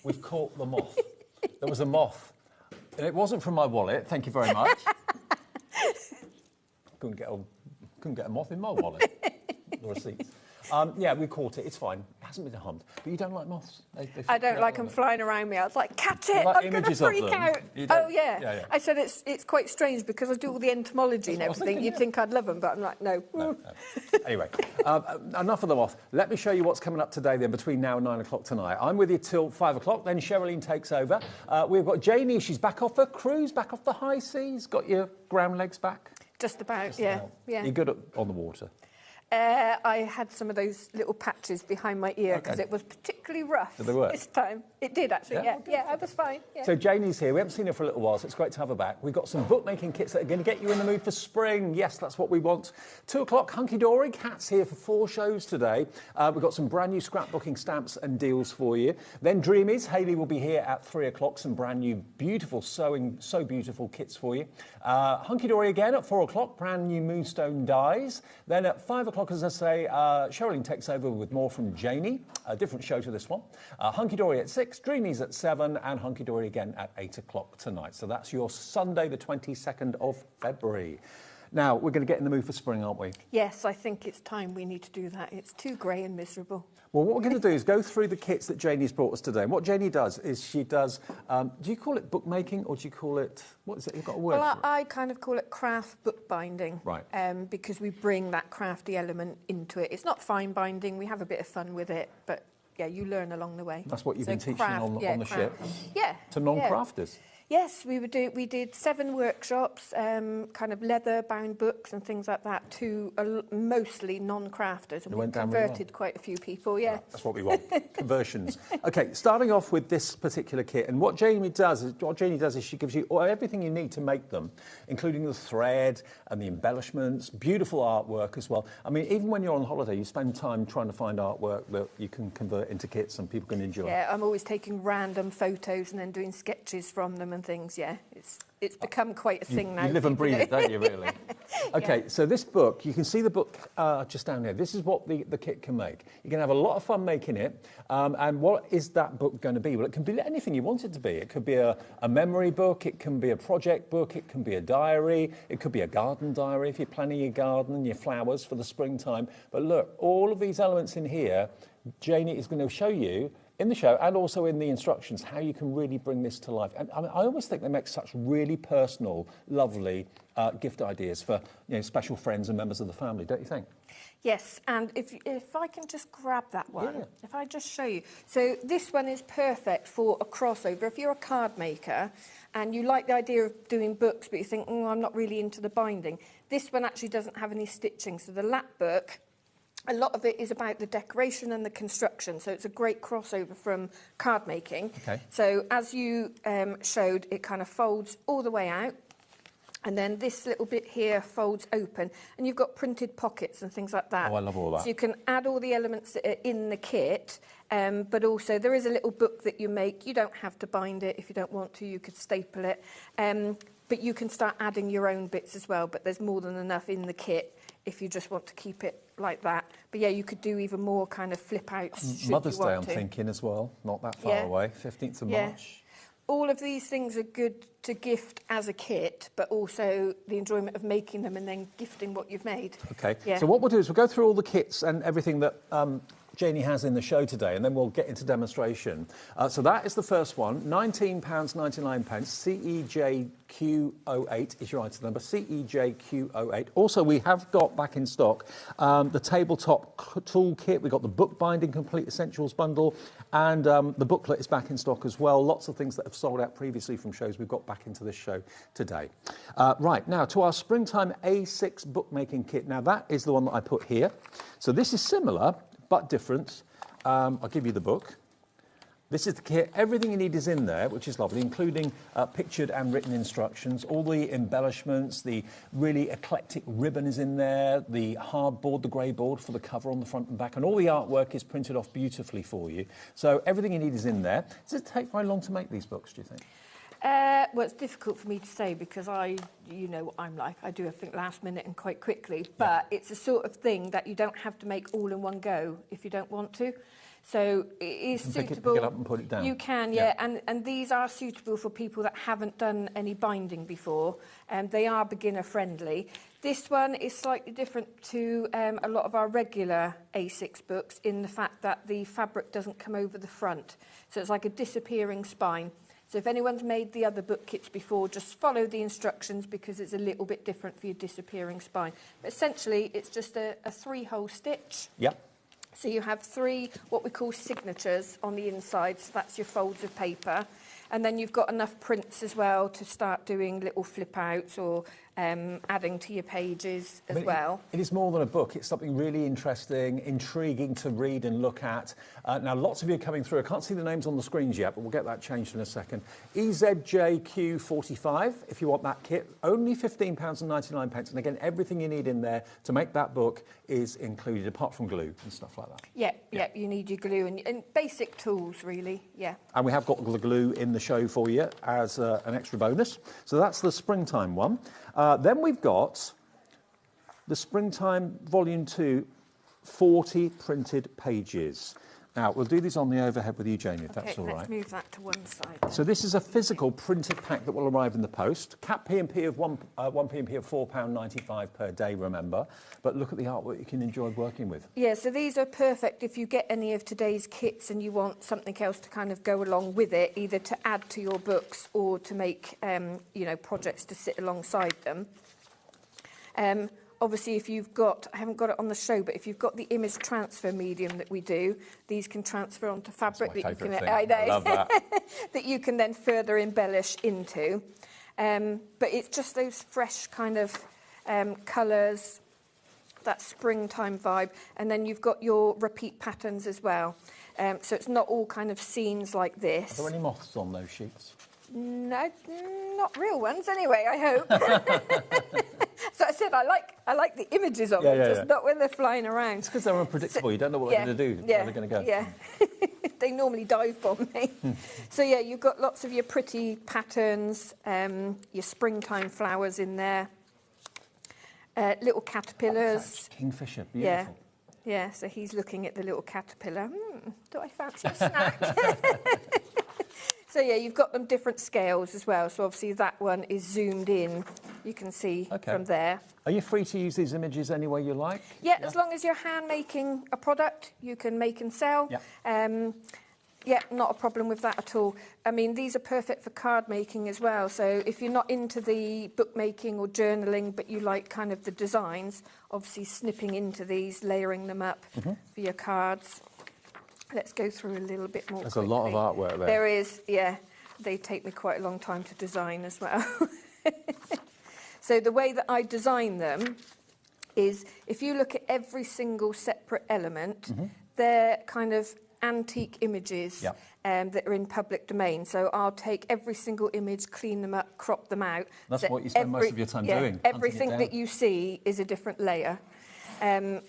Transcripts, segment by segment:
we've caught the moth. There was a moth, and it wasn't from my wallet. Thank you very much. Couldn't get a moth in my wallet. The receipts. Yeah, we caught it. It's fine. It hasn't been harmed. But you don't like moths? I don't like them flying around me. I was like, catch it! Like I'm going to freak out. Oh, yeah. I said it's quite strange because I do all the entomology and everything. You'd think I'd love them, but I'm like, no. Anyway, enough of the moth. Let me show you what's coming up today then between now and 9 o'clock tonight. I'm with you till 5 o'clock. Then Sherilyn takes over. We've got Janie. She's back off her cruise, back off the high seas. Got your ground legs back? Just about, yeah. You're good on the water? I had some of those little patches behind my ear because it was particularly rough this time. It did, actually, yeah, I was fine. Yeah. So Janie's here. We haven't seen her for a little while, so it's great to have her back. We've got some bookmaking kits that are going to get you in the mood for spring. Yes, that's what we want. 2 o'clock, Hunky Dory. Kat's here for 4 shows today. We've got some brand new scrapbooking stamps and deals for you. Then Dreamies. Hayley will be here at 3 o'clock. Some brand new, beautiful sewing, so beautiful kits for you. Hunky Dory again at 4 o'clock. Brand new Moonstone dies. Then at 5 o'clock, as I say, Sherilyn takes over with more from Janie, a different show to this one. Hunky Dory at 6, Dreamies at 7, and Hunky Dory again at 8 o'clock tonight. So that's your Sunday, the 22nd of February. Now, we're going to get in the mood for spring, aren't we? Yes, I think it's time we need to do that. It's too grey and miserable. Well, what we're going to do is go through the kits that Janie's brought us today. And what Janie does is she does, do you call it bookmaking or do you call it, what is it? You've got a word for it. I kind of call it craft bookbinding. Right. Because we bring that crafty element into it. It's not fine binding. We have a bit of fun with it, but yeah, you learn along the way. That's what you've been teaching on the ship? Yeah. To non-crafters? Yes, we did 7 workshops, kind of leather-bound books and things like that to mostly non-crafters. And we converted quite a few people, yeah. That's what we want, conversions. OK, starting off with this particular kit. And what Janie does is she gives you everything you need to make them, including the thread and the embellishments, beautiful artwork as well. I mean, even when you're on holiday, you spend time trying to find artwork that you can convert into kits and people can enjoy. Yeah, I'm always taking random photos and then doing sketches from them and things, yeah. It's become quite a thing now. You live and breathe it, don't you, really? OK, so this book, you can see the book just down here. This is what the kit can make. You can have a lot of fun making it. And what is that book going to be? Well, it can be anything you want it to be. It could be a memory book. It can be a project book. It can be a diary. It could be a garden diary if you're planning your garden and your flowers for the springtime. But look, all of these elements in here, Janie is going to show you in the show and also in the instructions how you can really bring this to life. And I always think they make such really personal, lovely gift ideas for special friends and members of the family, don't you think? Yes, and if I can just grab that one, if I just show you. So this one is perfect for a crossover. If you're a card maker and you like the idea of doing books, but you think, I'm not really into the binding, this one actually doesn't have any stitching. So the lap book, a lot of it is about the decoration and the construction, so it's a great crossover from card making. Okay. So as you showed, it kind of folds all the way out, and then this little bit here folds open, and you've got printed pockets and things like that. Oh, I love all that. So you can add all the elements that are in the kit, but also there is a little book that you make. You don't have to bind it if you don't want to. You could staple it, but you can start adding your own bits as well, but there's more than enough in the kit if you just want to keep it like that. But yeah, you could do even more kind of flip outs. Mother's Day, I'm thinking as well, not that far away, 15th of March. All of these things are good to gift as a kit, but also the enjoyment of making them and then gifting what you've made. OK, so what we'll do is we'll go through all the kits and everything that Janie has in the show today, and then we'll get into demonstration. So that is the first one, £19.99, CEJQ08 is your item number, CEJQ08. Also, we have got back in stock the Tabletop Toolkit, we've got the Bookbinding Complete Essentials Bundle, and the booklet is back in stock as well. Lots of things that have sold out previously from shows we've got back into this show today. Right, now to our Springtime A6 Bookmaking Kit. Now that is the one that I put here. So this is similar, but different. I'll give you the book. This is the kit. Everything you need is in there, which is lovely, including pictured and written instructions, all the embellishments, the really eclectic ribbon is in there, the hardboard, the grey board for the cover on the front and back, and all the artwork is printed off beautifully for you. So everything you need is in there. Does it take very long to make these books, do you think? Well, it's difficult for me to say because you know what I'm like. I do everything last minute and quite quickly, but it's the sort of thing that you don't have to make all in one go if you don't want to. So it is suitable. Pick it up and put it down. You can, yeah. And these are suitable for people that haven't done any binding before. They are beginner friendly. This one is slightly different to a lot of our regular A6 books in the fact that the fabric doesn't come over the front. So it's like a disappearing spine. So if anyone's made the other book kits before, just follow the instructions because it's a little bit different for your disappearing spine. But essentially, it's just a 3-hole stitch. Yep. So you have 3 what we call signatures on the inside, so that's your folds of paper. And then you've got enough prints as well to start doing little flip outs or adding to your pages as well. It is more than a book. It's something really interesting, intriguing to read and look at. Now, lots of you are coming through. I can't see the names on the screens yet, but we'll get that changed in a second. EZJQ45, if you want that kit, only £15.99. And again, everything you need in there to make that book is included, apart from glue and stuff like that. Yeah, you need your glue and basic tools, really, yeah. And we have got the glue in the show for you as an extra bonus. So that's the springtime one. Then we've got the Springtime Volume 2, 40 printed pages. Now, we'll do these on the overhead with you, Jamie, if that's all right. Let's move that to one side. So this is a physical printed pack that will arrive in the post. Cap P&P of one P&P of £4.95 per day, remember. But look at the artwork you can enjoy working with. Yeah, so these are perfect if you get any of today's kits and you want something else to kind of go along with it, either to add to your books or to make, projects to sit alongside them. Obviously, if you've got, I haven't got it on the show, but if you've got the image transfer medium that we do, these can transfer onto fabric that you can, I love that. that you can then further embellish into. But it's just those fresh kind of colours, that springtime vibe, and then you've got your repeat patterns as well. So it's not all kind of scenes like this. Are there any moths on those sheets? No, not real ones anyway, I hope. So I said I like the images of them, just not when they're flying around. It's because they're unpredictable. You don't know what they're going to do, where they're going to go. Yeah, they normally dive bomb me. So yeah, you've got lots of your pretty patterns, your springtime flowers in there, little caterpillars. Kingfisher, beautiful. Yeah, so he's looking at the little caterpillar. Do I fancy a snack? So yeah, you've got them different scales as well. So obviously that one is zoomed in. You can see from there. Are you free to use these images any way you like? Yeah, as long as you're hand making a product, you can make and sell. Yeah, not a problem with that at all. I mean, these are perfect for card making as well. So if you're not into the bookmaking or journaling, but you like kind of the designs, obviously snipping into these, layering them up for your cards. Let's go through a little bit more quickly. There's a lot of artwork there. There is, yeah. They take me quite a long time to design as well. So the way that I design them is, if you look at every single separate element, they're kind of antique images that are in public domain. So I'll take every single image, clean them up, crop them out. That's what you spend most of your time doing. Everything that you see is a different layer.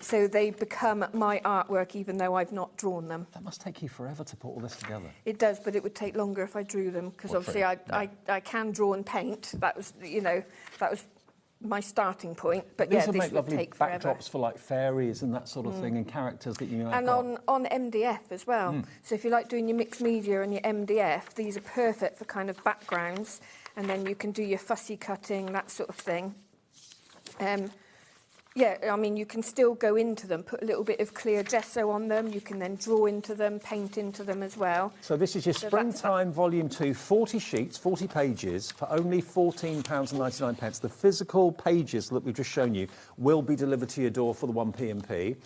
So they become my artwork even though I've not drawn them. That must take you forever to put all this together. It does, but it would take longer if I drew them, because obviously I can draw and paint. That was, that was my starting point. But these yeah, would this make would lovely take forever. backdrops for like fairies and that sort of thing, and characters that you know. And on MDF as well. So if you like doing your mixed media and your MDF, these are perfect for kind of backgrounds, and then you can do your fussy cutting, that sort of thing. Yeah, I mean, you can still go into them, put a little bit of clear gesso on them. You can then draw into them, paint into them as well. So this is your Springtime Volume 2, 40 sheets, 40 pages for only £14.99. The physical pages that we've just shown you will be delivered to your door for the 1p&p.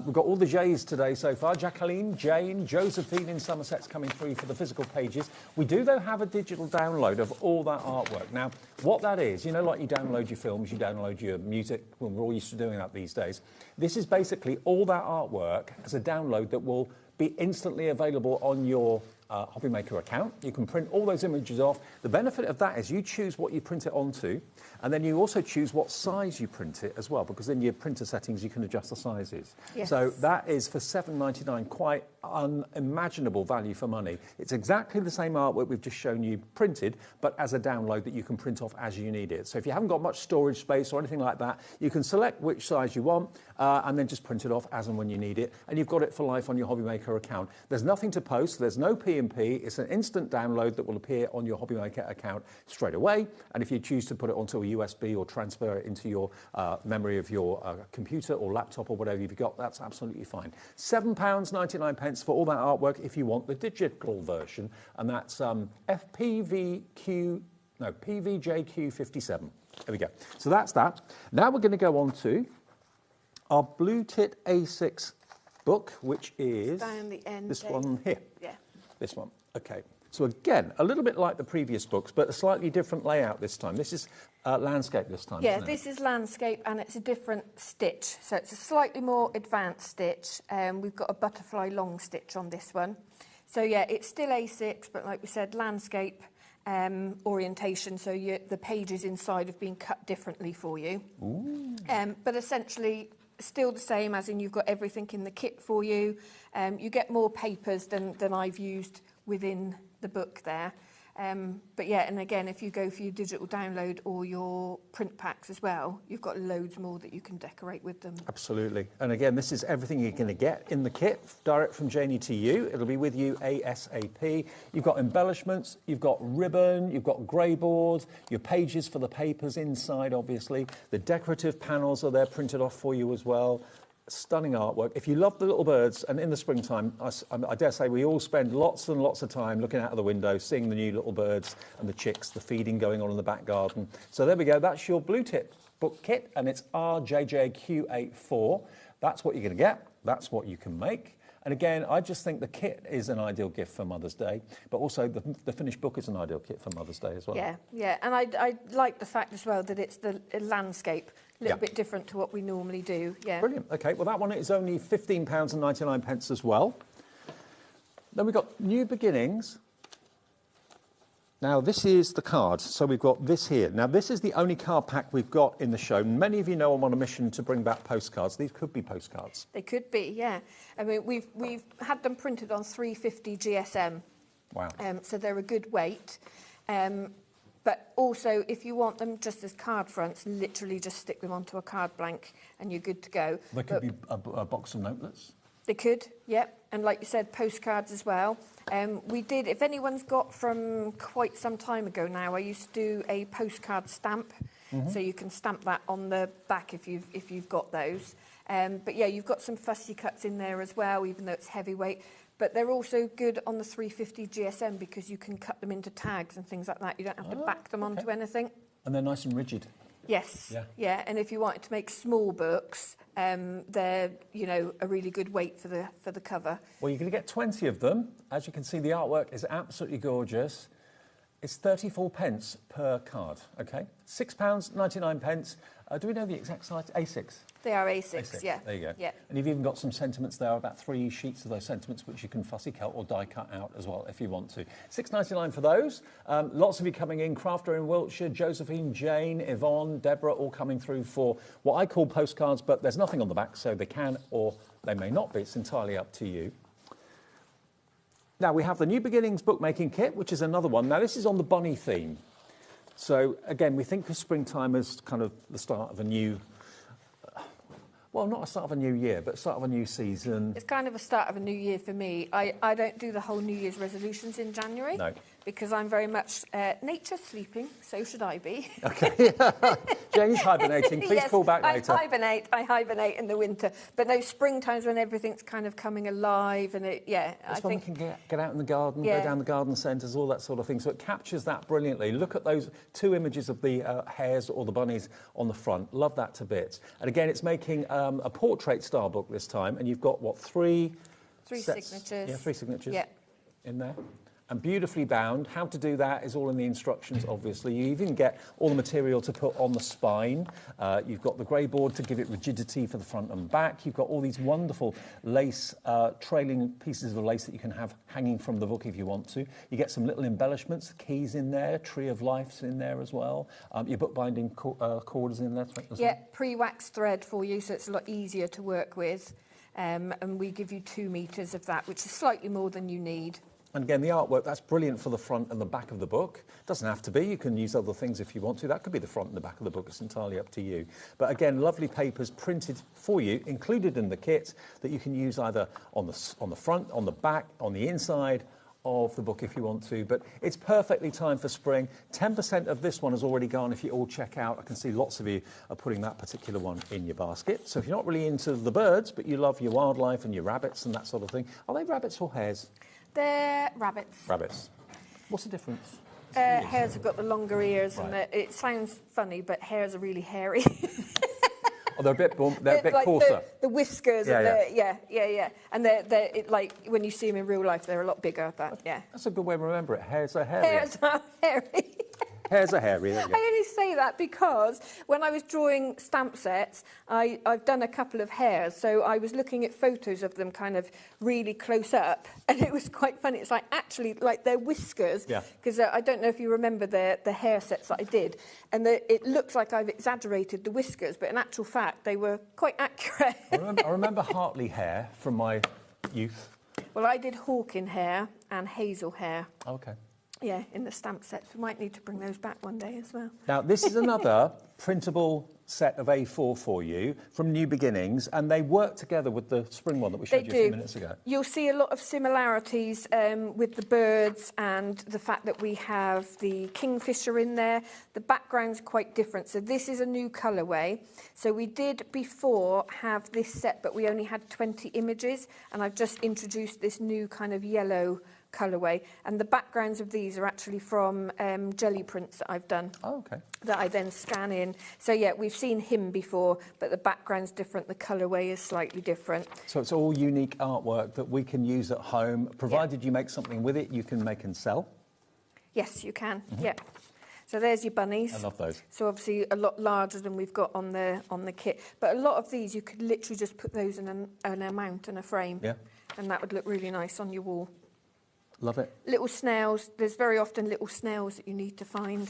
We've got all the J's today so far. Jacqueline, Jane, Josephine in Somerset's coming through for the physical pages. We do, though, have a digital download of all that artwork. Now, what that is, like you download your films, you download your music, well, we're all used to doing that these days. This is basically all that artwork as a download that will be instantly available on your HobbyMaker account. You can print all those images off. The benefit of that is you choose what you print it onto, and then you also choose what size you print it as well, because in your printer settings you can adjust the sizes. Yes. So that is for £7.99, quite unimaginable value for money. It's exactly the same artwork we've just shown you printed, but as a download that you can print off as you need it. So if you haven't got much storage space or anything like that, you can select which size you want and then just print it off as and when you need it, and you've got it for life on your HobbyMaker account. There's nothing to post, there's no P&P, it's an instant download that will appear on your HobbyMaker account straight away, and if you choose to put it onto a USB or transfer it into your memory of your computer or laptop or whatever you've got, that's absolutely fine. £7.99 for all that artwork if you want the digital version, and that's PVJQ57. There we go. So that's that. Now we're going to go on to our Blue Tit A6 book, which is down the end, this one here. Yeah. This one. Okay. So again, a little bit like the previous books, but a slightly different layout this time. This is landscape this time, Yeah, isn't it? this is landscape, and it's a different stitch. So it's a slightly more advanced stitch. We've got a butterfly long stitch on this one. So yeah, it's still A6, but like we said, landscape orientation. So the pages inside have been cut differently for you. But essentially, still the same, as in you've got everything in the kit for you. You get more papers than I've used within the book there. But yeah, and again, if you go for your digital download or your print packs as well, you've got loads more that you can decorate with them. Absolutely. And again, this is everything you're going to get in the kit, direct from Janie to you. It'll be with you ASAP. You've got embellishments, you've got ribbon, you've got grey board, your pages for the papers inside, obviously. The decorative panels are there printed off for you as well. Stunning artwork. If you love the little birds, and in the springtime, I dare say we all spend lots and lots of time looking out of the window, seeing the new little birds and the chicks, the feeding going on in the back garden. So there we go. That's your Blue Tit Book Kit, and it's RJJQ84. That's what you're going to get. That's what you can make. And again, I just think the kit is an ideal gift for Mother's Day, but also the finished book is an ideal kit for Mother's Day as well. Yeah, yeah. And I like the fact as well that it's the landscape, a little bit different to what we normally do. Yeah. Brilliant. Okay, well, that one is only £15.99 as well. Then we've got New Beginnings. Now, this is the card. So we've got this here. Now, this is the only card pack we've got in the show. Many of you know I'm on a mission to bring back postcards. These could be postcards. They could be, yeah. I mean, we've had them printed on 350 GSM. Wow. So they're a good weight. But also, if you want them just as card fronts, literally just stick them onto a card blank and you're good to go. They could be a box of notelets. They could, yep. And like you said, postcards as well. We did, if anyone's got from quite some time ago now, I used to do a postcard stamp. So you can stamp that on the back if you've got those. But yeah, you've got some fussy cuts in there as well, even though it's heavyweight. But they're also good on the 350 GSM because you can cut them into tags and things like that. You don't have to back them onto anything. And they're nice and rigid. Yes. Yeah. And if you wanted to make small books, they're, you know, a really good weight for the cover. Well, you're going to get 20 of them. As you can see, the artwork is absolutely gorgeous. It's 34p per card, okay? £6.99. Do we know the exact size? A6? They are A6, yeah. There you go. Yeah. And you've even got some sentiments there, about 3 sheets of those sentiments, which you can fussy cut or die cut out as well, if you want to. £6.99 for those. Lots of you coming in. Crafter in Wiltshire, Josephine, Jane, Yvonne, Deborah, all coming through for what I call postcards, but there's nothing on the back, so they can or they may not be. It's entirely up to you. Now, we have the New Beginnings bookmaking kit, which is another one. Now, this is on the bunny theme. So, again, we think of springtime as kind of the start of a new, well, not a start of a new year, but start of a new season. It's kind of a start of a new year for me. I don't do the whole New Year's resolutions in January. No. Because I'm very much nature sleeping, so should I be. Okay. Jane's hibernating. Please call back later. I hibernate in the winter. But no, springtime's when everything's kind of coming alive and I think we can get out in the garden, go down the garden centres, all that sort of thing. So it captures that brilliantly. Look at those 2 images of the hares or the bunnies on the front. Love that to bits. And again, it's making a portrait style book this time. And you've got, what, 3 signatures? Yeah, 3 signatures in there. And beautifully bound. How to do that is all in the instructions, obviously. You even get all the material to put on the spine. You've got the grey board to give it rigidity for the front and back. You've got all these wonderful lace, trailing pieces of lace that you can have hanging from the book if you want to. You get some little embellishments, keys in there, Tree of Life's in there as well. Your bookbinding cord is in there. Yeah, pre-waxed thread for you, so it's a lot easier to work with. and we give you 2 meters of that, which is slightly more than you need. And again, the artwork, that's brilliant for the front and the back of the book. Doesn't have to be. You can use other things if you want to. That could be the front and the back of the book. It's entirely up to you. But again, lovely papers printed for you, included in the kit, that you can use either on the front, on the back, on the inside of the book if you want to. But it's perfectly timed for spring. 10% of this one has already gone if you all check out. I can see lots of you are putting that particular one in your basket. So if you're not really into the birds, but you love your wildlife and your rabbits and that sort of thing. Are they rabbits or hares? They're rabbits. Rabbits. What's the difference? Hares have got the longer ears, Right. and it sounds funny, but hares are really hairy. Oh, they're a bit like coarser. The whiskers, yeah. And they're like, when you see them in real life, they're a lot bigger, but yeah. That's a good way to remember it. Hares are hairy. Hares are hairy. Hares are hairy. There you go. I only say that because when I was drawing stamp sets, I've done a couple of hares, so I was looking at photos of them kind of really close up, and it was quite funny. It's like actually like their whiskers, because I don't know if you remember the hair sets that I did, and it looks like I've exaggerated the whiskers, but in actual fact they were quite accurate. I remember Hartley hair from my youth. Well, I did Hawkin hair and hazel hair. Okay. Yeah, in the stamp sets. We might need to bring those back one day as well. Now, this is another printable set of A4 for you from New Beginnings, and they work together with the spring one that we showed you a few minutes ago. You'll see a lot of similarities with the birds and the fact that we have the kingfisher in there. The background's quite different. So this is a new colourway. So we did before have this set, but we only had 20 images, and I've just introduced this new kind of yellow colourway, and the backgrounds of these are actually from jelly prints that I've done. Oh, okay. That I then scan in. So yeah, we've seen him before, but the background's different, the colourway is slightly different. So it's all unique artwork that we can use at home, provided you make something with it you can make and sell. Yes, you can, yeah. So there's your bunnies. I love those. So obviously a lot larger than we've got on the kit. But a lot of these, you could literally just put those in a mount and a frame. Yeah. And that would look really nice on your wall. Love it. Little snails. There's very often little snails that you need to find.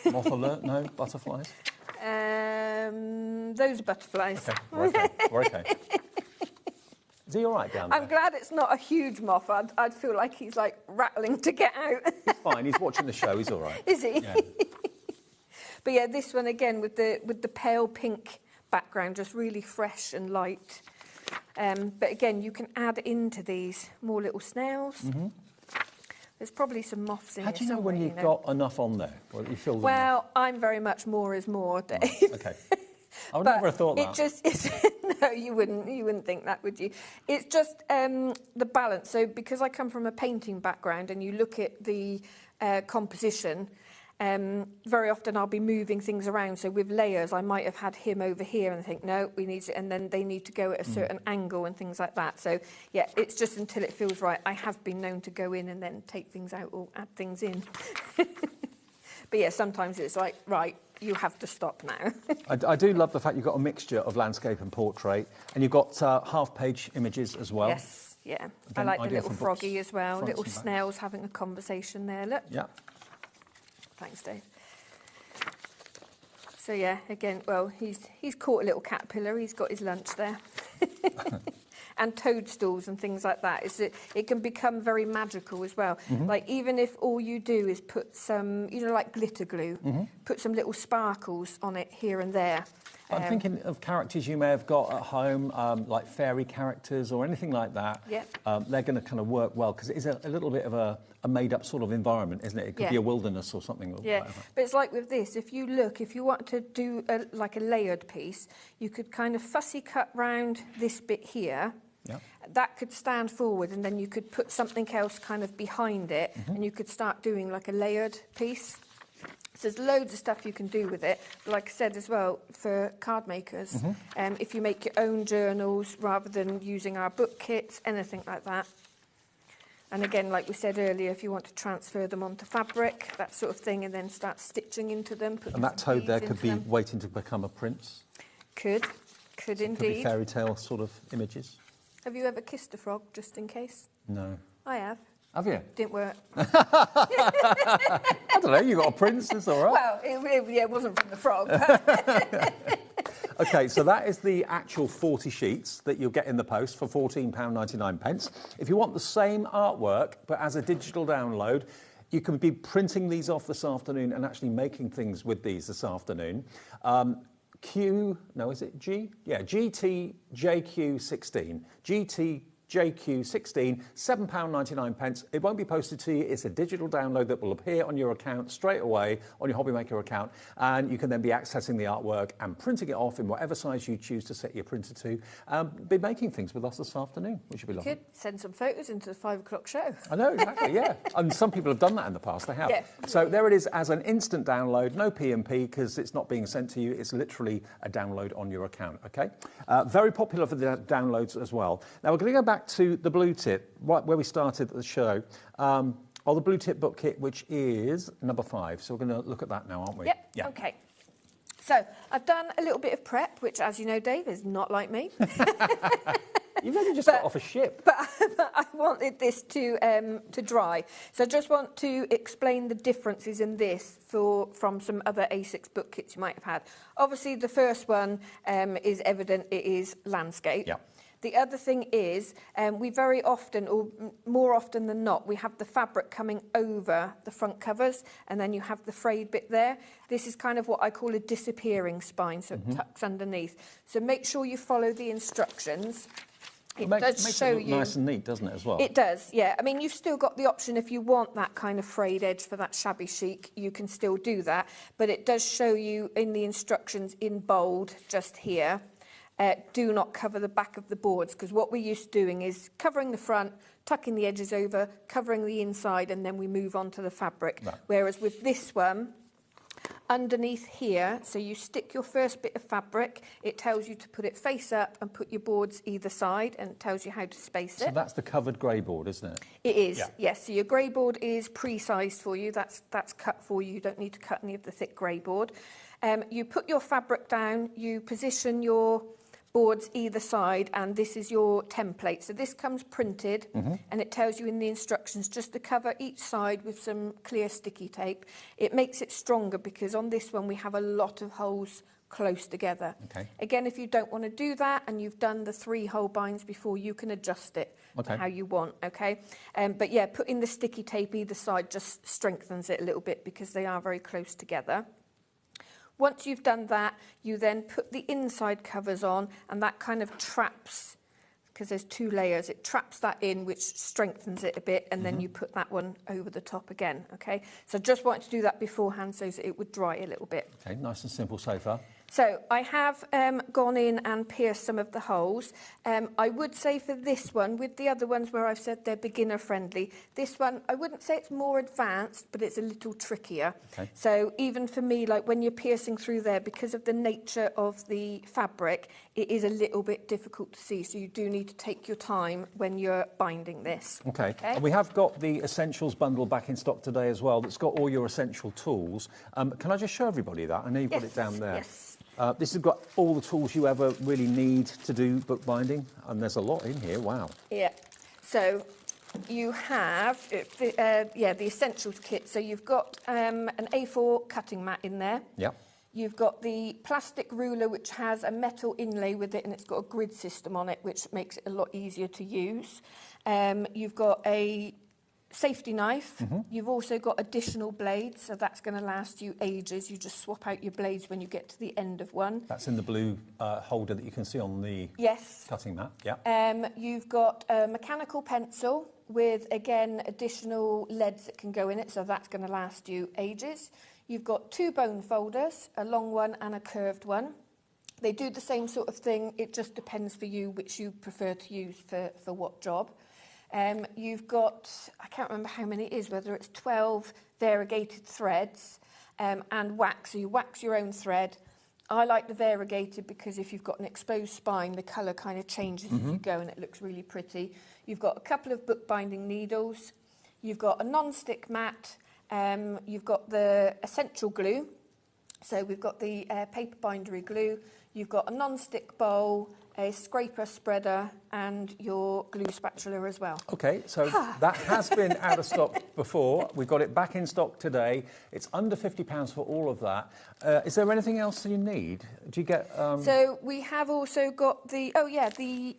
Moth alert? No? Butterflies? Those are butterflies. Okay, we're okay. Is he all right down there? I'm glad it's not a huge moth. I'd feel like he's like rattling to get out. He's fine. He's watching the show. He's all right. Is he? Yeah. But yeah, this one again with the pale pink background, just really fresh and light. But again, you can add into these more little snails. Mm-hmm. There's probably some moths in How here do you know when you've got enough on there? Or you feel well, I'm very much more is more, Dave. Right, okay. I would never have thought that. It's no, you wouldn't think that, would you? It's just the balance. So because I come from a painting background and you look at the composition, very often I'll be moving things around. So with layers, I might have had him over here and think, no, we need to, and then they need to go at a certain angle and things like that. So yeah, it's just until it feels right. I have been known to go in and then take things out or add things in. But yeah, sometimes it's like, right, you have to stop now. I do love the fact you've got a mixture of landscape and portrait, and you've got half-page images as well. Yes, yeah. Again, I like the ideal little for froggy books, as well. fronts Little and backs. snails having a conversation there. Look. Yeah. Thanks, Dave. So yeah, again, well, he's caught a little caterpillar. He's got his lunch there. And toadstools and things like that. It can become very magical as well. Mm-hmm. Like even if all you do is put some, like glitter glue, put some little sparkles on it here and there. I'm thinking of characters you may have got at home, like fairy characters or anything like that. Yeah. They're going to kind of work well because it is a little bit of a made-up sort of environment, isn't it? It could be a wilderness or something. Or yeah, whatever. But it's like with this. If you want to do like a layered piece, you could kind of fussy cut round this bit here. Yeah. That could stand forward, and then you could put something else kind of behind it, and you could start doing like a layered piece. So there's loads of stuff you can do with it. But like I said as well, for card makers, if you make your own journals rather than using our book kits, anything like that. And again, like we said earlier, if you want to transfer them onto fabric, that sort of thing, and then start stitching into them. And that toad there could be waiting to become a prince. Could indeed. Could be fairy tale sort of images. Have you ever kissed a frog, just in case? No. I have. Have you? Didn't work. I don't know, you got a prince, it's all right. Well, it wasn't from the frog. Okay, so that is the actual 40 sheets that you'll get in the post for £14.99. If you want the same artwork, but as a digital download, you can be printing these off this afternoon and actually making things with these this afternoon. GTJQ16. GTJQ16, £7.99. It won't be posted to you. It's a digital download that will appear on your account straight away, on your HobbyMaker account, and you can then be accessing the artwork and printing it off in whatever size you choose to set your printer to. Be making things with us this afternoon, which would be lovely. Could send some photos into the 5 o'clock show. I know, exactly, yeah. And some people have done that in the past, they have. Yeah. So there it is as an instant download, no P&P, because it's not being sent to you. It's literally a download on your account, okay? Very popular for the downloads as well. Now, we're going to go back to the blue Tit, right where we started the show, or the blue Tit Book Kit, which is number 5. So we're going to look at that now, aren't we? Yep, Yeah. okay. So I've done a little bit of prep, which, as you know, Dave, is not like me. You've only just got off a ship. But I wanted this to dry. So I just want to explain the differences in this from some other A6 book kits you might have had. Obviously, the first one is evident. It is landscape. Yeah. The other thing is, we very often, or more often than not, we have the fabric coming over the front covers, and then you have the frayed bit there. This is kind of what I call a disappearing spine, so it tucks underneath. So make sure you follow the instructions. It does show you nice and neat, doesn't it, as well? It does, yeah. I mean, you've still got the option if you want that kind of frayed edge for that shabby chic, you can still do that. But it does show you in the instructions in bold, just here. Do not cover the back of the boards, because what we're used to doing is covering the front, tucking the edges over, covering the inside, and then we move on to the fabric. No. Whereas with this one, underneath here, so you stick your first bit of fabric, it tells you to put it face up and put your boards either side, and it tells you how to space it. So that's the covered grey board, isn't it? It is, yeah. Yes. So your grey board is pre-sized for you. That's cut for you. You don't need to cut any of the thick grey board. You put your fabric down, you position your boards either side, and this is your template. So this comes printed, and it tells you in the instructions just to cover each side with some clear sticky tape. It makes it stronger because on this one we have a lot of holes close together. Okay. Again, if you don't want to do that and you've done the 3 hole binds before, you can adjust it to how you want, okay? But yeah, putting the sticky tape either side just strengthens it a little bit because they are very close together. Once you've done that, you then put the inside covers on, and that kind of traps, because there's 2 layers, it traps that in, which strengthens it a bit, and then you put that one over the top again, okay? So just wanted to do that beforehand so that it would dry a little bit. Okay, nice and simple so far. So I have gone in and pierced some of the holes. I would say for this one, with the other ones where I've said they're beginner friendly, this one, I wouldn't say it's more advanced, but it's a little trickier. Okay. So even for me, like when you're piercing through there, because of the nature of the fabric, it is a little bit difficult to see. So you do need to take your time when you're binding this. Okay. And we have got the Essentials bundle back in stock today as well. That's got all your essential tools. Can I just show everybody that? I know you've got it down there. Yes. This has got all the tools you ever really need to do bookbinding, and there's a lot in here. Wow. Yeah. So you have the Essentials kit. So you've got an A4 cutting mat in there. Yeah. You've got the plastic ruler, which has a metal inlay with it, and it's got a grid system on it, which makes it a lot easier to use. You've got a safety knife. You've also got additional blades, so that's going to last you ages. You just swap out your blades when you get to the end of one. That's in the blue holder that you can see on the cutting mat. Yeah. You've got a mechanical pencil with, again, additional leads that can go in it, so that's going to last you ages. You've got 2 bone folders, a long one and a curved one. They do the same sort of thing. It just depends for you which you prefer to use for what job. You've got, I can't remember how many it is, whether it's 12 variegated threads and wax. So you wax your own thread. I like the variegated because if you've got an exposed spine, the colour kind of changes as you go and it looks really pretty. You've got a couple of bookbinding needles. You've got a non-stick mat. You've got the essential glue. So we've got the paper bindery glue. You've got a non-stick bowl, a scraper spreader and your glue spatula as well. Okay, so that has been out of stock before. We've got it back in stock today. It's under £50 for all of that. Is there anything else you need? Do you get... So we have also got the... Oh, yeah, the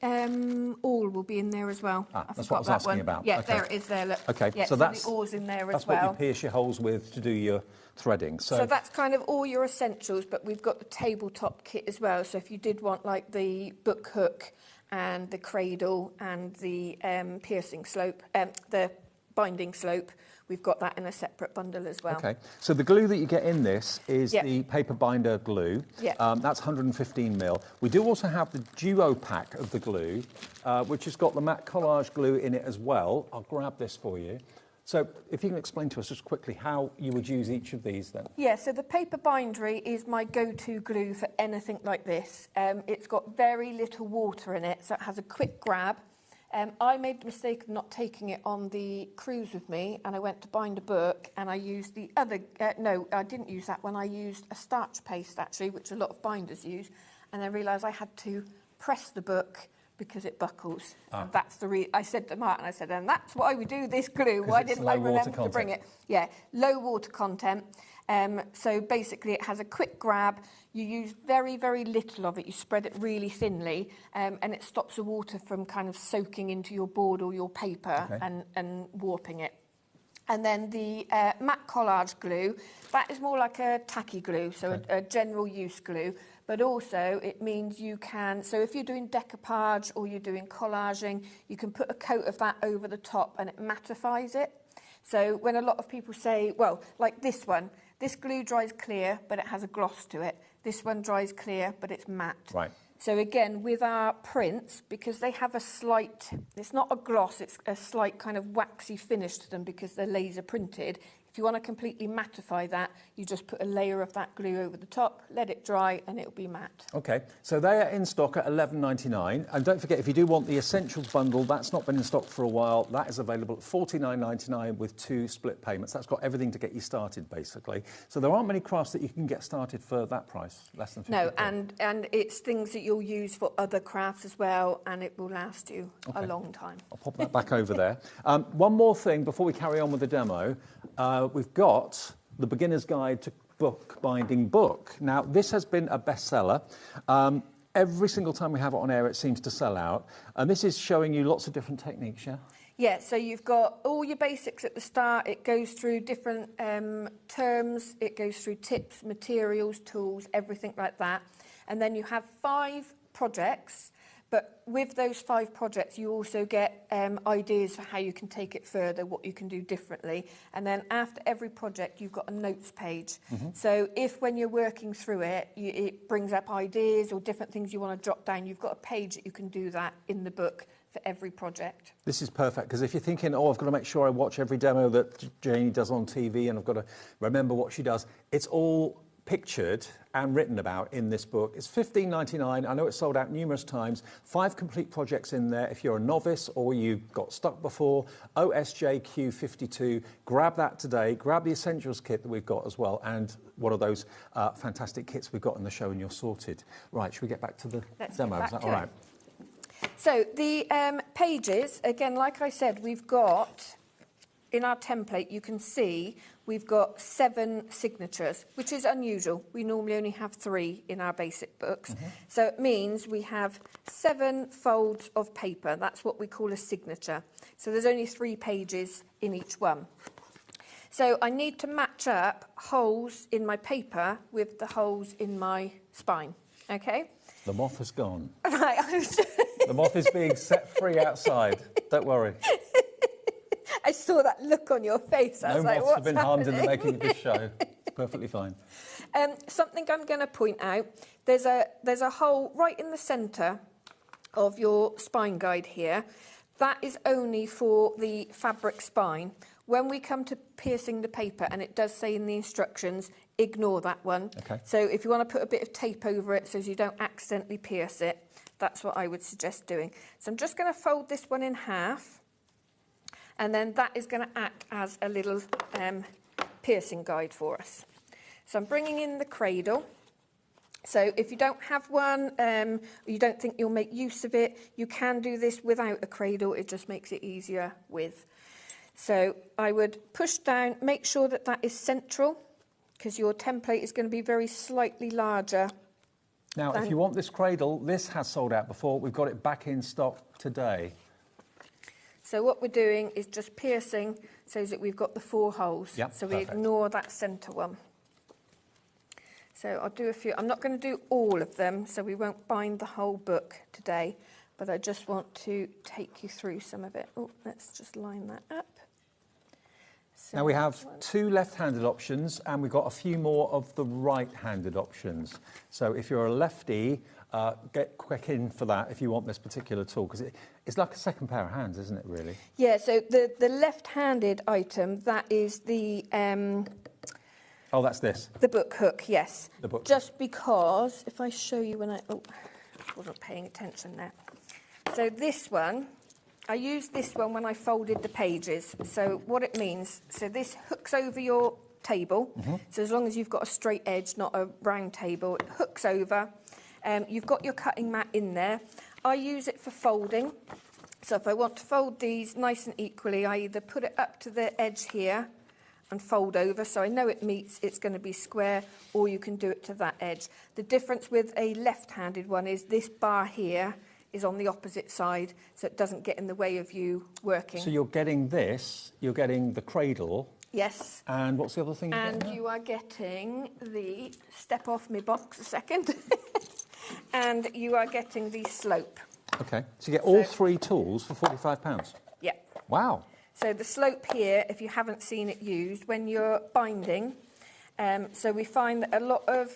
awl will be in there as well. That's what I was asking about. Yeah, okay. there it is there, look. Okay, yeah, so that's... the awl's in there as well. That's what you pierce your holes with to do your threading. So that's kind of all your essentials, but we've got the tabletop kit as well. So if you did want like the book hook and the cradle and the piercing slope, the binding slope, we've got that in a separate bundle as well. Okay, so the glue that you get in this is the paper binder glue. Yeah. That's 115mm. We do also have the duo pack of the glue, which has got the matte collage glue in it as well. I'll grab this for you. So if you can explain to us just quickly how you would use each of these then. Yeah, so the paper bindery is my go-to glue for anything like this. It's got very little water in it, so it has a quick grab. I made the mistake of not taking it on the cruise with me, and I went to bind a book, and I used the other... no, I didn't use that one. I used a starch paste, actually, which a lot of binders use, and I realised I had to press the book because it buckles. And that's the I said to Martin, I said, and that's why we do this glue. Why didn't I remember to bring it? Yeah, low water content. So basically it has a quick grab. You use very, very little of it. You spread it really thinly, and it stops the water from kind of soaking into your board or your paper and warping it. And then the matte collage glue, that is more like a tacky glue, so a general use glue. But also it means you can, so if you're doing decoupage or you're doing collaging, you can put a coat of that over the top and it mattifies it. So when a lot of people say, well, like this one, this glue dries clear, but it has a gloss to it. This one dries clear, but it's matte. Right. So again, with our prints, because they have a slight, it's not a gloss, it's a slight kind of waxy finish to them because they're laser printed. If you want to completely mattify that, you just put a layer of that glue over the top, let it dry, and it'll be matte. Okay, so they are in stock at $11.99. And don't forget, if you do want the Essentials bundle, that's not been in stock for a while. That is available at $49.99 with 2 split payments. That's got everything to get you started, basically. So there aren't many crafts that you can get started for that price, less than $50. No, and it's things that you'll use for other crafts as well, and it will last you a long time. I'll pop that back over there. One more thing before we carry on with the demo. We've got the Beginner's Guide to Bookbinding book. Now, this has been a bestseller. Every single time we have it on air, it seems to sell out. And this is showing you lots of different techniques, yeah? Yeah, so you've got all your basics at the start. It goes through different terms. It goes through tips, materials, tools, everything like that. And then you have 5 projects. But with those 5 projects, you also get ideas for how you can take it further, what you can do differently. And then after every project, you've got a notes page. So if when you're working through it, it brings up ideas or different things you want to jot down, you've got a page that you can do that in the book for every project. This is perfect, because if you're thinking, oh, I've got to make sure I watch every demo that Janie does on TV and I've got to remember what she does, it's all pictured and written about in this book. It's $15.99. I know it's sold out numerous times. 5 complete projects in there. If you're a novice or you got stuck before, OSJQ52, grab that today. Grab the Essentials kit that we've got as well, and one of those fantastic kits we've got in the show, and you're sorted. Right, should we get back to the demo? Is that all right? So the pages, again, like I said, we've got, in our template, you can see we've got 7 signatures, which is unusual. We normally only have 3 in our basic books. So it means we have 7 folds of paper. That's what we call a signature. So there's only 3 pages in each one. So I need to match up holes in my paper with the holes in my spine, okay? The moth has gone. Right. The moth is being set free outside. Don't worry. I saw that look on your face. I was like, moths have been happening? harmed in the making of this show. It's perfectly fine. Something I'm going to point out, there's a hole right in the centre of your spine guide here. That is only for the fabric spine. When we come to piercing the paper, and it does say in the instructions, ignore that one. Okay. So if you want to put a bit of tape over it so you don't accidentally pierce it, that's what I would suggest doing. So I'm just going to fold this one in half, and then that is going to act as a little piercing guide for us. So I'm bringing in the cradle. So if you don't have one, or you don't think you'll make use of it, you can do this without a cradle. It just makes it easier with. So I would push down, make sure that that is central, because your template is going to be very slightly larger. Now, if you want this cradle, this has sold out before. We've got it back in stock today. So what we're doing is just piercing so that we've got the 4 holes. Yep, so perfect. we ignore that centre one. So I'll do a few. I'm not going to do all of them, so we won't bind the whole book today, but I just want to take you through some of it. Oh, let's just line that up. So now we have 2 left-handed options, and we've got a few more of the right-handed options. So if you're a lefty, get quick in for that if you want this particular tool, because it's like a second pair of hands, isn't it, really? Yeah, so the left-handed item, that is the... oh, that's this. The book hook, yes. The book Just because, if I show you when I... Oh, I wasn't paying attention there. So this one, I used this one when I folded the pages. So what it means, so this hooks over your table. So as long as you've got a straight edge, not a round table, it hooks over. You've got your cutting mat in there. I use it for folding. So if I want to fold these nice and equally, I either put it up to the edge here and fold over, so I know it meets, it's going to be square, or you can do it to that edge. The difference with a left-handed one is this bar here is on the opposite side, so it doesn't get in the way of you working. So you're getting this, you're getting the cradle. Yes. And what's the other thing? And you are getting the, step off my box a second, and you are getting the slope. Okay, so you get all 3 tools for £45? Yeah. Wow. So the slope here, if you haven't seen it used, when you're binding, so we find that a lot of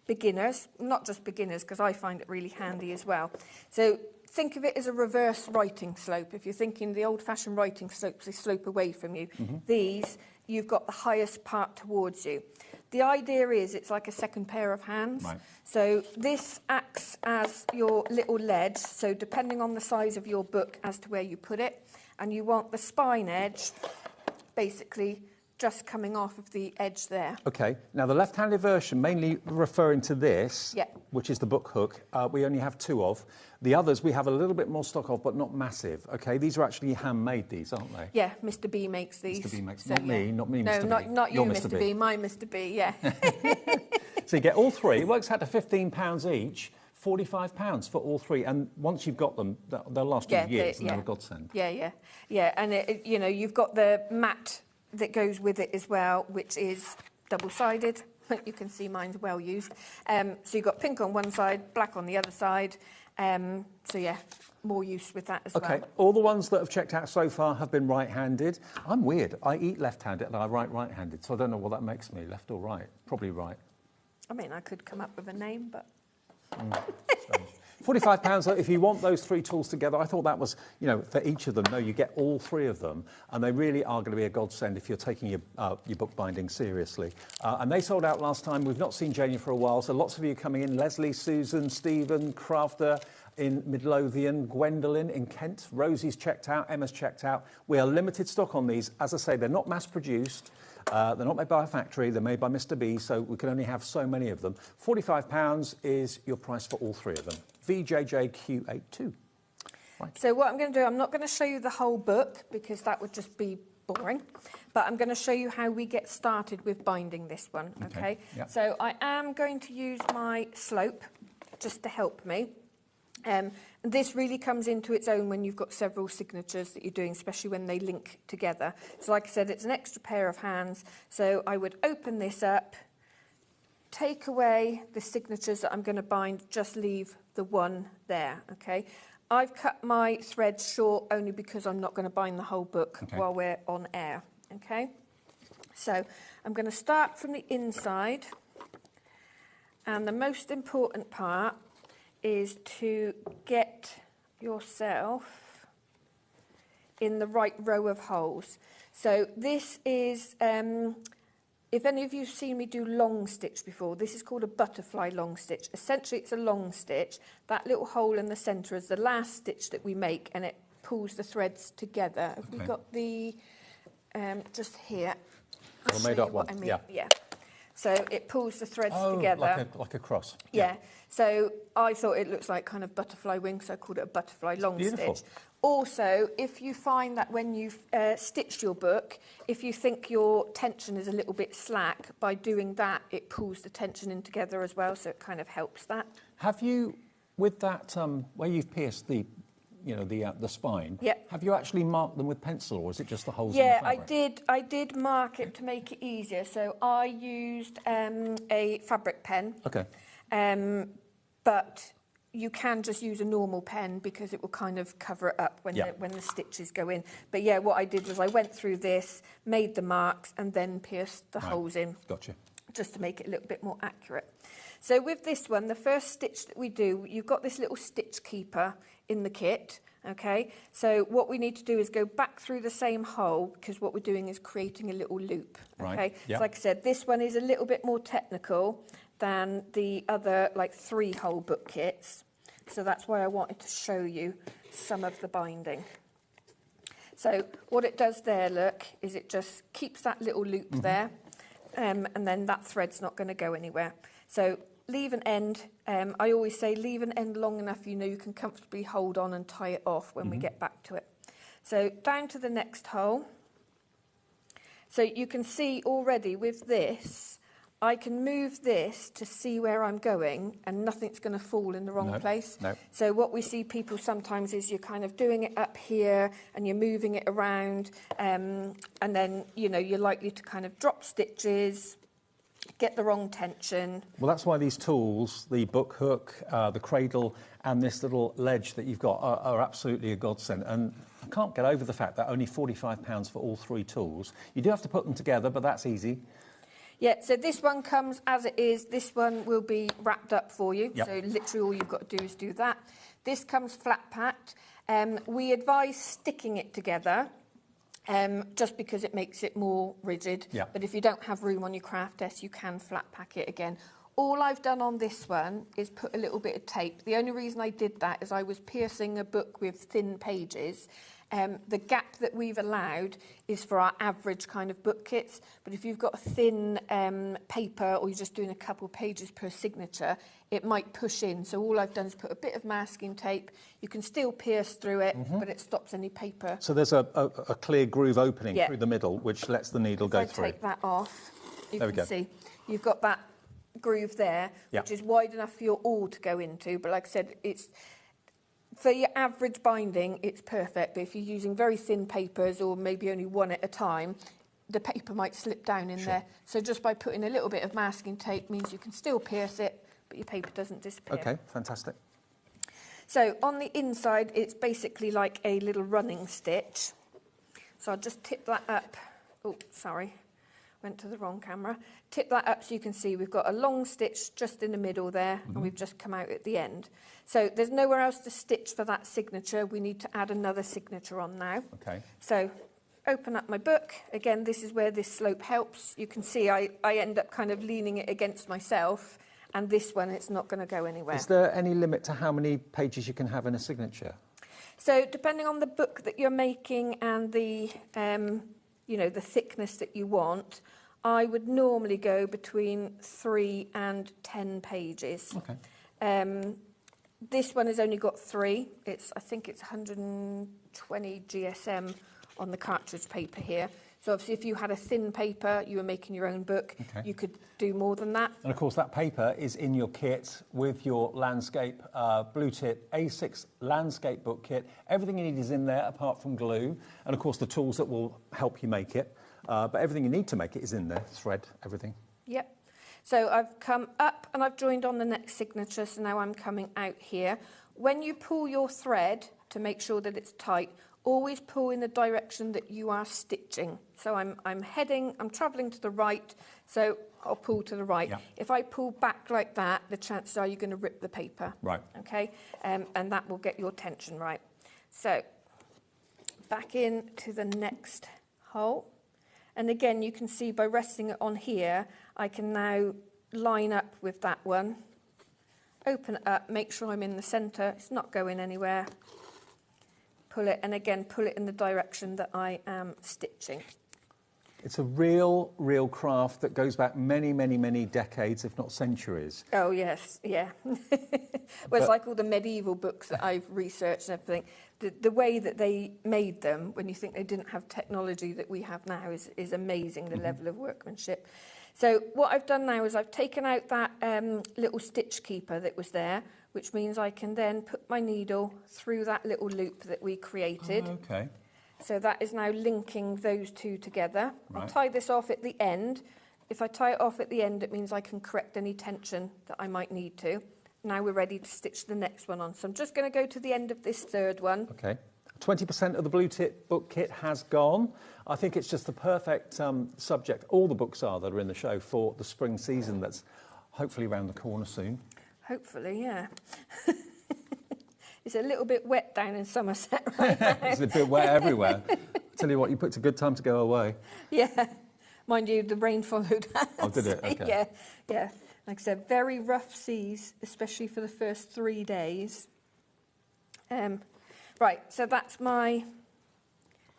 beginners, not just beginners, because I find it really handy as well. So think of it as a reverse writing slope. If you're thinking the old-fashioned writing slopes, they slope away from you. These, you've got the highest part towards you. The idea is it's like a second pair of hands. Right. So this acts as your little ledge, so depending on the size of your book as to where you put it, and you want the spine edge basically just coming off of the edge there. Okay, now the left-handed version, mainly referring to this, Yeah. which is the book hook, we only have 2 of. The others we have a little bit more stock of, but not massive. Okay, these are actually handmade, these, aren't they? Yeah, Mr. B makes these. Mr. B makes, so, not me, not me, no, Mr. B. not you, You're Mr. B, my Mr. B, yeah. So you get all 3, it works out to £15 each, £45 for all 3, and once you've got them, they'll last you years, and they're a godsend. Yeah, and you know, you've got the mat that goes with it as well, which is double-sided. You can see mine's well used. So you've got pink on one side, black on the other side. So yeah, more use with that as well. Okay, all the ones that have checked out so far have been right-handed. I'm weird. I eat left-handed and I write right-handed, so I don't know what that makes me, left or right. Probably right. I mean, I could come up with a name, but... £45 if you want those 3 tools together. I thought that was, you know, for each of them. No, you get all 3 of them, and they really are going to be a godsend if you're taking your bookbinding seriously. And they sold out last time. We've not seen Janie for a while, so lots of you coming in. Leslie, Susan, Stephen, Crafter in Midlothian, Gwendolyn in Kent. Rosie's checked out, Emma's checked out. We are limited stock on these. As I say, they're not mass-produced. They're not made by a factory, they're made by Mr. B, so we can only have so many of them. £45 is your price for all 3 of them. VJJQ82. Right. So what I'm going to do, I'm not going to show you the whole book because that would just be boring, but I'm going to show you how we get started with binding this one, okay? Yep. So I am going to use my slope just to help me. This really comes into its own when you've got several signatures that you're doing, especially when they link together. So like I said, it's an extra pair of hands. So I would open this up, take away the signatures that I'm going to bind, just leave the one there, okay? I've cut my thread short only because I'm not going to bind the whole book while we're on air, okay? So I'm going to start from the inside, and the most important part is to get yourself in the right row of holes. So this is, if any of you have seen me do long stitch before, this is called a butterfly long stitch. Essentially, it's a long stitch. That little hole in the centre is the last stitch that we make, and it pulls the threads together. Have we got the, just here? Well, made up one. I mean. Yeah. So it pulls the threads together. Like a cross. Yeah. So I thought it looks like kind of butterfly wings, so I called it a butterfly long beautiful. stitch. Also, if you find that when you've stitched your book, if you think your tension is a little bit slack, by doing that, it pulls the tension in together as well, so it kind of helps that. Have you, with that, where you've pierced the spine, have you actually marked them with pencil, or is it just the holes in the fabric? I did mark it to make it easier. So I used a fabric pen. Okay. But you can just use a normal pen because it will kind of cover it up when the stitches go in. But yeah, what I did was I went through this, made the marks, and then pierced the holes in. Gotcha. Just to make it a little bit more accurate. So with this one, the first stitch that we do, you've got this little stitch keeper in the kit, okay? So what we need to do is go back through the same hole, because what we're doing is creating a little loop, okay? Right. Yep. So like I said, this one is a little bit more technical than the other, like, 3-hole book kits. So that's why I wanted to show you some of the binding. So what it does there, look, is it just keeps that little loop there, and then that thread's not going to go anywhere. So leave an end. I always say leave an end long enough you know you can comfortably hold on and tie it off when we get back to it. So down to the next hole. So you can see already with this, I can move this to see where I'm going and nothing's going to fall in the wrong place. No. So what we see people sometimes is you're kind of doing it up here and you're moving it around, and then, you know, you're likely to kind of drop stitches, get the wrong tension. Well, that's why these tools, the book hook, the cradle, and this little ledge that you've got are absolutely a godsend. And I can't get over the fact that only £45 for all 3 tools. You do have to put them together, but that's easy. Yeah, so this one comes as it is. This one will be wrapped up for you. Yep. So literally all you've got to do is do that. This comes flat packed. We advise sticking it together, just because it makes it more rigid. Yep. But if you don't have room on your craft desk, you can flat pack it again. All I've done on this one is put a little bit of tape. The only reason I did that is I was piercing a book with thin pages. The gap that we've allowed is for our average kind of book kits, but if you've got a thin paper or you're just doing a couple pages per signature, it might push in. So all I've done is put a bit of masking tape. You can still pierce through it, but it stops any paper. So there's a clear groove opening through the middle, which lets the needle go through. If I take that off, you There we can go. see you've got that groove there, which is wide enough for your awl to go into. But like I said, it's for your average binding, it's perfect. But if you're using very thin papers or maybe only one at a time, the paper might slip down in there. So just by putting a little bit of masking tape means you can still pierce it, but your paper doesn't disappear. Okay, fantastic. So on the inside, it's basically like a little running stitch. So I'll just tip that up. Oh, sorry, went to the wrong camera. Tip that up so you can see we've got a long stitch just in the middle there, and we've just come out at the end. So there's nowhere else to stitch for that signature. We need to add another signature on now. Okay. So open up my book. Again, this is where this slope helps. You can see I end up kind of leaning it against myself, and this one, it's not going to go anywhere. Is there any limit to how many pages you can have in a signature? So depending on the book that you're making and the, you know, the thickness that you want, I would normally go between 3 and 10 pages. Okay. This one has only got 3. I think it's 120 GSM on the cartridge paper here. So obviously if you had a thin paper, you were making your own book, you could do more than that. And of course that paper is in your kit with your landscape Blue Tit A6 landscape book kit. Everything you need is in there apart from glue, and of course the tools that will help you make it. But everything you need to make it is in there, thread, everything. Yep. So I've come up and I've joined on the next signature, so now I'm coming out here. When you pull your thread to make sure that it's tight, always pull in the direction that you are stitching. So I'm travelling to the right, so I'll pull to the right. Yeah. If I pull back like that, the chances are you're going to rip the paper. Right. Okay, and that will get your tension right. So back in to the next hole. And again, you can see by resting it on here, I can now line up with that one. Open it up, make sure I'm in the centre. It's not going anywhere. Pull it, and again, pull it in the direction that I am stitching. It's a real craft that goes back many decades, if not centuries. Oh, yes, yeah. Well, it's like all the medieval books that I've researched and everything. The way that they made them, when you think they didn't have technology that we have now, is amazing, the level of workmanship. So what I've done now is I've taken out that little stitch keeper that was there, which means I can then put my needle through that little loop that we created. Oh, okay. So that is now linking those two together. Right. I'll tie this off at the end. If I tie it off at the end, it means I can correct any tension that I might need to. Now we're ready to stitch the next one on. So I'm just going to go to the end of this third one. Okay. 20% of the blue Tit Book Kit has gone. I think it's just the perfect subject, all the books are that are in the show, for the spring season that's hopefully around the corner soon. Hopefully, yeah. It's a little bit wet down in Somerset right now. It's a bit wet everywhere. Tell you what, you picked a good time to go away. Yeah. Mind you, the rain followed us. Oh, did it? Okay. Yeah. Like I said, very rough seas, especially for the first 3 days. Right, so that's my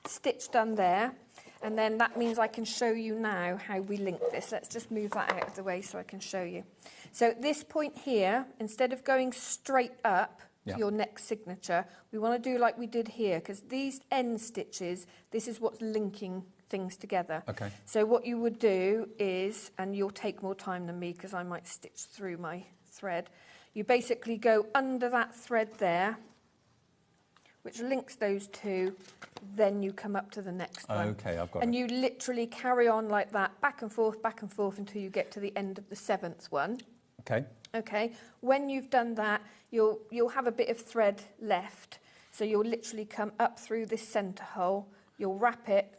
stitch done there. And then that means I can show you now how we link this. Let's just move that out of the way so I can show you. So at this point here, instead of going straight up to your next signature, we want to do like we did here, because these end stitches, this is what's linking things together. Okay. So what you would do is, and you'll take more time than me because I might stitch through my thread, you basically go under that thread there, which links those two, then you come up to the next one. Okay, I've got it. And you literally carry on like that, back and forth, until you get to the end of the 7th one. Okay. Okay, when you've done that, you'll have a bit of thread left. So you'll literally come up through this centre hole, you'll wrap it,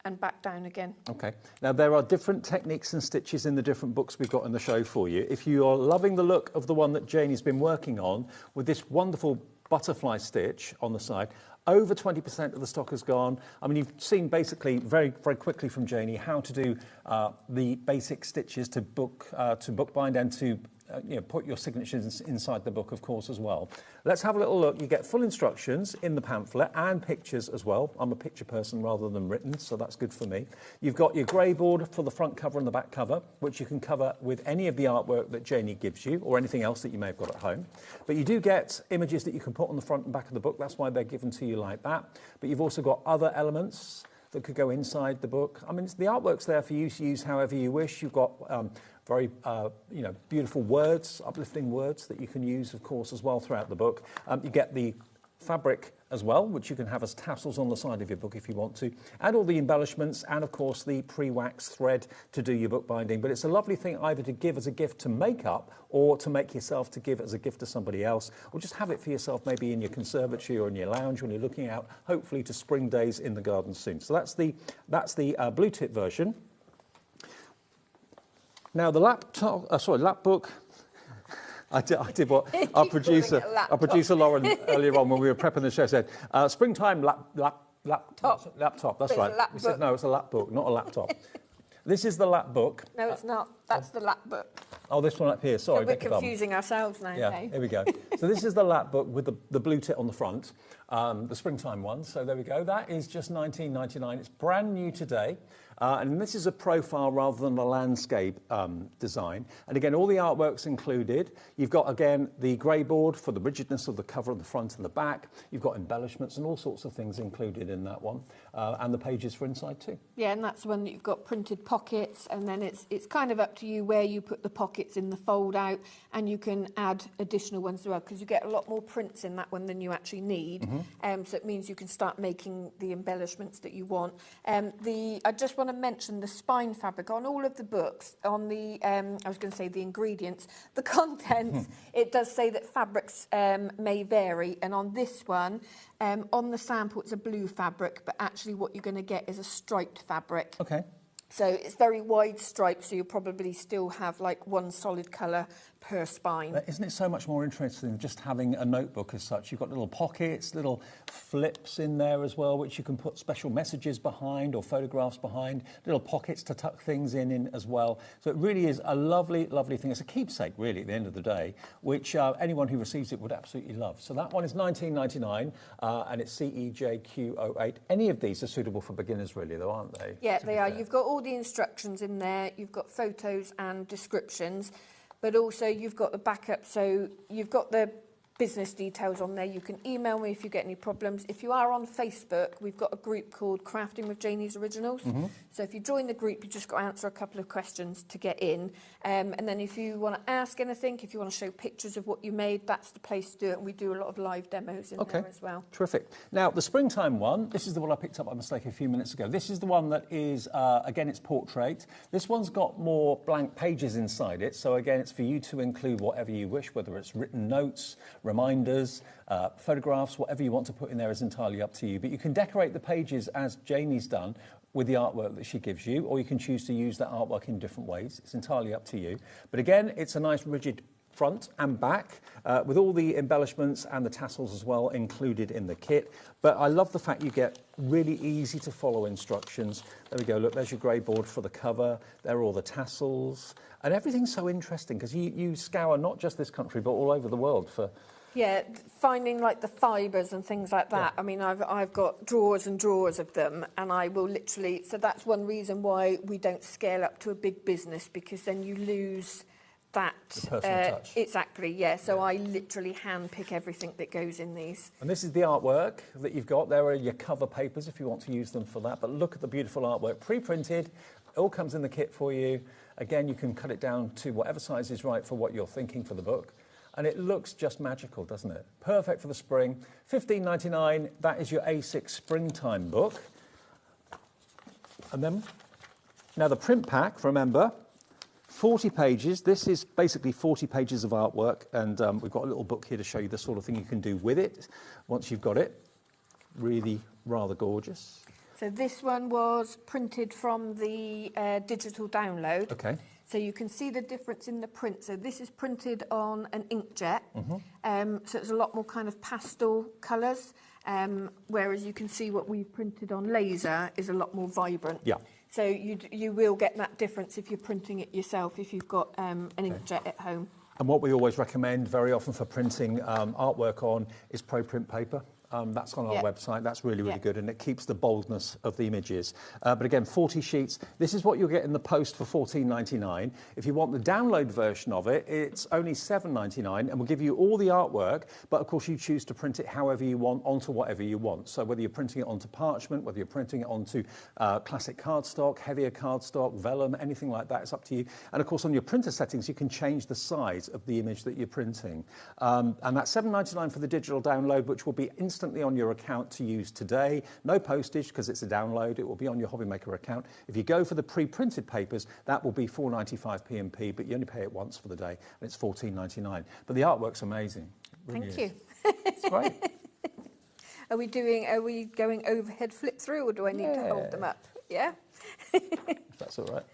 and back down again. Okay. Now, there are different techniques and stitches in the different books we've got in the show for you. If you are loving the look of the one that Janie's been working on, with this wonderful butterfly stitch on the side, over 20% of the stock has gone. I mean, you've seen basically very quickly from Janie how to do the basic stitches to bookbind and to put your signatures inside the book, of course, as well. Let's have a little look. You get full instructions in the pamphlet and pictures as well. I'm a picture person rather than written, so that's good for me. You've got your grey board for the front cover and the back cover, which you can cover with any of the artwork that Janie gives you or anything else that you may have got at home. But you do get images that you can put on the front and back of the book. That's why they're given to you like that. But you've also got other elements that could go inside the book. I mean, the artwork's there for you to use however you wish. You've got very beautiful words, uplifting words that you can use, of course, as well throughout the book. You get the fabric as well, which you can have as tassels on the side of your book if you want to, and all the embellishments, and of course the pre-waxed thread to do your bookbinding. But it's a lovely thing either to give as a gift to make up, or to make yourself to give as a gift to somebody else, or just have it for yourself maybe in your conservatory or in your lounge when you're looking out, hopefully, to spring days in the garden soon. So that's the blue Tit version. Now the lap book. I did what our producer Lauren earlier on when we were prepping the show said. Springtime laptop. That's right. We said no, it's a lap book, not a laptop. This is the lap book. No, it's not. That's the lap book. Oh, this one up here. Sorry, we're confusing ourselves now. Yeah, here we go. So this is the lap book with the blue Tit on the front, the springtime one. So there we go. That is just $19.99. It's brand new today. And this is a profile rather than a landscape design. And again, all the artwork's included. You've got, again, the grey board for the rigidness of the cover of the front and the back. You've got embellishments and all sorts of things included in that one. And the pages for inside too. Yeah, and that's when you've got printed pockets, and then it's kind of up to you where you put the pockets in the fold out, and you can add additional ones as well, because you get a lot more prints in that one than you actually need. So it means you can start making the embellishments that you want. I just want to mention the spine fabric on all of the books, on the I was going to say the ingredients, the contents. It does say that fabrics may vary, and on this one, on the sample it's a blue fabric, but actually what you're going to get is a striped fabric. Okay. So it's very wide striped, so you'll probably still have like one solid colour per spine. Isn't it so much more interesting than just having a notebook as such? You've got little pockets, little flips in there as well, which you can put special messages behind or photographs behind, little pockets to tuck things in as well. So it really is a lovely, lovely thing. It's a keepsake, really, at the end of the day, which anyone who receives it would absolutely love. So that one is $19.99, and it's CEJQ08. Any of these are suitable for beginners, really, though, aren't they? Yeah, they are. You've got all the instructions in there. You've got photos and descriptions. But also you've got the backup, so you've got the business details on there. You can email me if you get any problems. If you are on Facebook, we've got a group called Crafting with Janie's Originals. So if you join the group, you just got to answer a couple of questions to get in. And then if you want to ask anything, if you want to show pictures of what you made, that's the place to do it. And we do a lot of live demos in there as well. Terrific. Now, the springtime one, this is the one I picked up by mistake a few minutes ago. This is the one that is, again, it's portrait. This one's got more blank pages inside it. So again, it's for you to include whatever you wish, whether it's written notes, reminders, photographs, whatever you want to put in there is entirely up to you. But you can decorate the pages as Janie's done with the artwork that she gives you, or you can choose to use that artwork in different ways. It's entirely up to you. But again, it's a nice rigid front and back with all the embellishments and the tassels as well included in the kit. But I love the fact you get really easy to follow instructions. There we go, look, there's your grey board for the cover. There are all the tassels. And everything's so interesting because you scour not just this country but all over the world for... Yeah, finding like the fibres and things like that. Yeah. I mean, I've got drawers and drawers of them, and I will literally... So that's one reason why we don't scale up to a big business, because then you lose that... The personal touch. Exactly, yeah. So I literally hand-pick everything that goes in these. And this is the artwork that you've got. There are your cover papers if you want to use them for that. But look at the beautiful artwork. Pre-printed, it all comes in the kit for you. Again, you can cut it down to whatever size is right for what you're thinking for the book. And it looks just magical, doesn't it? Perfect for the spring. $15.99, that is your A6 springtime book. And then, now the print pack, remember, 40 pages. This is basically 40 pages of artwork, and we've got a little book here to show you the sort of thing you can do with it once you've got it. Really rather gorgeous. So this one was printed from the digital download. Okay. So you can see the difference in the print. So this is printed on an inkjet. So it's a lot more kind of pastel colours, whereas you can see what we've printed on laser is a lot more vibrant. Yeah. So you will get that difference if you're printing it yourself, if you've got an inkjet at home. And what we always recommend very often for printing artwork on is Pro Print paper. That's on our website. That's really, really good, and it keeps the boldness of the images. But again, 40 sheets. This is what you'll get in the post for $14.99. If you want the download version of it, it's only $7.99, and we'll give you all the artwork, but of course you choose to print it however you want, onto whatever you want. So whether you're printing it onto parchment, whether you're printing it onto classic cardstock, heavier cardstock, vellum, anything like that, it's up to you. And of course on your printer settings, you can change the size of the image that you're printing. And that's $7.99 for the digital download, which will be instantly on your account to use today. No postage because it's a download. It will be on your HobbyMaker account. If you go for the pre-printed papers, that will be $4.95 p&p, but you only pay it once for the day, and it's $14.99. But the artwork's amazing. Really Thank you. It's great. Are we going overhead flip through, or do I need to hold them up? Yeah? If that's all right.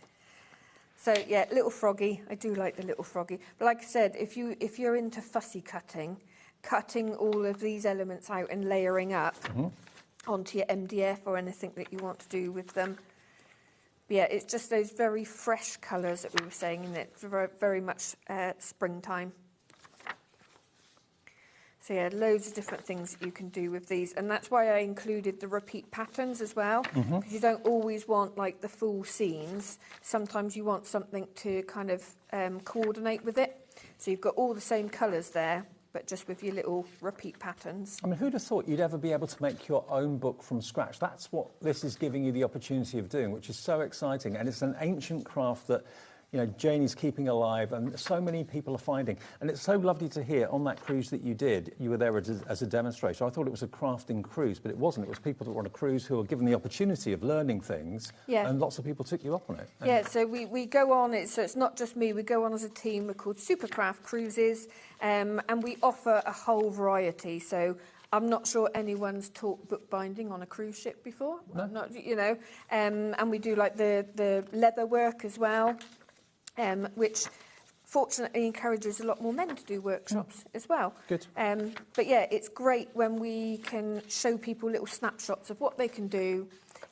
So yeah, little froggy. I do like the little froggy. But like I said, if you're into fussy cutting all of these elements out and layering up onto your MDF or anything that you want to do with them. But yeah, it's just those very fresh colours that we were saying, and it's very, very much springtime. So yeah, loads of different things that you can do with these, and that's why I included the repeat patterns as well, because you don't always want like the full scenes. Sometimes you want something to kind of coordinate with it. So you've got all the same colours there, but just with your little repeat patterns. I mean, who'd have thought you'd ever be able to make your own book from scratch? That's what this is giving you the opportunity of doing, which is so exciting. And it's an ancient craft that, you know, Janie's keeping alive, and so many people are finding. And it's so lovely to hear on that cruise that you did, you were there as a demonstrator. I thought it was a crafting cruise, but it wasn't. It was people that were on a cruise who were given the opportunity of learning things, and lots of people took you up on it. Yeah, so we go on, so it's not just me, we go on as a team. We're called Supercraft Cruises, and we offer a whole variety. So I'm not sure anyone's taught bookbinding on a cruise ship before. No. Not, you know, and we do like the leather work as well. Which fortunately encourages a lot more men to do workshops as well. Good. But yeah, it's great when we can show people little snapshots of what they can do,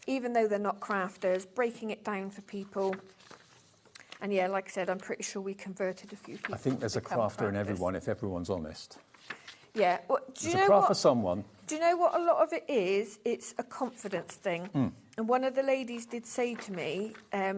even though they're not crafters, breaking it down for people. And yeah, like I said, I'm pretty sure we converted a few people. I think there's a crafter in everyone, if everyone's honest. Yeah. Well, There's a craft for someone. Do you know what a lot of it is? It's a confidence thing. And one of the ladies did say to me,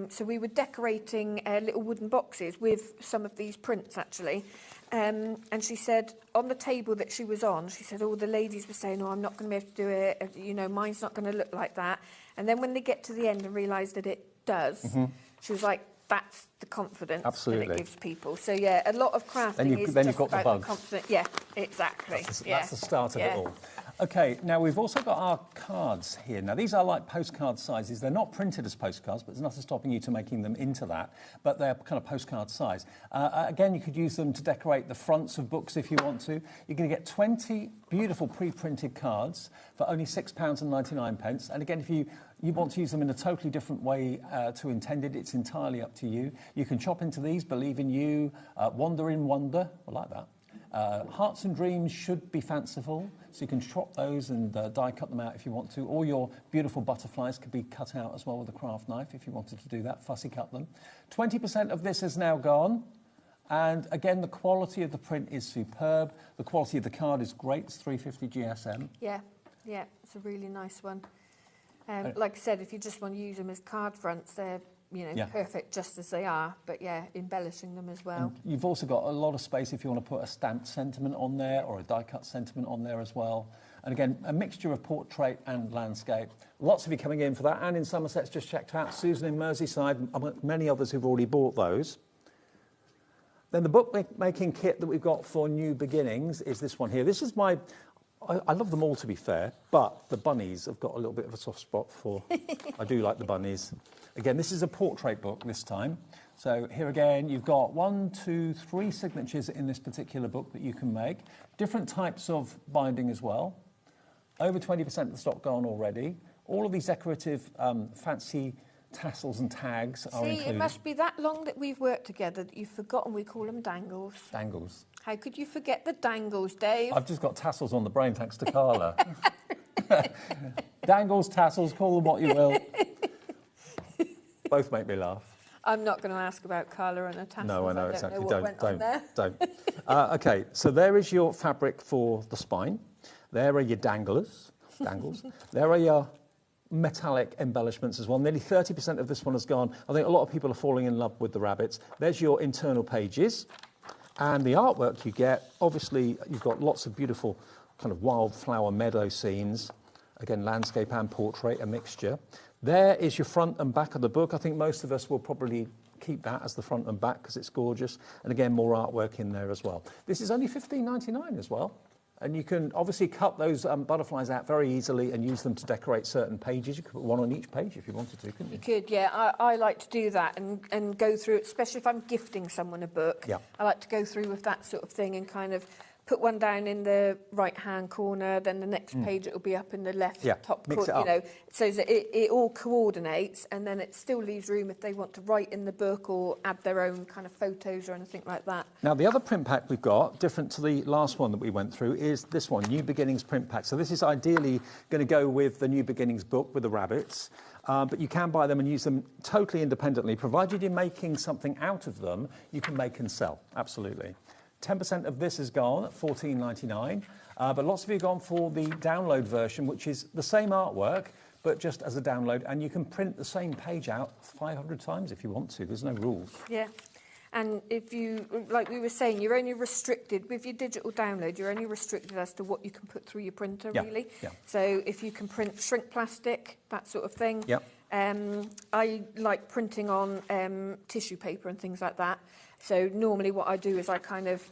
so we were decorating little wooden boxes with some of these prints, actually. And she said, on the table that she was on, she said, all the ladies were saying, oh, I'm not going to be able to do it. You know, mine's not going to look like that. And then when they get to the end and realise that it does, she was like, that's the confidence that it gives people. So yeah, a lot of crafting is just about the confidence. Yeah, exactly. That's the start of it all. Okay, now we've also got our cards here. Now these are like postcard sizes. They're not printed as postcards, but there's nothing stopping you to making them into that. But they're kind of postcard size. Again, you could use them to decorate the fronts of books if you want to. You're going to get 20 beautiful pre-printed cards for only £6.99. And again, if you want to use them in a totally different way to intended, it's entirely up to you. You can chop into these, Believe in You, Wander in Wonder, I like that. Hearts and Dreams Should Be Fanciful, so you can chop those and die cut them out if you want to. All your beautiful butterflies could be cut out as well with a craft knife if you wanted to do that, fussy cut them. 20% of this is now gone. And again, the quality of the print is superb. The quality of the card is great. It's 350 GSM. Yeah, it's a really nice one. Like I said, if you just want to use them as card fronts, they're perfect just as they are. But yeah, embellishing them as well. And you've also got a lot of space if you want to put a stamped sentiment on there or a die-cut sentiment on there as well. And again, a mixture of portrait and landscape. Lots of you coming in for that. And in Somerset's just checked out Susan in Merseyside, among many others who've already bought those. Then the bookmaking kit that we've got for new beginnings is this one here. This is my... I love them all, to be fair, but the bunnies have got a little bit of a soft spot for... I do like the bunnies. Again, this is a portrait book this time. So here again, you've got 1, 2, 3 signatures in this particular book that you can make. Different types of binding as well. Over 20% of the stock gone already. All of these decorative fancy tassels and tags are included. See, it must be that long that we've worked together that you've forgotten we call them dangles. Dangles. How could you forget the dangles, Dave? I've just got tassels on the brain, thanks to Carla. Dangles, tassels, call them what you will. Both make me laugh. I'm not going to ask about Carla and her tassels. No, I know, exactly. Don't. Okay, so there is your fabric for the spine. There are your dangles. There are your metallic embellishments as well. Nearly 30% of this one has gone. I think a lot of people are falling in love with the rabbits. There's your internal pages. And the artwork you get, obviously, you've got lots of beautiful kind of wildflower meadow scenes. Again, landscape and portrait, a mixture. There is your front and back of the book. I think most of us will probably keep that as the front and back because it's gorgeous. And again, more artwork in there as well. This is only £15.99 as well. And you can obviously cut those butterflies out very easily and use them to decorate certain pages. You could put one on each page if you wanted to, couldn't you? You could, yeah. I like to do that and go through, especially if I'm gifting someone a book. Yeah. I like to go through with that sort of thing and kind of put one down in the right-hand corner, then the next page it'll be up in the left top corner, you know, so that it all coordinates, and then it still leaves room if they want to write in the book or add their own kind of photos or anything like that. Now, the other print pack we've got, different to the last one that we went through, is this one, New Beginnings print pack. So this is ideally going to go with the New Beginnings book with the rabbits. But you can buy them and use them totally independently. Provided you're making something out of them, you can make and sell, absolutely. 10% of this is gone at $14.99, but lots of you have gone for the download version, which is the same artwork, but just as a download, and you can print the same page out 500 times if you want to. There's no rules. Yeah, and if you, like we were saying, you're only restricted, with your digital download, you're only restricted as to what you can put through your printer, really. Yeah. So if you can print shrink plastic, that sort of thing. Yeah. I like printing on tissue paper and things like that. So normally what I do is I kind of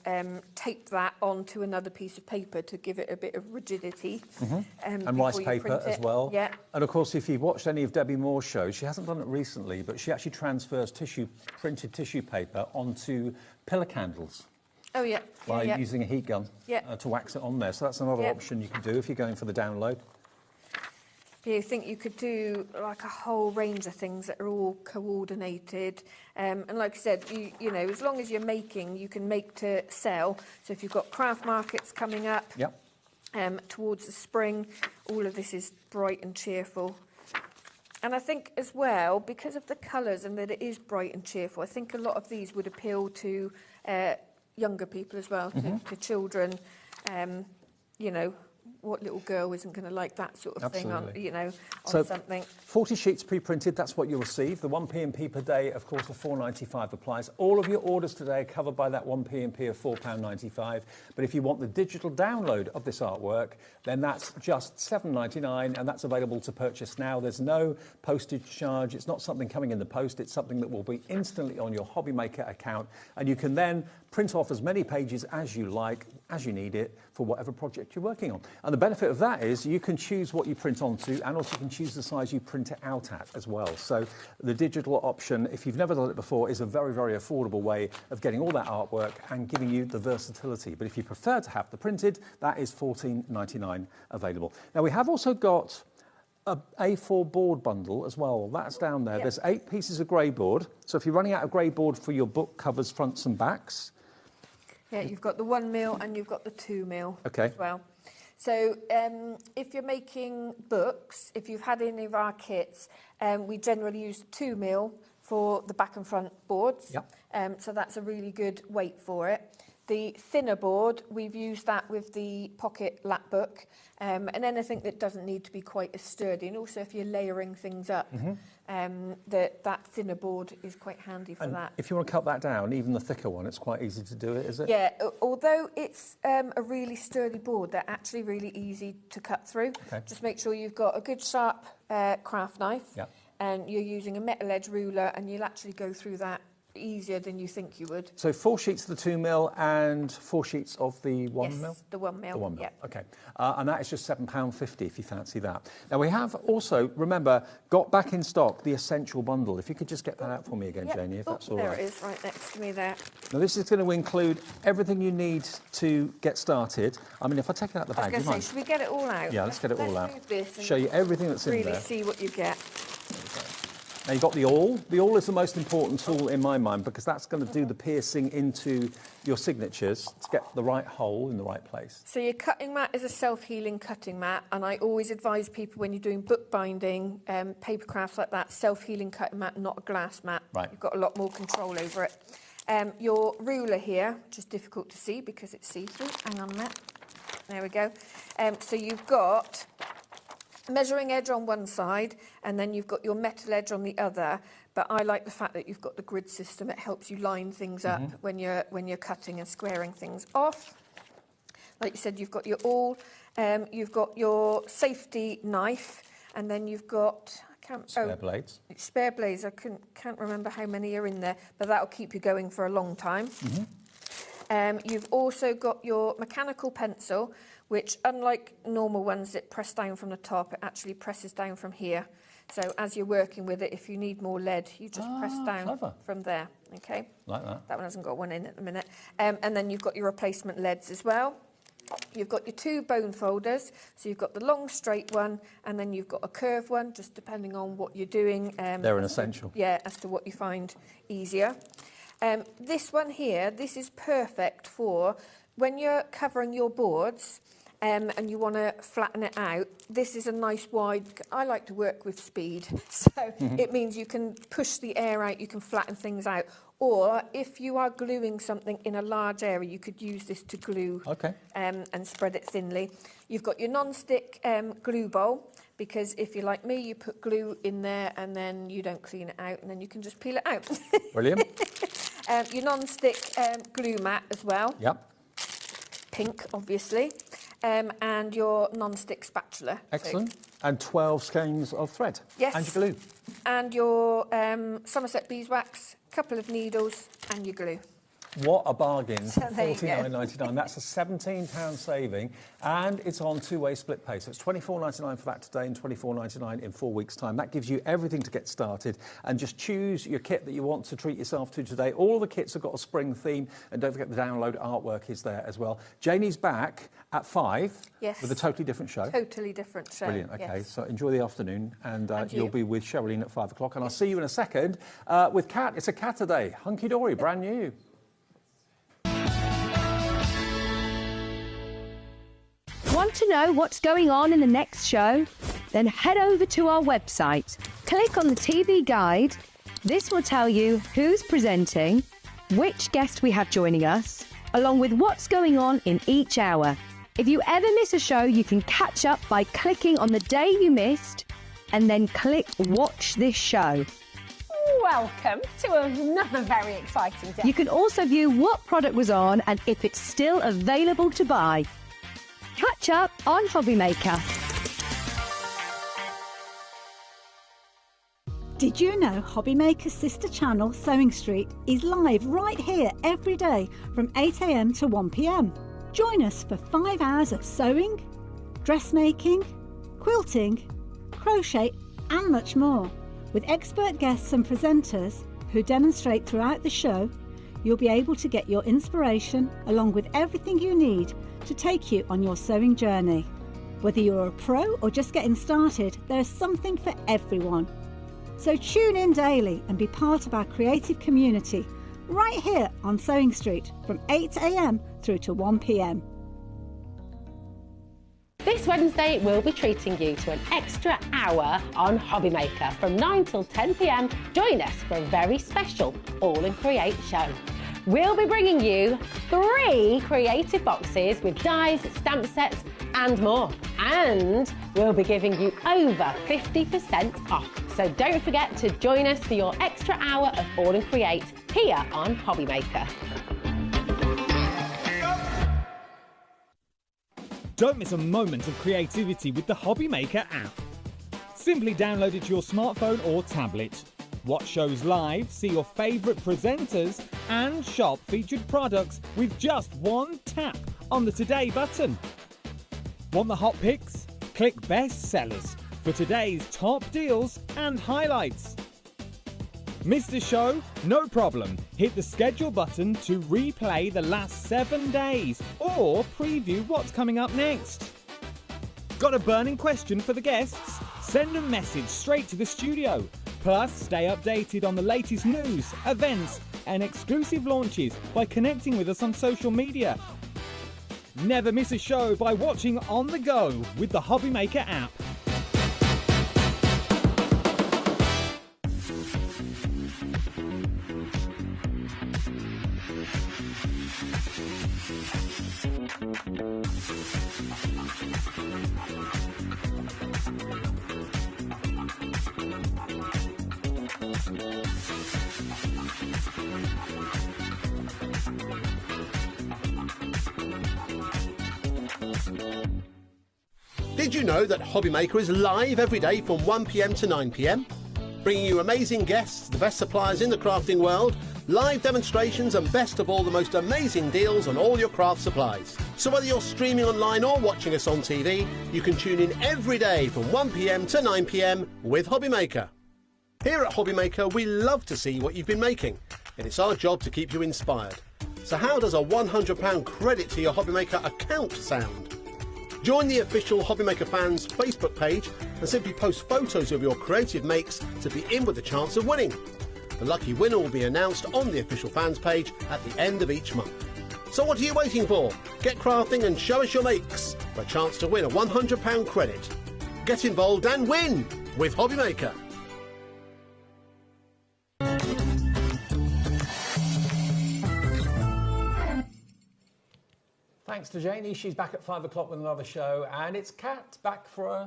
tape that onto another piece of paper to give it a bit of rigidity. And rice paper as well. Yeah. And of course, if you've watched any of Debbie Moore's shows, she hasn't done it recently, but she actually transfers printed tissue paper onto pillar candles. Oh, yeah. By using a heat gun to wax it on there. So that's another option you can do if you're going for the download. You think you could do like a whole range of things that are all coordinated. And like I said, you know, as long as you're making, you can make to sell. So if you've got craft markets coming up towards the spring, all of this is bright and cheerful. And I think as well, because of the colours and that it is bright and cheerful, I think a lot of these would appeal to younger people as well, to children. You know, what little girl isn't going to like that sort of thing on, you know, on something. 40 sheets pre-printed, that's what you'll receive. The 1 P&P per day, of course, of £4.95 applies. All of your orders today are covered by that 1 P&P of £4.95. But if you want the digital download of this artwork, then that's just £7.99, and that's available to purchase now. There's no postage charge. It's not something coming in the post. It's something that will be instantly on your HobbyMaker account, and you can then print off as many pages as you like, as you need it, for whatever project you're working on. And the benefit of that is you can choose what you print onto, and also you can choose the size you print it out at as well. So the digital option, if you've never done it before, is a very, very affordable way of getting all that artwork and giving you the versatility. But if you prefer to have the printed, that is £14.99 available. Now, we have also got a A4 board bundle as well. That's down there. There's 8 pieces of grey board. So if you're running out of grey board for your book covers, fronts and backs, yeah, you've got the 1 mil and you've got the 2 mil as well. So if you're making books, if you've had any of our kits, we generally use 2 mil for the back and front boards. So that's a really good weight for it. The thinner board, we've used that with the pocket lap book, and anything that doesn't need to be quite as sturdy. And also if you're layering things up, that thinner board is quite handy for that. If you want to cut that down, even the thicker one, it's quite easy to do it, is it? Yeah, although it's a really sturdy board, they're actually really easy to cut through. Just make sure you've got a good sharp craft knife, and you're using a metal edge ruler, and you'll actually go through that easier than you think you would. So 4 sheets of the 2 mil and 4 sheets of the 1 mil? Yes, the 1 mil. The 1 mil, OK. And that is just £7.50 if you fancy that. Now, we have also, remember, got back in stock the Essential Bundle. If you could just get that out for me again, Janie, if that's all right. There it is, right next to me there. Now, this is going to include everything you need to get started. I mean, if I take it out the bag, I was going to say, should we get it all out? Yeah, let's get it all out. Move this and show you everything that's in there. really see what you get. Now, you've got the awl. The awl is the most important tool in my mind because that's going to do the piercing into your signatures to get the right hole in the right place. So your cutting mat is a self-healing cutting mat, and I always advise people when you're doing book binding, paper crafts like that, self-healing cutting mat, not a glass mat. Right. You've got a lot more control over it. Your ruler here, which is difficult to see because it's see-through. Hang on a minute. There we go. So you've got measuring edge on one side, and then you've got your metal edge on the other. But I like the fact that you've got the grid system. It helps you line things up when you're cutting and squaring things off. Like you said, you've got your awl, you've got your safety knife, and then you've got spare blades. Spare blades. I can't remember how many are in there, but that'll keep you going for a long time. You've also got your mechanical pencil, which, unlike normal ones that press down from the top, it actually presses down from here. So as you're working with it, if you need more lead, you just press down from there. Okay. Like that. That one hasn't got one in at the minute. And then you've got your replacement leads as well. You've got your 2 bone folders. So you've got the long straight one, and then you've got a curved one, just depending on what you're doing. They're an essential. As to what you find easier. This one here, this is perfect for when you're covering your boards and you want to flatten it out. This is a nice wide, I like to work with speed, so it means you can push the air out, you can flatten things out. Or if you are gluing something in a large area, you could use this to glue and spread it thinly. You've got your non-stick glue bowl, because if you're like me, you put glue in there and then you don't clean it out, and then you can just peel it out. Brilliant. Your non-stick glue mat as well. Yep. Pink, obviously. And your non-stick spatula. Excellent. So, and 12 skeins of thread. Yes. And your glue. And your Somerset beeswax, couple of needles, and your glue. What a bargain. So there you go. $49.99. That's a £17 saving, and it's on two-way split pay. So it's $24.99 for that today and $24.99 in 4 weeks' time. That gives you everything to get started, and just choose your kit that you want to treat yourself to today. All the kits have got a spring theme, and don't forget the download artwork is there as well. Janie's back at 5 with a totally different show. Totally different show. Brilliant. Okay, yes. so enjoy the afternoon, and you'll be with Sherilyn at 5 o'clock, and I'll see you in a second with Kat. It's a Cat-a-day, hunky-dory, brand new. Want to know what's going on in the next show? Then head over to our website. Click on the TV guide. This will tell you who's presenting, which guest we have joining us, along with what's going on in each hour. If you ever miss a show, you can catch up by clicking on the day you missed and then click Watch This Show. Welcome to another very exciting day. You can also view what product was on and if it's still available to buy. Catch up on HobbyMaker. Did you know HobbyMaker's sister channel, Sewing Street, is live right here every day from 8 AM to 1 PM? Join us for 5 hours of sewing, dressmaking, quilting, crochet and much more. With expert guests and presenters who demonstrate throughout the show, you'll be able to get your inspiration along with everything you need to take you on your sewing journey. Whether you're a pro or just getting started, there's something for everyone. So tune in daily and be part of our creative community right here on Sewing Street from 8 AM through to 1 PM. This Wednesday, we'll be treating you to an extra hour on HobbyMaker. From 9 till 10 PM, join us for a very special All in Create show. We'll be bringing you 3 creative boxes with dies, stamp sets and more. And we'll be giving you over 50% off. So don't forget to join us for your extra hour of All in Create here on HobbyMaker. Don't miss a moment of creativity with the HobbyMaker app. Simply download it to your smartphone or tablet. Watch shows live, see your favourite presenters and shop featured products with just one tap on the Today button. Want the hot picks? Click Best Sellers for today's top deals and highlights. Missed a show? No problem. Hit the schedule button to replay the last 7 days or preview what's coming up next. Got a burning question for the guests? Send a message straight to the studio. Plus, stay updated on the latest news, events and exclusive launches by connecting with us on social media. Never miss a show by watching on the go with the HobbyMaker app. Did you know that HobbyMaker is live every day from 1 PM to 9 PM? Bringing you amazing guests, the best suppliers in the crafting world, live demonstrations and best of all the most amazing deals on all your craft supplies. So whether you're streaming online or watching us on TV, you can tune in every day from 1 PM to 9 PM with HobbyMaker. Here at HobbyMaker, we love to see what you've been making, and it's our job to keep you inspired. So how does a £100 credit to your HobbyMaker account sound? Join the official HobbyMaker fans Facebook page and simply post photos of your creative makes to be in with a chance of winning. The lucky winner will be announced on the official fans page at the end of each month. So what are you waiting for? Get crafting and show us your makes for a chance to win a £100 credit. Get involved and win with HobbyMaker. Thanks to Janie. She's back at 5 o'clock with another show, and it's Kat back for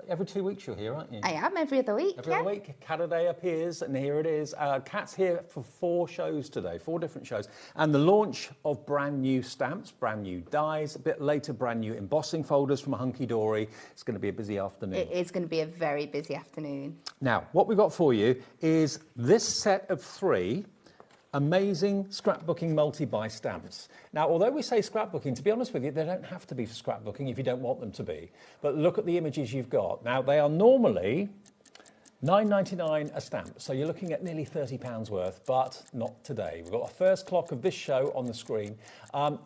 every 2 weeks. You're here, aren't you? I am every other week. Every other week, Cat-a-Day appears, and here it is. Kat's here for 4 shows today, 4 different shows, and the launch of brand new stamps, brand new dies, a bit later, brand new embossing folders from Hunky Dory. It's going to be a busy afternoon. It is going to be a very busy afternoon. Now, what we've got for you is this set of 3 amazing scrapbooking multi-buy stamps. Now, although we say scrapbooking, to be honest with you, they don't have to be for scrapbooking if you don't want them to be. But look at the images you've got. Now, they are normally £9.99 a stamp, so you're looking at nearly £30 worth, but not today. We've got the first clock of this show on the screen.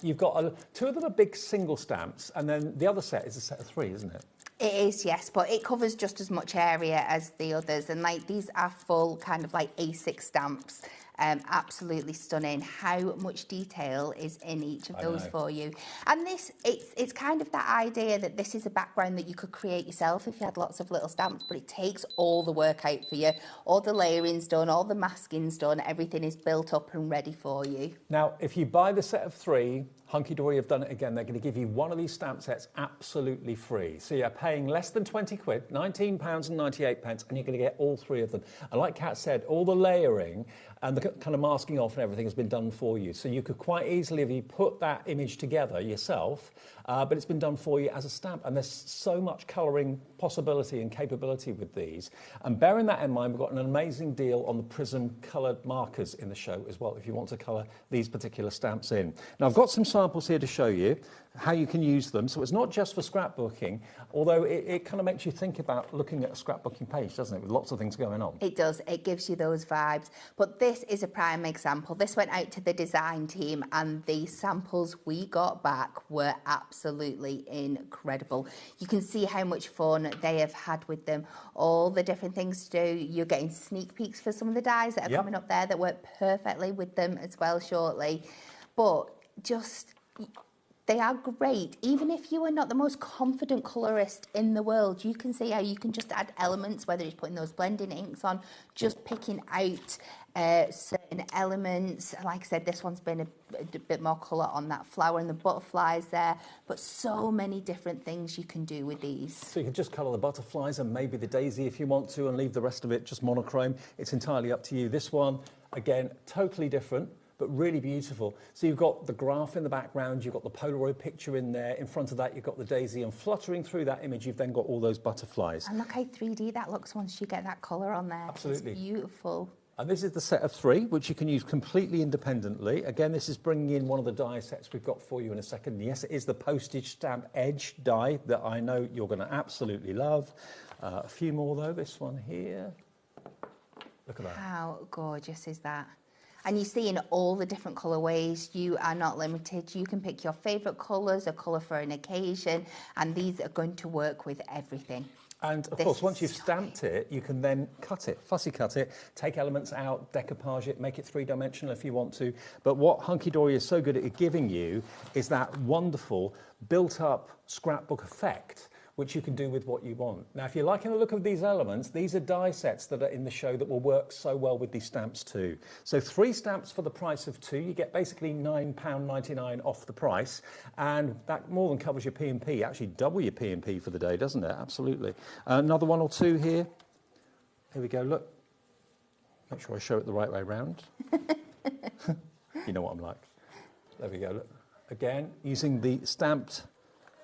You've got two of them are big single stamps, and then the other set is a set of 3, isn't it? It is, yes, but it covers just as much area as the others, and like these are full kind of like A6 stamps. Absolutely stunning how much detail is in each of those for you. And this, it's kind of that idea that this is a background that you could create yourself if you had lots of little stamps, but it takes all the work out for you. All the layering's done, all the masking's done, everything is built up and ready for you. Now, if you buy the set of 3, Hunky Dory have done it again. They're going to give you one of these stamp sets absolutely free. So you're paying less than 20 quid, £19.98, and you're going to get all 3 of them. And like Kat said, all the layering and the kind of masking off and everything has been done for you. So you could quite easily, if you put that image together yourself, but it's been done for you as a stamp. And there's so much colouring possibility and capability with these. And bearing that in mind, we've got an amazing deal on the Prism coloured markers in the show as well, if you want to colour these particular stamps in. Now, I've got some samples here to show you how you can use them. So it's not just for scrapbooking, although it kind of makes you think about looking at a scrapbooking page, doesn't it, with lots of things going on. It does. It gives you those vibes. But this is a prime example. This went out to the design team, and the samples we got back were absolutely incredible. You can see how much fun they have had with them, all the different things to do. You're getting sneak peeks for some of the dies that are coming up there that work perfectly with them as well shortly. But just, they are great. Even if you are not the most confident colorist in the world, you can see how you can just add elements, whether it's putting those blending inks on, just picking out certain elements. Like I said, this one's been a bit more colour on that flower and the butterflies there, but so many different things you can do with these. So you can just colour the butterflies and maybe the daisy if you want to, and leave the rest of it just monochrome. It's entirely up to you. This one, again, totally different, but really beautiful. So you've got the graph in the background, you've got the Polaroid picture in there, in front of that you've got the daisy, and fluttering through that image you've then got all those butterflies. And look how 3D that looks once you get that colour on there. Absolutely. It's beautiful. And this is the set of 3, which you can use completely independently. Again, this is bringing in one of the die sets we've got for you in a second. Yes, it is the postage stamp edge die that I know you're going to absolutely love. A few more though, this one here. Look at that. How gorgeous is that? And you see in all the different colourways, you are not limited. You can pick your favourite colours, a colour for an occasion, and these are going to work with everything. And of course, once you've stamped it, you can then cut it, fussy cut it, take elements out, decoupage it, make it 3-dimensional if you want to. But what Hunky Dory is so good at giving you is that wonderful built-up scrapbook effect, which you can do with what you want. Now, if you're liking the look of these elements, these are die sets that are in the show that will work so well with these stamps too. So 3 stamps for the price of 2. You get basically £9.99 off the price, and that more than covers your P&P, actually double your P&P for the day, doesn't it? Absolutely. Another 1 or 2 here. Here we go, look. Make sure I show it the right way round. You know what I'm like. There we go, look. Again, using the stamped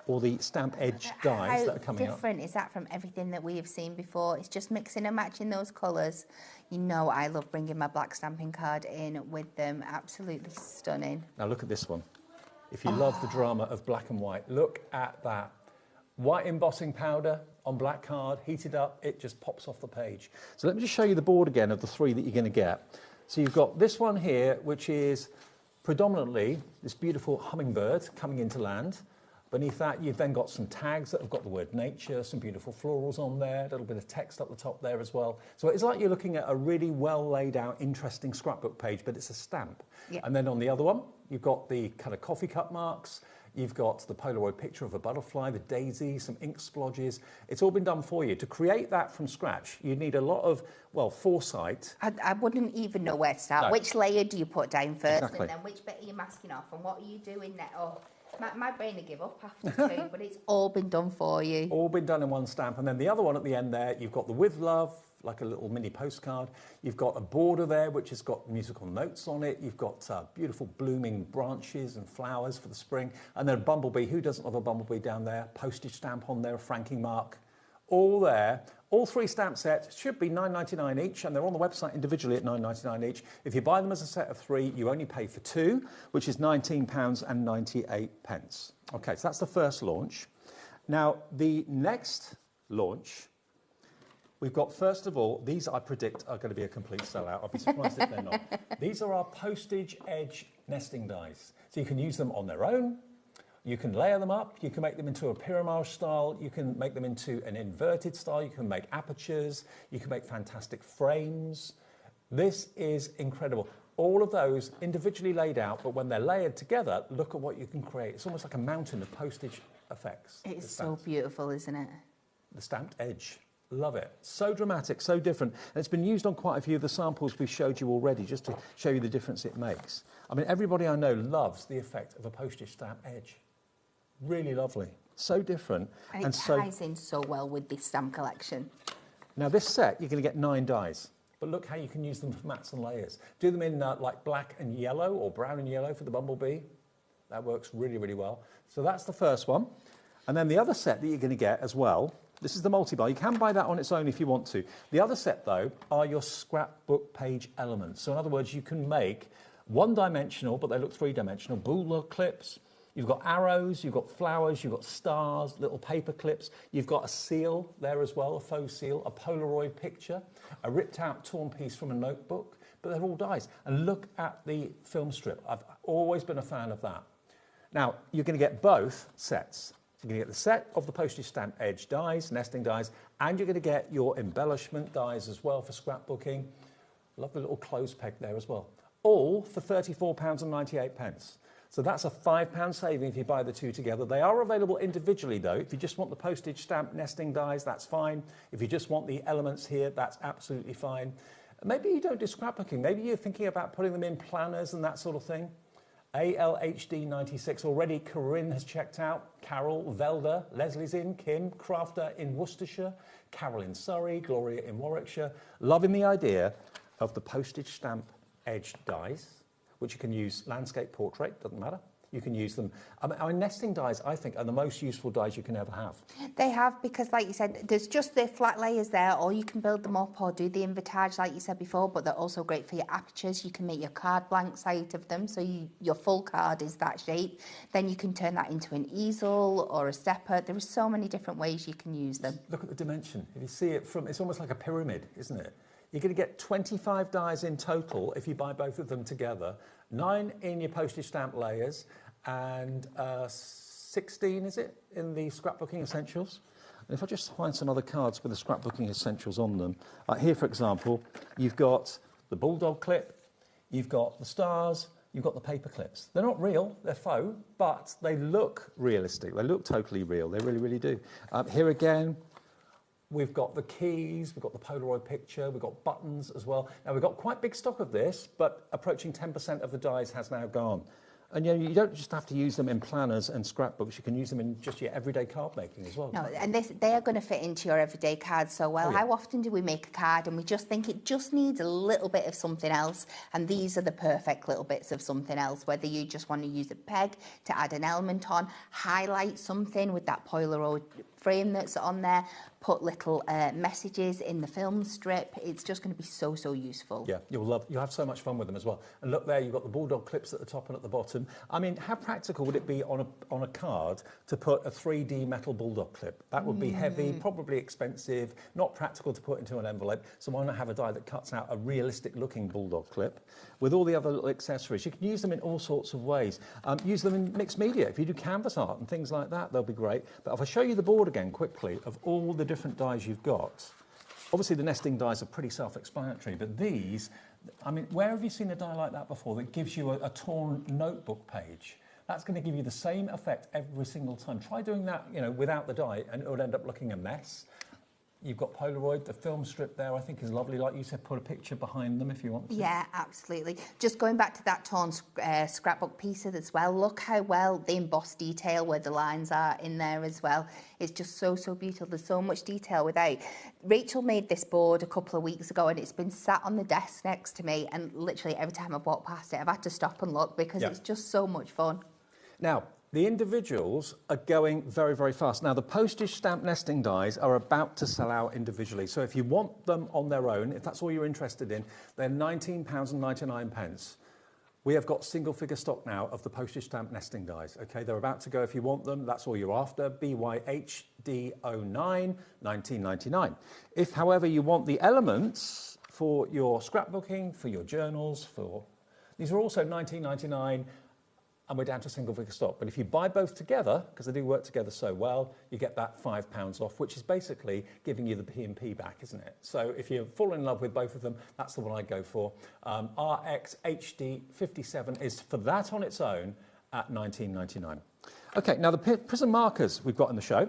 or the stamp edge dies that are coming up. How different is that from everything that we have seen before? It's just mixing and matching those colours. You know I love bringing my black stamping card in with them. Absolutely stunning. Now look at this one. If you love the drama of black and white, look at that. White embossing powder on black card, heated up, it just pops off the page. So let me just show you the board again of the 3 that you're going to get. So you've got this one here, which is predominantly this beautiful hummingbird coming into land. Beneath that, you've then got some tags that have got the word nature, some beautiful florals on there, a little bit of text up the top there as well. So it's like you're looking at a really well laid out, interesting scrapbook page, but it's a stamp. Yeah. And then on the other one, you've got the kind of coffee cup marks, you've got the Polaroid picture of a butterfly, the daisy, some ink splodges. It's all been done for you. To create that from scratch, you need a lot of, well, foresight. I wouldn't even know where to start. No. Which layer do you put down first? Exactly. And then which bit are you masking off? And what are you doing there? Oh. My brain will give up after 2, but it's all been done for you. All been done in one stamp. And then the other one at the end there, you've got the with love, like a little mini postcard. You've got a border there, which has got musical notes on it. You've got beautiful blooming branches and flowers for the spring. And then a bumblebee. Who doesn't love a bumblebee down there? Postage stamp on there, a franking mark. All there All 3 stamp sets should be £9.99 each, and they're on the website individually at £9.99 each. If you buy them as a set of 3, you only pay for 2, which is £19.98. Okay, so that's the first launch. Now, the next launch, we've got, first of all, these I predict are going to be a complete sellout. I'll be surprised if they're not. These are our postage edge nesting dies. So you can use them on their own. You can layer them up, you can make them into a pyramide style, you can make them into an inverted style, you can make apertures, you can make fantastic frames. This is incredible. All of those individually laid out, but when they're layered together, look at what you can create. It's almost like a mountain of postage effects. It's so beautiful, isn't it? The stamped edge. Love it. So dramatic, so different. And it's been used on quite a few of the samples we showed you already, just to show you the difference it makes. I mean, everybody I know loves the effect of a postage stamp edge. Really lovely. So different. And it ties in so well with this stamp collection. Now, this set, you're going to get 9 dies. But look how you can use them for mats and layers. Do them in like black and yellow or brown and yellow for the bumblebee. That works really, really well. So that's the first one. And then the other set that you're going to get as well, this is the multi-bar. You can buy that on its own if you want to. The other set, though, are your scrapbook page elements. So in other words, you can make one-dimensional, but they look three-dimensional, bulldog clips. You've got arrows, you've got flowers, you've got stars, little paper clips. You've got a seal there as well, a faux seal, a Polaroid picture, a ripped-out torn piece from a notebook. But they're all dies. And look at the film strip. I've always been a fan of that. Now, you're going to get both sets. You're going to get the set of the postage stamp edge dies, nesting dies, and you're going to get your embellishment dies as well for scrapbooking. Love the little clothes peg there as well. All for £34.98. So that's a £5 saving if you buy the 2 together. They are available individually, though. If you just want the postage stamp nesting dies, that's fine. If you just want the elements here, that's absolutely fine. Maybe you don't do scrapbooking. Maybe you're thinking about putting them in planners and that sort of thing. ALHD96 already. Corinne has checked out. Carol, Velda, Leslie's in. Kim, Crafter in Worcestershire. Carol in Surrey. Gloria in Warwickshire. Loving the idea of the postage stamp edge dies, which you can use landscape, portrait, doesn't matter. You can use them. I mean, nesting dies, I think, are the most useful dies you can ever have. They have, because like you said, there's just the flat layers there, or you can build them up or do the invertage like you said before, but they're also great for your apertures. You can make your card blanks out of them, so your full card is that shape. Then you can turn that into an easel or a stepper. There are so many different ways you can use them. Look at the dimension. If you see it from, it's almost like a pyramid, isn't it? You're going to get 25 dies in total if you buy both of them together. 9 in your postage stamp layers and 16, is it, in the scrapbooking essentials? And if I just find some other cards with the scrapbooking essentials on them. Here, for example, you've got the bulldog clip, you've got the stars, you've got the paper clips. They're not real, they're faux, but they look realistic. They look totally real. They really, really do. Here again, we've got the keys, we've got the Polaroid picture, we've got buttons as well. Now, we've got quite big stock of this, but approaching 10% of the dies has now gone. And you know, you don't just have to use them in planners and scrapbooks, you can use them in just your everyday card making as well. No, and they are going to fit into your everyday cards so well. Oh, yeah. How often do we make a card and we just think it just needs a little bit of something else? And these are the perfect little bits of something else, whether you just want to use a peg to add an element on, highlight something with that Polaroid frame that's on there, put little messages in the film strip. It's just going to be so, so useful. Yeah, you'll have so much fun with them as well. And look there, you've got the bulldog clips at the top and at the bottom. I mean, how practical would it be on a card to put a 3D metal bulldog clip? That would be heavy, probably expensive, not practical to put into an envelope. So why not have a die that cuts out a realistic looking bulldog clip with all the other little accessories? You can use them in all sorts of ways. Use them in mixed media. If you do canvas art and things like that, they'll be great. But if I show you the board again quickly of all the different dies you've got, obviously the nesting dies are pretty self-explanatory, but these, I mean, where have you seen a die like that before that gives you a torn notebook page? That's going to give you the same effect every single time. Try doing that, you know, without the die, and it would end up looking a mess. You've got Polaroid, the film strip there, I think is lovely. Like you said, put a picture behind them if you want to. Yeah, absolutely. Just going back to that torn scrapbook piece as well, look how well the embossed detail where the lines are in there as well. It's just so, so beautiful. There's so much detail without. Rachel made this board a couple of weeks ago and it's been sat on the desk next to me, and literally every time I've walked past it, I've had to stop and look because it's just so much fun. Now, The individuals are going very, very fast. Now, the postage stamp nesting dies are about to sell out individually. So if you want them on their own, if that's all you're interested in, they're £19.99. We have got single figure stock now of the postage stamp nesting dies. Okay, they're about to go if you want them. That's all you're after. BYHD09, £19.99. If, however, you want the elements for your scrapbooking, for your journals, these are also £19.99. And we're down to single figure stock. But if you buy both together, because they do work together so well, you get that £5 off, which is basically giving you the P&P back, isn't it? So if you fall in love with both of them, that's the one I go for. RX HD 57 is for that on its own at £19.99. Okay, now the prism markers we've got in the show.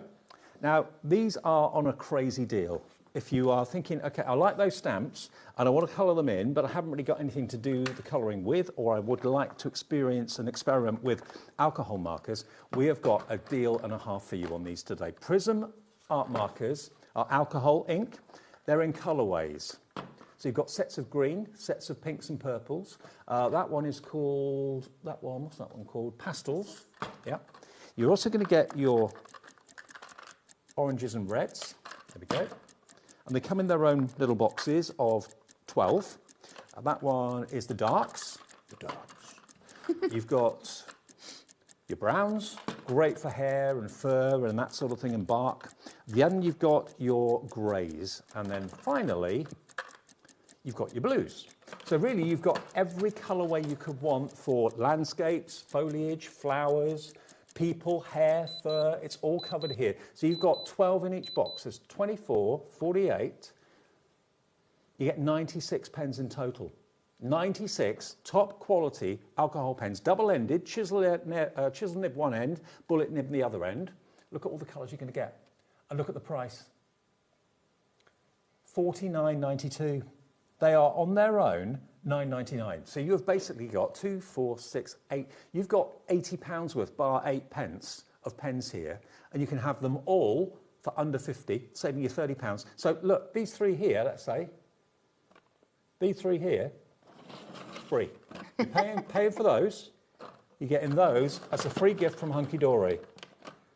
Now, these are on a crazy deal. If you are thinking, okay, I like those stamps and I want to colour them in, but I haven't really got anything to do the colouring with, or I would like to experience and experiment with alcohol markers, we have got a deal and a half for you on these today. Prism art markers are alcohol ink. They're in colourways. So you've got sets of green, sets of pinks and purples. That one is called, what's that one called? Pastels. Yeah. You're also going to get your oranges and reds. There we go. And they come in their own little boxes of 12. And that one is the darks. You've got your browns, great for hair and fur and that sort of thing, and bark. Then you've got your greys. And then finally, you've got your blues. So really, you've got every colourway you could want for landscapes, foliage, flowers, people, hair, fur, it's all covered here. So you've got 12 in each box. There's 24, 48. You get 96 pens in total. 96 top quality alcohol pens, double-ended, chisel nib one end, bullet nib the other end. Look at all the colours you're going to get. And look at the price. $49.92. They are on their own £9.99. So you've basically got 2, 4, 6, 8. You've got £80 worth, bar 8 pence of pens here, and you can have them all for under 50, saving you £30. So look, these three here, let's say, these three here, free. You're paying for those. You're getting those as a free gift from Hunky Dory.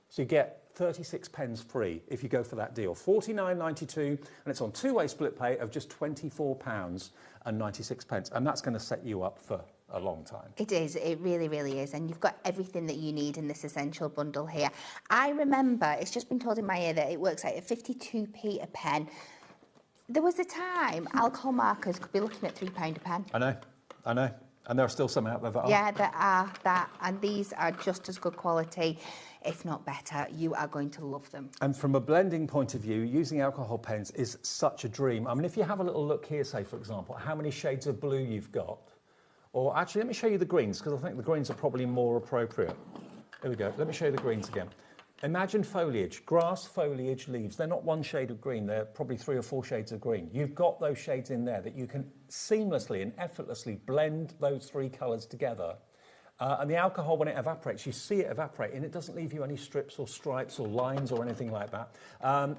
So you get 36 pens free if you go for that deal. $49.92, and it's on two-way split pay of just £24.96, and that's going to set you up for a long time. It is, it really, really is, and you've got everything that you need in this essential bundle here. I remember, it's just been told in my ear that it works out at 52p a pen. There was a time alcohol markers could be looking at £3 a pen. I know, and there are still some out there that are. Yeah, there are that, and these are just as good quality, if not better. You are going to love them. And from a blending point of view, using alcohol pens is such a dream. I mean, if you have a little look here, say, for example, how many shades of blue you've got, or actually, let me show you the greens, because I think the greens are probably more appropriate. Here we go. Let me show you the greens again. Imagine foliage, grass, foliage, leaves. They're not one shade of green. They're probably 3 or 4 shades of green. You've got those shades in there that you can seamlessly and effortlessly blend those 3 colours together. And the alcohol, when it evaporates, you see it evaporate, and it doesn't leave you any strips or stripes or lines or anything like that.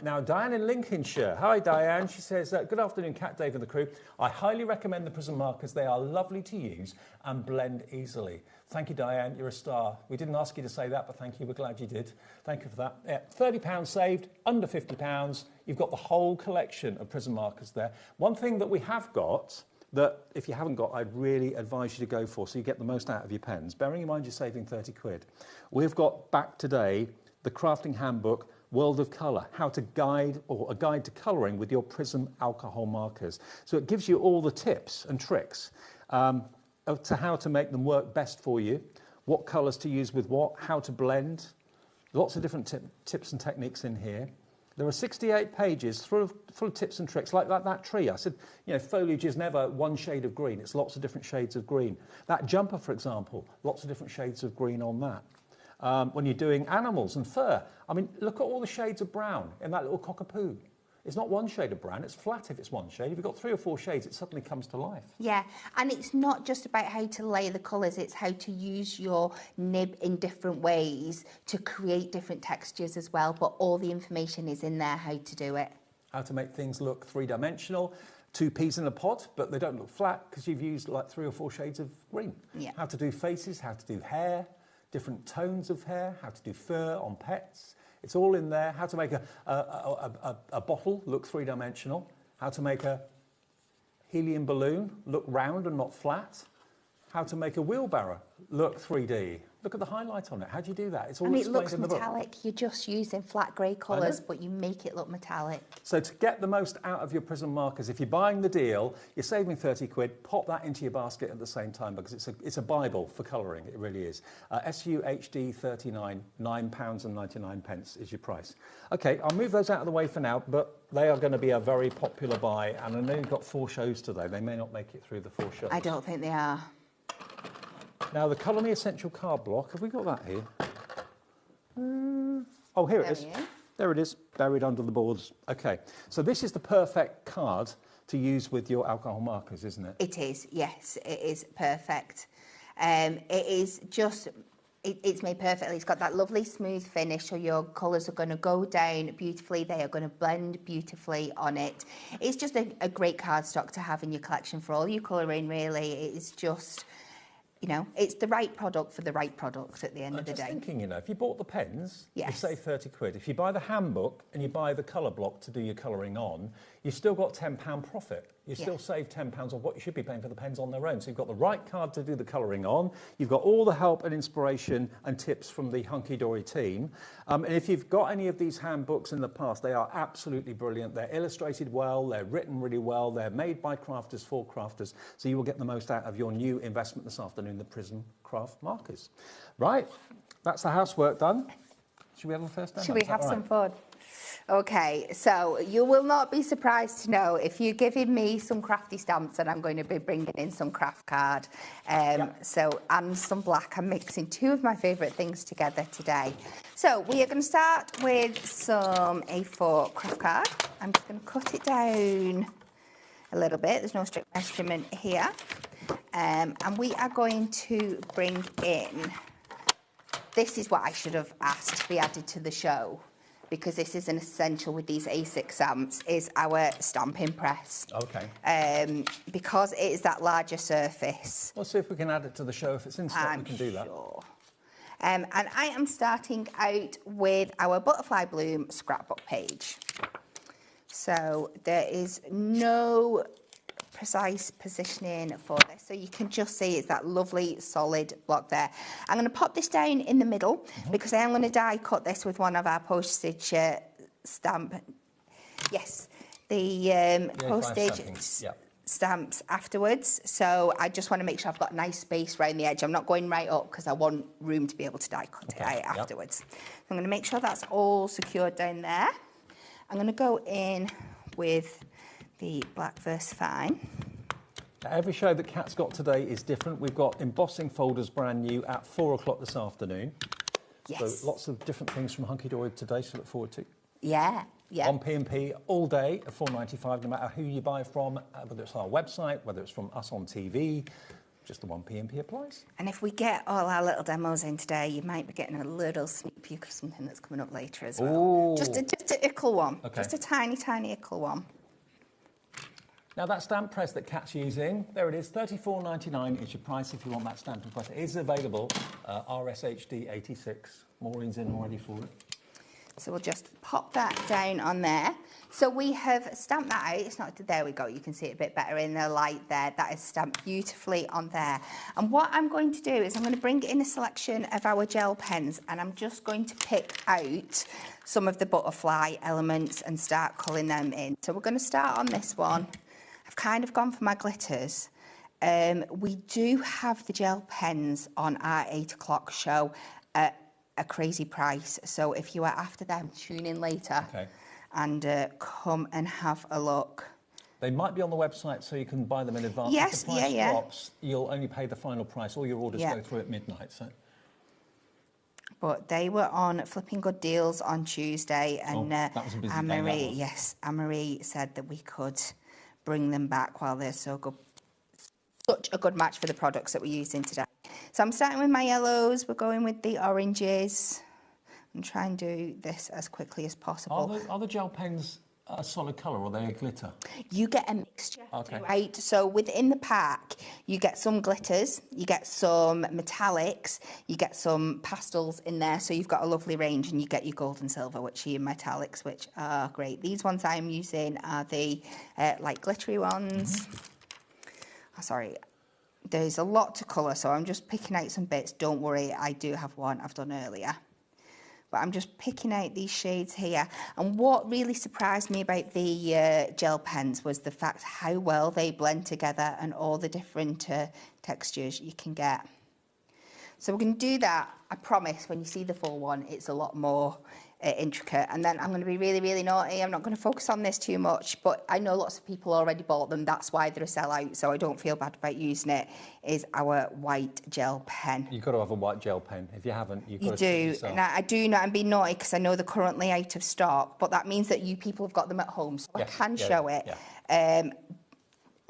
Now, Diane in Lincolnshire. Hi, Diane. She says, good afternoon, Cat, Dave and the crew. I highly recommend the Prism markers. They are lovely to use and blend easily. Thank you, Diane. You're a star. We didn't ask you to say that, but thank you. We're glad you did. Thank you for that. Yeah, £30 saved, under £50. You've got the whole collection of Prism markers there. One thing that we have got that if you haven't got, I'd really advise you to go for, so you get the most out of your pens. Bearing in mind you're saving 30 quid. We've got back today the crafting handbook, World of Colour, how to guide, or a guide to colouring with your Prism alcohol markers. So it gives you all the tips and tricks to how to make them work best for you, what colours to use with what, how to blend. Lots of different tips and techniques in here. There are 68 pages full of tips and tricks, like that tree. I said, you know, foliage is never one shade of green. It's lots of different shades of green. That jumper, for example, lots of different shades of green on that. When you're doing animals and fur, I mean, look at all the shades of brown in that little cockapoo. It's not one shade of brown, it's flat if it's one shade. If you've got 3 or 4 shades, it suddenly comes to life. Yeah, and it's not just about how to layer the colours, it's how to use your nib in different ways to create different textures as well, but all the information is in there how to do it. How to make things look 3-dimensional, 2 peas in a pod, but they don't look flat because you've used like 3 or 4 shades of green. Yeah. How to do faces, how to do hair, different tones of hair, how to do fur on pets. It's all in there. How to make a bottle look three-dimensional. How to make a helium balloon look round and not flat. How to make a wheelbarrow look 3D. Look at the highlight on it. How do you do that? It's all And it explained looks in the book. metallic. You're just using flat grey colours, but you make it look metallic. So to get the most out of your prism markers, if you're buying the deal, you're saving 30 quid, pop that into your basket at the same time because it's a Bible for colouring, it really is. SUHD 39, £9.99 is your price. Okay, I'll move those out of the way for now, but they are going to be a very popular buy, and I know you've got 4 shows today. They may not make it through the 4 shows. I don't think they are. Now, the Colour Me Essential card block, have we got that here? Oh, here it is. There it is, buried under the boards. Okay, so this is the perfect card to use with your alcohol markers, isn't it? It is, yes, it is perfect. It is just, it's made perfectly. It's got that lovely smooth finish, so your colours are going to go down beautifully. They are going to blend beautifully on it. It's just a great cardstock to have in your collection for all your colouring, really. It is just... You know, it's the right product for the right product at the end of the day. I'm just thinking, you know, if you bought the pens, you Yes. save 30 quid. If you buy the handbook and you buy the colour block to do your colouring on, you've still got £10 profit. You still save £10 of what you should be paying for the pens on their own. So you've got the right card to do the colouring on. You've got all the help and inspiration and tips from the Hunky Dory team. And if you've got any of these handbooks in the past, they are absolutely brilliant. They're illustrated well, they're written really well, they're made by crafters for crafters. So you will get the most out of your new investment this afternoon, the Prism Craft markers. Right, that's the housework done. Should we have a first demo? Should we have some fun? Okay, so you will not be surprised to know if you're giving me some crafty stamps and I'm going to be bringing in some craft card. So, and some black. I'm mixing 2 of my favourite things together today. So we are going to start with some A4 craft card. I'm just going to cut it down a little bit. There's no strict measurement here. And we are going to bring in, this is what I should have asked to be added to the show, because this is an essential with these A6 stamps, is our stamping press. Okay. Because it is that larger surface. Let's see if we can add it to the show. If it's in stock, we can do that. Sure. And I am starting out with our Butterfly Bloom scrapbook page. So there is no precise positioning for this, so you can just see it's that lovely solid block there. I'm going to pop this down in the middle because I am going to die cut this with one of our postage stamp. Yes, the postage stamps afterwards. So I just want to make sure I've got a nice space around the edge. I'm not going right up because I want room to be able to die cut it out afterwards. I'm going to make sure that's all secured down there. I'm going to go in with the black VersaFine. Every show that Kat's got today is different. We've got embossing folders brand new at 4 o'clock this afternoon. Yes. So lots of different things from Hunky Dory today to look forward to. Yeah, yeah. On P&P all day at £4.95, no matter who you buy from, whether it's our website, whether it's from us on TV, just the one P&P applies. And if we get all our little demos in today, you might be getting a little sneak peek of something that's coming up later as well. Ooh. Just a ickle one. Okay. Just a tiny, tiny ickle one. Now that stamp press that Kat's using, there it is, $34.99 is your price if you want that stamping press. It is available, RSHD 86. Maureen's in already for it. So we'll just pop that down on there. So we have stamped that out. It's not, there we go. You can see it a bit better in the light there. That is stamped beautifully on there. And what I'm going to do is I'm going to bring in a selection of our gel pens and I'm just going to pick out some of the butterfly elements and start colouring them in. So we're going to start on this one. I've kind of gone for my glitters. We do have the gel pens on our 8 o'clock show at a crazy price. So if you are after them, tune in later and come and have a look. They might be on the website so you can buy them in advance. Yes, if the price drops, you'll only pay the final price. All your orders go through at midnight. So. But they were on Flipping Good Deals on Tuesday, and that was a busy day, Anne-Marie said that we could bring them back while they're so good. Such a good match for the products that we're using today. So I'm starting with my yellows. We're going with the oranges. I'm trying to do this as quickly as possible. Are the gel pens a solid colour, or are they a glitter? You get a mixture, Okay. right? So within the pack, you get some glitters, you get some metallics, you get some pastels in there. So you've got a lovely range, and you get your gold and silver, which are your metallics, which are great. These ones I'm using are the light glittery ones. Oh, sorry. There's a lot to colour, so I'm just picking out some bits. Don't worry, I do have one I've done earlier. But I'm just picking out these shades here. And what really surprised me about the gel pens was the fact how well they blend together and all the different textures you can get. So we're going to do that. I promise when you see the full one, it's a lot more intricate. And then I'm going to be really, really naughty. I'm not going to focus on this too much, but I know lots of people already bought them. That's why they're a sellout, so I don't feel bad about using it, is our white gel pen. You've got to have a white gel pen. If you haven't, you've got You to do. yourself. Now, I do know I'm being naughty because I know they're currently out of stock, but that means that you people have got them at home, so Yes. I can Yeah, show it. yeah.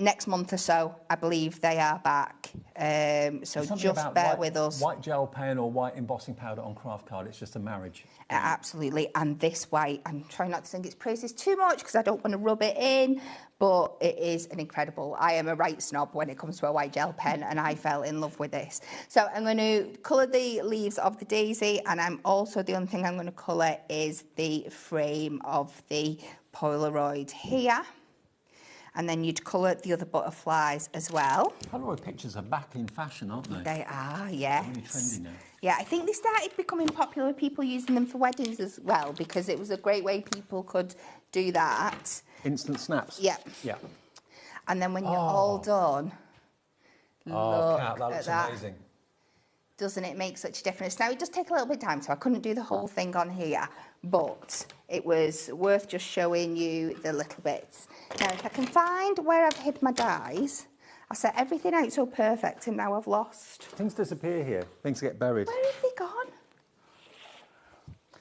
Next month or so, I believe they are back. So Something just about bear white, with us. White gel pen or white embossing powder on craft card, it's just a marriage. Absolutely. And this white, I'm trying not to sing its praises too much because I don't want to rub it in, but it is an incredible. I am a right snob when it comes to a white gel pen, and I fell in love with this. So I'm going to colour the leaves of the daisy, and I'm also, the only thing I'm going to colour is the frame of the Polaroid here. And then you'd colour the other butterflies as well. Polaroid pictures are back in fashion, aren't they? They are, yes. They're really trendy now. Yeah, I think they started becoming popular with people using them for weddings as well, because it was a great way people could do that. Instant snaps? Yeah. Yeah. And then when you're all done, look Kat, that at looks that. amazing. Doesn't it make such a difference? Now, it does take a little bit of time, so I couldn't do the whole thing on here, but it was worth just showing you the little bits. Now, if I can find where I've hid my dies, I set everything out so perfect, and now I've lost. Things disappear here. Things get buried. Where have they gone?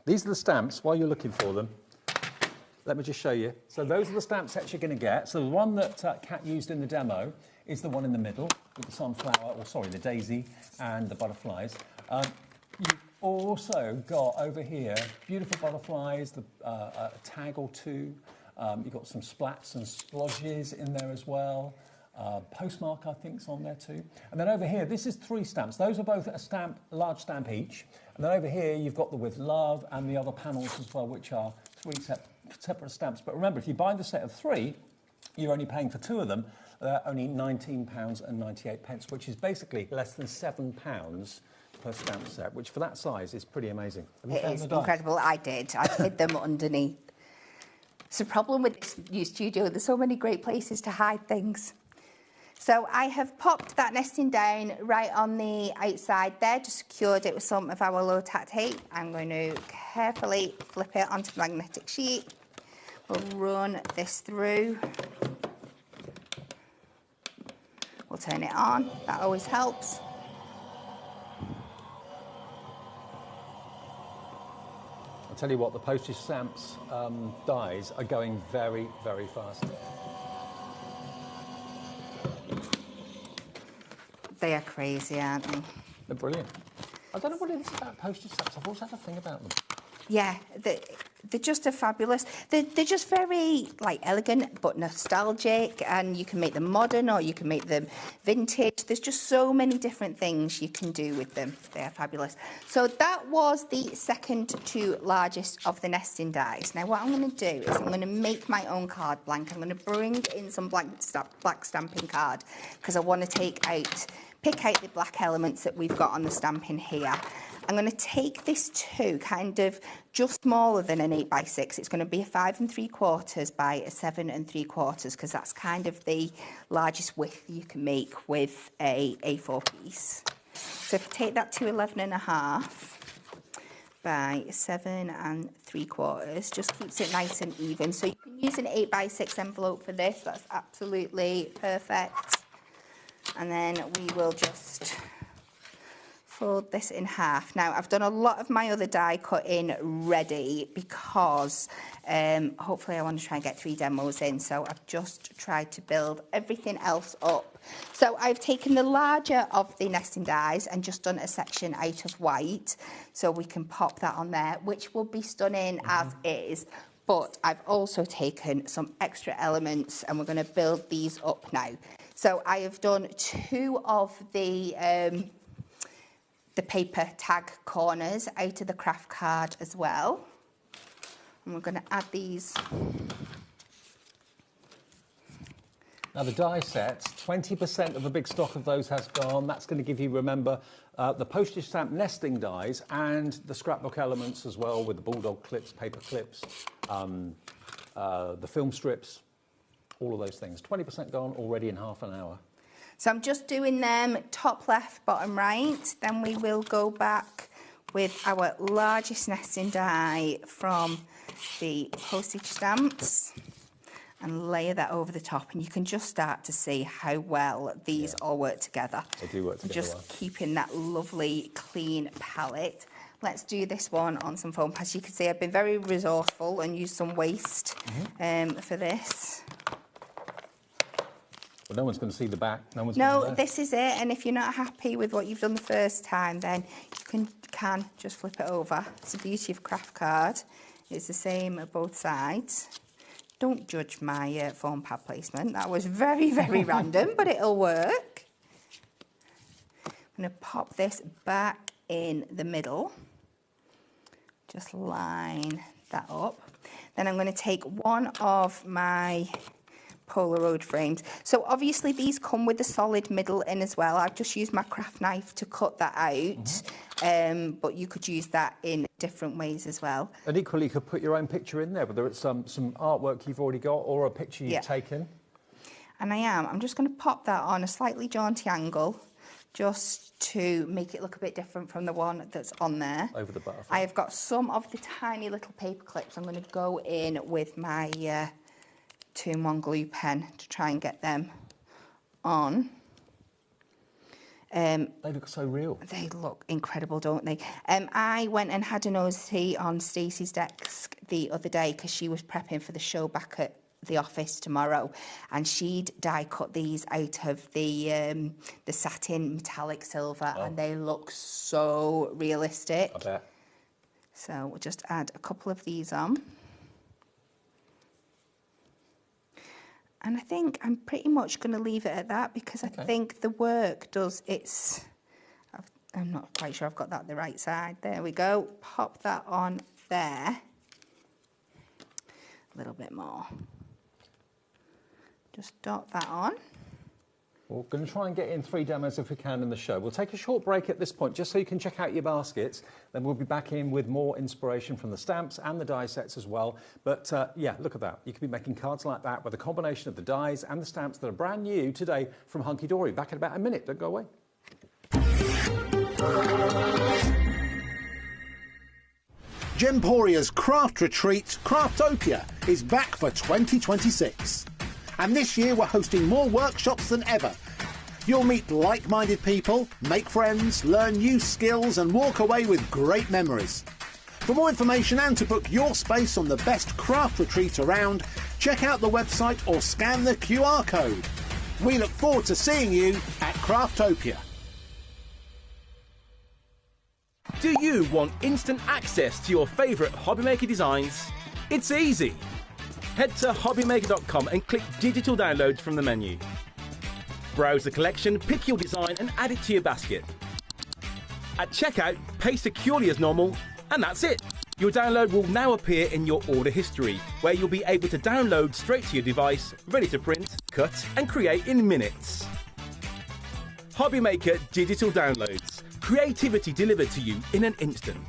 These are the stamps. While you're looking for them, let me just show you. So those are the stamp sets you're going to get. So the one that Kat used in the demo is the one in the middle with the sunflower, or sorry, the daisy and the butterflies. You've also got over here beautiful butterflies, a tag or two. You've got some splats and splodges in there as well. Postmark, I think, is on there too. And then over here, this is 3 stamps. Those are both a stamp, large stamp each. And then over here, you've got the with love and the other panels as well, which are 3 separate stamps. But remember, if you buy the set of 3, you're only paying for 2 of them. They're only £19.98, which is basically less than £7 per stamp set, which for that size is pretty amazing. Have you It found is the dice? incredible. I did. I hid them underneath. It's a problem with this new studio. There's so many great places to hide things. So I have popped that nesting down right on the outside there, just secured it with some of our low tack tape. I'm going to carefully flip it onto the magnetic sheet. We'll run this through. We'll turn it on. That always helps. I'll tell you what, the postage stamps dies are going very, very fast. They are crazy, aren't they? They're brilliant. I don't know what it is about postage stamps. I've always had a thing about them. Yeah, they're just a fabulous. They're just very elegant but nostalgic, and you can make them modern or you can make them vintage. There's just so many different things you can do with them. They are fabulous. So that was the second to largest of the nesting dies. Now what I'm going to do is I'm going to make my own card blank. I'm going to bring in some black stamping card because I want to pick out the black elements that we've got on the stamping here. I'm going to take this to kind of just smaller than an 8x6. It's going to be a 5 3/4 by a 7 3/4 because that's kind of the largest width you can make with a A4 piece. So if you take that to 11.5 by 7 3/4, just keeps it nice and even. So you can use an 8x6 envelope for this. That's absolutely perfect. And then we will just fold this in half. Now, I've done a lot of my other die cutting ready because hopefully I want to try and get 3 demos in. So I've just tried to build everything else up. So I've taken the larger of the nesting dies and just done a section out of white. So we can pop that on there, which will be stunning as is. but I've also taken some extra elements and we're going to build these up now. So I have done 2 of the paper tag corners out of the craft card as well. And we're going to add these. Now the die sets, 20% of the big stock of those has gone. That's going to give you, remember, the postage stamp nesting dies and the scrapbook elements as well, with the bulldog clips, paper clips, the film strips, all of those things. 20% gone already in half an hour. So I'm just doing them top left, bottom right. Then we will go back with our largest nesting die from the postage stamps and layer that over the top, and you can just start to see how well these all work together. They do work together. Just keeping that lovely clean palette. Let's do this one on some foam. As you can see, I've been very resourceful and used some waste for this. Well, no one's going to see the back. No, this is it. And if you're not happy with what you've done the first time, then you can just flip it over. It's the beauty of craft card. It's the same at both sides. Don't judge my foam pad placement. That was very, very random, but it'll work. I'm going to pop this back in the middle. Just line that up. Then I'm going to take one of my Polaroid frames. So obviously these come with a solid middle in as well. I've just used my craft knife to cut that out, but you could use that in different ways as well. And equally you could put your own picture in there, whether it's some artwork you've already got or a picture you've taken. And I'm just going to pop that on a slightly jaunty angle just to make it look a bit different from the one that's on there. Over the butterfly. I have got some of the tiny little paper clips. I'm going to go in with my 2-in-1 glue pen to try and get them on. They look so real. They look incredible, don't they? I went and had a nosy on Stacey's desk the other day because she was prepping for the show back at the office tomorrow, and she'd die cut these out of the satin metallic silver, and they look so realistic. I bet. So we'll just add a couple of these on. And I think I'm pretty much going to leave it at that because I think the work does its... I'm not quite sure I've got that the right side. There we go. Pop that on there. A little bit more. Just dot that on. We're going to try and get in 3 demos if we can in the show. We'll take a short break at this point just so you can check out your baskets. Then we'll be back in with more inspiration from the stamps and the die sets as well. But yeah, look at that. You could be making cards like that with a combination of the dies and the stamps that are brand new today from Hunky Dory. Back in about a minute. Don't go away. Gemporia's craft retreat, Craftopia, is back for 2026. And this year we're hosting more workshops than ever. You'll meet like-minded people, make friends, learn new skills and walk away with great memories. For more information and to book your space on the best craft retreat around, check out the website or scan the QR code. We look forward to seeing you at Craftopia. Do you want instant access to your favourite HobbyMaker designs? It's easy. Head to hobbymaker.com and click Digital Downloads from the menu. Browse the collection, pick your design and add it to your basket. At checkout, pay securely as normal, and that's it. Your download will now appear in your order history, where you'll be able to download straight to your device, ready to print, cut and create in minutes. HobbyMaker Digital Downloads. Creativity delivered to you in an instant.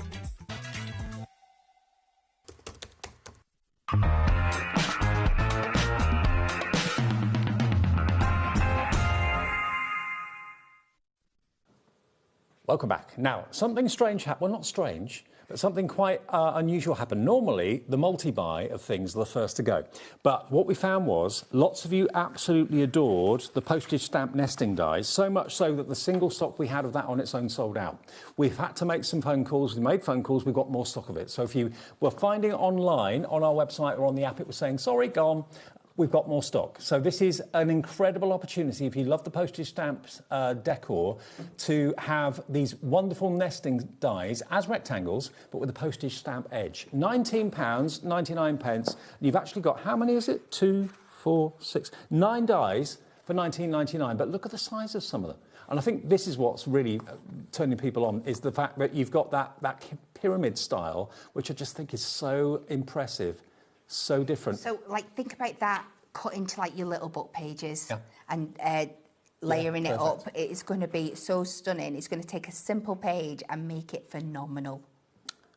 Welcome back. Now, something strange happened. Well, not strange, but something quite unusual happened. Normally, the multi-buy of things are the first to go. But what we found was lots of you absolutely adored the postage stamp nesting dies, so much so that the single stock we had of that on its own sold out. We've had to make some phone calls. We made phone calls. We've got more stock of it. So if you were finding it online, on our website or on the app, it was saying, sorry, gone. we've got more stock. So this is an incredible opportunity, if you love the postage stamps decor, to have these wonderful nesting dies as rectangles, but with a postage stamp edge. £19.99. You've actually got, how many is it? 2, 4, 6, 9 dies for £19.99. But look at the size of some of them. And I think this is what's really turning people on, is the fact that you've got that pyramid style, which I just think is so impressive, so different. So, like, think about that cut into, like, your little book pages and layering it up. It's going to be so stunning. It's going to take a simple page and make it phenomenal.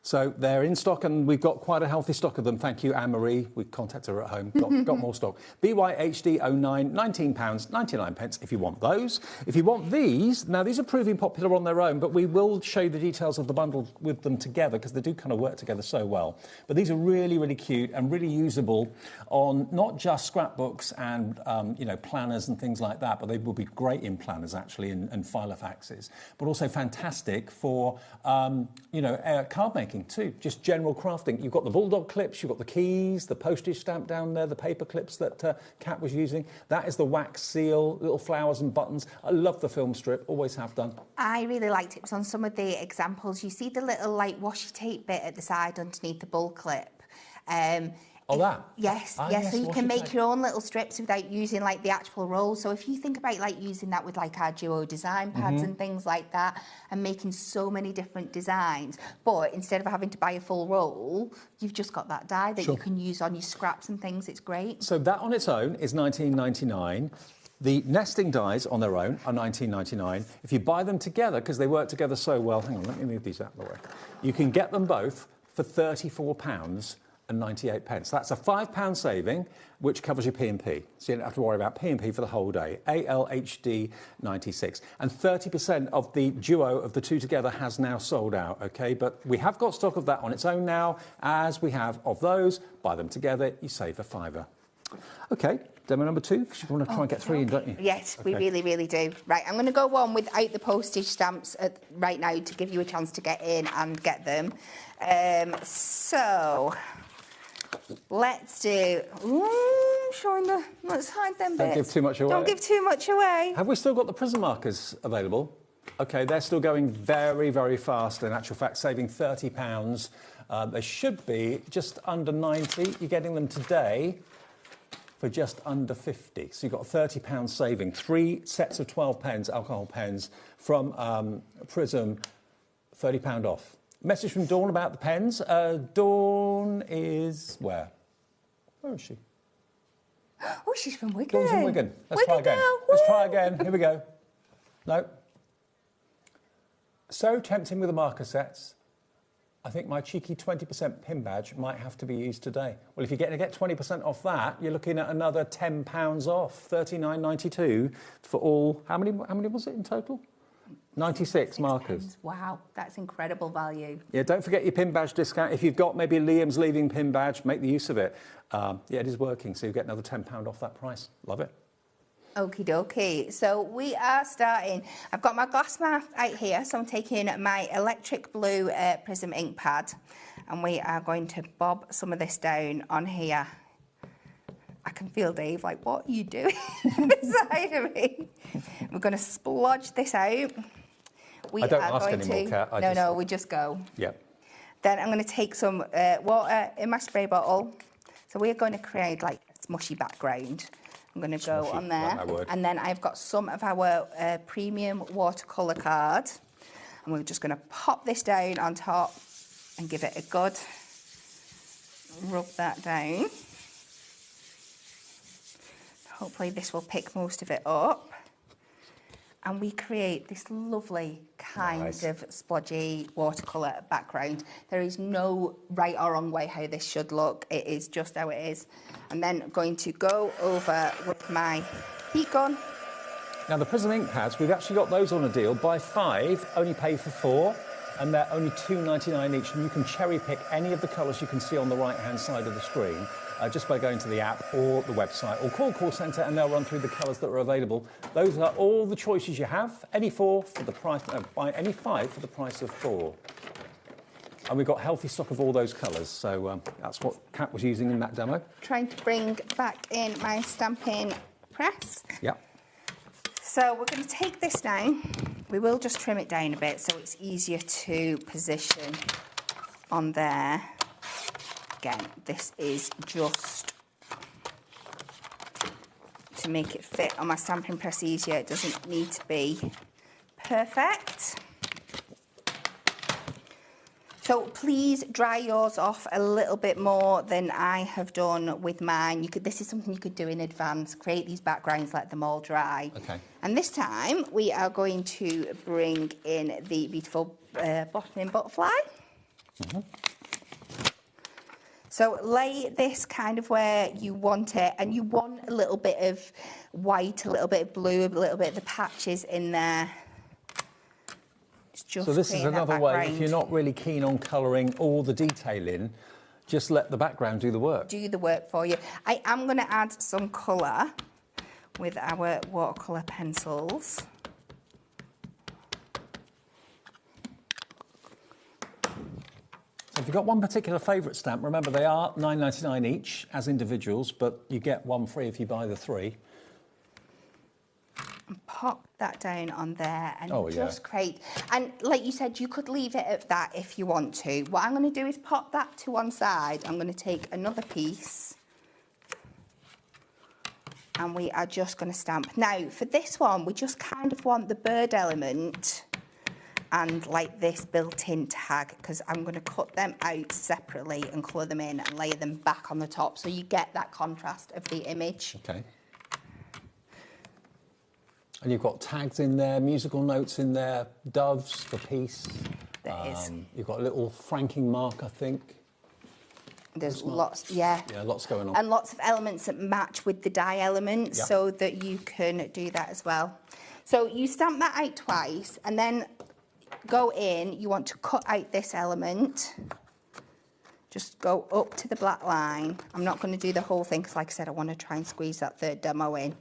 So they're in stock, and we've got quite a healthy stock of them. Thank you, Anne-Marie. We contacted her at home. Got more stock. BYHD09, £19.99 if you want those. If you want these, now these are proving popular on their own, but we will show you the details of the bundle with them together because they do kind of work together so well. But these are really, really cute and really usable on not just scrapbooks and you know, planners and things like that, but they will be great in planners actually and filofaxes, but also fantastic for you know, card making too, just general crafting. You've got the bulldog clips, you've got the keys, the postage stamp down there, the paper clips that Kat was using. That is the wax seal, little flowers and buttons. I love the film strip, always have done. I really liked it. On some of the examples, you see the little like washi tape bit at the side underneath the bull clip. Yes, yes. So you can make your own little strips without using like the actual roll. So if you think about like using that with like our Duo design pads and things like that, and making so many different designs, but instead of having to buy a full roll, you've just got that die that you can use on your scraps and things. It's great. So that on its own is £19.99. The nesting dies on their own are £19.99. If you buy them together, because they work together so well, hang on, let me move these out of the way. You can get them both for £34.98. That's a £5 saving, which covers your P&P. So you don't have to worry about P&P for the whole day. ALHD 96. And 30% of the duo of the two together has now sold out, OK? But we have got stock of that on its own now, as we have of those. Buy them together, you save a £5. OK, demo number 2, because you want to try and get 3 in, don't you? Yes, we really, really do. Right, I'm going to go on without the postage stamps right now to give you a chance to get in and get them. So... let's do... let's hide them bits. Don't give too much away. Don't give too much away. Have we still got the prism markers available? OK, they're still going very, very fast, in actual fact, saving £30. They should be just under 90. You're getting them today for just under 50. So you've got a £30 saving. 3 sets of 12 pens, alcohol pens, from Prism, £30 off. Message from Dawn about the pens. Dawn is where? Where is she? Oh, she's from Wigan. Dawn's from Wigan. Let's try again. Let's try again. Here we go. No. So tempting with the marker sets. I think my cheeky 20% pin badge might have to be used today. Well, if you're going to get 20% off that, you're looking at another £10 off, $39.92 for all. How many was it in total? 96 markers. Pens. Wow, that's incredible value. Yeah, don't forget your pin badge discount. If you've got maybe Liam's leaving pin badge, make the use of it. Yeah, it is working, so you get another £10 off that price. Love it. Okie dokie. So we are starting. I've got my glass mat out here, so I'm taking my electric blue Prism ink pad, and we are going to bob some of this down on here. I can feel Dave like, what are you doing beside of me? We're going to splodge this out. I don't ask anymore, Kat. No, we just go. Yeah. Then I'm going to take some water in my spray bottle. So we're going to create like a smushy background. I'm going to go on there. And then I've got some of our premium watercolour card. And we're just going to pop this down on top and give it a good rub that down. Hopefully this will pick most of it up. And we create this lovely kind of splodgy watercolour background. There is no right or wrong way how this should look. It is just how it is. And then I'm going to go over with my heat gun. Now the Prism ink pads, we've actually got those on a deal. Buy 5, only pay for 4. And they're only £2.99 each. And you can cherry pick any of the colours you can see on the right-hand side of the screen. Just by going to the app or the website, or call call centre and they'll run through the colours that are available. Those are all the choices you have. Any 4 for the price, buy any 5 for the price of 4. And we've got healthy stock of all those colours, so that's what Kat was using in that demo. Trying to bring back in my stamping press. Yep. So we're going to take this now. We will just trim it down a bit so it's easier to position on there. Again, this is just to make it fit on my stamping press easier. It doesn't need to be perfect. So please dry yours off a little bit more than I have done with mine. This is something you could do in advance. Create these backgrounds, let them all dry. Okay. And this time we are going to bring in the beautiful bottoming butterfly. Mm-hmm. So lay this kind of where you want it, and you want a little bit of white, a little bit of blue, a little bit of the patches in there. Just so this is another way, if you're not really keen on colouring all the detail in, just let the background do the work. Do the work for you. I am going to add some colour with our watercolour pencils. So if you've got one particular favourite stamp, remember they are $9.99 each as individuals, but you get one free if you buy the 3. And pop that down on there and yeah. just create. And like you said, you could leave it at that if you want to. What I'm going to do is pop that to one side. I'm going to take another piece and we are just going to stamp. Now, for this one, we just kind of want the bird element and like this built-in tag, because I'm going to cut them out separately and colour them in and layer them back on the top so you get that contrast of the image. Okay. And you've got tags in there, musical notes in there, doves for peace. There is. You've got a little franking mark, I think. There's lots, yeah. Yeah, lots going on. And lots of elements that match with the die elements, yeah, so that you can do that as well. So you stamp that out twice and then go in, you want to cut out this element. Just go up to the black line. I'm not going to do the whole thing because, like I said, I want to try and squeeze that third demo in.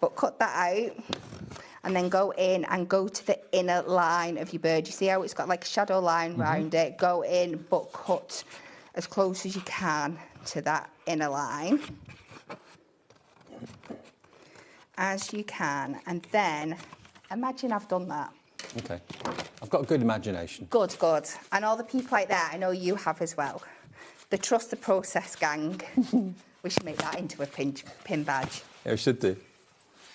But cut that out and then go in and go to the inner line of your bird. You see how it's got like a shadow line round it? Go in, but cut as close as you can to that inner line. As you can. And then, imagine I've done that. Okay. I've got a good imagination. Good, good. And all the people like that, I know you have as well. The Trust the Process gang. We should make that into a pin badge. Yeah, we should do.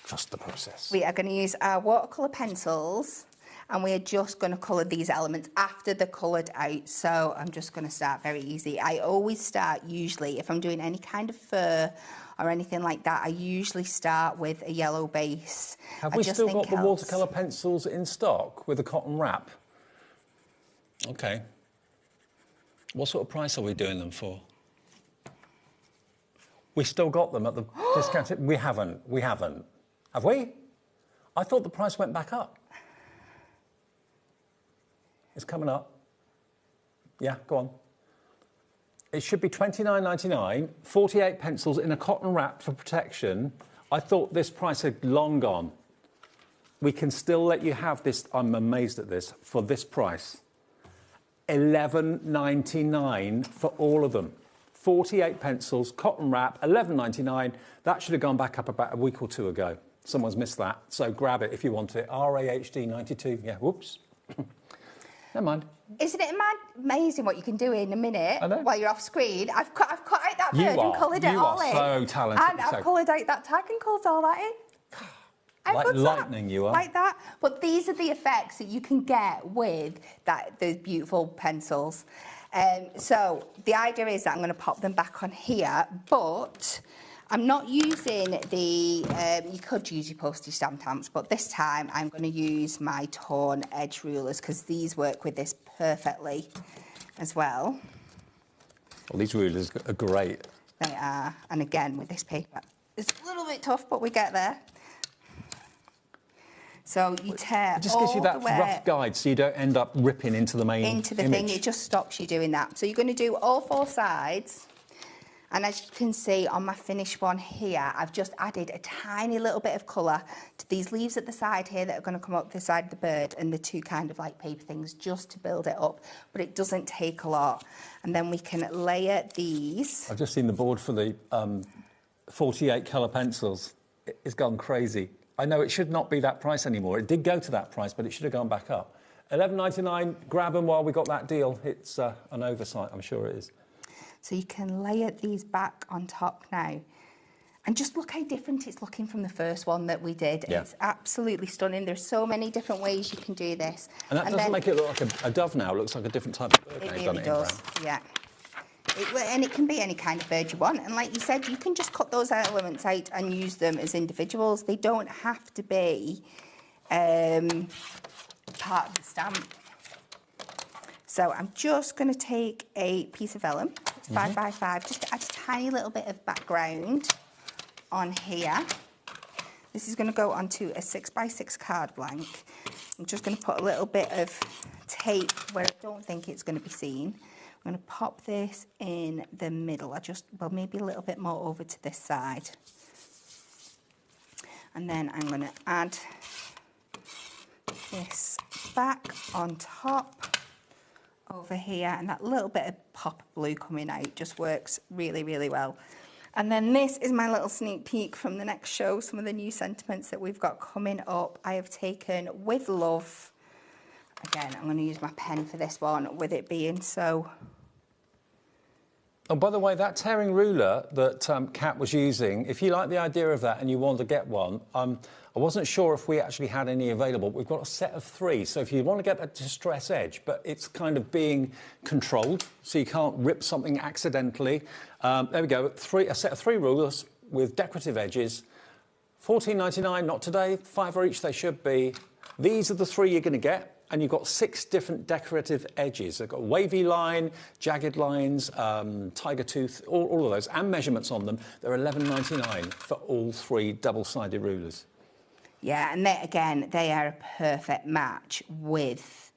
Trust the process. We are going to use our watercolour pencils and we are just going to colour these elements after they're coloured out. So I'm just going to start very easy. I always start usually, if I'm doing any kind of fur or anything like that, I usually start with a yellow base. Have we still got the watercolour pencils in stock with a cotton wrap? Okay. What sort of price are we doing them for? We still got them at the discounted... We haven't. Have we? I thought the price went back up. It's coming up. Yeah, go on. It should be $29.99, 48 pencils in a cotton wrap for protection. I thought this price had long gone. We can still let you have this, I'm amazed at this, for this price. $11.99 for all of them. 48 pencils, cotton wrap, $11.99. That should have gone back up about a week or two ago. Someone's missed that, so grab it if you want it. RAHD 92, yeah, whoops. Never mind. Isn't it amazing what you can do in a minute while you're off screen? I've cut out that bird and coloured it all in. You are so talented. And I've coloured out that tag and coloured all that in. Like lightning you are. Like that. But these are the effects that you can get with those beautiful pencils. So the idea is that I'm going to pop them back on here, but I'm not using the, you could use your postage stamps, but this time I'm going to use my torn edge rulers because these work with this perfectly as well. Well, these rulers are great. They are. And again, with this paper, it's a little bit tough, but we get there. So you tear It just gives you that rough guide so you don't end up ripping into the main into the image. thing. It just stops you doing that. So you're going to do all 4 sides. And as you can see on my finished one here, I've just added a tiny little bit of colour to these leaves at the side here that are going to come up the side of the bird, and the two kind of like paper things just to build it up, but it doesn't take a lot. And then we can layer these. I've just seen the board for the 48 colour pencils. It's gone crazy. I know it should not be that price anymore. It did go to that price, but it should have gone back up. $11.99, grab them while we got that deal. It's an oversight, I'm sure it is. So you can layer these back on top now. And just look how different it's looking from the first one that we did. Yeah. It's absolutely stunning. There's so many different ways you can do this. And that doesn't make it look like a dove now. It looks like a different type of bird. It really does, yeah. And it can be any kind of bird you want. And like you said, you can just cut those elements out and use them as individuals. They don't have to be part of the stamp. So I'm just going to take a piece of vellum, it's 5 by 5, just to add a tiny little bit of background on here. This is going to go onto a 6 by 6 card blank. I'm just going to put a little bit of tape where I don't think it's going to be seen. I'm going to pop this in the middle. Well, maybe a little bit more over to this side. And then I'm going to add this back on top over here, and that little bit of pop blue coming out just works really, really well. And then this is my little sneak peek from the next show, some of the new sentiments that we've got coming up. I have taken With Love. Again, I'm going to use my pen for this one, with it being so... Oh, by the way, that tearing ruler that Kat was using, if you like the idea of that and you want to get one, I wasn't sure if we actually had any available. We've got a set of 3, so if you want to get that distress edge, but it's kind of being controlled, so you can't rip something accidentally. There we go, a set of 3 rulers with decorative edges. $14.99, not today, $5 each they should be. These are the 3 you're going to get. And you've got 6 different decorative edges. They've got wavy line, jagged lines, tiger tooth, all of those, and measurements on them. They're $11.99 for all 3 double-sided rulers. Yeah, and they are a perfect match with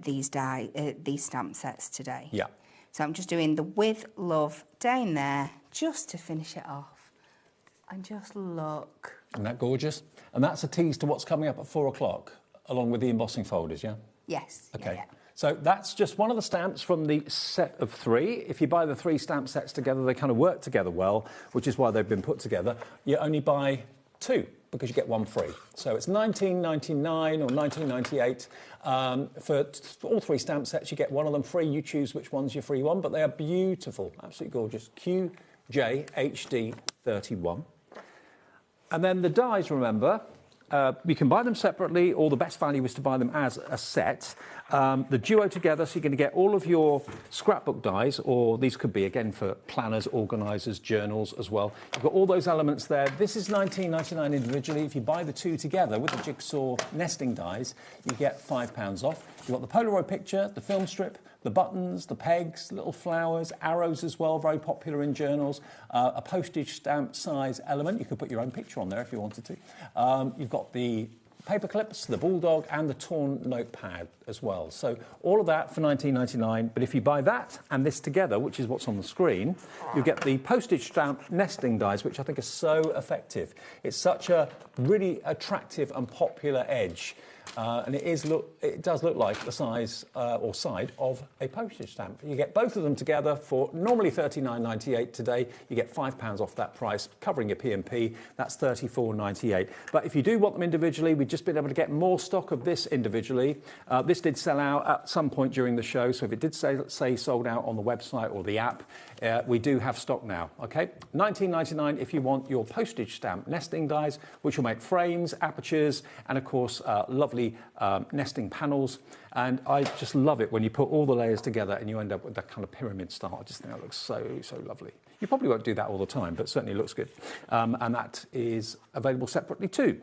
these stamp sets today. Yeah. So I'm just doing the With Love down there just to finish it off. And just look. Isn't that gorgeous? And that's a tease to what's coming up at 4 o'clock. Along with the embossing folders, yeah? Yes. Okay. Yeah. So that's just one of the stamps from the set of 3. If you buy the 3 stamp sets together, they kind of work together well, which is why they've been put together. You only buy 2 because you get 1 free. So it's $19.99 or $19.98. For all 3 stamp sets, you get one of them free. You choose which one's your free one, but they are beautiful, absolutely gorgeous. QJHD31. And then the dies, remember... you can buy them separately, or the best value is to buy them as a set. The duo together, so you're going to get all of your scrapbook dies, or these could be, again, for planners, organisers, journals as well. You've got all those elements there. This is $19.99 individually. If you buy the 2 together with the jigsaw nesting dies, you get £5 off. You've got the Polaroid picture, the film strip, the buttons, the pegs, little flowers, arrows as well, very popular in journals, a postage stamp size element. You could put your own picture on there if you wanted to. You've got the paper clips, the bulldog, and the torn notepad as well. So all of that for $19.99. But if you buy that and this together, which is what's on the screen, you get the postage stamp nesting dies, which I think are so effective. It's such a really attractive and popular edge. And it does look like the size or side of a postage stamp. You get both of them together for normally $39.98 today. You get £5 off that price, covering your P&P. That's $34.98. But if you do want them individually, we've just been able to get more stock of this individually. This did sell out at some point during the show, so if it did say sold out on the website or the app, we do have stock now, OK? $19.99 if you want your postage stamp nesting dies, which will make frames, apertures, and, of course, lovely nesting panels. And I just love it when you put all the layers together and you end up with that kind of pyramid style. I just think that looks so, so lovely. You probably won't do that all the time, but certainly looks good. And that is available separately too.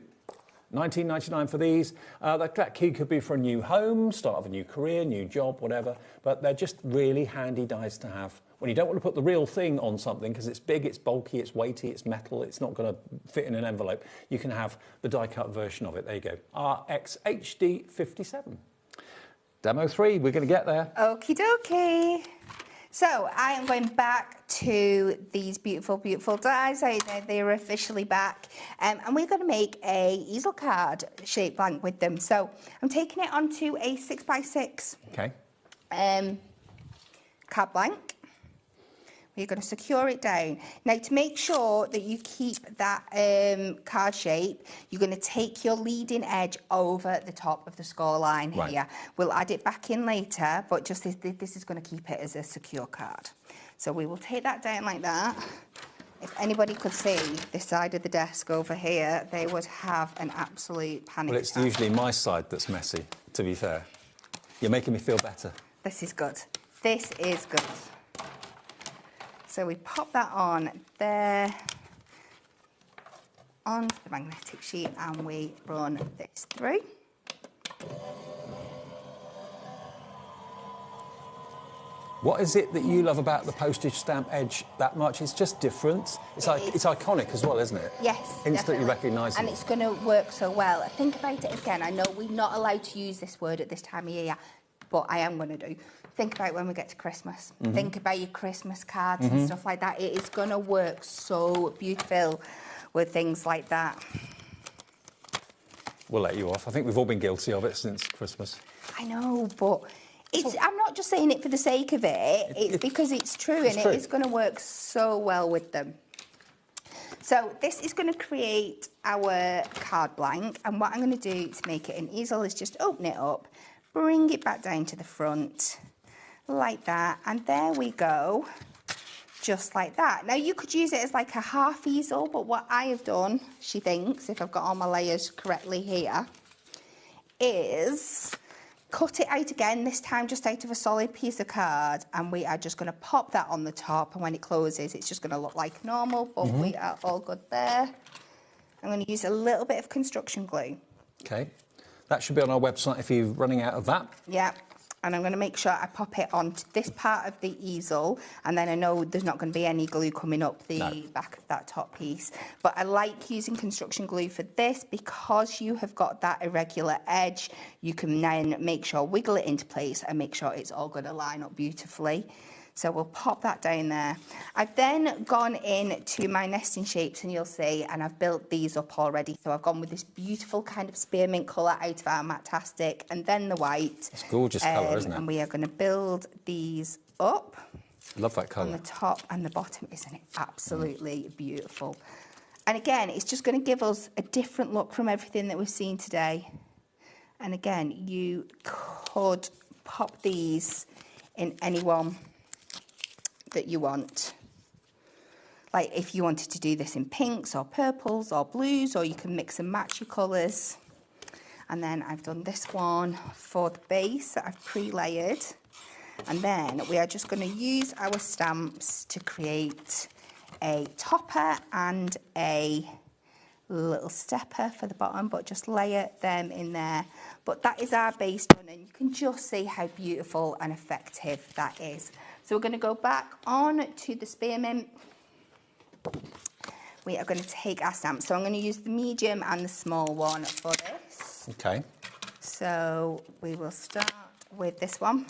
$19.99 for these. That key could be for a new home, start of a new career, new job, whatever. But they're just really handy dies to have. When you don't want to put the real thing on something because it's big, it's bulky, it's weighty, it's metal, it's not going to fit in an envelope, you can have the die-cut version of it. There you go. RXHD57. Demo 3, we're going to get there. Okie dokie. So I am going back to these beautiful, beautiful dies. They're officially back. And we're going to make a easel card shape blank with them. So I'm taking it onto a 6x6 card blank. We're going to secure it down. Now, to make sure that you keep that card shape, you're going to take your leading edge over the top of the score line here. We'll add it back in later, but just this is going to keep it as a secure card. So we will take that down like that. If anybody could see this side of the desk over here, they would have an absolute panic Well, it's attack. usually my side that's messy, to be fair. You're making me feel better. This is good. This is good. So we pop that on there, onto the magnetic sheet, and we run this through. What is it that you love about the postage stamp edge that much? It's just different. It's iconic as well, isn't it? Yes, Instantly definitely. recognisable. And it's going to work so well. Think about it again. I know we're not allowed to use this word at this time of year, but I am going to do. Think about when we get to Christmas. Think about your Christmas cards and stuff like that. It is going to work so beautiful with things like that. We'll let you off. I think we've all been guilty of it since Christmas. I know, but I'm not just saying it for the sake of it. It's because it's true, and it is going to work so well with them. So this is going to create our card blank, and what I'm going to do to make it an easel is just open it up, bring it back down to the front, like that, and there we go, just like that. Now, you could use it as like a half easel, but what I have done, she thinks, if I've got all my layers correctly here, is cut it out again, this time just out of a solid piece of card, and we are just going to pop that on the top, and when it closes, it's just going to look like normal, but we are all good there. I'm going to use a little bit of construction glue. Okay. That should be on our website if you're running out of that. Yeah. And I'm going to make sure I pop it onto this part of the easel, and then I know there's not going to be any glue coming up the back of that top piece. But I like using construction glue for this because you have got that irregular edge. You can then make sure, wiggle it into place and make sure it's all going to line up beautifully. So we'll pop that down there. I've then gone into my nesting shapes, and you'll see, and I've built these up already. So I've gone with this beautiful kind of spearmint colour out of our Matastic, and then the white. It's a gorgeous colour, isn't it? And we are going to build these up. I love that colour. On the top and the bottom, isn't it absolutely beautiful? And again, it's just going to give us a different look from everything that we've seen today. And again, you could pop these in any one that you want. Like if you wanted to do this in pinks or purples or blues, or you can mix and match your colours. And then I've done this one for the base that I've pre-layered. And then we are just going to use our stamps to create a topper and a little stepper for the bottom, but just layer them in there. But that is our base done, and you can just see how beautiful and effective that is. So we're going to go back on to the spearmint. We are going to take our stamps. So I'm going to use the medium and the small one for this. Okay. So we will start with this one.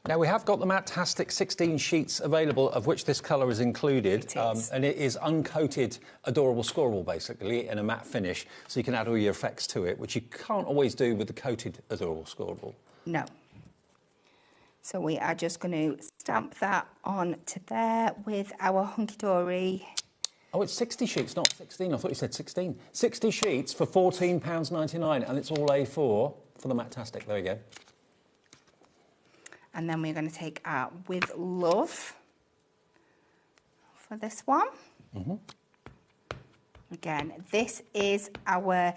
Now, we have got the Matastic 16 sheets available, of which this colour is included. It is. And it is uncoated, adorable scoreable, basically, in a matte finish. So you can add all your effects to it, which you can't always do with the coated adorable scoreable. No. So we are just going to stamp that on to there with our hunky-dory. Oh, it's 60 sheets, not 16. I thought you said 16. 60 sheets for £14.99, and it's all A4 for the Matastic. There you go. And then we're going to take our With Love for this one. Again, this is our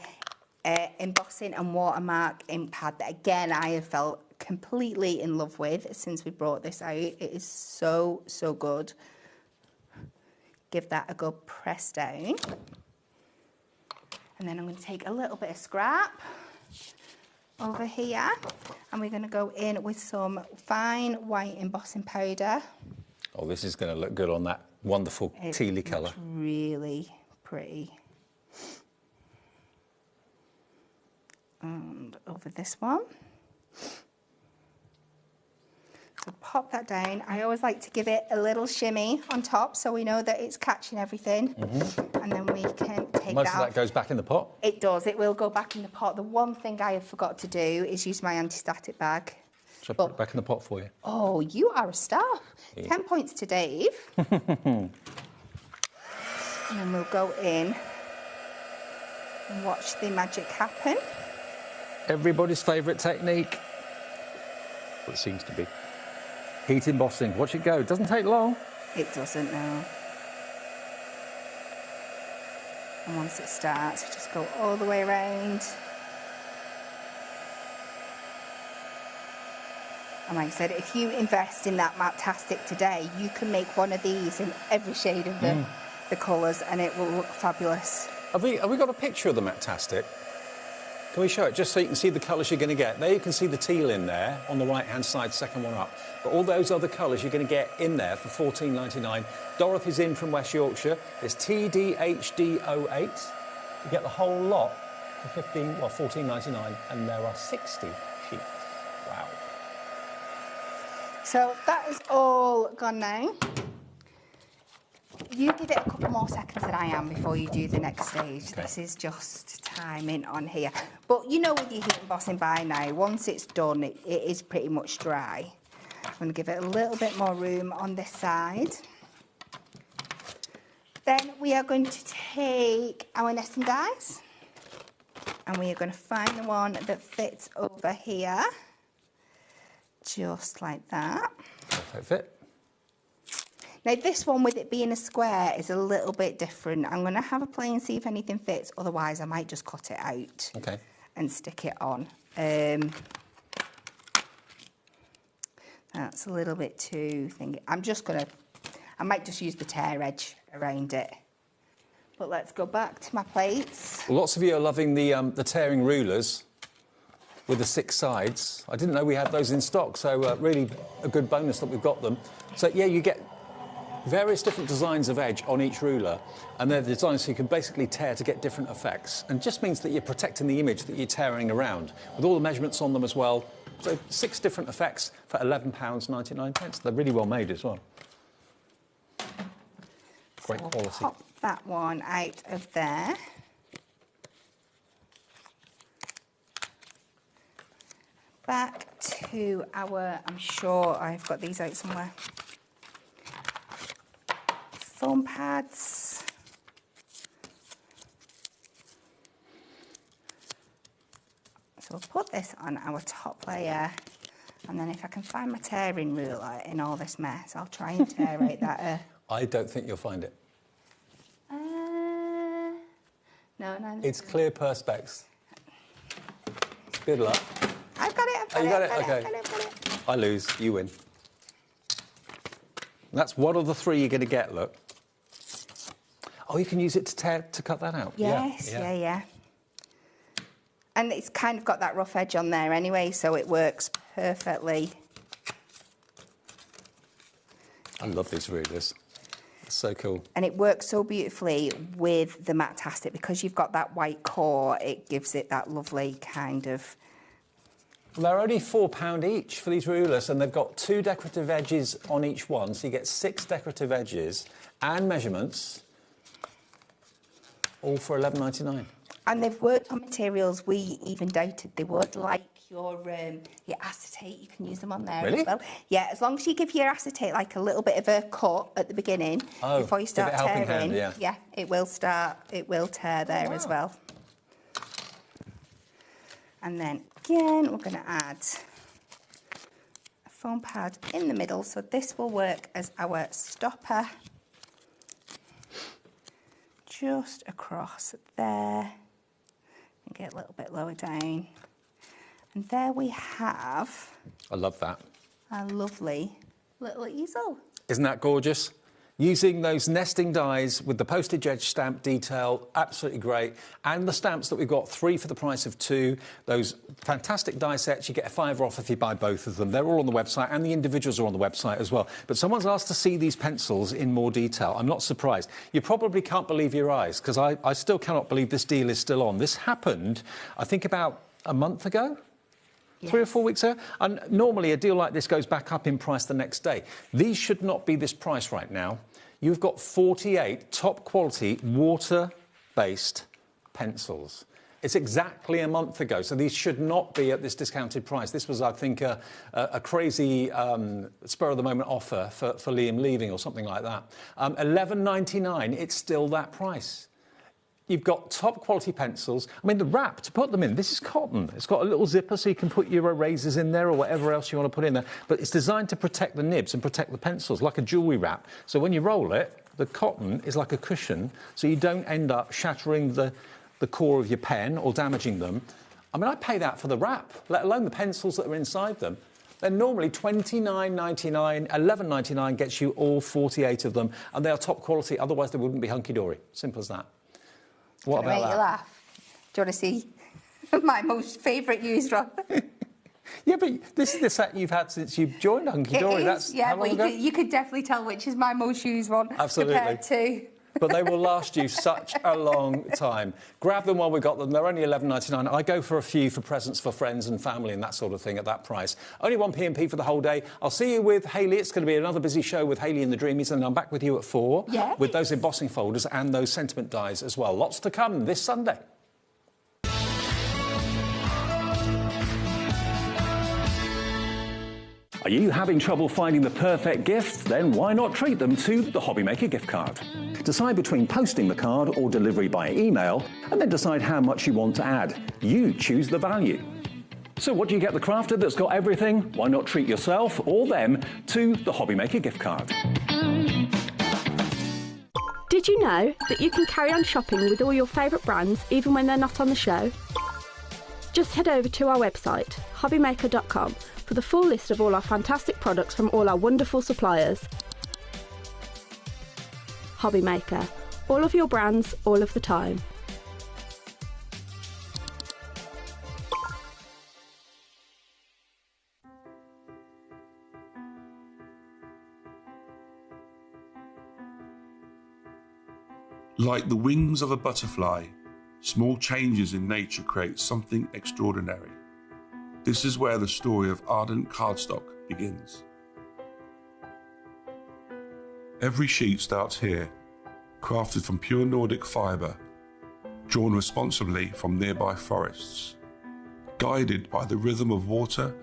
embossing and watermark ink pad that, again, I have felt completely in love with since we brought this out. It is so, so good. Give that a good press down. And then I'm going to take a little bit of scrap over here, and we're going to go in with some fine white embossing powder. Oh, this is going to look good on that wonderful tealy colour. It's really pretty. over this one. So pop that down. I always like to give it a little shimmy on top so we know that it's catching everything. And then we can take Most that of that goes back in the pot? It does. It will go back in the pot. The one thing I forgot to do is use my anti-static bag. Shall I put it back in the pot for you? Oh, you are a star. Yeah. 10 points to Dave. And then we'll go in and watch the magic happen. Everybody's favourite technique. Well, it seems to be. Heat embossing. Watch it go. It doesn't take long. It doesn't, no. And once it starts, we just go all the way around. And like I said, if you invest in that Matastic today, you can make one of these in every shade of the colours and it will look fabulous. Have we got a picture of the Matastic? Can we show it, just so you can see the colours you're going to get? There you can see the teal in there, on the right-hand side, second one up. But all those other colours you're going to get in there for $14.99. Dorothy's in from West Yorkshire. It's TDHD08. You get the whole lot for $14.99, and there are 60 sheets. Wow. So that is all gone now. You give it a couple more seconds than I am before you do the next stage. Okay. This is just timing on here. But you know with your heat embossing by now, once it's done, it is pretty much dry. I'm going to give it a little bit more room on this side. Then we are going to take our nesting dies and we are going to find the one that fits over here. Just like that. Perfect fit. Now this one, with it being a square, is a little bit different. I'm going to have a play and see if anything fits. Otherwise, I might just cut it out and stick it on. That's a little bit too thingy. I might just use the tear edge around it. But let's go back to my plates. Lots of you are loving the tearing rulers with the 6 sides. I didn't know we had those in stock, so really a good bonus that we've got them. So yeah, you get various different designs of edge on each ruler, and they're designed so you can basically tear to get different effects, and just means that you're protecting the image that you're tearing around, with all the measurements on them as well. So 6 different effects for £11.99. They're really well made as well. Great quality. Pop that one out of there. Back to our, I'm sure I've got these out somewhere, foam pads. So we'll put this on our top layer, and then if I can find my tearing ruler in all this mess, I'll try and tear out that. I don't think you'll find it. No. It's clear perspex. Good luck. I've got it. You got it? Okay. I lose, you win. That's one of the 3 you're going to get, look. Oh, you can use it to cut that out? Yes, yeah. And it's kind of got that rough edge on there anyway, so it works perfectly. I love these rulers. It's so cool. And it works so beautifully with the Matastic because you've got that white core. It gives it that lovely kind of... Well, they're only £4 each for these rulers, and they've got 2 decorative edges on each one, so you get 6 decorative edges and measurements, all for £11.99. And they've worked on materials we even doubted they would, like your acetate. You can use them on there as well. Yeah, as long as you give your acetate like a little bit of a cut at the beginning before you start tearing. Yeah, it will tear there as well. And then again, we're going to add a foam pad in the middle, so this will work as our stopper. Just across there, and get a little bit lower down. And there we have... I love that. A lovely little easel. Isn't that gorgeous? Using those nesting dies with the postage edge stamp detail, absolutely great. And the stamps that we've got, 3 for the price of 2. Those fantastic die sets, you get a £5 off if you buy both of them. They're all on the website, and the individuals are on the website as well. But someone's asked to see these pencils in more detail. I'm not surprised. You probably can't believe your eyes, because I still cannot believe this deal is still on. This happened, I think, about a month ago. 3 or 4 weeks ago. And normally a deal like this goes back up in price the next day. These should not be this price right now. You've got 48 top quality water-based pencils. It's exactly a month ago, so these should not be at this discounted price. This was, I think, a crazy spur-of-the-moment offer for Liam leaving or something like that. $11.99, it's still that price. You've got top quality pencils. I mean, the wrap, to put them in, this is cotton. It's got a little zipper so you can put your erasers in there or whatever else you want to put in there. But it's designed to protect the nibs and protect the pencils, like a jewellery wrap. So when you roll it, the cotton is like a cushion, so you don't end up shattering the core of your pen or damaging them. I mean, I pay that for the wrap, let alone the pencils that are inside them. They're normally $29.99, $11.99 gets you all 48 of them, and they are top quality, otherwise they wouldn't be hunky-dory. Simple as that. What about that? Make you laugh. Do you want to see my most favourite used one? Yeah, but this is the set you've had since you've joined Hunky Dory. That's how long ago? You could definitely tell which is my most used one. Absolutely. Compared to... But they will last you such a long time. Grab them while we've got them. They're only $11.99. I go for a few for presents for friends and family and that sort of thing at that price. Only 1 P&P for the whole day. I'll see you with Hayley. It's going to be another busy show with Hayley and the Dreamies, and I'm back with you at 4 with those embossing folders and those sentiment dies as well. Lots to come this Sunday. Are you having trouble finding the perfect gift? Then why not treat them to the HobbyMaker gift card? Decide between posting the card or delivery by email, and then decide how much you want to add. You choose the value. So what do you get the crafter that's got everything? Why not treat yourself or them to the HobbyMaker gift card? Did you know that you can carry on shopping with all your favourite brands even when they're not on the show? Just head over to our website, hobbymaker.com, for the full list of all our fantastic products from all our wonderful suppliers. HobbyMaker. All of your brands, all of the time. Like the wings of a butterfly, small changes in nature create something extraordinary. This is where the story of Ardent cardstock begins. Every sheet starts here, crafted from pure Nordic fibre, drawn responsibly from nearby forests, guided by the rhythm of water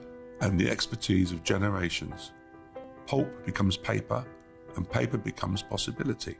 and the expertise of generations. Pulp becomes paper, and paper becomes possibility.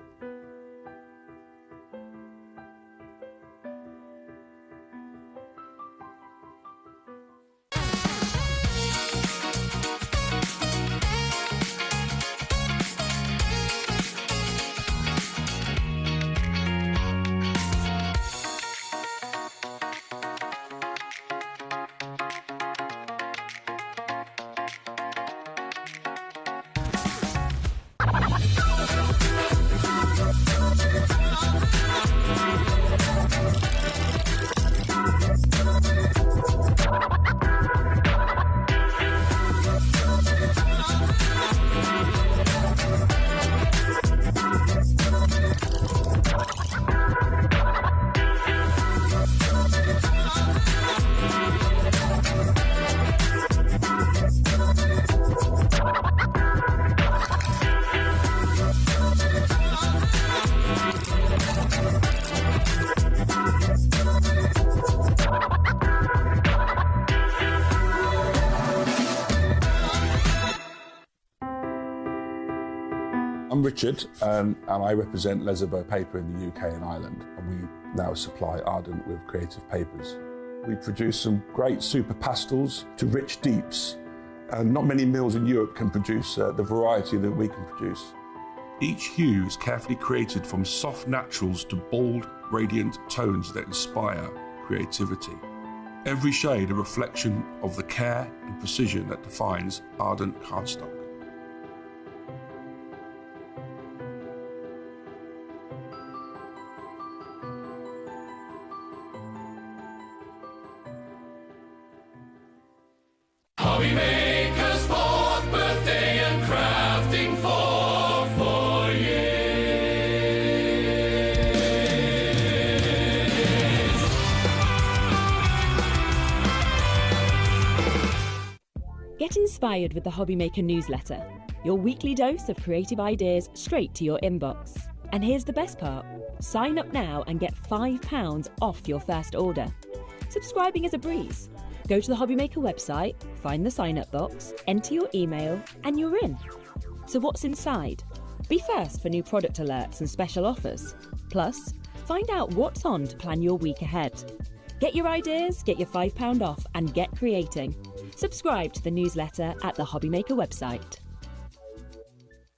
I'm Richard, and I represent Lesabo Paper in the UK and Ireland, and we now supply Ardent with creative papers. We produce some great super pastels to rich deeps, and not many mills in Europe can produce the variety that we can produce. Each hue is carefully created from soft naturals to bold, radiant tones that inspire creativity. Every shade a reflection of the care and precision that defines Ardent cardstock. HobbyMaker's 4th birthday and crafting for 4 years. Get inspired with the HobbyMaker newsletter, your weekly dose of creative ideas straight to your inbox. And here's the best part. Sign up now and get £5 off your first order. Subscribing is a breeze. Go to the HobbyMaker website, find the sign-up box, enter your email, and you're in. So what's inside? Be first for new product alerts and special offers. Plus, find out what's on to plan your week ahead. Get your ideas, get your £5 off, and get creating. Subscribe to the newsletter at the HobbyMaker website.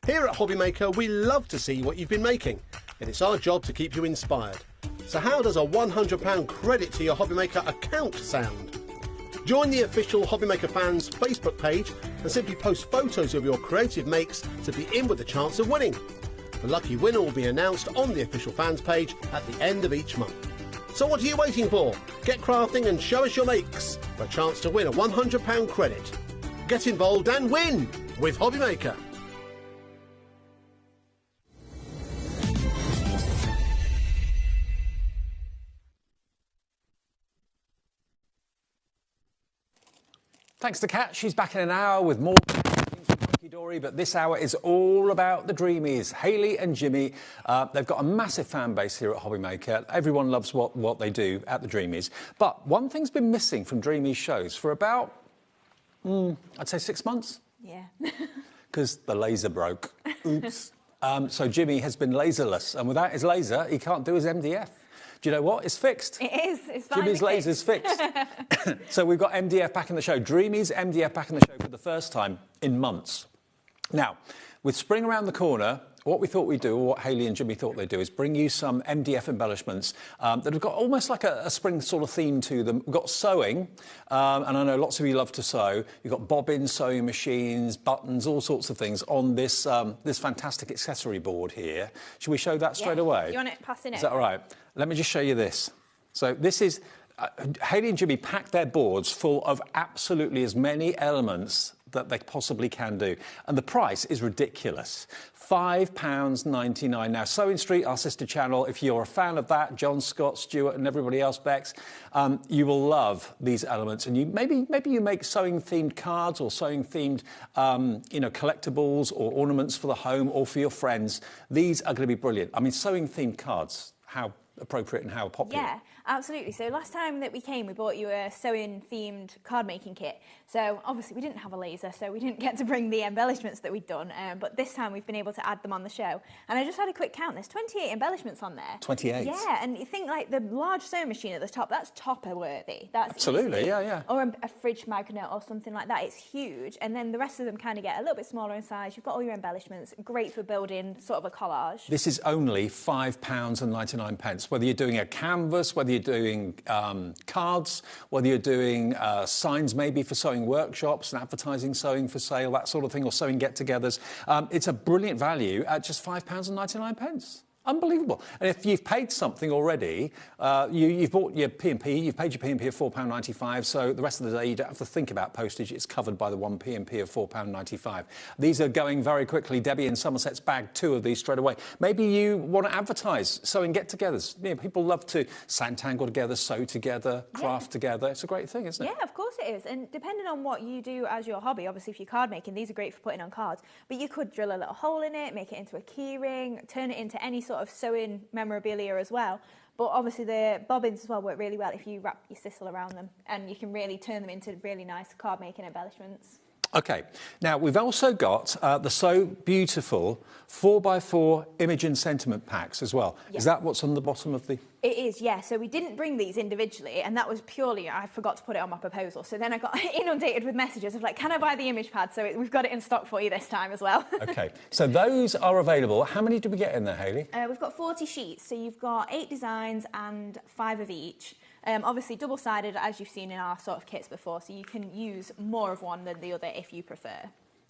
Here at HobbyMaker, we love to see what you've been making, and it's our job to keep you inspired. So how does a £100 credit to your HobbyMaker account sound? Join the official HobbyMaker fans Facebook page and simply post photos of your creative makes to be in with a chance of winning. The lucky winner will be announced on the official fans page at the end of each month. So what are you waiting for? Get crafting and show us your makes for a chance to win a £100 credit. Get involved and win with HobbyMaker. Thanks to Kat. She's back in an hour with more Dory, but this hour is all about the Dreamies. Hayley and Jimmy, they've got a massive fan base here at HobbyMaker. Everyone loves what they do at the Dreamies. But one thing's been missing from Dreamies shows for about, I'd say 6 months. Yeah. Because the laser broke. Oops. So Jimmy has been laserless, and without his laser, he can't do his MDF. Do you know what? It's fixed. It is. It's finally Jimmy's laser's fixed. So we've got MDF back in the show. Dreamies MDF back in the show for the first time in months. Now, with spring around the corner, what we thought we'd do, or what Hayley and Jimmy thought they'd do, is bring you some MDF embellishments that have got almost like a spring sort of theme to them. We've got sewing, and I know lots of you love to sew. You've got bobbins, sewing machines, buttons, all sorts of things on this this fantastic accessory board here. Should we show that straight away? You want it passing it? Is that all right? Let me just show you this. So this is... Hayley and Jimmy packed their boards full of absolutely as many elements that they possibly can do. And the price is ridiculous. £5.99. Now, Sewing Street, our sister channel, if you're a fan of that, John Scott, Stuart and everybody else, Bex, you will love these elements. And you maybe you make sewing-themed cards or sewing-themed, collectibles or ornaments for the home or for your friends. These are going to be brilliant. I mean, sewing-themed cards, how appropriate and how popular. Yeah, absolutely. So last time that we came, we bought you a sewing-themed card-making kit. So obviously we didn't have a laser, so we didn't get to bring the embellishments that we'd done. But this time we've been able to add them on the show. And I just had a quick count. There's 28 embellishments on there. 28? Yeah, and you think like the large sewing machine at the top, that's topper-worthy. That's absolutely, easy. yeah. Or a fridge magnet or something like that. It's huge. And then the rest of them kind of get a little bit smaller in size. You've got all your embellishments. Great for building sort of a collage. This is only £5.99. Whether you're doing a canvas, whether you're doing cards, whether you're doing signs maybe for sewing workshops and advertising sewing for sale, that sort of thing, or sewing get-togethers. It's a brilliant value at just £5.99. Unbelievable. And if you've paid something already, you've bought your P&P, you've paid your P&P of £4.95, so the rest of the day you don't have to think about postage. It's covered by the one P&P of £4.95. These are going very quickly. Debbie in Somerset's bagged 2 of these straight away. Maybe you want to advertise sewing get-togethers. You know, people love to sandtangle together, sew together, craft together. It's a great thing, isn't it? Yeah, of course it is. And depending on what you do as your hobby, obviously if you're card making, these are great for putting on cards, but you could drill a little hole in it, make it into a key ring, turn it into any sort of sewing memorabilia as well. But obviously the bobbins as well work really well if you wrap your sisal around them, and you can really turn them into really nice card making embellishments. OK, now we've also got the So Beautiful 4x4 image and sentiment packs as well. Yes. Is that what's on the bottom of the... It is, yeah. So we didn't bring these individually, and that was purely, I forgot to put it on my proposal. So then I got inundated with messages of like, can I buy the image pad? So we've got it in stock for you this time as well. OK, so those are available. How many did we get in there, Hayley? We've got 40 sheets, so you've got 8 designs and 5 of each. Obviously double-sided, as you've seen in our sort of kits before, so you can use more of one than the other if you prefer.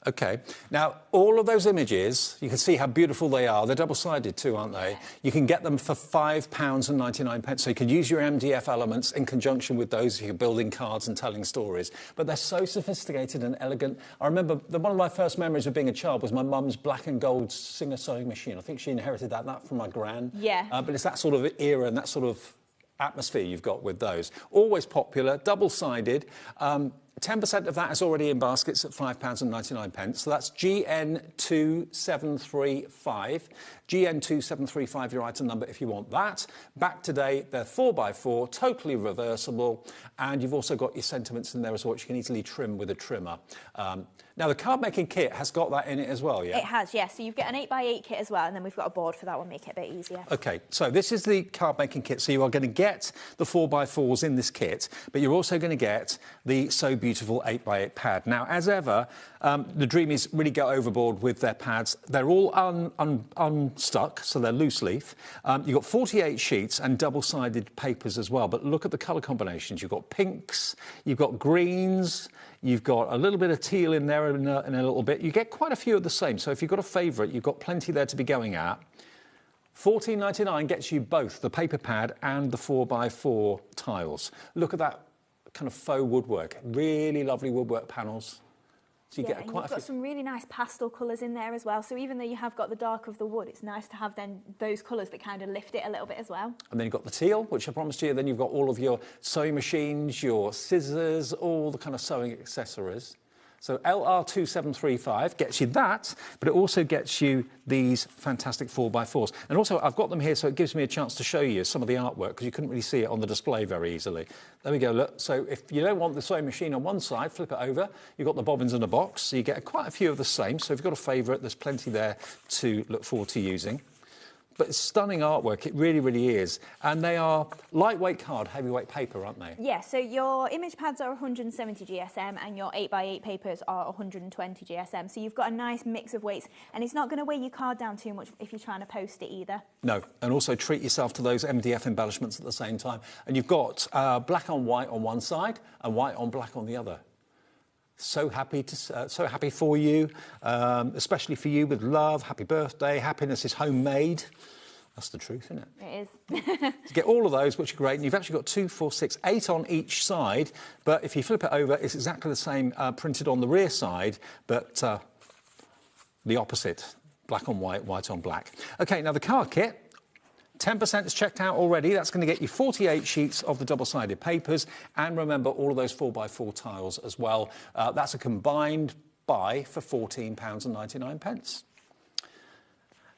OK. Now, all of those images, you can see how beautiful they are. They're double-sided too, aren't they? You can get them for £5.99. So you can use your MDF elements in conjunction with those if you're building cards and telling stories. But they're so sophisticated and elegant. I remember one of my first memories of being a child was my mum's black and gold Singer sewing machine. I think she inherited that from my gran. Yeah. But it's that sort of era and that sort of atmosphere you've got with those. Always popular, double-sided. 10% of that is already in baskets at £5.99. So that's GN2735. GN2735, your item number if you want that. Back today, they're 4x4, totally reversible, and you've also got your sentiments in there as well, which you can easily trim with a trimmer. Now, the card making kit has got that in it as well, yeah? It has, yes. So you've got an 8x8 kit as well, and then we've got a board for that one, make it a bit easier. OK, so this is the card making kit. So you are going to get the 4x4s in this kit, but you're also going to get the So Beautiful 8x8 pad. Now, as ever, the Dreamies really go overboard with their pads. They're all unstuck, so they're loose leaf. You've got 48 sheets and double-sided papers as well, but look at the colour combinations. You've got pinks, you've got greens, you've got a little bit of teal in there in a little bit. You get quite a few of the same, so if you've got a favourite, you've got plenty there to be going at. $14.99 gets you both the paper pad and the 4x4 tiles. Look at that kind of faux woodwork, really lovely woodwork panels. So you get quite you've got some really nice pastel colours in there as well. So even though you have got the dark of the wood, it's nice to have then those colours that kind of lift it a little bit as well. And then you've got the teal, which I promised you. Then you've got all of your sewing machines, your scissors, all the kind of sewing accessories. So LR2735 gets you that, but it also gets you these fantastic 4x4s. And also, I've got them here, so it gives me a chance to show you some of the artwork, because you couldn't really see it on the display very easily. There we go, look. So if you don't want the sewing machine on one side, flip it over. You've got the bobbins in a box, so you get quite a few of the same. So if you've got a favourite, there's plenty there to look forward to using. But it's stunning artwork, it really, really is. And they are lightweight card, heavyweight paper, aren't they? Yeah, so your image pads are 170 GSM and your 8x8 papers are 120 GSM. So you've got a nice mix of weights, and it's not going to weigh your card down too much if you're trying to post it either. No, and also treat yourself to those MDF embellishments at the same time. And you've got black on white on one side and white on black on the other. So happy for you, especially for you with love. Happy birthday. Happiness is homemade. That's the truth, isn't it? It is. You get all of those, which are great. And you've actually got 2, 4, 6, 8 on each side. But if you flip it over, it's exactly the same printed on the rear side, but the opposite. Black on white, white on black. OK, now the card kit. 10% is checked out already. That's going to get you 48 sheets of the double-sided papers. And remember, all of those 4x4 tiles as well. That's a combined buy for £14.99.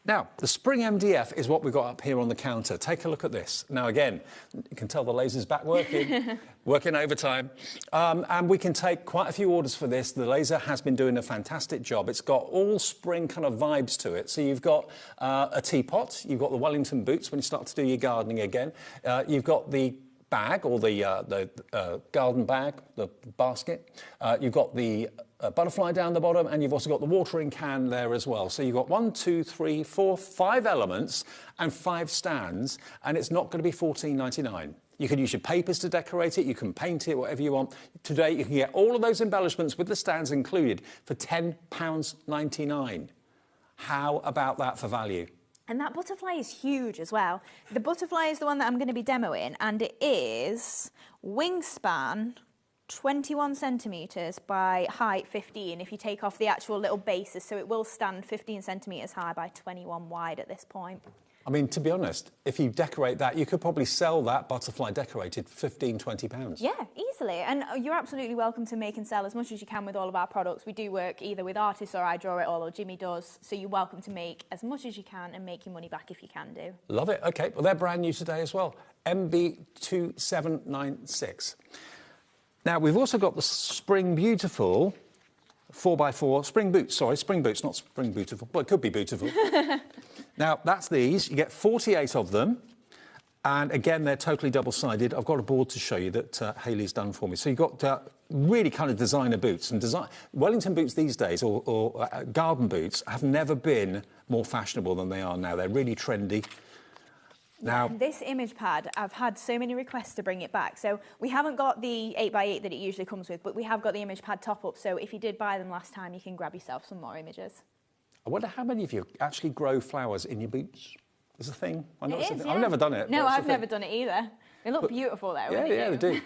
Now, the spring MDF is what we've got up here on the counter. Take a look at this. Now, again, you can tell the laser's back working, working overtime. And we can take quite a few orders for this. The laser has been doing a fantastic job. It's got all spring kind of vibes to it. So you've got a teapot, you've got the Wellington boots when you start to do your gardening again. You've got the bag, or the garden bag, the basket. You've got the butterfly down the bottom, and you've also got the watering can there as well. So you've got 1, 2, 3, 4, 5 elements and 5 stands, and it's not going to be $14.99. You can use your papers to decorate it, you can paint it, whatever you want. Today you can get all of those embellishments with the stands included for £10.99. How about that for value? And that butterfly is huge as well. The butterfly is the one that I'm going to be demoing, and it is wingspan 21 centimetres by height 15 if you take off the actual little bases, so it will stand 15 centimetres high by 21 wide at this point. I mean, to be honest, if you decorate that, you could probably sell that butterfly decorated for £15, £20. Yeah, easily. And you're absolutely welcome to make and sell as much as you can with all of our products. We do work either with artists, or I draw it all, or Jimmy does. So you're welcome to make as much as you can and make your money back if you can do. Love it. OK, well, they're brand new today as well. MB2796. Now, we've also got the Spring Beautiful 4x4 spring boots. Sorry, spring boots, not Spring Beautiful. Well, it could be beautiful. Now, that's these. You get 48 of them. And again, they're totally double-sided. I've got a board to show you that Hayley's done for me. So you've got really kind of designer boots. And Wellington boots these days, or garden boots, have never been more fashionable than they are now. They're really trendy. Now, this image pad, I've had so many requests to bring it back. So we haven't got the 8x8 that it usually comes with, but we have got the image pad top-up. So if you did buy them last time, you can grab yourself some more images. I wonder how many of you actually grow flowers in your boots. Is a thing. I know it is, yeah. I've never done it. No, I've never done it either. They look beautiful though. Yeah, they do.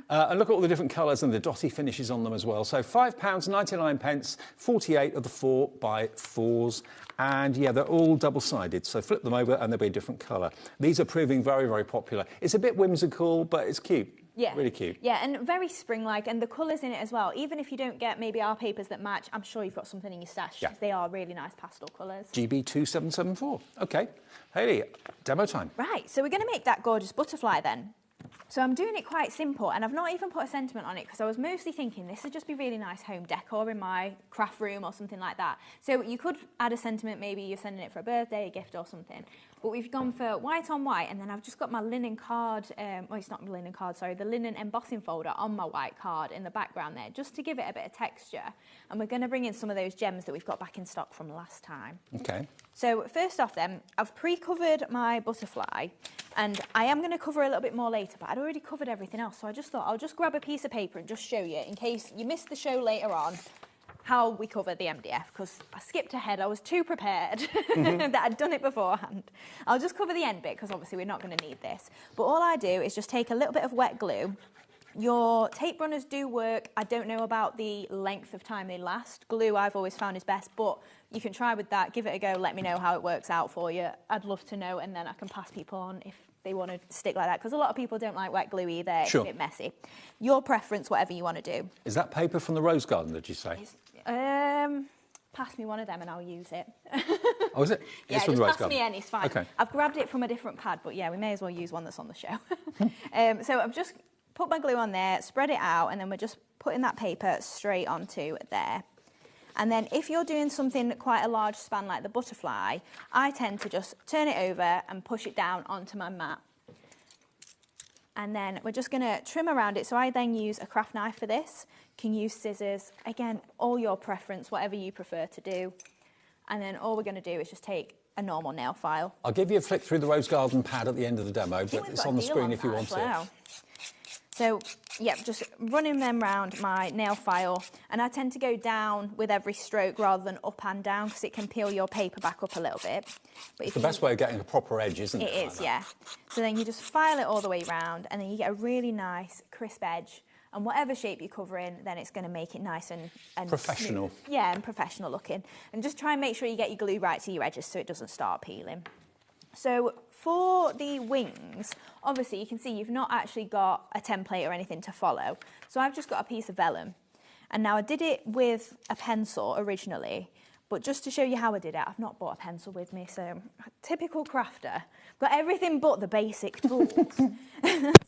And look at all the different colours and the dotty finishes on them as well. So £5.99, 48 of the 4x4s. And yeah, they're all double-sided. So flip them over and they'll be a different colour. These are proving very, very popular. It's a bit whimsical, but it's cute. Yeah. Really cute. Yeah, and very spring-like, and the colours in it as well. Even if you don't get maybe our papers that match, I'm sure you've got something in your stash. Yeah. They are really nice pastel colours. GB2774. Okay. Hayley, demo time. Right, so we're going to make that gorgeous butterfly then. So I'm doing it quite simple, and I've not even put a sentiment on it because I was mostly thinking this would just be really nice home decor in my craft room or something like that. So you could add a sentiment, maybe you're sending it for a birthday, a gift or something. But we've gone for white on white, and then I've just got my linen card, well, it's not my linen card, sorry, the linen embossing folder on my white card in the background there, just to give it a bit of texture. And we're going to bring in some of those gems that we've got back in stock from last time. Okay. So first off then, I've pre-covered my butterfly, and I am going to cover a little bit more later, but I'd already covered everything else, so I just thought I'll just grab a piece of paper and just show you, in case you missed the show later on, how we cover the MDF, because I skipped ahead. I was too prepared that I'd done it beforehand. I'll just cover the end bit, because obviously we're not going to need this. But all I do is just take a little bit of wet glue. Your tape runners do work. I don't know about the length of time they last. Glue I've always found is best, but you can try with that, give it a go, let me know how it works out for you. I'd love to know, and then I can pass people on if they want to stick like that, because a lot of people don't like wet glue either. Sure. It's a bit messy. Your preference, whatever you want to do. Is that paper from the Rose Garden, did you say? Pass me one of them and I'll use it. Oh, is it? Yeah, It's from just the Rose pass Garden. me any, it's fine. Okay. I've grabbed it from a different pad, but yeah, we may as well use one that's on the show. So I've just put my glue on there, spread it out, and then we're just putting that paper straight onto there. And then if you're doing something quite a large span like the butterfly, I tend to just turn it over and push it down onto my mat. And then we're just going to trim around it. So I then use a craft knife for this. You can use scissors. Again, all your preference, whatever you prefer to do. And then all we're going to do is just take a normal nail file. I'll give you a flick through the Rose Garden pad at the end of the demo, but it's on the screen if you want it. So, yeah, just running them round my nail file, and I tend to go down with every stroke rather than up and down, because it can peel your paper back up a little bit. But It's the best way of getting a proper edge, isn't it? It is, yeah. So then you just file it all the way round, and then you get a really nice crisp edge. And whatever shape you cover in, then it's going to make it nice and professional. smooth. Yeah, and professional looking. And just try and make sure you get your glue right to your edges so it doesn't start peeling. So for the wings, obviously you can see you've not actually got a template or anything to follow. So I've just got a piece of vellum. And now I did it with a pencil originally, but just to show you how I did it, I've not brought a pencil with me, so typical crafter. Got everything but the basic tools.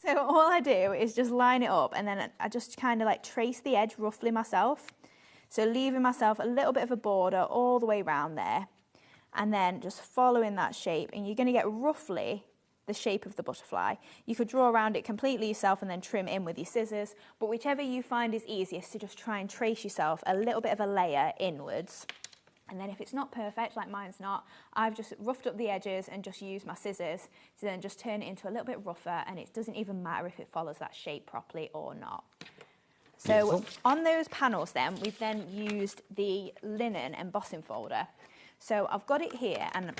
So all I do is just line it up, and then I just kind of like trace the edge roughly myself. So leaving myself a little bit of a border all the way around there. And then just following that shape, and you're going to get roughly the shape of the butterfly. You could draw around it completely yourself and then trim in with your scissors, but whichever you find is easiest, to just try and trace yourself a little bit of a layer inwards. And then if it's not perfect, like mine's not, I've just roughed up the edges and just used my scissors to then just turn it into a little bit rougher, and it doesn't even matter if it follows that shape properly or not. So Beautiful. On those panels then, we've then used the linen embossing folder. So I've got it here, and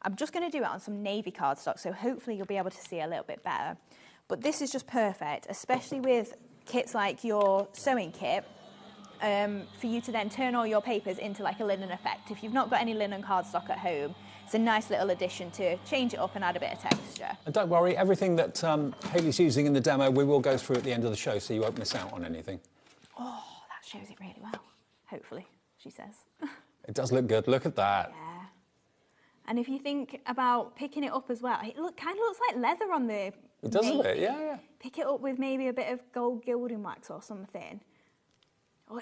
I'm just going to do it on some navy cardstock, so hopefully you'll be able to see a little bit better. But this is just perfect, especially with kits like your sewing kit, for you to then turn all your papers into like a linen effect. If you've not got any linen cardstock at home, it's a nice little addition to change it up and add a bit of texture. And don't worry, everything that Hayley's using in the demo, we will go through at the end of the show, so you won't miss out on anything. Oh, that shows it really well, hopefully, she says. It does look good. Look at that. Yeah. And if you think about picking it up as well, it kind of looks like leather on the It does a navy. bit, yeah. Pick it up with maybe a bit of gold gilding wax or something. Or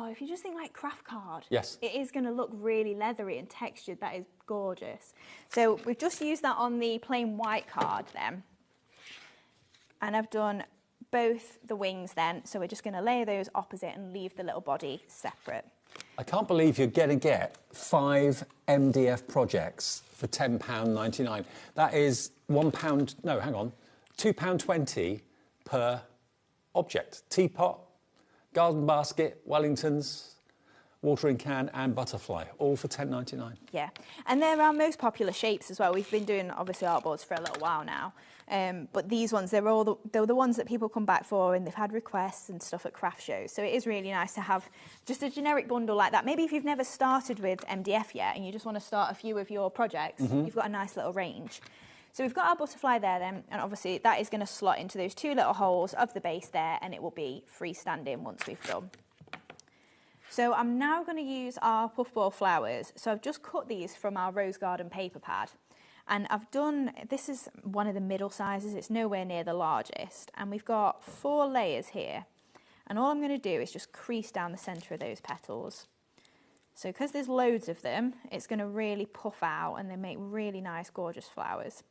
if you just think like craft card, Yes. it is going to look really leathery and textured. That is gorgeous. So we've just used that on the plain white card then. And I've done both the wings then, so we're just going to layer those opposite and leave the little body separate. I can't believe you're going to get 5 MDF projects for £10.99. That is £2.20 per object. Teapot, garden basket, Wellingtons, watering can and butterfly, all for £10.99. Yeah, and they're our most popular shapes as well. We've been doing, obviously, artboards for a little while now. But these ones, they're the ones that people come back for, and they've had requests and stuff at craft shows. So it is really nice to have just a generic bundle like that. Maybe if you've never started with MDF yet and you just want to start a few of your projects, you've got a nice little range. So we've got our butterfly there then, and obviously that is going to slot into those 2 little holes of the base there, and it will be freestanding once we've done. So I'm now going to use our puffball flowers. So I've just cut these from our Rose Garden paper pad. And I've done, this is one of the middle sizes, it's nowhere near the largest. And we've got 4 layers here. And all I'm going to do is just crease down the centre of those petals. So because there's loads of them, it's going to really puff out and they make really nice, gorgeous flowers.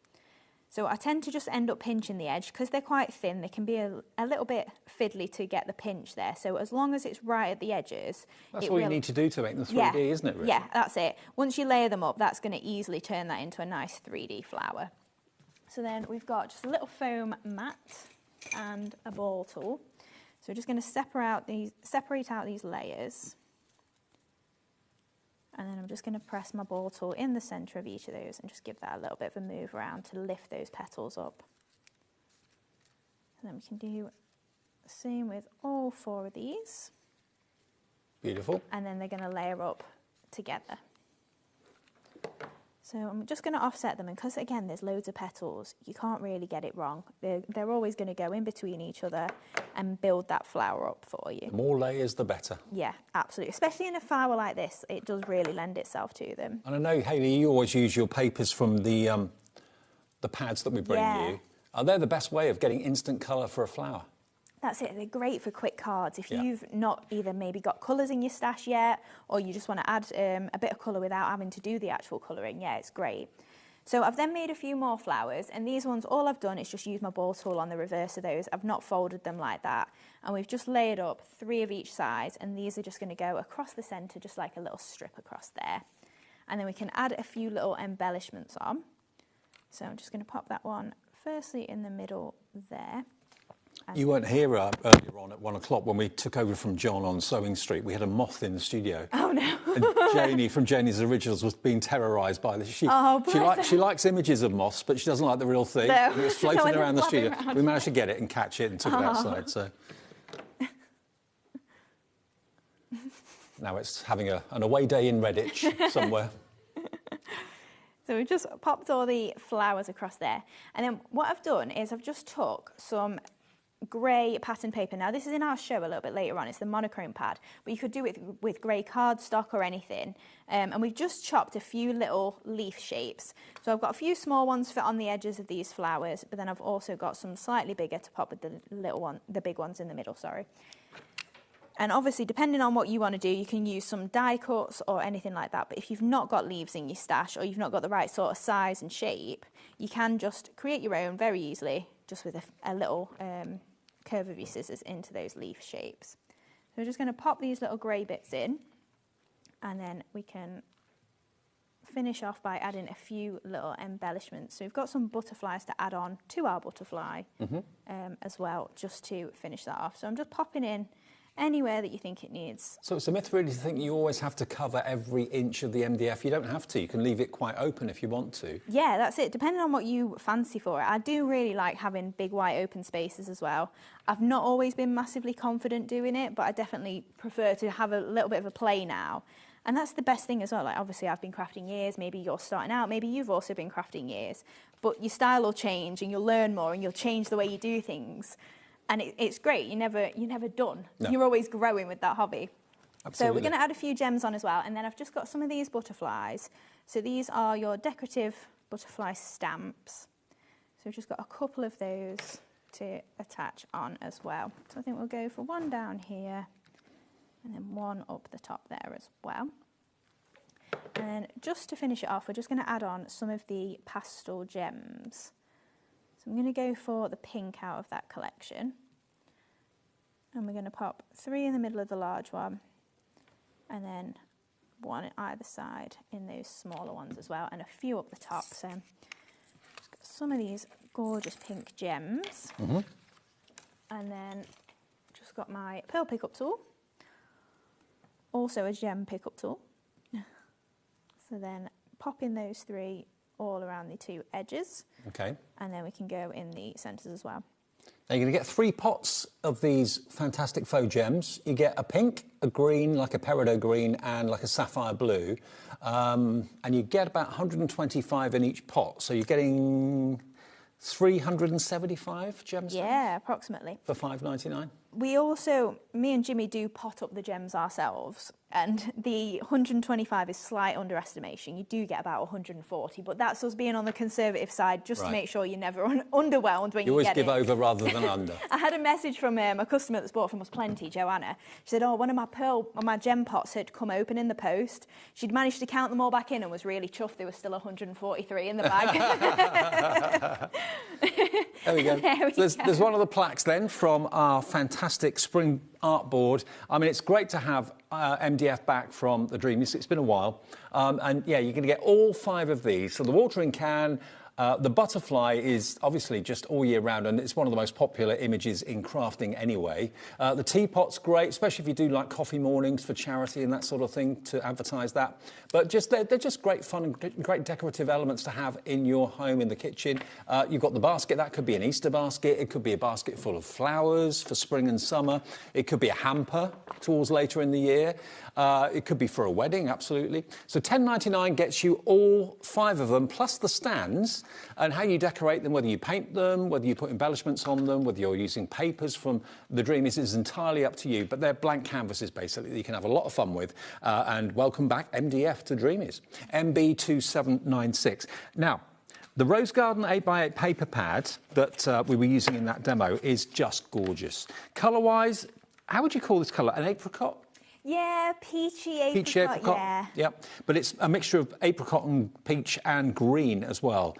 So I tend to just end up pinching the edge because they're quite thin. They can be a little bit fiddly to get the pinch there. So as long as it's right at the edges... That's all you need to do to make them 3D, isn't it, really? Yeah, that's it. Once you layer them up, that's going to easily turn that into a nice 3D flower. So then we've got just a little foam mat and a ball tool. So we're just going to separate out these layers. And then I'm just going to press my ball tool in the centre of each of those and just give that a little bit of a move around to lift those petals up. And then we can do the same with all 4 of these. Beautiful. And then they're going to layer up together. So I'm just going to offset them, and because again there's loads of petals, you can't really get it wrong. They're always going to go in between each other and build that flower up for you. The more layers, the better. Yeah, absolutely. Especially in a flower like this, it does really lend itself to them. And I know, Hayley, you always use your papers from the pads that we bring you. Are they the best way of getting instant colour for a flower? That's it, they're great for quick cards. If you've not either maybe got colours in your stash yet, or you just want to add a bit of colour without having to do the actual colouring, yeah, it's great. So I've then made a few more flowers, and these ones, all I've done is just use my ball tool on the reverse of those. I've not folded them like that. And we've just layered up 3 of each side, and these are just going to go across the centre, just like a little strip across there. And then we can add a few little embellishments on. So I'm just going to pop that one firstly in the middle there. You weren't here earlier on at 1 o'clock when we took over from John on Sewing Street. We had a moth in the studio. Oh, no. And Janie from Janie's Originals was being terrorised by this. She likes images of moths, but she doesn't like the real thing. No. It was floating around the studio. Around. We managed to get it and catch it and took it outside. So now it's having an away day in Redditch somewhere. So we've just popped all the flowers across there. And then what I've done is I've just took some grey pattern paper. Now this is in our show a little bit later on, it's the monochrome pad, but you could do it with grey cardstock or anything. And we've just chopped a few little leaf shapes. So I've got a few small ones for on the edges of these flowers, but then I've also got some slightly bigger to pop with the big ones in the middle, sorry. And obviously, depending on what you want to do, you can use some die cuts or anything like that. But if you've not got leaves in your stash, or you've not got the right sort of size and shape, you can just create your own very easily, just with a little curve of your scissors into those leaf shapes. So we're just going to pop these little grey bits in, and then we can finish off by adding a few little embellishments. So we've got some butterflies to add on to our butterfly as well, just to finish that off. So I'm just popping in anywhere that you think it needs. So it's a myth really to think you always have to cover every inch of the MDF. You don't have to. You can leave it quite open if you want to. Yeah, that's it. Depending on what you fancy for it. I do really like having big wide open spaces as well. I've not always been massively confident doing it, but I definitely prefer to have a little bit of a play now. And that's the best thing as well. Like, obviously I've been crafting years, maybe you're starting out, maybe you've also been crafting years, but your style will change and you'll learn more and you'll change the way you do things. And it's great, you're never done. No. You're always growing with that hobby. Absolutely. So we're going to add a few gems on as well. And then I've just got some of these butterflies. So these are your decorative butterfly stamps. So we've just got a couple of those to attach on as well. So I think we'll go for one down here and then one up the top there as well. And just to finish it off, we're just going to add on some of the pastel gems. So I'm going to go for the pink out of that collection. And we're going to pop 3 in the middle of the large one, and then 1 at either side in those smaller ones as well, and a few up the top. So just got some of these gorgeous pink gems. And then just got my pearl pickup tool, also a gem pickup tool. So then pop in those 3 all around the 2 edges. Okay. And then we can go in the centres as well. Now you're going to get 3 pots of these fantastic faux gems. You get a pink, a green, like a peridot green, and like a sapphire blue. And you get about 125 in each pot. So you're getting 375 gemstones? Yeah, approximately. For $5.99? We also, me and Jimmy do pot up the gems ourselves, and the 125 is slight underestimation. You do get about 140, but that's us being on the conservative side, just to make sure you're never underwhelmed when you always get give it. over rather than under. I had a message from a customer that's bought from us plenty, Joanna. She said, oh, one of my gem pots had come open in the post. She'd managed to count them all back in and was really chuffed there was still 143 in the bag. There we go. There's one of the plaques then from our fantastic spring art board. I mean, it's great to have MDF back from the Dreamies. It's been a while. And yeah, you're going to get all 5 of these. So the watering can, the butterfly is obviously just all year round, and it's one of the most popular images in crafting anyway. The teapot's great, especially if you do like coffee mornings for charity and that sort of thing, to advertise that. But they're just great fun and great decorative elements to have in your home, in the kitchen. You've got the basket. That could be an Easter basket. It could be a basket full of flowers for spring and summer. It could be a hamper towards later in the year. It could be for a wedding, absolutely. So $10.99 gets you all 5 of them, plus the stands, and how you decorate them, whether you paint them, whether you put embellishments on them, whether you're using papers from the Dreamies, is entirely up to you. But they're blank canvases, basically, that you can have a lot of fun with. And welcome back, MDF to Dreamies. MB2796. Now, the Rose Garden 8x8 paper pad that we were using in that demo is just gorgeous. Colour-wise, how would you call this colour? An apricot? Yeah, peachy apricot, Peachy apricot, yeah. But it's a mixture of apricot and peach and green as well.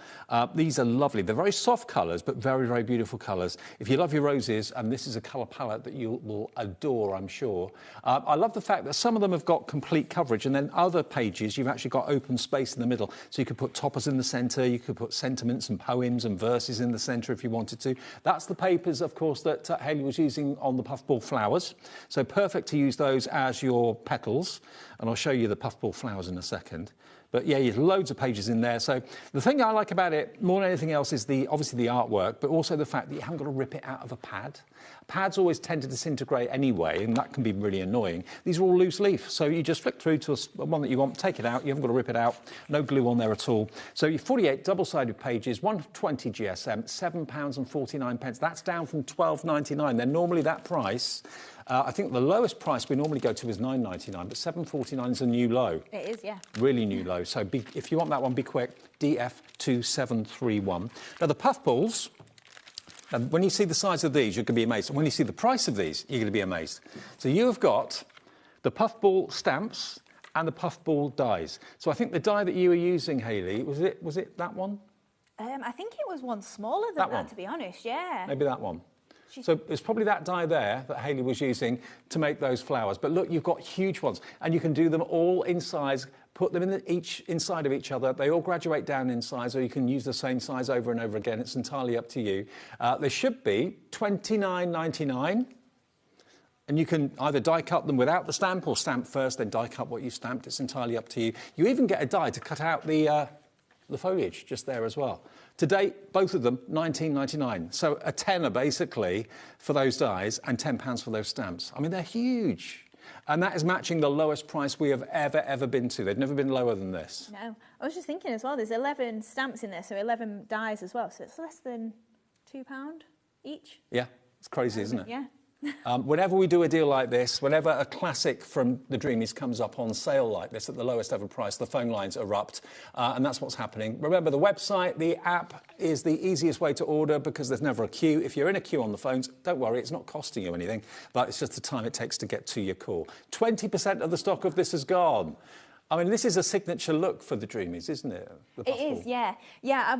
These are lovely. They're very soft colours, but very, very beautiful colours. If you love your roses, and this is a colour palette that you will adore, I'm sure. I love the fact that some of them have got complete coverage, and then other pages, you've actually got open space in the middle. So you could put toppers in the centre, you could put sentiments and poems and verses in the centre if you wanted to. That's the papers, of course, that Hayley was using on the puffball flowers. So perfect to use those as your petals, and I'll show you the puffball flowers in a second. But yeah, there's loads of pages in there. So the thing I like about it more than anything else is obviously the artwork, but also the fact that you haven't got to rip it out of a pad. Pads always tend to disintegrate anyway, and that can be really annoying. These are all loose leaf, so you just flick through to one that you want, take it out, you haven't got to rip it out, no glue on there at all. So your 48 double-sided pages, 120 GSM, £7.49. That's down from £12.99. They're normally that price. I think the lowest price we normally go to is £9.99, but £7.49 is a new low. It is, yeah. Really new low. So if you want that one, be quick. DF2731. Now, the puffballs, when you see the size of these, you're going to be amazed. And when you see the price of these, you're going to be amazed. So you have got the puffball stamps and the puffball dies. So I think the die that you were using, Hayley, was it that one? I think it was one smaller than that, to be honest, yeah. Maybe that one. So it's probably that die there that Hayley was using to make those flowers. But look, you've got huge ones, and you can do them all in size, put them each inside of each other. They all graduate down in size, or you can use the same size over and over again. It's entirely up to you. They should be $29.99. And you can either die cut them without the stamp or stamp first, then die cut what you stamped. It's entirely up to you. You even get a die to cut out the foliage just there as well. To date, both of them, $19.99. So a tenner, basically, for those dies and £10 for those stamps. I mean, they're huge. And that is matching the lowest price we have ever been to. They've never been lower than this. No. I was just thinking as well, there's 11 stamps in there, so 11 dies as well. So it's less than £2 each. Yeah, it's crazy, isn't it? Yeah. Whenever we do a deal like this, whenever a classic from the Dreamies comes up on sale like this at the lowest ever price, the phone lines erupt, and that's what's happening. Remember, the website, the app is the easiest way to order because there's never a queue. If you're in a queue on the phones, don't worry, it's not costing you anything, but it's just the time it takes to get to your call. 20% of the stock of this is gone. I mean, this is a signature look for the Dreamies, isn't it? It is, yeah. Yeah,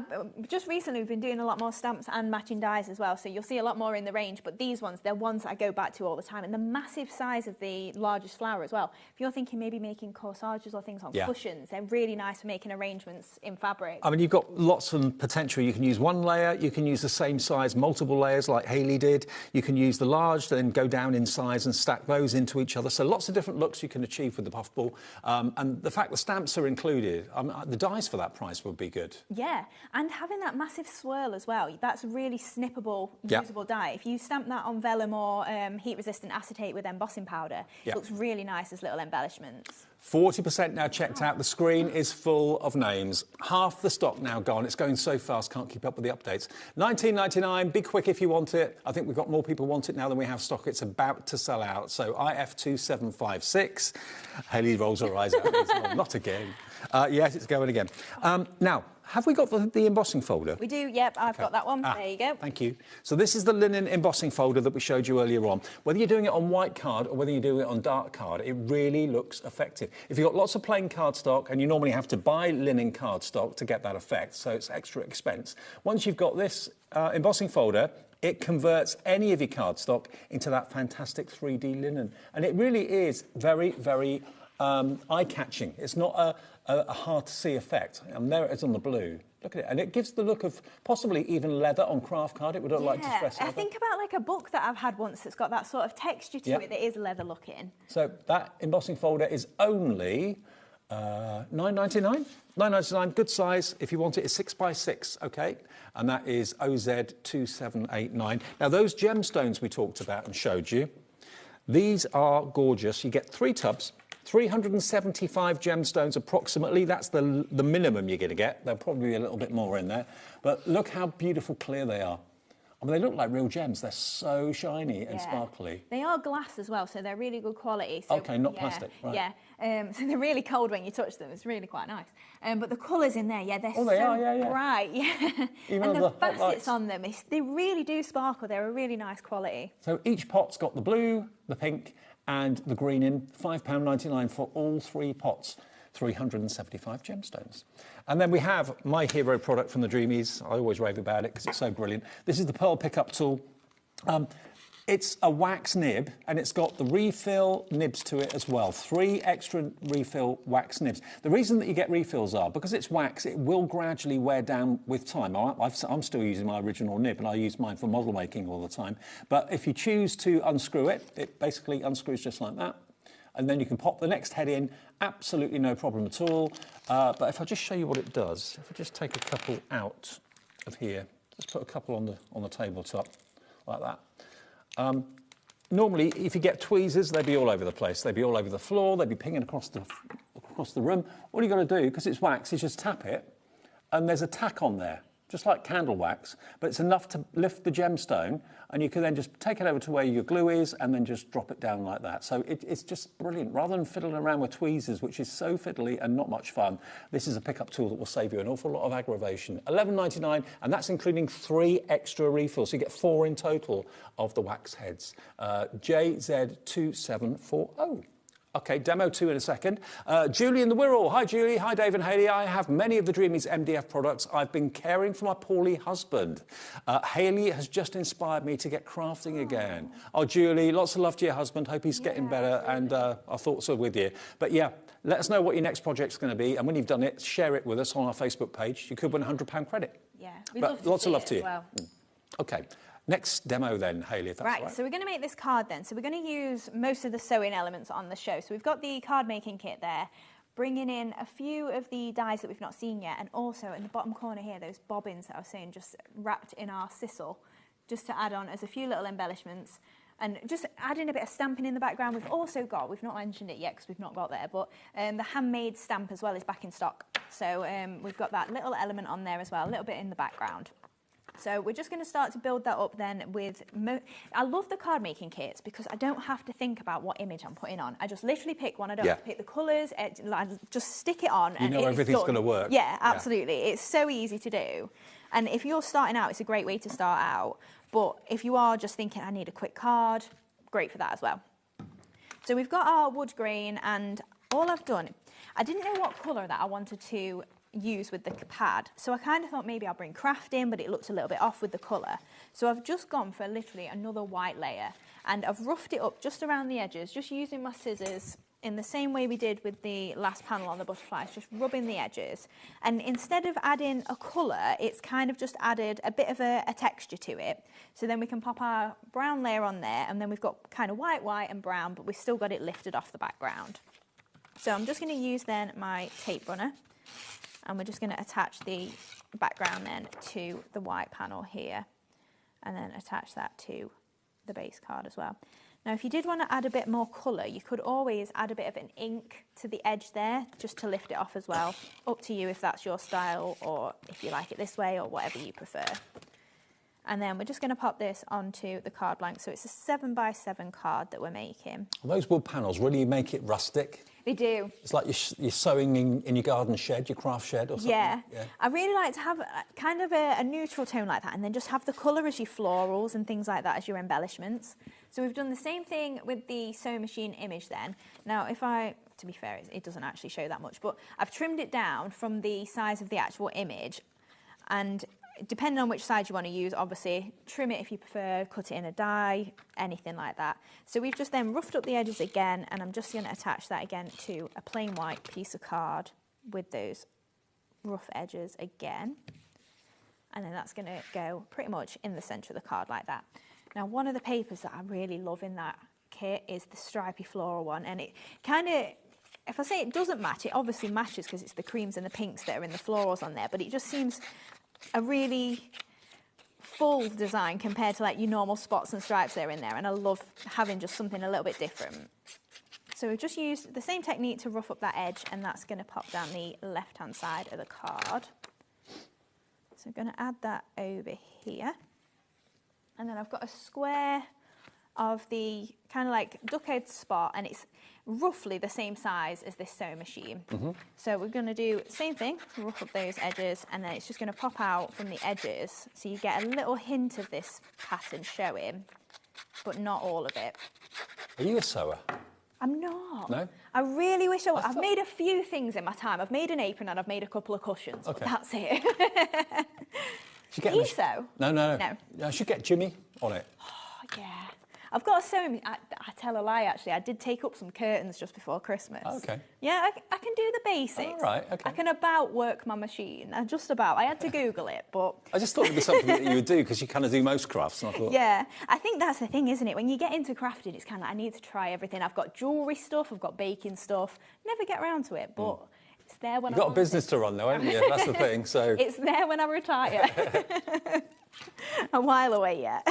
just recently we've been doing a lot more stamps and matching dies as well, so you'll see a lot more in the range, but these ones, they're ones I go back to all the time, and the massive size of the largest flower as well. If you're thinking maybe making corsages or things on cushions, they're really nice for making arrangements in fabric. I mean, you've got lots of potential. You can use one layer, you can use the same size, multiple layers like Hayley did. You can use the large, then go down in size and stack those into each other. So lots of different looks you can achieve with the puffball. And And the fact the stamps are included, the dies for that price would be good. Yeah, and having that massive swirl as well, that's really snippable, usable die. If you stamp that on vellum or heat-resistant acetate with embossing powder, it looks really nice as little embellishments. 40% now checked out. The screen is full of names. Half the stock now gone. It's going so fast, can't keep up with the updates. $19.99, be quick if you want it. I think we've got more people want it now than we have stock. It's about to sell out. So IF2756. Hayley rolls her eyes out. Not again. Yes, it's going again. Now, have we got the embossing folder? We do, yep, I've got that one. There you go. Thank you. So this is the linen embossing folder that we showed you earlier on. Whether you're doing it on white card or whether you're doing it on dark card, it really looks effective. If you've got lots of plain cardstock, and you normally have to buy linen cardstock to get that effect, so it's extra expense. Once you've got this embossing folder, it converts any of your cardstock into that fantastic 3D linen. And it really is very, very eye-catching. It's not a hard-to-see effect. And there it is on the blue. Look at it. And it gives the look of possibly even leather on craft card. It would look like distressed leather. I think about like a book that I've had once that's got that sort of texture to it that is leather-looking. So that embossing folder is only $9.99. $9.99, good size. If you want it, it's 6x6, OK? And that is OZ2789. Now, those gemstones we talked about and showed you, these are gorgeous. You get 3 tubs. 375 gemstones approximately. That's the minimum you're going to get. There'll probably be a little bit more in there. But look how beautiful clear they are. I mean, they look like real gems. They're so shiny and sparkly. They are glass as well, so they're really good quality. So, OK, not plastic. Right. Yeah, so they're really cold when you touch them. It's really quite nice. But the colours in there, they're so bright. Yeah. Even and the facets on them, they really do sparkle. They're a really nice quality. So each pot's got the blue, the pink, and the green in, £5.99 for all 3 pots, 375 gemstones. And then we have my hero product from the Dreamies. I always rave about it because it's so brilliant. This is the Pearl Pickup Tool. It's a wax nib, and it's got the refill nibs to it as well. 3 extra refill wax nibs. The reason that you get refills are because it's wax, it will gradually wear down with time. I'm still using my original nib, and I use mine for model making all the time. But if you choose to unscrew it, it basically unscrews just like that. And then you can pop the next head in, absolutely no problem at all. But if I just show you what it does, if I just take a couple out of here, just put a couple on the tabletop, like that. Normally, if you get tweezers, they'd be all over the place. They'd be all over the floor. They'd be pinging across the room. All you've got to do, because it's wax, is just tap it, and there's a tack on there, just like candle wax, but it's enough to lift the gemstone, and you can then just take it over to where your glue is and then just drop it down like that. So it's just brilliant. Rather than fiddling around with tweezers, which is so fiddly and not much fun, this is a pickup tool that will save you an awful lot of aggravation. $11.99, and that's including 3 extra refills. So you get 4 in total of the wax heads. JZ2740. OK, demo 2 in a second. Julie in the Wirral. Hi, Julie. Hi, Dave and Hayley. I have many of the Dreamies MDF products. I've been caring for my poorly husband. Hayley has just inspired me to get crafting again. Oh, Julie, lots of love to your husband. Hope he's getting better, and our thoughts are with you. But, yeah, let us know what your next project's going to be, and when you've done it, share it with us on our Facebook page. You could win £100 credit. Yeah, lots of love to you. Well. OK. Next demo then, Hayley, if that's right. So we're going to make this card then. So we're going to use most of the sewing elements on the show. So we've got the card making kit there, bringing in a few of the dies that we've not seen yet, and also in the bottom corner here, those bobbins that I was saying, just wrapped in our sisal, just to add on as a few little embellishments. And just adding a bit of stamping in the background. We've also got, we've not mentioned it yet because we've not got there, but the handmade stamp as well is back in stock. So we've got that little element on there as well, a little bit in the background. So we're just going to start to build that up then with... I love the card making kits because I don't have to think about what image I'm putting on. I just literally pick one. I don't have to pick the colours. I just stick it on. You know everything's going to work. Yeah, absolutely. Yeah. It's so easy to do. And if you're starting out, it's a great way to start out. But if you are just thinking, I need a quick card, great for that as well. So we've got our wood grain, and all I've done... I didn't know what colour that I wanted to use with the pad, so I kind of thought maybe I'll bring craft in, but it looked a little bit off with the colour, so I've just gone for literally another white layer, and I've roughed it up just around the edges, just using my scissors in the same way we did with the last panel on the butterflies, just rubbing the edges. And instead of adding a colour, it's kind of just added a bit of a texture to it. So then we can pop our brown layer on there, and then we've got kind of white and brown, but we've still got it lifted off the background. So I'm just going to use then my tape runner, and we're just going to attach the background then to the white panel here, and then attach that to the base card as well. Now, if you did want to add a bit more colour, you could always add a bit of an ink to the edge there, just to lift it off as well. Up to you if that's your style, or if you like it this way, or whatever you prefer. And then we're just going to pop this onto the card blank. So it's a 7x7 card that we're making. Those wood panels really make it rustic. They do. It's like you're sewing in your garden shed, your craft shed or something. Yeah. I really like to have kind of a neutral tone like that, and then just have the colour as your florals and things like that as your embellishments. So we've done the same thing with the sewing machine image then. Now, to be fair, it doesn't actually show that much, but I've trimmed it down from the size of the actual image, and depending on which side you want to use, obviously, trim it if you prefer, cut it in a die, anything like that. So we've just then roughed up the edges again, and I'm just going to attach that again to a plain white piece of card with those rough edges again. And then that's going to go pretty much in the centre of the card like that. Now, one of the papers that I really love in that kit is the stripy floral one, and it kind of, if I say it doesn't match, it obviously matches because it's the creams and the pinks that are in the florals on there, but it just seems a really full design compared to like your normal spots and stripes that are in there, and I love having just something a little bit different. So we've just used the same technique to rough up that edge, and that's going to pop down the left-hand side of the card. So I'm going to add that over here. And then I've got a square of the kind of like duck-edged spot, and it's roughly the same size as this sewing machine. So we're going to do the same thing, rough up those edges, and then it's just going to pop out from the edges, so you get a little hint of this pattern showing, but not all of it. Are you a sewer? I'm not. No? I really wish I was. I've made a few things in my time. I've made an apron and I've made a couple of cushions, but that's it. Do you sew? No. I should get Jimmy on it. Oh, yeah. I've got a sewing. I tell a lie, actually. I did take up some curtains just before Christmas. Okay. Yeah, I can do the basics. All right, okay. I can about work my machine. Just about. I had to Google it, but... I just thought it'd be something that you would do because you kind of do most crafts, and I thought... Yeah, I think that's the thing, isn't it? When you get into crafting, it's kind of like, I need to try everything. I've got jewellery stuff, I've got baking stuff. Never get around to it, but... It's there when You've got a business to run, though, haven't you? That's the thing, so... It's there when I retire. A while away yet.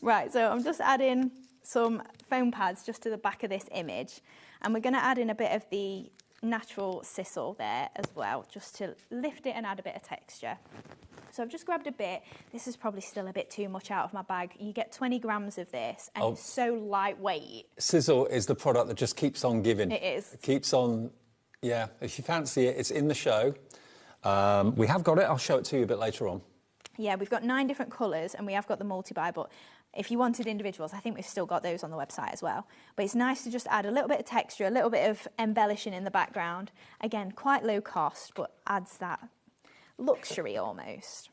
Right, so I'm just adding some foam pads just to the back of this image, and we're going to add in a bit of the natural sisal there as well, just to lift it and add a bit of texture. So I've just grabbed a bit. This is probably still a bit too much out of my bag. You get 20 grams of this, and it's so lightweight. Sisal is the product that just keeps on giving. It is. It keeps on... Yeah, if you fancy it, it's in the show. We have got it. I'll show it to you a bit later on. Yeah, we've got 9 different colours, and we have got the multi-buy, but if you wanted individuals, I think we've still got those on the website as well. But it's nice to just add a little bit of texture, a little bit of embellishing in the background. Again, quite low cost, but adds that luxury almost.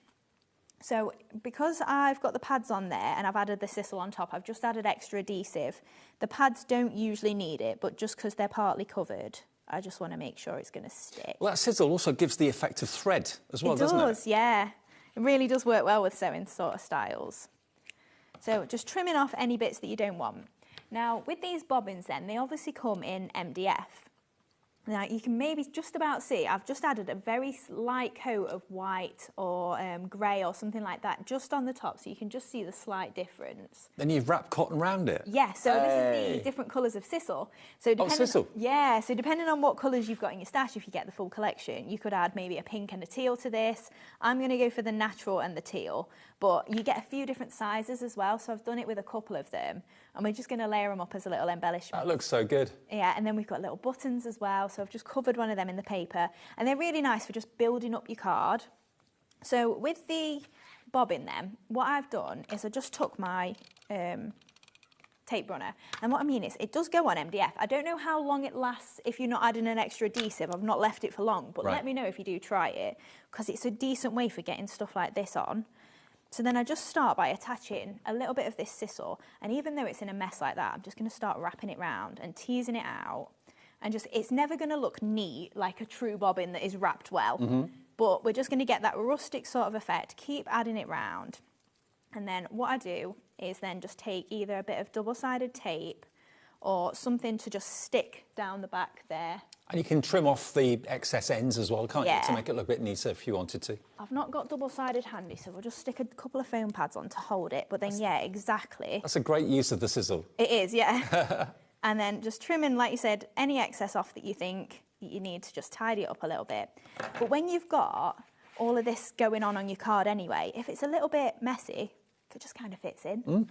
So because I've got the pads on there and I've added the sisal on top, I've just added extra adhesive. The pads don't usually need it, but just because they're partly covered, I just want to make sure it's going to stick. Well, that sisal also gives the effect of thread as well, doesn't it? It does, yeah. It really does work well with sewing sort of styles. So just trimming off any bits that you don't want. Now, with these bobbins then, they obviously come in MDF. Now, you can maybe just about see, I've just added a very light coat of white or grey or something like that just on the top, so you can just see the slight difference. Then you've wrapped cotton around it? Yeah, so this is the different colours of sisal. So sisal? Yeah, so depending on what colours you've got in your stash, if you get the full collection, you could add maybe a pink and a teal to this. I'm going to go for the natural and the teal, but you get a few different sizes as well, so I've done it with a couple of them, and we're just going to layer them up as a little embellishment. That looks so good. Yeah, and then we've got little buttons as well, so I've just covered one of them in the paper, and they're really nice for just building up your card. So with the bobbin then, what I've done is I just took my tape runner, and what I mean is it does go on MDF. I don't know how long it lasts if you're not adding an extra adhesive. I've not left it for long, but let me know if you do try it, because it's a decent way for getting stuff like this on. So then I just start by attaching a little bit of this sisal, and even though it's in a mess like that, I'm just going to start wrapping it round and teasing it out, and just, it's never going to look neat like a true bobbin that is wrapped well, but we're just going to get that rustic sort of effect, keep adding it round. And then what I do is then just take either a bit of double-sided tape or something to just stick down the back there. And you can trim off the excess ends as well, can't you, Yeah. to make it look a bit neater if you wanted to. I've not got double-sided handy, so we'll just stick a couple of foam pads on to hold it, but then, yeah, exactly. That's a great use of the sizzle. It is, yeah. And then just trimming, like you said, any excess off that you think you need to just tidy it up a little bit. But when you've got all of this going on your card anyway, if it's a little bit messy, it just kind of fits in.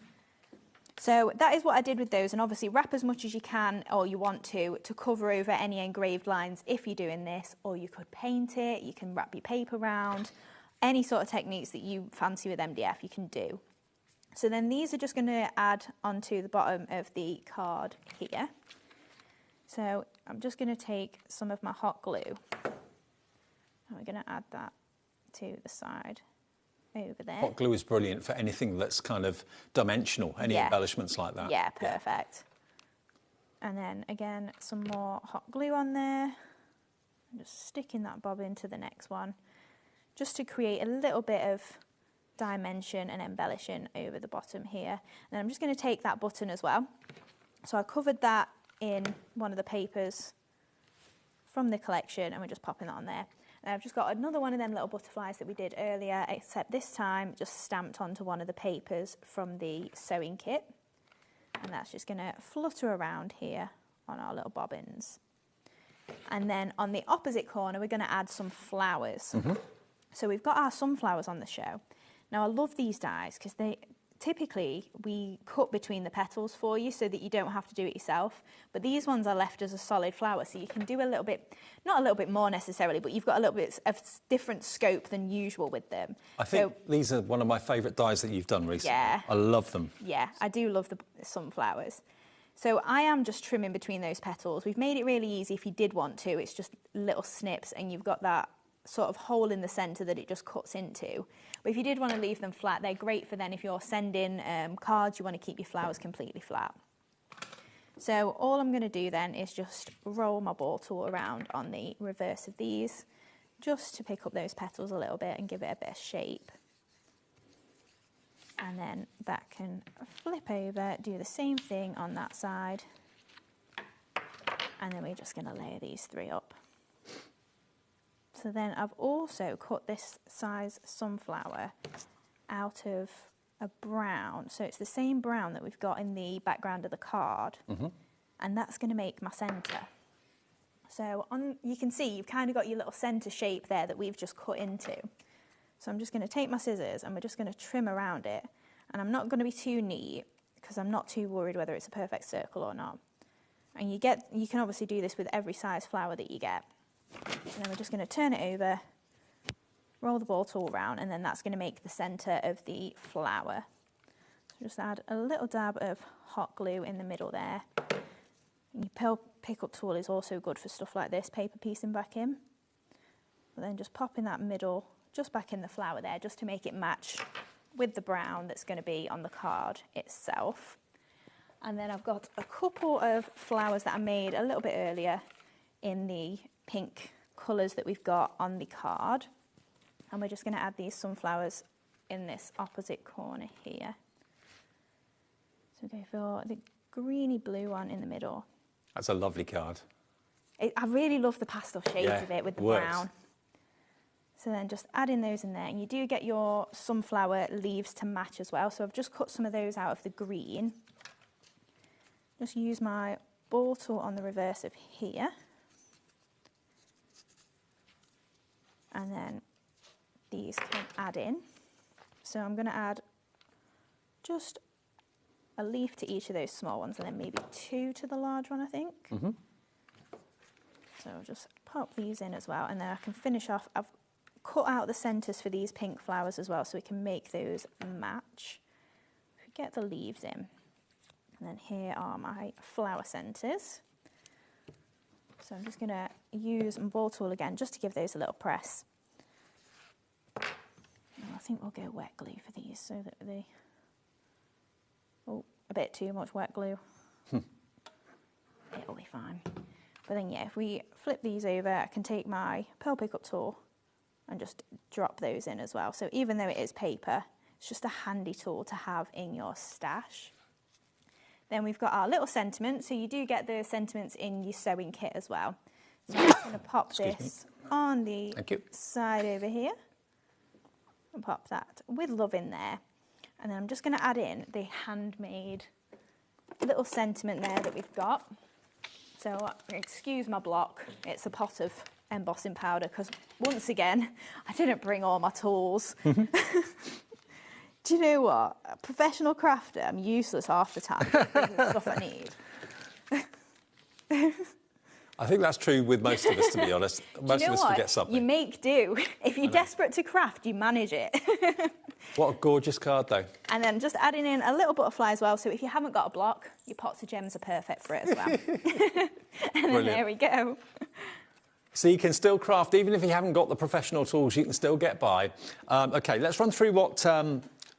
So that is what I did with those, and obviously wrap as much as you can or you want to cover over any engraved lines if you're doing this, or you could paint it, you can wrap your paper around, any sort of techniques that you fancy with MDF you can do. So then these are just going to add onto the bottom of the card here. So I'm just going to take some of my hot glue, and we're going to add that to the side over there. Hot glue is brilliant for anything that's kind of dimensional, any embellishments like that. Yeah, perfect. And then again, some more hot glue on there. I'm just sticking that bob into the next one, just to create a little bit of dimension and embellishing over the bottom here. And then I'm just going to take that button as well. So I covered that in one of the papers from the collection, and we're just popping that on there. And I've just got another one of them little butterflies that we did earlier, except this time just stamped onto one of the papers from the sewing kit. And that's just going to flutter around here on our little bobbins. And then on the opposite corner, we're going to add some flowers. So we've got our sunflowers on the show. Now I love these dies because typically we cut between the petals for you so that you don't have to do it yourself, but these ones are left as a solid flower, so you can do a little bit, not a little bit more necessarily, but you've got a little bit of different scope than usual with them. I think these are one of my favourite dies that you've done recently. Yeah. I love them. Yeah, I do love the sunflowers. So I am just trimming between those petals. We've made it really easy if you did want to. It's just little snips, and you've got that sort of hole in the centre that it just cuts into. But if you did want to leave them flat, they're great for then if you're sending cards, you want to keep your flowers completely flat. So all I'm going to do then is just roll my ball tool around on the reverse of these, just to pick up those petals a little bit and give it a bit of shape. And then that can flip over, do the same thing on that side. And then we're just going to layer these three up. So then I've also cut this size sunflower out of a brown. So it's the same brown that we've got in the background of the card. And that's going to make my centre. So you can see you've kind of got your little centre shape there that we've just cut into. So I'm just going to take my scissors and we're just going to trim around it. And I'm not going to be too neat because I'm not too worried whether it's a perfect circle or not. And you can obviously do this with every size flower that you get. And then we're just going to turn it over, roll the ball tool around, and then that's going to make the centre of the flower. So just add a little dab of hot glue in the middle there. And your pick-up tool is also good for stuff like this, paper piecing back in. But then just popping that middle just back in the flower there, just to make it match with the brown that's going to be on the card itself. And then I've got a couple of flowers that I made a little bit earlier in the pink colours that we've got on the card, and we're just going to add these sunflowers in this opposite corner here. So go for the greeny blue one in the middle. That's a lovely card. I really love the pastel shades of it with the brown. So then just adding those in there, and you do get your sunflower leaves to match as well. So I've just cut some of those out of the green. Just use my ball tool on the reverse of here. And then these can add in. So I'm going to add just a leaf to each of those small ones, and then maybe two to the large one, I think. So I'll just pop these in as well, and then I can finish off. I've cut out the centres for these pink flowers as well, so we can make those match. If we get the leaves in, and then here are my flower centres. So I'm just going to use my ball tool again just to give those a little press. And I think we'll go wet glue for these so that they... Oh, a bit too much wet glue. It'll be fine. But then, yeah, if we flip these over, I can take my pearl pickup tool and just drop those in as well. So even though it is paper, it's just a handy tool to have in your stash. Then we've got our little sentiments. So you do get the sentiments in your sewing kit as well. So I'm just going to pop this on the side over here. And pop that with love in there. And then I'm just going to add in the handmade little sentiment there that we've got. So excuse my block, it's a pot of embossing powder because once again, I didn't bring all my tools. Do you know what? A professional crafter, I'm useless half the time. The stuff I need. I think that's true with most of us, to be honest. Most of us forget something. You make do. If you're desperate to craft, you manage it. What a gorgeous card, though. And then just adding in a little butterfly as well, so if you haven't got a block, your pots of gems are perfect for it as well. And then there we go. So you can still craft, even if you haven't got the professional tools, you can still get by. OK, let's run through what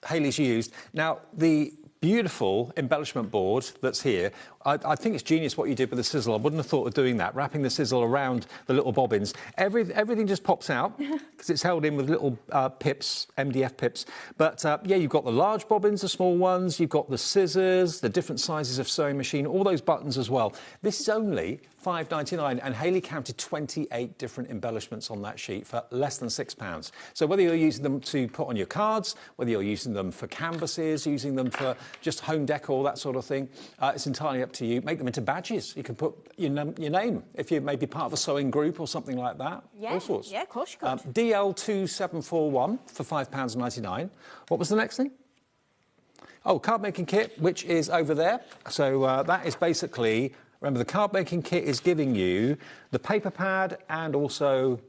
Hayley's used. Now, the beautiful embellishment board that's here, I think it's genius what you did with the sizzle. I wouldn't have thought of doing that, wrapping the sizzle around the little bobbins. Everything just pops out because it's held in with little pips, MDF pips. But yeah, you've got the large bobbins, the small ones, you've got the scissors, the different sizes of sewing machine, all those buttons as well. This is only £5.99, and Hayley counted 28 different embellishments on that sheet for less than £6. So whether you're using them to put on your cards, whether you're using them for canvases, using them for just home decor, that sort of thing, it's entirely up to you. Make them into badges. You can put your name if you may be part of a sewing group or something like that. Yeah, all sorts. Yeah, of course you could. DL2741 for £5.99. What was the next thing? Oh, card making kit, which is over there. So that is basically, remember, the card making kit is giving you the paper pad and also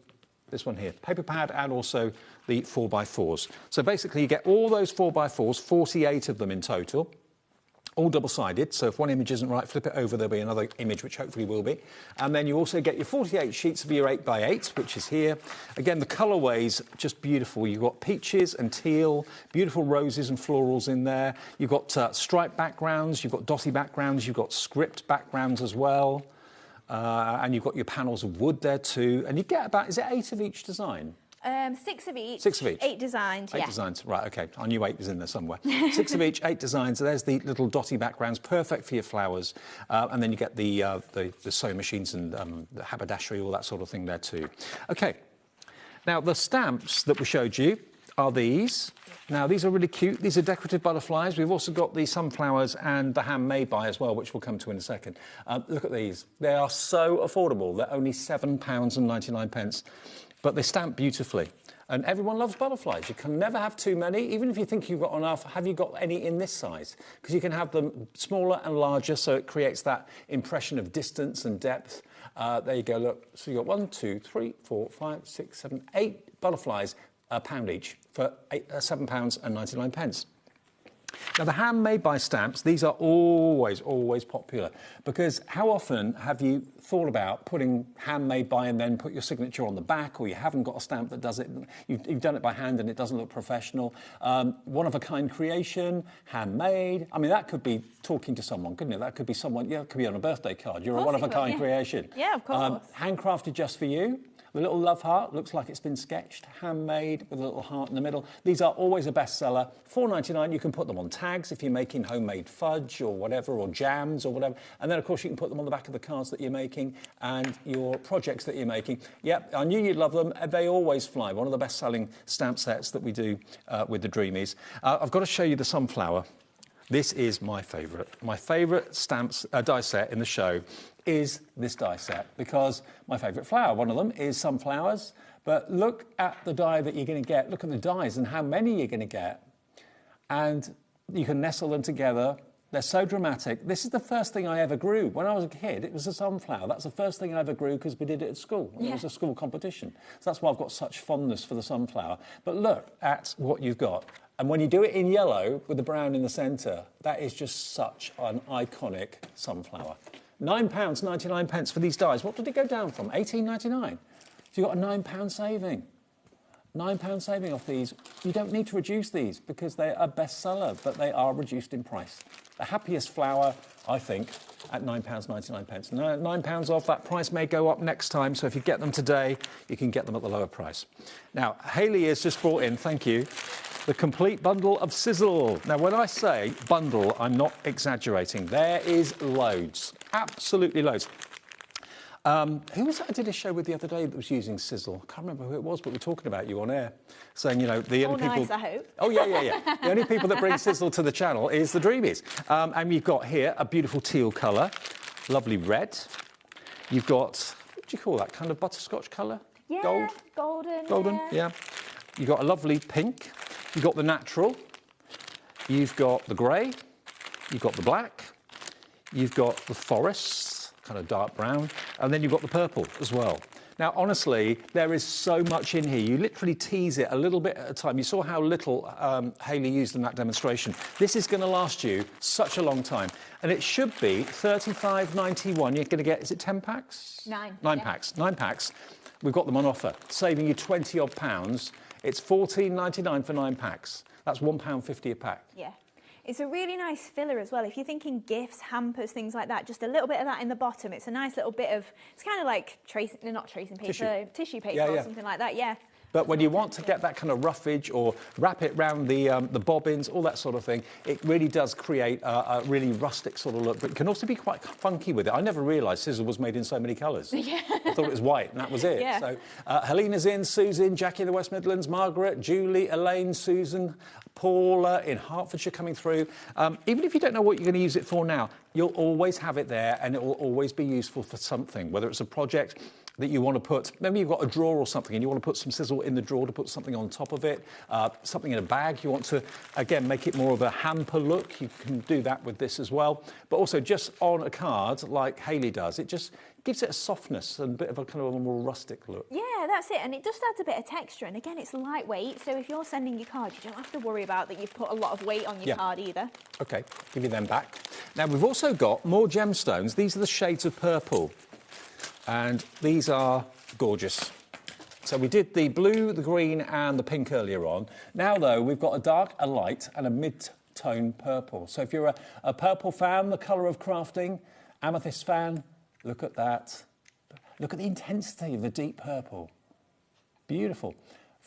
this one here, paper pad and also the 4x4s. So basically you get all those 4x4s, 48 of them in total, all double-sided, so if one image isn't right, flip it over, there'll be another image, which hopefully will be. And then you also get your 48 sheets of your 8x8, which is here. Again, the colourways, just beautiful. You've got peaches and teal, beautiful roses and florals in there. You've got striped backgrounds, you've got dotty backgrounds, you've got script backgrounds as well. And you've got your panels of wood there too. And you get about, is it 8 of each design? 6 of each. 6 of each. 8 designs, yeah. 8 designs, right, OK. I knew 8 was in there somewhere. 6 of each, 8 designs. There's the little dotty backgrounds, perfect for your flowers. And then you get the sewing machines and the haberdashery, all that sort of thing there too. OK. Now, the stamps that we showed you are these. Now, these are really cute. These are decorative butterflies. We've also got the sunflowers and the handmade by as well, which we'll come to in a second. Look at these. They are so affordable. They're only £7.99. But they stamp beautifully. And everyone loves butterflies. You can never have too many. Even if you think you've got enough, have you got any in this size? Because you can have them smaller and larger, so it creates that impression of distance and depth. There you go, look. So you've got 1, 2, 3, 4, 5, 6, 7, 8 butterflies, £1 each, for £7.99. Now, the handmade by stamps, these are always, always popular, because how often have you thought about putting handmade by and then put your signature on the back, or you haven't got a stamp that does it, you've done it by hand and it doesn't look professional? One-of-a-kind creation, handmade. I mean, that could be talking to someone, couldn't it? That could be someone, yeah, it could be on a birthday card. You're a one-of-a-kind creation. Yeah, of course. Handcrafted just for you. The little love heart looks like it's been sketched, handmade, with a little heart in the middle. These are always a bestseller. £4.99, you can put them on tags if you're making homemade fudge or whatever, or jams or whatever. And then, of course, you can put them on the back of the cards that you're making and your projects that you're making. Yep, I knew you'd love them. They always fly. One of the best-selling stamp sets that we do with the Dreamies. I've got to show you the sunflower. This is my favourite. My favourite stamps die set in the show is this die set, because my favourite flower, one of them, is sunflowers. But look at the die that you're going to get. Look at the dies and how many you're going to get. And you can nestle them together. They're so dramatic. This is the first thing I ever grew. When I was a kid, it was a sunflower. That's the first thing I ever grew because we did it at school. It was a school competition. So that's why I've got such fondness for the sunflower. But look at what you've got. And when you do it in yellow with the brown in the centre, that is just such an iconic sunflower. £9.99 for these dies. What did it go down from? £18.99. So you've got a £9 saving. £9 saving off these. You don't need to reduce these because they're a bestseller, but they are reduced in price. The happiest flower, I think, at £9.99. Now, £9 off, that price may go up next time, so if you get them today, you can get them at the lower price. Now, Hayley has just brought in, thank you, the complete bundle of sizzle. Now, when I say bundle, I'm not exaggerating. There is loads, absolutely loads. Who was that I did a show with the other day that was using sizzle? I can't remember who it was, but we're talking about you on air, saying, you know, the only people... nice, I hope. Oh, yeah. The only people that bring sizzle to the channel is the Dreamies. And you've got here a beautiful teal colour, lovely red. You've got, what do you call that, kind of butterscotch colour? Yeah, Gold? golden, yeah. You've got a lovely pink. You've got the natural. You've got the grey. You've got the black. You've got the forest, kind of dark brown. And then you've got the purple as well. Now, honestly, there is so much in here. You literally tease it a little bit at a time. You saw how little Hayley used in that demonstration. This is going to last you such a long time. And it should be $35.91. You're going to get, is it 10 packs? 9. 9 packs. 9 packs. We've got them on offer, saving you 20 odd pounds. It's $14.99 for 9 packs. That's £1.50 a pack. Yeah. It's a really nice filler as well. If you're thinking gifts, hampers, things like that, just a little bit of that in the bottom. It's a nice little bit of, it's kind of like not tracing paper, tissue paper or something like that, yeah. But when you want to get that kind of roughage or wrap it round the bobbins, all that sort of thing, it really does create a really rustic sort of look. But it can also be quite funky with it. I never realised sizzle was made in so many colours. Yeah. I thought it was white, and that was it. Yeah. So Helena's in, Susan, Jackie in the West Midlands, Margaret, Julie, Elaine, Susan, Paula in Hertfordshire coming through. Even if you don't know what you're going to use it for now, you'll always have it there, and it will always be useful for something, whether it's a project that you want to put, maybe you've got a drawer or something and you want to put some sizzle in the drawer to put something on top of it, something in a bag. You want to, again, make it more of a hamper look. You can do that with this as well. But also just on a card, like Hayley does, it just gives it a softness and a bit of a kind of a more rustic look. Yeah, that's it. And it just adds a bit of texture. And again, it's lightweight. So if you're sending your card, you don't have to worry about that you've put a lot of weight on your card either. OK, give you them back. Now, we've also got more gemstones. These are the shades of purple. And these are gorgeous. So we did the blue, the green and the pink earlier on. Now, though, we've got a dark, a light and a mid-tone purple. So if you're a purple fan, the colour of crafting, amethyst fan, look at that. Look at the intensity of the deep purple. Beautiful.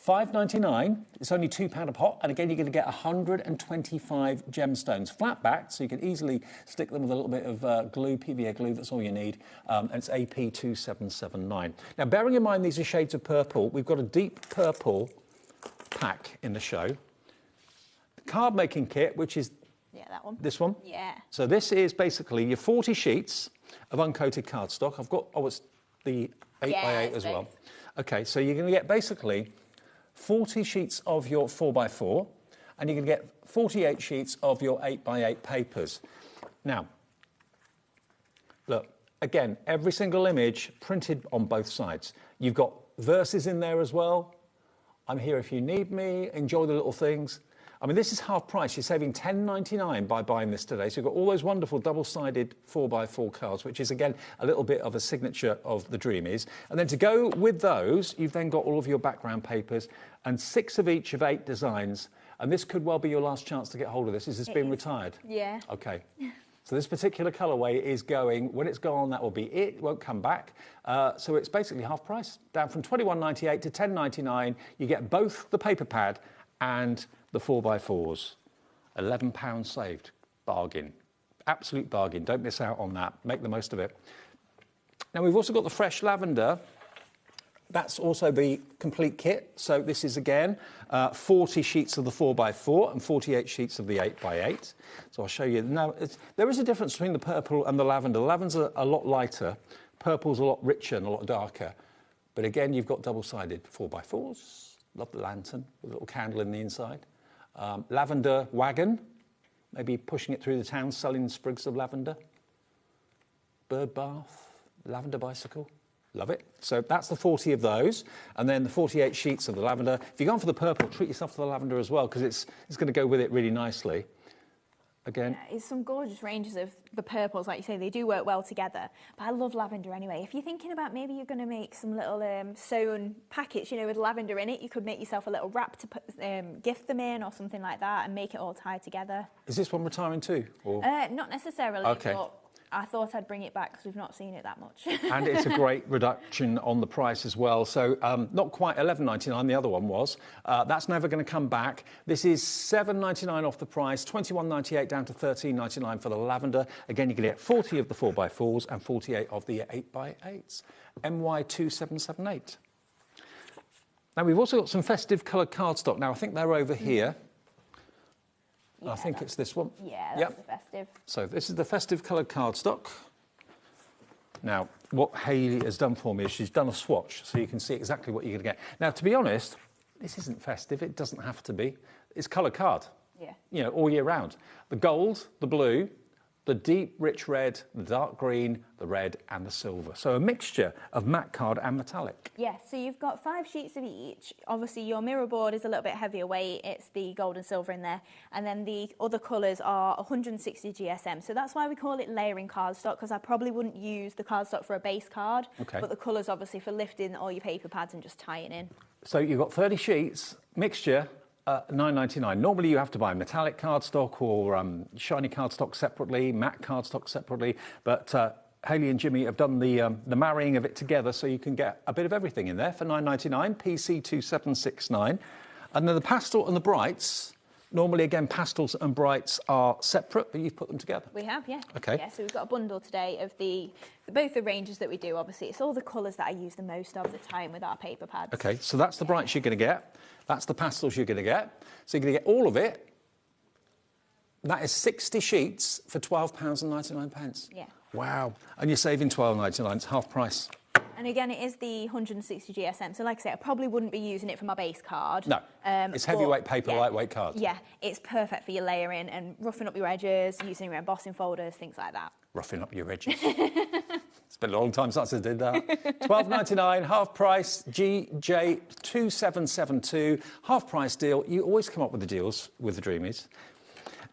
$5.99, it's only £2 a pot, and again you're going to get 125 gemstones, flat backed, so you can easily stick them with a little bit of glue, PVA glue, that's all you need, and it's AP2779. Now, bearing in mind these are shades of purple, we've got a deep purple pack in the show. The card making kit, which is that one. This one? Yeah. So this is basically your 40 sheets of uncoated cardstock. I've got, it's the 8x8 as well. Okay, so you're going to get basically 40 sheets of your 4x4, and you're going to get 48 sheets of your 8x8 papers. Now, look, again, every single image printed on both sides. You've got verses in there as well. I'm here if you need me, enjoy the little things. I mean, this is half price. You're saving $10.99 by buying this today. So you've got all those wonderful double-sided 4x4 cards, which is, again, a little bit of a signature of the Dreamies. And then to go with those, you've then got all of your background papers and 6 of each of 8 designs. And this could well be your last chance to get hold of this. Is this being retired? Yeah. OK. So this particular colourway is going, when it's gone, that will be it. It won't come back. So it's basically half price, down from $21.98 to $10.99. You get both the paper pad and the 4x4s. £11 saved. Bargain. Absolute bargain. Don't miss out on that. Make the most of it. Now, we've also got the fresh lavender. That's also the complete kit. So this is, again, 40 sheets of the 4x4 and 48 sheets of the 8x8. So I'll show you. Now, there is a difference between the purple and the lavender. The lavender's a lot lighter. Purple's a lot richer and a lot darker. But again, you've got double-sided 4x4s. Love the lantern with a little candle in the inside. Lavender wagon, maybe pushing it through the town, selling sprigs of lavender. Bird bath, lavender bicycle. Love it. So that's the 40 of those, and then the 48 sheets of the lavender. If you're going for the purple, treat yourself to the lavender as well, because it's going to go with it really nicely. Again, yeah, it's some gorgeous ranges of the purples, like you say, they do work well together. But I love lavender anyway. If you're thinking about maybe you're going to make some little sewn packets, you know, with lavender in it, you could make yourself a little wrap to put, gift them in or something like that and make it all tied together. Is this one retiring too? Or? Not necessarily, okay. But I thought I'd bring it back because we've not seen it that much. And it's a great reduction on the price as well. So not quite $11.99, the other one was. That's never going to come back. This is $7.99 off the price, $21.98 down to $13.99 for the lavender. Again, you can get 40 of the 4x4s and 48 of the 8x8s. MY2778. Now, we've also got some festive coloured cardstock. Now, I think they're over here. Yeah, I think it's this one. Yeah, that's the festive. So this is the festive coloured cardstock. Now, what Hayley has done for me is she's done a swatch, so you can see exactly what you're going to get. Now, to be honest, this isn't festive. It doesn't have to be. It's coloured card. Yeah. You know, all year round. The gold, the blue, the deep, rich red, the dark green, the red and the silver. So a mixture of matte card and metallic. Yeah, so you've got 5 sheets of each. Obviously, your mirror board is a little bit heavier weight. It's the gold and silver in there. And then the other colours are 160 GSM. So that's why we call it layering cardstock, because I probably wouldn't use the cardstock for a base card. Okay. But the colours, obviously, for lifting all your paper pads and just tying in. So you've got 30 sheets, mixture, $9.99. Normally you have to buy metallic cardstock or shiny cardstock separately, matte cardstock separately, but Hayley and Jimmy have done the marrying of it together, so you can get a bit of everything in there for $9.99, PC2769. And then the pastel and the brights, normally again pastels and brights are separate, but you've put them together. We have, yeah. Okay. Yeah, so we've got a bundle today of both the ranges that we do, obviously. It's all the colours that I use the most of the time with our paper pads. Okay, so that's the brights you're going to get. That's the pastels you're going to get. So you're going to get all of it. That is 60 sheets for £12.99. Yeah. Wow. And you're saving $12.99. It's half price. And again, it is the 160 GSM. So like I say, I probably wouldn't be using it for my base card. No. It's heavyweight paper, yeah, lightweight card. Yeah, it's perfect for your layering and roughing up your edges, using your embossing folders, things like that. Roughing up your edges. It's been a long time since I did that. $12.99, half price, GJ2772, half price deal. You always come up with the deals with the Dreamies.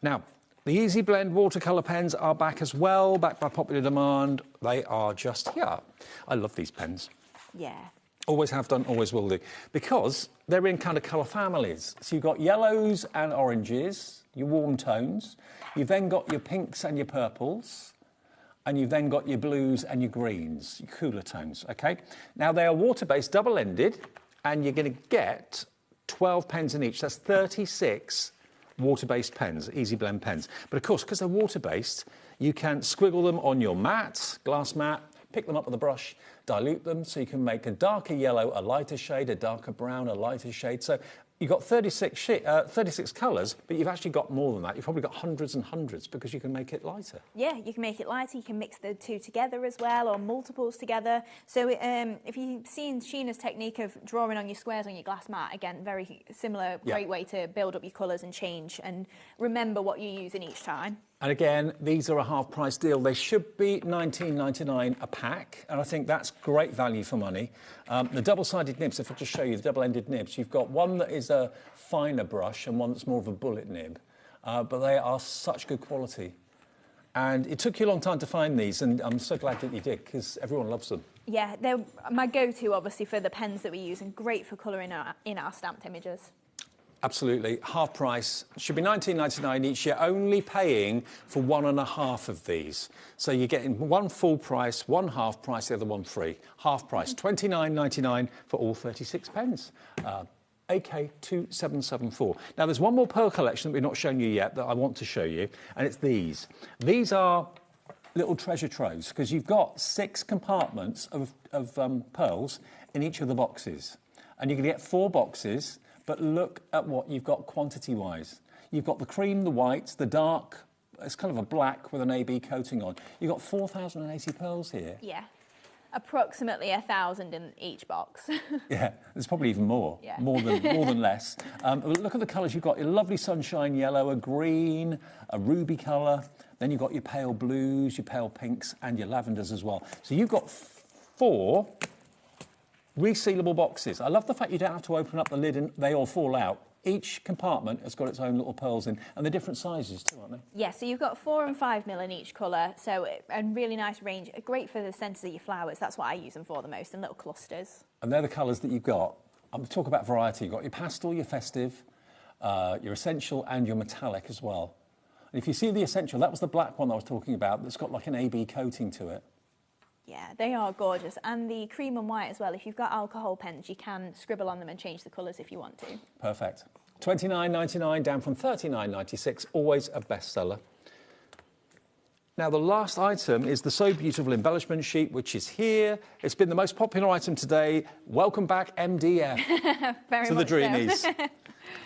Now, the Easy Blend watercolour pens are back as well, back by popular demand. They are just here. I love these pens. Yeah. Always have done, always will do. Because they're in kind of colour families. So you've got yellows and oranges, your warm tones. You've then got your pinks and your purples. And you've then got your blues and your greens, your cooler tones, OK? Now, they are water-based, double-ended, and you're going to get 12 pens in each. That's 36 water-based pens, Easy Blend pens. But, of course, because they're water-based, you can squiggle them on your mat, glass mat, pick them up with a brush, dilute them, so you can make a darker yellow, a lighter shade, a darker brown, a lighter shade. So you've got 36 colours, but you've actually got more than that. You've probably got hundreds and hundreds because you can make it lighter. Yeah, you can make it lighter. You can mix the two together as well, or multiples together. So if you've seen Sheena's technique of drawing on your squares on your glass mat, again, very similar, great way to build up your colours and change and remember what you're using each time. And again, these are a half-price deal. They should be $19.99 a pack, and I think that's great value for money. The double-sided nibs, if I just show you the double-ended nibs, you've got one that is a finer brush and one that's more of a bullet nib, but they are such good quality. And it took you a long time to find these, and I'm so glad that you did, because everyone loves them. Yeah, they're my go-to, obviously, for the pens that we use, and great for colouring in our stamped images. Absolutely, half price. Should be $19.99 each. You're only paying for 1.5 of these. So you're getting one full price, one half price, the other one free. Half price, $29.99 for all 36 pens. AK2774. Now, there's one more pearl collection that we've not shown you yet that I want to show you, and it's these. These are little treasure troves, because you've got 6 compartments of pearls in each of the boxes. And you can get 4 boxes. But look at what you've got quantity-wise. You've got the cream, the white, the dark, it's kind of a black with an AB coating on. You've got 4,080 pearls here. Yeah, approximately 1,000 in each box. Yeah, there's probably even more, yeah. more than less. Look at the colours you've got. Your lovely sunshine yellow, a green, a ruby colour. Then you've got your pale blues, your pale pinks, and your lavenders as well. So you've got 4... resealable boxes. I love the fact you don't have to open up the lid and they all fall out. Each compartment has got its own little pearls in, and they're different sizes too, aren't they? Yeah, so you've got 4 and 5 mil in each colour, so a really nice range. Great for the centres of your flowers. That's what I use them for the most, and little clusters. And they're the colours that you've got. I'm talk about variety. You've got your pastel, your festive, your essential, and your metallic as well. And if you see the Essential, that was the black one I was talking about that's got like an AB coating to it. Yeah, they are gorgeous. And the cream and white as well. If you've got alcohol pens, you can scribble on them and change the colours if you want to. Perfect. $29.99 down from $39.96, always a bestseller. Now, the last item is the So Beautiful embellishment sheet, which is here. It's been the most popular item today. Welcome back, MDF, to the Dreamies.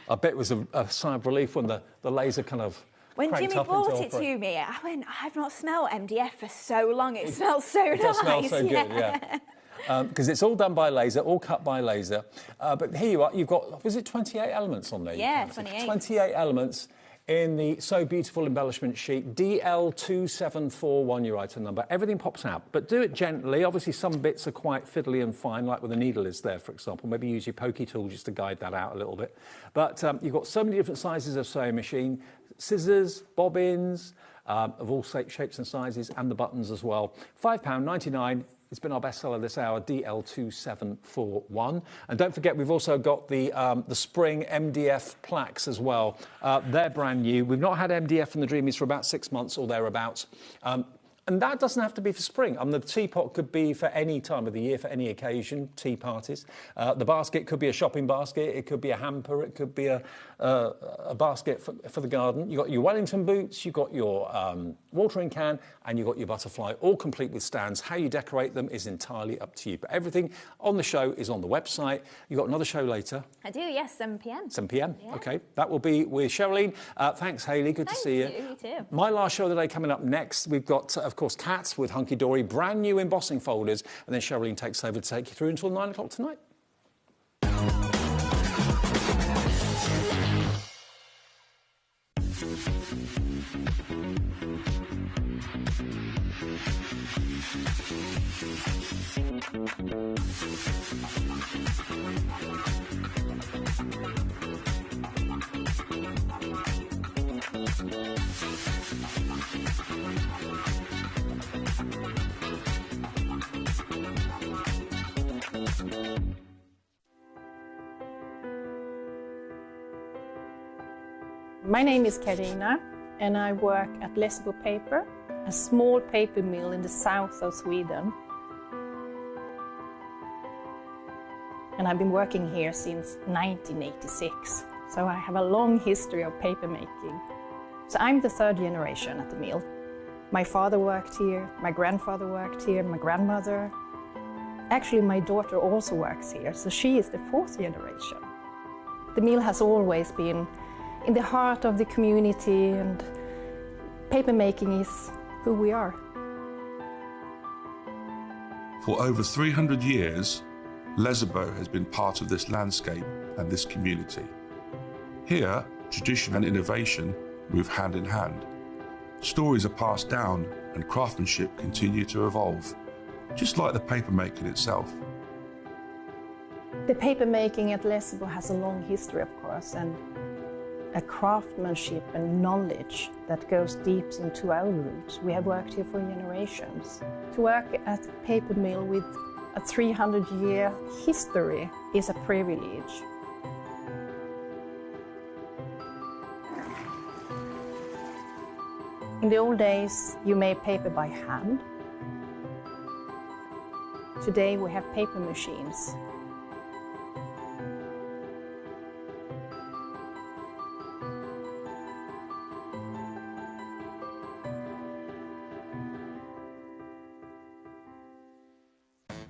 I bet it was a sigh of relief when the laser kind of When cranked Jimmy up brought into it operate. to me, I went, I've not smelled MDF for so long. It smells so nice. It does smell so good, yeah. Because it's all done by laser, all cut by laser. But here you are, you've got, was it 28 elements on there? Yeah, 28. 28 elements in the So Beautiful embellishment sheet, DL2741, your item number. Everything pops out, but do it gently. Obviously, some bits are quite fiddly and fine, like where the needle is there, for example. Maybe use your pokey tool just to guide that out a little bit. But you've got so many different sizes of sewing machine, scissors, bobbins, of all shapes and sizes, and the buttons as well. £5.99. It's been our bestseller this hour, DL2741. And don't forget, we've also got the spring MDF plaques as well. They're brand new. We've not had MDF from the Dreamies for about 6 months or thereabouts. And that doesn't have to be for spring. The teapot could be for any time of the year, for any occasion, tea parties. The basket could be a shopping basket. It could be a hamper. It could be a basket for the garden. You've got your Wellington boots. You've got your watering can. And you've got your butterfly, all complete with stands. How you decorate them is entirely up to you. But everything on the show is on the website. You've got another show later. I do, yes, 7 p.m. 7 p.m, Yeah. OK. That will be with Sherilyn. Thanks, Hayley. Good to see you. You too. My last show of the day coming up next. We've got, of course, Cats with Hunky Dory, brand new embossing folders. And then Sherilyn takes over to take you through until 9 o'clock tonight. My name is Karina and I work at Lessebo Paper, a small paper mill in the south of Sweden. And I've been working here since 1986, so I have a long history of paper making. So I'm the third generation at the mill. My father worked here, my grandfather worked here, my grandmother. Actually, my daughter also works here, so she is the fourth generation. The mill has always been in the heart of the community, and papermaking is who we are. For over 300 years, Lessebo has been part of this landscape and this community. Here, tradition and innovation move hand in hand. Stories are passed down and craftsmanship continue to evolve, just like the papermaking itself. The papermaking at Lessebo has a long history, of course, and a craftsmanship and knowledge that goes deep into our roots. We have worked here for generations. To work at a paper mill with a 300-year history is a privilege. In the old days, you made paper by hand. Today we have paper machines.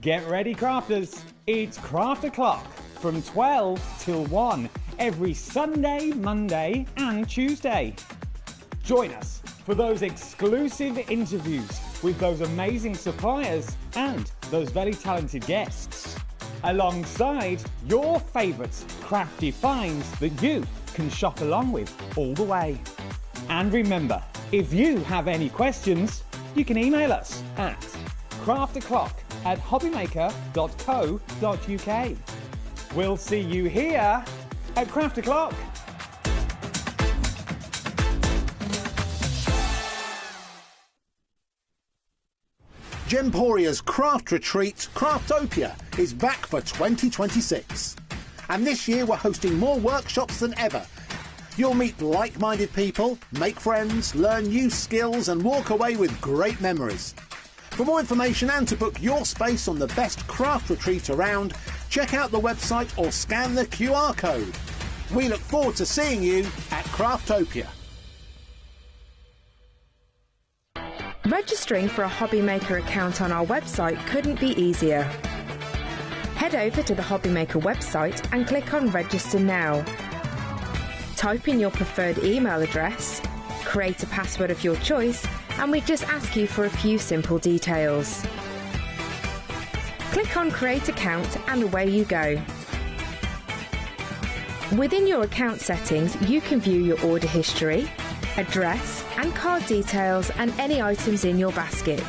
Get ready, crafters. It's Craft O'Clock from 12 till 1 every Sunday, Monday and Tuesday. Join us for those exclusive interviews with those amazing suppliers and those very talented guests, alongside your favourite crafty finds that you can shop along with all the way. And remember, if you have any questions, you can email us at crafto'clock@hobbymaker.co.uk. We'll see you here at Craft O'Clock. Gemporia's Craft Retreat, Craftopia, is back for 2026. And this year we're hosting more workshops than ever. You'll meet like-minded people, make friends, learn new skills and walk away with great memories. For more information and to book your space on the best craft retreat around, check out the website or scan the QR code. We look forward to seeing you at Craftopia. Registering for a HobbyMaker account on our website couldn't be easier. Head over to the HobbyMaker website and click on Register Now. Type in your preferred email address, create a password of your choice, and we just ask you for a few simple details. Click on Create Account and away you go. Within your account settings, you can view your order history, address and card details and any items in your basket.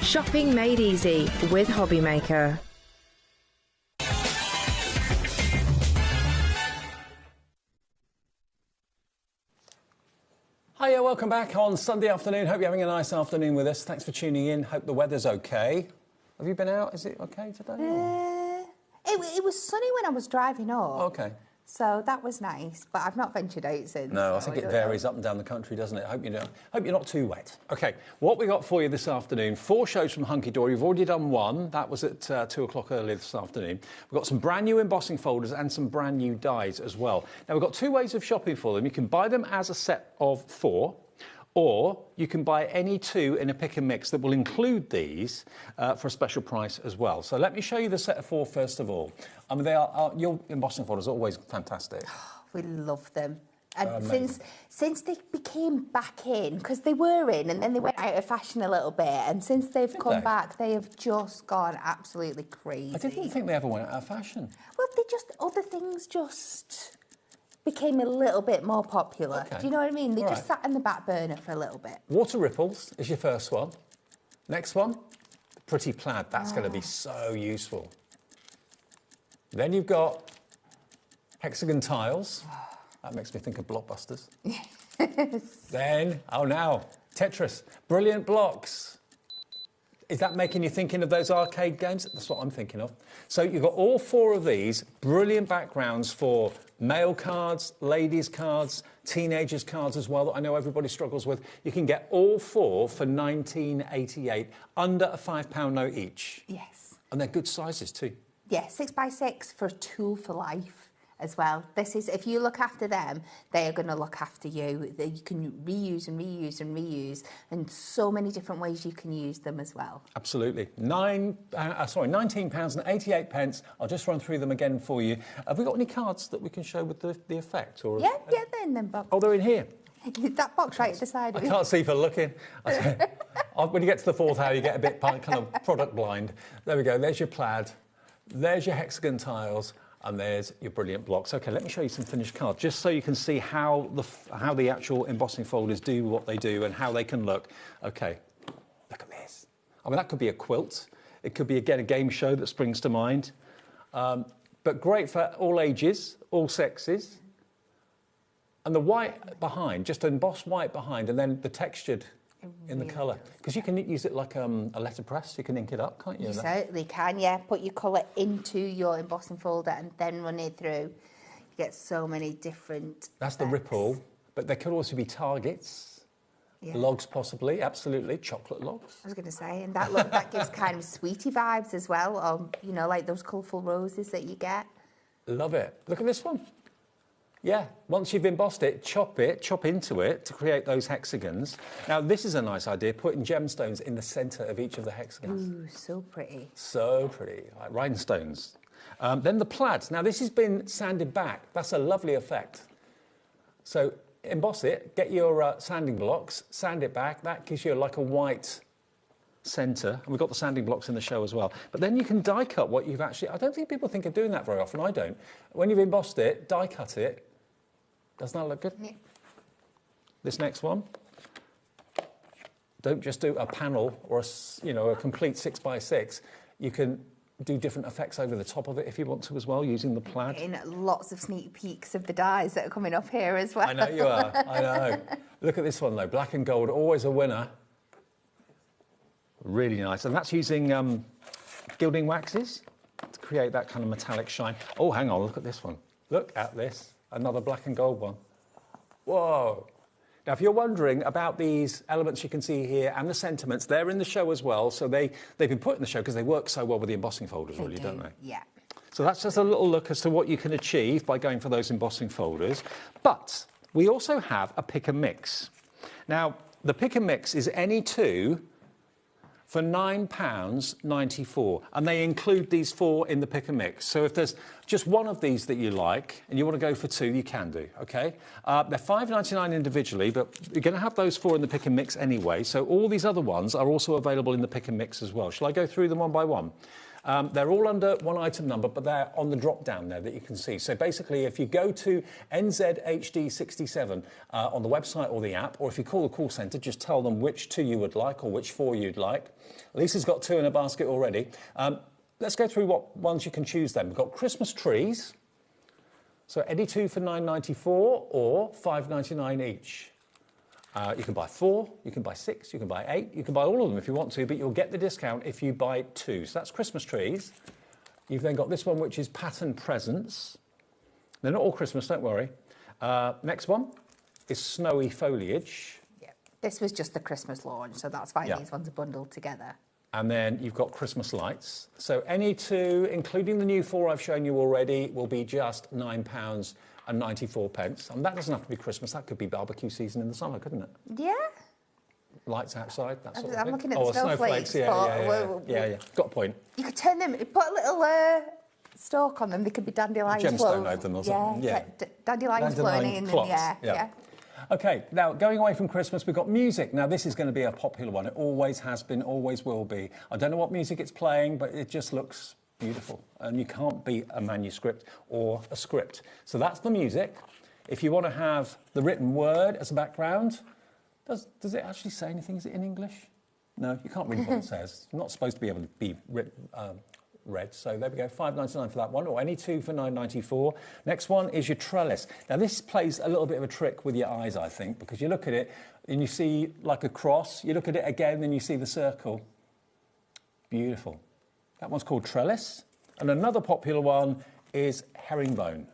Shopping made easy with HobbyMaker. Hiya, welcome back on Sunday afternoon. Hope you're having a nice afternoon with us. Thanks for tuning in. Hope the weather's okay. Have you been out? Is it okay today? It was sunny when I was driving up. Okay. So that was nice, but I've not ventured out since. No, I think it varies up and down the country, doesn't it? Hope you're not too wet. Okay, what we got for you this afternoon, 4 shows from Hunky Dory. We've already done one. That was at 2 o'clock earlier this afternoon. We've got some brand new embossing folders and some brand new dies as well. Now, we've got 2 ways of shopping for them. You can buy them as a set of 4, or you can buy any 2 in a pick and mix that will include these for a special price as well. So let me show you the set of 4 first of all. I mean, your embossing folders are always fantastic. We love them. And Amazing. since they became back in, because they were in and then they went out of fashion a little bit, and since they've come back, they have just gone absolutely crazy. I didn't think they ever went out of fashion. Well, other things just became a little bit more popular. Okay. Do you know what I mean? They All just right. sat in the back burner for a little bit. Water Ripples is your first one. Next one, Pretty Plaid. That's going to be so useful. Then you've got Hexagon Tiles. That makes me think of Blockbusters. Then, now, Tetris. Brilliant Blocks. Is that making you thinking of those arcade games? That's what I'm thinking of. So you've got all 4 of these brilliant backgrounds for male cards, ladies' cards, teenagers' cards as well, that I know everybody struggles with. You can get all 4 for £19.88, under a £5 note each. Yes. And they're good sizes too. Yeah, 6x6 for a tool for life as well. This is, if you look after them, they are going to look after you. You can reuse and reuse and reuse, and so many different ways you can use them as well. Absolutely. £19.88. I'll just run through them again for you. Have we got any cards that we can show with the effect? Or Yeah, they're in them box. Oh, they're in here. That box right at the side. I can't see for looking. When you get to the 4th hour, you get a bit kind of product blind. There we go. There's your plaid. There's your hexagon tiles. And there's your brilliant blocks. OK, let me show you some finished cards, just so you can see how the actual embossing folders do what they do and how they can look. OK, look at this. I mean, that could be a quilt. It could be, again, a game show that springs to mind. But great for all ages, all sexes. And the white behind, just embossed white behind, and then the textured in the colour. Because you can use it like a letterpress. You can ink it up, can't you? You certainly can, yeah. Put your colour into your embossing folder and then run it through. You get so many different That's the ripple. But there could also be targets. Yeah. Logs, possibly, absolutely. Chocolate logs. I was going to say, and that gives kind of sweetie vibes as well, or, you know, like those colourful roses that you get. Love it. Look at this one. Yeah, once you've embossed it, chop into it to create those hexagons. Now, this is a nice idea, putting gemstones in the centre of each of the hexagons. Ooh, so pretty. So pretty, like rhinestones. Then the plaids. Now, this has been sanded back. That's a lovely effect. So emboss it, get your sanding blocks, sand it back. That gives you like a white centre. And we've got the sanding blocks in the show as well. But then you can die cut what you've actually... I don't think people think of doing that very often. I don't. When you've embossed it, die cut it. Doesn't that look good? Yeah. This next one. Don't just do a panel or a complete 6x6. You can do different effects over the top of it if you want to as well, using the plaid. And lots of sneak peeks of the dies that are coming up here as well. I know you are. I know. Look at this one though. Black and gold, always a winner. Really nice. And that's using gilding waxes to create that kind of metallic shine. Oh, hang on. Look at this one. Look at this. Another black and gold one. Whoa. Now, if you're wondering about these elements you can see here and the sentiments, they're in the show as well. So they've been put in the show because they work so well with the embossing folders, really, don't they? Yeah. So that's just a little look as to what you can achieve by going for those embossing folders. But we also have a pick and mix. Now, the pick and mix is any two for £9.94, and they include these 4 in the pick and mix. So if there's just one of these that you like and you want to go for 2, you can do, okay? They're £5.99 individually, but you're going to have those 4 in the pick and mix anyway, so all these other ones are also available in the pick and mix as well. Shall I go through them one by one? They're all under one item number, but they're on the drop down there that you can see. So basically, if you go to NZHD67 on the website or the app, or if you call the call centre, just tell them which 2 you would like or which 4 you'd like. Lisa's got 2 in a basket already. Let's go through what ones you can choose then. We've got Christmas trees. So any 2 for £9.94 or £5.99 each. You can buy 4, you can buy 6, you can buy 8, you can buy all of them if you want to, but you'll get the discount if you buy 2. So that's Christmas trees. You've then got this one, which is pattern presents. They're not all Christmas, don't worry. Next one is snowy foliage. Yeah. This was just the Christmas launch, so that's why these ones are bundled together. And then you've got Christmas lights. So any 2, including the new 4 I've shown you already, will be just £9.94. And that doesn't have to be Christmas. That could be barbecue season in the summer, couldn't it? Yeah. Lights outside, that sort of I'm thing. looking at the snowflakes. Yeah. Got a point. You could turn them, put a little stalk on them. They could be dandelions. Gemstone over them or something. Yeah. Dandelions floating in the air. Yeah. OK, now going away from Christmas, we've got music. Now this is going to be a popular one. It always has been, always will be. I don't know what music it's playing, but it just looks beautiful. And you can't beat a manuscript or a script. So that's the music. If you want to have the written word as a background, does it actually say anything? Is it in English? No, you can't read what it says. It's not supposed to be able to be written, read. So there we go, £5.99 for that one, or any 2 for £9.94. Next one is your trellis. Now this plays a little bit of a trick with your eyes, I think, because you look at it and you see like a cross. You look at it again and you see the circle. Beautiful. That one's called trellis. And another popular one is herringbone.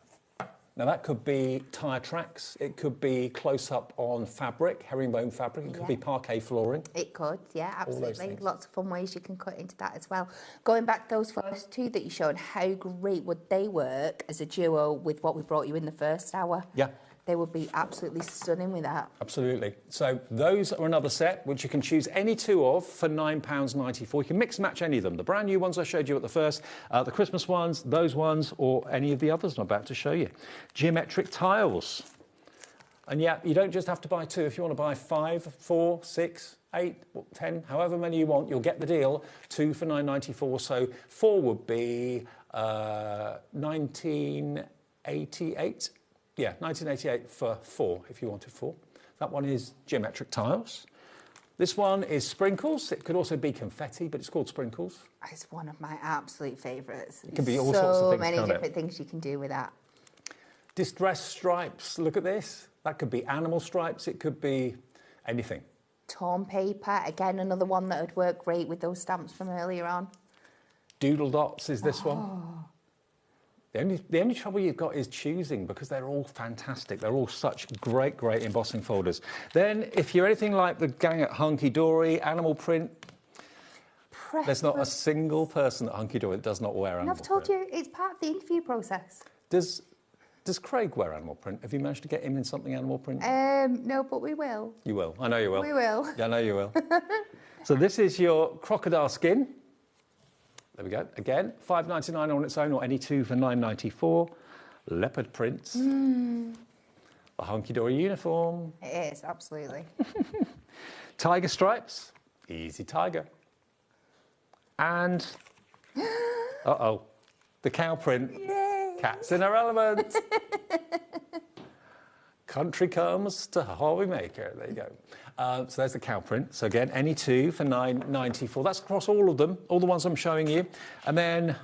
Now that could be tyre tracks, it could be close-up on fabric, herringbone fabric, it could be parquet flooring. It could, yeah, absolutely. Lots of fun ways you can cut into that as well. Going back to those first 2 that you showed, how great would they work as a duo with what we brought you in the first hour? Yeah. They would be absolutely stunning with that. Absolutely. So those are another set which you can choose any 2 of for £9.94. You can mix and match any of them. The brand new ones I showed you at the first, the Christmas ones, those ones, or any of the others I'm about to show you. Geometric tiles. And yeah, you don't just have to buy 2. If you want to buy 5, 4, 6, 8, 10, however many you want, you'll get the deal. 2 for £9.94. So 4 would be £19.88. Yeah, £19.88 for 4, if you wanted 4. That one is geometric tiles. This one is sprinkles. It could also be confetti, but it's called sprinkles. It's one of my absolute favourites. It can be all sorts of things, so many different things you can do with that. Distressed stripes. Look at this. That could be animal stripes. It could be anything. Torn paper. Again, another one that would work great with those stamps from earlier on. Doodle dots is this one. The only trouble you've got is choosing, because they're all fantastic. They're all such great embossing folders. Then, if you're anything like the gang at Hunky Dory, animal print, there's not a single person at Hunky Dory that does not wear animal print. I've told you, it's part of the interview process. Does Craig wear animal print? Have you managed to get him in something animal print? No, but we will. You will. I know you will. We will. Yeah, I know you will. So this is your crocodile skin. There we go. Again, £5.99 on its own, or any 2 for £9.94. Leopard prints. A hunky-dory uniform. It is, absolutely. Tiger stripes. Easy tiger. And, the cow print. Yay. Cats in her element. Country comes to HobbyMaker. There you go. So there's the cow print. So again, any 2 for £9.94. That's across all of them, all the ones I'm showing you. And then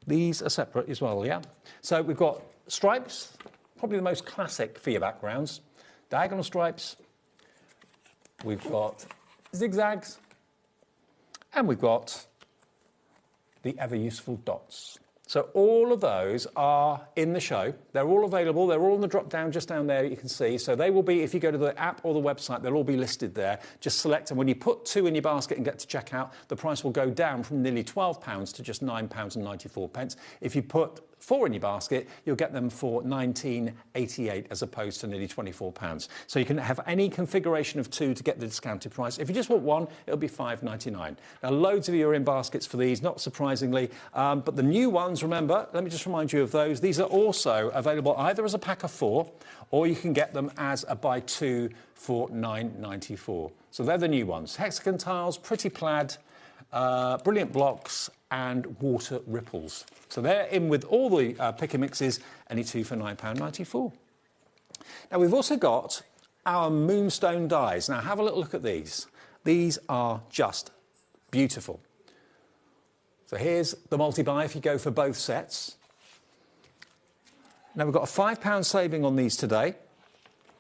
these are separate as well, yeah? So we've got stripes, probably the most classic for your backgrounds. Diagonal stripes. We've got zigzags. And we've got the ever-useful dots. So all of those are in the show. They're all available. They're all on the drop down just down there, you can see. So they will be, if you go to the app or the website, they'll all be listed there. Just select, and when you put 2 in your basket and get to checkout, the price will go down from nearly £12 to just £9.94. If you put 4 in your basket, you'll get them for £19.88 as opposed to nearly £24. So you can have any configuration of 2 to get the discounted price. If you just want 1, it'll be £5.99. Now, loads of you are in baskets for these, not surprisingly, but the new ones, remember, let me just remind you of those. These are also available either as a pack of 4, or you can get them as a buy 2 for £9.94. So they're the new ones. Hexagon tiles, pretty plaid, brilliant blocks, and water ripples. So they're in with all the pick and mixes, any 2 for £9.94. Now we've also got our moonstone dies. Now have a little look at these. These are just beautiful. So here's the multi-buy if you go for both sets. Now we've got a £5 saving on these today.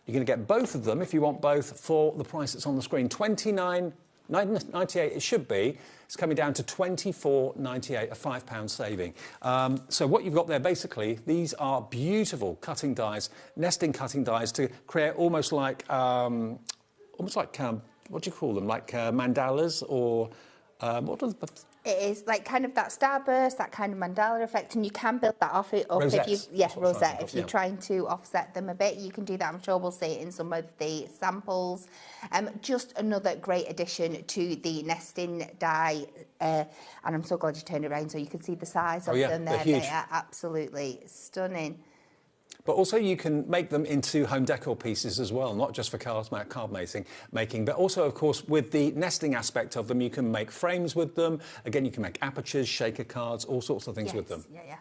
You're going to get both of them if you want both for the price that's on the screen. £29.98 it should be. It's coming down to £24.98, a £5 saving. So what you've got there, basically, these are beautiful cutting dies, nesting cutting dies to create almost like what do you call them? Like mandalas or what are the... It is like kind of that starburst, that kind of mandala effect, and you can build that off it up Rosettes, if you, rosette. If you're trying to offset them a bit, you can do that. I'm sure we'll see it in some of the samples. Just another great addition to the nesting die, and I'm so glad you turned it around so you can see the size of them there. Huge. They are absolutely stunning. But also you can make them into home decor pieces as well, not just for card making, but also, of course, with the nesting aspect of them, you can make frames with them. Again, you can make apertures, shaker cards, all sorts of things with them. Yeah.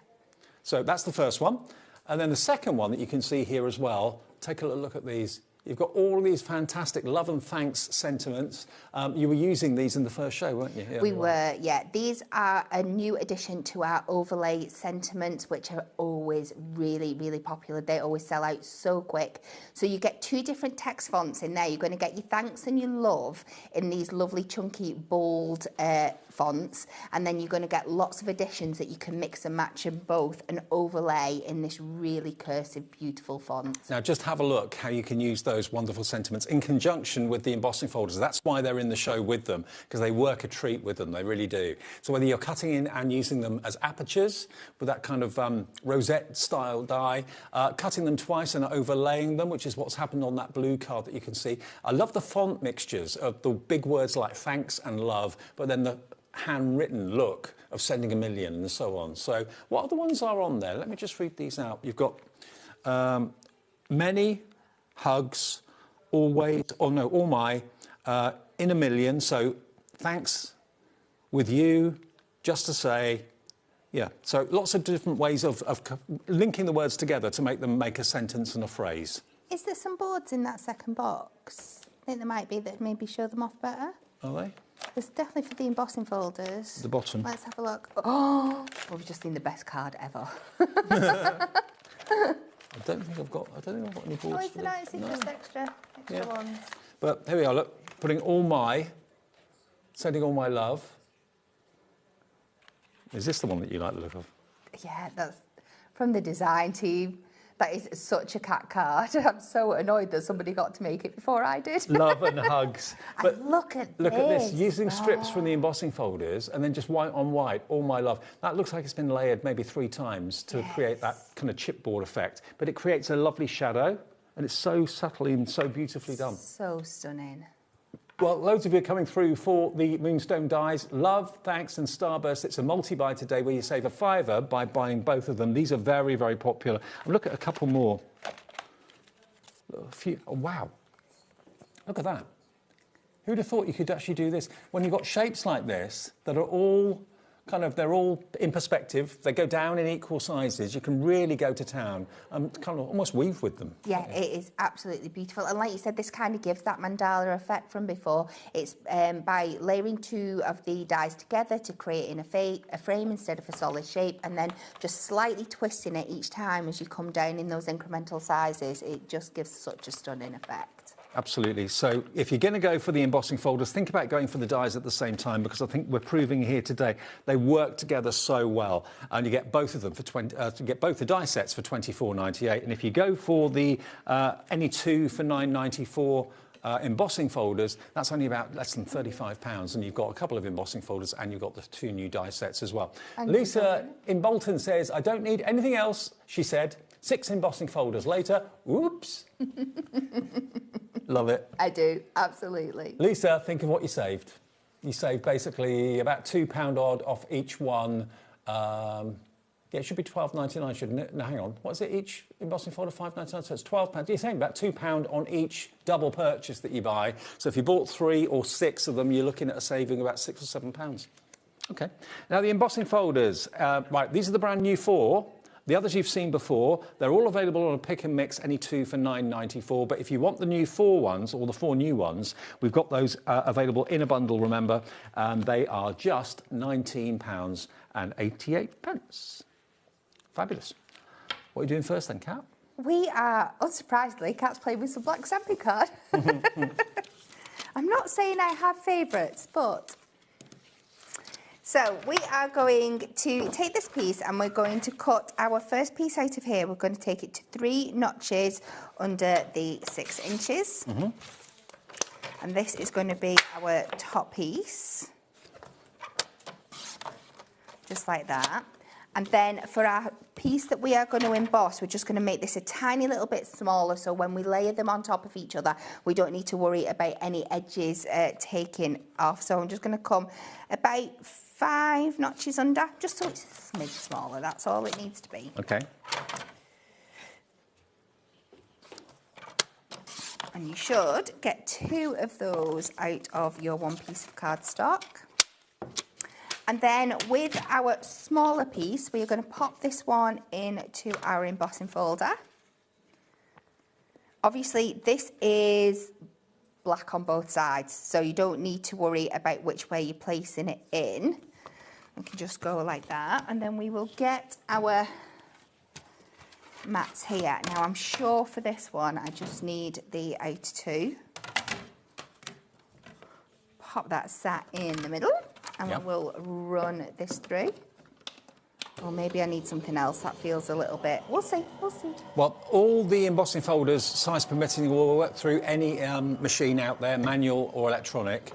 So that's the first one. And then the second one that you can see here as well, take a little look at these. You've got all of these fantastic love and thanks sentiments. You were using these in the first show, weren't you? Yeah, we were, yeah. These are a new addition to our overlay sentiments, which are always really, really popular. They always sell out so quick. So you get 2 different text fonts in there. You're going to get your thanks and your love in these lovely, chunky, bold fonts. And then you're going to get lots of additions that you can mix and match in both and overlay in this really cursive, beautiful font. Now, just have a look how you can use those wonderful sentiments in conjunction with the embossing folders. That's why they're in the show with them, because they work a treat with them. They really do. So whether you're cutting in and using them as apertures with that kind of rosette-style die, cutting them twice and overlaying them, which is what's happened on that blue card that you can see. I love the font mixtures of the big words like thanks and love, but then the handwritten look of sending a million and so on. So what other ones are on there? Let me just read these out. You've got many hugs, always, all my, in a million. So thanks with you, just to say, yeah. So lots of different ways of linking the words together to make them make a sentence and a phrase. Is there some boards in that second box? I think there might be that maybe show them off better. Are they? There's definitely for the embossing folders. The bottom. Let's have a look. Oh, we've just seen the best card ever. I don't think I've got any boards. Oh, is there not? Is it just extra ones? But here we are, look, sending all my love. Is this the one that you like the look of? Yeah, that's from the design team. That is such a cat card. I'm so annoyed that somebody got to make it before I did. Love and hugs. But look at this. Using strips from the embossing folders and then just white on white, all my love. That looks like it's been layered maybe 3 times to create that kind of chipboard effect. But it creates a lovely shadow, and it's so subtly and so beautifully done. So stunning. Well, loads of you are coming through for the Moonstone dies. Love, thanks, and Starburst. It's a multi-buy today where you save a £5 by buying both of them. These are very, very popular. And look at a couple more. Oh, wow. Look at that. Who'd have thought you could actually do this? When you've got shapes like this that are all they're all in perspective. They go down in equal sizes. You can really go to town and kind of almost weave with them. Yeah, it is absolutely beautiful. And like you said, this kind of gives that mandala effect from before. It's by layering 2 of the dies together to create in a frame instead of a solid shape, and then just slightly twisting it each time as you come down in those incremental sizes. It just gives such a stunning effect. Absolutely. So if you're going to go for the embossing folders, think about going for the dies at the same time, because I think we're proving here today they work together so well, and you get both of them for get both the die sets for $24.98, and if you go for the any two for $9.94. Embossing folders, that's only about less than £35, and you've got a couple of embossing folders and you've got the 2 new die sets as well. Lisa in Bolton says, I don't need anything else, she said. 6 embossing folders later, oops. Love it. I do, absolutely. Lisa, think of what you saved. You saved basically about £2 odd off each one. Yeah, it should be £12.99, shouldn't it? No, hang on. What is it? Each embossing folder, £5.99, so it's £12. You're saying about £2 on each double purchase that you buy. So if you bought 3 or 6 of them, you're looking at a saving of about £6 or £7. OK. Now, the embossing folders. Right, these are the brand new 4. The others you've seen before, they're all available on a pick and mix, any 2 for $9.94. But if you want the new 4 ones, or the 4 new ones, we've got those available in a bundle, remember. They are just £19.88. Fabulous. What are you doing first then, Kat? We are, unsurprisingly, Kat's playing with some black stamping card. I'm not saying I have favourites, but... So we are going to take this piece and we're going to cut our first piece out of here. We're going to take it to 3 notches under the 6 inches. And this is going to be our top piece. Just like that. And then for our piece that we are going to emboss, we're just going to make this a tiny little bit smaller, so when we layer them on top of each other, we don't need to worry about any edges taking off. So I'm just going to come about 5 notches under, just so it's a smidge smaller. That's all it needs to be. OK. And you should get 2 of those out of your 1 piece of cardstock. And then with our smaller piece, we are going to pop this one into our embossing folder. Obviously, this is black on both sides, so you don't need to worry about which way you're placing it in. We can just go like that, and then we will get our mats here. Now, I'm sure for this one, I just need the outer 2. Pop that sat in the middle. And we will run this through. Or maybe I need something else. That feels a little bit... We'll see, we'll see. Well, all the embossing folders, size permitting, will work through any machine out there, manual or electronic.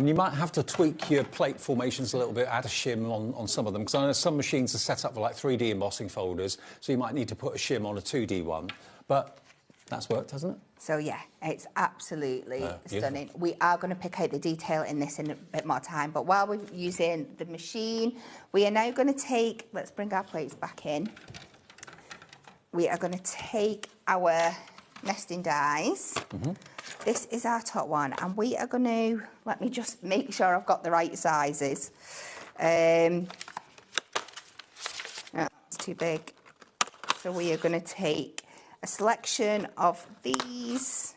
You might have to tweak your plate formations a little bit, add a shim on some of them, because I know some machines are set up for like 3D embossing folders, so you might need to put a shim on a 2D one. But that's worked, hasn't it? So, yeah, it's absolutely stunning. We are going to pick out the detail in this in a bit more time, but while we're using the machine, we are now going to take... Let's bring our plates back in. We are going to take our nesting dies. This is our top one, and we are going to... Let me just make sure I've got the right sizes. That's too big. So we are going to take a selection of these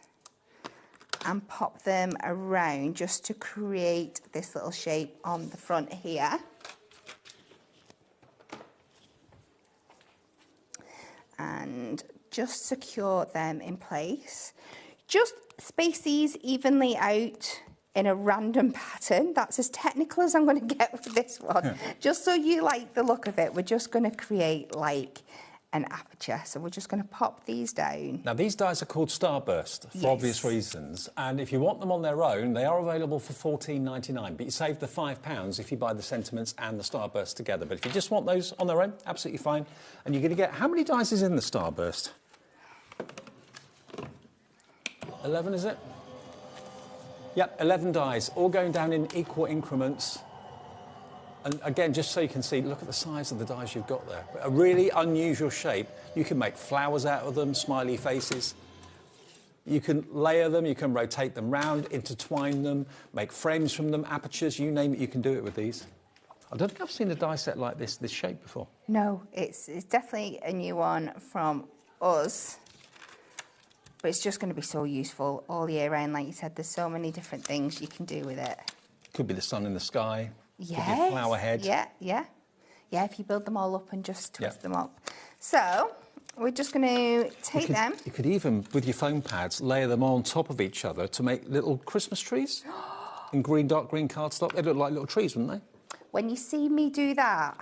and pop them around just to create this little shape on the front here. And just secure them in place. Just space these evenly out in a random pattern. That's as technical as I'm going to get with this one. Just so you like the look of it, we're just going to create like an aperture. So we're just going to pop these down. Now, these dies are called Starburst for obvious reasons, and if you want them on their own, they are available for $14.99, but you save the £5 if you buy the sentiments and the Starburst together. But if you just want those on their own, absolutely fine. And you're going to get... How many dies is in the Starburst? 11, is it? Yep, 11 dies, all going down in equal increments. And again, just so you can see, look at the size of the dies you've got there. A really unusual shape. You can make flowers out of them, smiley faces. You can layer them, you can rotate them round, intertwine them, make frames from them, apertures, you name it, you can do it with these. I don't think I've seen a die set like this shape before. No, it's definitely a new one from us. But it's just going to be so useful all year round. Like you said, there's so many different things you can do with it. Could be the sun in the sky. Yes. Could be a flower head. Yeah, if you build them all up and just twist them up. So, we're just going to take them. You could even, with your foam pads, layer them on top of each other to make little Christmas trees in dark green cardstock. They look like little trees, wouldn't they? When you see me do that...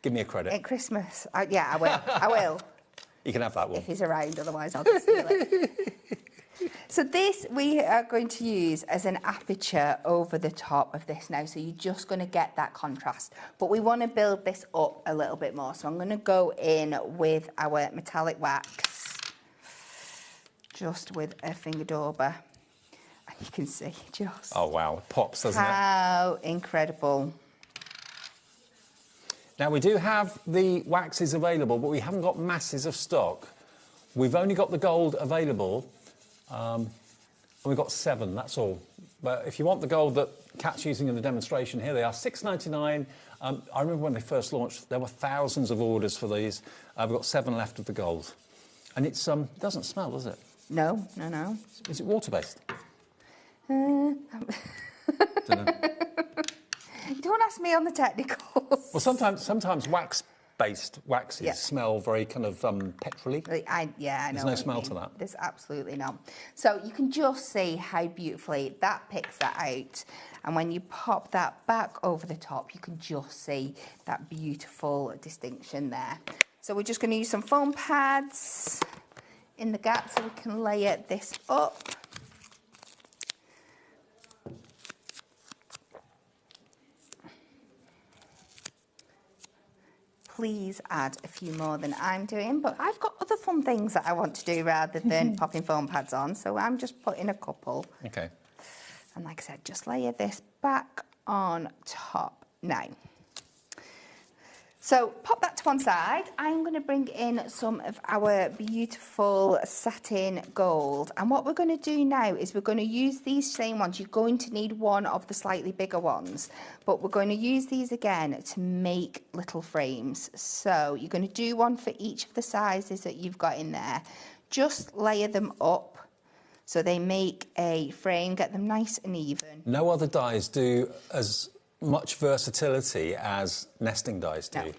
Give me a credit. At Christmas. Yeah, I will. I will. You can have that one. If he's around, otherwise I'll just steal it. So this we are going to use as an aperture over the top of this now. So you're just going to get that contrast. But we want to build this up a little bit more. So I'm going to go in with our metallic wax, just with a finger dauber. And you can see just... Oh, wow. It pops, doesn't it? How incredible. Now, we do have the waxes available, but we haven't got masses of stock. We've only got the gold available, and we've got 7, that's all. But if you want the gold that Kat's using in the demonstration, here they are, $6.99. I remember when they first launched, there were thousands of orders for these. We've got 7 left of the gold. And it doesn't smell, does it? No, no, no. Is it water-based? Don't ask me on the technicals. Well, sometimes wax-based waxes smell very kind of petrol-y. I know. There's no smell to that. There's absolutely none. So you can just see how beautifully that picks that out. And when you pop that back over the top, you can just see that beautiful distinction there. So we're just going to use some foam pads in the gap so we can layer this up. Please add a few more than I'm doing, but I've got other fun things that I want to do rather than popping foam pads on, so I'm just putting a couple. Okay. And like I said, just layer this back on top now. So pop that to one side. I'm going to bring in some of our beautiful satin gold. And what we're going to do now is we're going to use these same ones. You're going to need one of the slightly bigger ones, but we're going to use these again to make little frames. So you're going to do one for each of the sizes that you've got in there. Just layer them up so they make a frame, get them nice and even. No other dies do as much versatility as nesting dies do. No.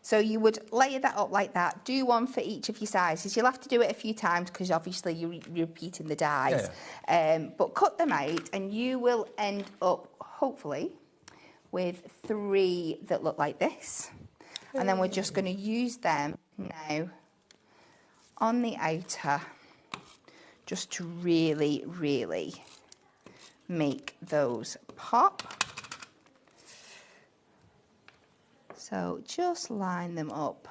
So you would layer that up like that, do one for each of your sizes. You'll have to do it a few times because obviously you're repeating the dies. Yeah. But cut them out and you will end up, hopefully, with 3 that look like this. And then we're just going to use them now on the outer just to really, really make those pop. So just line them up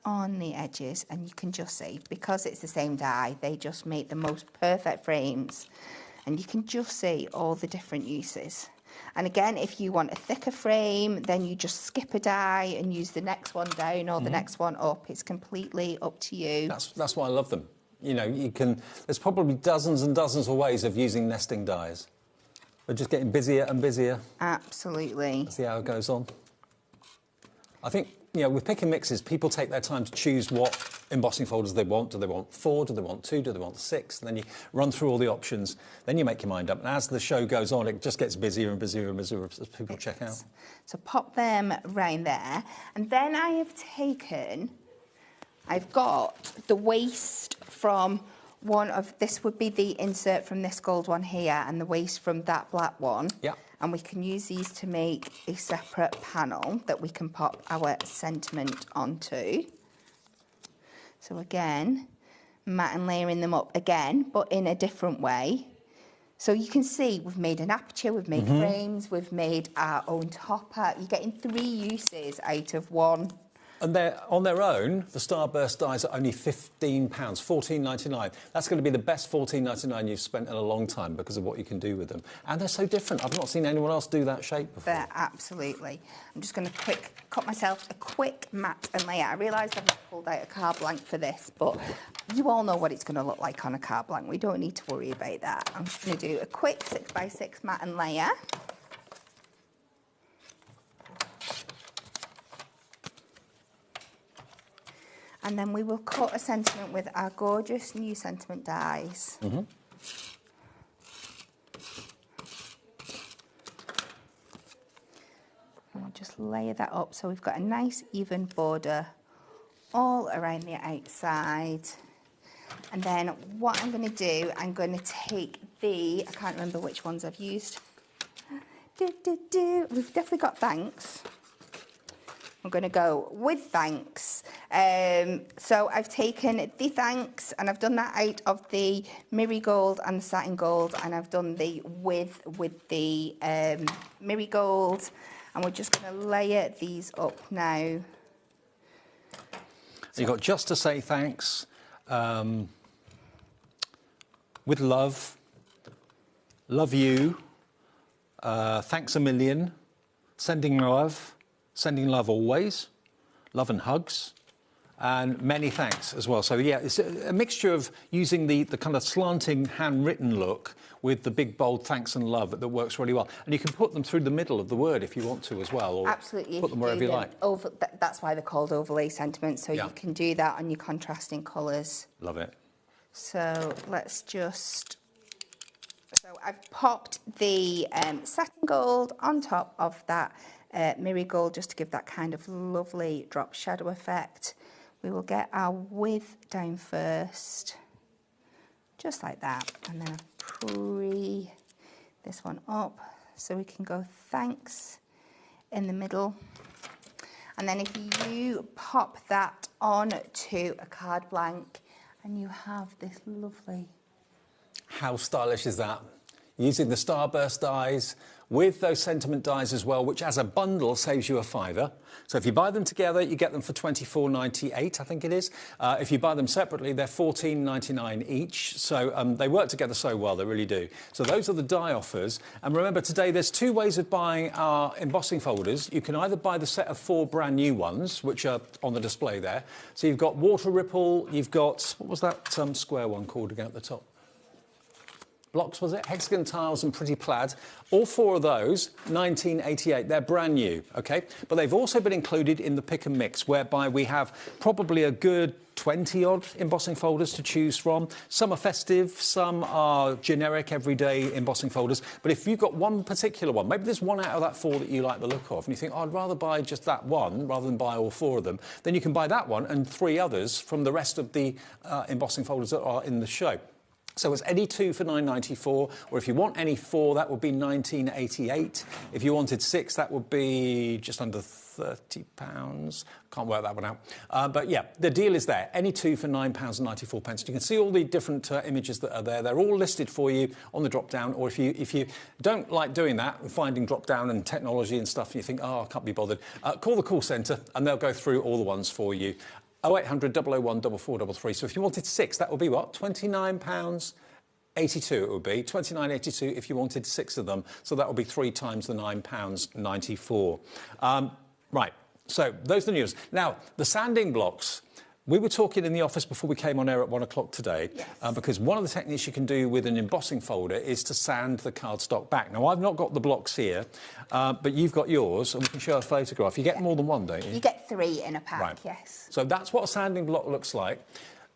on the edges and you can just see, because it's the same die, they just make the most perfect frames. And you can just see all the different uses. And again, if you want a thicker frame, then you just skip a die and use the next one down or the next one up. It's completely up to you. That's why I love them. You know, there's probably dozens and dozens of ways of using nesting dies. We're just getting busier and busier. Absolutely. As the hour goes on. I think, you know, with pick and mixes, people take their time to choose what embossing folders they want. Do they want 4? Do they want 2? Do they want 6? And then you run through all the options. Then you make your mind up. And as the show goes on, it just gets busier and busier and busier as people check out. So pop them round there. And then I've got the waste from one of, this would be the insert from this gold one here and the waste from that black one. Yeah. And we can use these to make a separate panel that we can pop our sentiment onto. So again, matte and layering them up again, but in a different way. So you can see we've made an aperture, we've made frames, we've made our own topper. You're getting 3 uses out of one. And they're on their own, the Starburst dies are only £15, $14.99. That's going to be the best $14.99 you've spent in a long time because of what you can do with them. And they're so different. I've not seen anyone else do that shape before. They're absolutely. I'm just going to cut myself a quick mat and layer. I realised I've not pulled out a card blank for this, but you all know what it's going to look like on a card blank. We don't need to worry about that. I'm just going to do a quick 6x6 mat and layer. And then we will cut a sentiment with our gorgeous new sentiment dies. And we'll just layer that up so we've got a nice even border all around the outside. And then what I'm going to do, I'm going to take I can't remember which ones I've used. We've definitely got thanks. I'm going to go with thanks. So I've taken the thanks and I've done that out of the Mirri Gold and the Satin Gold, and I've done the with the Mirri Gold, and we're just going to layer these up now. So you've got just to say thanks, with love, love you, thanks a million, sending love always, love and hugs, and many thanks as well. So yeah, it's a mixture of using the kind of slanting handwritten look with the big bold thanks and love that works really well. And you can put them through the middle of the word if you want to as well, or absolutely, put them wherever you like. That's why they're called overlay sentiments, so you can do that on your contrasting colours. Love it. So let's just... So I've popped the satin gold on top of that Mirri Gold just to give that kind of lovely drop shadow effect. We will get our width down first, just like that, and then I've pre this one up so we can go thanks in the middle. And then if you pop that on to a card blank, and you have this lovely... How stylish is that? Using the Starburst dies with those sentiment dies as well, which as a bundle saves you £5. So if you buy them together, you get them for £24.98, I think it is. If you buy them separately, they're £14.99 each. So they work together so well, they really do. So those are the die offers. And remember, today there's two ways of buying our embossing folders. You can either buy the set of 4 brand new ones, which are on the display there. So you've got Water Ripple, you've got, what was that square one called again at the top? Blocks, was it? Hexagon Tiles and Pretty Plaid. All 4 of those, £19.88. They're brand new, OK? But they've also been included in the pick and mix, whereby we have probably a good 20-odd embossing folders to choose from. Some are festive, some are generic, everyday embossing folders. But if you've got one particular one, maybe there's one out of that 4 that you like the look of, and you think, oh, I'd rather buy just that one rather than buy all 4 of them, then you can buy that one and 3 others from the rest of the embossing folders that are in the show. So it's any 2 for £9.94, or if you want any 4, that would be £19.88. If you wanted 6, that would be just under £30. Can't work that one out. But yeah, the deal is there. Any 2 for £9.94. You can see all the different images that are there. They're all listed for you on the drop-down, or if you don't like doing that, finding drop-down and technology and stuff, and you think, oh, I can't be bothered, call the call centre and they'll go through all the ones for you. 0800 001 4433. So if you wanted 6, that would be what? £29.82 it would be. £29.82 if you wanted 6 of them. So that would be 3 times the £9.94. Right, so those are the news. Now, the sanding blocks. We were talking in the office before we came on air at 1 o'clock today, because one of the techniques you can do with an embossing folder is to sand the cardstock back. Now, I've not got the blocks here, but you've got yours, and we can show a photograph. You get more than one, don't you? You get 3 in a pack, right. Yes. So that's what a sanding block looks like.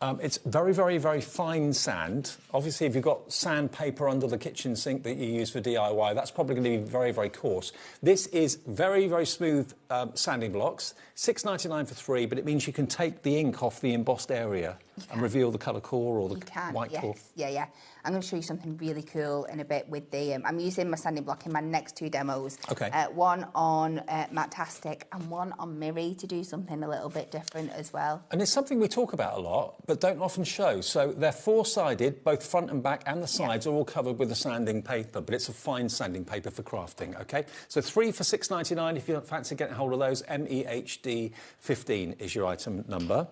It's very, very, very fine sand. Obviously, if you've got sandpaper under the kitchen sink that you use for DIY, that's probably going to be very, very coarse. This is very, very smooth sanding blocks. £6.99 for 3, but it means you can take the ink off the embossed area and reveal the colour core or the white core. Yeah. I'm going to show you something really cool in a bit with the... I'm using my sanding block in my next 2 demos. OK. One on Matastic and one on Mirri to do something a little bit different as well. And it's something we talk about a lot, but don't often show. So they're 4-sided, both front and back, and the sides are all covered with a sanding paper, but it's a fine sanding paper for crafting, OK? So 3 for £6.99 if you fancy getting hold of those. MEHD 15 is your item number.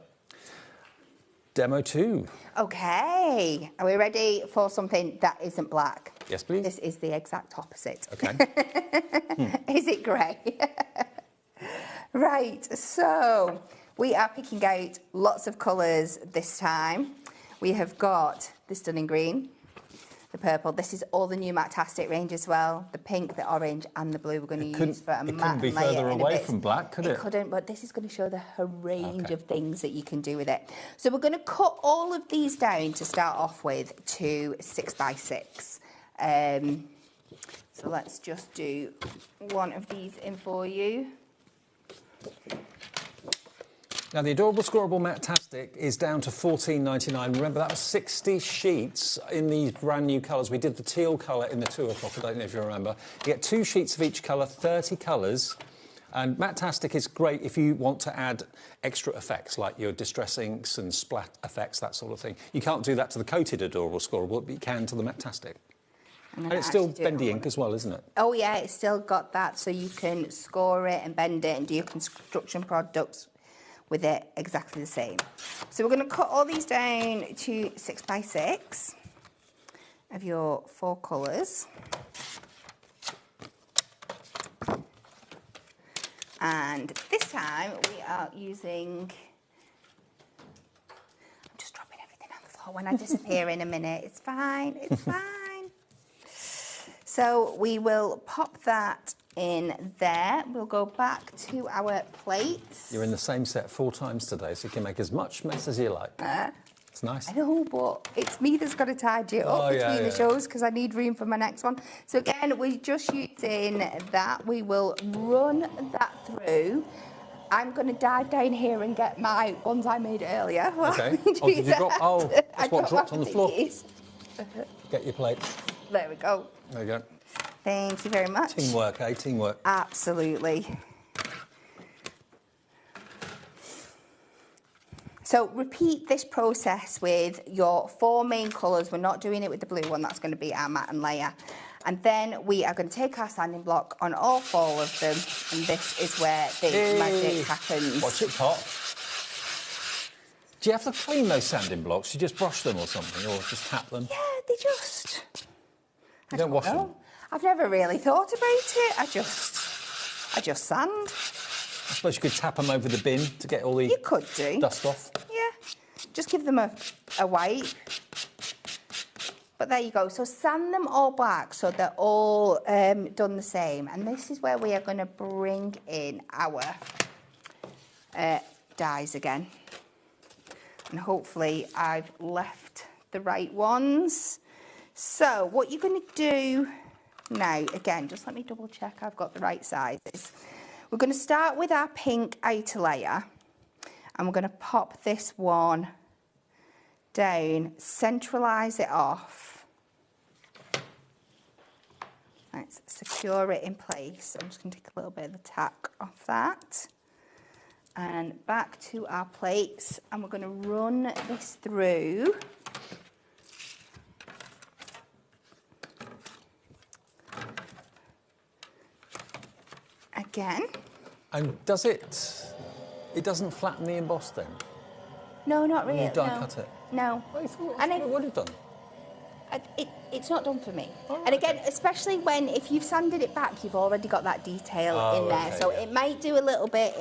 Demo 2. OK. Are we ready for something that isn't black? Yes, please. This is the exact opposite. OK. Is it grey? Right, so we are picking out lots of colours this time. We have got the stunning green, the purple. This is all the new Matastic range as well. The pink, the orange and the blue we're going to use for a matte layer. It couldn't be further away from black, could it? It couldn't, but this is going to show the range of things that you can do with it. So we're going to cut all of these down to start off with to 6x6. So let's just do one of these in for you. Now, the Adorable Scorable Matastic is down to $14.99. Remember, that was 60 sheets in these brand new colours. We did the teal colour in the 2 o'clock, I don't know if you remember. You get 2 sheets of each colour, 30 colours. And Matastic is great if you want to add extra effects, like your distress inks and splat effects, that sort of thing. You can't do that to the coated Adorable Scorable, but you can to the Matastic. And it's still bendy ink as well, isn't it? Oh, yeah, it's still got that, so you can score it and bend it and do your construction products with it exactly the same. So we're going to cut all these down to 6x6 of your 4 colours. And this time we are using... I'm just dropping everything on the floor when I disappear in a minute. It's fine, it's fine. So we will pop that in there. We'll go back to our plates. You're in the same set 4 times today, so you can make as much mess as you like. It's nice. I know, but it's me that's got to tidy it up between the shows because I need room for my next one. So again, we're just using that. We will run that through. I'm going to dive down here and get my ones I made earlier. Okay. Oh, did you drop? Oh, that's what dropped on the floor. Get your plate. There we go. There you go. Thank you very much. Teamwork, eh? Teamwork. Absolutely. So repeat this process with your 4 main colours. We're not doing it with the blue one. That's going to be our matte and layer. And then we are going to take our sanding block on all 4 of them. And this is where the magic happens. Watch it pop. Do you have to clean those sanding blocks? You just brush them or something, or just tap them? Yeah, they just... You don't wash them? I've never really thought about it. I just sand. I suppose you could tap them over the bin to get all the dust off. Yeah, just give them a wipe. But there you go. So sand them all back so they're all done the same. And this is where we are going to bring in our dies again. And hopefully I've left the right ones. So what you're going to do now, again, just let me double check I've got the right sizes. We're going to start with our pink outer layer and we're going to pop this one down, centralise it off. Let's secure it in place. I'm just going to take a little bit of the tack off that. And back to our plates, and we're going to run this through. Again. And does it doesn't flatten the emboss then? No, not really. You die cut it? No. And it would have done. It's not done for me. And again, especially if you've sanded it back, you've already got that detail in there. Okay, so it might do a little bit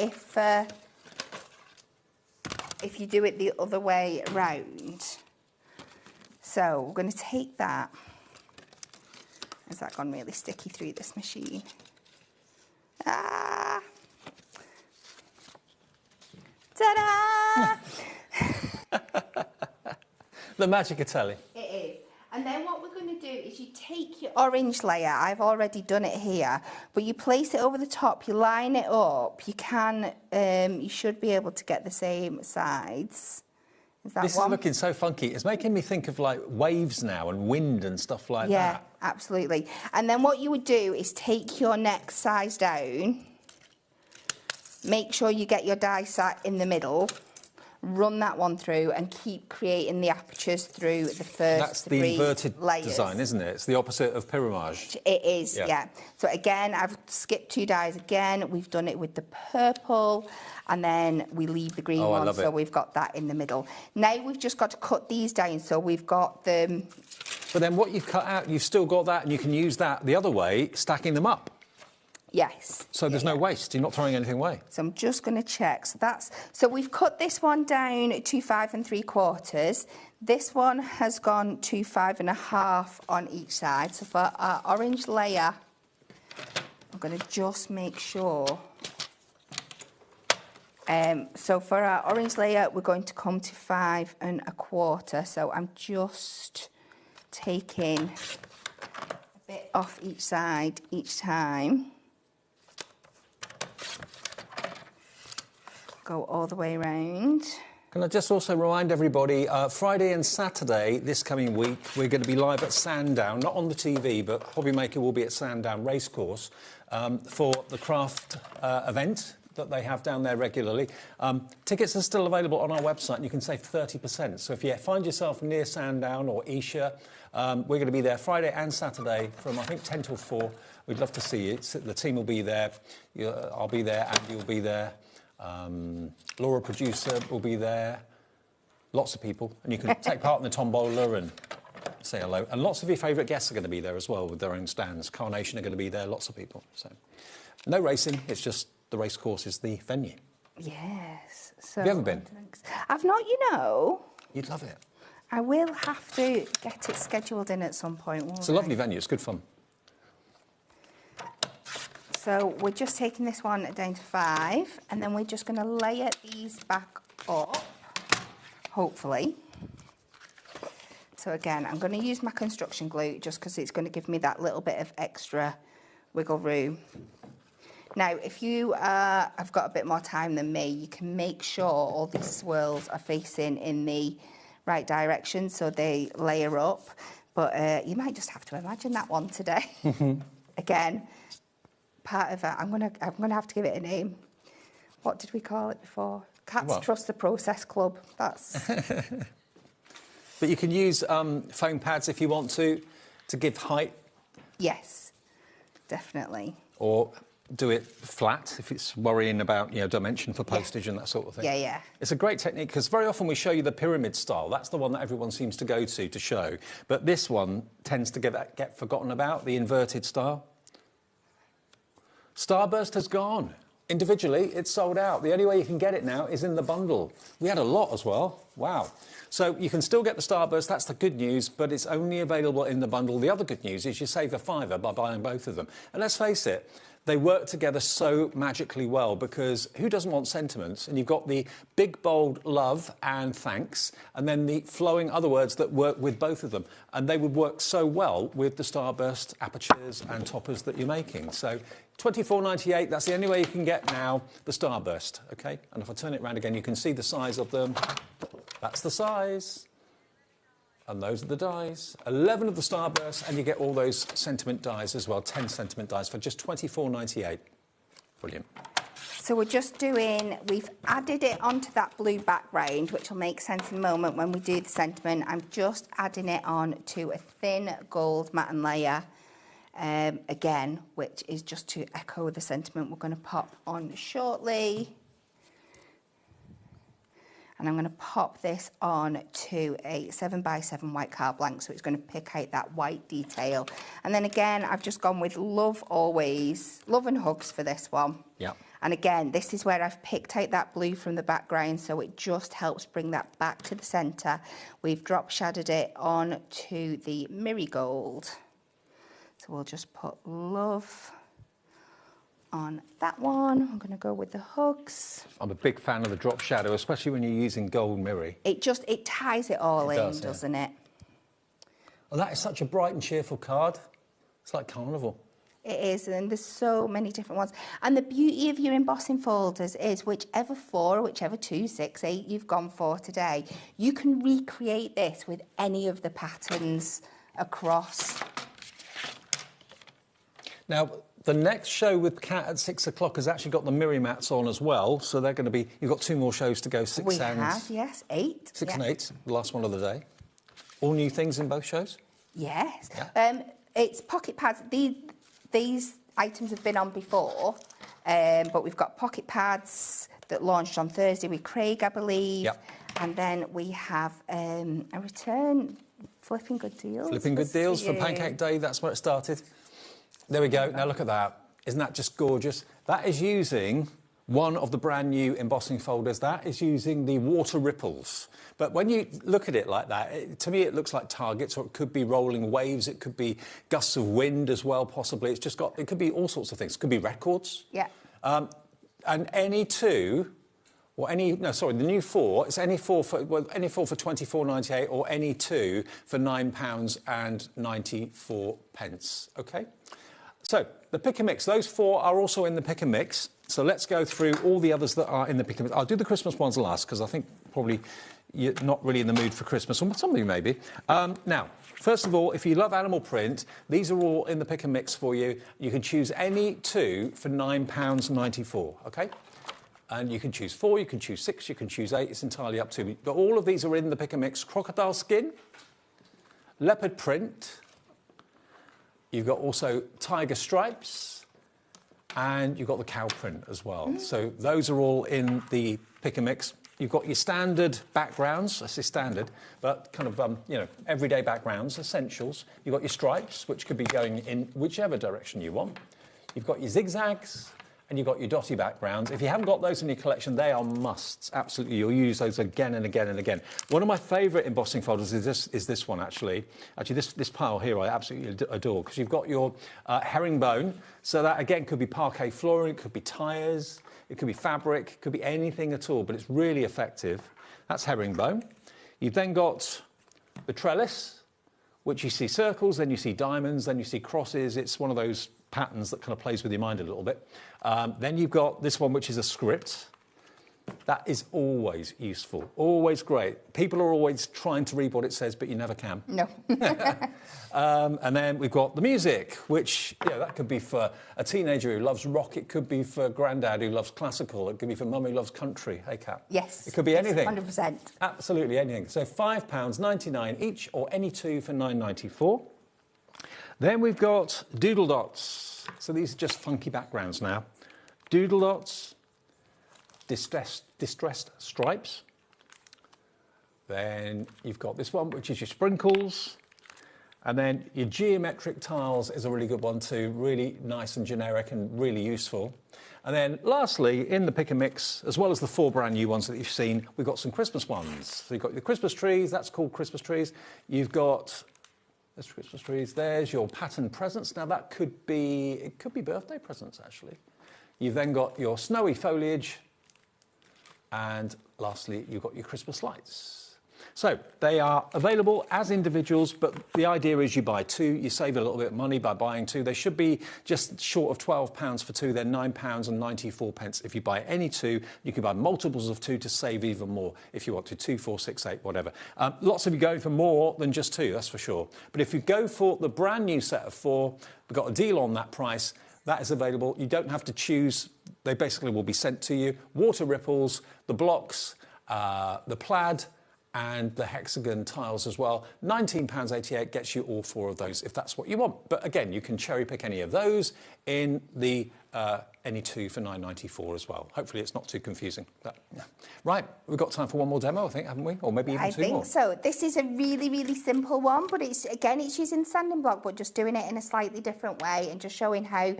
if you do it the other way around. So we're going to take that. Has that gone really sticky through this machine? Ah! Ta-da! The magic of telly. It is. And then what we're going to do is you take your orange layer, I've already done it here, but you place it over the top, you line it up, you should be able to get the same sides. This is looking so funky. It's making me think of like waves now and wind and stuff like that. Yeah, absolutely. And then what you would do is take your next size down, make sure you get your die sat in the middle, run that one through and keep creating the apertures through the first 3 layers. That's the inverted design, isn't it? It's the opposite of pyramage. It is, yeah. So again, I've skipped 2 dies again. We've done it with the purple and then we leave the green one, so we've got that in the middle. Now we've just got to cut these down, so we've got them... But then what you've cut out, you've still got that and you can use that the other way, stacking them up. Yes. So there's no waste. You're not throwing anything away. So I'm just going to check. So we've cut this one down to 5 3/4. This one has gone to 5 1/2 on each side. So for our orange layer, I'm going to just make sure. So for our orange layer, we're going to come to 5 1/4. So I'm just taking a bit off each side each time. go all the way around. Can I just also remind everybody, Friday and Saturday this coming week, we're going to be live at Sandown, not on the TV, but HobbyMaker will be at Sandown Racecourse for the craft event that they have down there regularly. Tickets are still available on our website and you can save 30%. So if you find yourself near Sandown or Esher, we're going to be there Friday and Saturday from, I think, 10 till 4. We'd love to see you. The team will be there. I'll be there, Andy will be there. Laura, producer, will be there. Lots of people. And you can take part in the tombola and say hello. And lots of your favourite guests are going to be there as well with their own stands. Carnation are going to be there, lots of people. So no racing, it's just the race course is the venue. Yes. So have you ever been? I've not, you know. You'd love it. I will have to get it scheduled in at some point. It's a lovely venue, it's good fun. So we're just taking this one down to 5, and then we're just going to layer these back up, hopefully. So again, I'm going to use my construction glue just because it's going to give me that little bit of extra wiggle room. Now, if you have got a bit more time than me, you can make sure all these swirls are facing in the right direction so they layer up. But you might just have to imagine that one today. Again, part of it, I'm gonna have to give it a name. What did we call it before? Cats Trust the Process Club. That's. But you can use foam pads if you want to give height. Yes, definitely. Or do it flat if it's worrying about dimension for postage and that sort of thing. Yeah. It's a great technique because very often we show you the pyramid style. That's the one that everyone seems to go to show. But this one tends to get forgotten about, the inverted style. Starburst has gone. Individually, it's sold out. The only way you can get it now is in the bundle. We had a lot as well. Wow. So you can still get the Starburst, that's the good news, but it's only available in the bundle. The other good news is you save a £5 by buying both of them. And let's face it, they work together so magically well because who doesn't want sentiments? And you've got the big, bold love and thanks, and then the flowing other words that work with both of them. And they would work so well with the Starburst apertures and toppers that you're making. So £24.98, that's the only way you can get now the Starburst, OK? And if I turn it around again, you can see the size of them. That's the size. And those are the dies. 11 of the Starbursts, and you get all those sentiment dies as well, 10 sentiment dies for just £24.98. Brilliant. So we're just we've added it onto that blue background, which will make sense in a moment when we do the sentiment. I'm just adding it on to a thin gold matte layer, again, which is just to echo the sentiment we're going to pop on shortly. And I'm going to pop this on to a 7x7 white card blank, so it's going to pick out that white detail. And then again, I've just gone with Love Always, Love and Hugs for this one. Yeah. And again, this is where I've picked out that blue from the background, so it just helps bring that back to the centre. We've drop shadowed it on to the Marigold. So we'll just put Love on that one. I'm going to go with the hugs. I'm a big fan of the drop shadow, especially when you're using gold mirror. It ties it all in, doesn't it? Well, that is such a bright and cheerful card. It's like carnival. It is, and there's so many different ones. And the beauty of your embossing folders is whichever 4, whichever 2, 6, 8 you've gone for today, you can recreate this with any of the patterns across. Now, the next show with Kat at 6 o'clock has actually got the mirror mats on as well, so they're going to be... You've got 2 more shows to go, 6 we and... have, yes, 8. 6 and 8, the last one of the day. All new things in both shows? Yes. Yeah. It's pocket pads. These items have been on before, but we've got pocket pads that launched on Thursday with Craig, I believe. Yep. And then we have a return, Flipping Good Deals. Flipping Good Deals for Pancake Day, that's where it started. There we go. Now look at that. Isn't that just gorgeous? That is using one of the brand new embossing folders. That is using the water ripples. But when you look at it like that, to me it looks like targets, or it could be rolling waves, it could be gusts of wind as well, possibly. It's just got, it could be all sorts of things. It could be records. Yeah. And any 2, or any, no, sorry, the new 4, it's any 4 for £24.98 or any 2 for £9.94. OK? So the pick and mix, those 4 are also in the pick and mix. So let's go through all the others that are in the pick and mix. I'll do the Christmas ones last because I think probably you're not really in the mood for Christmas, or some of you maybe. Now, first of all, if you love animal print, these are all in the pick and mix for you. You can choose any 2 for £9.94, OK? And you can choose 4, you can choose 6, you can choose 8. It's entirely up to you. But all of these are in the pick and mix. Crocodile skin, leopard print. You've got also tiger stripes. And you've got the cow print as well. So those are all in the pick and mix. You've got your standard backgrounds, I say standard, but kind of, you know, everyday backgrounds, essentials. You've got your stripes, which could be going in whichever direction you want. You've got your zigzags, and you've got your dotty backgrounds. If you haven't got those in your collection, they are musts. Absolutely, you'll use those again and again and again. One of my favourite embossing folders is this one, actually. Actually, this pile here I absolutely adore, because you've got your herringbone. So that, again, could be parquet flooring, it could be tyres, it could be fabric, it could be anything at all, but it's really effective. That's herringbone. You've then got the trellis, which you see circles, then you see diamonds, then you see crosses. It's one of those patterns that kind of plays with your mind a little bit. Then you've got this one, which is a script. That is always useful, always great. People are always trying to read what it says, but you never can. No. And then we've got the music, which, yeah, that could be for a teenager who loves rock. It could be for granddad who loves classical. It could be for mum who loves country. Hey, Kat? Yes. It could be anything. 100%. Absolutely anything. So £5.99 each, or any 2 for £9.94. Then we've got doodle dots. So these are just funky backgrounds now. Doodle dots, distressed stripes. Then you've got this one, which is your sprinkles. And then your geometric tiles is a really good one too. Really nice and generic and really useful. And then lastly, in the pick and mix, as well as the 4 brand new ones that you've seen, we've got some Christmas ones. So you've got your Christmas trees, that's called Christmas trees. You've got there's Christmas trees. There's your pattern presents. Now that could be birthday presents actually. You've then got your snowy foliage, and lastly you've got your Christmas lights. So they are available as individuals, but the idea is you buy 2, you save a little bit of money by buying 2. They should be just short of £12 for 2. They're £9.94 if you buy any 2. You can buy multiples of 2 to save even more if you want to, 2, 4, 6, 8, whatever. Lots of you going for more than just 2, that's for sure. But if you go for the brand new set of 4, we've got a deal on that price. That is available. You don't have to choose. They basically will be sent to you. Water ripples, the blocks, the plaid, and the hexagon tiles as well. £19.88 gets you all 4 of those if that's what you want. But again, you can cherry pick any of those in the any 2 for £9.94 as well. Hopefully it's not too confusing. But, yeah. Right, we've got time for one more demo, I think, haven't we? Or maybe even 2 more. I think so. This is a really, really simple one, but it's using sanding block, but just doing it in a slightly different way and just showing how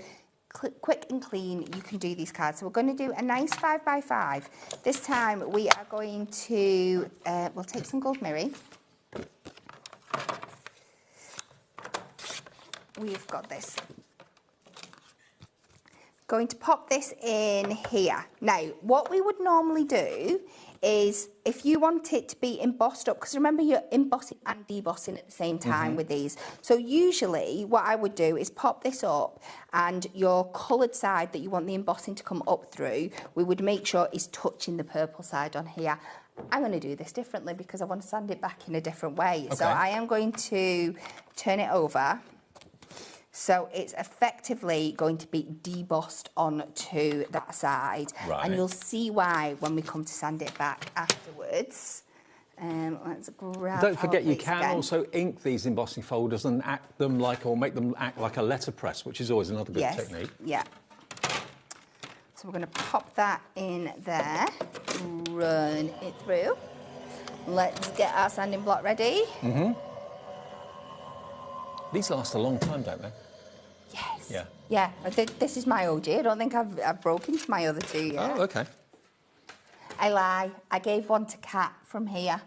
quick and clean you can do these cards. So we're going to do a nice 5x5. This time we are going to, we'll take some gold mirror. We've got this. Going to pop this in here. Now, what we would normally do is, if you want it to be embossed up, because remember you're embossing and debossing at the same time with these. So usually what I would do is pop this up, and your coloured side that you want the embossing to come up through, we would make sure is touching the purple side on here. I'm going to do this differently because I want to sand it back in a different way. Okay. So I am going to turn it over. So it's effectively going to be debossed onto that side. Right. And you'll see why when we come to sand it back afterwards. Let's grab. Don't forget, you can also ink these embossing folders and act them like, or make them act like a letterpress, which is always another good technique. Yeah. So we're going to pop that in there, run it through. Let's get our sanding block ready. These last a long time, don't they? Yes. Yeah. Yeah. This is my OG. I don't think I've broken to my other 2 yet. Oh, okay. I lie. I gave one to Kat from here.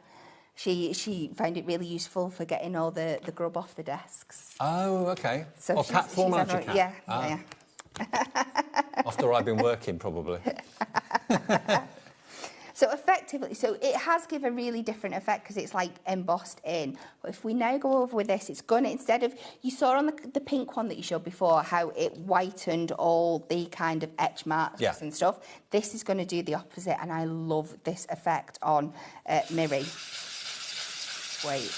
She found it really useful for getting all the grub off the desks. Oh, okay. So well, Kat Formaggio Kat. Yeah. After I've been working, probably. So effectively, so it has given a really different effect because it's like embossed in. But if we now go over with this, it's going to, instead of, you saw on the pink one that you showed before, how it whitened all the kind of etch marks and stuff. This is going to do the opposite, and I love this effect on Miri. Wait.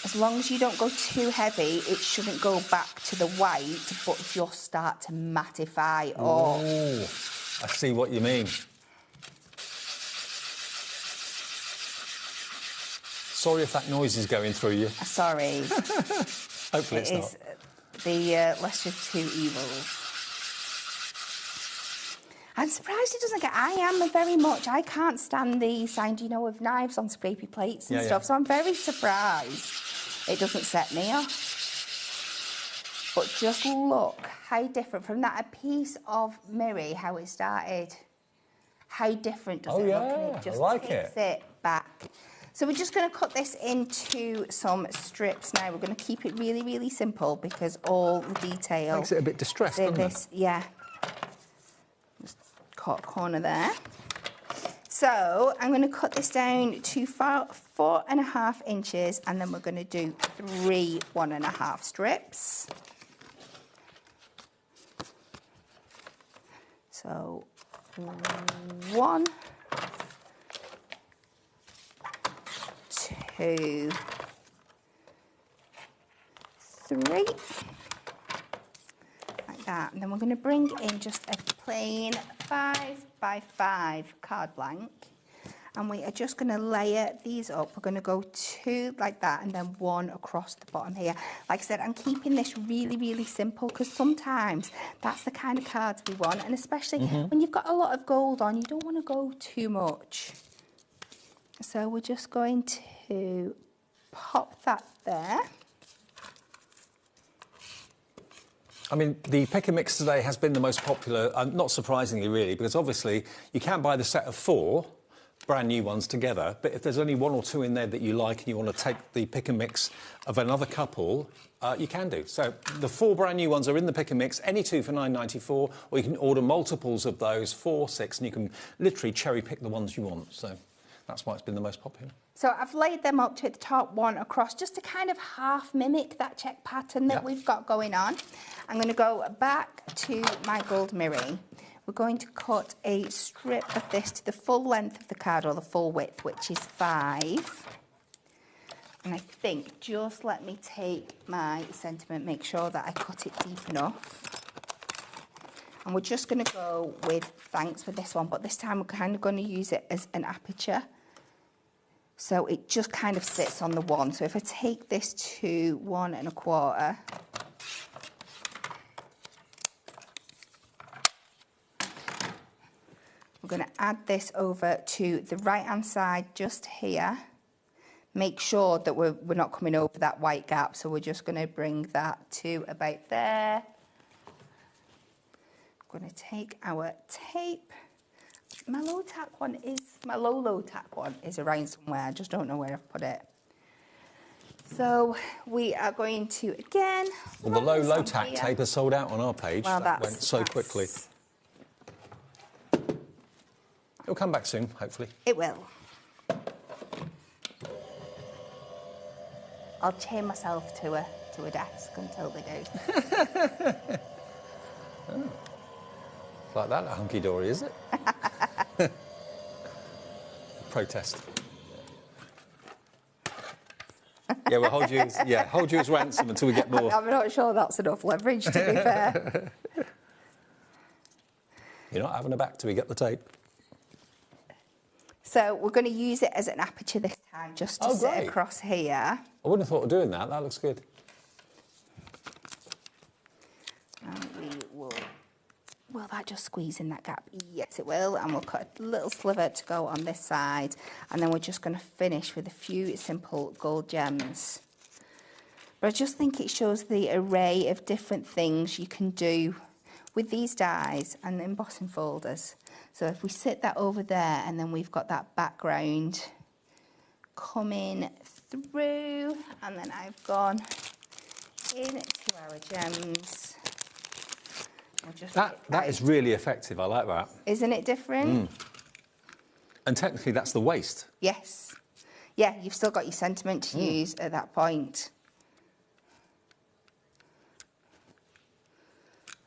As long as you don't go too heavy, it shouldn't go back to the white, but just start to mattify. Oh, I see what you mean. Sorry if that noise is going through you. Sorry. Hopefully it's not. The lesser of two evils. I'm surprised it doesn't get... I can't stand the sign, you know, with knives on scrapey plates and stuff, so I'm very surprised it doesn't set me off. But just look how different, from that a piece of Miri, how it started, how different does it look? And it just takes it back. So we're just going to cut this into some strips now. We're going to keep it really, really simple because all the detail... Makes it a bit distressed, doesn't it? Yeah. Just cut a corner there. So I'm going to cut this down to 4.5 inches, and then we're going to do 3 1.5 strips. So 1, 2, 3, like that. And then we're going to bring in just a plain 5x5 card blank, and we are just going to layer these up. We're going to go 2 like that, and then 1 across the bottom here. Like I said, I'm keeping this really, really simple because sometimes that's the kind of cards we want, and especially when you've got a lot of gold on, you don't want to go too much. So we're just going to pop that there. I mean, the pick and mix today has been the most popular, not surprisingly really, because obviously you can buy the set of 4 brand new ones together, but if there's only 1 or 2 in there that you like and you want to take the pick and mix of another couple, you can do. So the 4 brand new ones are in the pick and mix, any 2 for $9.94, or you can order multiples of those, 4, 6, and you can literally cherry pick the ones you want. So that's why it's been the most popular. So I've laid them up to the top 1 across, just to kind of half mimic that check pattern that we've got going on. I'm going to go back to my gold Miri. We're going to cut a strip of this to the full length of the card, or the full width, which is 5. And I think, just let me take my sentiment, make sure that I cut it deep enough. And we're just going to go with thanks for this one, but this time we're kind of going to use it as an aperture. So it just kind of sits on the 1. So if I take this to 1 1/4, we're going to add this over to the right-hand side just here. Make sure that we're not coming over that white gap. So we're just going to bring that to about there. I'm going to take our tape. My low tack one is around somewhere. I just don't know where I've put it. So we are going to again. Well, the low tack tape is sold out on our page. Well, that went so quickly. It'll come back soon, hopefully. It will. I'll chain myself to a desk until they do. Oh. Like that, hunky-dory, is it? Protest. Yeah, we'll hold you as ransom until we get more. I'm not sure that's enough leverage, to be fair. You're not having a back till we get the tape. So we're going to use it as an aperture this time, just to sit across here. I wouldn't have thought of doing that. That looks good. And we will... Will that just squeeze in that gap? Yes, it will. And we'll cut a little sliver to go on this side. And then we're just going to finish with a few simple gold gems. But I just think it shows the array of different things you can do with these dies and the embossing folders. So if we sit that over there, and then we've got that background coming through, and then I've gone into our gems. That is really effective. I like that. Isn't it different? And technically, that's the waste. Yes. Yeah, you've still got your sentiment to use at that point.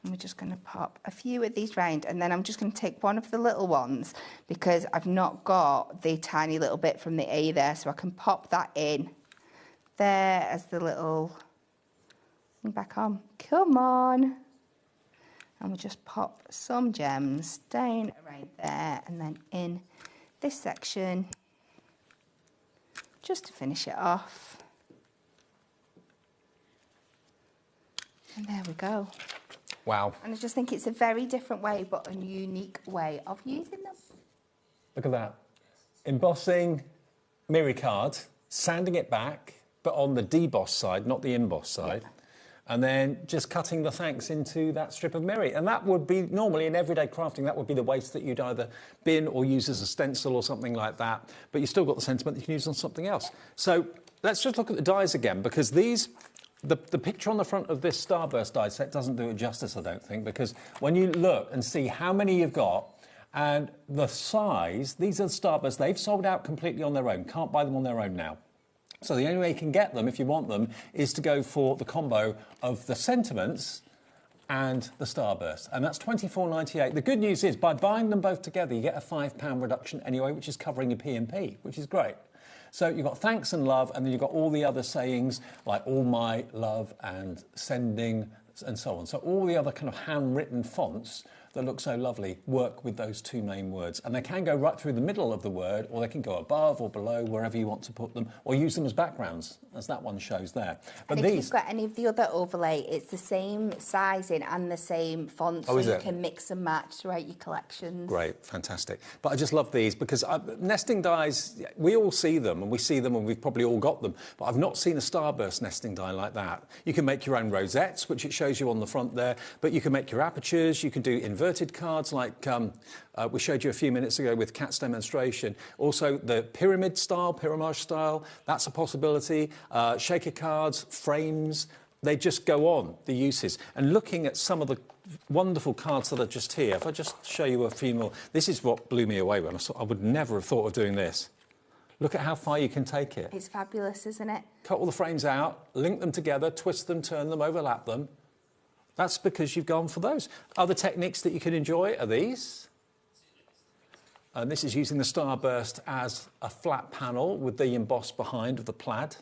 And we're just going to pop a few of these round, and then I'm just going to take one of the little ones because I've not got the tiny little bit from the A there, so I can pop that in there as the little thing back on. Come on. And we'll just pop some gems down around there and then in this section just to finish it off. And there we go. Wow. And I just think it's a very different way, but a unique way of using them. Look at that. Embossing Miri card, sanding it back, but on the deboss side, not the emboss side. And then just cutting the thanks into that strip of Miri. And that would be, normally in everyday crafting, that would be the waste that you'd either bin or use as a stencil or something like that. But you still got the sentiment that you can use on something else. So let's just look at the dies again, because these... The picture on the front of this Starburst die set doesn't do it justice, I don't think, because when you look and see how many you've got and the size, these are the Starbursts, they've sold out completely on their own, can't buy them on their own now. So the only way you can get them, if you want them, is to go for the combo of the sentiments and the Starburst, and that's £24.98. The good news is, by buying them both together, you get a £5 reduction anyway, which is covering your P&P, which is great. So you've got thanks and love, and then you've got all the other sayings like all my love and sending and so on. So all the other kind of handwritten fonts that look so lovely work with those two main words. And they can go right through the middle of the word, or they can go above or below, wherever you want to put them, or use them as backgrounds, as that one shows there. But and if you've got any of the other overlay, it's the same sizing and the same font, so you can mix and match throughout your collections. Great, fantastic. But I just love these because nesting dies, we all see them, and we see them, and we've probably all got them, but I've not seen a Starburst nesting die like that. You can make your own rosettes, which it shows you on the front there, but you can make your apertures, you can do inverted cards like we showed you a few minutes ago with Kat's demonstration. Also the pyramid style, pyramage style, that's a possibility. Shaker cards, frames, they just go on, the uses. And looking at some of the wonderful cards that are just here, if I just show you a few more, this is what blew me away when I would never have thought of doing this. Look at how far you can take it. It's fabulous, isn't it? Cut all the frames out, link them together, twist them, turn them, overlap them. That's because you've gone for those. Other techniques that you can enjoy are these. And this is using the Starburst as a flat panel with the emboss behind of the plaid.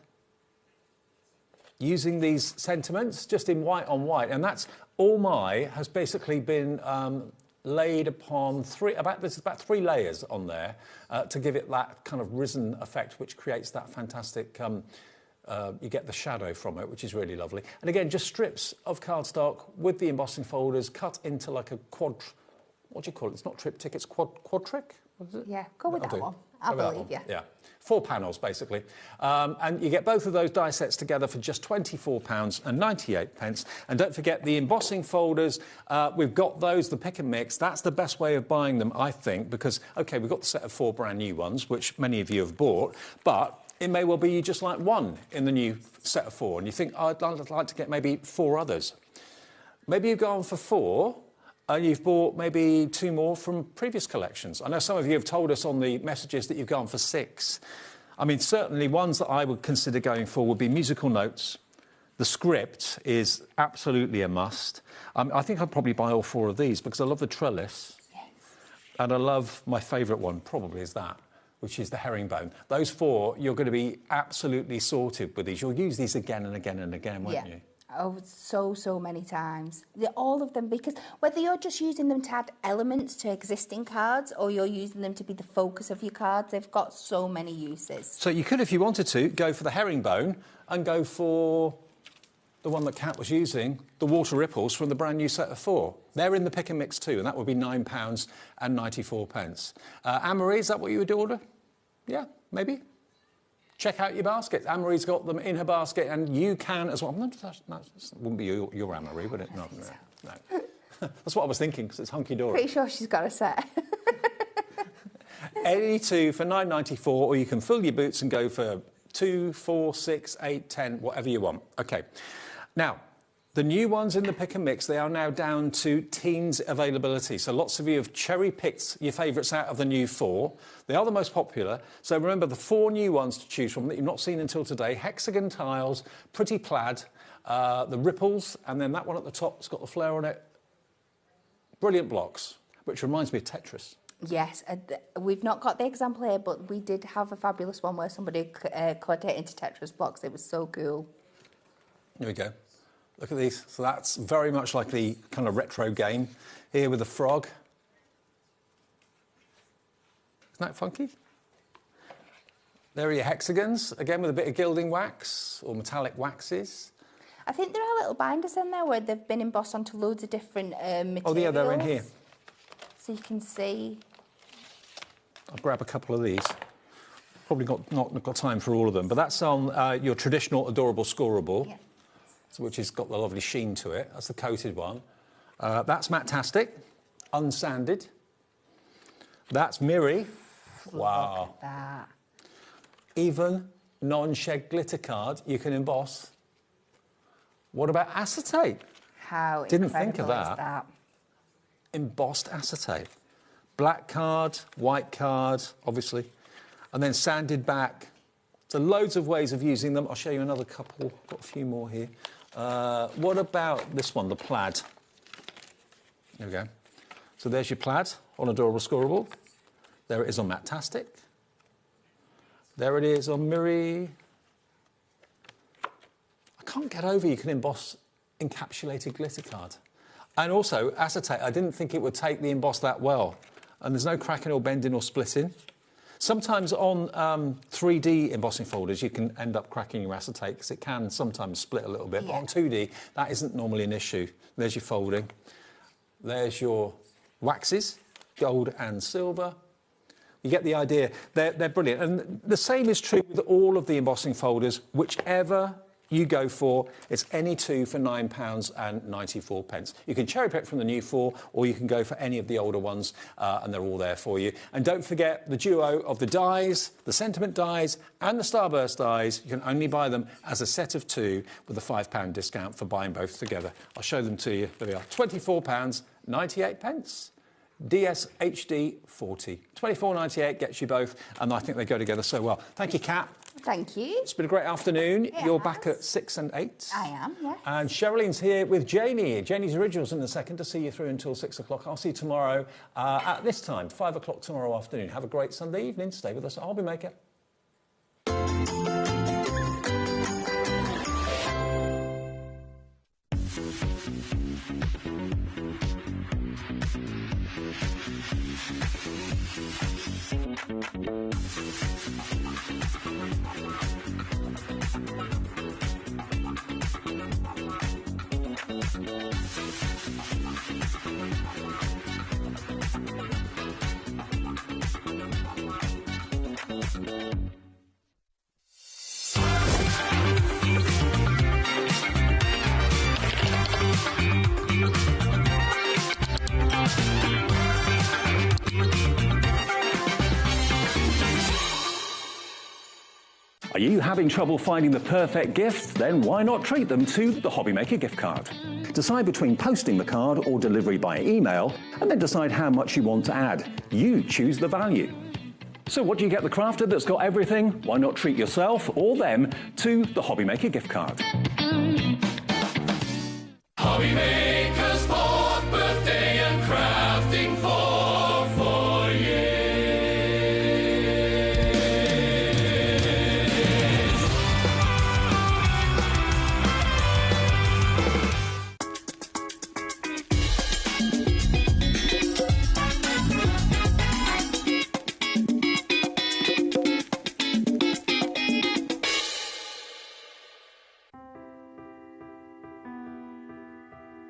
Using these sentiments just in white on white. And that's all has basically been laid upon there's about 3 layers on there to give it that kind of risen effect, which creates that fantastic you get the shadow from it, which is really lovely. And again, just strips of cardstock with the embossing folders cut into like a what do you call it? It's not triptych, it's quadric? What is it? Yeah, go with that one. I believe you. Yeah, 4 panels basically. And you get both of those die sets together for just £24.98. And don't forget the embossing folders. We've got those, the pick and mix. That's the best way of buying them, I think, because, OK, we've got the set of 4 brand new ones, which many of you have bought, but it may well be you just like one in the new set of 4, and you think, I'd like to get maybe 4 others. Maybe you've gone for 4, and you've bought maybe 2 more from previous collections. I know some of you have told us on the messages that you've gone for 6. I mean, certainly ones that I would consider going for would be musical notes. The script is absolutely a must. I think I'd probably buy all 4 of these because I love the trellis. Yes. And I love my favourite one, probably is that, which is the herringbone. Those 4, you're going to be absolutely sorted with these. You'll use these again and again and again, won't you? Oh, so many times. All of them, because whether you're just using them to add elements to existing cards or you're using them to be the focus of your cards, they've got so many uses. So you could, if you wanted to, go for the herringbone and go for the one that Kat was using, the water ripples from the brand new set of 4. They're in the pick and mix too, and that would be £9.94. Anne-Marie, is that what you would order? Yeah, maybe. Check out your basket. Anne-Marie's got them in her basket, and you can as well. No, that wouldn't be your Anne-Marie, would it? No. That's what I was thinking, because it's hunky-dory. Pretty sure she's got a set. Any 2 for £9.94, or you can fill your boots and go for 2, 4, 6, 8, 10, whatever you want. OK. Now, The new ones in the pick and mix, they are now down to teens availability. So lots of you have cherry-picked your favourites out of the new 4. They are the most popular. So remember the 4 new ones to choose from that you've not seen until today. Hexagon tiles, pretty plaid, the ripples, and then that one at the top has got the flare on it. Brilliant blocks, which reminds me of Tetris. Yes, we've not got the example here, but we did have a fabulous one where somebody cut it into Tetris blocks. It was so cool. Here we go. Look at these. So that's very much like the kind of retro game here with the frog. Isn't that funky? There are your hexagons, again with a bit of gilding wax or metallic waxes. I think there are little binders in there where they've been embossed onto loads of different materials. Oh, yeah, they're in here. So you can see. I'll grab a couple of these. Probably not got time for all of them, but that's on your traditional adorable scoreable. Yeah. Which has got the lovely sheen to it. That's the coated one. That's Matte-tastic, unsanded. That's Miri. Wow. Look at that. Even non-shed glitter card you can emboss. What about acetate? How Didn't think of incredible is that? Embossed acetate. Black card, white card, obviously. And then sanded back. So loads of ways of using them. I'll show you another couple. Got a few more here. What about this one, the plaid? There we go. So there's your plaid on Adorable Scoreable. There it is on Matte-tastic. There it is on Miri. I can't get over you can emboss encapsulated glitter card. And also acetate. I didn't think it would take the emboss that well. And there's no cracking or bending or splitting. Sometimes on 3D embossing folders, you can end up cracking your acetate because it can sometimes split a little bit. Yeah. But on 2D, that isn't normally an issue. There's your folding. There's your waxes, gold and silver. You get the idea. They're brilliant. And the same is true with all of the embossing folders, whichever you go for. It's any 2 for £9.94. You can cherry pick from the new 4, or you can go for any of the older ones, and they're all there for you. And don't forget the duo of the dies, the sentiment dies and the starburst dies. You can only buy them as a set of 2 with a £5 discount for buying both together. I'll show them to you. There we are. £24.98. DSHD 40. £24.98 gets you both, and I think they go together so well. Thank you, Kat. Thank you. It's been a great afternoon. Yeah, you're back at 6 and 8. I am, yeah. And Sherilyn's here with Janie. Janie's Originals in a second to see you through until 6 o'clock. I'll see you tomorrow at this time, 5 o'clock tomorrow afternoon. Have a great Sunday evening. Stay with us at HobbyMaker. Are you having trouble finding the perfect gift? Then why not treat them to the HobbyMaker gift card? Decide between posting the card or delivery by email, and then decide how much you want to add. You choose the value. So what do you get the crafter that's got everything? Why not treat yourself or them to the HobbyMaker gift card? HobbyMaker's 4th birthday and crafting for 4 years.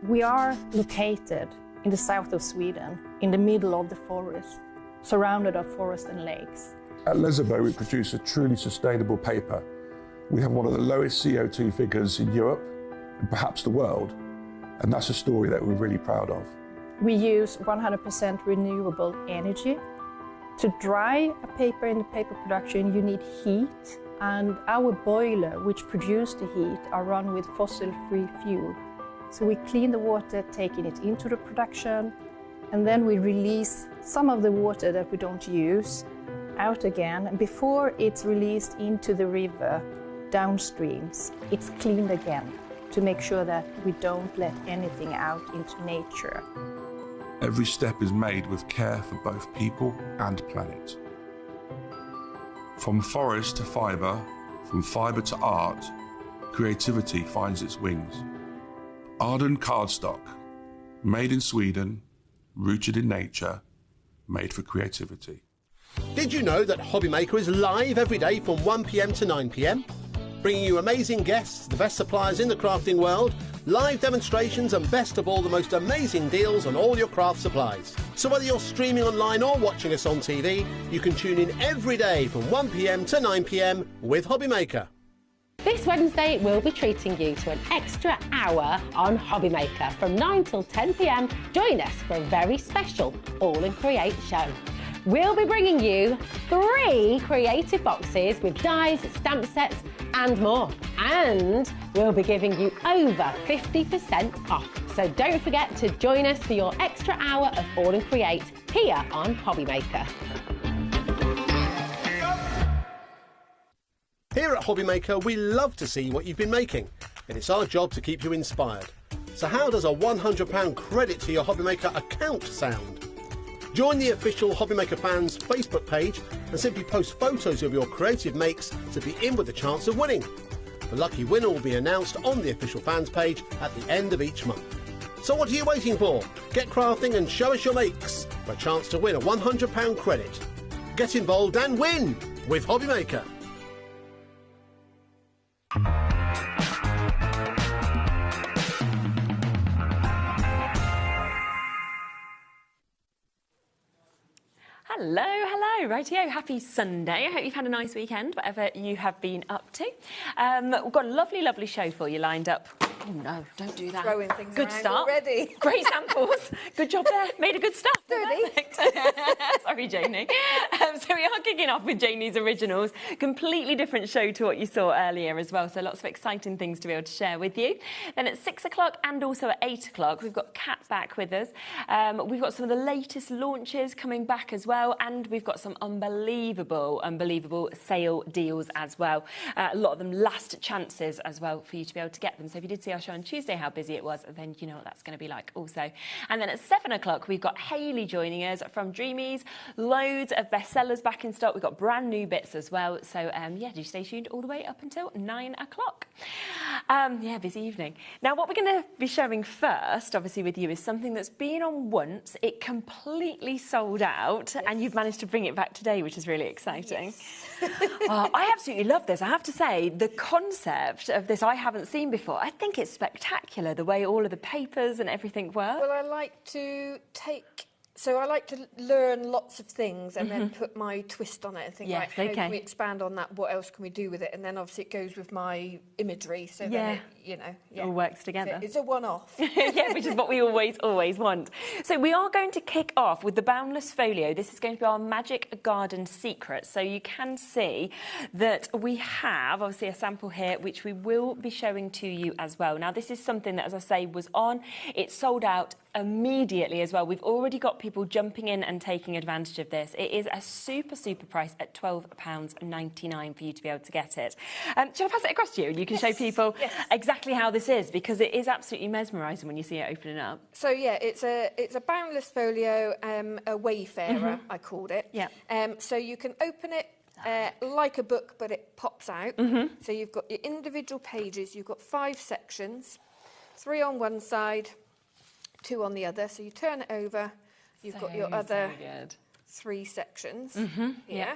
We are located in the south of Sweden, in the middle of the forest, surrounded by forest and lakes. At Lesabo, we produce a truly sustainable paper. We have one of the lowest CO2 figures in Europe, and perhaps the world, and that's a story that we're really proud of. We use 100% renewable energy. To dry a paper in the paper production, you need heat, and our boiler, which produces the heat, are run with fossil-free fuel. So we clean the water, taking it into the production, and then we release some of the water that we don't use out again. And before it's released into the river downstreams, it's cleaned again to make sure that we don't let anything out into nature. Every step is made with care for both people and planet. From forest to fibre, from fibre to art, creativity finds its wings. Arden cardstock, made in Sweden, rooted in nature, made for creativity. Did you know that HobbyMaker is live every day from 1 p.m. to 9 p.m? Bringing you amazing guests, the best suppliers in the crafting world, live demonstrations and best of all, the most amazing deals on all your craft supplies. So whether you're streaming online or watching us on TV, you can tune in every day from 1 p.m. to 9 p.m. with HobbyMaker. This Wednesday, we'll be treating you to an extra hour on HobbyMaker from 9 till 10 p.m. Join us for a very special All in Create show. We'll be bringing you 3 creative boxes with dies, stamp sets and more. And we'll be giving you over 50% off. So don't forget to join us for your extra hour of All in Create here on HobbyMaker. Here at HobbyMaker, we love to see what you've been making, and it's our job to keep you inspired. So how does a £100 credit to your HobbyMaker account sound? Join the official HobbyMaker fans Facebook page and simply post photos of your creative makes to be in with a chance of winning. The lucky winner will be announced on the official fans page at the end of each month. So what are you waiting for? Get crafting and show us your makes for a chance to win a £100 credit. Get involved and win with HobbyMaker. Hello, hello, rightio, happy Sunday. I hope you've had a nice weekend, whatever you have been up to. We've got a lovely, lovely show for you lined up. Oh no, don't do that. Throwing things Good around start. already. Great samples. Good job there. Made a good start. Sorry, Janie. So we are kicking off with Janie's Originals. Completely different show to what you saw earlier as well. So lots of exciting things to be able to share with you. Then at 6 o'clock and also at 8 o'clock, we've got Kat back with us. We've got some of the latest launches coming back as well. And we've got some unbelievable sale deals as well. A lot of them last chances as well for you to be able to get them. So if you did see our show on Tuesday, how busy it was, then you know what that's going to be like also. And then at 7 o'clock, we've got Hayley joining us from Dreamies. Loads of bestsellers back in stock. We've got brand new bits as well. So yeah, do stay tuned all the way up until 9 o'clock. Yeah, busy evening. Now, what we're going to be showing first, obviously with you, is something that's been on once. It completely sold out, and you've managed to bring it back today, which is really exciting. I absolutely love this. I have to say, the concept of this I haven't seen before. I think it's spectacular, the way all of the papers and everything work. Well, I like to learn lots of things and then put my twist on it and think, right, how can we expand on that? What else can we do with it? And then obviously it goes with my imagery, so then it, you know, it all works together. It's a one-off. Yeah, which is what we always want. So we are going to kick off with the Boundless Folio. This is going to be our Magic Garden secret. So you can see that we have obviously a sample here, which we will be showing to you as well. Now, this is something that, as I say, was on. It sold out immediately as well. We've already got people jumping in and taking advantage of this. It is a super price at £12.99 for you to be able to get it. Shall I pass it across to you and you can show people exactly how this is, because it is absolutely mesmerising when you see it opening up. So yeah, it's a Boundless Folio, a Wayfarer, I called it. Yeah. So you can open it like a book, but it pops out. So you've got your individual pages. You've got 5 sections, 3 on one side, 2 on the other. So you turn it over, you've got your other 3 sections here,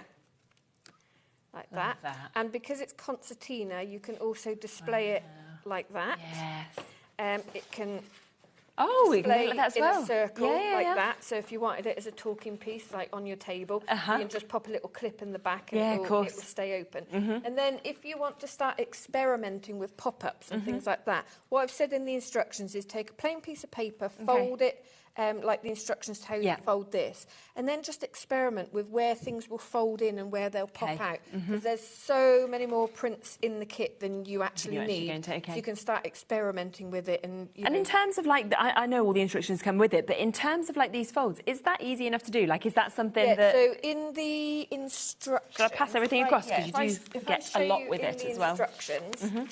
like that. And because it's concertina, you can also display it like that. It can display like that as in well. a circle like that. So if you wanted it as a talking piece, like on your table, you can just pop a little clip in the back and it will stay open. And then if you want to start experimenting with pop-ups and things like that, what I've said in the instructions is take a plain piece of paper, fold it like the instructions to how you fold this, and then just experiment with where things will fold in and where they'll pop out, because there's so many more prints in the kit than you actually need. So you can start experimenting with it. And in terms of like, I know all the instructions come with it, but in terms of like these folds, is that easy enough to do? Like, is that something that... So in the instructions... Should I pass everything across? Because you do get a lot with it as well. Instructions,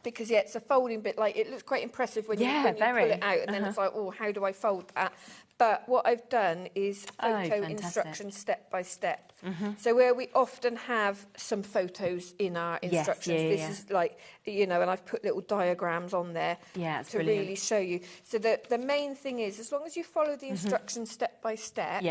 because it's a folding bit, like it looks quite impressive when you pull it out, and then it's like, oh, how do I fold that? But what I've done is photo instructions step by step. So where we often have some photos in our instructions, this is like, you know, and I've put little diagrams on there to really show you. So the main thing is, as long as you follow the instructions step by step,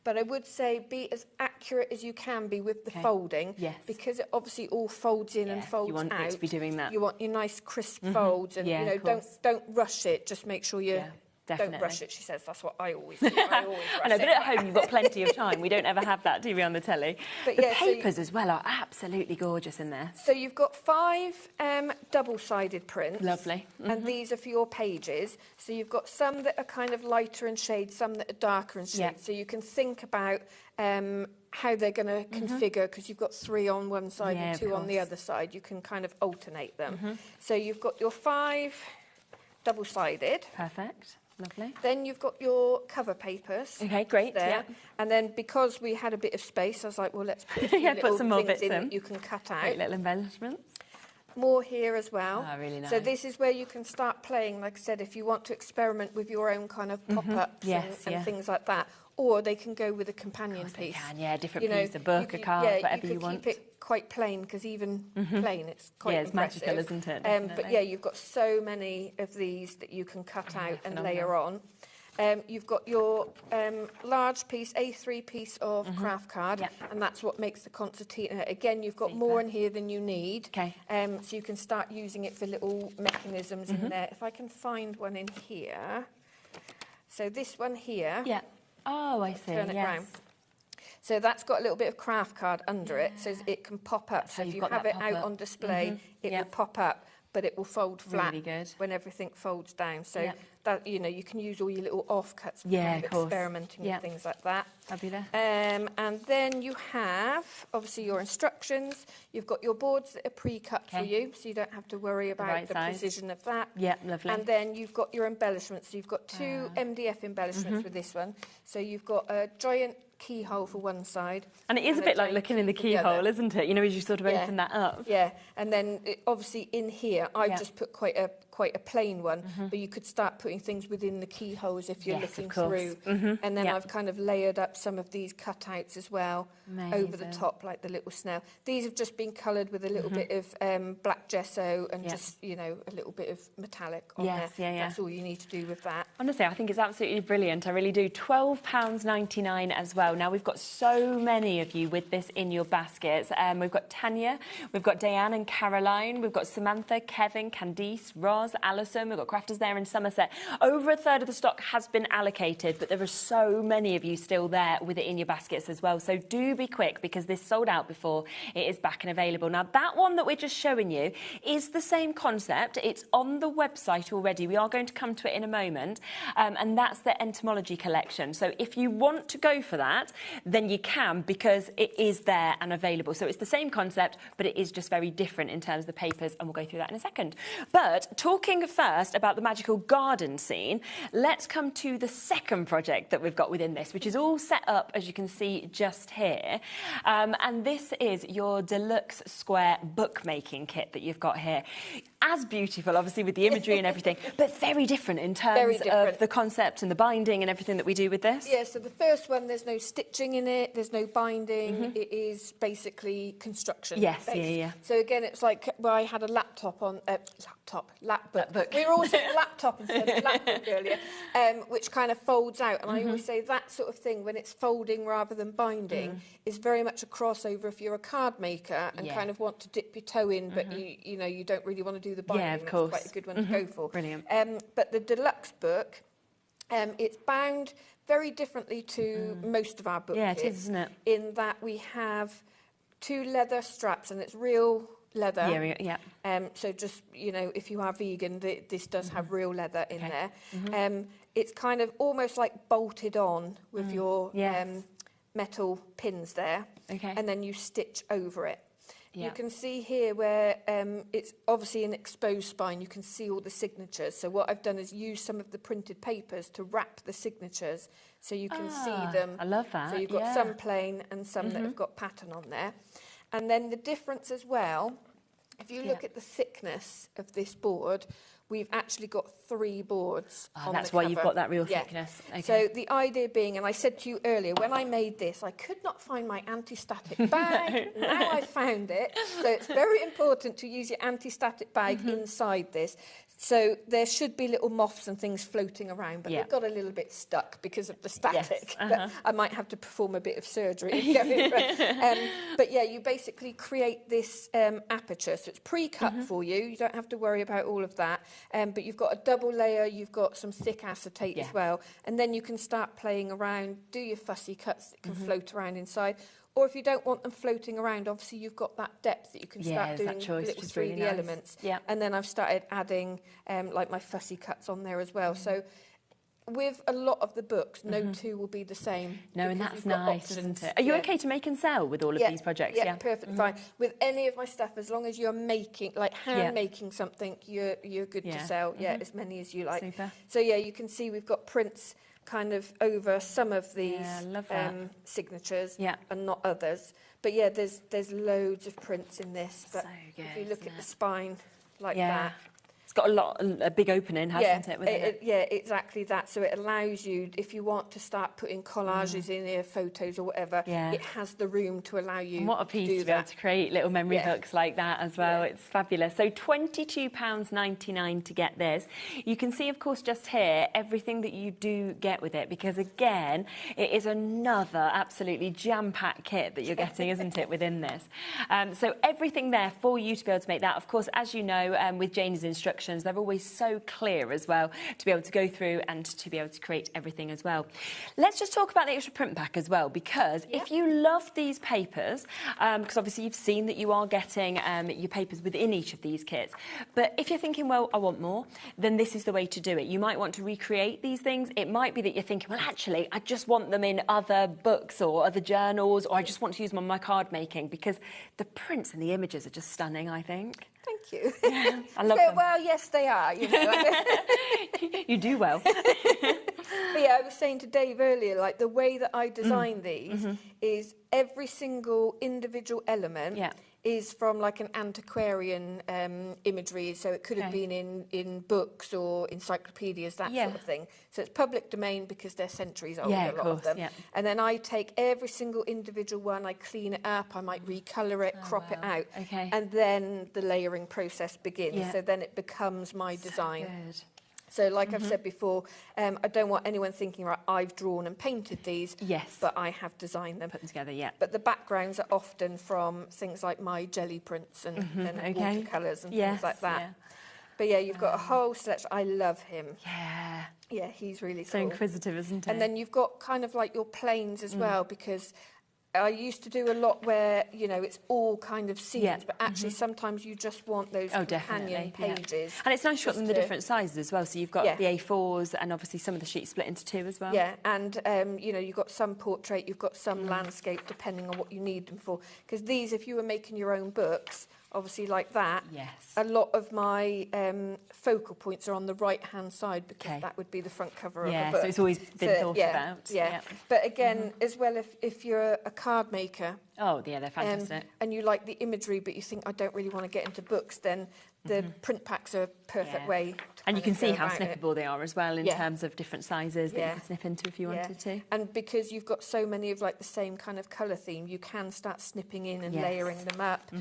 but I would say be as accurate as you can be with the folding, because it obviously all folds in and folds out. You want it to be doing that. You want your nice crisp folds, and you know, don't rush it. Just make sure you don't rush it. She says that's what I always do. I always rush I know, but at home you've got plenty of time. We don't ever have that, do we, on the telly? But the papers as well are absolutely gorgeous in there. So you've got 5 double-sided prints. Lovely. And these are for your pages. So you've got some that are kind of lighter in shade, some that are darker in shade. So you can think about how they're going to configure, because you've got 3 on one side and 2 on the other side. You can kind of alternate them. So you've got your 5 double-sided. Perfect. Lovely. Then you've got your cover papers. Okay, great. There. And then because we had a bit of space, I was like, well, let's put a few little put some more things bits in that you can cut out. Great little embellishments. More here as well. Oh, really nice. So this is where you can start playing, like I said, if you want to experiment with your own kind of pop-ups and things like that. Or they can go with a companion piece. Different piece, a book, a card, whatever you want. You keep it quite plain, because even plain, it's quite it's impressive. magical, isn't it? But yeah, you've got so many of these that you can cut out and layer on. You've got your large piece, A3 piece of craft card, and that's what makes the concertina. Again, you've got more in here than you need, so you can start using it for little mechanisms in there. If I can find one in here. So this one here. Oh, I see, Turn it round. So that's got a little bit of craft card under it, so it can pop up. So if you have it out on display, it will pop up, but it will fold flat when everything folds down. So that, you know, you can use all your little offcuts for kind of experimenting with things like that. Fabulous. And then you have, obviously, your instructions. You've got your boards that are pre-cut for you, so you don't have to worry about the precision of that. Lovely. And then you've got your embellishments. So you've got 2 MDF embellishments with this one. So you've got a giant keyhole for one side. And it is a bit like looking in the keyhole, isn't it? You know, as you sort of open that up. And then obviously in here, I've just put quite a plain one, but you could start putting things within the keyholes if you're looking through. And then I've kind of layered up some of these cutouts as well over the top, like the little snail. These have just been coloured with a little bit of black gesso and just, you know, a little bit of metallic on there. That's all you need to do with that. Honestly, I think it's absolutely brilliant. I really do. £12.99 as well. Now, we've got so many of you with this in your baskets. We've got Tanya, we've got Diane and Caroline, we've got Samantha, Kevin, Candice, Roz, Alison, we've got crafters there in Somerset. Over a third of the stock has been allocated, but there are so many of you still there with it in your baskets as well. So do be quick, because this sold out before it is back and available. Now, that one that we're just showing you is the same concept. It's on the website already. We are going to come to it in a moment. And that's the entomology collection. So if you want to go for that, then you can, because it is there and available. So it's the same concept, but it is just very different in terms of the papers, and we'll go through that in a second. But talking first about the magical garden scene, let's come to the second project that we've got within this, which is all set up, as you can see just here. And this is your deluxe square bookmaking kit that you've got here. As beautiful, obviously, with the imagery and everything, but very different in terms of the concept and the binding and everything that we do with this. Yeah, so the first one, there's no stitching in it, there's no binding, it is basically construction. Yes, based. So again, it's like, well, I had a laptop on, lapbook. We were all saying laptop instead of lapbook earlier, which kind of folds out. And I always say that sort of thing, when it's folding rather than binding, is very much a crossover if you're a card maker and kind of want to dip your toe in, but you know, you don't really want to do the binding. Yeah, of course. That's quite a good one to go for. Brilliant. But the deluxe book, it's bound very differently to most of our book kits. It is, isn't it? In that we have 2 leather straps, and it's real leather. Yeah. So just, you know, if you are vegan, this does have real leather in there. It's kind of almost like bolted on with your metal pins there. Okay. And then you stitch over it. Yeah. You can see here where it's obviously an exposed spine. You can see all the signatures. So what I've done is use some of the printed papers to wrap the signatures so you can see them. I love that. So you've got some plain and some that have got pattern on there. And then the difference as well, if you look at the thickness of this board, we've actually got 3 boards on that's the why cover. you've got that real thickness. Okay. So the idea being, and I said to you earlier, when I made this, I could not find my anti-static bag. Now I found it. So it's very important to use your anti-static bag inside this. So there should be little moths and things floating around, but they've got a little bit stuck because of the static. But I might have to perform a bit of surgery. But yeah, you basically create this aperture. So it's pre-cut for you. You don't have to worry about all of that. But you've got a double layer. You've got some thick acetate as well. And then you can start playing around, do your fussy cuts that can float around inside. Or if you don't want them floating around, obviously you've got that depth that you can start doing little 3D really elements. Yeah. And then I've started adding like my fussy cuts on there as well. So with a lot of the books, no two will be the same. No, and that's nice, isn't it? Are you okay to make and sell with all of these projects? Yeah, perfect, fine. With any of my stuff, as long as you're making, like hand making something, you're good to sell. Yeah, as many as you like. Super. So yeah, you can see we've got prints kind of over some of these signatures and not others. But yeah, there's loads of prints in this. But if you look at the spine like that, It's got a big opening, hasn't it? Within it? Yeah, exactly that. So it allows you, if you want to start putting collages in here, photos or whatever, it has the room to allow you and what a piece to be able to create little memory books like that as well. It's fabulous. So £22.99 to get this. You can see, of course, just here, everything that you do get with it, because again, it is another absolutely jam-packed kit that you're getting, isn't it, within this? So everything there for you to be able to make that. Of course, as you know, with Janie's instructions, they're always so clear as well to be able to go through and to be able to create everything as well. Let's just talk about the extra print pack as well, because if you love these papers, because obviously you've seen that you are getting your papers within each of these kits, but if you're thinking, well, I want more, then this is the way to do it. You might want to recreate these things. It might be that you're thinking, well, actually, I just want them in other books or other journals, or I just want to use them on my card making, because the prints and the images are just stunning, I think. Thank you. Yeah, I love them. Well, yes, they are. You know. You do well. But yeah, I was saying to Dave earlier, like the way that I design these is every single individual element is from like an antiquarian imagery. So it could have been in books or encyclopedias, that sort of thing. So it's public domain because they're centuries old, a lot of them. And then I take every single individual one, I clean it up, I might recolour it, crop it out. And then the layering process begins. So then it becomes my design. Good. So like I've said before, I don't want anyone thinking, right, I've drawn and painted these, but I have designed them. Put them together, But the backgrounds are often from things like my jelly prints and watercolours and things like that. But yeah, you've got a whole selection. I love him. Yeah, he's really so cool. inquisitive, isn't it? And then you've got kind of like your planes as well, because I used to do a lot where, you know, it's all kind of scenes, but actually sometimes you just want those companion pages. And it's nice to got them the different sizes as well. So you've got the A4s and obviously some of the sheets split into 2 as well. Yeah, and, you know, you've got some portrait, you've got some landscape, depending on what you need them for. Because these, if you were making your own books, obviously like that, a lot of my focal points are on the right-hand side, because that would be the front cover of a book. So it's always been thought about. But again, as well, if you're a card maker, they're fantastic. And you like the imagery, but you think, I don't really want to get into books, then the print packs are a perfect way to and you can see how snippable they are as well in terms of different sizes that you can snip into if you wanted to. And because you've got so many of like the same kind of colour theme, you can start snipping in and layering them up.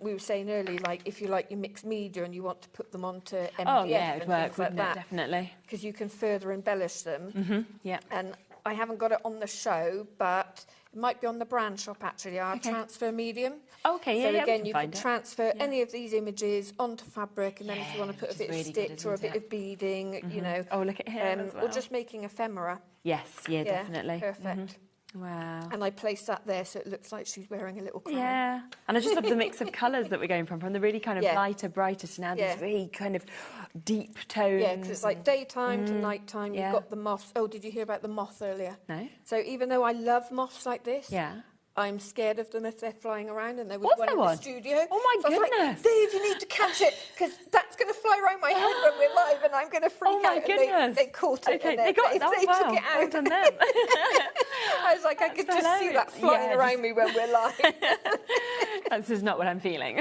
We were saying earlier, like if you like your mixed media and you want to put them onto MDF it'd work, wouldn't it? Definitely. Because you can further embellish them. And I haven't got it on the show, but it might be on the brand shop actually, our transfer medium. So again, you can transfer any of these images onto fabric, and then if you want to put a bit of stitch or a bit of beading, you know. Oh, look at here as well. Or just making ephemera. Yes, definitely. Perfect. Wow. And I place that there so it looks like she's wearing a little crown. Yeah. And I just love the mix of colours that we're going from the really kind of lighter, brighter to now these really kind of deep tones. Yeah, because it's like daytime to nighttime. You've got the moths. Oh, did you hear about the moth earlier? No. So even though I love moths like this, I'm scared of them if they're flying around, and there was one in the studio. Oh my so I was goodness! Like, Dave, you need to catch it because that's going to fly around my head when we're live, and I'm going to freak out. Oh my goodness! They caught it. Okay, and they got they that. took Wow, it out. well done them. I was like, I could just see that flying around me when we're live. That's just not what I'm feeling.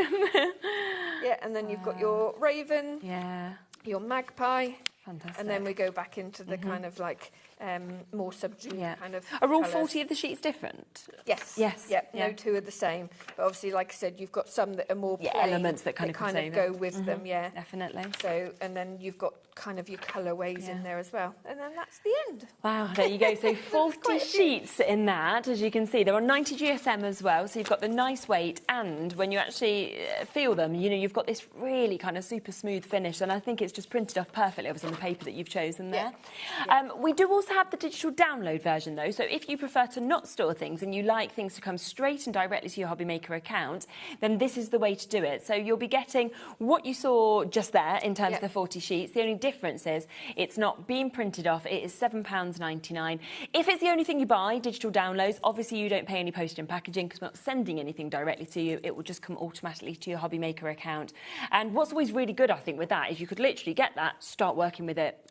Yeah, and then you've got your raven. Yeah. Your magpie. Fantastic. And then we go back into the kind of like more subdued kind of Are all colours. 40 of the sheets different? Yes. Yes. Yep. No two are the same. But obviously, like I said, you've got some that are more plain, elements that kind of go with them. Yeah. Definitely. So, and then you've got kind of your colourways in there as well. And then that's the end. Wow, there you go. So 40 sheets in that, as you can see. They're on 90 GSM as well, so you've got the nice weight, and when you actually feel them, you know, you've got this really kind of super smooth finish, and I think it's just printed off perfectly, obviously, on the paper that you've chosen there. We do also have the digital download version, though, so if you prefer to not store things and you like things to come straight and directly to your HobbyMaker account, then this is the way to do it. So you'll be getting what you saw just there in terms of the 40 sheets. The only difference is it's not being printed off. It is £7.99. If it's the only thing you buy, digital downloads, obviously you don't pay any postage and packaging because we're not sending anything directly to you. It will just come automatically to your HobbyMaker account. And what's always really good, I think, with that is you could literally get that, start working with it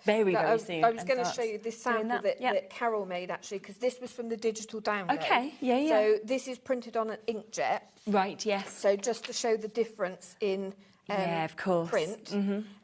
very soon. I was going to show you this sample that Carol made, actually, because this was from the digital download. Okay, yeah. So this is printed on an inkjet. Right, yes. So just to show the difference in of course. Print.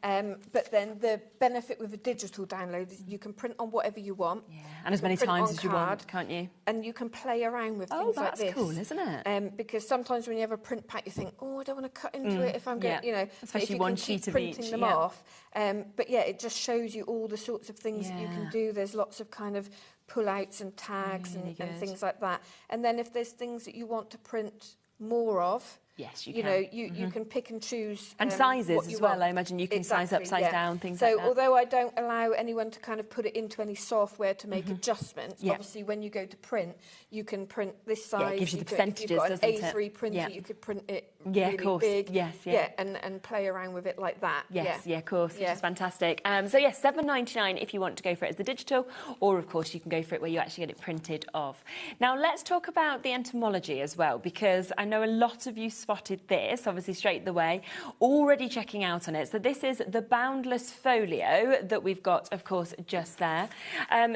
But then the benefit with a digital download is you can print on whatever you want. Yeah, and as many times as you want, can't you? And you can play around with things like this. Oh, that's cool, isn't it? Because sometimes when you have a print pack, you think, oh, I don't want to cut into it if I'm going to, you know. Especially if you one can keep sheet of printing each. them off. But yeah, it just shows you all the sorts of things that you can do. There's lots of kind of pull-outs and tags and things like that. And then if there's things that you want to print more of, yes, you know, you can pick and choose. And sizes as well, I imagine you can size up, size down, things like that. So although I don't allow anyone to kind of put it into any software to make adjustments, obviously when you go to print, you can print this size. Yeah, it gives you the percentages, if you've got doesn't an A3 printer, you could print it of really course. big. Yes, and play around with it like that. Yes, of course, which is fantastic. So yes, £7.99 if you want to go for it as the digital, or of course you can go for it where you actually get it printed off. Now let's talk about the entomology as well, because I know a lot of you spotted this, obviously straight away, already checking out on it. So this is the Boundless Folio that we've got, of course, just there.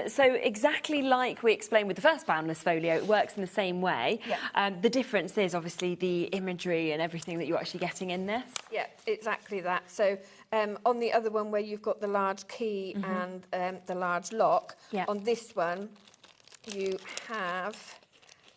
So exactly like we explained with the first Boundless Folio, it works in the same way. The difference is obviously the imagery and everything that you're actually getting in this. Yeah, exactly that. So on the other one where you've got the large key and the large lock, on this one you have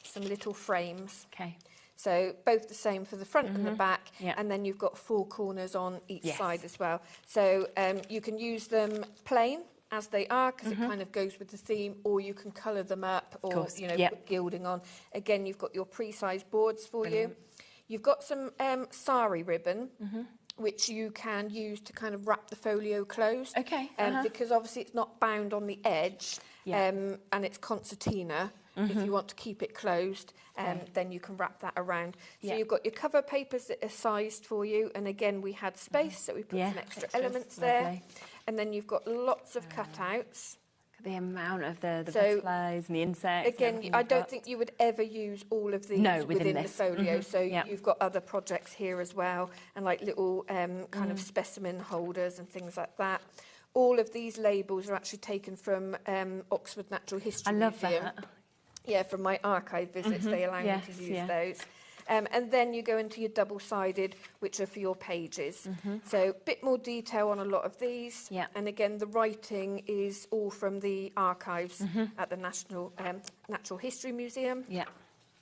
some little frames. Okay. So both the same for the front and the back, and then you've got 4 corners on each side as well. So you can use them plain as they are because it kind of goes with the theme, or you can colour them up or you know put gilding on. Again, you've got your pre-sized boards for you. You've got some sari ribbon, which you can use to kind of wrap the folio closed. Okay. Because obviously it's not bound on the edge, and it's concertina. If you want to keep it closed, then you can wrap that around. So you've got your cover papers that are sized for you, and again we had space, so we put some extra elements there. And then you've got lots of cutouts. The amount of the butterflies and the insects. Again, I don't think you would ever use all of these within the folio. So you've got other projects here as well, and like little kind of specimen holders and things like that. All of these labels are actually taken from Oxford Natural History Museum. That. Yeah, from my archive visits, they allow me to use those. And then you go into your double-sided, which are for your pages. So a bit more detail on a lot of these. And again, the writing is all from the archives at the National Natural History Museum.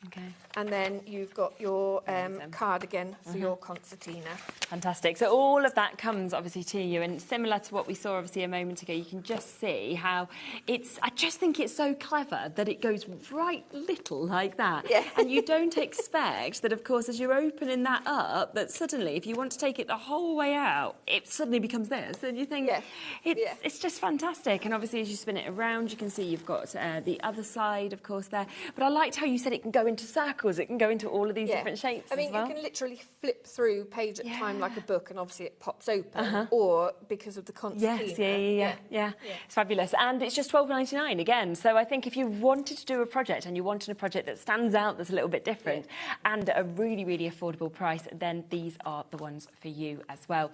Okay. And then you've got your card again for your concertina. Fantastic. So all of that comes obviously to you, and similar to what we saw obviously a moment ago, you can just see how I just think it's so clever that it goes right little like that. Yeah. And you don't expect that, of course, as you're opening that up, that suddenly if you want to take it the whole way out, it suddenly becomes this. And you think, it's just fantastic. And obviously as you spin it around, you can see you've got the other side, of course, there. But I liked how you said it can go into circles, it can go into all of these different shapes I mean, as well. you can literally flip through page at a time like a book, and obviously it pops open, or because of the concertina. Yes, yeah. It's fabulous. And it's just $12.99 again. So I think if you wanted to do a project and you wanted a project that stands out, that's a little bit different, and at a really, really affordable price, then these are the ones for you as well.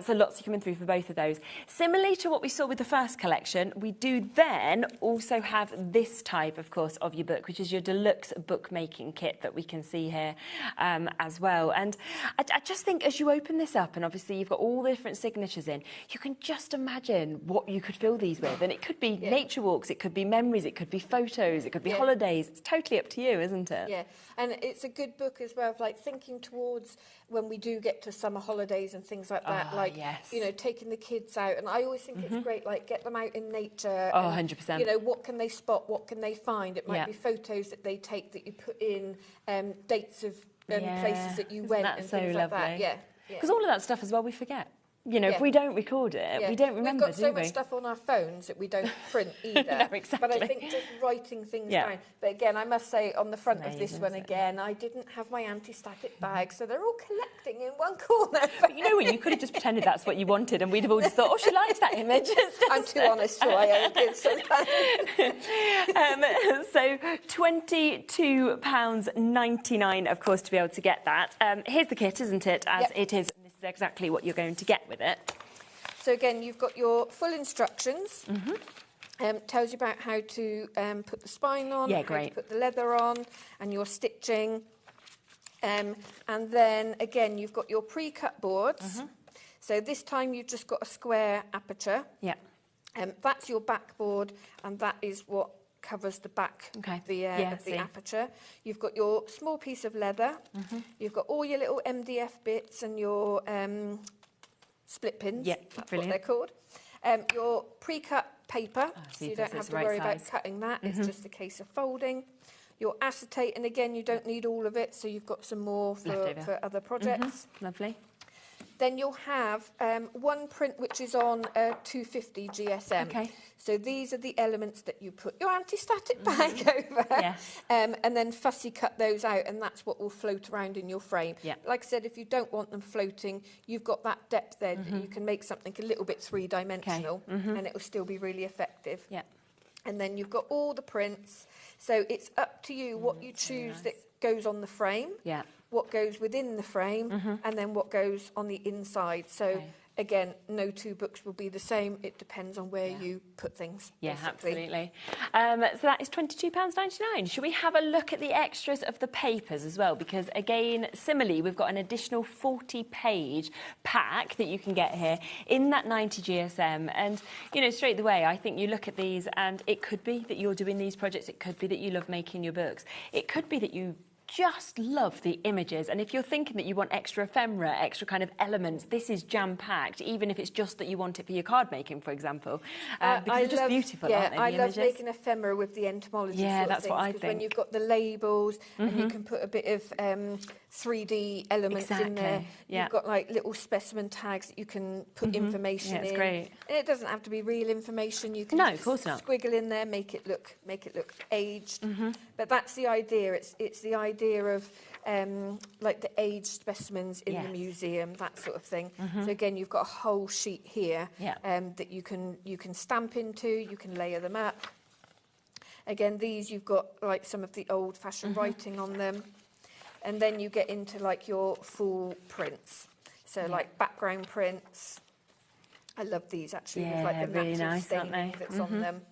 So lots coming through for both of those. Similarly to what we saw with the first collection, we do then also have this type, of course, of your book, which is your deluxe bookmaking kit that we can see here as well. And I just think as you open this up, and obviously you've got all the different signatures in, you can just imagine what you could fill these with. And it could be nature walks, it could be memories, it could be photos, it could be holidays. It's totally up to you, isn't it? Yeah, and it's a good book as well, of like thinking towards when we do get to summer holidays and things like that, like, you know, taking the kids out. And I always think it's great, like, get them out in nature. Oh, and, 100%. You know, what can they spot, what can they find? It might be photos that they take that you put in, dates of places that you went and so things like that. Yeah. Because all of that stuff as well we forget. You know, if we don't record it, we don't remember, We've got so much stuff on our phones that we don't print either. No, exactly. But I think just writing things down. But again, I must say, on the front of this one again, I didn't have my anti-static bag, so they're all collecting in one corner. But you know what, you could have just pretended that's what you wanted, and we'd have all just thought, oh, she likes that image. I'm too honest, so I did sometimes. So £22.99, of course, to be able to get that. Here's the kit, isn't it? As it is. This is exactly what you're going to get with it. So again, you've got your full instructions. Tells you about how to put the spine on, how to put the leather on, and your stitching. And then again, you've got your pre-cut boards. So this time you've just got a square aperture. That's your backboard, and that is what covers the back of the aperture. You've got your small piece of leather. You've got all your little MDF bits and your split pins. That's what they're called. Your pre-cut paper, so you don't have to worry about cutting that. It's just a case of folding. Your acetate, and again, you don't need all of it, so you've got some more for other projects. Lovely. Then you'll have one print which is on 250 GSM. So these are the elements that you put your anti-static bag over, and then fussy cut those out, and that's what will float around in your frame. Like I said, if you don't want them floating, you've got that depth there that you can make something a little bit three-dimensional, and it will still be really effective. And then you've got all the prints, so it's up to you what you choose that goes on the frame. What goes within the frame, and then what goes on the inside. So again, no two books will be the same. It depends on where you put things. Absolutely. So that is £22.99. Should we have a look at the extras of the papers as well? Because again, similarly, we've got an additional 40-page pack that you can get here in that 90 GSM. And, you know, straight away, I think you look at these and it could be that you're doing these projects. It could be that you love making your books. It could be that you just love the images, and if you're thinking that you want extra ephemera, extra kind of elements, this is jam-packed, even if it's just that you want it for your card making, for example, because they're just beautiful, aren't they, the images? I love making ephemera with the entomology sort of that's things, what I think. When you've got the labels and you can put a bit of 3D elements in there. You've got like little specimen tags that you can put information in. It's great. And it doesn't have to be real information. You can of course not. Squiggle in there, make it look aged. But that's the idea. It's the idea of like the aged specimens in the museum, that sort of thing. So again, you've got a whole sheet here that you can stamp into. You can layer them up. Again, these you've got like some of the old-fashioned writing on them, and then you get into like your full prints. So like background prints. I love these actually with like the really natural nice, aren't staining they? that's on them.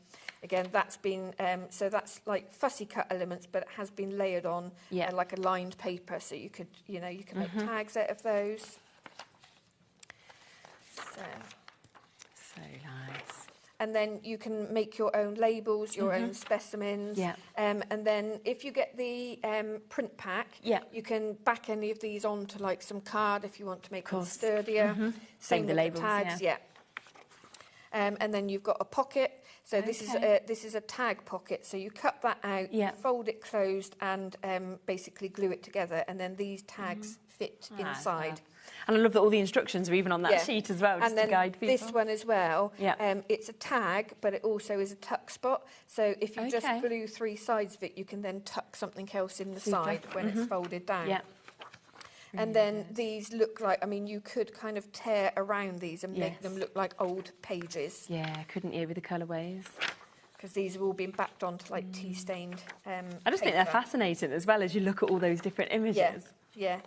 Again, that's been, so that's like fussy cut elements, but it has been layered on like a lined paper, so you could, you know, you can make tags out of those. So nice. and then you can make your own labels, your own specimens. Yeah. And then if you get the print pack, you can back any of these onto like some card if you want to make them sturdier. Same the with labels, the tags, and then you've got a pocket. So this is a tag pocket. So you cut that out, fold it closed, and basically glue it together. And then these tags fit inside. And I love that all the instructions are even on that sheet as well, just and then to guide people. This one as well, it's a tag, but it also is a tuck spot. So if you just glue 3 sides of it, you can then tuck something else in the side when it's folded down. Yeah. And then these look like, I mean, you could kind of tear around these and make them look like old pages. Yeah, couldn't you, with the colourways? Because these have all been backed onto like tea-stained I just think they're fascinating as well as you look at all those different images. Yeah.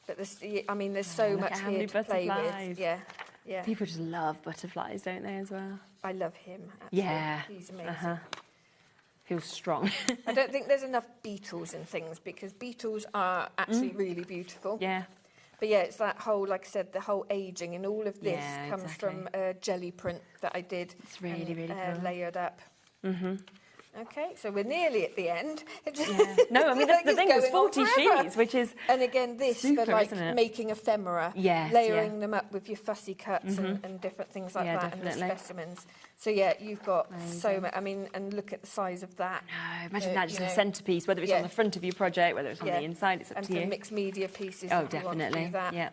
But there's so much here to play with. Yeah. People just love butterflies, don't they, as well? I love him, actually. Yeah. He's amazing. Feels strong. I don't think there's enough beetles and things, because beetles are actually really beautiful. Yeah. But yeah, it's that whole, like I said, the whole ageing, and all of this comes from a jelly print that I did. It's really, really cool. Layered up. Okay, so we're nearly at the end. No, I mean, that's the thing, there's 40 sheets, which is And again, this super, for like isn't it? making ephemera, layering them up with your fussy cuts and different things like that, and the specimens. So yeah, you've got so much. I mean, and look at the size of that. No, imagine that just a centrepiece, whether it's on the front of your project, whether it's on the inside, it's up to you. And for mixed media pieces. Oh, if you want to definitely. do that. Yeah.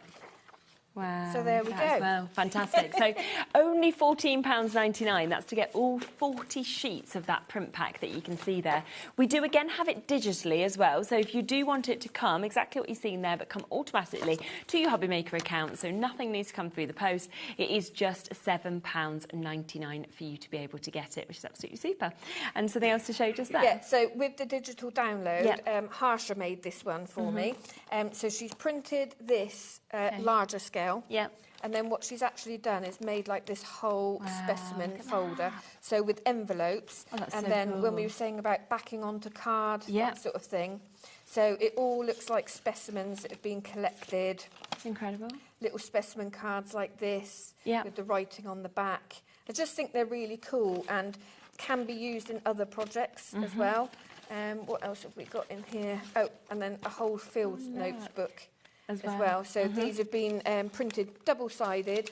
Wow. So there we go. Well, fantastic. So only £14.99. That's to get all 40 sheets of that print pack that you can see there. We do again have it digitally as well. So if you do want it to come, exactly what you've seen there, but come automatically to your HobbyMaker account, so nothing needs to come through the post, it is just £7.99 for you to be able to get it, which is absolutely super. And something else to show just there? Yeah, so with the digital download, Harsha made this one for me. So she's printed this larger scale. Yeah. And then what she's actually done is made like this whole specimen folder. So with envelopes. And then when we were saying about backing onto card, that sort of thing. So it all looks like specimens that have been collected. That's incredible. Little specimen cards like this with the writing on the back. I just think they're really cool and can be used in other projects as well. What else have we got in here? Oh, and then a whole field notes book. As well. So these have been printed double-sided,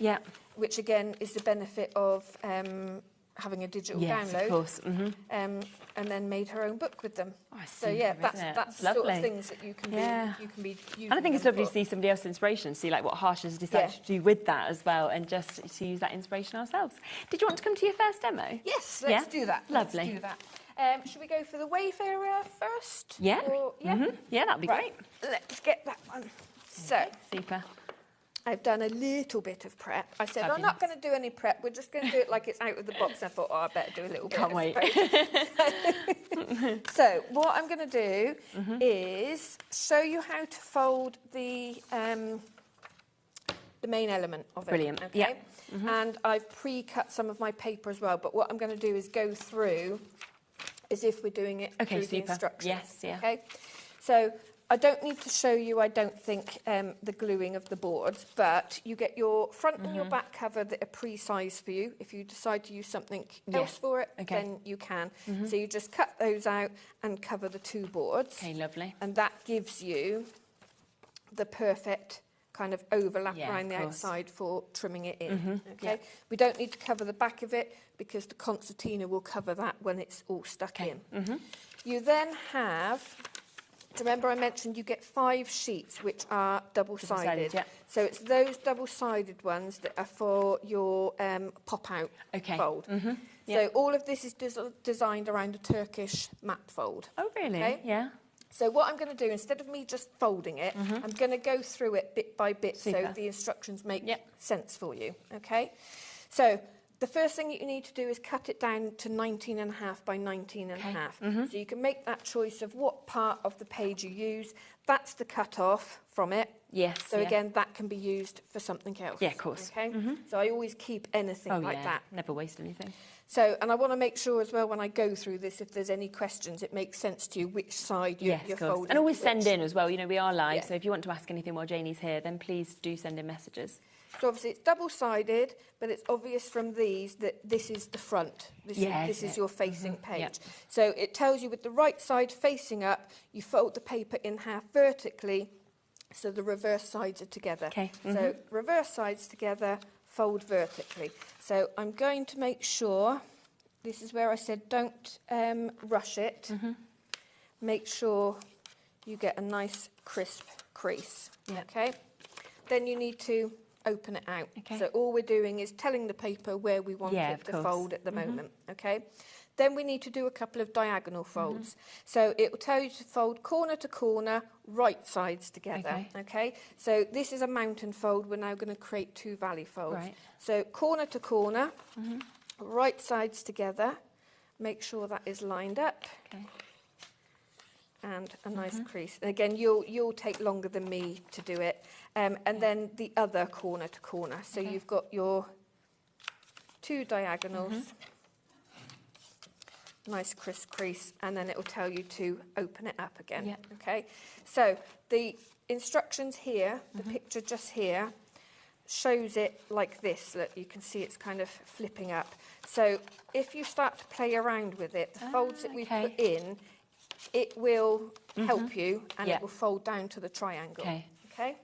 which again is the benefit of having a digital download. Of course. And then made her own book with them. So that's the sort of things that you can be using. And I think it's lovely to see somebody else's inspiration, see like what Harsha's decided to do with that as well, and just to use that inspiration ourselves. Did you want to come to your first demo? Yes, let's do that. Lovely. Let's do that. Should we go for the Wayfarer first? Yeah. Yeah, that'd be great. Let's get that one. So, super. I've done a little bit of prep. I said, I'm not going to do any prep. We're just going to do it like it's out of the box. I thought, I better do a little bit. Can't wait. So, what I'm going to do is show you how to fold the main element of it. Brilliant. Okay? Yeah. And I've pre-cut some of my paper as well. But what I'm going to do is go through as if we're doing it through the instructions. Yes, yeah. Okay. So, I don't need to show you, I don't think, the gluing of the boards, but you get your front and your back cover that are pre-sized for you. If you decide to use something else for it, then you can. So you just cut those out and cover the 2 boards. Okay, lovely. And that gives you the perfect kind of overlap around the outside for trimming it in. Okay, we don't need to cover the back of it because the concertina will cover that when it's all stuck in. You then have... Remember I mentioned you get 5 sheets which are double-sided. So it's those double-sided ones that are for your pop-out fold. So all of this is designed around a Turkish map fold. Oh, really? Okay? Yeah. So what I'm going to do, instead of me just folding it, I'm going to go through it bit by bit so the instructions make sense for you. Okay? So... the first thing you need to do is cut it down to 19.5 by 19.5. So you can make that choice of what part of the page you use. That's the cut-off from it. Yes. So again, that can be used for something else. Yeah, of course. Okay. So I always keep anything like that. Never waste anything. So, and I want to make sure as well when I go through this, if there's any questions, it makes sense to you which side you're folding. And always send in as well. You know, we are live, so if you want to ask anything while Janie's here, then please do send in messages. So obviously it's double-sided, but it's obvious from these that this is the front. This is your facing page. Yep. So it tells you with the right side facing up, you fold the paper in half vertically, so the reverse sides are together. Okay. So reverse sides together, fold vertically. So I'm going to make sure, this is where I said don't rush it. Make sure you get a nice crisp crease. Okay. Then you need to open it out. Okay. So all we're doing is telling the paper where we want it to fold at the moment. Okay. Then we need to do a couple of diagonal folds. So it will tell you to fold corner to corner, right sides together. Okay. So this is a mountain fold. We're now going to create 2 valley folds. Right. So corner to corner, right sides together. Make sure that is lined up. Okay. And a nice crease. And again, you'll take longer than me to do it. And then the other corner to corner. So you've got your 2 diagonals, nice crisp crease, and then it will tell you to open it up again. Okay. So the instructions here, the picture just here, shows it like this. Look, you can see it's kind of flipping up. So if you start to play around with it, the folds that we put in, it will help you, and it will fold down to the triangle. Okay.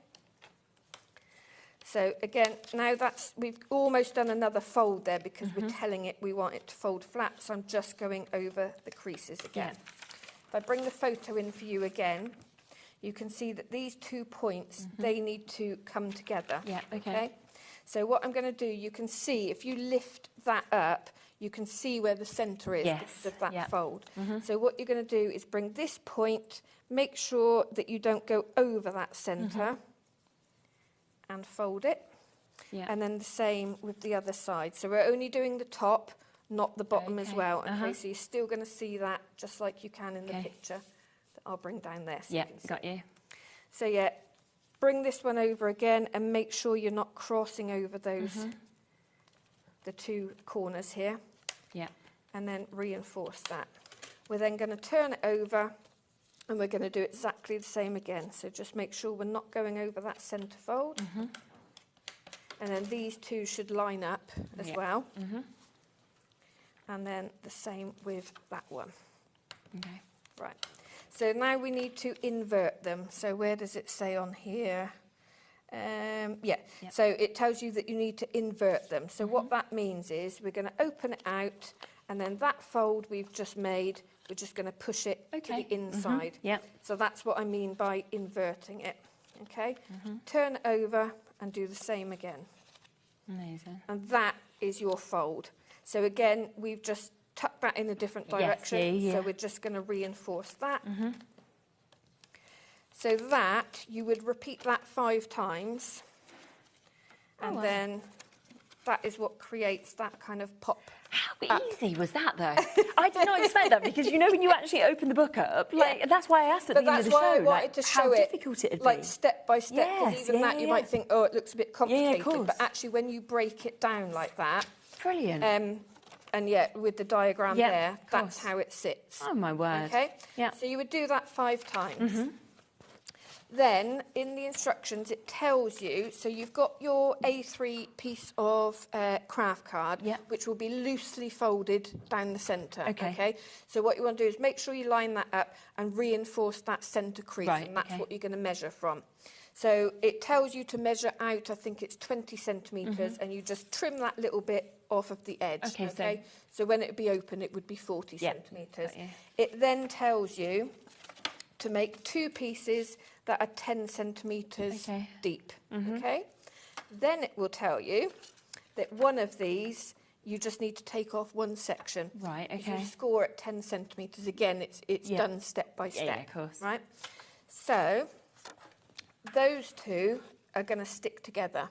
So again, now we've almost done another fold there because we're telling it we want it to fold flat. So I'm just going over the creases again. If I bring the photo in for you again, you can see that these 2 points, they need to come together. Okay. So what I'm going to do, you can see if you lift that up, you can see where the centre is because of that fold. So what you're going to do is bring this point, make sure that you don't go over that centre, and fold it. And then the same with the other side. So we're only doing the top, not the bottom as well. Okay, so you're still going to see that just like you can in the picture that I'll bring down there. So got you. So bring this one over again and make sure you're not crossing over those, the 2 corners here. And then reinforce that. We're then going to turn it over and we're going to do exactly the same again. So just make sure we're not going over that centre fold. And then these 2 should line up as well. And then the same with that one. Right. So now we need to invert them. So where does it say on here? So it tells you that you need to invert them. So what that means is we're going to open it out, and then that fold we've just made, we're just going to push it to the inside. So that's what I mean by inverting it. Okay. Turn it over and do the same again. Amazing. And that is your fold. So again, we've just tucked that in a different direction. So we're just going to reinforce that. So that, you would repeat that 5 times. And then that is what creates that kind of pop. How easy was that, though? I did not expect that because, you know, when you actually open the book up, that's why I asked at the end of the show, I wanted to show how difficult it would be. Like step by step, because even that you might think, oh, it looks a bit complicated. But actually, when you break it down like that, brilliant. And with the diagram there, that's how it sits. Oh my word. Okay. So you would do that 5 times. Then, in the instructions, it tells you, so you've got your A3 piece of craft card, which will be loosely folded down the centre. Okay. So what you want to do is make sure you line that up and reinforce that centre crease, and that's what you're going to measure from. So it tells you to measure out, I think it's 20 centimetres, and you just trim that little bit off of the edge. Okay. So when it would be open, it would be 40 centimetres. It then tells you to make 2 pieces that are 10 centimetres deep. Okay. Then it will tell you that one of these you just need to take off 1 section. Right. If you score at 10 centimetres, again, it's done step by step. Of course. Right. So those 2 are going to stick together.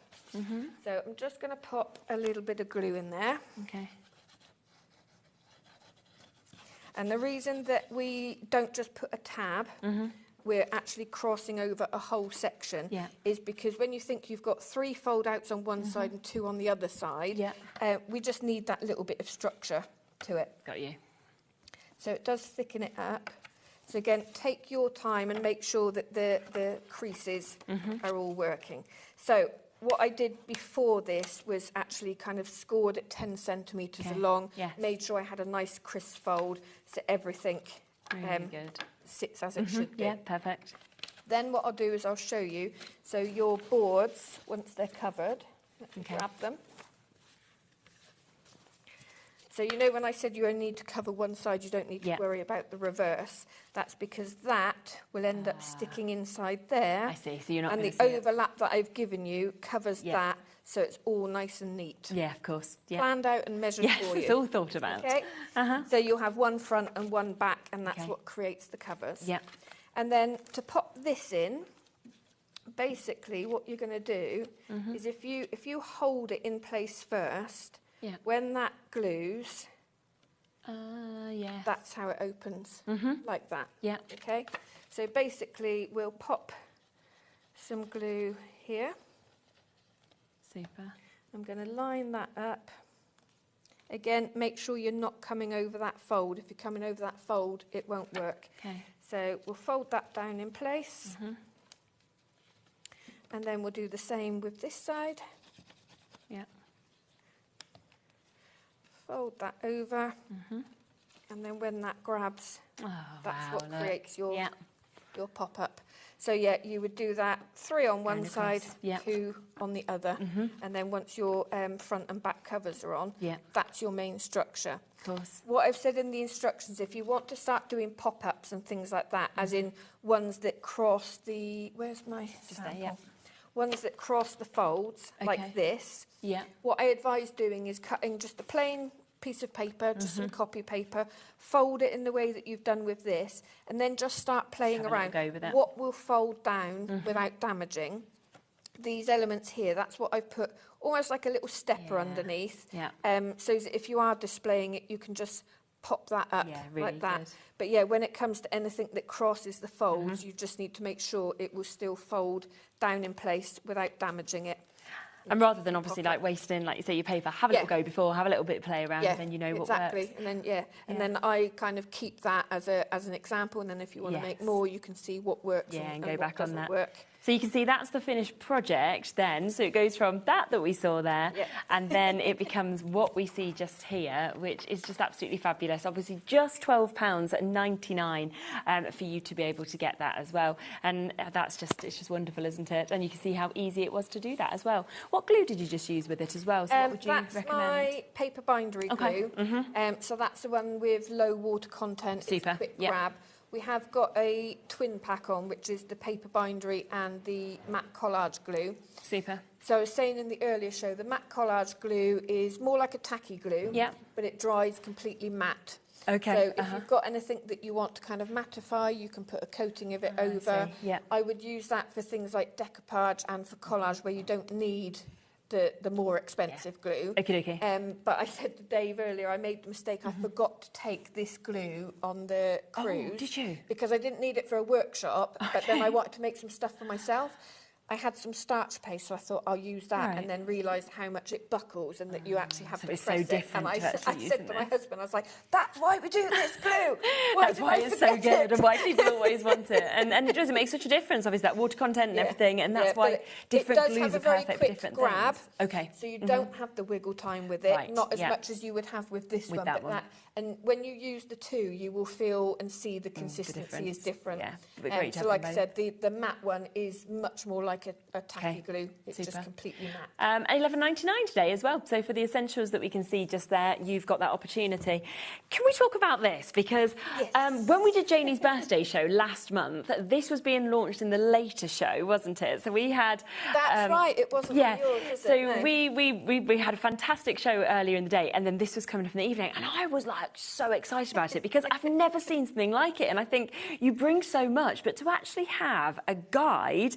So I'm just going to pop a little bit of glue in there. Okay. And the reason that we don't just put a tab, we're actually crossing over a whole section, is because when you think you've got 3 fold-outs on one side and 2 on the other side, we just need that little bit of structure to it. Got you. So it does thicken it up. So again, take your time and make sure that the creases are all working. So what I did before this was actually kind of scored at 10 centimetres along, made sure I had a nice crisp fold so everything good. sits as it should do. Yeah, perfect. Then what I'll do is I'll show you. So your boards, once they're covered, let me grab them. So you know when I said you only need to cover one side, you don't need to worry about the reverse. That's because that will end up sticking inside there. I see, so you're not and going the to see overlap that I've given you covers that, so it's all nice and neat. Yeah, of course. Yeah. Planned out and measured for you. It's all thought about. Okay. So you'll have one front and one back, and that's what creates the covers. Yeah. And then to pop this in, basically what you're going to do is if you hold it in place first, when that glues, that's how it opens, like that. Yeah. Okay. So basically, we'll pop some glue here. Super. I'm going to line that up. Again, make sure you're not coming over that fold. If you're coming over that fold, it won't work. Okay. So we'll fold that down in place. And then we'll do the same with this side. Yeah. Fold that over. And then when that grabs, that's what creates your pop-up. So yeah, you would do that 3 on one side, 2 on the other. And then once your front and back covers are on, that's your main structure. Of course. What I've said in the instructions, if you want to start doing pop-ups and things like that, as in ones that cross the... Where's my sample? Ones that cross the folds, like this. What I advise doing is cutting just a plain piece of paper, just some copy paper, fold it in the way that you've done with this, and then just start playing around. What will fold down without damaging? These elements here, that's what I've put almost like a little stepper underneath. So that if you are displaying it, you can just pop that up like that. Good. But yeah, when it comes to anything that crosses the folds, you just need to make sure it will still fold down in place without damaging it. And rather than obviously like wasting, like you say, your paper, have a little go before, have a little bit of play around, and then you know what works. And then and then I kind of keep that as an example, and then if you want to make more, you can see what works and go what back on doesn't that. work. So you can see that's the finished project then. So it goes from that we saw there, and then it becomes what we see just here, which is just absolutely fabulous. Obviously, just £12.99 for you to be able to get that as well. And it's just wonderful, isn't it? And you can see how easy it was to do that as well. What glue did you just use with it as well? So what would you recommend? That's my paper bindery glue. So that's the one with low water content. Super. It's a quick grab. We have got a twin pack on, which is the paper bindery and the matte collage glue. Super. So I was saying in the earlier show, the matte collage glue is more like a tacky glue, but it dries completely matte. Okay. So if you've got anything that you want to kind of mattify, you can put a coating of it over. I would use that for things like decoupage and for collage, where you don't need the more expensive glue. But I said to Dave earlier, I made the mistake, I forgot to take this glue on the cruise. Oh, did you? Because I didn't need it for a workshop, but then I wanted to make some stuff for myself. I had some starch paste, so I thought I'll use that, and then realised how much it buckles and that you actually have to press so different it. And I to said to my husband, I was like, that's why we do this glue. That's why it's so good and why people always want it. And it does, it makes such a difference, obviously, that water content and everything, and that's why different glues are perfect for different grab, things. Okay. So you don't have the wiggle time with it, not as much as you would have with this one. And when you use the two, you will feel and see the consistency is different. So like I said, the matte one is much more like a tacky glue. It's just completely matte. £11.99 today as well. So for the essentials that we can see just there, you've got that opportunity. Can we talk about this? Because when we did Janie's birthday show last month, this was being launched in the later show, wasn't it? So we had... That's right, it wasn't yours, was so it? No. we had a fantastic show earlier in the day, and then this was coming up in the evening, and I was like so excited about it because I've never seen something like it, and I think you bring so much, but to actually have a guide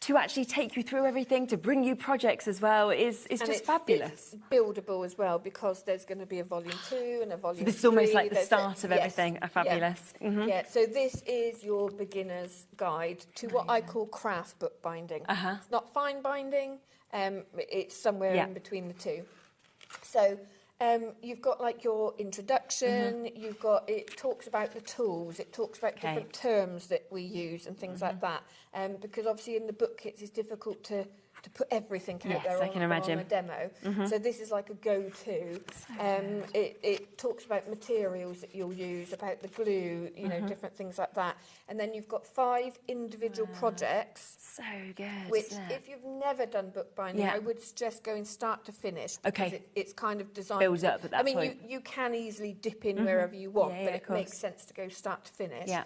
to actually take you through everything, to bring you projects as well, is just fabulous. It's buildable as well, because there's going to be a volume 2 and a volume 3. This is almost like the start of everything. Fabulous. So this is your beginner's guide to what I call craft book binding. It's not fine binding, it's somewhere in between the two. So you've got like your introduction, it talks about the tools, it talks about different terms that we use and things like that. Because obviously in the book kits it's difficult to to put everything out Yes, there I can imagine. on a demo. So this is like a go-to. It talks about materials that you'll use, about the glue, you know, different things like that. And then you've got 5 individual projects. So good. Which, isn't it? if you've never done bookbinding, I would suggest going start to finish. Okay. It's kind of designed. Builds up at that point. point. You can easily dip in wherever you want, Yeah, but of it course. makes sense to go start to finish. Yeah.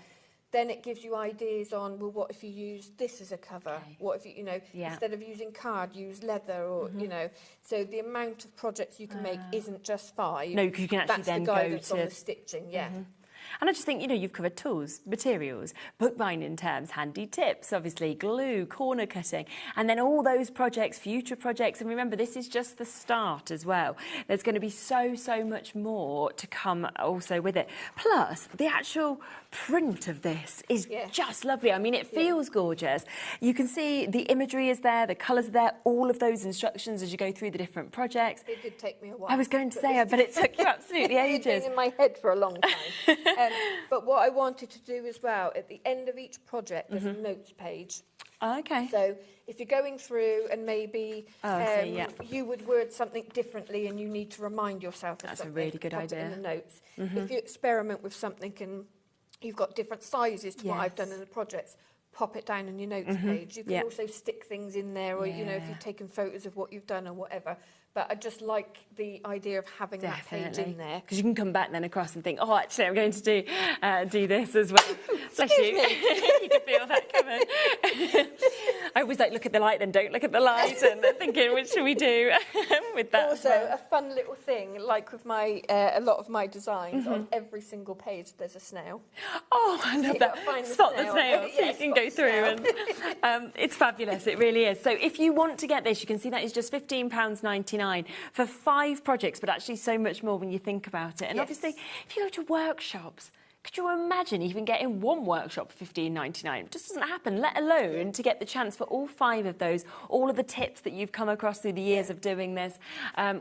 Then it gives you ideas on, well, what if you use this as a cover? What if you, instead of using card, use leather, or, you know. So the amount of projects you can make isn't just 5. No, because you can actually That's then the go guidance on to the stitching, yeah. And I just think, you've covered tools, materials, bookbinding terms, handy tips, obviously, glue, corner cutting, and then all those projects, future projects. And remember, this is just the start as well. There's going to be so much more to come also with it. Plus, the actual print of this is just lovely. I mean, it feels gorgeous. You can see the imagery is there, the colours are there, all of those instructions as you go through the different projects. It did take me a while. I was going to say, but it took you absolutely ages. It's been in my head for a long time. But what I wanted to do as well, at the end of each project, there's a notes page. Okay. So if you're going through and maybe you would word something differently and you need to remind yourself of That's a something, really good pop it idea. in the notes. If you experiment with something and you've got different sizes to what I've done in the projects, pop it down on your notes page. You can also stick things in there, or, if you've taken photos of what you've done or whatever. But I just like the idea of having that page in there. Because you can come back then across and think, actually, I'm going to do this as well. Bless you. You can feel that coming. I always look at the light, then don't look at the light, and thinking, what should we do with that? Also, a fun little thing, like with my a lot of my designs, on every single page there's a snail. Oh, I love that. Spot the snail, so you can go through. And it's fabulous, it really is. So if you want to get this, you can see that is just £15.99 for 5 projects, but actually so much more when you think about it. And obviously, if you go to workshops, could you imagine even getting one workshop for £15.99? It just doesn't happen, let alone to get the chance for all 5 of those, all of the tips that you've come across through the years of doing this,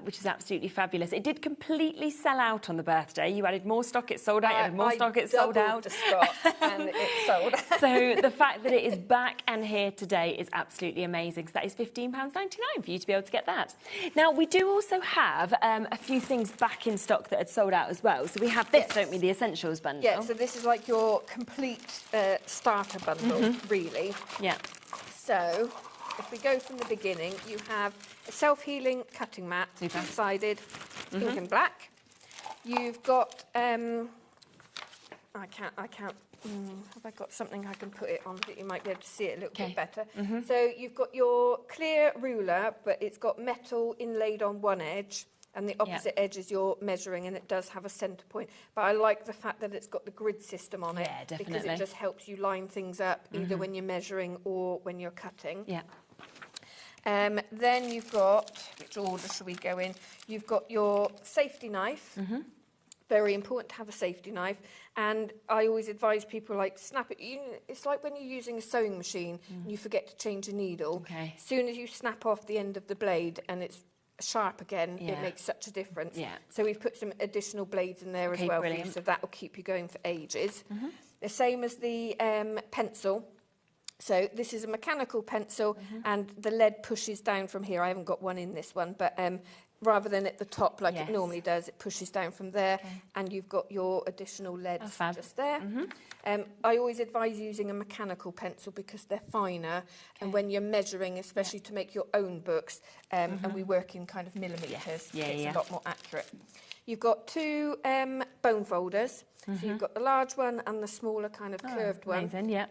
which is absolutely fabulous. It did completely sell out on the birthday. You added more stock, it sold out. You added more stock, it sold out. The stock and it sold out. So the fact that it is back and here today is absolutely amazing. So that is £15.99 for you to be able to get that. Now, we do also have a few things back in stock that had sold out as well. So we have this, don't we, the Essentials bundle. Yeah, so this is like your complete starter bundle, really. Yeah. So, if we go from the beginning, you have a self-healing cutting mat, two-sided, pink and black. You've got, I can't, have I got something I can put it on that you might be able to see it a little bit better? So you've got your clear ruler, but it's got metal inlaid on one edge, and the opposite edge is your measuring, and it does have a centre point. But I like the fact that it's got the grid system on it, because it just helps you line things up, either when you're measuring or when you're cutting. Yeah. Then you've got, which order should we go in? You've got your safety knife. Very important to have a safety knife. And I always advise people, snap it. It's like when you're using a sewing machine and you forget to change a needle. As soon as you snap off the end of the blade and it's sharp again, it makes such a difference. So we've put some additional blades in there as well for you, so that will keep you going for ages. The same as the pencil. So this is a mechanical pencil, and the lead pushes down from here. I haven't got one in this one, but rather than at the top like it normally does, it pushes down from there, and you've got your additional leads just there. I always advise using a mechanical pencil because they're finer, and when you're measuring, especially to make your own books, and we work in kind of millimetres, it's a lot more accurate. You've got 2 bone folders. So you've got the large one and the smaller kind of curved one.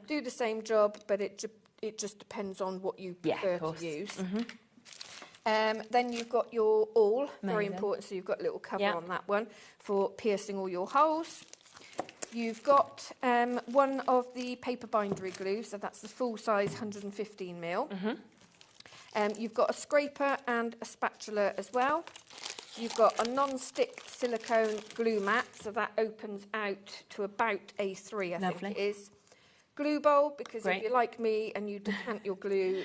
Do the same job, but it just depends on what you prefer to use. Then you've got your awl, very important, so you've got a little cover on that one for piercing all your holes. You've got one of the paper bindery glue, so that's the full size 115mm. You've got a scraper and a spatula as well. You've got a non-stick silicone glue mat, so that opens out to about A3, I think it is. glue bowl, because Great. if you're like me and you decant your glue,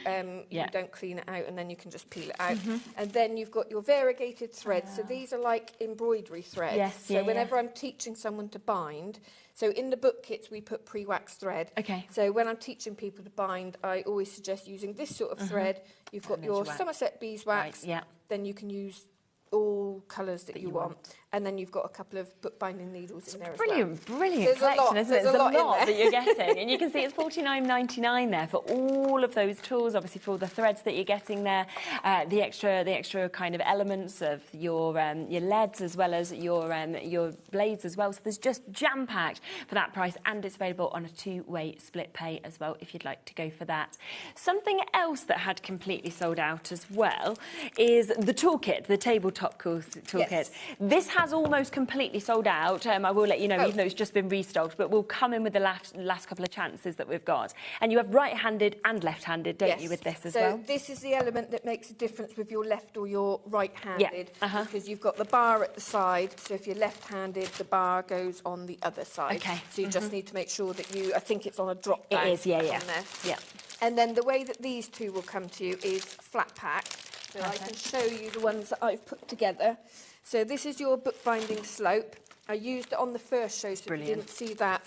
you don't clean it out and then you can just peel it out. And then you've got your variegated threads. So these are like embroidery threads. Yes, so whenever I'm teaching someone to bind, so in the book kits we put pre-waxed thread. Okay. So when I'm teaching people to bind, I always suggest using this sort of thread. You've got And your there's your wax. Somerset beeswax. Right, yeah. Then you can use all colours that you want. And then you've got a couple of bookbinding needles in there as well. Brilliant There's a collection, lot, isn't it? there's There's a lot in that you're there. getting. And you can see it's $49.99 there for all of those tools, obviously for all the threads that you're getting there, the extra kind of elements of your leads as well as your blades as well. So there's just jam-packed for that price, and it's available on a 2-way split pay as well if you'd like to go for that. Something else that had completely sold out as well is the toolkit, the tabletop toolkit. Yes. This has almost completely sold out. I will let you know, even though it's just been restocked, but we'll come in with the last couple of chances that we've got. And you have right-handed and left-handed, don't you, with this as well? So this is the element that makes a difference with your left or your right-handed, because you've got the bar at the side. So if you're left-handed, the bar goes on the other side. Okay. So you just need to make sure that I think it's on a drop down. It is, yeah. On there. Yeah. And then the way that these two will come to you is flat pack. So I can show you the ones that I've put together. So this is your bookbinding slope. I used it on the first show, so if you didn't see that,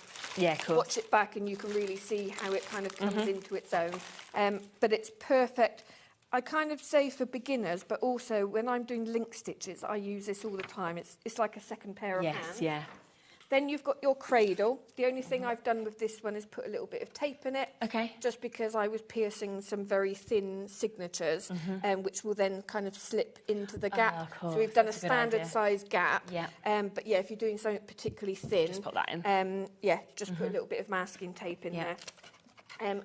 watch it back and you can really see how it kind of comes into its own. But it's perfect. I kind of say for beginners, but also when I'm doing link stitches, I use this all the time. It's like a second pair of hands. Yeah. Then you've got your cradle. The only thing I've done with this one is put a little bit of tape in it. Okay. Just because I was piercing some very thin signatures, which will then kind of slip into the gap. Cool. So we've done That's a a good standard idea. size gap. Yeah. But yeah, if you're doing something particularly thin, Just put that in. Just put a little bit of masking tape in Yeah. there.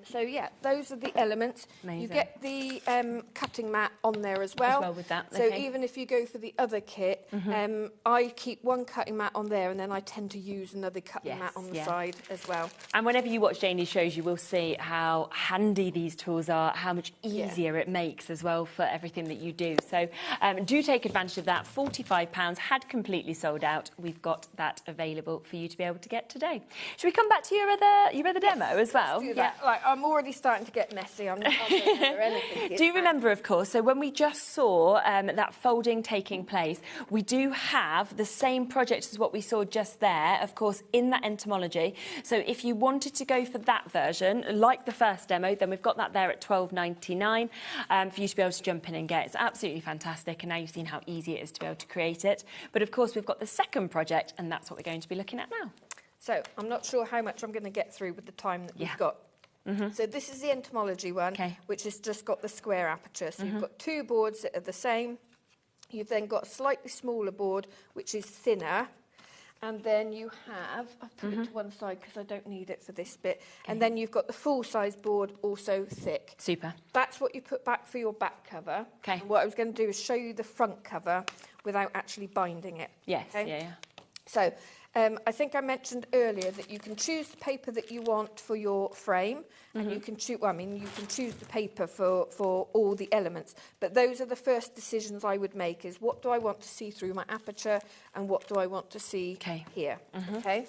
So yeah, those are the elements. Amazing. You get the cutting mat on there as well. As well with that, So okay. even if you go for the other kit, I keep one cutting mat on there, and then I tend to use another cutting mat on the side as well. And whenever you watch Janie's shows, you will see how handy these tools are, how much easier it makes as well for everything that you do. So do take advantage of that. £45 had completely sold out. We've got that available for you to be able to get today. Should we come back to your other demo as well? Let's do that. Like, I'm already starting to get messy. I don't remember anything. Do you remember, of course, so when we just saw that folding taking place, we do have the same project as what we saw just there, of course, in that entomology. So if you wanted to go for that version, like the first demo, then we've got that there at £12.99 for you to be able to jump in and get. It's absolutely fantastic, and now you've seen how easy it is to be able to create it. But of course, we've got the second project, and that's what we're going to be looking at now. So I'm not sure how much I'm going to get through with the time that we've got. So this is the entomology one, which has just got the square aperture. So you've got two boards that are the same. You've then got a slightly smaller board, which is thinner. And then you have, I've put it to one side because I don't need it for this bit. And then you've got the full-size board, also thick. Super. That's what you put back for your back cover. Okay. And what I was going to do is show you the front cover without actually binding it. Yes, okay? yeah. So I think I mentioned earlier that you can choose the paper that you want for your frame, and you can choose. Well, I mean, you can choose the paper for all the elements. But those are the first decisions I would make: is what do I want to see through my aperture, and what do I want to see here? Okay.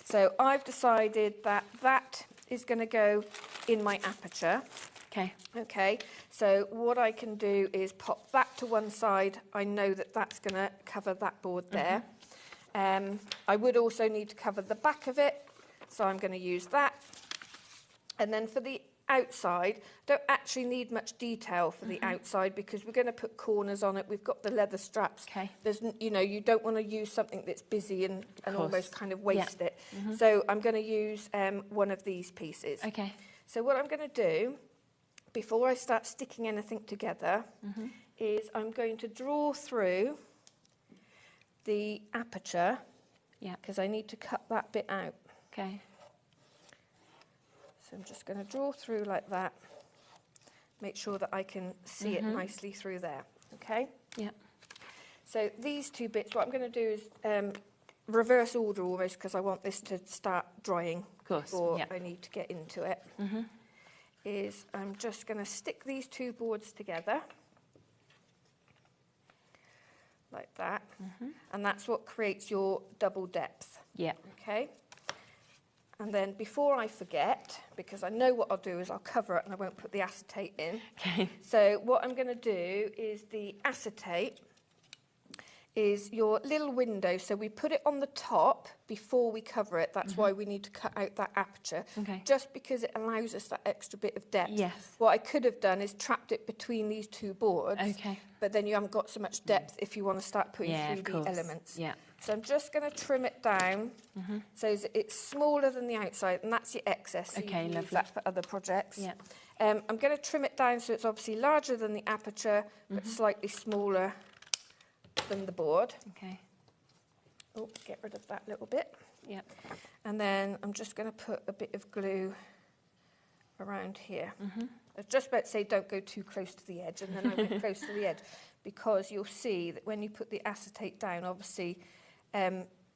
So I've decided that that is going to go in my aperture. Okay. Okay. So what I can do is pop that to one side. I know that that's going to cover that board there. I would also need to cover the back of it, so I'm going to use that. And then for the outside, don't actually need much detail for the outside because we're going to put corners on it. We've got the leather straps. Okay. There's, you don't want to use something that's busy and almost kind of waste it. Mhm. So I'm going to use one of these pieces. Okay. So what I'm going to do, before I start sticking anything together, is I'm going to draw through the aperture, because I need to cut that bit out. Okay. So I'm just going to draw through like that, make sure that I can see it nicely through there, okay? Yeah. So these two bits, what I'm going to do is reverse order almost, because I want this to start drying before I need to get into it, is I'm just going to stick these two boards together, like that, and that's what creates your double depth. Yeah. Okay. And then before I forget, because I know what I'll do is I'll cover it and I won't put the acetate in. Okay. So what I'm going to do is the acetate is your little window. So we put it on the top before we cover it. That's why we need to cut out that aperture. Okay. Just because it allows us that extra bit of depth. Yes. What I could have done is trapped it between these two boards. Okay. But then you haven't got so much depth if you want to start putting 3D elements. Yeah. So I'm just going to trim it down so that it's smaller than the outside, and that's your excess. So Okay, you can use lovely. that for other projects. Yeah. I'm going to trim it down so it's obviously larger than the aperture, but slightly smaller than the board. Okay. Oh, get rid of that little bit. Yep. And then I'm just going to put a bit of glue around here. I was just about to say don't go too close to the edge, and then I went close to the edge, because you'll see that when you put the acetate down, obviously,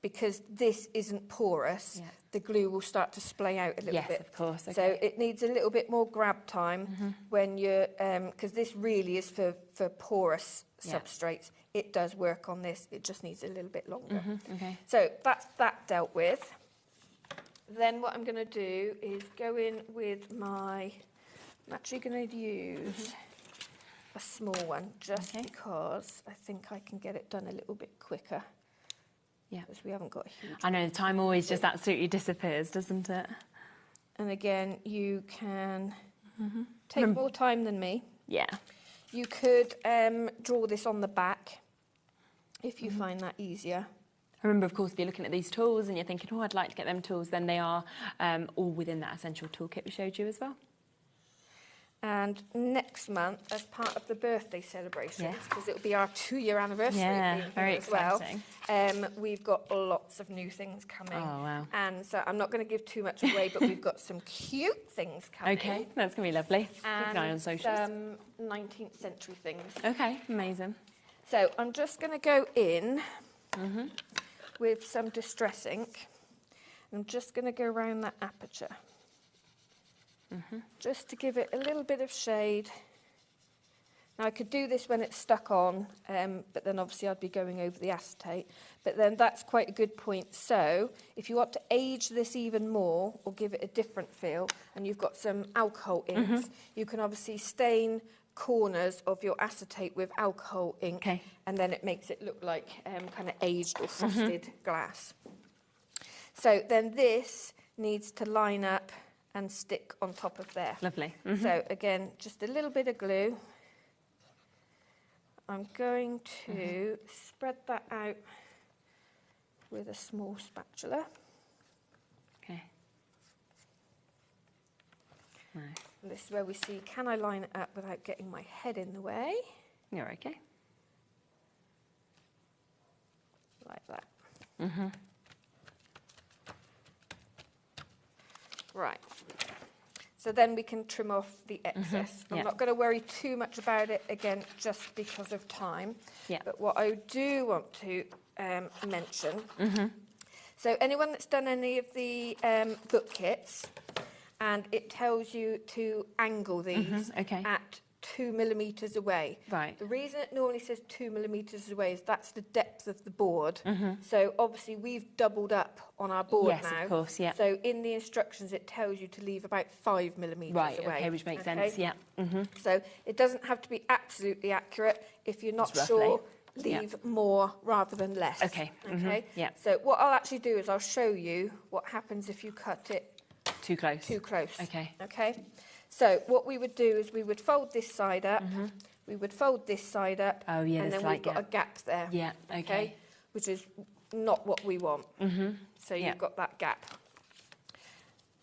because this isn't porous, the glue will start to splay out a little bit. Yes, of course. Okay. So it needs a little bit more grab time when you're, because this really is for porous substrates. It does work on this, it just needs a little bit longer. Okay. So that's that dealt with. Then what I'm going to do is go in with my, I'm actually going to use a small one, just because I think I can get it done a little bit quicker. Yeah. Because we haven't got a huge... I know, the time always just absolutely disappears, doesn't it? And again, you can take more time than me. Yeah. You could draw this on the back if you find that easier. Remember, of course, if you're looking at these tools and you're thinking, oh, I'd like to get them tools, then they are all within that essential toolkit we showed you as well. And next month, as part of the birthday celebrations, because it'll be our 2-year anniversary of being very here as well, exciting. we've got lots of new things coming. Oh, wow. And so I'm not going to give too much away, but we've got some cute things coming. Okay, that's going to be lovely. Keep an eye on socials. Some 19th century things. Okay, amazing. So I'm just going to go in with some distress ink. I'm just going to go around that aperture. Just to give it a little bit of shade. Now I could do this when it's stuck on, but then obviously I'd be going over the acetate. But then that's quite a good point. So if you want to age this even more or give it a different feel, and you've got some alcohol inks, you can obviously stain corners of your acetate with alcohol ink, and then it makes it look like kind of aged or frosted glass. So then this needs to line up and stick on top of there. Lovely. So again, just a little bit of glue. I'm going to spread that out with a small spatula. Okay. Nice. And this is where we see, can I line it up without getting my head in the way? You're okay. Like that. Right. So then we can trim off the excess. I'm not going to worry too much about it, again, just because of time. But what I do want to mention, so anyone that's done any of the book kits, and it tells you to angle these at 2 millimetres away. Right. The reason it normally says 2 millimetres away is that's the depth of the board. So obviously we've doubled up on our board now. Yes, of course, yeah. So in the instructions it tells you to leave about 5 millimetres away. Right, okay, which makes sense, yeah. So it doesn't have to be absolutely accurate. If you're not Just sure, roughly. leave more rather than less. Okay. Yeah. So what I'll actually do is I'll show you what happens if you cut it too close. Too close. Okay. Okay. So what we would do is we would fold this side up, we would fold this side up, and then we've got a gap there. Yeah, okay. Which is not what we want. So you've got that gap.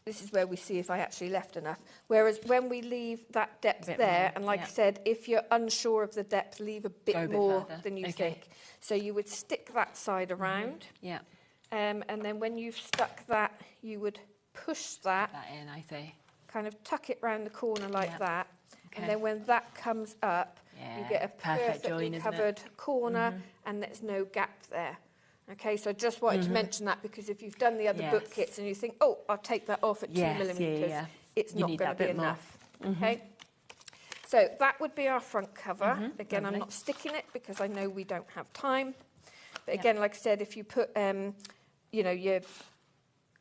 This is where we see if I actually left enough. Whereas when we leave that depth there, more, and like I said, if you're unsure of the depth, leave a bit more further. than you think. So you would stick that side around. Yeah. And then when you've stuck that, you would push that in, I see. Kind of tuck it round the corner like that. And then when that comes up, you get a perfect perfectly join, isn't it? covered corner and there's no gap there. Okay, so I just wanted to mention that because if you've done the other book kits and you think, oh, I'll take that off at 2 millimetres, it's not going to be enough. Okay, so that would be our front cover. Again, I'm not sticking it because I know we don't have time. But again, like I said, if you put, you know, your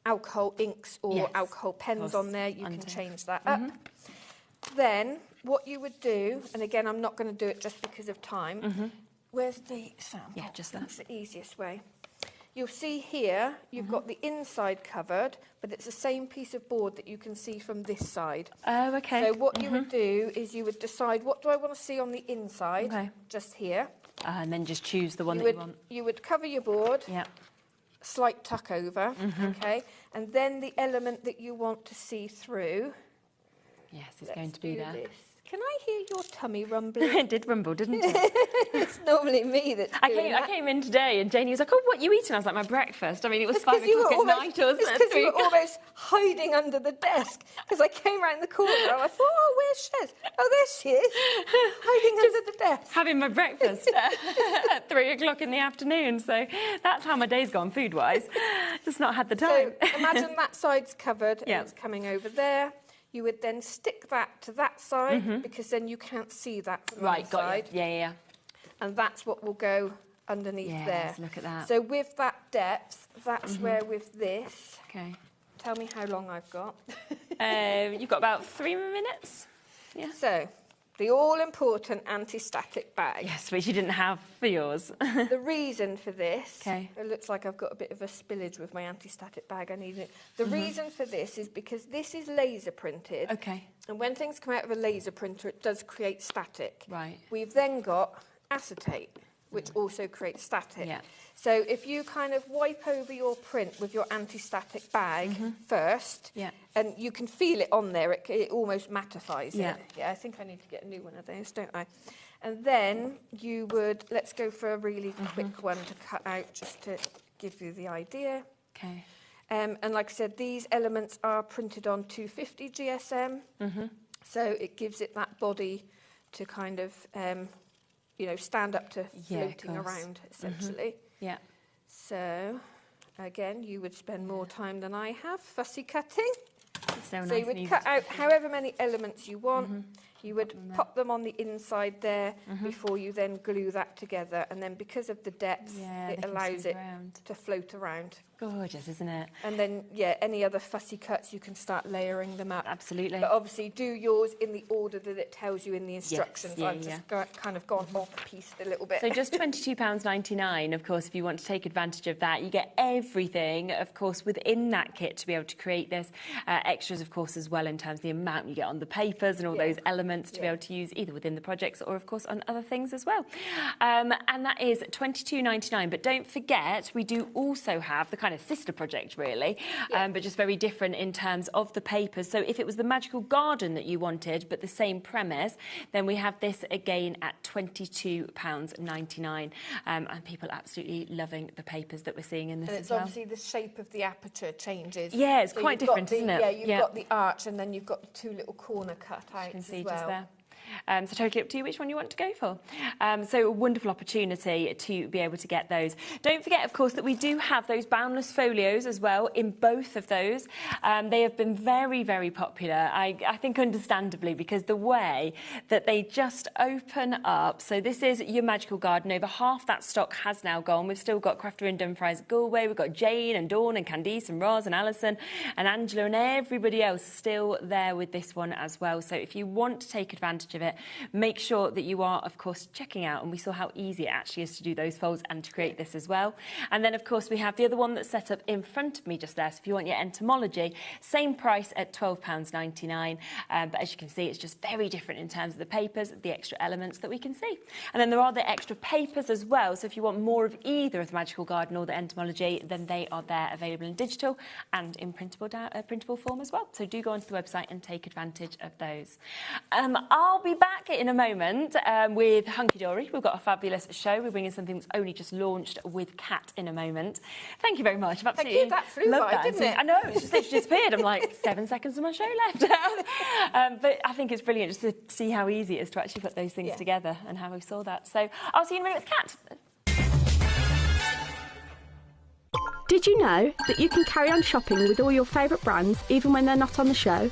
alcohol inks or Yes, alcohol pens on there, you can under. change that up. Then what you would do, and again, I'm not going to do it just because of time. Where's the sample? Yeah, just that. That's the easiest way. You'll see here, you've got the inside covered, but it's the same piece of board that you can see from this side. Oh, okay. So what you would do is you would decide, what do I want to see on the inside? Okay. Just here. And then just choose the one you that would, you want. You would cover your board. Yeah. Slight tuck over, okay? And then the element that you want to see through. Yes, it's going to be there. This. Can I hear your tummy rumbling? It did rumble, didn't it? It's normally me that's doing I came in today and Janie was like, oh, what are you eating? I was like, my breakfast. I mean, it was 5 o'clock at night or It's because you were almost hiding under the desk. Because I came round the corner and I thought, oh, where's Shez? Oh, there she is, hiding under the desk. Having my breakfast at 3 o'clock in the afternoon. So that's how my day's gone food-wise. Just not had the time. So imagine that side's covered and it's coming over there. You would then stick that to that side because then you can't see that from the other side. Got you. Yeah. And that's what will go underneath there. Look at that. So with that depth, that's where with this. Okay. Tell me how long I've got. You've got about 3 minutes. Yeah. So the all-important anti-static bag. Yes, which you didn't have for yours. The reason for this, Okay. it looks like I've got a bit of a spillage with my anti-static bag. I need it. The reason for this is because this is laser printed. Okay. And when things come out of a laser printer, it does create static. Right. We've then got acetate, which also creates static. Yeah. So if you kind of wipe over your print with your anti-static bag first, and you can feel it on there, it almost mattifies it. Yeah, I think I need to get a new one of those, don't I? And then you would, let's go for a really quick one to cut out just to give you the idea. Okay. And like I said, these elements are printed on 250 GSM, so it gives it that body to kind of, you know, stand up to floating around, essentially. Yeah. So, again, you would spend more time than I have fussy cutting. So you would cut out however many elements you want. You would pop them on the inside there before you then glue that together. And then because of the depth, it allows it to float around. Gorgeous, isn't it? And then, any other fussy cuts, you can start layering them up. Absolutely. But obviously, do yours in the order that it tells you in the instructions. Yeah, I've just kind of gone off piece a little bit. So just £22.99, of course, if you want to take advantage of that. You get everything, of course, within that kit to be able to create this. Extras, of course, as well, in terms of the amount you get on the papers and all those elements to be able to use either within the projects or, of course, on other things as well. And that is £22.99. But don't forget, we do also have the kind of sister project, really, but just very different in terms of the papers. So if it was the Magical Garden that you wanted, but the same premise, then we have this again at £22.99. And people are absolutely loving the papers that we're seeing in this and as it's well. obviously the shape of the aperture changes. Yeah, it's So quite you've got different, isn't it? Yeah, you've got the arch and then you've got the two little corner cutouts You can see as well. just there. So totally up to you which one you want to go for. So a wonderful opportunity to be able to get those. Don't forget, of course, that we do have those Boundless Folios as well in both of those. They have been very, very popular, I think understandably, because the way that they just open up. So this is your Magical Garden. Over half that stock has now gone. We've still got Crafter and Dumfries at Galway. We've got Jane and Dawn and Candice and Roz and Alison and Angela and everybody else still there with this one as well. So if you want to take advantage of it, make sure that you are, of course, checking out, and we saw how easy it actually is to do those folds and to create this as well. And then, of course, we have the other one that's set up in front of me just there. So if you want your entomology, same price at £12.99. But as you can see, it's just very different in terms of the papers, the extra elements that we can see. And then there are the extra papers as well. So if you want more of either of the Magical Garden or the entomology, then they are there available in digital and in printable form as well. So do go onto the website and take advantage of those. I'll be back in a moment with Hunky Dory. We've got a fabulous show. We're bringing something that's only just launched with Kat in a moment. Thank you very much. I've absolutely that flew loved by, that. didn't it? I know, it's just literally disappeared. I'm like, 7 seconds of my show left. But I think it's brilliant just to see how easy it is to actually put those things together and how we saw that. So I'll see you in a minute with Kat. Did you know that you can carry on shopping with all your favourite brands even when they're not on the show?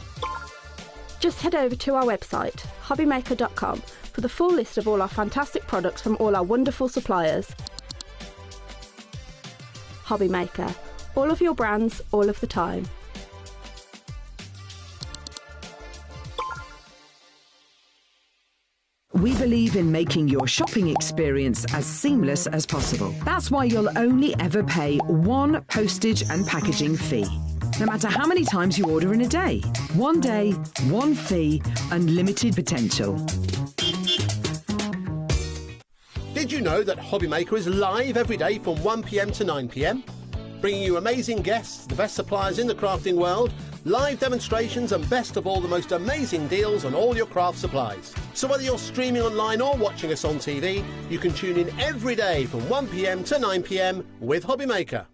Just head over to our website, HobbyMaker.com, for the full list of all our fantastic products from all our wonderful suppliers. HobbyMaker, All of your brands, all of the time. We believe in making your shopping experience as seamless as possible. That's why you'll only ever pay one postage and packaging fee. No matter how many times you order in a day. One day, one fee, unlimited potential. Did you know that HobbyMaker is live every day from 1 p.m. to 9 p.m? Bringing you amazing guests, the best suppliers in the crafting world, live demonstrations and best of all, the most amazing deals on all your craft supplies. So whether you're streaming online or watching us on TV, you can tune in every day from 1 p.m. to 9 p.m. with HobbyMaker.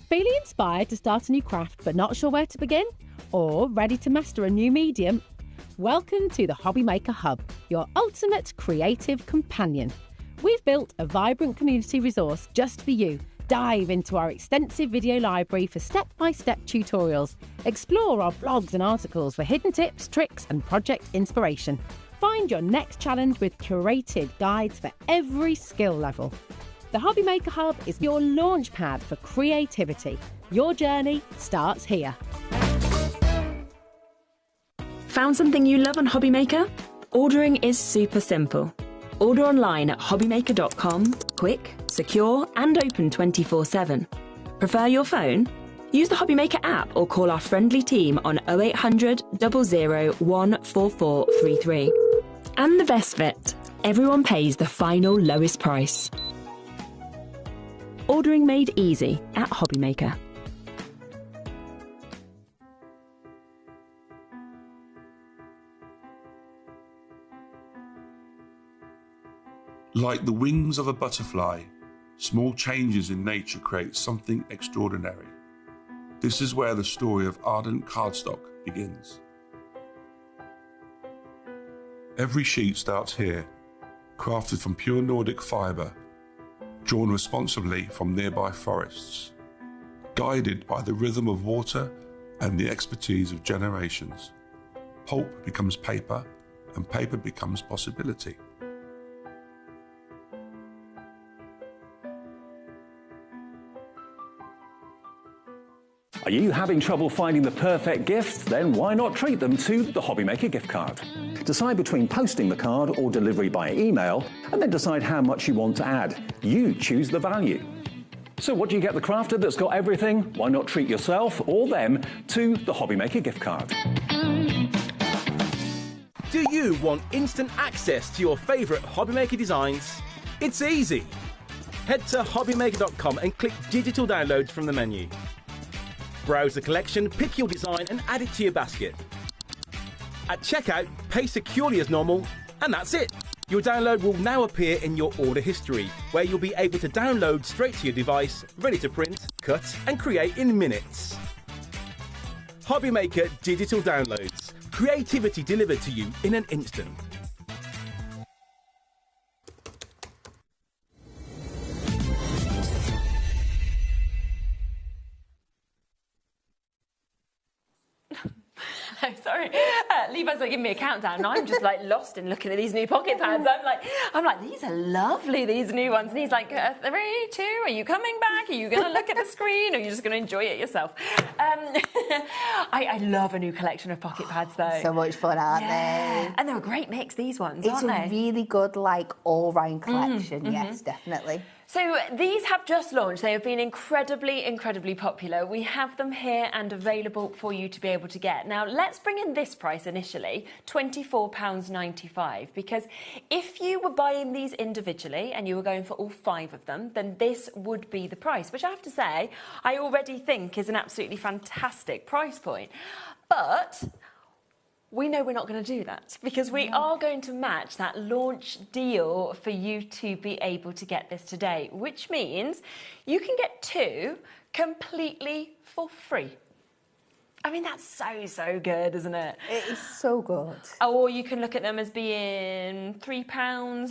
Feeling inspired to start a new craft but not sure where to begin? Or ready to master a new medium? Welcome to the HobbyMaker Hub, your ultimate creative companion. We've built a vibrant community resource just for you. Dive into our extensive video library for step-by-step tutorials. Explore our blogs and articles for hidden tips, tricks and project inspiration. Find your next challenge with curated guides for every skill level. The HobbyMaker Hub is your launch pad for creativity. Your journey starts here. Found something you love on HobbyMaker? Ordering is super simple. Order online at hobbymaker.com, quick, secure and open 24/7. Prefer your phone? Use the HobbyMaker app or call our friendly team on 0800 00 14433. And the best bit, everyone pays the final lowest price. Ordering made easy at HobbyMaker. Like the wings of a butterfly, small changes in nature create something extraordinary. This is where the story of Ardent Cardstock begins. Every sheet starts here, crafted from pure Nordic fibre, drawn responsibly from nearby forests, guided by the rhythm of water and the expertise of generations. Pulp becomes paper, and paper becomes possibility. Are you having trouble finding the perfect gift? Then why not treat them to the HobbyMaker gift card? Decide between posting the card or delivery by email, and then decide how much you want to add. You choose the value. So what do you get the crafter that's got everything? Why not treat yourself or them to the HobbyMaker gift card? Do you want instant access to your favourite HobbyMaker designs? It's easy. Head to hobbymaker.com and click digital downloads from the menu. Browse the collection, pick your design and add it to your basket. At checkout, pay securely as normal, and that's it. Your download will now appear in your order history, where you'll be able to download straight to your device, ready to print, cut and create in minutes. HobbyMaker Digital Downloads. Creativity delivered to you in an instant. I'm sorry. Levi's like giving me a countdown, and I'm just like lost in looking at these new pocket pads. I'm like, these are lovely, these new ones. And he's like, 3, 2, are you coming back? Are you going to look at the screen, or are you just going to enjoy it yourself? I love a new collection of pocket pads, though. So much fun, aren't they? And they're a great mix, these ones, aren't they? It's a really good, like, all-round collection, yes, definitely. So these have just launched. They have been incredibly, incredibly popular. We have them here and available for you to be able to get. Now, let's bring in this price initially, £24.95, because if you were buying these individually and you were going for all 5 of them, then this would be the price, which I have to say, I already think is an absolutely fantastic price point. But we know we're not going to do that because we are going to match that launch deal for you to be able to get this today, which means you can get 2 completely for free. I mean, that's so good, isn't it? It is so good. Or you can look at them as being £3.19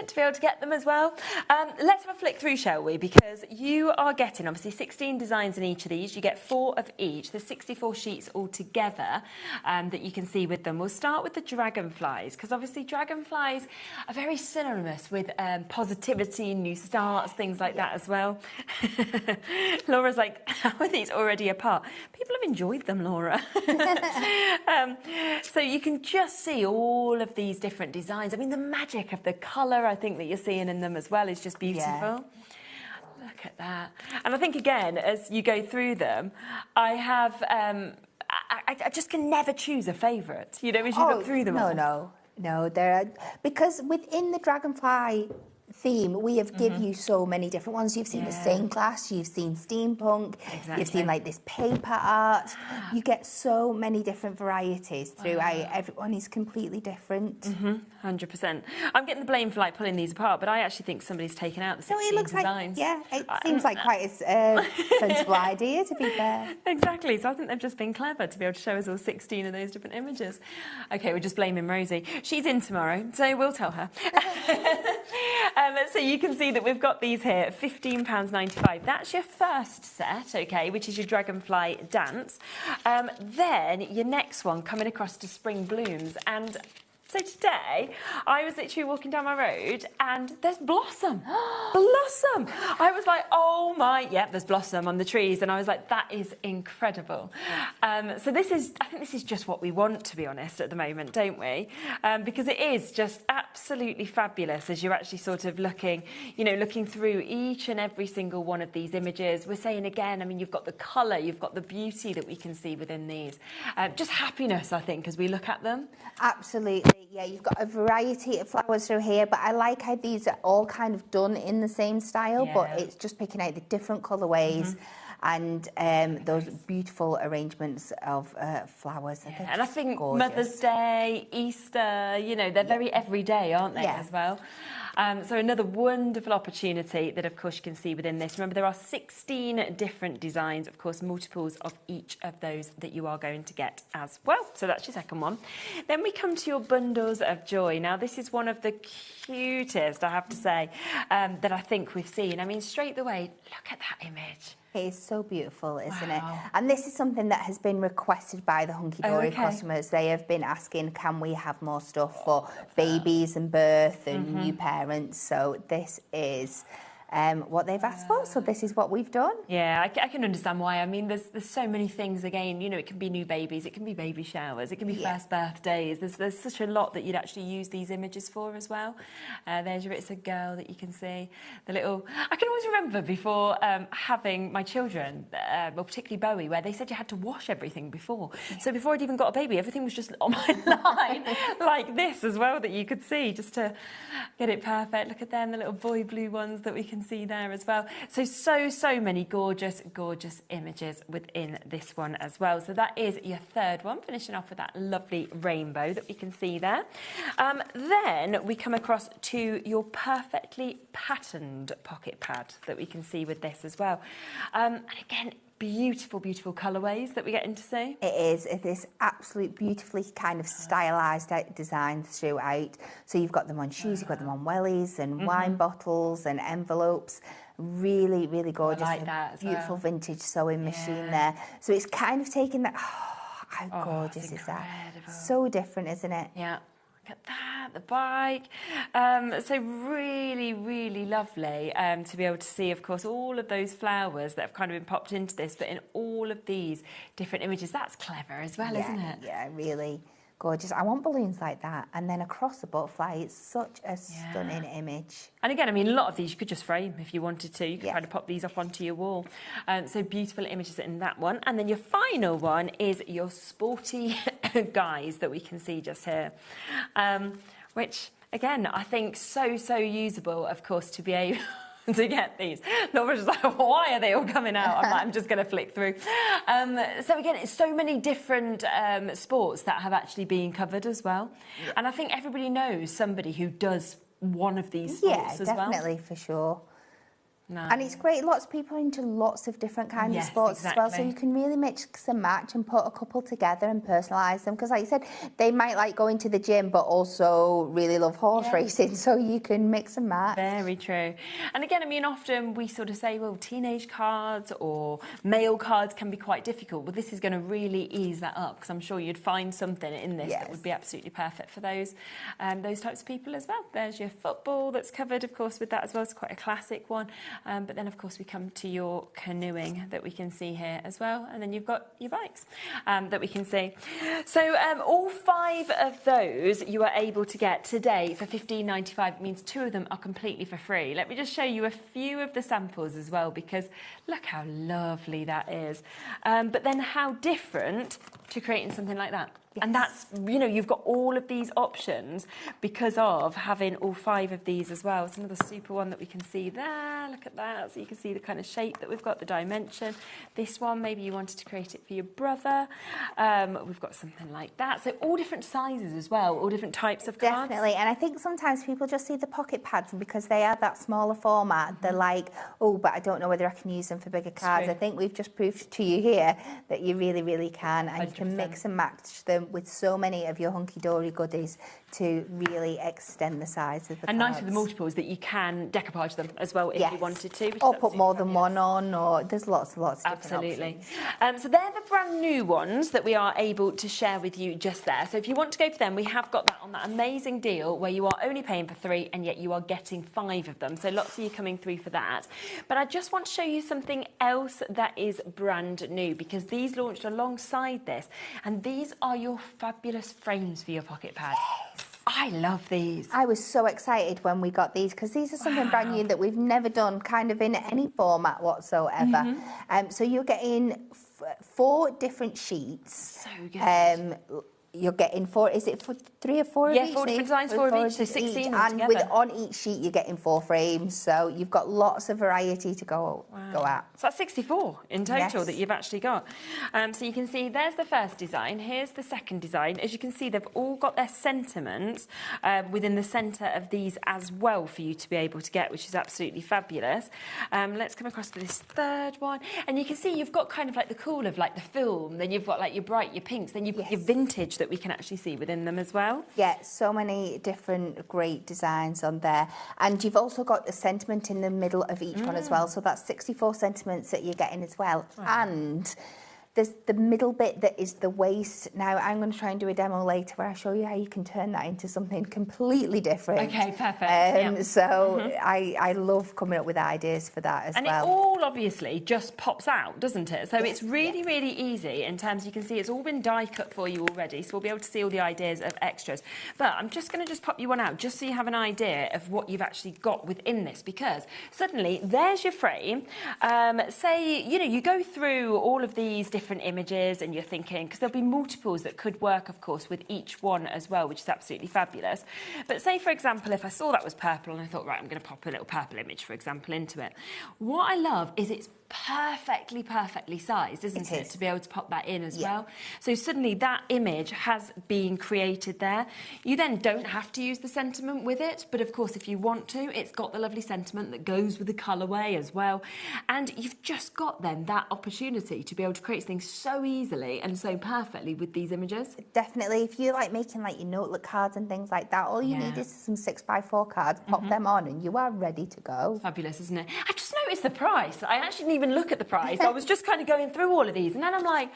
to be able to get them as well. Let's have a flick through, shall we? Because you are getting, obviously, 16 designs in each of these. You get 4 of each. There's 64 sheets altogether that you can see with them. We'll start with the dragonflies, because obviously dragonflies are very synonymous with positivity, new starts, things like that as well. Laura's like, how are these already apart? People have enjoyed them, Laura. So you can just see all of these different designs. I mean, the magic of the colour, I think, that you're seeing in them as well is just beautiful. Yeah. Look at that. And I think, again, as you go through them, I have... I just can never choose a favourite, you know, as you look through them all. No, there are... Because within the dragonfly theme, we have given you so many different ones. You've seen the stained glass, you've seen steampunk, you've seen like this paper art. You get so many different varieties throughout. Everyone is completely different. 100%. I'm getting the blame for like pulling these apart, but I actually think somebody's taken out the 16 designs. It seems like quite a sensible idea, to be fair. Exactly. So I think they've just been clever to be able to show us all 16 of those different images. Okay, we're just blaming Rosie. She's in tomorrow, so we'll tell her. So you can see that we've got these here, £15.95. That's your first set, okay, which is your Dragonfly Dance. Then your next one coming across to Spring Blooms. And so today, I was literally walking down my road and there's blossom. Blossom! I was like, oh my, there's blossom on the trees. And I was like, that is incredible. So I think this is just what we want, to be honest, at the moment, don't we? Because it is just absolutely fabulous as you're actually sort of looking through each and every single one of these images. We're saying again, I mean, you've got the colour, you've got the beauty that we can see within these. Just happiness, I think, as we look at them. Absolutely. Yeah, you've got a variety of flowers through here, but I like how these are all kind of done in the same style, but it's just picking out the different colourways and those beautiful arrangements of flowers. And I think Mother's Day, Easter, they're very everyday, aren't they, as well? So another wonderful opportunity that, of course, you can see within this. Remember, there are 16 different designs, of course, multiples of each of those that you are going to get as well. So that's your second one. Then we come to your bundles of joy. Now, this is one of the cutest, I have to say, that I think we've seen. I mean, straight away, look at that image. It is so beautiful, isn't it? And this is something that has been requested by the Hunky Dory customers. They have been asking, can we have more stuff for babies and birth and new parents? So this is what they've asked for, so this is what we've done. Yeah, I can understand why. I mean, there's so many things, again, it can be new babies, it can be baby showers, it can be first birthdays. There's such a lot that you'd actually use these images for as well. There's your It's a Girl that you can see. The little... I can always remember before having my children, well, particularly Bowie, where they said you had to wash everything before. So before I'd even got a baby, everything was just on my line, like this as well, that you could see, just to get it perfect. Look at them, the little boy blue ones that we can see there as well. So many gorgeous images within this one as well. So that is your third one, finishing off with that lovely rainbow that we can see there. Then we come across to your perfectly patterned pocket pad that we can see with this as well. And again, beautiful colourways that we get to see. It is. It is absolute beautifully kind of stylised designs throughout. So you've got them on shoes, you've got them on wellies and wine bottles and envelopes. Really gorgeous. I like that as beautiful vintage sewing machine there. So it's kind of taking that... how gorgeous is that? So different, isn't it? Yeah. Look at that, the bike. So really lovely to be able to see, of course, all of those flowers that have kind of been popped into this, but in all of these different images. That's clever as well, isn't it? Yeah, really gorgeous. I want balloons like that. And then across the butterfly, it's such a stunning image. And again, I mean, a lot of these you could just frame if you wanted to. You could kind of pop these up onto your wall. So beautiful images in that one. And then your final one is your sporty guys that we can see just here, which, again, I think so usable, of course, to be able to get these. Laura's just like, why are they all coming out? I'm just going to flick through. So again, it's so many different sports that have actually been covered as well. And I think everybody knows somebody who does one of these sports as well. Yeah, definitely, for sure. No. And it's great, lots of people are into lots of different kinds of sports as well, so you can really mix and match and put a couple together and personalise them, because like you said, they might like going to the gym but also really love horse racing, so you can mix and match. Very true. And again, I mean, often we sort of say, well, teenage cards or male cards can be quite difficult. Well, this is going to really ease that up, because I'm sure you'd find something in this that would be absolutely perfect for those types of people as well. There's your football that's covered, of course, with that as well. It's quite a classic one. But then, of course, we come to your canoeing that we can see here as well. And then you've got your bikes that we can see. So all 5 of those you are able to get today for $15.95. It means 2 of them are completely for free. Let me just show you a few of the samples as well, because look how lovely that is. But then how different to creating something like that. Yes. And that's, you know, you've got all of these options because of having all 5 of these as well. It's another super one that we can see there. Look at that. So you can see the kind of shape that we've got, the dimension. This one, maybe you wanted to create it for your brother. We've got something like that. So all different sizes as well, all different types of cards. Definitely. And I think sometimes people just see the pocket pads, and because they are that smaller format, they're like, oh, but I don't know whether I can use them for bigger cards. I think we've just proved to you here that you really, really can. And 100%. You can mix and match them with so many of your hunky-dory goodies to really extend the size of the cards. And nice with the multiples that you can decoupage them as well if you wanted to. Or put more than one on, or there's lots of different Absolutely. So they're the brand new ones that we are able to share with you just there. So if you want to go for them, we have got that on that amazing deal where you are only paying for 3 and yet you are getting 5 of them. So lots of you coming through for that. But I just want to show you something else that is brand new, because these launched alongside this, and these are your fabulous frames for your pocket pad. Yes. I love these. I was so excited when we got these, because these are something brand new that we've never done kind of in any format whatsoever. So you're getting 4 different sheets. So good. You're getting 4, is it for 3 or 4 of each? Yeah, 4 different designs, 4 of each, so 16 and on each sheet you're getting 4 frames, so you've got lots of variety to go at. So that's 64 in total that you've actually got. So you can see there's the first design, here's the second design. As you can see, they've all got their sentiments within the centre of these as well for you to be able to get, which is absolutely fabulous. Let's come across to this third one, and you can see you've got kind of like the cool of like the film, then you've got like your bright, your pinks, then you've got your vintage that we can actually see within them as well. Yeah, so many different great designs on there. And you've also got the sentiment in the middle of each one as well. So that's 64 sentiments that you're getting as well. And there's the middle bit that is the waist. Now, I'm going to try and do a demo later where I show you how you can turn that into something completely different. Okay, perfect. So I love coming up with ideas for that as well. And it all obviously just pops out, doesn't it? So it's really, really easy in terms, you can see it's all been die cut for you already, so we'll be able to see all the ideas of extras. But I'm just going to just pop you one out just so you have an idea of what you've actually got within this, because suddenly there's your frame. Say, you know, you go through all of these different images and you're thinking, because there'll be multiples that could work, of course, with each one as well, which is absolutely fabulous. But say, for example, if I saw that was purple and I thought, right, I'm going to pop a little purple image, for example, into it. What I love is it's perfectly sized, isn't it, to be able to pop that in as well. So suddenly that image has been created there. You then don't have to use the sentiment with it, but of course if you want to, it's got the lovely sentiment that goes with the colourway as well, and you've just got then that opportunity to be able to create things so easily and so perfectly with these images. Definitely. If you like making like your notebook cards and things like that, all you need is some 6x4 cards, pop them on and you are ready to go. Fabulous, isn't it? I've just noticed the price. I actually didn't even look at the price. I was just kind of going through all of these, and then I'm like,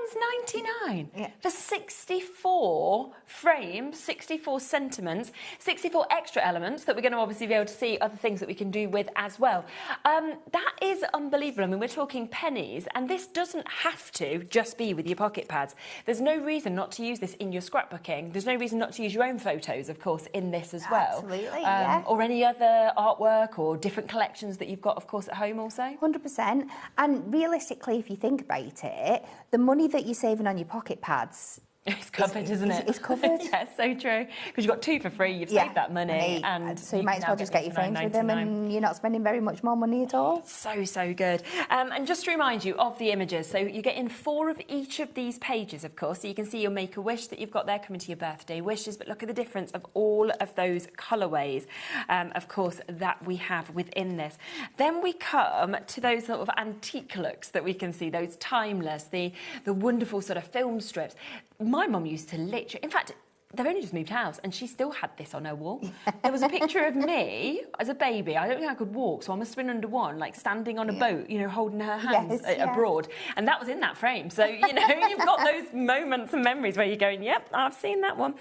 £2.99 for 64 frames, 64 sentiments, 64 extra elements that we're going to obviously be able to see other things that we can do with as well. That is unbelievable. I mean, we're talking pennies, and this doesn't have to just be with your pocket pads. There's no reason not to use this in your scrapbooking. There's no reason not to use your own photos, of course, in this as well. Absolutely, or any other artwork or different collections that you've got, of course, at home also. 100%. And realistically, if you think about it, the money that you're saving on your pocket pads... It's covered, isn't it? It's covered. Yeah, so true. Because you've got 2 for free, you've saved that money. And so you might as well just get your frames with them, and you're not spending very much more money at all. So good. And just to remind you of the images, so you get in 4 of each of these pages, of course. So you can see your Make-A-Wish that you've got there coming to your birthday wishes, but look at the difference of all of those colourways, of course, that we have within this. Then we come to those sort of antique looks that we can see, those timeless, the wonderful sort of film strips. My mum used to literally, in fact, they've only just moved house and she still had this on her wall. There was a picture of me as a baby. I don't think I could walk, so I must have been under one, like standing on a boat, you know, holding her hands abroad. And that was in that frame. So, you know, you've got those moments and memories where you're going, yep, I've seen that one.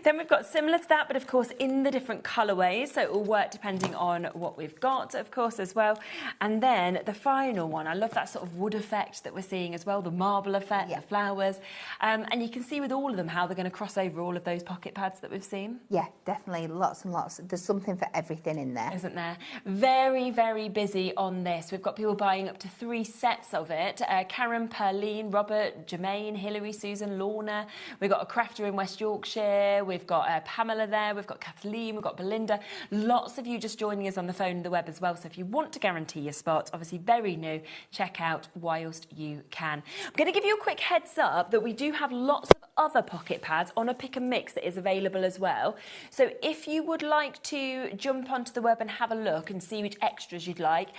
Then we've got similar to that, but of course in the different colourways. So it will work depending on what we've got, of course, as well. And then the final one, I love that sort of wood effect that we're seeing as well, the marble effect, the flowers. And you can see with all of them how they're going to cross over all of those pocket pads that we've seen. Yeah, definitely, lots and lots. There's something for everything in there. Isn't there? Very, very busy on this. We've got people buying up to 3 sets of it. Karen, Perline, Robert, Jermaine, Hilary, Susan, Lorna. We've got a crafter in West Yorkshire. We've got Pamela there. We've got Kathleen. We've got Belinda. Lots of you just joining us on the phone and the web as well. So if you want to guarantee your spot, obviously very new, check out whilst you can. I'm going to give you a quick heads up that we do have lots of other pocket pads on a pick and mix that is available as well. So if you would like to jump onto the web and have a look and see which extras you'd like,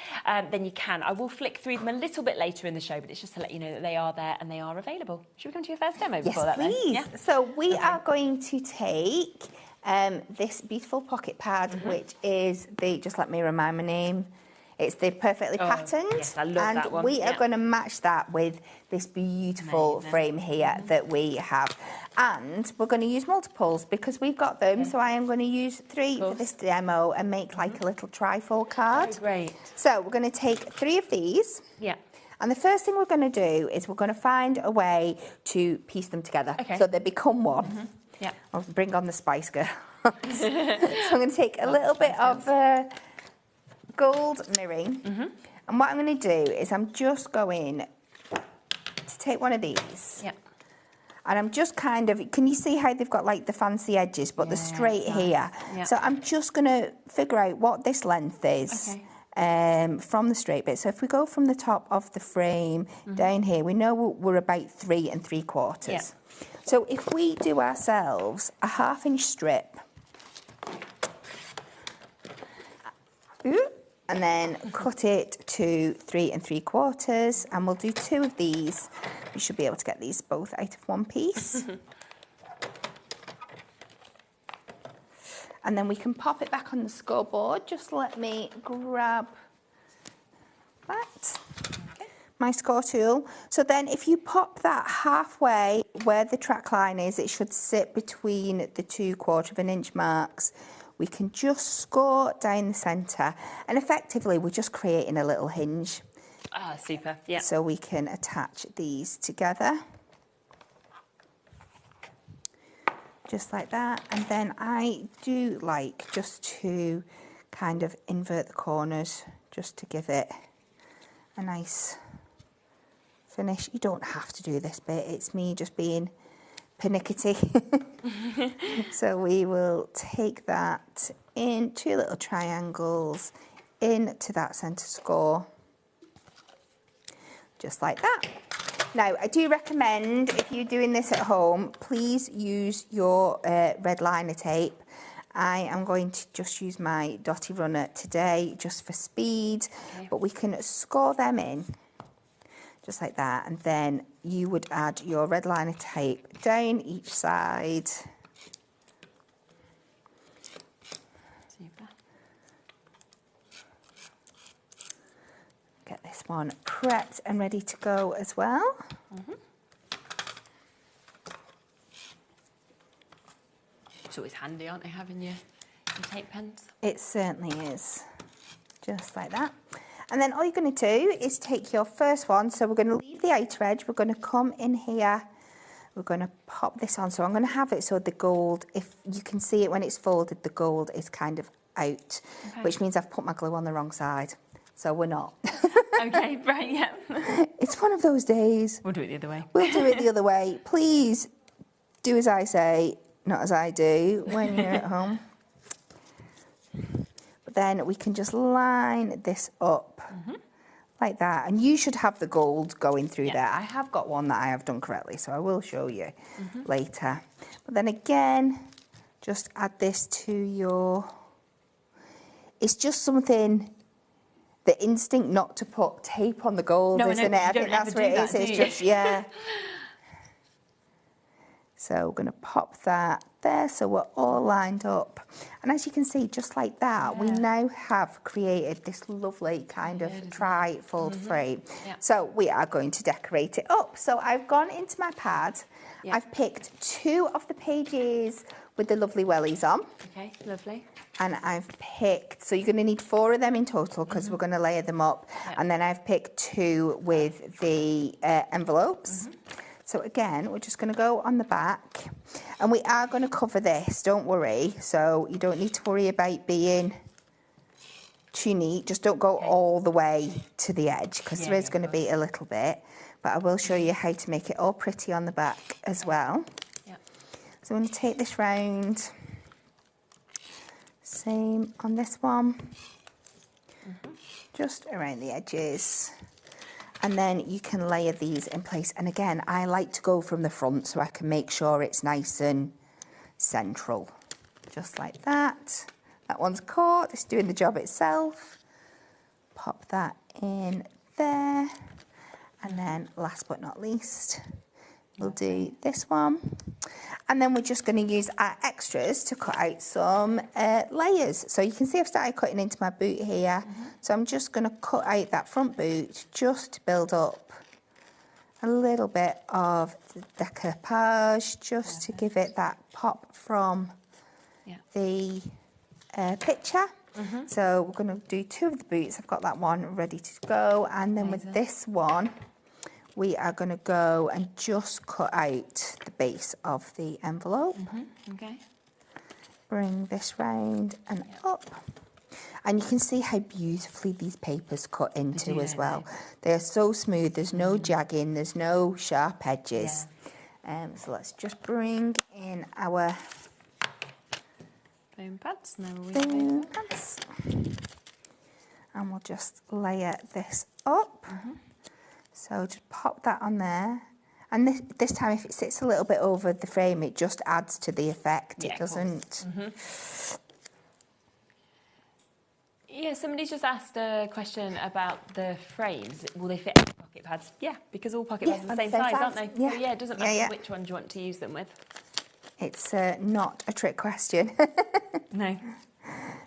then you can. I will flick through them a little bit later in the show, but it's just to let you know that they are there and they are available. Should we come to your first demo before that then? Yes, please. So we are going to take this beautiful pocket pad, which is the, just let me remind my name, it's the Perfectly Patterned. Yes, I love that one. And we are going to match that with this beautiful frame here that we have. And we're going to use multiples because we've got them. So I am going to use 3 for this demo and make like a little trifold card. Oh, great. So we're going to take 3 of these. Yeah. And the first thing we're going to do is we're going to find a way to piece them together so they become one. Yeah. I'll bring on the Spice Girl. So I'm going to take a little bit of gold mirroring. And what I'm going to do is I'm just going to take one of these. Yeah. And I'm just kind of, can you see how they've got like the fancy edges, but they're straight here? Yeah. So I'm just going to figure out what this length is. From the straight bit. So if we go from the top of the frame down here, we know we're about 3 3/4. Yeah. So if we do ourselves a 1/2 inch strip, and then cut it to 3 3/4, and we'll do 2 of these. We should be able to get these both out of one piece. And then we can pop it back on the scoreboard. Just let me grab that. My score tool. So then if you pop that halfway where the track line is, it should sit between the 2/4 inch marks. We can just score down the centre, and effectively we're just creating a little hinge. Ah, super, yeah. So we can attach these together. Just like that. And then I do like just to kind of invert the corners just to give it a nice finish. You don't have to do this bit. It's me just being pernickety. So we will take that in 2 little triangles into that centre score. Just like that. Now, I do recommend, if you're doing this at home, please use your red liner tape. I am going to just use my Dotty Runner today, just for speed, but we can score them in, just like that, and then you would add your red liner tape down each side. Get this one prepped and ready to go as well. It's always handy, aren't they, having your tape pens? It certainly is. Just like that. And then all you're going to do is take your first one. So we're going to leave the outer edge. We're going to come in here. We're going to pop this on. So I'm going to have it so the gold, if you can see it when it's folded, the gold is kind of out, which means I've put my glue on the wrong side. So we're not. Okay, right, yeah. It's one of those days. We'll do it the other way. We'll do it the other way. Please do as I say, not as I do when you're at home. But then we can just line this up like that. And you should have the gold going through there. I have got one that I have done correctly, so I will show you later. But then again, just add this to your... It's just something... The instinct not to put tape on the gold, isn't it? I think that's what it is. It's just, yeah. So we're going to pop that there so we're all lined up. And as you can see, just like that, we now have created this lovely kind of tri-fold frame. So we are going to decorate it up. So I've gone into my pad. I've picked 2 of the pages with the lovely wellies on. Okay, lovely. And I've picked, so you're going to need 4 of them in total because we're going to layer them up. And then I've picked 2 with the envelopes. So again, we're just going to go on the back. And we are going to cover this, don't worry. So you don't need to worry about being too neat. Just don't go all the way to the edge because there is going to be a little bit. But I will show you how to make it all pretty on the back as well. So I'm going to take this round. Same on this one. Just around the edges. And then you can layer these in place. And again, I like to go from the front so I can make sure it's nice and central. Just like that. That one's caught. It's doing the job itself. Pop that in there. And then last but not least, we'll do this one. And then we're just going to use our extras to cut out some layers. So you can see I've started cutting into my boot here. So I'm just going to cut out that front boot just to build up a little bit of the decoupage, just to give it that pop from the picture. So we're going to do 2 of the boots. I've got that one ready to go. And then with this one, we are going to go and just cut out the base of the envelope. Okay. Bring this round and up. And you can see how beautifully these papers cut into as well. They're so smooth, there's no jagging, there's no sharp edges. So let's just bring in our foam pads. Foam pads. And we'll just layer this up. So just pop that on there. And this time, if it sits a little bit over the frame, it just adds to the effect. It doesn't... Yeah, somebody's just asked a question about the frames. Will they fit in pocket pads? Yeah, because all pocket pads are the same size, aren't they? Yeah. So yeah, it doesn't matter which ones you want to use them with. It's not a trick question. No.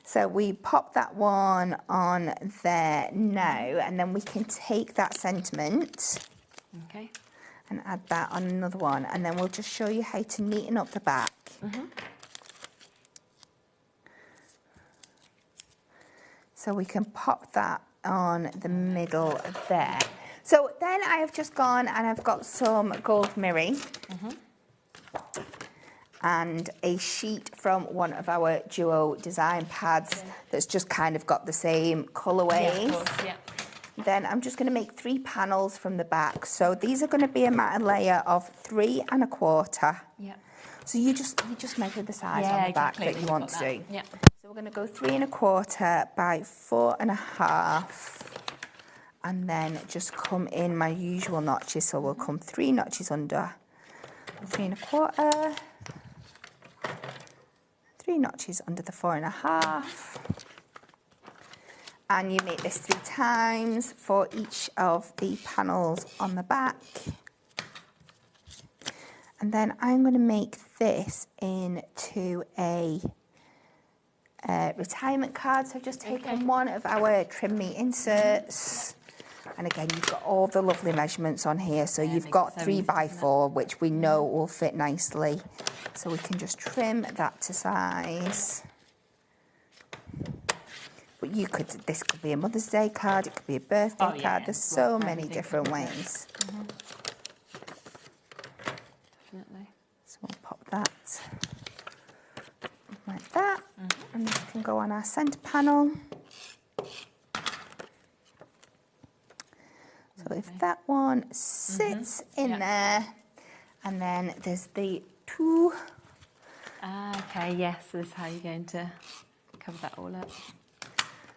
So we pop that one on there now, and then we can take that sentiment and add that on another one, and then we'll just show you how to neaten up the back. So we can pop that on the middle there. So then I have just gone and I've got some gold mirroring. And a sheet from one of our duo design pads that's just kind of got the same colourways. Then I'm just going to make 3 panels from the back. So these are going to be a matte layer of 3 1/4. So you just measure the size on the back that you want to do. So we're going to go 3 1/4 by 4 1/2. And then just come in my usual notches. So we'll come 3 notches under, 3 1/4. 3 notches under the 4 1/2, and you make this 3 times for each of the panels on the back. And then I'm going to make this into a retirement card. So I've just taken one of our trim me inserts, and again you've got all the lovely measurements on here. So you've got 3 by 4, which we know will fit nicely So we can just trim that to size. But you could, this could be a Mother's Day card, it could be a birthday card. There's so many different ways. Definitely. So we'll pop that like that, and this can go on our centre panel. So if that one sits in there, and then there's the two. Okay, yes, so this is how you're going to cover that all up.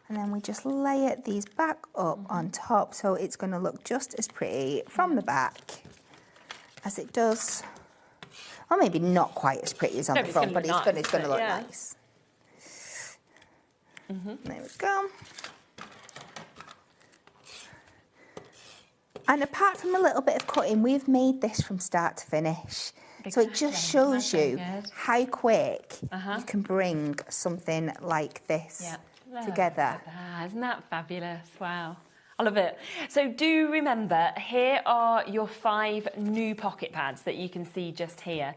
And then we just layer these back up on top, so it's going to look just as pretty from the back as it does. Or maybe not quite as pretty as on the front, but it's going to look nice. There we go. And apart from a little bit of cutting, we've made this from start to finish. So it just shows you how quick you can bring something like this together. Isn't that fabulous? Wow. I love it. So do remember, here are your 5 new pocket pads that you can see just here.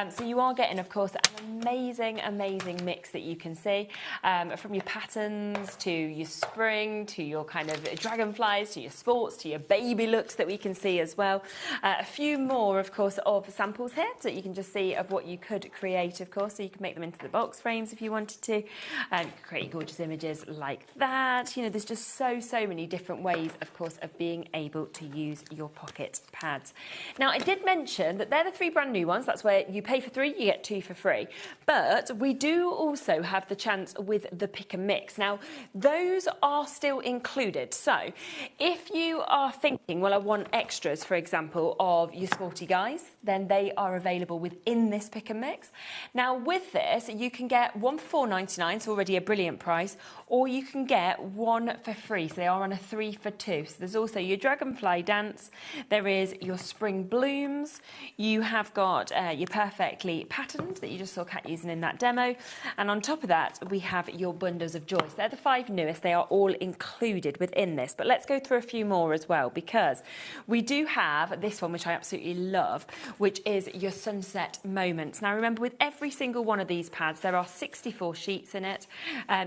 So you are getting, of course, an amazing, amazing mix that you can see, from your patterns to your spring, to your kind of dragonflies, to your sports, to your baby looks that we can see as well. A few more, of course, of samples here that you can just see of what you could create, of course. So you can make them into the box frames if you wanted to. You can create gorgeous images like that. You know, there's just so many different ways, of course, of being able to use your pocket pads. Now, I did mention that they're the 3 brand new ones. That's where you pay for 3, you get 2 for free. But we do also have the chance with the pick and mix. Now, those are still included. So if you are thinking, well, I want extras, for example, of your sporty guys, then they are available within this pick and mix. Now, with this, you can get 1 for £4.99, so already a brilliant price, or you can get 1 for free. So they are on a 3 for 2. So there's also your dragonfly dance, there is your spring blooms, you have got your perfectly patterned that you just saw Kat using in that demo, and on top of that we have your bundles of joy. So they're the 5 newest, they are all included within this. But let's go through a few more as well, because we do have this one which I absolutely love, which is your sunset moments. Now remember, with every single one of these pads there are 64 sheets in it.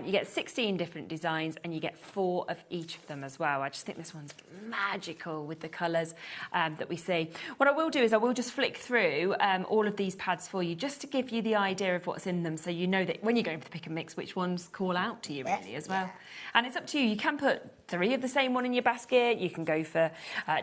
You get 16 different designs and you get 4 of each of them as well. I just think this one's magical with the colours that we see. What I will do is I will just flick through all of these pads for you, just to give you the idea of what's in them, so you know that when you're going for the pick and mix, which ones call out to you really as well. And it's up to you. You can put 3 of the same one in your basket. You can go for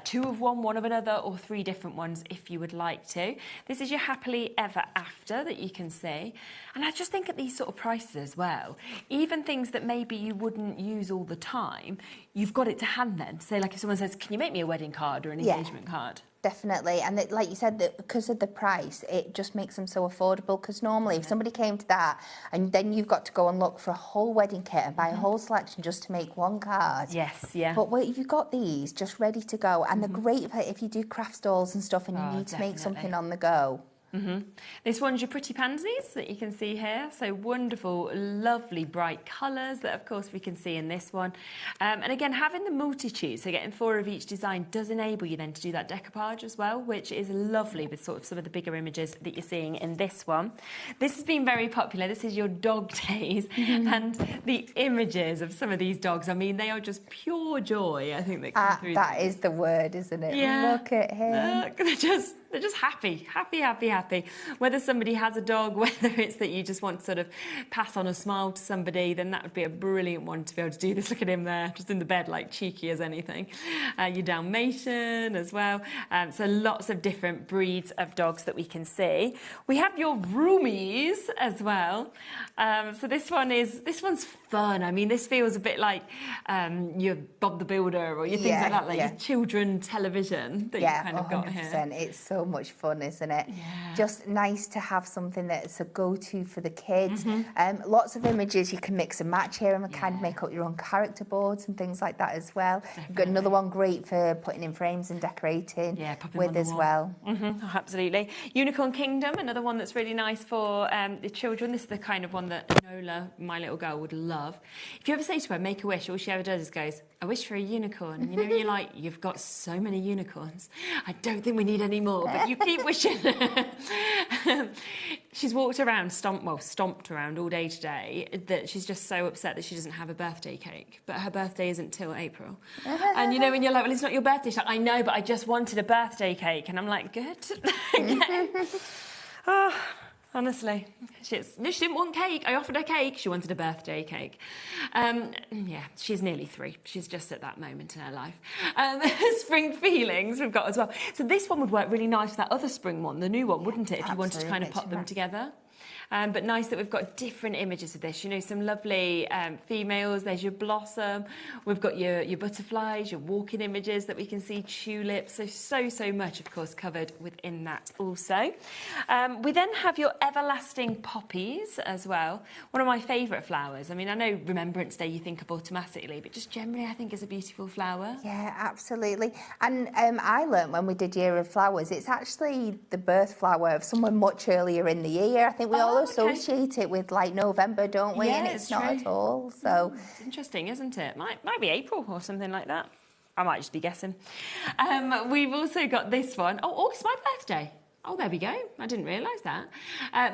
2 of one, 1 of another, or 3 different ones if you would like to. This is your happily ever after that you can see. And I just think at these sort of prices as well, even things that maybe you wouldn't use all the time, you've got it to hand then. Say, like if someone says, can you make me a wedding card or an engagement card? Definitely, and like you said, that because of the price, it just makes them so affordable. Because normally, if somebody came to that, and then you've got to go and look for a whole wedding kit and buy a whole selection just to make 1 card. Yes, yeah. But wait, you've got these just ready to go, and they're great for if you do craft stalls and stuff, and you need to make something on the go. This one's your pretty pansies that you can see here. So wonderful, lovely, bright colours that, of course, we can see in this one. And again, having the multitude, so getting 4 of each design, does enable you then to do that decoupage as well, which is lovely with sort of some of the bigger images that you're seeing in this one. This has been very popular. This is your dog days, and the images of some of these dogs, I mean, they are just pure joy, I think, that come through. That is the word, isn't it? Yeah. Look at him. Look, they're just happy. Whether somebody has a dog, whether it's that you just want to sort of pass on a smile to somebody, then that would be a brilliant one to be able to do this. Look at him there, just in the bed, like cheeky as anything. Your Dalmatian as well. So lots of different breeds of dogs that we can see. We have your roomies as well. So this one's fun. I mean, this feels a bit like your Bob the Builder or your things like that, like your children television that you kind of got here. It's so much fun, isn't it? Just nice to have something that's a go-to for the kids. Lots of images you can mix and match here, and kind of make up your own character boards and things like that as well. You've got another one great for putting in frames and decorating with as well. Oh, absolutely. Unicorn Kingdom, another one that's really nice for the children. This is the kind of one that Nola, my little girl, would love. If you ever say to her, make a wish, all she ever does is goes, I wish for a unicorn. And you know, you're like, you've got so many unicorns. I don't think we need any more. but you keep wishing. She's walked around, stomped around all day today, that she's just so upset that she doesn't have a birthday cake. But her birthday isn't till April. And you know, when you're like, well, it's not your birthday, she's like, I know, but I just wanted a birthday cake. And I'm like, good. Okay. Oh, honestly, she didn't want cake. I offered her cake. She wanted a birthday cake. Yeah, she's nearly 3. She's just at that moment in her life. Spring feelings we've got as well. So this one would work really nice for that other spring one, the new one, wouldn't it? If you wanted to kind of pop them together. But nice that we've got different images of this. You know, some lovely females. There's your blossom. We've got your butterflies, your walking images that we can see, tulips. So much, of course, covered within that also. We then have your everlasting poppies as well. One of my favourite flowers. I mean, I know Remembrance Day you think of automatically, but just generally I think it's a beautiful flower. Yeah, absolutely. And I learnt when we did Year of Flowers, it's actually the birth flower of someone much earlier in the year. I think we all associate it with like November, don't we? Yeah, and it's not at all. So it's interesting, isn't it? Might be April or something like that. I might just be guessing. We've also got this one. Oh, August, my birthday. Oh, there we go. I didn't realise that.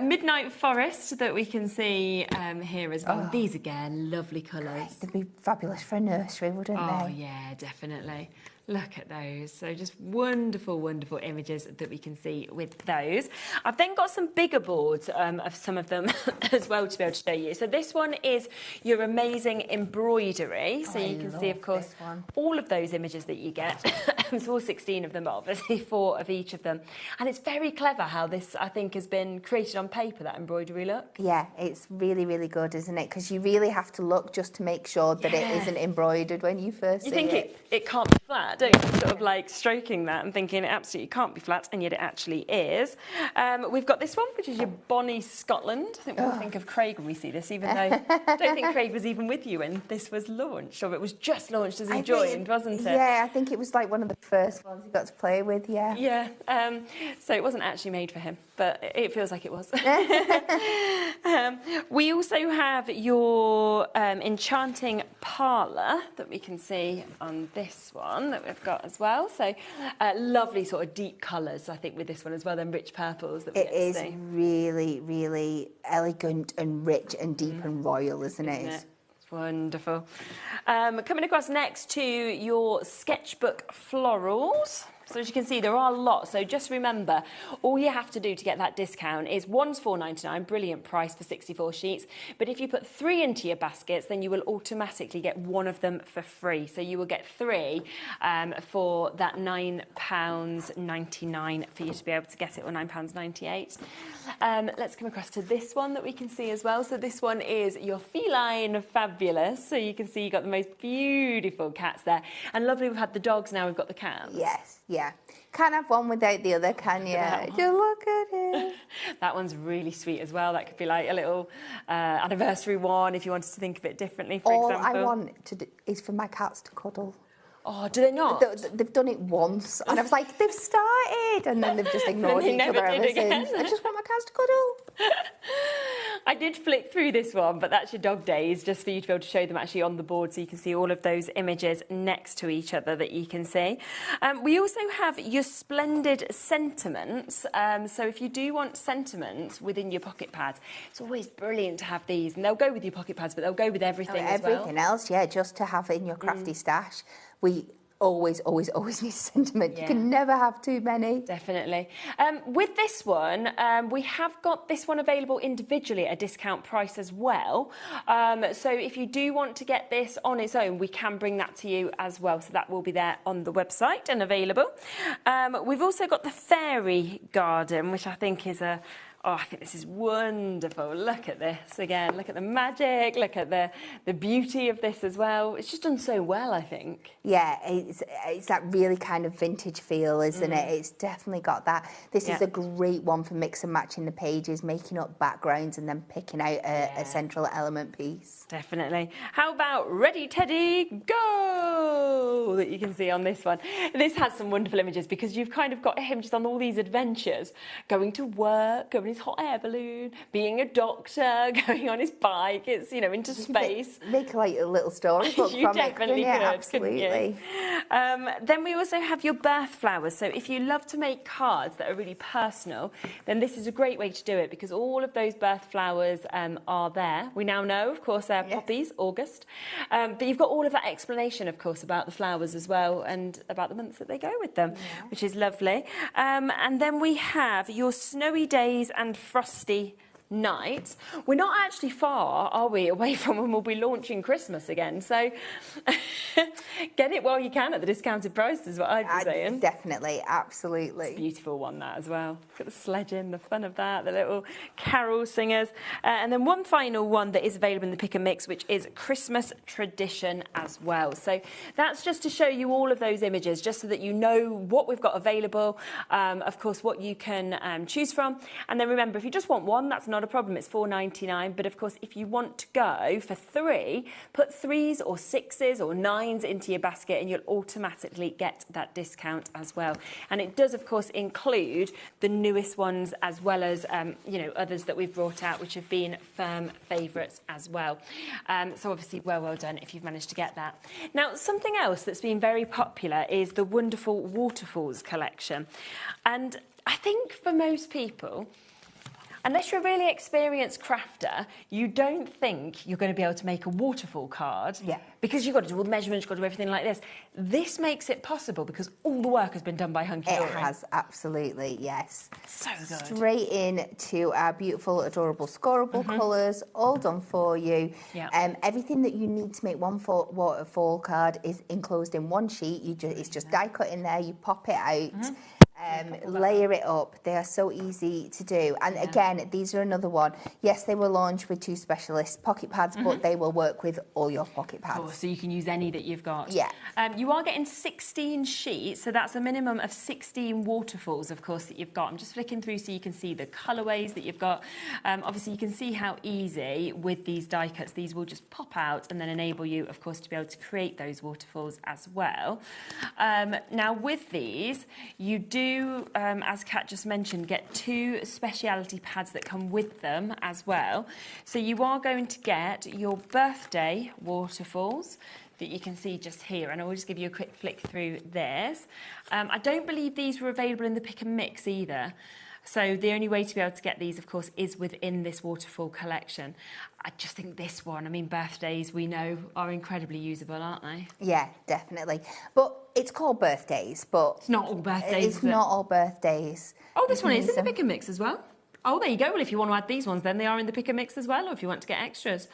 Midnight Forest that we can see here as well. These again, lovely colours. They'd be fabulous for a nursery, wouldn't they? Oh, yeah, definitely. Look at those. So just wonderful, wonderful images that we can see with those. I've then got some bigger boards of some of them as well to be able to show you. So this one is your amazing embroidery. So you can see, of course, all of those images that you get. So all 16 of them, but obviously 4 of each of them. And it's very clever how this, I think, has been created on paper, that embroidery look. Yeah, it's really, really good, isn't it? Because you really have to look just to make sure that it isn't embroidered when you first see it. You think it can't be flat, don't you? Sort of like stroking that and thinking it absolutely can't be flat, and yet it actually is. We've got this one, which is your Bonnie Scotland. I think we'll think of Craig when we see this, even though I don't think Craig was even with you when this was launched, or it was just launched as he joined, wasn't it? Yeah, I think it was like one of the first ones he got to play with, yeah. Yeah, so it wasn't actually made for him, but it feels like it was. We also have your Enchanting Parlour that we can see on this one that we've got as well. So lovely sort of deep colours, I think, with this one as well, then rich purples that we get to see. It is really, really elegant and rich and deep and royal, isn't it? It's wonderful. Coming across next to your sketchbook florals. So as you can see, there are lots. So just remember, all you have to do to get that discount is one's £4.99, brilliant price for 64 sheets. But if you put 3 into your baskets, then you will automatically get one of them for free. So you will get 3 for that £9.99 for you to be able to get it, or £9.98. Let's come across to this one that we can see as well. So this one is your Feline Fabulous. So you can see you've got the most beautiful cats there. And lovely, we've had the dogs, now we've got the cats. Yes. Yeah, can't have one without the other, can you? Just look at it. That one's really sweet as well. That could be like a little anniversary one if you wanted to think of it differently, for example. All I want to do is for my cats to cuddle. Oh, do they not? They've done it once, and I was like, they've started, and then they've just ignored each other ever since. I just want my cats to cuddle. I did flick through this one, but that's your dog days, just for you to be able to show them actually on the board, so you can see all of those images next to each other that you can see. We also have your Splendid Sentiments. So if you do want sentiments within your pocket pads, it's always brilliant to have these. And they'll go with your pocket pads, but they'll go with everything as well. Everything else, yeah, just to have in your crafty stash. We always need sentiment. Yeah. You can never have too many. Definitely. With this one, we have got this one available individually at a discount price as well. So if you do want to get this on its own, we can bring that to you as well. So that will be there on the website and available. We've also got the Fairy Garden, which I think is a... Oh, I think this is wonderful. Look at this again. Look at the magic. Look at the beauty of this as well. It's just done so well, I think. Yeah, it's that really kind of vintage feel, isn't it? It's definitely got that. This is a great one for mix and matching the pages, making up backgrounds and then picking out a central element piece. Definitely. How about Ready, Teddy, Go, that you can see on this one. This has some wonderful images because you've kind of got him just on all these adventures, going to work, going his hot air balloon, being a doctor, going on his bike, it's, you know, into space. Make like a little storybook You from definitely it, could, absolutely. Then we also have your birth flowers. So if you love to make cards that are really personal, then this is a great way to do it, because all of those birth flowers are there. We now know, of course, they're poppies, August. But you've got all of that explanation, of course, about the flowers as well, and about the months that they go with them, which is lovely. And then we have your snowy days and frosty nights. We're not actually far, are we, away from when we'll be launching Christmas again. So get it while you can at the discounted price, is what I'd be saying. Definitely, absolutely. It's a beautiful one, that as well. Look at the sledging, the fun of that, the little carol singers. And then one final one that is available in the Pick and Mix, which is Christmas Tradition as well. So that's just to show you all of those images, just so that you know what we've got available, of course, what you can choose from. And then remember, if you just want one, that's not a problem, it's $4.99. But of course, if you want to go for 3, put 3s or 6s or 9s into your basket, and you'll automatically get that discount as well. And it does, of course, include the newest ones, as well as you know, others that we've brought out, which have been firm favourites as well. So obviously, well done if you've managed to get that. Now, something else that's been very popular is the wonderful Waterfalls collection. And I think for most people, unless you're a really experienced crafter, you don't think you're going to be able to make a waterfall card. Yeah. Because you've got to do all the measurements, you've got to do everything like this. This makes it possible because all the work has been done by Hunky Dory. It has, absolutely, yes. So good. Straight in to our beautiful, adorable, scoreable colours, all done for you. Yeah. Everything that you need to make one waterfall card is enclosed in one sheet. It's just die cut in there, you pop it out. Layer it up. They are so easy to do. And again, these are another one. Yes, they were launched with 2 specialist pocket pads, but they will work with all your pocket pads. Of course, so you can use any that you've got. Yeah. You are getting 16 sheets, so that's a minimum of 16 waterfalls, of course, that you've got. I'm just flicking through so you can see the colourways that you've got. Obviously, you can see how easy with these die cuts, these will just pop out and then enable you, of course, to be able to create those waterfalls as well. Now, with these, you do, as Kat just mentioned, get 2 speciality pads that come with them as well. So you are going to get your birthday waterfalls that you can see just here, and I'll just give you a quick flick through this. I don't believe these were available in the Pick and Mix either. So the only way to be able to get these, of course, is within this waterfall collection. I just think this one, I mean, birthdays, we know, are incredibly usable, aren't they? Yeah, definitely. But it's called birthdays, but... It's not all birthdays, It's not all birthdays. Oh, this one is in the Pick and Mix as well. Oh, there you go. Well, if you want to add these ones, then they are in the Pick and Mix as well, or if you want to get extras.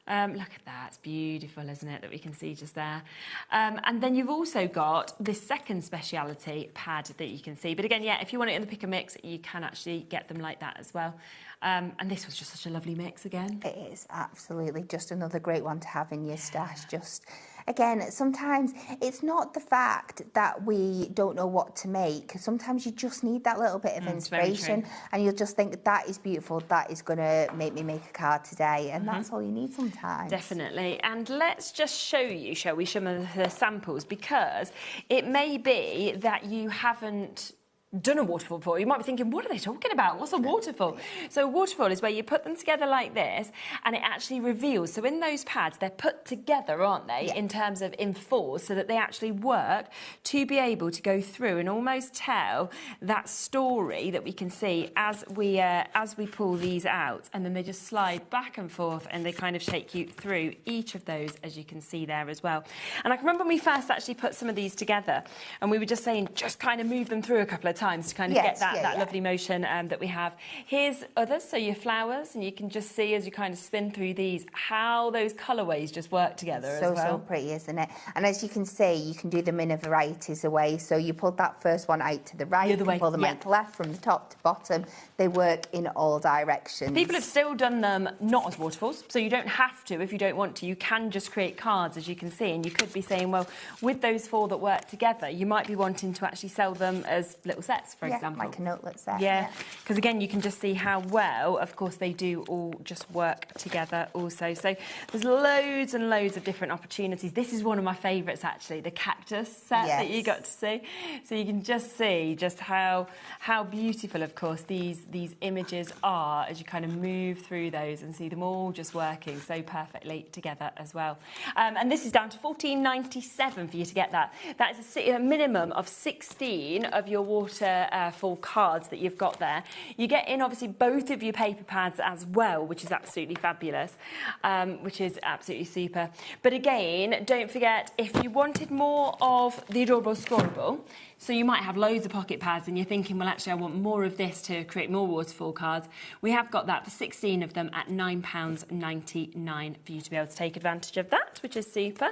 Look at that, it's beautiful, isn't it, that we can see just there. And then you've also got this second speciality pad that you can see. But again, yeah, if you want it in the Pick and Mix, you can actually get them like that as well. And this was just such a lovely mix again. It is, absolutely. Just another great one to have in your stash. Just, again, sometimes it's not the fact that we don't know what to make. Sometimes you just need that little bit of inspiration, and you'll just think, that is beautiful, that is going to make me make a card today, and that's all you need sometimes. Definitely. And let's just show you, shall we, some of the samples, because it may be that you haven't done a waterfall before. You might be thinking, what are they talking about? What's a waterfall? So a waterfall is where you put them together like this, and it actually reveals. So in those pads, they're put together, aren't they, in terms of in 4s, so that they actually work to be able to go through and almost tell that story that we can see as we pull these out, and then they just slide back and forth, and they kind of take you through each of those, as you can see there as well. And I can remember when we first actually put some of these together, and we were just saying, just kind of move them through a couple of times to kind of get that lovely motion that we have. Here's others, so your flowers, and you can just see as you kind of spin through these how those colourways just work together as well. So pretty, isn't it? And as you can see, you can do them in a varieties of ways. So you pull that first one out to the right, you pull them out to left, from the top to bottom. They work in all directions. People have still done them not as waterfalls, so you don't have to if you don't want to. You can just create cards, as you can see, and you could be saying, well, with those 4 that work together, you might be wanting to actually sell them as little sets, for example. Like a notelet set. Yeah, because again, you can just see how well, of course, they do all just work together also. So there's loads and loads of different opportunities. This is one of my favourites, actually, the cactus set that you got to see. So you can just see just how beautiful, of course, these images are as you kind of move through those and see them all just working so perfectly together as well. And this is down to $14.97 for you to get that. That is a minimum of 16 of your waterfall cards that you've got there. You get in, obviously, both of your paper pads as well, which is absolutely fabulous, which is absolutely super. But again, don't forget, if you wanted more of the adorable scorable, so you might have loads of pocket pads and you're thinking, well, actually, I want more of this to create more waterfall cards. We have got that for 16 of them at £9.99 for you to be able to take advantage of that, which is super.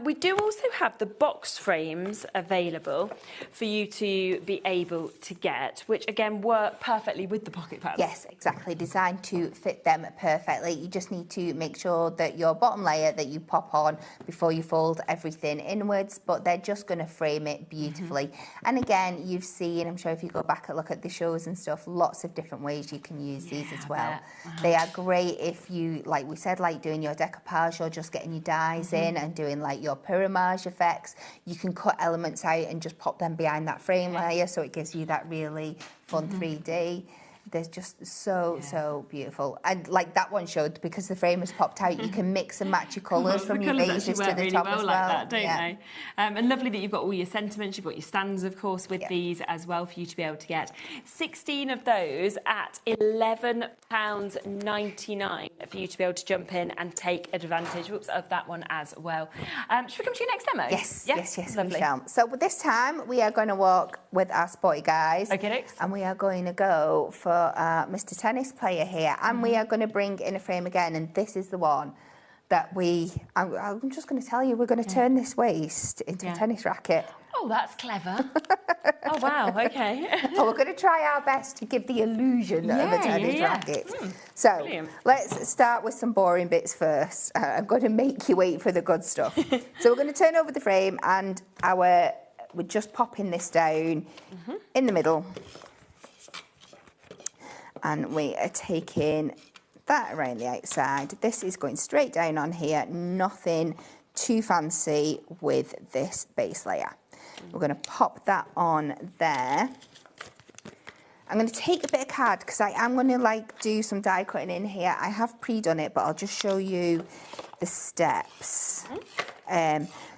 We do also have the box frames available for you to be able to get, which again work perfectly with the pocket pads. Yes, exactly. Designed to fit them perfectly. You just need to make sure that your bottom layer that you pop on before you fold everything inwards, but they're just going to frame it beautifully. And again, you've seen, I'm sure if you go back and look at the shows and stuff, lots of different ways you can use these as well. They are great if you, like we said, like doing your decoupage or just getting your dies in and doing like your pyramage effects. You can cut elements out and just pop them behind that frame layer, so it gives you that really fun 3D. They're just so beautiful. And like that one showed, because the frame has popped out, you can mix and match your colours from your beiges to the really top well as well. Like that, don't they? And lovely that you've got all your sentiments, you've got your stands, of course, with these as well for you to be able to get 16 of those at £11.99 for you to be able to jump in and take advantage of that one as well. Should we come to your next demo? Yes, lovely. we shall. So this time we are going to walk with our sporty guys. Okay, and we are going to go for Mr. Tennis Player here, and we are going to bring in a frame again, and this is the one that I'm just going to tell you, we're going to turn this waist into a tennis racket. Oh, that's clever. Oh, wow, okay. So we're going to try our best to give the illusion of a tennis racket. So brilliant. Let's start with some boring bits first. I'm going to make you wait for the good stuff. So we're going to turn over the frame, and we're just popping this down in the middle. And we are taking that around the outside. This is going straight down on here, nothing too fancy with this base layer. We're going to pop that on there. I'm going to take a bit of card because I am going to do some die cutting in here. I have pre-done it, but I'll just show you the steps.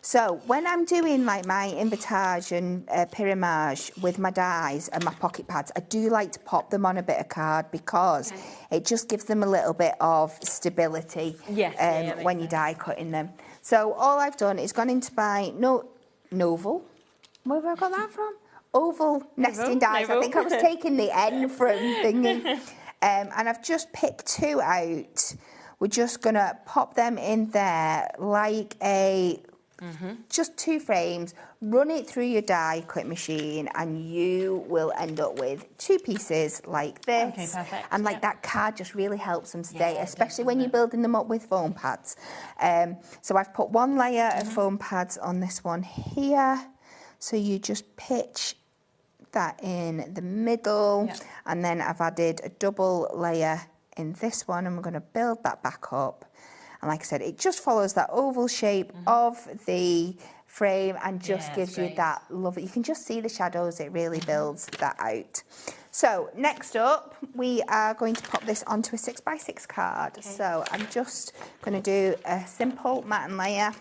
So when I'm doing like my invitage and pyramage with my dies and my pocket pads, I do like to pop them on a bit of card because it just gives them a little bit of stability when you die cutting them. So all I've done is gone into my Novel. Where have I got that from? Oval nesting dies. I think I was taking the N from thingy. And I've just picked two out. We're just going to pop them in there like just two frames, run it through your die cut machine, and you will end up with two pieces like this. Okay, perfect. And that card just really helps them stay, especially when you're building them up with foam pads. So I've put one layer of foam pads on this one here. So you just pitch that in the middle, and then I've added a double layer in this one, and we're going to build that back up. And like I said, it just follows that oval shape of the frame and just gives you that love. You can just see the shadows. It really builds that out. So next up, we are going to pop this onto a 6x6 card. So I'm just going to do a simple mat and layer.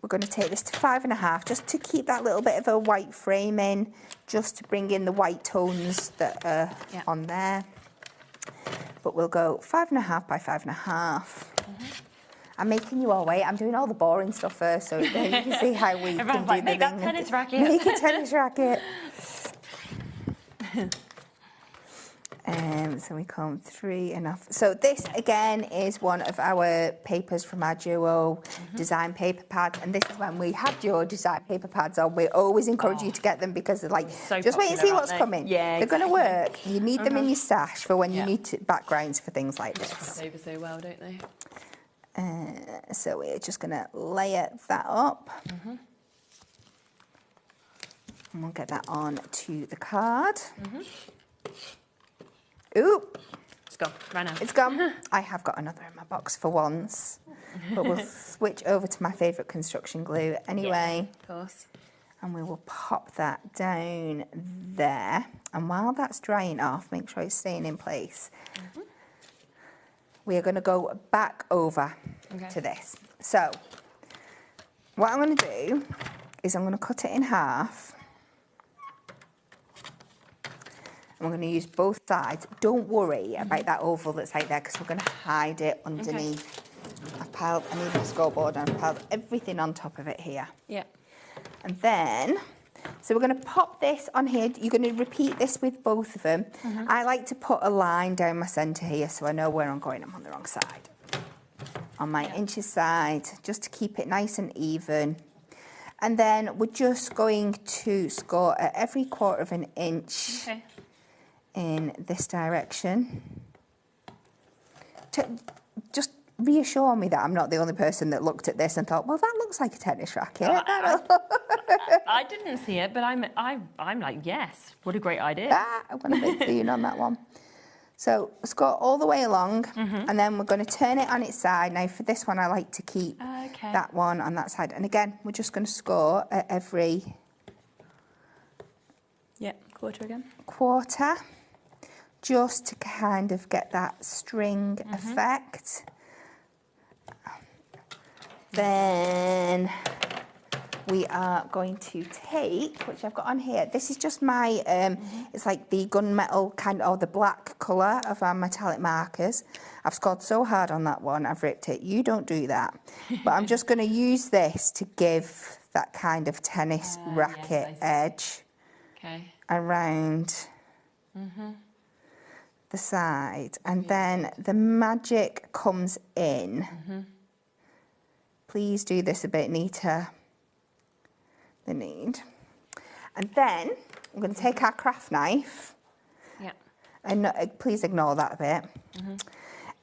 We're going to take this to 5.5, just to keep that little bit of a white frame in, just to bring in the white tones that are on there. But we'll go 5.5 by 5.5. I'm making you all wait. I'm doing all the boring stuff first, so you can see how we can do make that tennis racket. Make a tennis racket. So we come 3.5. So this again is one of our papers from our Duo design paper pads, and this is when we have Duo design paper pads on. We always encourage you to get them because they're like, just wait and see what's coming. Yeah, they're going to work. You need them in your stash for when you need backgrounds for things like this. Over so well, don't they? So we're just going to layer that up. And we'll get that on to the card. Ooh. It's gone. Ran out. It's gone. I have got another in my box for once. But we'll switch over to my favourite construction glue anyway. Yeah, of course. And we will pop that down there. And while that's drying off, make sure it's staying in place. We are going to go back over to this. So, what I'm going to do is I'm going to cut it in half. And we're going to use both sides. Don't worry about that oval that's out there because we're going to hide it underneath. I need my scoreboard and I've piled everything on top of it here. Yeah. And then, so we're going to pop this on here. You're going to repeat this with both of them. I like to put a line down my centre here so I know where I'm going. I'm on the wrong side. On my inches side, just to keep it nice and even. And then we're just going to score at every 1/4 of an inch in this direction. Just reassure me that I'm not the only person that looked at this and thought, well, that looks like a tennis racket. I didn't see it, but I'm like, yes, what a great idea. I'm going to make clean on that one. So score all the way along, and then we're going to turn it on its side. Now, for this one, I like to keep that one on that side. And again, we're just going to score at every 1/4 again. 1/4, just to kind of get that string effect. Then we are going to take, which I've got on here, this is just my, it's like the gunmetal kind of, or the black colour of our metallic markers. I've scored so hard on that one, I've ripped it. You don't do that. But I'm just going to use this to give that kind of tennis racket edge around the side. And then the magic comes in. Please do this a bit neater than need. And then I'm going to take our craft knife. And please ignore that a bit.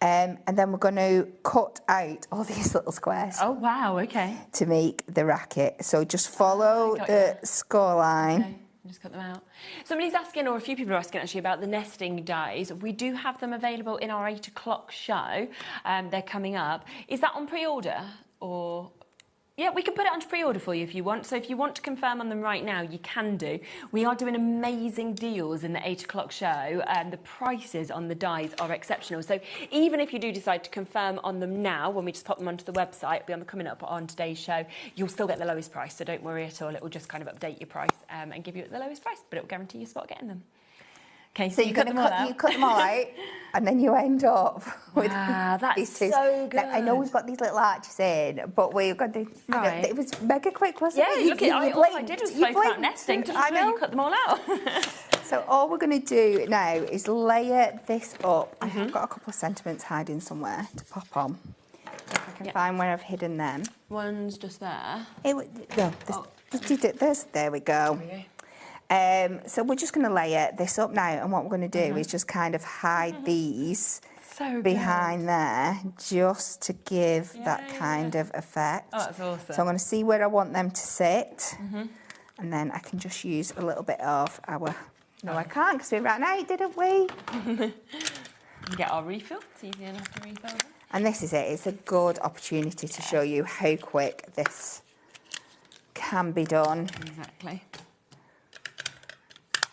And then we're going to cut out all these little squares. Oh, wow, okay. To make the racket. So just follow the score line. Just cut them out. Somebody's asking, or a few people are asking actually, about the nesting dies. We do have them available in our 8 o'clock show. They're coming up. Is that on pre-order? Or yeah, we can put it onto pre-order for you if you want. So if you want to confirm on them right now, you can do. We are doing amazing deals in the 8 o'clock show. The prices on the dies are exceptional. So even if you do decide to confirm on them now, when we just pop them onto the website, it'll be on the coming up on today's show, you'll still get the lowest price. So don't worry at all. It will just kind of update your price and give you the lowest price, but it will guarantee you a spot getting them. Okay, so you cut them all out. You cut them all out, and then you end up with these two. So good. Now, I know we've got these little arches in, but we've got the. Right. It was mega quick, wasn't it? Look at all I did was spoke about nesting. I know. You cut them all out. So all we're going to do now is layer this up. I have got a couple of sentiments hiding somewhere to pop on. If I can find where I've hidden them. One's just there. There we go. So we're just going to layer this up now, and what we're going to do is just kind of hide these behind there, just to give that kind of effect. Oh, that's awesome. So I'm going to see where I want them to sit, and then I can just use a little bit of our... No, I can't, because we ran out, didn't we? Get our refill. It's easy enough to refill them. And this is it. It's a good opportunity to show you how quick this can be done. Exactly.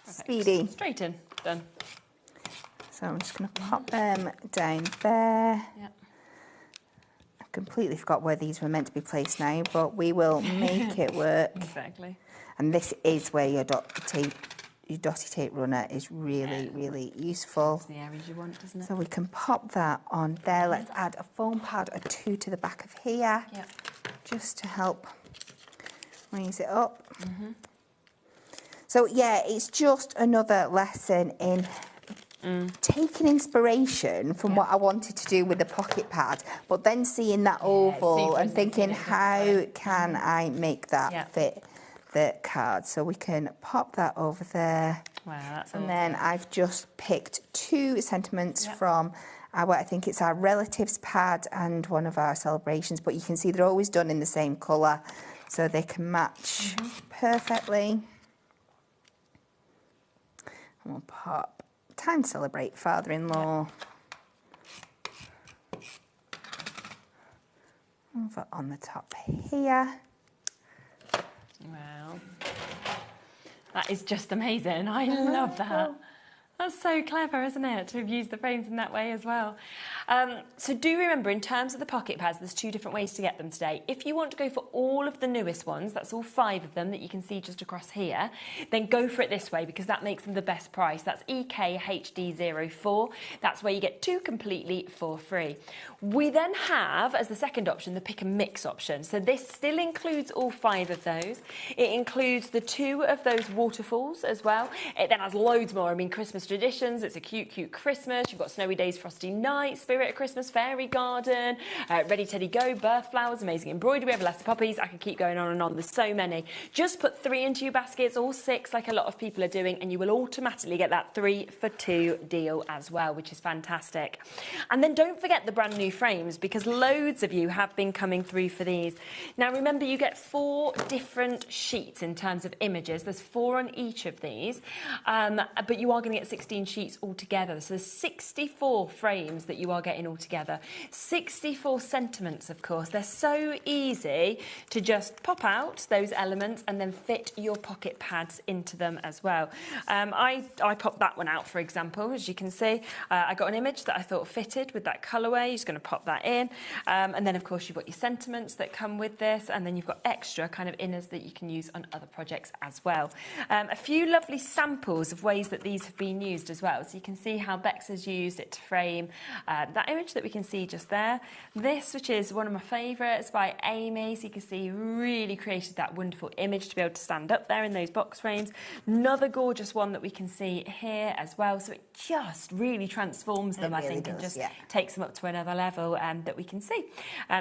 Speedy. Straight in. Done. So I'm just going to pop them down there. I completely forgot where these were meant to be placed now, but we will make it work. Exactly. And this is where your dotty tape runner is really, really useful. It's the areas you want, doesn't it? So we can pop that on there. Let's add a foam pad or 2 to the back of here, just to help raise it up. So yeah, it's just another lesson in taking inspiration from what I wanted to do with the pocket pad, but then seeing that oval and thinking, how can I make that fit the card? So we can pop that over there. Wow, that's and awesome. then I've just picked 2 sentiments from our, I think it's our relatives pad and one of our celebrations, but you can see they're always done in the same colour, so they can match perfectly. We'll pop Time to Celebrate Father-in-Law. Over on the top here. Wow. That is just amazing. I love that. That's so clever, isn't it, to have used the frames in that way as well. So do remember, in terms of the pocket pads, there's 2 different ways to get them today. If you want to go for all of the newest ones, that's all 5 of them that you can see just across here, then go for it this way because that makes them the best price. That's EKHD04. That's where you get 2 completely for free. We then have, as the second option, the pick and mix option. So this still includes all 5 of those. It includes the 2 of those waterfalls as well. It then has loads more. I mean, Christmas traditions. It's a cute, cute Christmas. You've got Snowy Days, Frosty Nights, Spirit of Christmas, Fairy Garden, Ready, Teddy, Go, Birth Flowers, Amazing Embroidery, Everlasting Poppies. I could keep going on and on. There's so many. Just put 3 into your baskets, or 6 like a lot of people are doing, and you will automatically get that 3 for 2 deal as well, which is fantastic. And then don't forget the brand new frames, because loads of you have been coming through for these. Now remember, you get 4 different sheets in terms of images. There's 4 on each of these, but you are going to get 16 sheets altogether. So there's 64 frames that you are getting altogether. 64 sentiments, of course. They're so easy to just pop out those elements and then fit your pocket pads into them as well. I popped that one out, for example, as you can see. I got an image that I thought fitted with that colourway. You're just going to pop that in. And then, of course, you've got your sentiments that come with this, and then you've got extra kind of inners that you can use on other projects as well. A few lovely samples of ways that these have been used as well. So you can see how Bex has used it to frame that image that we can see just there. This, which is one of my favourites by Amy, so you can see really created that wonderful image to be able to stand up there in those box frames. Another gorgeous one that we can see here as well. So it just really transforms them, I think, and just takes them up to another level that we can see.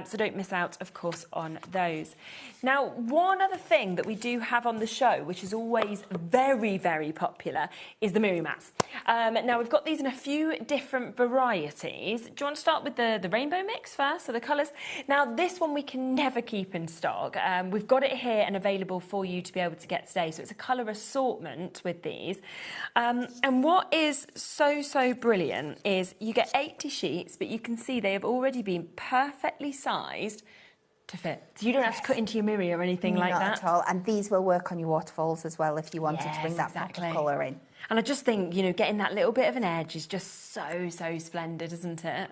So don't miss out, of course, on those. Now, one other thing that we do have on the show, which is always very, very popular, is the Miri mats. Now, we've got these in a few different varieties. Do you want to start with the rainbow mix first, so the colours? Now, this one we can never keep in stock. We've got it here and available for you to be able to get today. So it's a colour assortment with these. And what is so, so brilliant is you get 80 sheets, but you can see they have already been perfectly sized to fit. So you don't have to cut into your Miri or anything like that. Not at all. And these will work on your waterfalls as well if you wanted to bring that pop of colour in. And I just think, you know, getting that little bit of an edge is just so, so splendid, isn't it?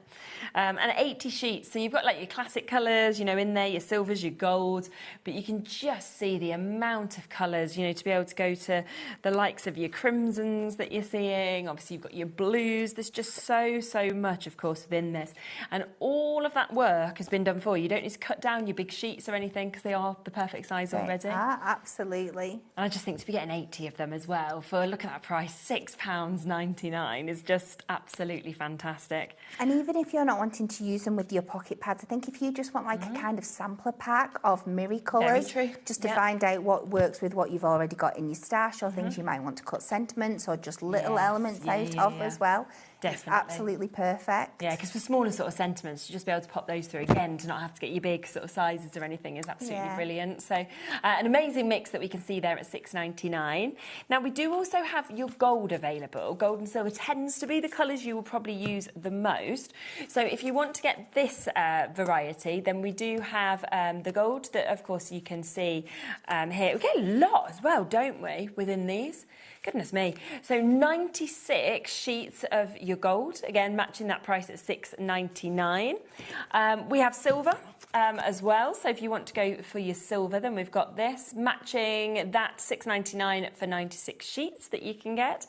And 80 sheets, so you've got like your classic colours, you know, in there, your silvers, your golds, but you can just see the amount of colours, you know, to be able to go to the likes of your crimsons that you're seeing. Obviously, you've got your blues. There's just so, so much, of course, within this. And all of that work has been done for you. You don't need to cut down your big sheets or anything because they are the perfect size already. Absolutely. And I just think to be getting 80 of them as well, for look at that price, £6.99 is just absolutely fantastic. And even if you're not wanting to use them with your pocket pads, I think if you just want like a kind of sampler pack of Miri colours, just to find out what works with what you've already got in your stash, or things you might want to cut sentiments or just little elements out of as well. Definitely. It's absolutely perfect. Yeah, because for smaller sort of sentiments, to just be able to pop those through again, to not have to get your big sort of sizes or anything is absolutely brilliant. So an amazing mix that we can see there at £6.99. Now, we do also have your gold available. Gold and silver tends to be the colours you will probably use the most. So if you want to get this variety, then we do have the gold that, of course, you can see here. We get a lot as well, don't we, within these? Goodness me. So 96 sheets of your gold, again, matching that price at £6.99. We have silver as well. So if you want to go for your silver, then we've got this, matching that £6.99 for 96 sheets that you can get.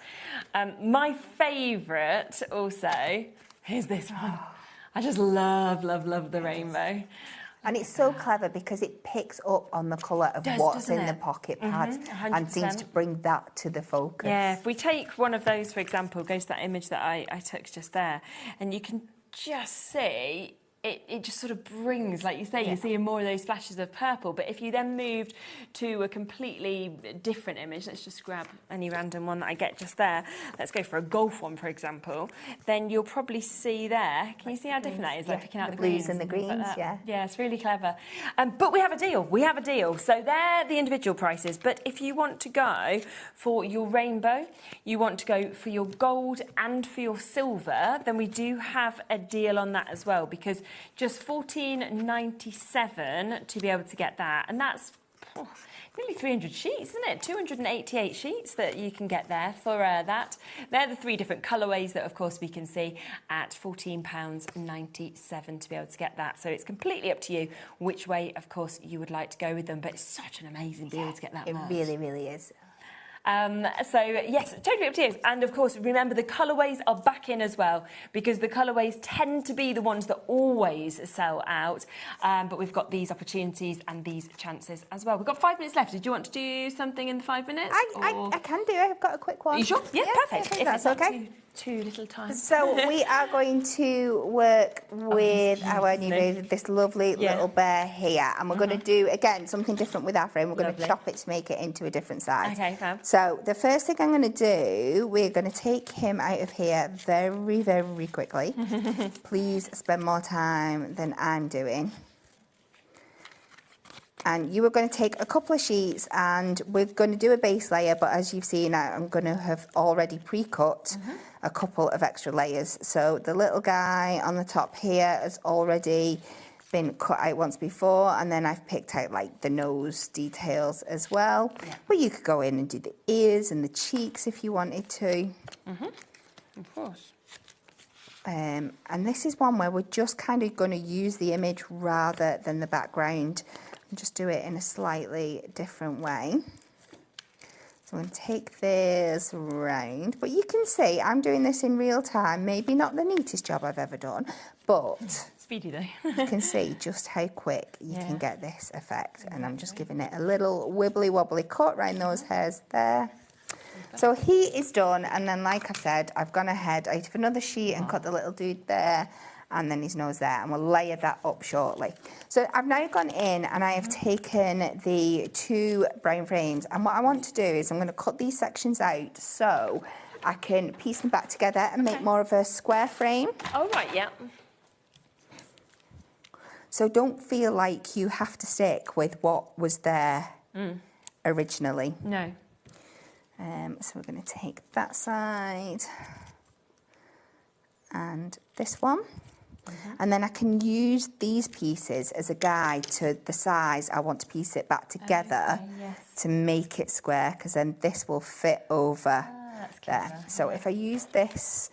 My favourite also is this one. I just love, love, love the rainbow. And it's so clever because it picks up on the colour of what's in the pocket pads and seems to bring that to the focus. Yeah, if we take one of those, for example, goes to that image that I took just there, and you can just see it just sort of brings, like you say, you're seeing more of those flashes of purple. But if you then moved to a completely different image, let's just grab any random one that I get just there. Let's go for a golf one, for example. Then you'll probably see there. Can you see how different that is? Like picking out the blues greens and the things like greens, that. yeah. Yeah, it's really clever. But we have a deal. We have a deal. So they're the individual prices. But if you want to go for your rainbow, you want to go for your gold and for your silver, then we do have a deal on that as well, because just $14.97 to be able to get that, and that's nearly 300 sheets, isn't it? 288 sheets that you can get there for that. They're the 3 different colourways that, of course, we can see at £14.97 to be able to get that. So it's completely up to you which way, of course, you would like to go with them. But it's such an amazing deal to get that merch. It really, really is. So, yes, totally up to you. And, of course, remember the colourways are back in as well, because the colourways tend to be the ones that always sell out. But we've got these opportunities and these chances as well. We've got 5 minutes left. Did you want to do something in the 5 minutes? I can do. I've got a quick one. Are you sure? Yeah, perfect. If that's it's not okay. Too little time. So we are going to work with our this lovely little bear here, and we're going to do again something different with our frame. We're going to chop it to make it into a different size. Okay, fab. So the first thing I'm going to do, we're going to take him out of here very, very quickly. Please spend more time than I'm doing. And you are going to take a couple of sheets, and we're going to do a base layer, but as you've seen, I'm going to have already pre-cut a couple of extra layers. So the little guy on the top here has already been cut out once before, and then I've picked out like the nose details as well. But you could go in and do the ears and the cheeks if you wanted to. Of course. And this is one where we're just kind of going to use the image rather than the background. And just do it in a slightly different way. So I'm going to take this round, but you can see I'm doing this in real time. Maybe not the neatest job I've ever done, but speedy though. you can see just how quick you can get this effect. And I'm just giving it a little wibbly wobbly cut around those hairs there. So he is done, and then like I said, I've gone ahead out of another sheet and cut the little dude there, and then his nose there, and we'll layer that up shortly. So I've now gone in and I have taken the 2 brown frames, and what I want to do is I'm going to cut these sections out so I can piece them back together and make more of a square frame. Oh, right, yeah. So don't feel like you have to stick with what was there originally. No. So we're going to take that side and this one. And then I can use these pieces as a guide to the size I want to piece it back together to make it square, because then this will fit over there. So if I use this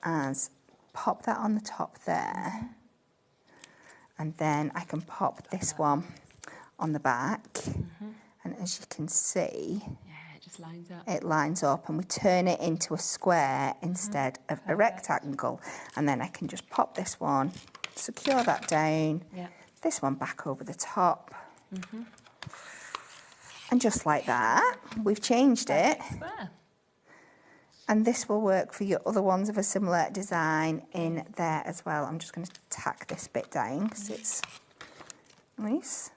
as pop that on the top there, and then I can pop this one on the back, and as you can see, lines up. It lines up, and we turn it into a square instead of a rectangle. And then I can just pop this one, secure that down, this one back over the top. And just like that, we've changed it. And this will work for your other ones of a similar design in there as well. I'm just going to tack this bit down because it's nice.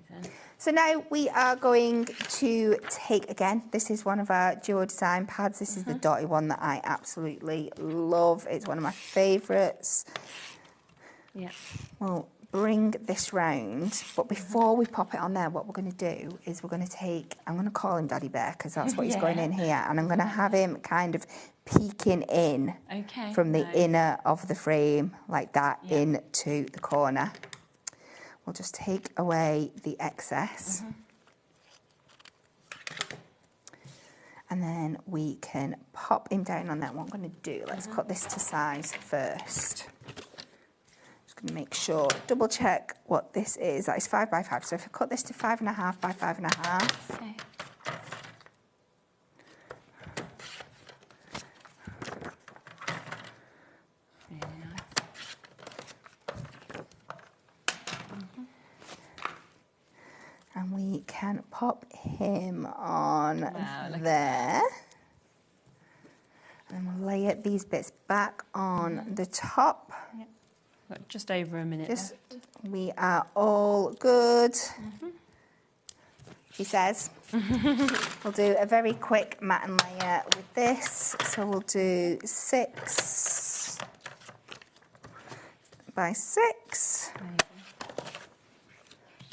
Amazing. So now we are going to take, again, this is one of our duo design pads. This is the dotty one that I absolutely love. It's one of my favourites. Yeah. We'll bring this round, but before we pop it on there, what we're going to do is we're going to take, I'm going to call him Daddy Bear because that's what he's going in here, and I'm going to have him kind of peeking in from the inner of the frame like that into the corner. We'll just take away the excess. And then we can pop him down on that. What I'm going to do, let's cut this to size first. Just going to make sure, double check what this is. That is 5 by 5. So if I cut this to 5.5 by 5.5. Okay. And we can pop him on there. And we'll lay these bits back on the top. Got just over a minute left. We are all good, she says. We'll do a very quick mat and layer with this. So we'll do 6 by 6.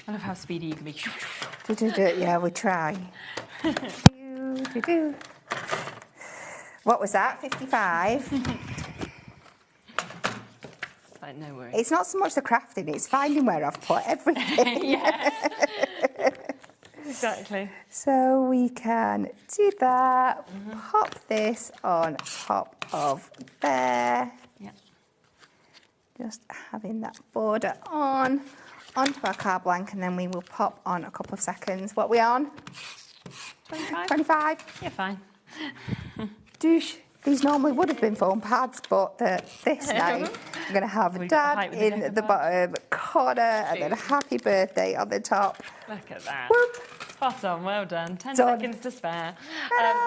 I love how speedy you can be. Yeah, we try. What was that, 55? Like, no worries. It's not so much the crafting, it's finding where I've put everything. Exactly. So we can do that, pop this on top of there. Yeah. Just having that border on, onto our card blank, and then we will pop on a couple of seconds. What are we on? 25. 25? Yeah, fine. Douche. These normally would have been foam pads, but this night I'm going to have Dad in the bottom corner and then happy birthday on the top. Look at that. Whoop. Spot on, well done. 10 seconds to spare.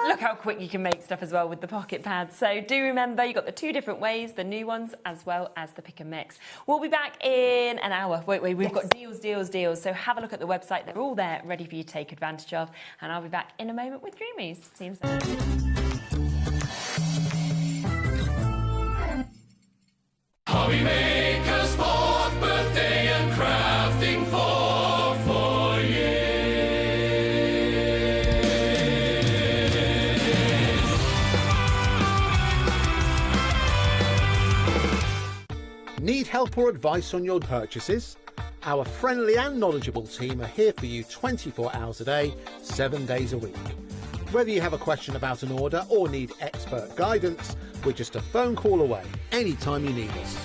Look how quick you can make stuff as well with the pocket pads. So do remember, you've got the 2 different ways, the new ones as well as the pick and mix. We'll be back in an hour. Wait, we've got deals. So have a look at the website. They're all there, ready for you to take advantage of. And I'll be back in a moment with Dreamies. See you soon. HobbyMaker's 4th birthday and crafting for 4 years. Need help or advice on your purchases? Our friendly and knowledgeable team are here for you 24 hours a day, 7 days a week. Whether you have a question about an order or need expert guidance, we're just a phone call away anytime you need us.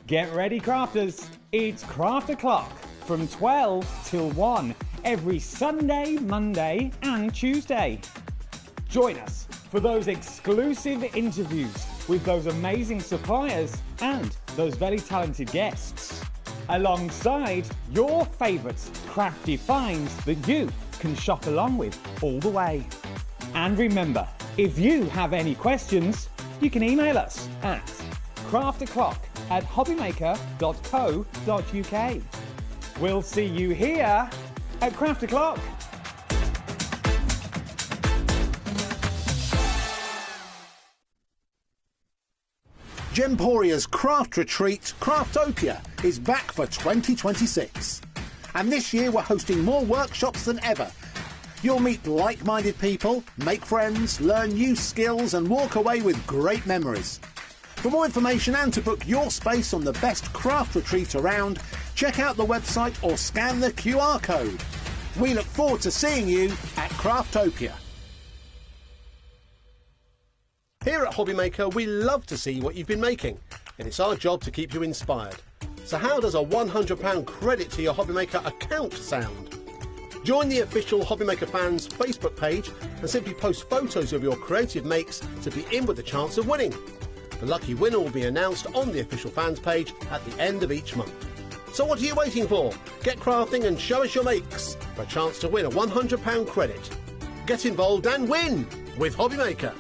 Get ready, crafters. It's Craft O'Clock from 12 till 1 every Sunday, Monday and Tuesday. Join us for those exclusive interviews with those amazing suppliers and those very talented guests, alongside your favourite crafty finds that you can shop along with all the way. And remember, if you have any questions, you can email us at crafto'clock@hobbymaker.co.uk. We'll see you here at Craft O'Clock. Gemporia's craft retreat, Craftopia, is back for 2026. And this year we're hosting more workshops than ever. You'll meet like-minded people, make friends, learn new skills and walk away with great memories. For more information and to book your space on the best craft retreat around, check out the website or scan the QR code. We look forward to seeing you at Craftopia. Here at HobbyMaker, we love to see what you've been making, and it's our job to keep you inspired. So how does a £100 credit to your HobbyMaker account sound? Join the official HobbyMaker fans Facebook page and simply post photos of your creative makes to be in with a chance of winning. The lucky winner will be announced on the official fans page at the end of each month. So what are you waiting for? Get crafting and show us your makes for a chance to win a £100 credit. Get involved and win with HobbyMaker.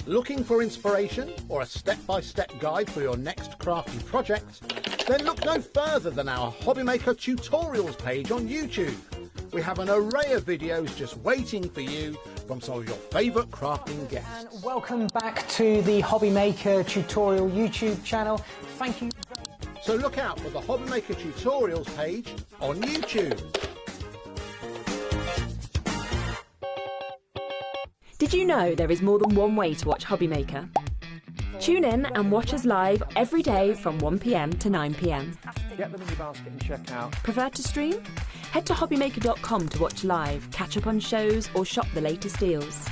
Looking for inspiration or a step-by-step guide for your next crafty project? Then look no further than our HobbyMaker tutorials page on YouTube. We have an array of videos just waiting for you from some of your favourite crafting guests. And welcome back to the HobbyMaker tutorial YouTube channel. Thank you. So look out for the HobbyMaker tutorials page on YouTube. Did you know there is more than one way to watch HobbyMaker? Tune in and watch us live every day from 1 p.m. to 9 p.m. Get them in your basket and check out. Prefer to stream? Head to hobbymaker.com to watch live, catch up on shows, or shop the latest deals.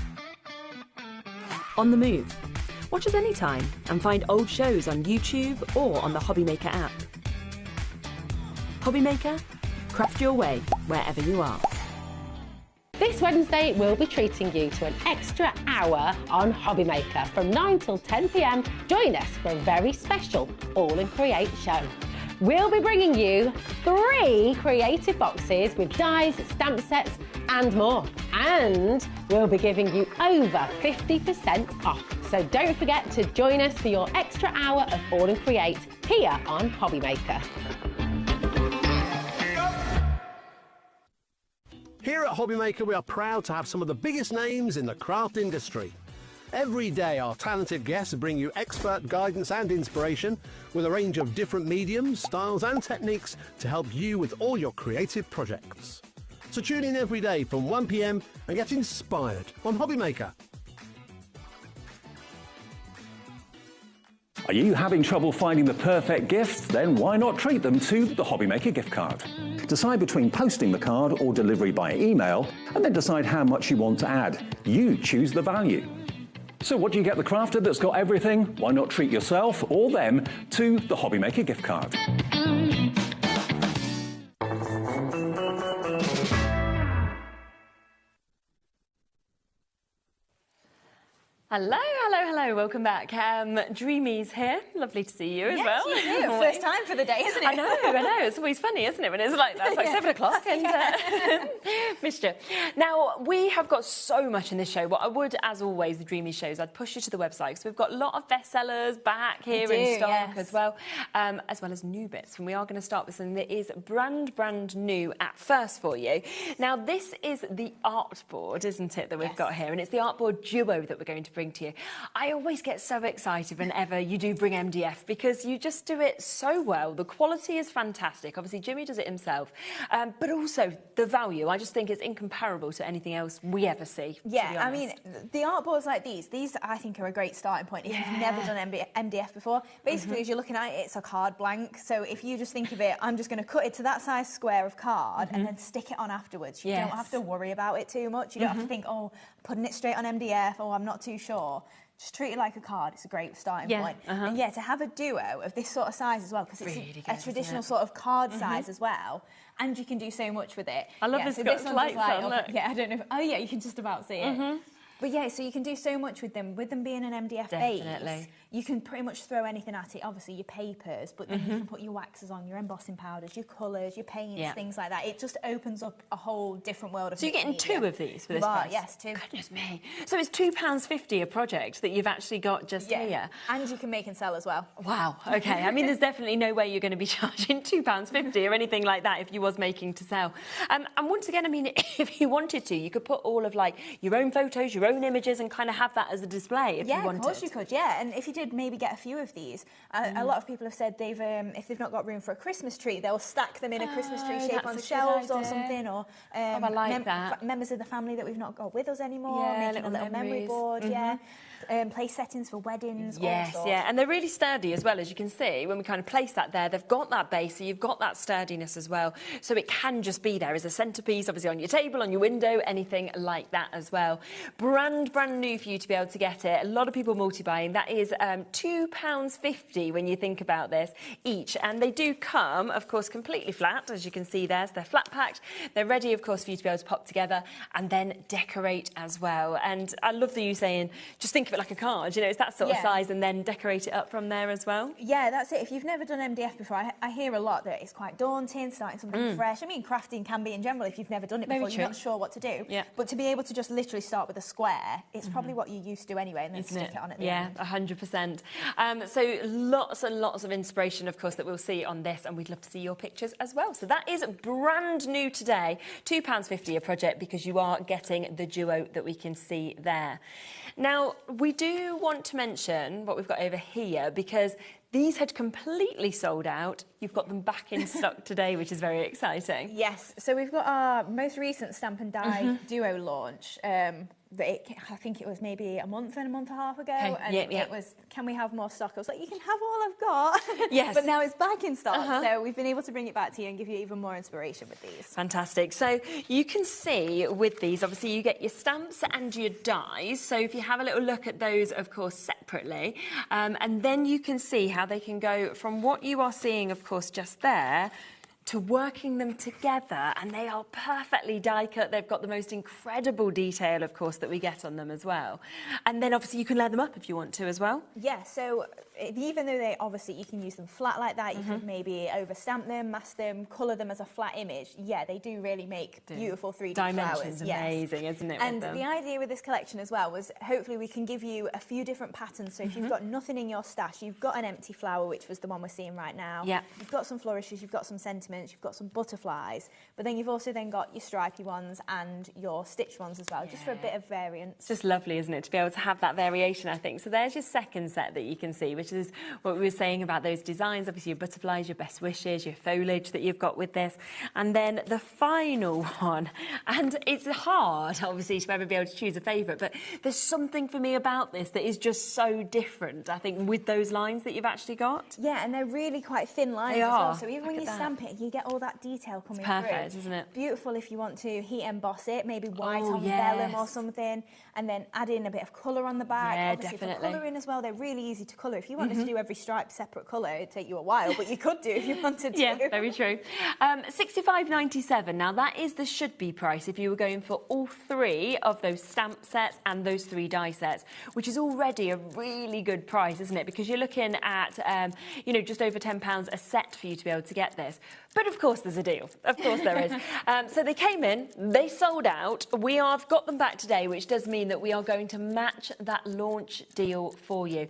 On the move. Watch us anytime and find old shows on YouTube or on the HobbyMaker app. HobbyMaker, craft your way wherever you are. This Wednesday, we'll be treating you to an extra hour on HobbyMaker. From 9 till 10 p.m, join us for a very special All in Create show. We'll be bringing you 3 creative boxes with dies, stamp sets and more. And we'll be giving you over 50% off. So don't forget to join us for your extra hour of All in Create here on HobbyMaker. Here at HobbyMaker, we are proud to have some of the biggest names in the craft industry. Every day, our talented guests bring you expert guidance and inspiration with a range of different mediums, styles and techniques to help you with all your creative projects. So tune in every day from 1 p.m. and get inspired on HobbyMaker. Are you having trouble finding the perfect gift? Then why not treat them to the HobbyMaker gift card? Decide between posting the card or delivery by email, and then decide how much you want to add. You choose the value. So what do you get the crafter that's got everything? Why not treat yourself or them to the HobbyMaker gift card? Hello, hello, hello. Welcome back. Dreamy's here. Lovely to see you as well. Yes, you do. First time for the day, isn't it? I know. It's always funny, isn't it, when it's like that. It's like 7 o'clock and missed you. Now, we have got so much in this show. What I would, as always, the Dreamy shows, I'd push you to the website. So we've got a lot of bestsellers back here in stock as well as new bits. And we are going to start with something that is brand new at first for you. Now, this is the artboard, isn't it, that we've got here? And it's the artboard duo that we're going to bring to you. I always get so excited whenever you do bring MDF because you just do it so well. The quality is fantastic. Obviously, Jimmy does it himself, but also the value. I just think it's incomparable to anything else we ever see. Yeah, I mean, the artboards like these I think are a great starting point. If you've never done MDF before, basically as you're looking at it, it's a card blank. So if you just think of it, I'm just going to cut it to that size square of card and then stick it on afterwards. You don't have to worry about it too much. You don't have to think, oh, putting it straight on MDF, oh, I'm not too sure. Just treat it like a card. It's a great starting point. And to have a duo of this sort of size as well, because it's really a traditional sort of card size as well, and you can do so much with it. I love this. Got lights on, look. Yeah, I don't know. Oh yeah, you can just about see it. But yeah, so you can do so much with them. With them being an MDF base, you can pretty much throw anything at it. Obviously, your papers, but then you can put your waxes on, your embossing powders, your colours, your paints, things like that. It just opens up a whole different world of. So you're getting 2 of these for this price? Yes, 2. Goodness me! So it's £2.50 a project that you've actually got just here, and you can make and sell as well. Wow. Okay. I mean, there's definitely no way you're going to be charging £2.50 or anything like that if you was making to sell. And once again, I mean, if you wanted to, you could put all of like your own photos, your own images, and kind of have that as a display if you wanted. Yeah, of course you could. Yeah, and if you did maybe get a few of these, a lot of people have said they've if they've not got room for a Christmas tree, they'll stack them in a Christmas tree shape on shelves or something, or I like that. Members of the family that we've not got with us anymore, making a little memory board. Place settings for weddings. Yes, and they're really sturdy as well, as you can see when we kind of place that there. They've got that base, so you've got that sturdiness as well. So it can just be there as a centerpiece, obviously on your table, on your window, anything like that as well. Brand new for you to be able to get it. A lot of people multi-buying. That is £2.50 when you think about this each, and they do come, of course, completely flat, as you can see there. So they're flat packed. They're ready, of course, for you to be able to pop together and then decorate as well. And I love that you saying just think of it like a card, you know, it's that sort of size, and then decorate it up from there as well. Yeah, that's it. If you've never done MDF before, I hear a lot that it's quite daunting, starting something fresh. I mean, crafting can be in general if you've never done it before, you're not sure what to do. But to be able to just literally start with a square, it's probably what you used to do anyway, and then stick it on at the end. Yeah, 100%. So lots and lots of inspiration, of course, that we'll see on this, and we'd love to see your pictures as well. So that is brand new today, £2.50 a project, because you are getting the duo that we can see there. Now, we do want to mention what we've got over here, because these had completely sold out you've got them back in stock today, which is very exciting. Yes, so we've got our most recent Stamp and Die Duo launch. I think it was maybe a month and a half ago, and it was, can we have more stock? I was like, you can have all I've got. Yes. But now it's back in stock, so we've been able to bring it back to you and give you even more inspiration with these. Fantastic. So you can see with these, obviously you get your stamps and your dies. So if you have a little look at those, of course, separately, and then you can see how they can go from what you are seeing, of course, just there, to working them together, and they are perfectly die cut. They've got the most incredible detail, of course, that we get on them as well. And then obviously you can layer them up if you want to as well. Yeah, so even though they obviously you can use them flat like that, you could maybe overstamp them, mask them, colour them as a flat image. Yeah, they do really make beautiful 3D Dimensions flowers. Amazing, isn't it? And the idea with this collection as well was hopefully we can give you a few different patterns. So if you've got nothing in your stash, you've got an empty flower, which was the one we're seeing right now. Yeah. You've got some flourishes, you've got some sentiments, you've got some butterflies, but then you've also then got your stripy ones and your stitched ones as well, just for a bit of variance. It's just lovely, isn't it, to be able to have that variation, I think. So there's your second set that you can see, which is what we were saying about those designs, obviously your butterflies, your best wishes, your foliage that you've got with this. And then the final one, and it's hard, obviously, to ever be able to choose a favourite, but there's something for me about this that is just so different, I think, with those lines that you've actually got. Yeah, and they're really quite thin lines They as are. well, so even when you stamp it, you get all that detail coming It's perfect, through. isn't it? Beautiful if you want to heat emboss it, maybe white on yes. vellum or something, and then add in a bit of colour on the back. Yeah, Obviously, definitely. for colouring as well, they're really easy to colour. If you wanted to do every stripe separate colour, it'd take you a while, but you could do if you wanted to. Yeah, very true. $65.97. Now, that is the should-be price if you were going for all three of those stamp sets and those 3 die sets, which is already a really good price, isn't it? Because you're looking at, you know, just over £10 a set for you to be able to get this. But of course there's a deal. Of course there is. So they came in, they sold out. We have got them back today, which does mean that we are going to match that launch deal for you.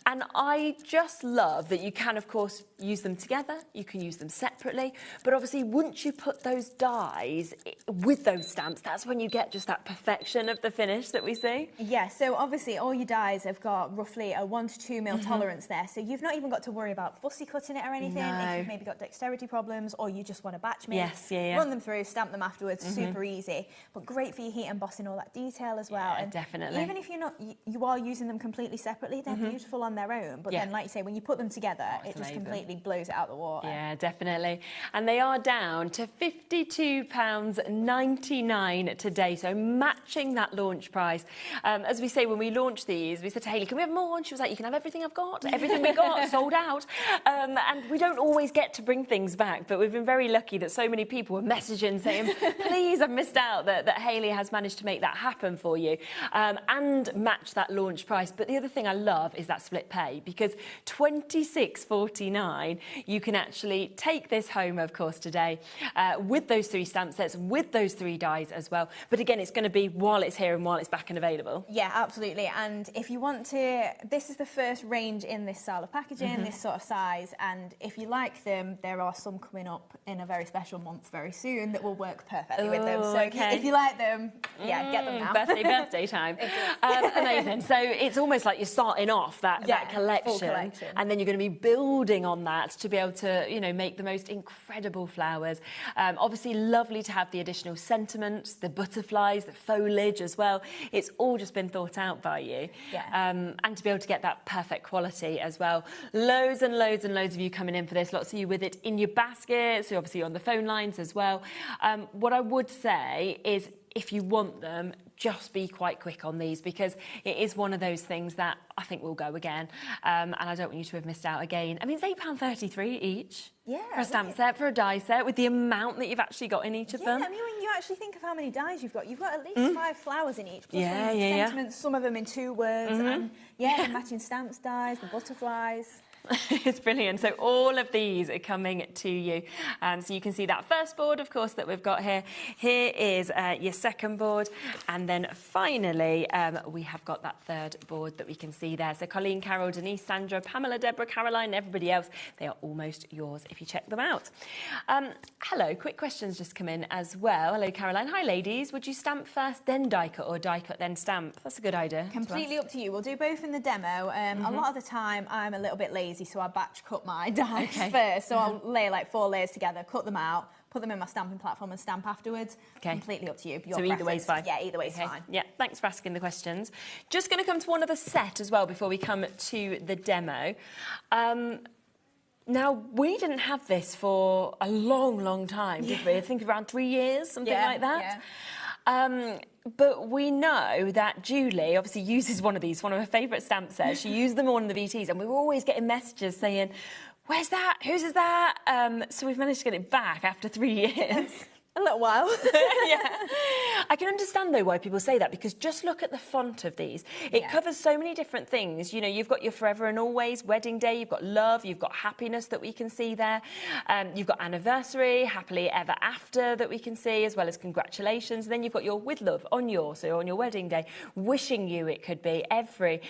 And I just love that you can, of course, use them together, you can use them separately, but obviously once you put those dies with those stamps, that's when you get just that perfection of the finish that we see. Yeah, so obviously all your dies have got roughly a 1 to 2 mil tolerance there, so you've not even got to worry about fussy cutting it or anything. No. If you've maybe got dexterity problems or you just want to batch make, Yes, yeah. run them through, stamp them afterwards, super easy, but great for your heat embossing all that detail as well. Yeah, and definitely. Even if you're not, you are using them completely separately, they're beautiful on their own, but then like you say, when you put them together, it just completely blows it out the water. Yeah, definitely. And they are down to £52.99 today, so matching that launch price. As we say, when we launched these, we said to Hayley, can we have more? And she was like, you can have everything I've got. Everything we got, sold out. And we don't always get to bring things back, but we've been very lucky that so many people were messaging saying, please, I've missed out, that Hayley has managed to make that happen for you and match that launch price. But the other thing I love is that split pay, because $26.49, you can actually take this home, of course, today with those 3 stamp sets, with those 3 dies as well. But again, it's going to be while it's here and while it's back and available. Yeah, absolutely. And if you want to, this is the first range in this style of packaging, this sort of size. And if you like them, there are some coming up in a very special month very soon that will work perfectly with them. So if you like them, yeah, get them now. Birthday time. Amazing. So it's almost like you're starting off that collection, and then you're going to be building on that to be able to, you know, make the most incredible flowers. Obviously, lovely to have the additional sentiments, the butterflies, the foliage as well. It's all just been thought out by you. And to be able to get that perfect quality as well. Loads and loads and loads of you coming in for this. Lots of you with it in your basket, so obviously on the phone lines as well. What I would say is, if you want them, just be quite quick on these, because it is one of those things that I think will go again, and I don't want you to have missed out again. I mean, it's £8.33 each for a stamp set, for a die set, with the amount that you've actually got in each of them. I mean, when you actually think of how many dies you've got at least 5 flowers in each. Plus sentiments, some of them in 2 words, and the matching stamps dies, the butterflies. It's brilliant. So all of these are coming to you. So you can see that first board, of course, that we've got here. Here is your second board. And then finally, we have got that third board that we can see there. So Colleen, Carol, Denise, Sandra, Pamela, Deborah, Caroline, everybody else, they are almost yours if you check them out. Hello, quick questions just come in as well. Hello, Caroline. Hi, ladies. Would you stamp first, then die cut, or die cut, then stamp? That's a good idea. Completely up to you. We'll do both in the demo. A lot of the time, I'm a little bit lazy lazy, so I batch cut my dies first. So I'll lay like 4 layers together, cut them out, put them in my stamping platform and stamp afterwards. Completely up to you. Your so either way's fine. Yeah, either way's fine. Yeah, thanks for asking the questions. Just going to come to one other set as well before we come to the demo. Now, we didn't have this for a long, long time, did we? I think around 3 years, something like that. But we know that Julie obviously uses one of these, one of her favourite stamp sets. She used them all in the VTs, and we were always getting messages saying, where's that? Whose is that? So we've managed to get it back after 3 years. A little while. I can understand, though, why people say that, because just look at the font of these. It covers so many different things. You know, you've got your forever and always, wedding day, you've got love, you've got happiness that we can see there. You've got anniversary, happily ever after that we can see, as well as congratulations. And then you've got your with love on your wedding day, wishing you it could be every.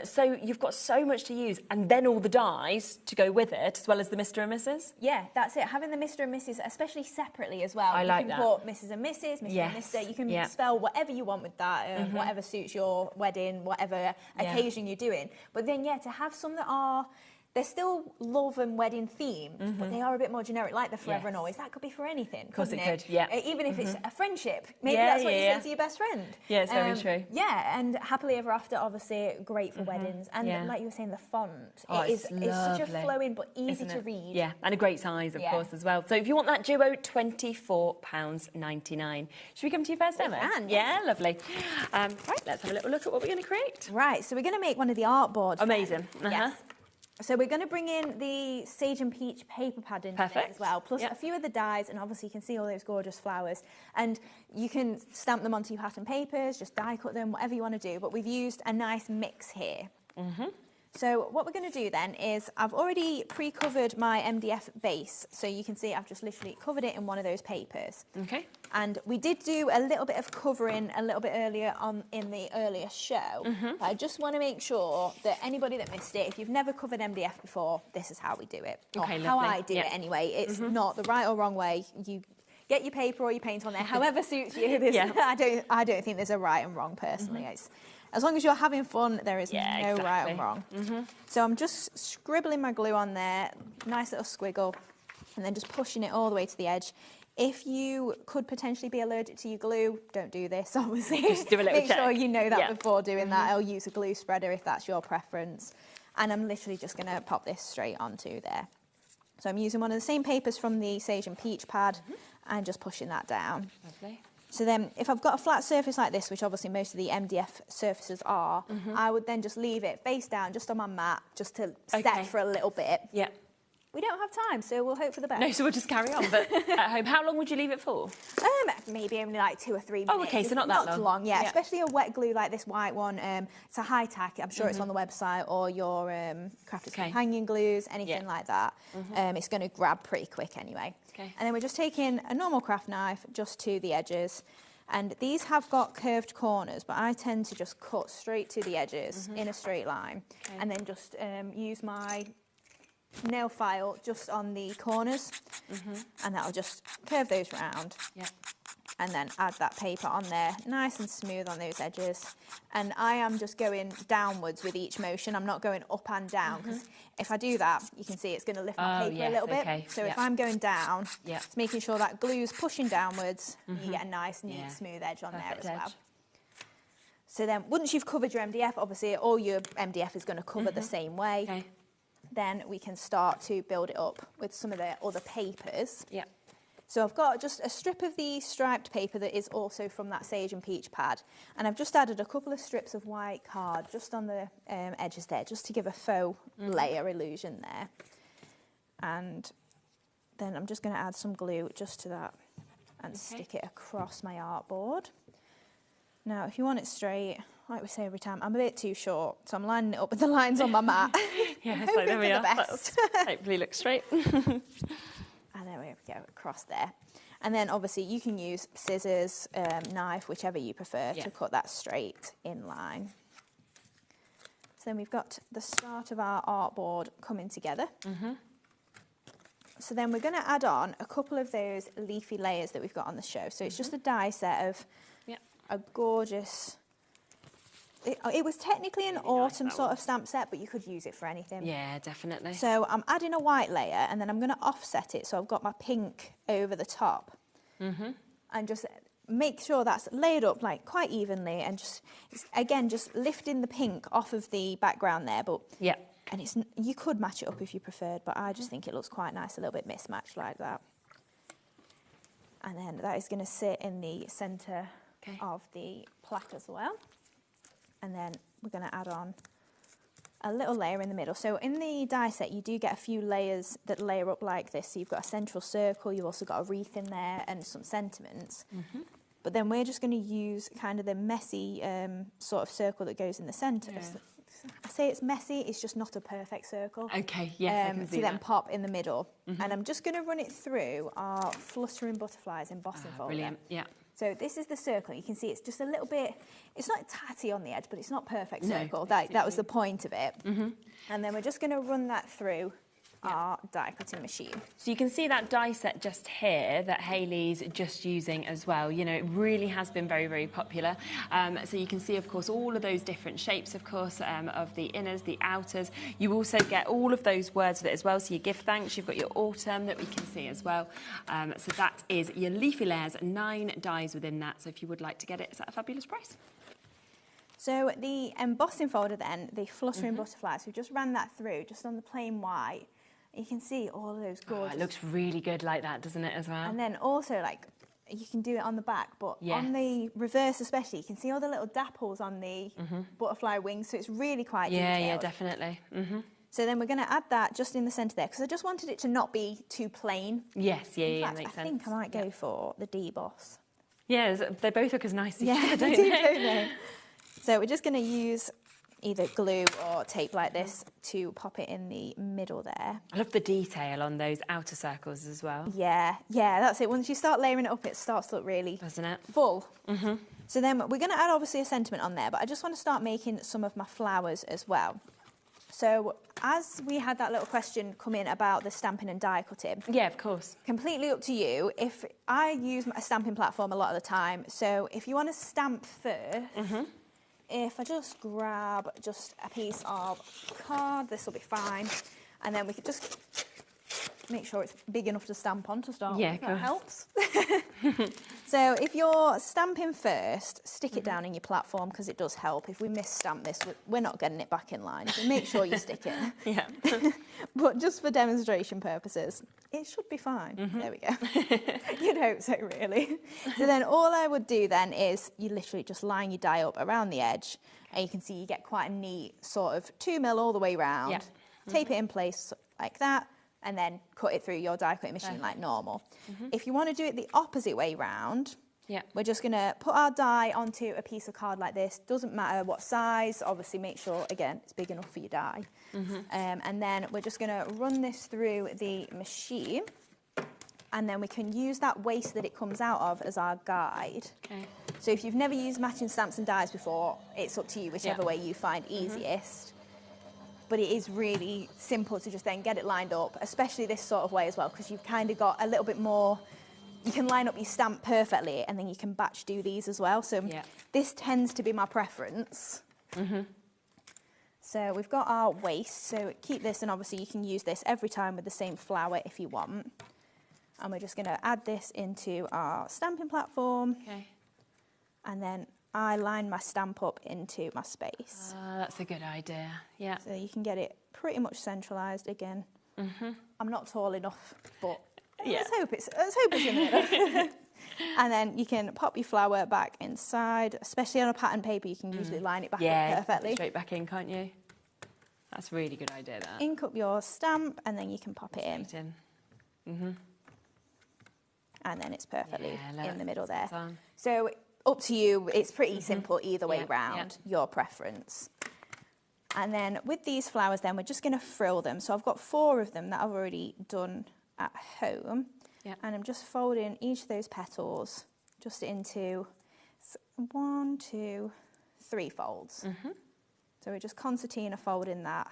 So you've got so much to use, and then all the dies to go with it, as well as the Mr. and Mrs. Yeah, that's it. Having the Mr. and Mrs., especially separately as well. I like that. You can put Mrs. and Mrs., Mr. and Mr. You can spell whatever you want with that, whatever suits your wedding, whatever occasion you're doing. But then, to have some that are... They're still love and wedding themed, but they are a bit more generic, like the forever and always. That could be for anything, Of course it couldn't could, yeah. Even if it's a friendship. Maybe that's what you say to your best friend. Yeah, it's very true. Yeah, and happily ever after, obviously, great for weddings. And like you were saying, the font. It's such a flowing but easy to read. Yeah, and a great size, of course, as well. So if you want that duo, £24.99. Should we come to your first demo? Yeah, lovely. Right, let's have a little look at what we're going to create. Right, so we're going to make one of the art boards. Amazing. Yes. So we're going to bring in the Sage and Peach paper pad into it as well, plus a few of the dies, and obviously you can see all those gorgeous flowers. And you can stamp them onto your pattern papers, just die cut them, whatever you want to do. But we've used a nice mix here. So what we're going to do then is I've already pre-covered my MDF base. So you can see I've just literally covered it in one of those papers. Okay. And we did do a little bit of covering a little bit earlier on in the earlier show. But I just want to make sure that anybody that missed it, if you've never covered MDF before, this is how we do it. Okay, or how I do it anyway. It's not the right or wrong way. You get your paper or your paint on there, however suits you. I don't think there's a right and wrong personally. It's, as long as you're having fun, there is no right and wrong. So I'm just scribbling my glue on there, nice little squiggle, and then just pushing it all the way to the edge. If you could potentially be allergic to your glue, don't do this, obviously. Just do a little Make sure you know that before doing that. I'll use a glue spreader if that's your preference. And I'm literally just going to pop this straight onto there. So I'm using one of the same papers from the Sage and Peach pad and just pushing that down. Lovely. So then if I've got a flat surface like this, which obviously most of the MDF surfaces are, I would then just leave it face down just on my mat, just to set for a little bit. Yeah. We don't have time, so we'll hope for the best. No, so we'll just carry on. But at home, how long would you leave it for? Maybe only like 2 or 3 minutes. Oh, okay, so not that long. Yeah, especially a wet glue like this white one. It's a high tack. I'm sure it's on the website, or your Crafters Companion glues, anything like that. It's going to grab pretty quick anyway. And then we're just taking a normal craft knife just to the edges. And these have got curved corners, but I tend to just cut straight to the edges in a straight line. And then just use my nail file just on the corners, and that'll just curve those round. And then add that paper on there, nice and smooth on those edges. And I am just going downwards with each motion. I'm not going up and down, because if I do that, you can see it's going to lift my paper a little bit. So if I'm going down, it's making sure that glue's pushing downwards, you get a nice, neat, smooth edge on there as well. So then once you've covered your MDF, obviously all your MDF is going to cover the same way. Then we can start to build it up with some of the other papers. So I've got just a strip of the striped paper that is also from that Sage and Peach pad. And I've just added a couple of strips of white card just on the edges there, just to give a faux layer illusion there. And then I'm just going to add some glue just to that and stick it across my artboard. Now, if you want it straight, like we say every time, I'm a bit too short, so I'm lining it up with the lines on my mat. So there we are. Hopefully looks straight. And there we go, across there. And then obviously you can use scissors, knife, whichever you prefer, to cut that straight in line. So then we've got the start of our artboard coming together. So then we're going to add on a couple of those leafy layers that we've got on the show. So it's just a die set of a gorgeous it was technically an autumn sort of stamp set, but you could use it for anything. Yeah, definitely. So I'm adding a white layer, and then I'm going to offset it, so I've got my pink over the top. And just make sure that's layered up like quite evenly, and just, again, just lifting the pink off of the background there. But yeah. And you could match it up if you preferred, but I just think it looks quite nice, a little bit mismatched like that. And then that is going to sit in the centre of the plaque as well. And then we're going to add on a little layer in the middle. So in the die set, you do get a few layers that layer up like this. So you've got a central circle, you've also got a wreath in there and some sentiments. But then we're just going to use kind of the messy sort of circle that goes in the centre. Yeah. I say it's messy, it's just not a perfect circle. Okay, yes, I can see to then that. pop in the middle. And I'm just going to run it through our fluttering butterflies embossing folder. Brilliant, yeah. So this is the circle. You can see it's just a little bit, it's not tatty on the edge, but it's not perfect No, circle. That was the point of it. And then we're just going to run that through our die cutting machine. So you can see that die set just here that Hayley's just using as well. You know, it really has been very, very popular. So you can see, of course, all of those different shapes, of course, of the inners, the outers. You also get all of those words with it as well. So your gift thanks, you've got your autumn that we can see as well. So that is your leafy layers, 9 dies within that. So if you would like to get it, it's at a fabulous price. So the embossing folder then, the fluttering butterflies, we just ran that through just on the plain white. You can see all of those gorgeous... Oh, it looks really good like that, doesn't it, as well? And then also, like, you can do it on the back, but on the reverse especially, you can see all the little dapples on the butterfly wings, so it's really quite detailed. Yeah, definitely. So then we're going to add that just in the centre there, because I just wanted it to not be too plain. Yes, In fact, makes sense. I think I might go for the deboss. Yeah, they both look as nice as each Yeah, other, they don't do, they? don't they? So we're just going to use either glue or tape like this to pop it in the middle there. I love the detail on those outer circles as well. Yeah, that's it. Once you start layering it up, it starts to look really full. So then we're going to add obviously a sentiment on there, but I just want to start making some of my flowers as well. So as we had that little question come in about the stamping and die cutting. Yeah, of course. Completely up to you. If I use a stamping platform a lot of the time, so if you want to stamp first, if I just grab just a piece of card, this will be fine. And then we could just make sure it's big enough to stamp on to start with. That helps. So if you're stamping first, stick it down in your platform because it does help. If we miss-stamp this, we're not getting it back in line. So make sure you stick it. But just for demonstration purposes, it should be fine. There we go. You'd hope so, really. So then all I would do then is you literally just line your die up around the edge, and you can see you get quite a neat sort of 2mm all the way round. Tape it in place like that, and then cut it through your die cutting machine like normal. If you want to do it the opposite way round, we're just going to put our die onto a piece of card like this. Doesn't matter what size, obviously make sure, again, it's big enough for your die. And then we're just going to run this through the machine, and then we can use that waste that it comes out of as our guide. So if you've never used matching stamps and dies before, it's up to you, whichever way you find easiest. But it is really simple to just then get it lined up, especially this sort of way as well, because you've kind of got a little bit more, you can line up your stamp perfectly, and then you can batch do these as well. So this tends to be my preference. So we've got our waste, so keep this, and obviously you can use this every time with the same flower if you want. And we're just going to add this into our stamping platform. And then I line my stamp up into my space. That's a good idea, So you can get it pretty much centralised again. I'm not tall enough, but let's hope it's in there. And then you can pop your flower back inside, especially on a pattern paper, you can usually line it back up perfectly. Straight back in, can't you? That's a really good idea, that. Ink up your stamp, and then you can pop it in. And then it's perfectly in the middle there. So up to you, it's pretty simple either way round, your preference. And then with these flowers then, we're just going to frill them. So I've got 4 of them that I've already done at home. And I'm just folding each of those petals just into 1, 2, 3 folds. So we're just concertina folding that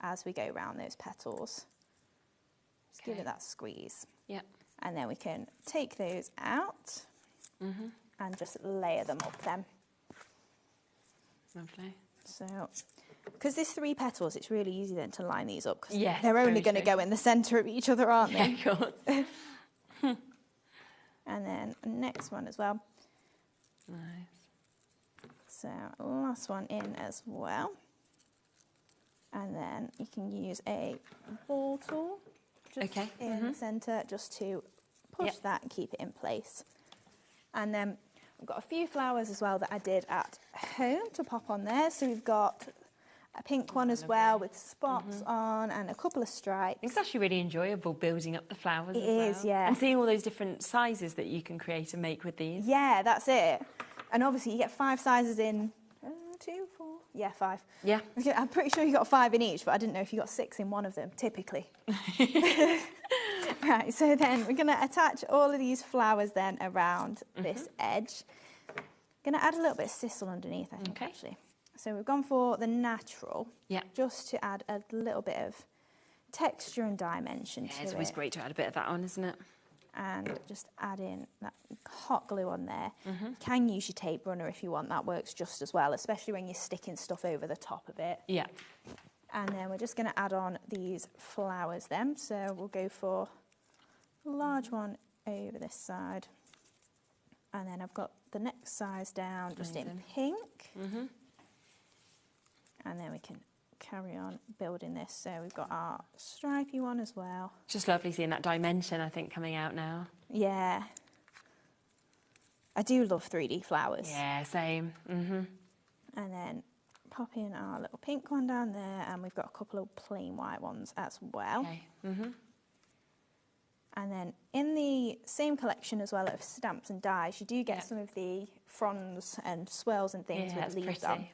as we go around those petals. Just give it that squeeze. And then we can take those out and just layer them up then. Lovely. So, because there's 3 petals, it's really easy then to line these up, because Yes, they're only very going to true. go in the centre of each other, aren't they? Yeah, of course. And then the next one as well. Nice. So last one in as well. And then you can use a ball tool just in the centre just to push that and keep it in place. And then I've got a few flowers as well that I did at home to pop on there. So we've got a pink one as well with spots on and a couple of stripes. It's actually really enjoyable building up the flowers It as well. is, yeah. And seeing all those different sizes that you can create and make with these. Yeah, that's it. And obviously you get 5 sizes in 2, 4, yeah, 5. Yeah. Okay, I'm pretty sure you got 5 in each, but I didn't know if you got 6 in one of them, typically. Right, so then we're going to attach all of these flowers then around this edge. Going to add a little bit of sizzle underneath, I think, actually. So we've gone for the natural, just to add a little bit of texture and dimension to it. It's always great to add a bit of that on, isn't it? And just add in that hot glue on there. You can use your tape runner if you want, that works just as well, especially when you're sticking stuff over the top of it. Yeah. And then we're just going to add on these flowers then. So we'll go for a large one over this side. And then I've got the next size down just in pink. And then we can carry on building this. So we've got our stripy one as well. Just lovely seeing that dimension, I think, coming out now. Yeah. I do love 3D flowers. Yeah, same. And then pop in our little pink one down there, and we've got a couple of plain white ones as well. Okay. And then in the same collection as well of stamps and dies, you do get some of the fronds and swirls and things with leaves on.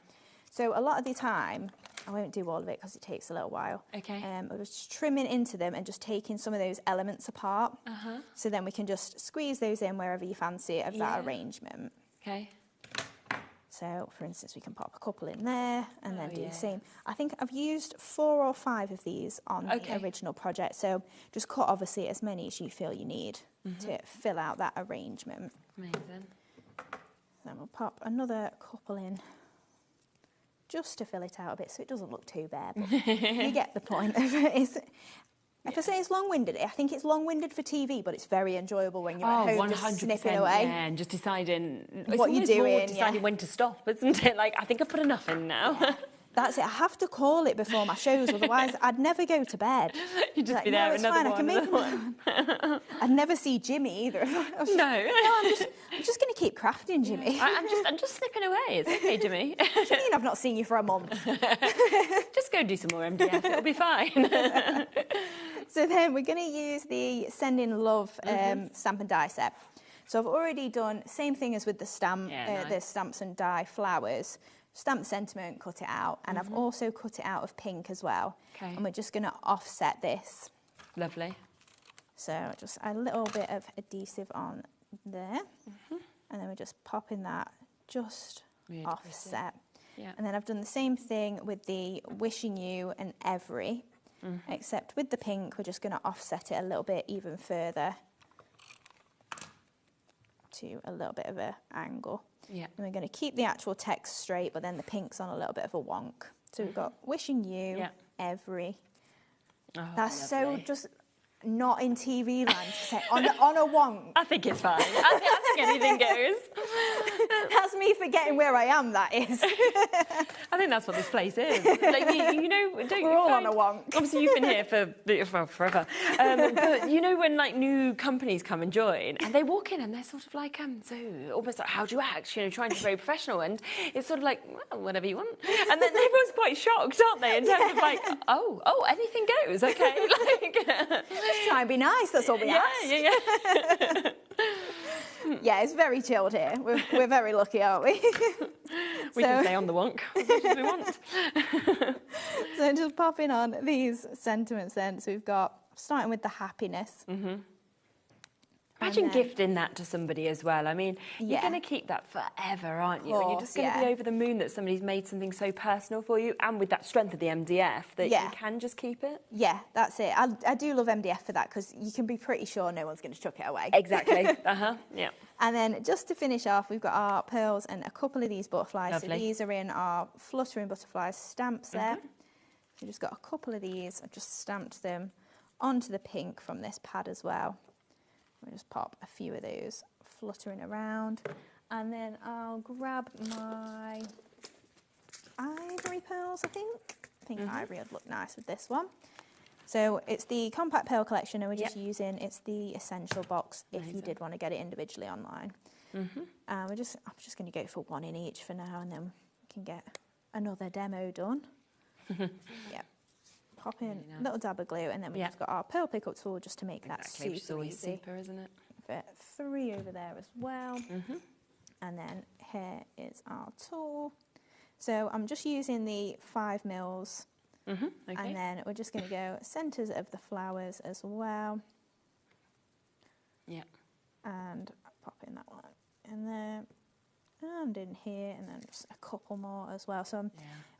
So a lot of the time, I won't do all of it because it takes a little while. Okay. I was just trimming into them and just taking some of those elements apart. So then we can just squeeze those in wherever you fancy it of that arrangement. Okay. So, for instance, we can pop a couple in there and then do the same. I think I've used 4 or 5 of these on the original project. So just cut, obviously, as many as you feel you need to fill out that arrangement. Amazing. Then we'll pop another couple in just to fill it out a bit so it doesn't look too bare. But you get the point of it. If I say it's long-winded, I think it's long-winded for TV, but it's very enjoyable when you're at home just snipping away. Yeah, and just deciding what you're doing. Deciding when to stop, isn't it? Like, I think I've put enough in now. That's it. I have to call it before my shows, otherwise I'd never go to bed. You'd just like, be there, no, it's another fine, one, I can make another one. I'd never see Jimmy either. No. I'm just going to keep crafting, Jimmy. I'm just snipping away. It's okay, Jimmy. What do you mean I've not seen you for a month? Just go and do some more MDF. It'll be fine. So then we're going to use the Send in Love stamp and die set. So I've already done same thing as with the the stamps and die flowers. Stamp sentiment, cut it out, and I've also cut it out of pink as well. Okay. And we're just going to offset this. Lovely. So just a little bit of adhesive on there, and then we're just popping that just Really offset. pretty. Yeah. And then I've done the same thing with the Wishing You and Every, except with the pink, we're just going to offset it a little bit even further to a little bit of an angle. Yeah. And we're going to keep the actual text straight, but then the pink's on a little bit of a wonk. So we've got Wishing You, Every. Oh, That's lovely. so just not in TV land to say on a wonk. I think it's fine. I think anything goes. That's me forgetting where I am, that is. I think that's what this place is. Like, you know, don't We're you all find, on a wonk. Obviously, you've been here for forever. But you know when like new companies come and join, and they walk in and they're sort of like, so almost like, how do you act? You know, trying to be very professional, and it's sort of like, well, whatever you want. And then everyone's quite shocked, aren't they? In terms of like, oh, anything goes, okay? Like, just try and be nice. That's all we ask. Yeah. Yeah, it's very chilled here. We're very lucky, aren't we? We can stay on the wonk as much as we want. So just popping on these sentiments then. So we've got, starting with the happiness. Imagine gifting that to somebody as well. I mean, you're going to keep that forever, aren't you? And you're just going to be over the moon that somebody's made something so personal for you, and with that strength of the MDF that you can just keep it. Yeah, that's it. I do love MDF for that, because you can be pretty sure no one's going to chuck it away. Exactly. Yeah. And then just to finish off, we've got our pearls and a couple of these butterflies. Lovely. So these are in our Fluttering Butterflies stamp set. So just got a couple of these. I've just stamped them onto the pink from this pad as well. I'll just pop a few of those fluttering around, and then I'll grab my ivory pearls, I think ivory would look nice with this one. So it's the Compact Pearl Collection, and we're just using, it's the essential box if you did want to get it individually online. I'm just going to go for one in each for now, and then we can get another demo done. Pop in a little dab of glue, and then we've just got our pearl pickup tool just to make that super which is always easy. super, isn't it? Fit 3 over there as well. And then here is our tool. So I'm just using the 5 mils, and then we're just going to go centres of the flowers as well. And pop in that one in there. And in here, and then just a couple more as well. So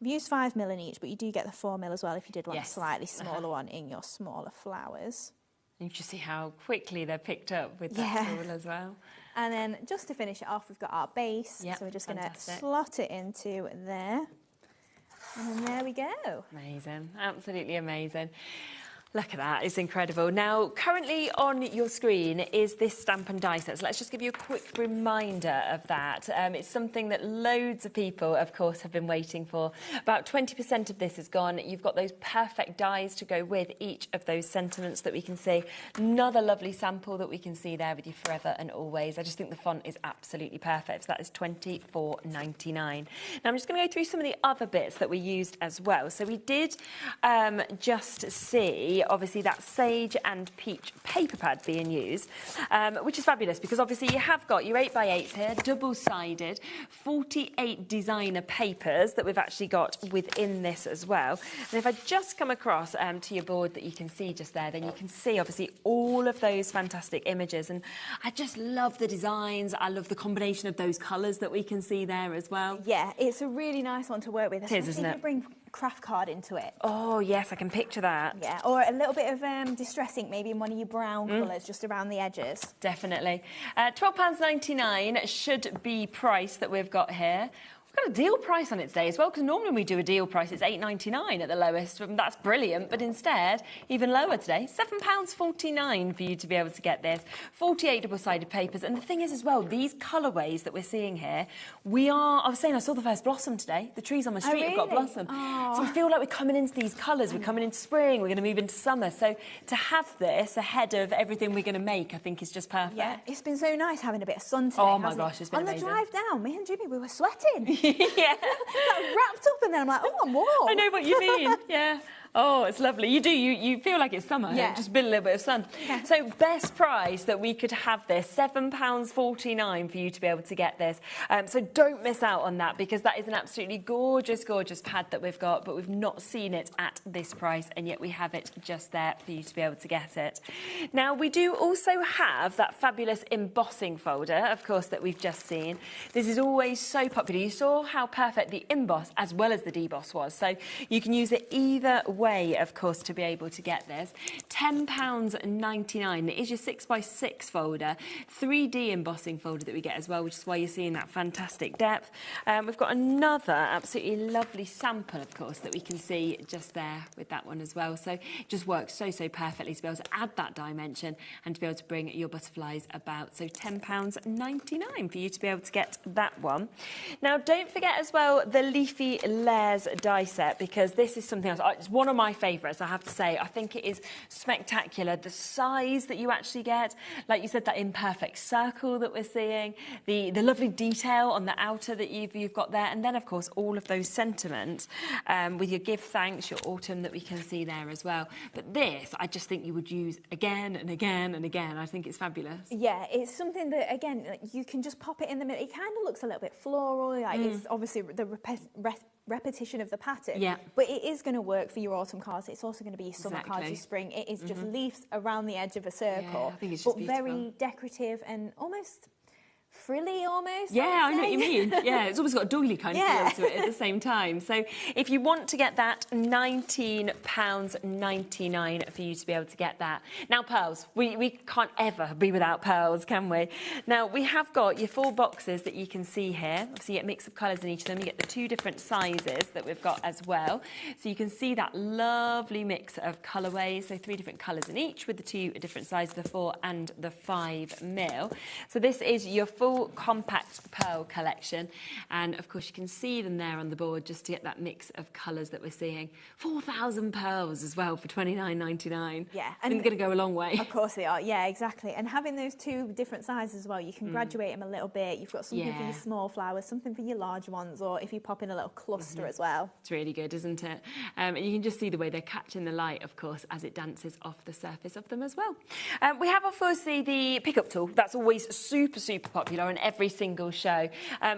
I've used 5 mil in each, but you do get the 4 mil as well if you did want a slightly smaller one in your smaller flowers. You can see how quickly they're picked up with that tool as well. And then just to finish it off, we've got our base. So we're just going to slot it into there. And then there we go. Amazing, absolutely amazing. Look at that, it's incredible. Now, currently on your screen is this stamp and die set. So let's just give you a quick reminder of that. It's something that loads of people, of course, have been waiting for. About 20% of this is gone. You've got those perfect dies to go with each of those sentiments that we can see. Another lovely sample that we can see there with you forever and always. I just think the font is absolutely perfect. So that is $24.99. Now, I'm just going to go through some of the other bits that we used as well. So we did just see obviously that sage and peach paper pad being used, which is fabulous because obviously you have got your 8x8s here, double-sided, 48 designer papers that we've actually got within this as well. And if I just come across to your board that you can see just there, then you can see obviously all of those fantastic images. And I just love the designs. I love the combination of those colours that we can see there as well. Yeah, it's a really nice one to work with. It is, isn't it? If you bring craft card into it. Oh yes, I can picture that. Yeah, or a little bit of distress ink maybe in one of your brown colours just around the edges. Definitely. £12.99 should be price that we've got here. We've got a deal price on it today as well, because normally when we do a deal price it's £8.99 at the lowest. That's brilliant, but instead even lower today, £7.49 for you to be able to get this. 48 double-sided papers, and the thing is as well, these colourways that we're seeing here, I was saying I saw the first blossom today. The trees on my street have got blossom. Oh. So I feel like we're coming into these colours, we're coming into spring, we're going to move into summer. So to have this ahead of everything we're going to make, I think is just perfect. Yeah, it's been so nice having a bit of sun today. Oh my gosh, it's been amazing. On the drive down, me and Jimmy, we were sweating. Yeah. Like wrapped up, and then I'm like, oh, I'm warm. I know what you mean. Yeah. Oh, it's lovely. You do. You feel like it's summer. Yeah. Just been a little bit of sun. Yeah. So best price that we could have this, £7.49 for you to be able to get this. So don't miss out on that, because that is an absolutely gorgeous, gorgeous pad that we've got, but we've not seen it at this price, and yet we have it just there for you to be able to get it. Now, we do also have that fabulous embossing folder, of course, that we've just seen. This is always so popular. You saw how perfect the emboss as well as the deboss was. So you can use it either way, of course, to be able to get this. £10.99. It is your 6x6 folder, 3D embossing folder that we get as well, which is why you're seeing that fantastic depth. We've got another absolutely lovely sample, of course, that we can see just there with that one as well. So it just works so, so perfectly to be able to add that dimension and to be able to bring your butterflies about. So £10.99 for you to be able to get that one. Now, don't forget as well the Leafy Layers die set, because this is something else. It's one of my favourites, I have to say. I think it is spectacular. The size that you actually get, like you said, that imperfect circle that we're seeing, the lovely detail on the outer that you've got there, and then, of course, all of those sentiments with your give thanks, your autumn that we can see there as well. But this, I just think you would use again and again and again. I think it's fabulous. Yeah, it's something that, again, you can just pop it in the middle. It kind of looks a little bit floral, like it's obviously the repetition of the pattern. Yeah. But it is going to work for your autumn cards. It's also going to be your summer cards, Exactly. your spring. It is just leaves around the edge of a circle. Yeah, I think it's just but beautiful. very decorative and almost frilly almost. Yeah, I know what you say. mean. Yeah, it's almost got a doily kind of Yeah. feel to it at the same time. So if you want to get that, £19.99 for you to be able to get that. Now, pearls. We can't ever be without pearls, can we? Now, we have got your 4 boxes that you can see here. Obviously, you get a mix of colours in each of them. You get the 2 different sizes that we've got as well. So you can see that lovely mix of colourways. So 3 different colours in each with the 2 different sizes, the 4 and the 5mm. So this is your full compact pearl collection, and of course you can see them there on the board just to get that mix of colours that we're seeing. 4,000 pearls as well for $29.99. Yeah, and they're going to go a long way. Of course they are. Yeah, exactly. And having those 2 different sizes as well, you can graduate them a little bit. You've got something for your small flowers, something for your large ones, or if you pop in a little cluster as well. It's really good, isn't it? And you can just see the way they're catching the light, of course, as it dances off the surface of them as well. We have, obviously, the pickup tool. That's always super, super popular on every single show.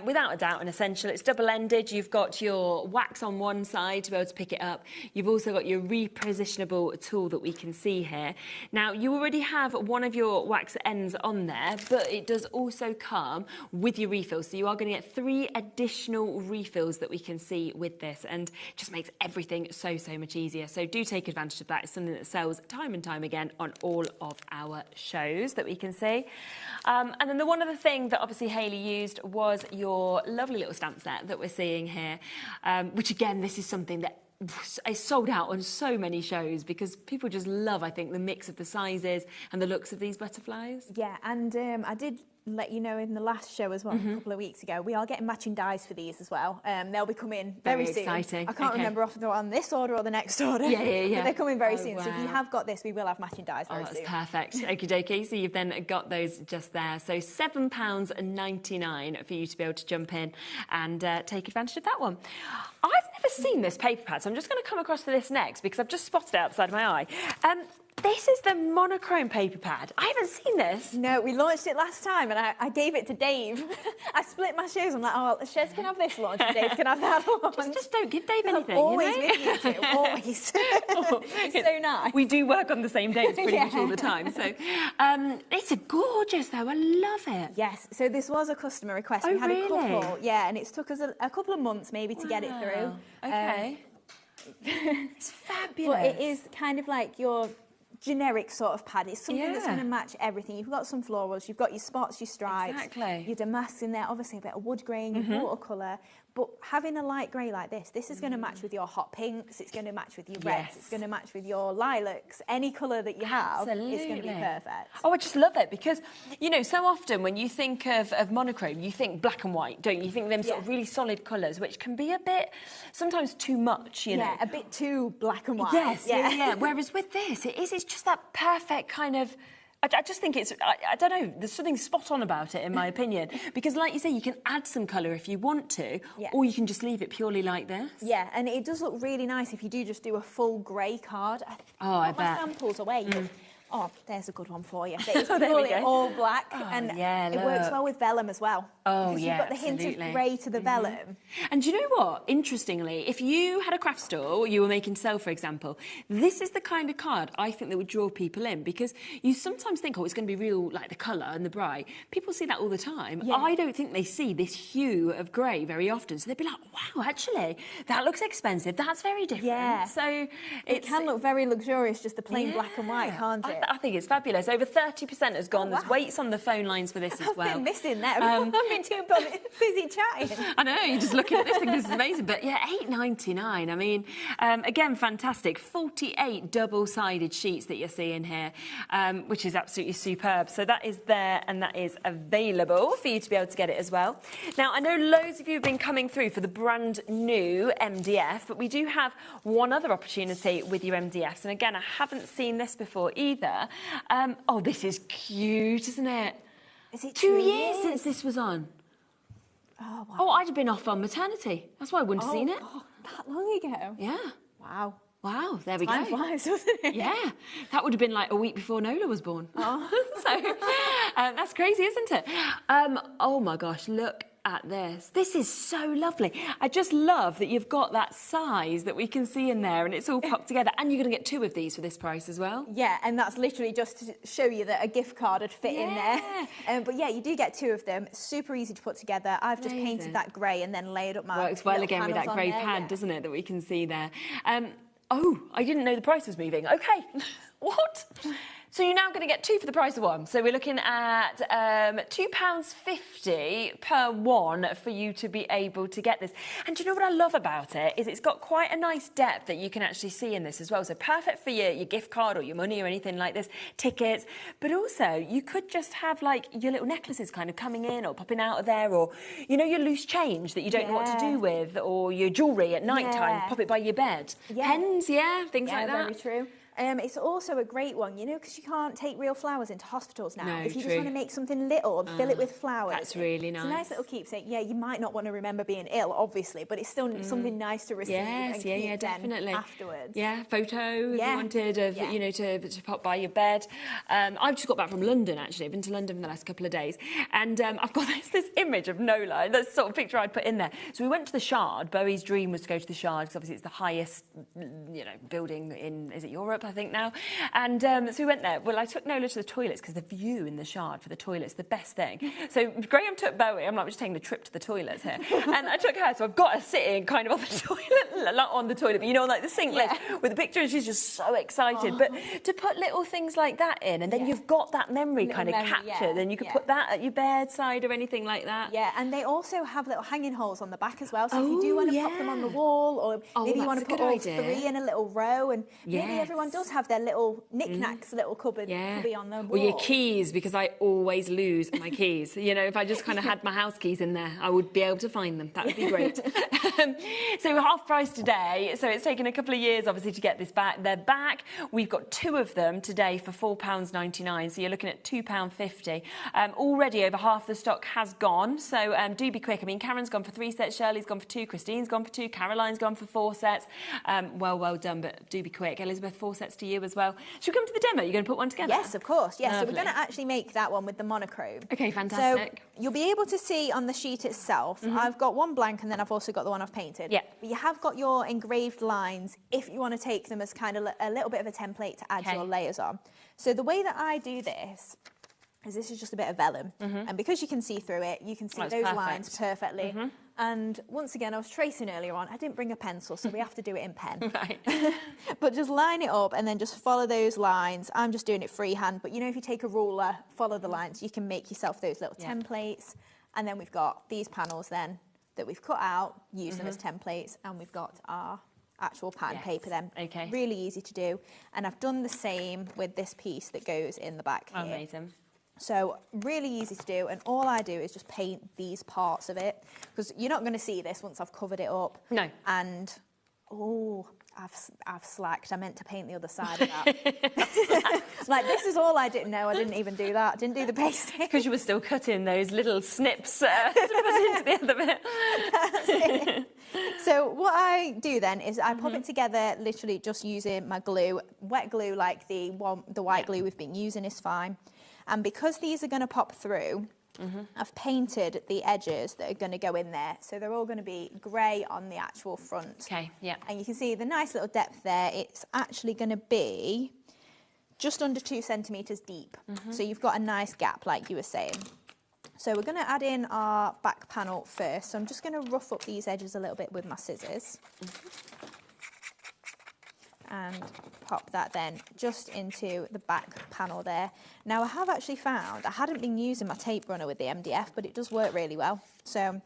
Without a doubt, an essential. It's double-ended. You've got your wax on one side to be able to pick it up. You've also got your repositionable tool that we can see here. Now, you already have one of your wax ends on there, but it does also come with your refills. So you are going to get 3 additional refills that we can see with this, and it just makes everything so, so much easier. So do take advantage of that. It's something that sells time and time again on all of our shows that we can see. And then the one other thing that obviously Hayley used was your lovely little stamp set that we're seeing here, which again, this is something that is sold out on so many shows because people just love, I think, the mix of the sizes and the looks of these butterflies. Yeah, and I did let you know in the last show as well, a couple of weeks ago, we are getting matching dies for these as well. They'll be coming very soon. Exciting. I can't remember if they're on this order or the next order. Yeah. But they're coming very soon. Wow. So if you have got this, we will have matching dies very soon. That's perfect. Okie dokie. So you've then got those just there. So £7.99 for you to be able to jump in and take advantage of that one. I've never seen this paper pad, so I'm just going to come across to this next because I've just spotted it outside of my eye. This is the monochrome paper pad. I haven't seen this. No, we launched it last time and I gave it to Dave. I split my shoes. I'm like, oh, well, Shez can have this launch and Dave can have that launch. Just don't give Dave anything. Always you know? with you two, always. It's so nice. We do work on the same days pretty much all the time. So it's gorgeous though. I love it. Yes. So this was a customer request. Oh, we had really? a couple. Yeah, and it's took us a couple of months maybe to get it through. Okay. It's fabulous. But it is kind of like your generic sort of pad. It's something that's going to match everything. You've got some florals, you've got your spots, your stripes, your damask in there, obviously a bit of wood grain, your watercolour. But having a light grey like this is going to match with your hot pinks, it's going to match with your reds, it's going to match with your lilacs. Any colour that you have is going to be perfect. Oh, I just love it because, you know, so often when you think of monochrome, you think black and white, don't you? You think them sort of really solid colours, which can be a bit, sometimes too much, you know. Yeah, a bit too black and white. Yes, yeah. Whereas with this, it's just that perfect kind of... I just think it's, I don't know, there's something spot on about it, in my opinion. Because like you say, you can add some colour if you want to, or you can just leave it purely like this. Yeah, and it does look really nice if you do just do a full grey card. I bet. bet. My samples away. Oh, there's a good one for you. It's Oh, there we purely go. all black, Oh, and yeah, it works look. well with vellum as well. Oh, because yeah, you've got the hint absolutely. of grey to the vellum. And do you know what? Interestingly, if you had a craft store you were making sell, for example, this is the kind of card I think that would draw people in because you sometimes think, oh, it's going to be real, like the colour and the bright. People see that all the time. Yeah. I don't think they see this hue of grey very often. So they'd be like, wow, actually, that looks expensive. That's very different. Yeah. So It can look very luxurious, just the plain black and white, can't it? I think it's fabulous. Over 30% has gone. There's weights on the phone lines for this as well. I've been missing that. I've been too busy chatting. I know, you're just looking at this thing, this is amazing. But yeah, £8.99. I mean, again, fantastic. 48 double-sided sheets that you're seeing here, which is absolutely superb. So that is there and that is available for you to be able to get it as well. Now, I know loads of you have been coming through for the brand new MDF, but we do have one other opportunity with your MDFs. And again, I haven't seen this before either. Oh, this is cute, isn't it? Is it 2 years since this was on? Oh, wow. Oh, I'd have been off on maternity. That's why I wouldn't have seen it. Oh, that long ago? Yeah. Wow. Wow, there we Time go. flies, doesn't it? Yeah, that would have been like a week before Nola was born. Oh. So that's crazy, isn't it? Oh my gosh, look at this. This is so lovely. I just love that you've got that size that we can see in there and it's all popped together. And you're going to get 2 of these for this price as well. Yeah, and that's literally just to show you that a gift card would fit in there. But yeah, you do get 2 of them. Super easy to put together. I've just painted that grey and then layered up my Works well again with that grey pad, doesn't it, that we can see there. Oh, I didn't know the price was moving. Okay, what? So you're now going to get 2 for the price of 1. So we're looking at £2.50 per one for you to be able to get this. And do you know what I love about it is it's got quite a nice depth that you can actually see in this as well. So perfect for your gift card or your money or anything like this, tickets. But also you could just have like your little necklaces kind of coming in or popping out of there, or, you know, your loose change that you don't know what to do with, or your jewellery at night time, pop it by your bed. Pens, things like that. Very true. It's also a great one, you know, because you can't take real flowers into hospitals now. No, if you just want to make something little and fill it with flowers. That's really nice. It's a nice little keepsake. Yeah, you might not want to remember being ill, obviously, but it's still something nice to receive and keep definitely. Afterwards. Yeah, photo if you wanted of, you know, to pop by your bed. I've just got back from London, actually. I've been to London for the last couple of days. And I've got this image of Nola, that's sort of picture I'd put in there. So we went to the Shard. Bowie's dream was to go to the Shard, because obviously it's the highest, you know, building in, is it Europe, I think now? And so we went there. Well, I took Nola to the toilets because the view in the Shard for the toilets, the best thing. So Graham took Bowie. I'm like, we're just taking a trip to the toilets here. And I took her, so I've got her sitting kind of on the toilet, not on the toilet, but you know, like the sink lid with the picture, and she's just so excited. But to put little things like that in, and then you've got that memory kind of captured, and you could put that at your bedside or anything like that. Yeah, and they also have little hanging holes on the back as well. So if you do want to pop them on the wall, or maybe you want to put all 3 in a little row, and maybe everyone does have their little knickknacks, little cupboard cubby on the wall. Or your keys, because I always lose my keys. You know, if I just kind of had my house keys in there, I would be able to find them. That would be great. So we're half price today. So it's taken a couple of years, obviously, to get this back. They're back. We've got 2 of them today for £4.99. So you're looking at £2.50. Already over half the stock has gone. So do be quick. I mean, Karen's gone for 3 sets. Shirley's gone for 2. Christine's gone for 2. Caroline's gone for 4 sets. Well done, but do be quick. Elizabeth, 4 sets to you as well. Should we come to the demo? You're going to put one together? Yes, of course. Yes, Lovely. so we're going to actually make that one with the monochrome. Okay, fantastic. So you'll be able to see on the sheet itself, I've got one blank and then I've also got the one I've painted. Yeah. But you have got your engraved lines if you want to take them as kind of a little bit of a template to add your layers on. So the way that I do this is just a bit of vellum. And because you can see through it, you can see those lines perfectly. And once again, I was tracing earlier on. I didn't bring a pencil, so we have to do it in pen. But just line it up and then just follow those lines. I'm just doing it freehand. But, you know, if you take a ruler, follow the lines, you can make yourself those little templates. And then we've got these panels then that we've cut out, use them as templates. And we've got our actual pattern paper then. Okay. Really easy to do. And I've done the same with this piece that goes in the back here. Amazing. So really easy to do, and all I do is just paint these parts of it, because you're not going to see this once I've covered it up. No. And, I've slacked. I meant to paint the other side of that. Like, this is all I did. No, I didn't even do that. I didn't do the pasting. Because you were still cutting those little snips to put into the other bit. That's it. So what I do then is I pop it together literally just using my glue. Wet glue, like the white glue we've been using, is fine. And because these are going to pop through, I've painted the edges that are going to go in there. So they're all going to be grey on the actual front. Okay, yeah. And you can see the nice little depth there. It's actually going to be just under 2 centimetres deep. So you've got a nice gap, like you were saying. So we're going to add in our back panel first. So I'm just going to rough up these edges a little bit with my scissors. And pop that then just into the back panel there. Now I have actually found, I hadn't been using my tape runner with the MDF, but it does work really well. So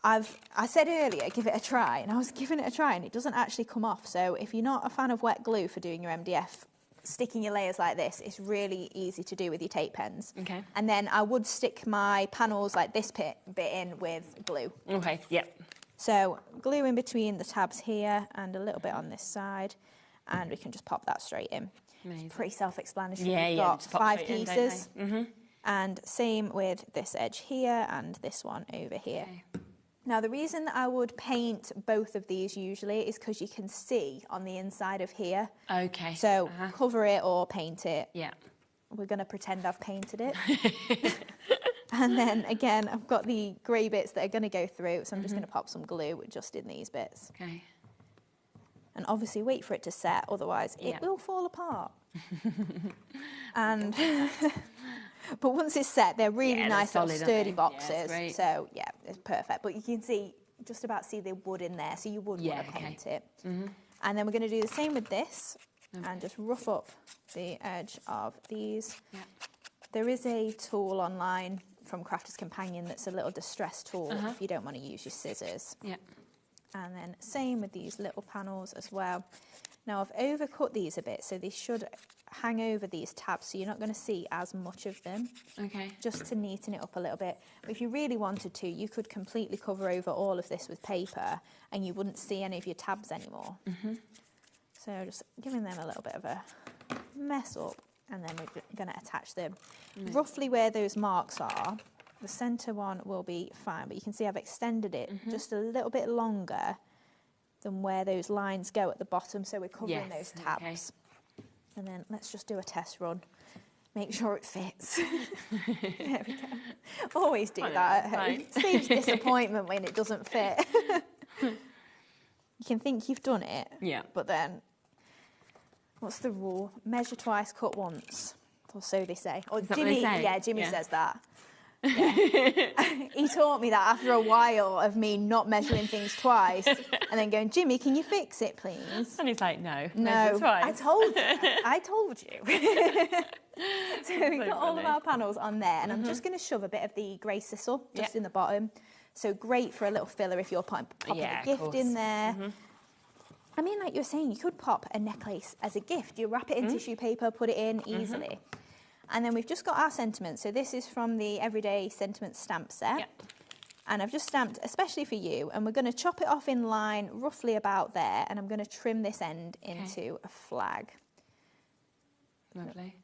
I said earlier, give it a try, and I was giving it a try and it doesn't actually come off. So if you're not a fan of wet glue for doing your MDF, sticking your layers like this is really easy to do with your tape pens. Okay. And then I would stick my panels like this bit in with glue. Okay, yep. So glue in between the tabs here and a little bit on this side, and we can just pop that straight in. Amazing. It's pretty self-explanatory. Yeah, We've yeah, got just pop 5 straight in, pieces. don't they? And same with this edge here and this one over here. Okay. Now the reason that I would paint both of these usually is because you can see on the inside of here. Okay. So cover it or paint it. Yeah. We're going to pretend I've painted it. And then again, I've got the grey bits that are going to go through, so I'm just going to pop some glue just in these bits. Okay. And obviously wait for it to set, otherwise it will fall apart. And but once it's set, they're really nice little sturdy boxes. Yeah, so yeah, it's perfect. But you can see, just about see the wood in there, so you would want to paint it. And then we're going to do the same with this, and just rough up the edge of these. There is a tool online from Crafter's Companion that's a little distress tool if you don't want to use your scissors. And then same with these little panels as well. Now I've overcut these a bit, so they should hang over these tabs, so you're not going to see as much of them. Just to neaten it up a little bit. But if you really wanted to, you could completely cover over all of this with paper and you wouldn't see any of your tabs anymore. So just giving them a little bit of a mess up, and then we're going to attach them roughly where those marks are. The centre one will be fine, but you can see I've extended it just a little bit longer than where those lines go at the bottom, so we're covering those tabs. And then let's just do a test run. Make sure it fits. There we go. Always do that at home. Saves disappointment when it doesn't fit. You can think you've done it, but then, what's the rule? Measure twice, cut once. Or so they say. Or Jimmy, Jimmy says that. He taught me that after a while of me not measuring things twice and then going, Jimmy, can you fix it, please? And he's like, no. I told you. I told you. So we've got all of our panels on there, and I'm just going to shove a bit of the grey sisal just in the bottom. So great for a little filler if you're popping a gift in there. I mean, like you were saying, you could pop a necklace as a gift. You wrap it in tissue paper, put it in easily. And then we've just got our sentiments. So this is from the Everyday Sentiments stamp set. And I've just stamped especially for you. And we're going to chop it off in line roughly about there. And I'm going to trim this end into a flag. Lovely.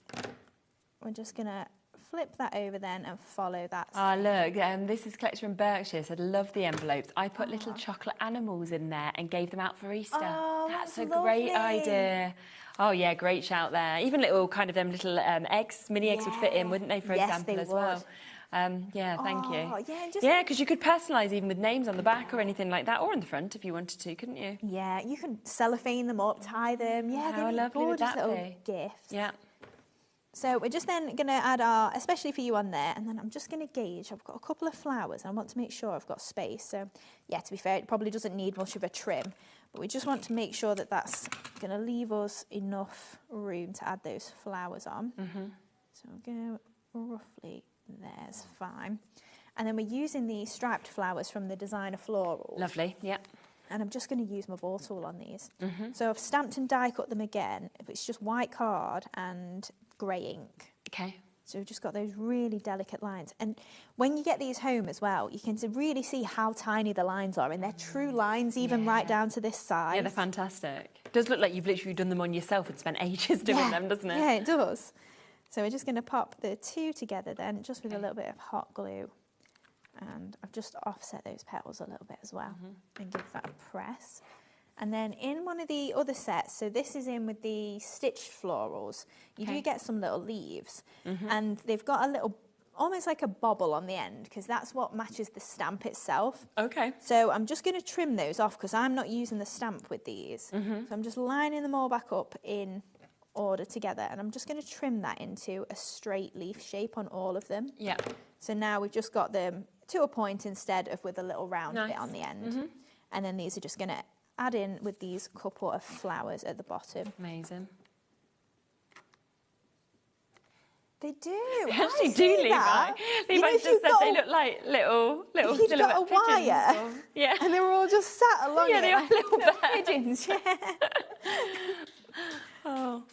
We're just going to flip that over then and follow that. Ah, look, this is collector in Berkshire said, love the envelopes. I put little chocolate animals in there and gave them out for Easter. Oh, that's a great idea. Oh yeah, great shout there. Even little kind of them little eggs, mini eggs would fit in, wouldn't they, for example, as well? Yeah, thank you. Yeah, because you could personalise even with names on the back or anything like that, or on the front if you wanted to, couldn't you? Yeah, you can cellophane them up, tie them. Yeah, how lovely would that little gifts. Yeah. So we're just then going to add our, especially for you on there, and then I'm just going to gauge. I've got a couple of flowers, and I want to make sure I've got space. So, yeah, to be fair, it probably doesn't need much of a trim, but we just want to make sure that that's going to leave us enough room to add those flowers on. So we'll go roughly there's fine. And then we're using the striped flowers from the Designer Florals. Lovely, yeah. And I'm just going to use my ball tool on these. So I've stamped and die cut them again. It's just white card and grey ink. Okay. So we've just got those really delicate lines. And when you get these home as well, you can really see how tiny the lines are. And they're true lines, even right down to this size. Yeah, they're fantastic. It does look like you've literally done them on yourself and spent ages doing them, doesn't it? Yeah, it does. So we're just going to pop the two together then, just with a little bit of hot glue. And I've just offset those petals a little bit as well and give that a press. And then in one of the other sets, so this is in with the stitched florals, you do get some little leaves and they've got a little, almost like a bobble on the end, because that's what matches the stamp itself. Okay. So I'm just going to trim those off because I'm not using the stamp with these. So I'm just lining them all back up in order together, and I'm just going to trim that into a straight leaf shape on all of them. Yeah. So now we've just got them to a point instead of with a little round bit on the end. And then these are just going to add in with these couple of flowers at the bottom. Amazing. They do. They actually do, Levi. Levi just said they look like little if you've got a wire, and they were all just sat along yeah, it. they are little birds. Pigeons, yeah. Oh.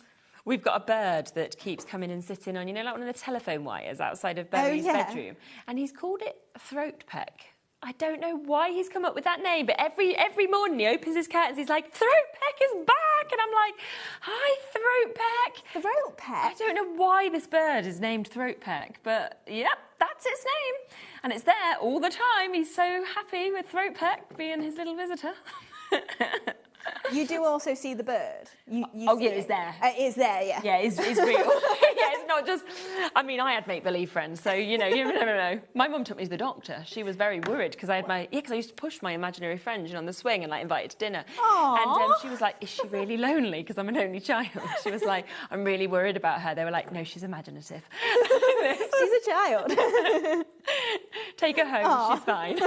We've got a bird that keeps coming and sitting on, you know, like one of the telephone wires outside of Bernie's bedroom. And he's called it throat peck. I don't know why he's come up with that name, but every morning he opens his curtains, he's like, throat peck is back! And I'm like, hi, throat peck. Throat peck? I don't know why this bird is named throat peck, but yep, that's its name. And it's there all the time. He's so happy with throat peck being his little visitor. You do also see the bird. You Oh, see yeah, it's there. It is there, yeah. Yeah, it's real. Yeah, it's not just... I mean, I had make-believe friends, so, you never know. My mum took me to the doctor. She was very worried because I had because I used to push my imaginary friend, on the swing and, invited to dinner. Aww. And she was like, is she really lonely? Because I'm an only child. She was like, I'm really worried about her. They were like, no, she's imaginative. She's a child. Take her home, Aww. she's fine.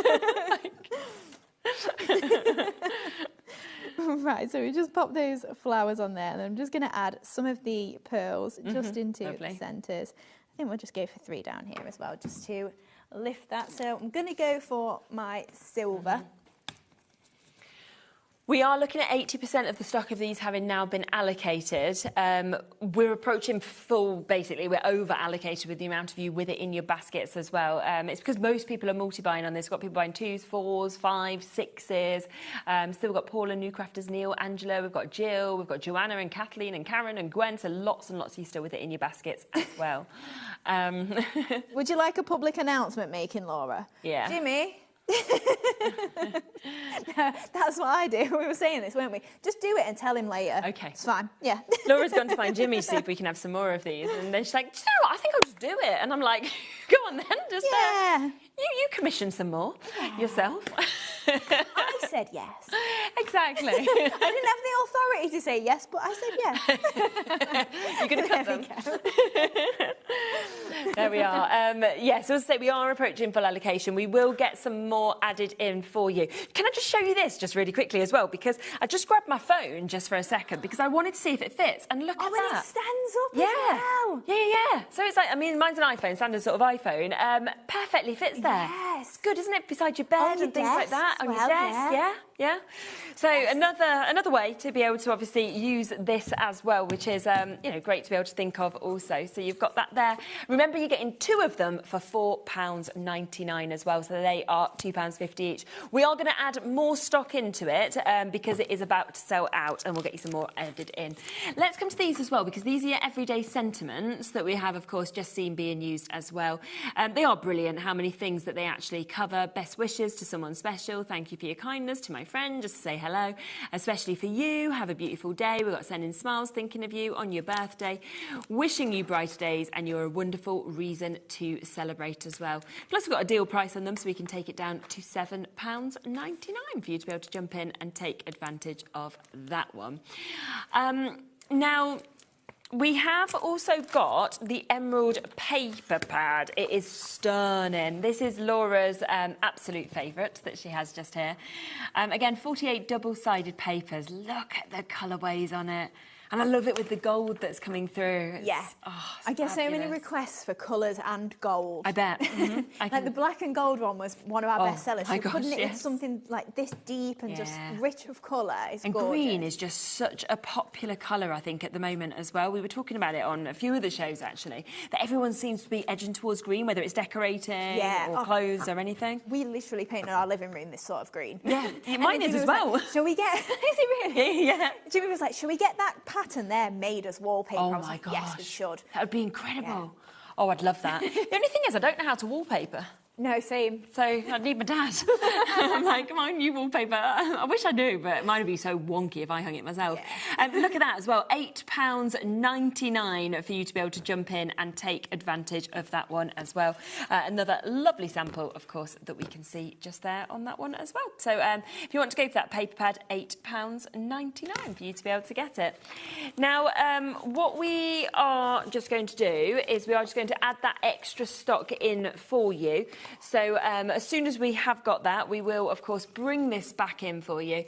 Right, so we just pop those flowers on there, and I'm just going to add some of the pearls just into the centres. I think we'll just go for 3 down here as well, just to lift that. So I'm going to go for my silver. We are looking at 80% of the stock of these having now been allocated. We're approaching full, basically. We're over-allocated with the amount of you with it in your baskets as well. It's because most people are multi-buying on this. We've got people buying 2s, 4s, 5s, 6s. Still got Paula, New Crafters, Neil, Angela. We've got Jill. We've got Joanna and Kathleen and Karen and Gwen. So lots and lots of you still with it in your baskets as well. Would you like a public announcement making, Laura? Yeah. Jimmy? That's what I do. We were saying this, weren't we? Just do it and tell him later. Okay. It's fine. Yeah. Laura's gone to find Jimmy to see if we can have some more of these. And then she's like, do you know what? I think I'll just do it. And I'm like, go on then. Just, you commission some more yourself. I said yes. Exactly. I didn't have the authority to say yes, but I said yes. You're going to cut them. There we are. Yes, as I say, we are approaching full allocation. We will get some more added in for you. Can I just show you this just really quickly as well? Because I just grabbed my phone just for a second because I wanted to see if it fits. And look at that. it stands up as well. Yeah. So it's like, I mean, mine's an iPhone, standard sort of iPhone. Perfectly fits there. Yes. It's good, isn't it? Beside your bed and things like that. On your desk, yeah. So another way to be able to obviously use this as well, which is great to be able to think of also. So you've got that there. Remember, you're getting 2 of them for £4.99 as well. So they are £2.50 each. We are going to add more stock into it because it is about to sell out, and we'll get you some more added in. Let's come to these as well, because these are your everyday sentiments that we have, of course, just seen being used as well. They are brilliant. How many things that they actually cover. Best wishes to someone special. Thank you for your kindness to my friend, just to say hello. Especially for you. Have a beautiful day. We've got sending smiles, thinking of you on your birthday. Wishing you brighter days, and you're a wonderful reason to celebrate as well. Plus, we've got a deal price on them, so we can take it down to £7.99 for you to be able to jump in and take advantage of that one. Now, we have also got the Emerald paper pad. It is stunning. This is Laura's absolute favourite that she has just here. Again, 48 double-sided papers. Look at the colourways on it. And I love it with the gold that's coming through. I get so many requests for colours and gold. I bet. Like the black and gold one was one of our best sellers. My So putting gosh, it with something like this deep and just rich of colour is and gorgeous. green is just such a popular colour, I think, at the moment as well. We were talking about it on a few of the shows, actually, that everyone seems to be edging towards green, whether it's decorating or clothes or anything. We literally painted our living room this sort of green. Yeah, mine is as well. Like, shall we get... Is it really? Yeah. Jimmy was like, shall we get that pattern there made as wallpaper? Oh I was my like, gosh. yes, we should. That would be incredible. Oh, I'd love that. The only thing is, I don't know how to wallpaper. No, same. So I'd need my dad. I'm like, come on, you wallpaper. I wish I knew, but mine would be so wonky if I hung it myself. Look at that as well. £8.99 for you to be able to jump in and take advantage of that one as well. Another lovely sample, of course, that we can see just there on that one as well. So if you want to go for that paper pad, £8.99 for you to be able to get it. Now, what we are just going to do is we are just going to add that extra stock in for you. So as soon as we have got that, we will, of course, bring this back in for you.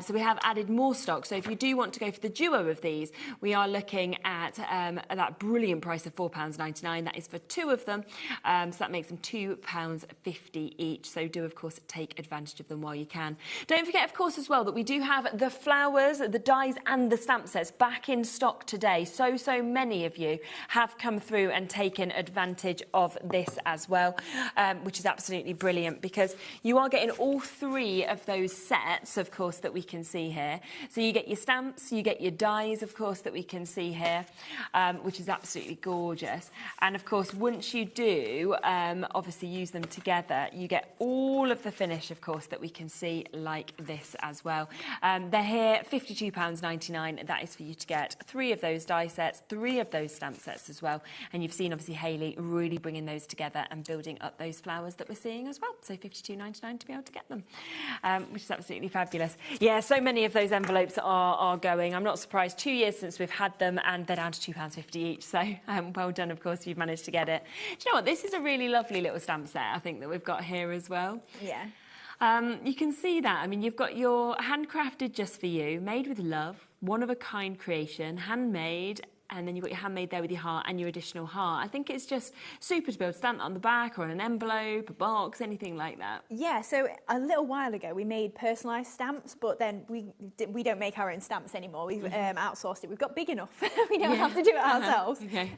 So we have added more stock. So if you do want to go for the duo of these, we are looking at that brilliant price of £4.99. That is for 2 of them. So that makes them £2.50 each. So do, of course, take advantage of them while you can. Don't forget, of course, as well, that we do have the flowers, the dies and the stamp sets back in stock today. So many of you have come through and taken advantage of this as well. which is absolutely brilliant because you are getting all 3 of those sets, of course, that we can see here. So you get your stamps, you get your dies, of course, that we can see here, which is absolutely gorgeous. And of course, once you do obviously use them together, you get all of the finish, of course, that we can see like this as well. They're here, £52.99. That is for you to get 3 of those die sets, 3 of those stamp sets as well. And you've seen, obviously, Hayley really bringing those together and building up those flowers that we're seeing as well. So £52.99 to be able to get them, which is absolutely fabulous. Yeah, so many of those envelopes are going. I'm not surprised. 2 years since we've had them and they're down to £2.50 each. So well done, of course, if you've managed to get it. Do you know what? This is a really lovely little stamp set, I think, that we've got here as well. Yeah. You can see that. I mean, you've got your handcrafted just for you, made with love, one-of-a-kind creation, handmade, and then you've got your handmade there with your heart and your additional heart. I think it's just super to be able to stamp that on the back or on an envelope, a box, anything like that. Yeah, so a little while ago we made personalised stamps, but then we don't make our own stamps anymore. We've outsourced it. We've got big enough. We don't have to do it ourselves. Okay.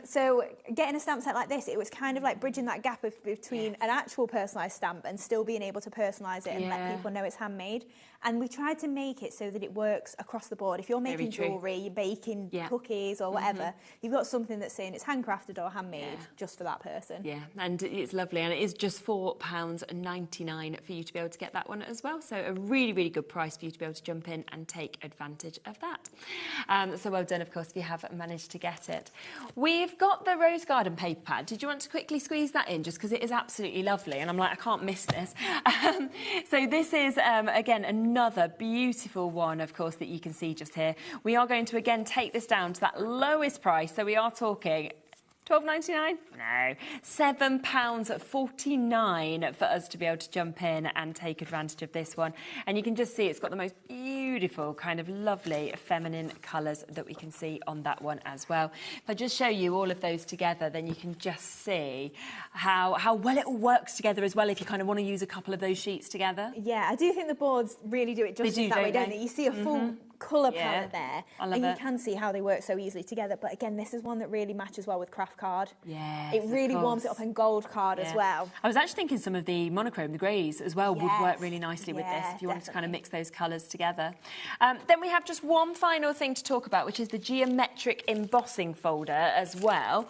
So getting a stamp set like this, it was kind of like bridging that gap between an actual personalised stamp and still being able to personalise it and let people know it's handmade. And we tried to make it so that it works across the board. If you're making jewellery, you're baking cookies or whatever, you've got something that's saying it's handcrafted or handmade just for that person. Yeah, and it's lovely. And it is just £4.99 for you to be able to get that one as well. So a really, really good price for you to be able to jump in and take advantage of that. So well done, of course, if you have managed to get it. We've got the Rose Garden paper pad. Did you want to quickly squeeze that in? Just because it is absolutely lovely. And I'm like, I can't miss this. So this is, again, another beautiful one, of course, that you can see just here. We are going to, again, take this down to that lowest price. So we are talking £12.99? No, £7.49 for us to be able to jump in and take advantage of this one. And you can just see it's got the most beautiful kind of lovely feminine colours that we can see on that one as well. If I just show you all of those together, then you can just see how well it all works together as well if you kind of want to use a couple of those sheets together. Yeah, I do think the boards really do it justice that way, don't they? You see a full colour palette there, and you can see how they work so easily together. But again, this is one that really matches well with craft card. Yeah, it really warms it up in gold card as well. I was actually thinking some of the monochrome, the greys as well, would work really nicely with this if you wanted to kind of mix those colours together. Then we have just one final thing to talk about, which is the geometric embossing folder as well.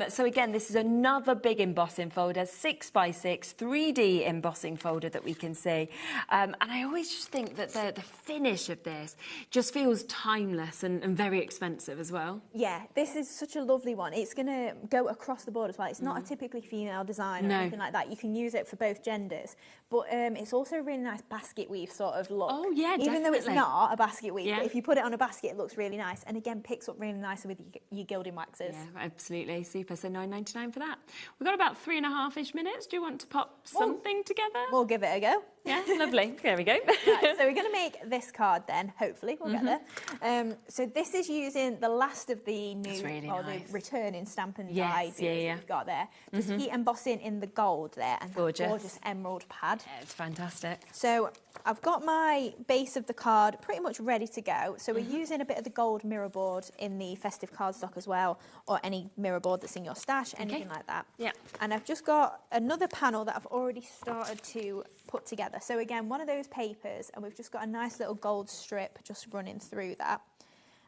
So again, this is another big embossing folder, 6x6 3D embossing folder that we can see. And I always just think that the finish of this just feels timeless and very expensive as well. Yeah, this is such a lovely one. It's going to go across the board as well. It's not a typically female design or anything like that. You can use it for both genders. But it's also a really nice basket weave sort of look. Oh, yeah, Even though it's not a basket weave, but if you put it on a basket, it looks really nice. And again, picks up really nicely with your gilding waxes. Yeah, absolutely. Super. So £9.99 for that. We've got about 3.5-ish minutes. Do you want to pop something together? We'll give it a go. Yeah, lovely. There we go. Right, so we're going to make this card then, hopefully. We'll get there. So this is using the last of the new, the returning stamp and die that we've got there. Just keep embossing in the gold there and gorgeous emerald pad. Yeah, it's fantastic. So I've got my base of the card pretty much ready to go. So we're using a bit of the gold mirror board in the festive cardstock as well, or any mirror board that's in your stash, anything like that. Yeah. And I've just got another panel that I've already started to put together. So again, one of those papers, and we've just got a nice little gold strip just running through that.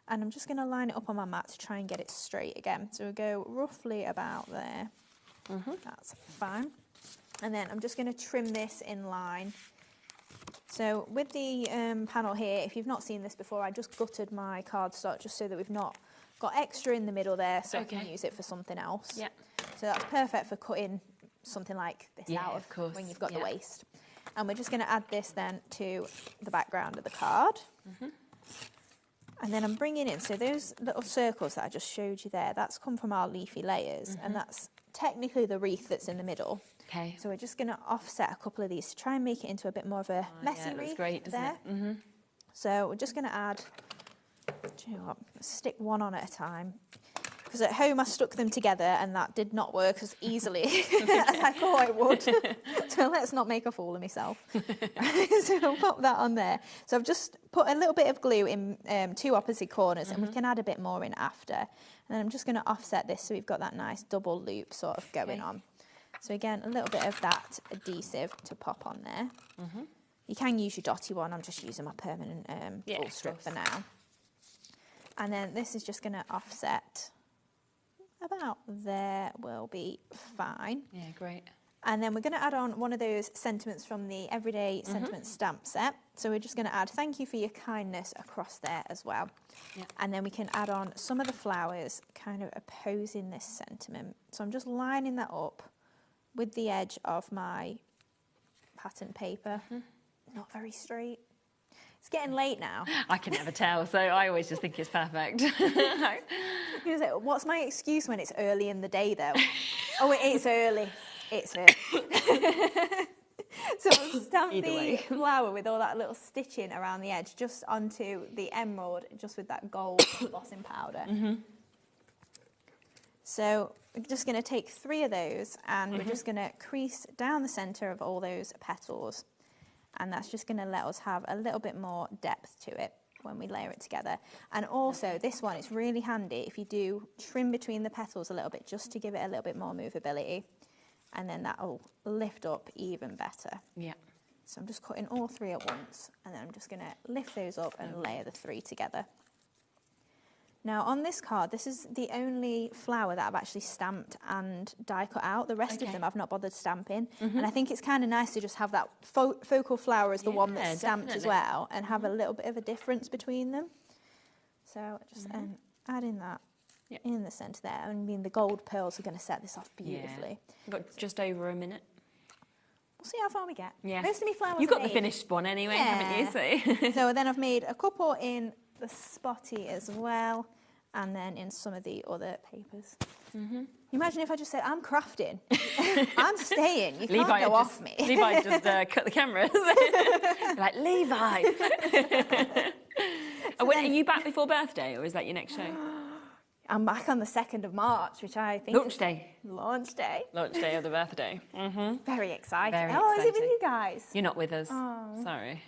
And I'm just going to line it up on my mat to try and get it straight again. So we'll go roughly about there. That's fine. And then I'm just going to trim this in line. So with the panel here, if you've not seen this before, I just gutted my cardstock just so that we've not got extra in the middle there, so I can use it for something else. Yeah. So that's perfect for cutting something like this out of when you've got the waste. And we're just going to add this then to the background of the card. And then I'm bringing in, so those little circles that I just showed you there, that's come from our leafy layers, and that's technically the wreath that's in the middle. Okay. So we're just going to offset a couple of these to try and make it into a bit more of a messy wreath. That's great, isn't it? So we're just going to add, do you know what, stick one on at a time. Because at home I stuck them together and that did not work as easily as I thought it would. So let's not make a fool of myself. So I'll pop that on there. So I've just put a little bit of glue in two opposite corners, and we can add a bit more in after. And then I'm just going to offset this so we've got that nice double loop sort of going on. So again, a little bit of that adhesive to pop on there. You can use your dotty one. I'm just using my permanent full strip for now. And then this is just going to offset about there will be fine. Yeah, great. And then we're going to add on one of those sentiments from the Everyday Sentiments stamp set. So we're just going to add thank you for your kindness across there as well. And then we can add on some of the flowers kind of opposing this sentiment. So I'm just lining that up with the edge of my pattern paper. Not very straight. It's getting late now. I can never tell, so I always just think it's perfect. What's my excuse when it's early in the day, though? Oh, it's early. It's early. So I'll stamp the flower with all that little stitching around the edge just onto the emerald, just with that gold embossing powder. So we're just going to take 3 of those and we're just going to crease down the centre of all those petals. And that's just going to let us have a little bit more depth to it when we layer it together. And also this one, it's really handy if you do trim between the petals a little bit just to give it a little bit more movability. And then that'll lift up even better. Yeah. So I'm just cutting all 3 at once and then I'm just going to lift those up and layer the 3 together. Now on this card, this is the only flower that I've actually stamped and die cut out. The rest of them I've not bothered stamping. And I think it's kind of nice to just have that focal flower as the one that's stamped as well and have a little bit of a difference between them. So just adding that in the centre there. I mean, the gold pearls are going to set this off beautifully. Got just over a minute. We'll see how far we get. Yeah. Most of my flowers You've got are the finished one anyway, haven't you? So then I've made a couple in the spotty as well, and then in some of the other papers. Imagine if I just said, I'm crafting. I'm staying. You can't go off me. Levi just cut the cameras. Like, Levi. Are you back before birthday, or is that your next show? I'm back on the 2nd of March, which I think Launch day. Launch day. Launch day of the birthday. Very exciting. Very Is it with exciting. you guys? You're not with us. Oh. Sorry.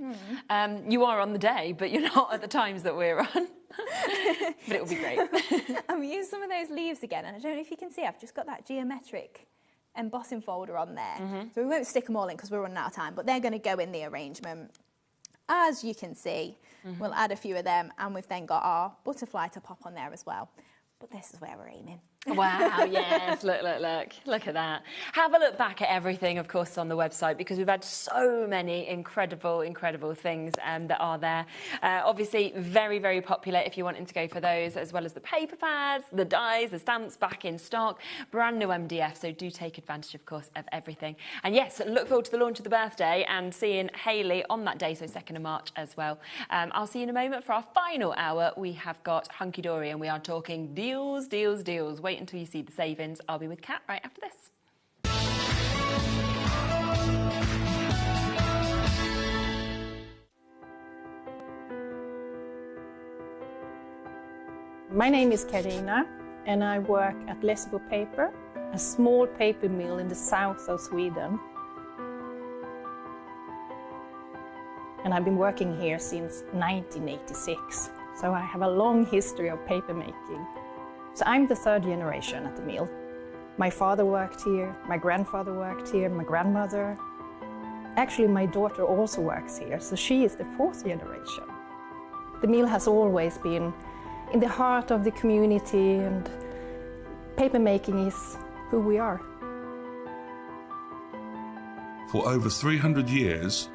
You are on the day, but you're not at the times that we're on. But it will be great. I've used some of those leaves again, and I don't know if you can see, I've just got that geometric embossing folder on there. So we won't stick them all in because we're running out of time, but they're going to go in the arrangement. As you can see, we'll add a few of them, and we've then got our butterfly to pop on there as well. But this is where we're aiming. Wow, yes, look at that. Have a look back at everything, of course, on the website, because we've had so many incredible things that are there. Obviously, very, very popular if you're wanting to go for those, as well as the paper pads, the dies, the stamps back in stock, brand new MDF, so do take advantage, of course, of everything. And yes, look forward to the launch of the birthday and seeing Hayley on that day, so 2nd of March as well. I'll see you in a moment. For our final hour, we have got Hunky Dory, and we are talking deals. Wait until you see the savings. I'll be with Kat right after this. My name is Karina and I work at Lessebo Paper, a small paper mill in the south of Sweden. And I've been working here since 1986, so I have a long history of paper making. So I'm the 3rd generation at the mill. My father worked here, my grandfather worked here, my grandmother. Actually, my daughter also works here, so she is the 4th generation. The mill has always been in the heart of the community, and paper making is who we are. For over 300 years,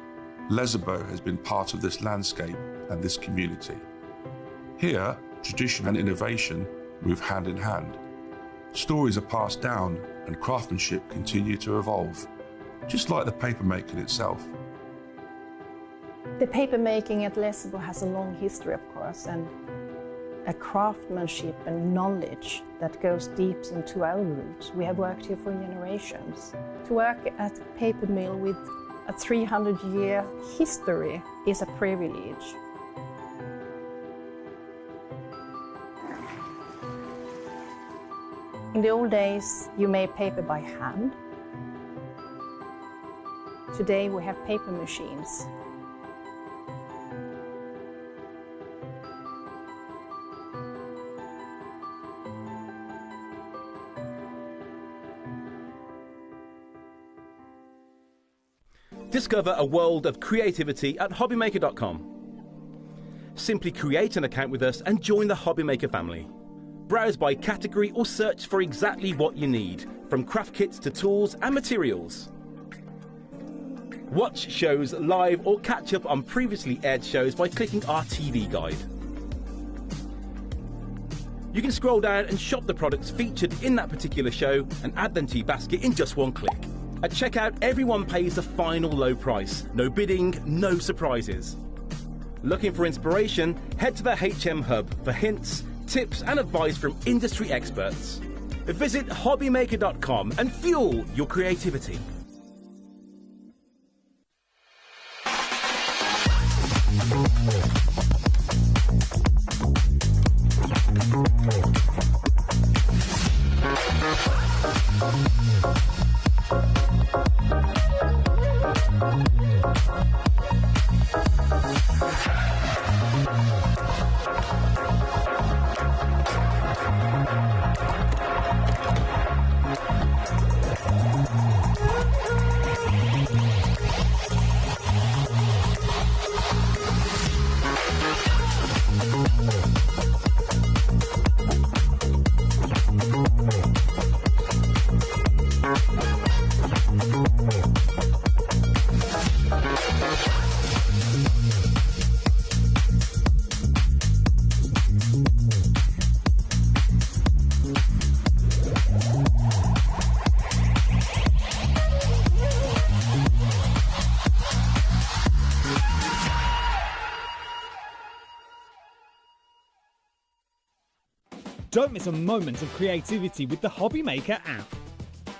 Lessebo has been part of this landscape and this community. Here, tradition and innovation move hand in hand. Stories are passed down and craftsmanship continue to evolve, just like the papermaking itself. The paper making at Lessebo has a long history, of course, and a craftsmanship and knowledge that goes deep into our roots. We have worked here for generations. To work at a paper mill with a 300-year history is a privilege. In the old days, you made paper by hand. Today we have paper machines. Discover a world of creativity at HobbyMaker.com. Simply create an account with us and join the HobbyMaker family. Browse by category or search for exactly what you need, from craft kits to tools and materials. Watch shows live or catch up on previously aired shows by clicking our TV guide. You can scroll down and shop the products featured in that particular show and add them to your basket in just one click. At checkout, everyone pays the final low price. No bidding, no surprises. Looking for inspiration? Head to the HM Hub for hints, tips and advice from industry experts. Visit HobbyMaker.com and fuel your creativity. Don't miss a moment of creativity with the HobbyMaker app.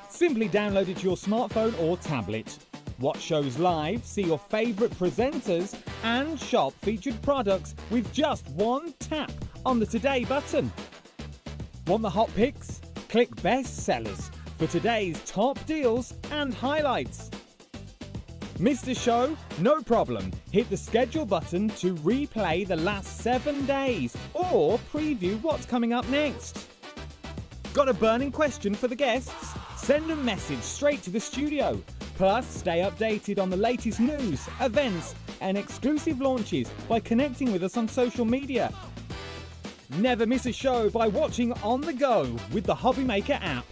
Simply download it to your smartphone or tablet. Watch shows live, see your favourite presenters, and shop featured products with just one tap on the Today button. Want the hot picks? Click Best Sellers for today's top deals and highlights. Missed a show? No problem. Hit the schedule button to replay the last 7 days or preview what's coming up next. Got a burning question for the guests? Send a message straight to the studio. Plus, stay updated on the latest news, events and exclusive launches by connecting with us on social media. Never miss a show by watching on the go with the HobbyMaker app.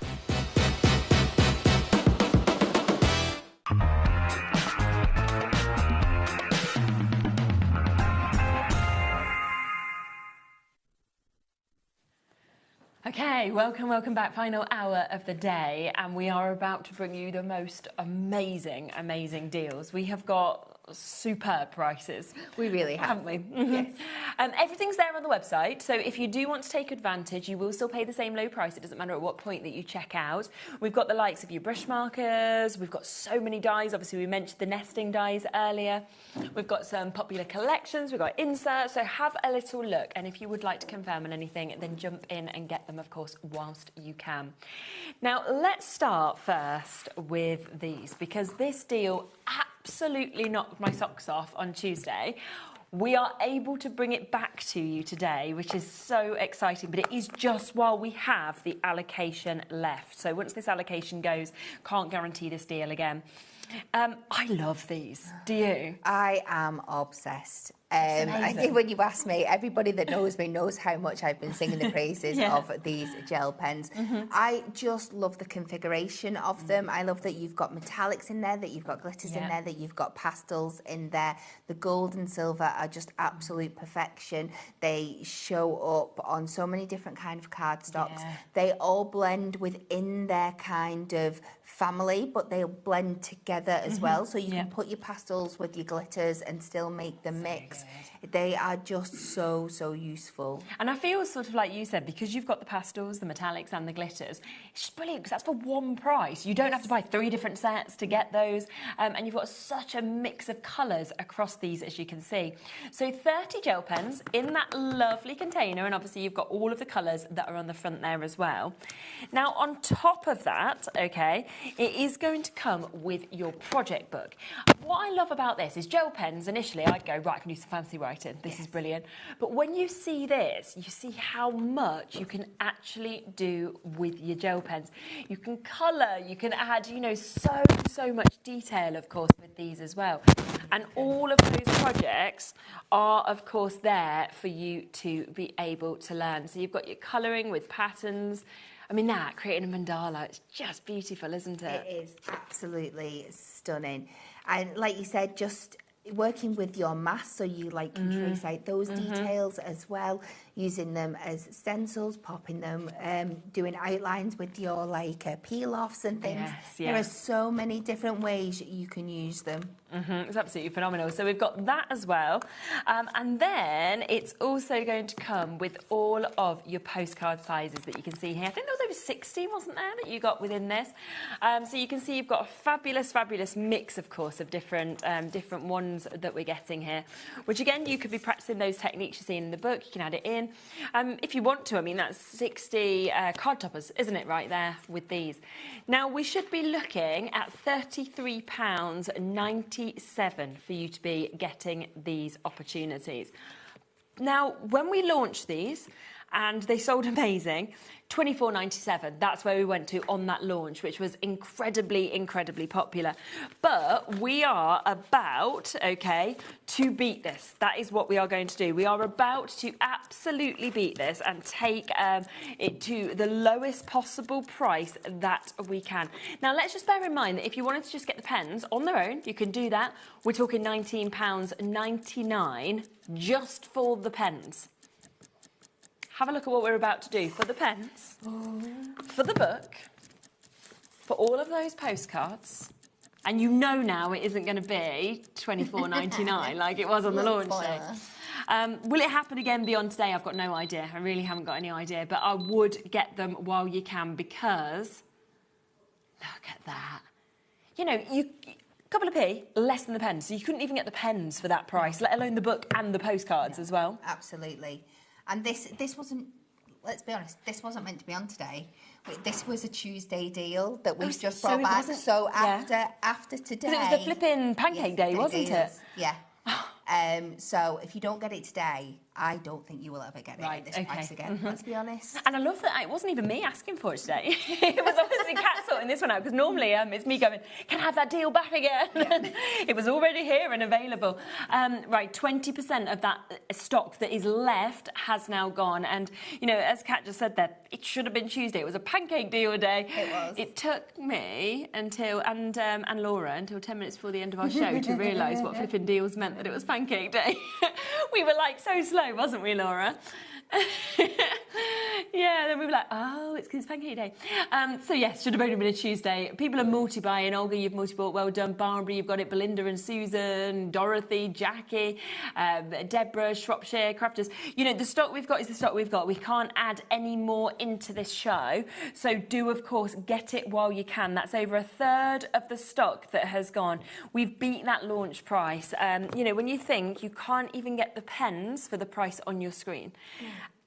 Okay, welcome back. Final hour of the day, and we are about to bring you the most amazing deals. We have got superb prices. We really have. Haven't we? Yes. Everything's there on the website, so if you do want to take advantage, you will still pay the same low price. It doesn't matter at what point that you check out. We've got the likes of your brush markers. We've got so many dies. Obviously, we mentioned the nesting dies earlier. We've got some popular collections. We've got inserts, so have a little look. And if you would like to confirm on anything, then jump in and get them, of course, whilst you can. Now, let's start first with these, because this deal absolutely knocked my socks off on Tuesday. We are able to bring it back to you today, which is so exciting, but it is just while we have the allocation left. So once this allocation goes, can't guarantee this deal again. I love these. Do you? I am obsessed. I think when you ask me, everybody that knows me knows how much I've been singing the praises of these gel pens. I just love the configuration of them. I love that you've got metallics in there, that you've got glitters in there, that you've got pastels in there. The gold and silver are just absolute perfection. They show up on so many different kind of cardstocks. They all blend within their kind of family, but they'll blend together as well. So you can put your pastels with your glitters and still make the mix. They are just so useful. And I feel sort of like you said, because you've got the pastels, the metallics and the glitters, it's just brilliant because that's for one price. You don't have to buy 3 different sets to get those. And you've got such a mix of colours across these, as you can see. So 30 gel pens in that lovely container, and obviously you've got all of the colours that are on the front there as well. Now, on top of that, okay, it is going to come with your project book. What I love about this is gel pens, initially I'd go, right, I can do some fancy writing, this is brilliant. But when you see this, you see how much you can actually do with your gel pens. You can colour, you can add, you know, so much detail, of course, with these as well. And all of those projects are, of course, there for you to be able to learn. So you've got your colouring with patterns. I mean, that, creating a mandala, it's just beautiful, isn't it? It is absolutely stunning. And like you said, just working with your mask, so you can trace out those details as well, using them as stencils, popping them, doing outlines with your peel-offs and things. There are so many different ways you can use them. It's absolutely phenomenal. So we've got that as well. And then it's also going to come with all of your postcard sizes that you can see here. I think there was over 16, wasn't there, that you got within this? So you can see you've got a fabulous mix, of course, of different ones that we're getting here, which again, you could be practicing those techniques you're seeing in the book. You can add it in. If you want to, I mean, that's 60 card toppers, isn't it, right there with these? Now, we should be looking at £33.97 for you to be getting these opportunities. Now, when we launched these, and they sold amazing, £24.97, that's where we went to on that launch, which was incredibly popular. But we are about, okay, to beat this. That is what we are going to do. We are about to absolutely beat this and take it to the lowest possible price that we can. Now, let's just bear in mind that if you wanted to just get the pens on their own, you can do that. We're talking £19.99 just for the pens. Have a look at what we're about to do for the pens, for the book, for all of those postcards. And you know now it isn't going to be £24.99 like it was on the launch day. Will it happen again beyond today? I've got no idea. I really haven't got any idea. But I would get them while you can, because look at that. You know, a couple of p less than the pens. So you couldn't even get the pens for that price, let alone the book and the postcards as well. Absolutely. And this wasn't, let's be honest, this wasn't meant to be on today. This was a Tuesday deal that we've just brought back. So after today... Because it was the flipping pancake day, wasn't it? Yeah. So if you don't get it today, I don't think you will ever get it at this price again, let's be honest. And I love that it wasn't even me asking for it today. It was obviously Kat sorting this one out, because normally it's me going, can I have that deal back again? It was already here and available. Right, 20% of that stock that is left has now gone. And, you know, as Kat just said there, it should have been Tuesday. It was a pancake deal day. It was. It took me and Laura until 10 minutes before the end of our show to realise what flipping deals meant that it was pancake day. We were so slow, wasn't we, Laura? Yeah, then we were like, oh, it's because it's pancake day. So yes, should have only been a Tuesday. People are multi-buying. Olga, you've multi-bought, well done. Barbara, you've got it. Belinda and Susan, Dorothy, Jackie, Deborah, Shropshire, Crafters. You know, the stock we've got is the stock we've got. We can't add any more into this show. So do, of course, get it while you can. That's over a third of the stock that has gone. We've beat that launch price. You know, when you think you can't even get the pens for the price on your screen,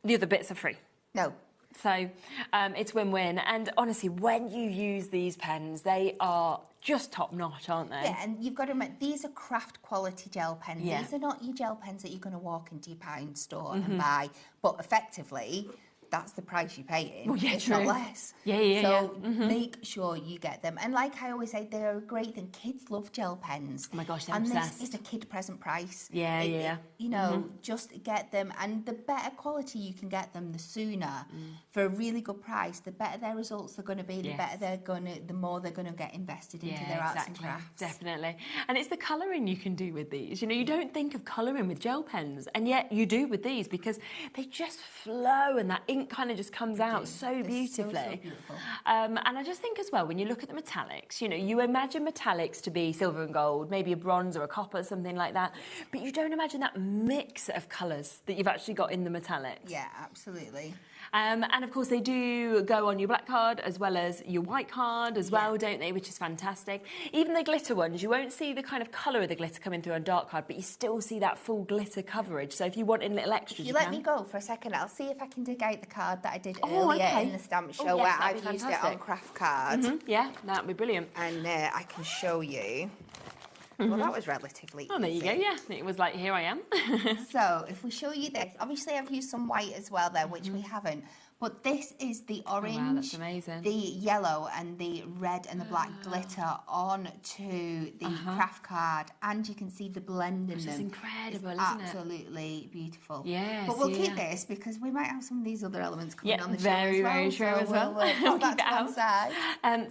the other bits are free. No. So it's win-win. And honestly, when you use these pens, they are just top-notch, aren't they? Yeah, and you've got to remember, these are craft quality gel pens. Yeah. These are not your gel pens that you're going to walk into your pound store and buy. But effectively, that's the price you're paying. Well, yeah, it's true. not less. So make sure you get them. And like I always say, they're a great thing. Kids love gel pens. Oh my gosh, they're and obsessed. This is a kid present price. Yeah. You know, just get them. And the better quality you can get them, the sooner. For a really good price, the better their results are going to be, the better they're going to, the more they're going to get invested into their arts and crafts. Definitely. And it's the colouring you can do with these. You know, you don't think of colouring with gel pens, and yet you do with these, because they just flow and that ink kind of just comes out so beautifully. So beautiful. And I just think as well, when you look at the metallics, you know, you imagine metallics to be silver and gold, maybe a bronze or a copper, something like that, but you don't imagine that mix of colours that you've actually got in the metallics. Yeah, absolutely. And of course, they do go on your black card as well as your white card as well, don't they? Which is fantastic. Even the glitter ones, you won't see the kind of colour of the glitter coming through on dark card, but you still see that full glitter coverage. So if you want in little extras, If you let me go for a second, I'll see if I can dig out the card that I did Oh, earlier okay. in the stamp show Oh, yes, where that'd I've be used it on fantastic. craft card. Yeah, that'd be brilliant. And I can show you. Well, that was relatively Oh, there you easy. go, yeah. It was like, here I am. So if we show you this, obviously I've used some white as well there, which we haven't. But this is the orange, wow, that's amazing. the yellow and the red and the black glitter onto the craft card, and you can see the blend in Which them. is incredible, It's isn't it? absolutely beautiful. Yes, But we'll yeah, keep yeah. this because we might have some of these other elements coming Yeah, on the very, show as well. very true so as well. We'll put that to one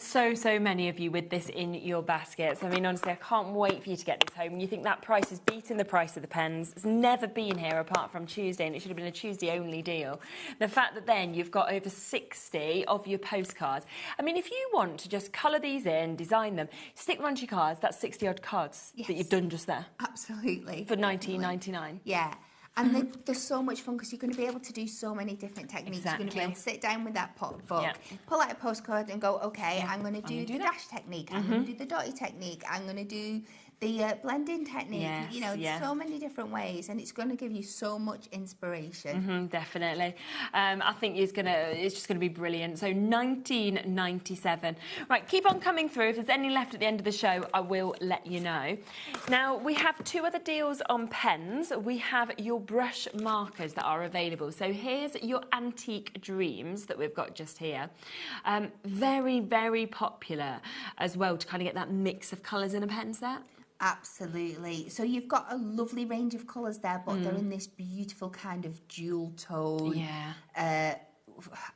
side. So many of you with this in your baskets. I mean, honestly, I can't wait for you to get this home. You think that price is beating the price of the pens. It's never been here apart from Tuesday, and it should have been a Tuesday-only deal. The fact that then you've got over 60 of your postcards. I mean, if you want to just colour these in, design them, stick them onto your cards, that's 60-odd cards that you've done just there. Absolutely. For $19.99. Yeah. And they're so much fun because you're going to be able to do so many different techniques. You're going to be able to sit down with that book, pull out a postcard and go, okay, I'm going to do the dash technique, I'm going to do the dotty technique, I'm going to do the blending technique. Yes, you know, yeah. so many different ways, and it's going to give you so much inspiration. Definitely. I think it's just going to be brilliant. So $19.97. Right, keep on coming through. If there's any left at the end of the show, I will let you know. Now, we have two other deals on pens. We have your brush markers that are available. So here's your Antique Dreams that we've got just here. Very, very popular as well to kind of get that mix of colours in a pen set. Absolutely. So you've got a lovely range of colours there, but they're in this beautiful kind of dual tone. Yeah.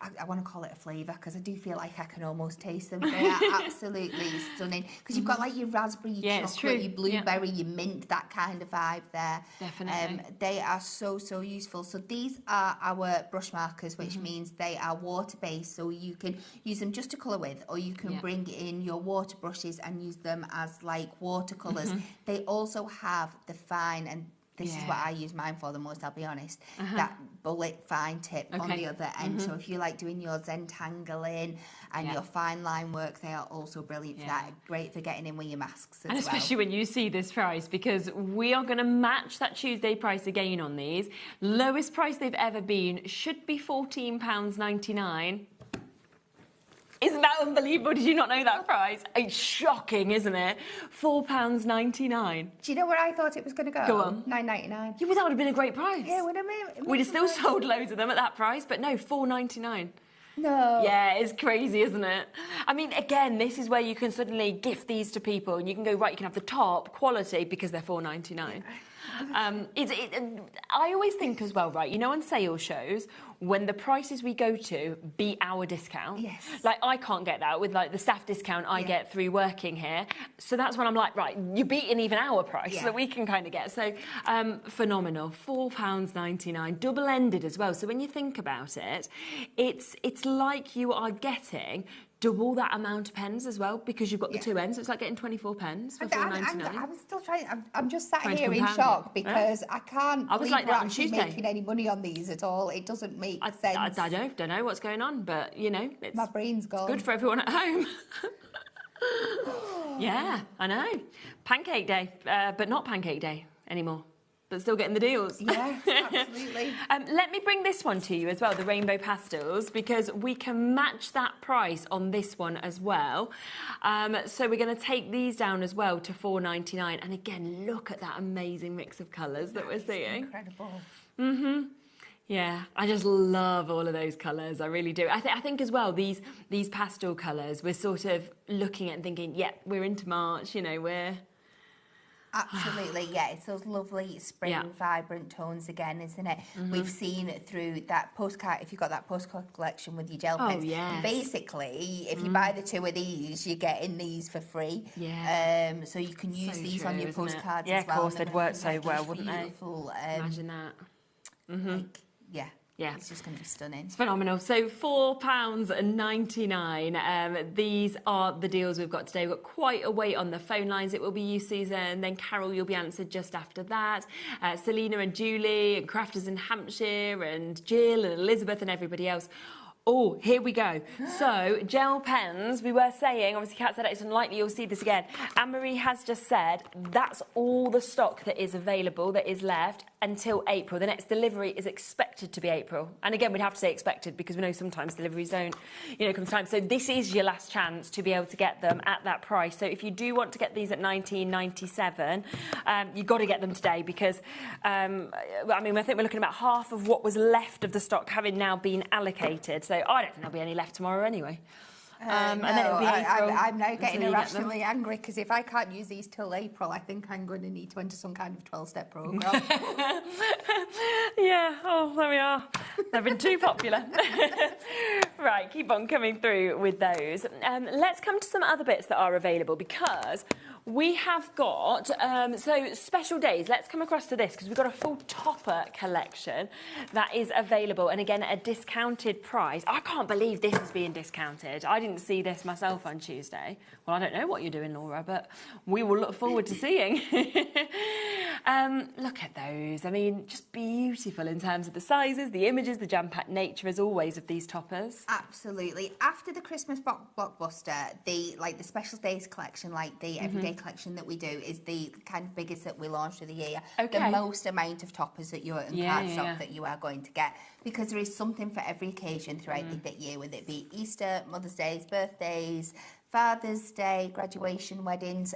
I want to call it a flavour because I do feel like I can almost taste them. They are absolutely stunning because you've got like your raspberry, your chocolate, your blueberry, your mint, that kind of vibe there. Definitely. They are so useful. So these are our brush markers, which means they are water-based, so you can use them just to colour with, or you can bring in your water brushes and use them as like watercolours. They also have the fine, and this is what I use mine for the most, I'll be honest, that bullet fine tip on the other end. So if you like doing your Zentangling and your fine line work, they are also brilliant for that. Great for getting in with your masks as And especially when you see this price, because we are going to match that Tuesday price again on these. Lowest price they've ever been should be £14.99. Isn't that unbelievable? Did you not know that price? It's shocking, isn't it? £4.99. Do you know where I thought it was going to go? Go on. $9.99. Yeah, well, that would have been a great price. Yeah, would have been. We'd have still sold loads of them at that price, but no, £4.99. No. Yeah, it's crazy, isn't it? I mean, again, this is where you can suddenly gift these to people and you can go, right, you can have the top quality because they're £4.99. I always think as well, right, you know, on sale shows, when the prices we go to beat our discount, like I can't get that with like the staff discount I get through working here. So that's when I'm like, right, you're beating even our price that we can kind of get. So phenomenal, £4.99, double-ended as well. So when you think about it, it's like you are getting double that amount of pens as well because you've got the two ends. So it's like getting 24 pens for £4.99. I'm still trying. I'm just sat Trying to here in compound shock it. because I can't. I was believe like we're that on actually Tuesday. making any money on these at all. It doesn't make sense. I don't know what's going on, but you know, it's my brain's gone. Good for everyone at home. Yeah, I know. Pancake day, but not Pancake Day anymore. But still getting the deals. Yeah, absolutely. Let me bring this one to you as well, the Rainbow Pastels, because we can match that price on this one as well. So we're going to take these down as well to £4.99. And again, look at that amazing mix of colours that we're seeing. Incredible. Yeah, I just love all of those colours. I really do. I think as well, these pastel colours, we're sort of looking at and thinking, yeah, we're into March, you know, we're... Absolutely, yeah. It's those lovely spring, vibrant tones again, isn't it? We've seen through that postcard, if you've got that postcard collection with your gel pens, basically, if you buy the two of these, you're getting these for free. Yeah. So you can use these on your postcards as well. Yeah, of course, they'd work so well, wouldn't they? Imagine that. Yeah, it's just going to be stunning. It's phenomenal. So £4.99. These are the deals we've got today. We've got quite a wait on the phone lines. It will be you, Susan. Then Carol, you'll be answered just after that. Selena and Julie, and Crafters in Hampshire, and Jill and Elizabeth and everybody else. Oh, here we go. So, gel pens, we were saying, obviously Kat said it's unlikely you'll see this again. Anne-Marie has just said that's all the stock that is available, that is left. until April. The next delivery is expected to be April. And again, we'd have to say expected because we know sometimes deliveries don't, come to time. So this is your last chance to be able to get them at that price. So if you do want to get these at $19.97, you've got to get them today because, I think we're looking at about half of what was left of the stock having now been allocated. So I don't think there'll be any left tomorrow anyway. And then it'll be April. I'm now getting until you get them. irrationally angry because if I can't use these till April, I think I'm going to need to enter some kind of 12-step program. Yeah, there we are. They've been too popular. Right, keep on coming through with those. Let's come to some other bits that are available because we have got, so special days. Let's come across to this because we've got a full topper collection that is available. And again, at a discounted price. I can't believe this is being discounted. I didn't see this myself on Tuesday. Well, I don't know what you're doing, Laura, but we will look forward to seeing. Look at those. I mean, just beautiful in terms of the sizes, the images, the jam-packed nature, as always, of these toppers. Absolutely. After the Christmas blockbuster, the special days collection, like the everyday collection that we do, is the kind of biggest that we launched of the year. Okay. The most amount of toppers that you're in cardstock that you are going to get, because there is something for every occasion throughout the year, whether it be Easter, Mother's Days, birthdays, Father's Day, graduation, weddings.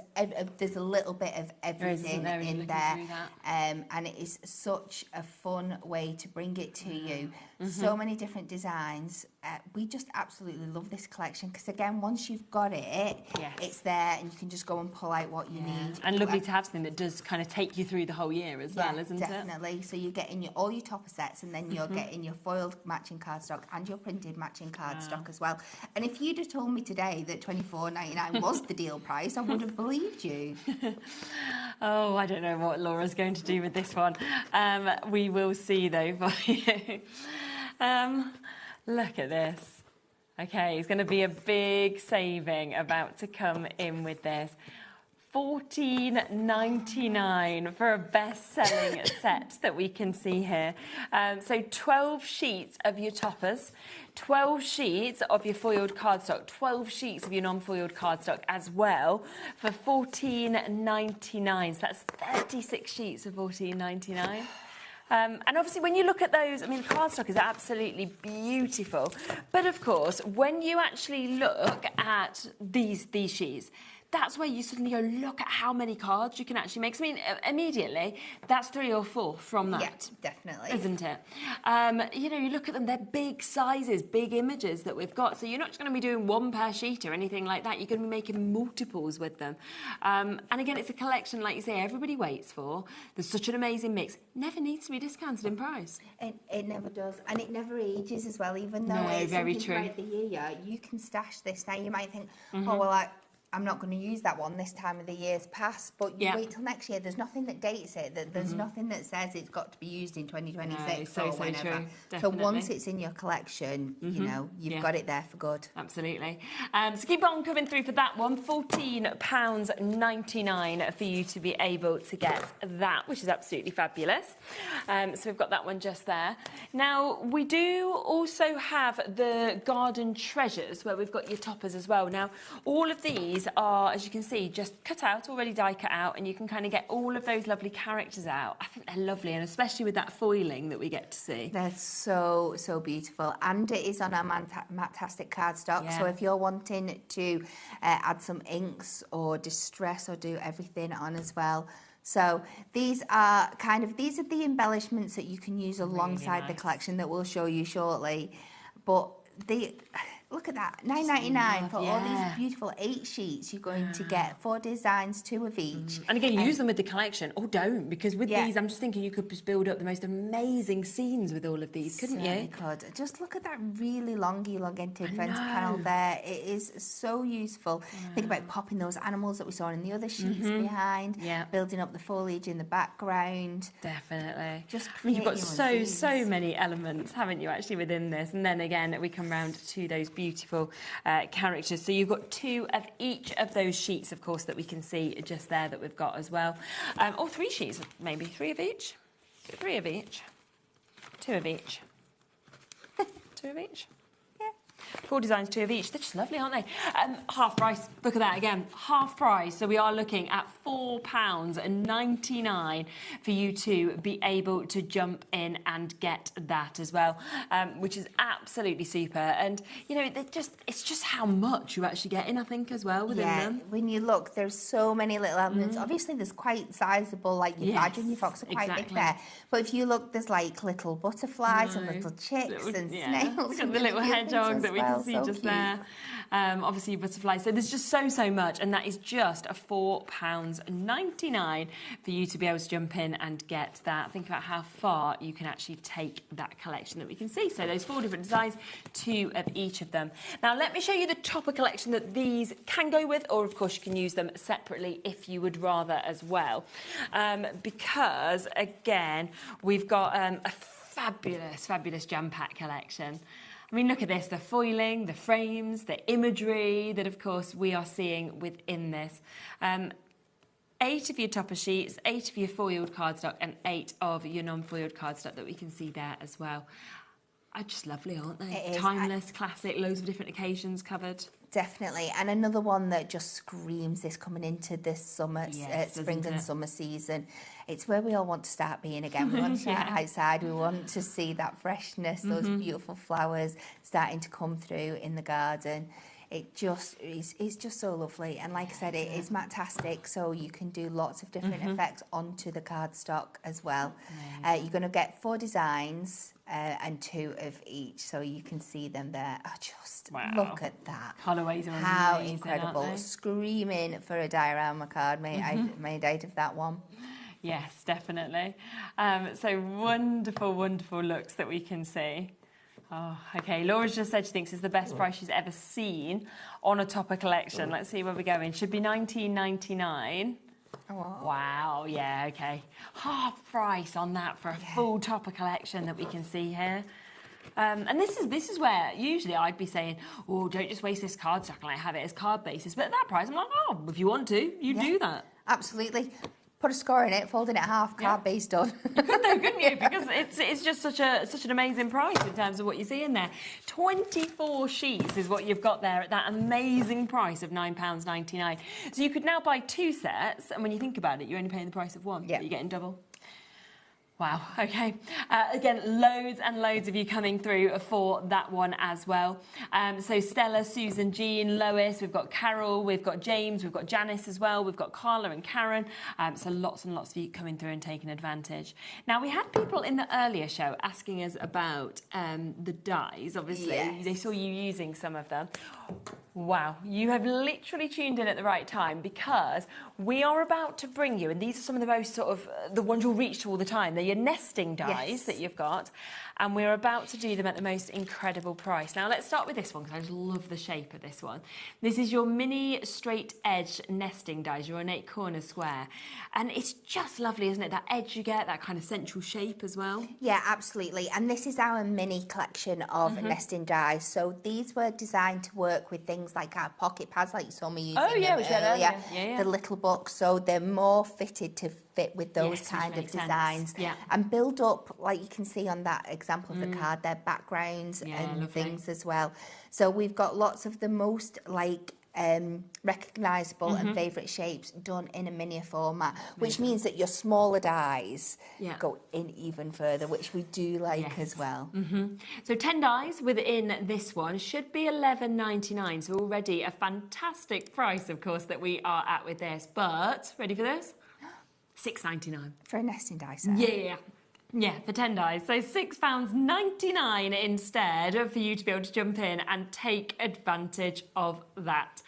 There's a little bit of everything in there, and it is such a fun way to bring it to you. So many different designs. We just absolutely love this collection because, again, once you've got it, it's there and you can just go and pull out what you need. And lovely to have something that does kind of take you through the whole year as well, isn't it? Definitely. So you're getting all your topper sets, and then you're getting your foiled matching cardstock and your printed matching cardstock as well. And if you'd have told me today that $24.99 was the deal price, I would have believed you. Oh, I don't know what Laura's going to do with this one. We will see, though, for you. Look at this. Okay, it's going to be a big saving about to come in with this. $14.99 for a best-selling set that we can see here. So 12 sheets of your toppers, 12 sheets of your foiled cardstock, 12 sheets of your non-foiled cardstock as well for $14.99. So that's 36 sheets of $14.99. And obviously, when you look at those, I mean, the cardstock is absolutely beautiful. But of course, when you actually look at these sheets, that's where you suddenly go, look at how many cards you can actually make. So, I mean, immediately, that's 3 or 4 from that. Yeah, definitely. Isn't it? You look at them, they're big sizes, big images that we've got. So you're not just going to be doing one per sheet or anything like that. You're going to be making multiples with them. And again, it's a collection, like you say, everybody waits for. There's such an amazing mix. Never needs to be discounted in price. It never does. And it never ages as well, even though it's very something true. throughout the year. You can stash this. Now, you might think, oh, well, I'm not going to use that one this time of the year's past, but you wait till next year. There's nothing that dates it. There's nothing that says it's got to be used in 2026 or whenever. True. So once it's in your collection, you've got it there for good. Absolutely. So keep on coming through for that one. £14.99 for you to be able to get that, which is absolutely fabulous. So we've got that one just there. Now, we do also have the garden treasures where we've got your toppers as well. Now, all of these are, as you can see, just cut out, already die cut out, and you can kind of get all of those lovely characters out. I think they're lovely, and especially with that foiling that we get to see. They're so beautiful, and it is on our Matastic cardstock. So if you're wanting to add some inks or distress or do everything on as well. So these are the embellishments that you can use alongside the collection that we'll show you shortly. But look at that, $9.99 for all these beautiful 8 sheets. You're going to get 4 designs, 2 of each. And again, use them with the collection, or don't, because with these, I'm just thinking you could just build up the most amazing scenes with all of these, couldn't you? Could. Just look at that really elongated fence panel there. It is so useful. Think about popping those animals that we saw in the other sheets behind, building up the foliage in the background. Definitely. Just create You've got so many elements, haven't you, actually, within this? And then again, we come round to those beautiful characters. So you've got 2 of each of those sheets, of course, that we can see just there that we've got as well. Or 3 sheets, maybe 3 of each. 3 of each. 2 of each. 2 of each. Yeah. 4 designs, 2 of each. They're just lovely, aren't they? Half price. Look at that again. Half price. So we are looking at £4.99 for you to be able to jump in and get that as well, which is absolutely super. And, you know, it's just how much you actually get in, I think, as well within them. When you look, there's so many little elements. Obviously, there's quite sizable, like your badger and your fox are quite big there. But if you look, there's like little butterflies and little chicks and snails. Look at the little hedgehog that we can see just there. Obviously, butterflies. So there's just so much, and that is just a £4.99 for you to be able to jump in and get that. Think about how far you can actually take that collection that we can see. So those 4 different designs, 2 of each of them. Now, let me show you the topper collection that these can go with, or of course you can use them separately if you would rather as well. Because, again, we've got a fabulous jam pack collection. I mean, look at this, the foiling, the frames, the imagery that, of course, we are seeing within this. 8 of your topper sheets, 8 of your foiled cardstock, and 8 of your non-foiled cardstock that we can see there as well. Are just lovely, aren't they? It is. Timeless, classic, loads of different occasions covered. Definitely. And another one that just screams this coming into this summer, spring and summer season. It's where we all want to start being again. We want to start outside. We want to see that freshness, those beautiful flowers starting to come through in the garden. It just is just so lovely. And like I said, it is matte-tastic, so you can do lots of different effects onto the cardstock as well. You're going to get 4 designs and 2 of each, so you can see them there. Oh, just look at that. Colourways are how amazing, incredible. aren't they? Screaming for a diorama card made out of that one. Yes, definitely. So wonderful looks that we can see. Oh, okay. Laura's just said she thinks it's the best price she's ever seen on a topper collection. Let's see where we're going. Should be $19.99. Oh, wow. Yeah. Okay. Half price on that for a full topper collection that we can see here. And this is where usually I'd be saying, oh, don't just waste this cardstock and like have it as card basis. But at that price, I'm like, oh, if you want to, you do that. Absolutely. Put a score in it, fold it in half, card base done. You could though, couldn't you? Because it's just such an amazing price in terms of what you see in there. 24 sheets is what you've got there at that amazing price of £9.99. So you could now buy 2 sets, and when you think about it, you're only paying the price of one. Yeah. You're getting double. Wow, okay. Again, loads and loads of you coming through for that one as well. So Stella, Susan, Jean, Lois, we've got Carol, we've got James, we've got Janice as well, we've got Carla and Karen. So lots and lots of you coming through and taking advantage. Now, we had people in the earlier show asking us about the dies, obviously. Yes. They saw you using some of them. Wow, you have literally tuned in at the right time, because we are about to bring you, and these are some of the most sort of, the ones you'll reach to all the time. They're your nesting dies that you've got, and we're about to do them at the most incredible price. Now, let's start with this one, because I just love the shape of this one. This is your mini straight edge nesting dies, your ornate corner square. And it's just lovely, isn't it? That edge you get, that kind of central shape as well. Yeah, absolutely. And this is our mini collection of nesting dies. So these were designed to work with things like our pocket pads, like you saw me using earlier. The little books. So they're more fitted to fit with those kind of designs. And build up, like you can see on that example of the card, their backgrounds and things as well. So we've got lots of the most recognisable and favourite shapes done in a mini format, which means that your smaller dies go in even further, which we do like as well. So 10 dies within this one should be $11.99, so already a fantastic price, of course, that we are at with this. But, ready for this? $6.99. For a nesting die set? Yeah, for 10 dies. So £6.99 instead for you to be able to jump in and take advantage of that.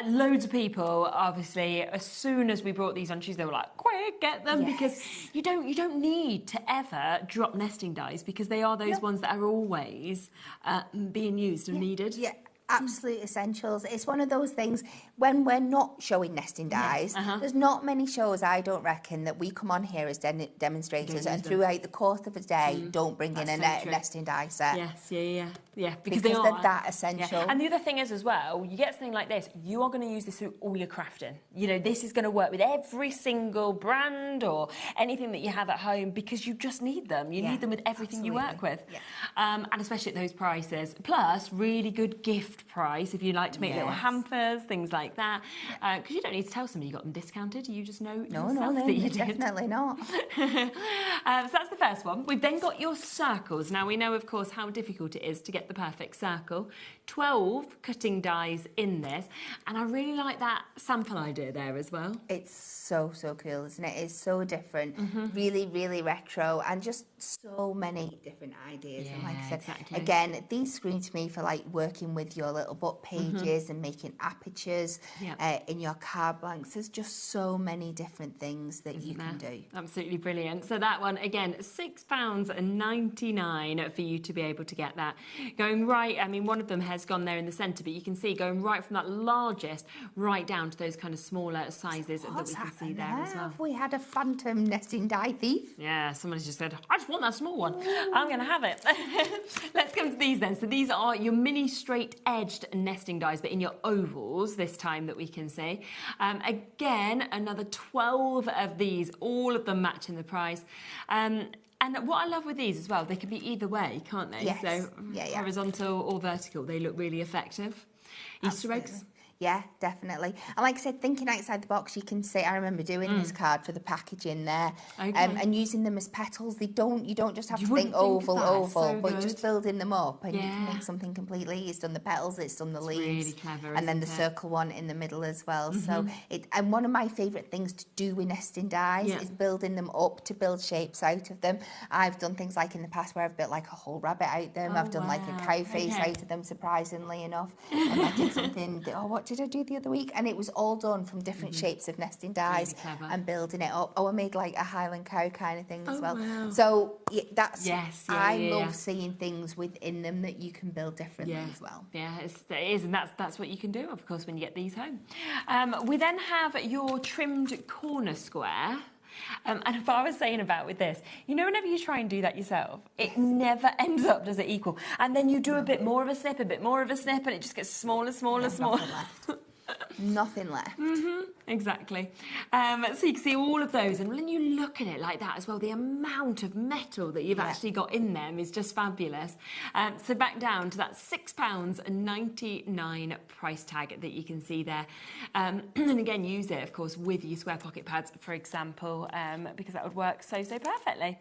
Loads of people, obviously, as soon as we brought these on Tuesday, were like, quick, get them, because you don't need to ever drop nesting dies, because they are those ones that are always being used and needed. Yeah. absolute essentials. It's one of those things, when we're not showing nesting dies, there's not many shows, I don't reckon, that we come on here as demonstrators and throughout the course of a day don't bring in a nesting die set. Yes, yeah, because they're that essential. Yeah. And the other thing is as well, you get something like this, you are going to use this through all your crafting. You know, this is going to work with every single brand or anything that you have at home because you just need them. You need them with everything you work with. Yeah. And especially at those prices. Plus, really good gift price if you like to make little hampers, things like that. Because you don't need to tell somebody you got them discounted. You just know yourself that you did. Definitely not. So that's the first one. We've then got your circles. Now, we know, of course, how difficult it is to get the perfect circle. 12 cutting dies in this. And I really like that sample idea there as well. It's so cool, isn't it? It's so different. Really, really retro, and just so many different ideas. And like I said, again, these scream to me for like working with your little book pages and making apertures in your card blanks. There's just so many different things that you can do. Absolutely brilliant. So that one, again, £6.99 for you to be able to get that. Going right, I mean, one of them has gone there in the centre, but you can see going right from that largest right down to those kind of smaller sizes that we can see there as well. Have we had a phantom nesting die thief? Yeah, somebody's just said, I just want that small one. I'm going to have it. Let's come to these then. So these are your mini straight-edged nesting dies, but in your ovals this time that we can see. Again, another 12 of these, all of them matching the price. And what I love with these as well, they can be either way, can't they? Yes. So horizontal or vertical, they look really effective. Easter eggs. Yeah, definitely. And like I said, thinking outside the box, you can see, I remember doing this card for the packaging there and using them as petals. You don't just have to think oval, but just building them up and you can make something completely. It's done the petals, it's done the leaves. Really clever, and then the circle one in the middle as well. So and one of my favourite things to do with nesting dies is building them up to build shapes out of them. I've done things like in the past where I've built like a whole rabbit out of them. I've done like a cow face out of them, surprisingly enough. And I did something, what did I do the other week? And it was all done from different shapes of nesting dies and building it up. I made like a Highland cow kind of thing as well. Wow. So that's I love seeing things within them that you can build differently as well. Yeah, it is, and that's what you can do, of course, when you get these home. We then have your trimmed corner square. And if I was saying about with this, you know, whenever you try and do that yourself, it never ends up, does it, equal? And then you do a bit more of a snip, and it just gets smaller. Nothing left. Exactly. So you can see all of those, and when you look at it like that as well, the amount of metal that you've actually got in them is just fabulous. So back down to that £6.99 price tag that you can see there. And again, use it, of course, with your square pocket pads, for example, because that would work so perfectly.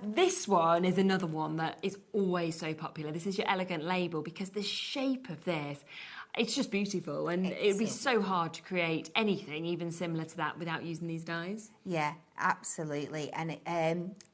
This one is another one that is always so popular. This is your elegant label, because the shape of this, it's just beautiful, and it would be so hard to create anything even similar to that without using these dies. Yeah, absolutely. And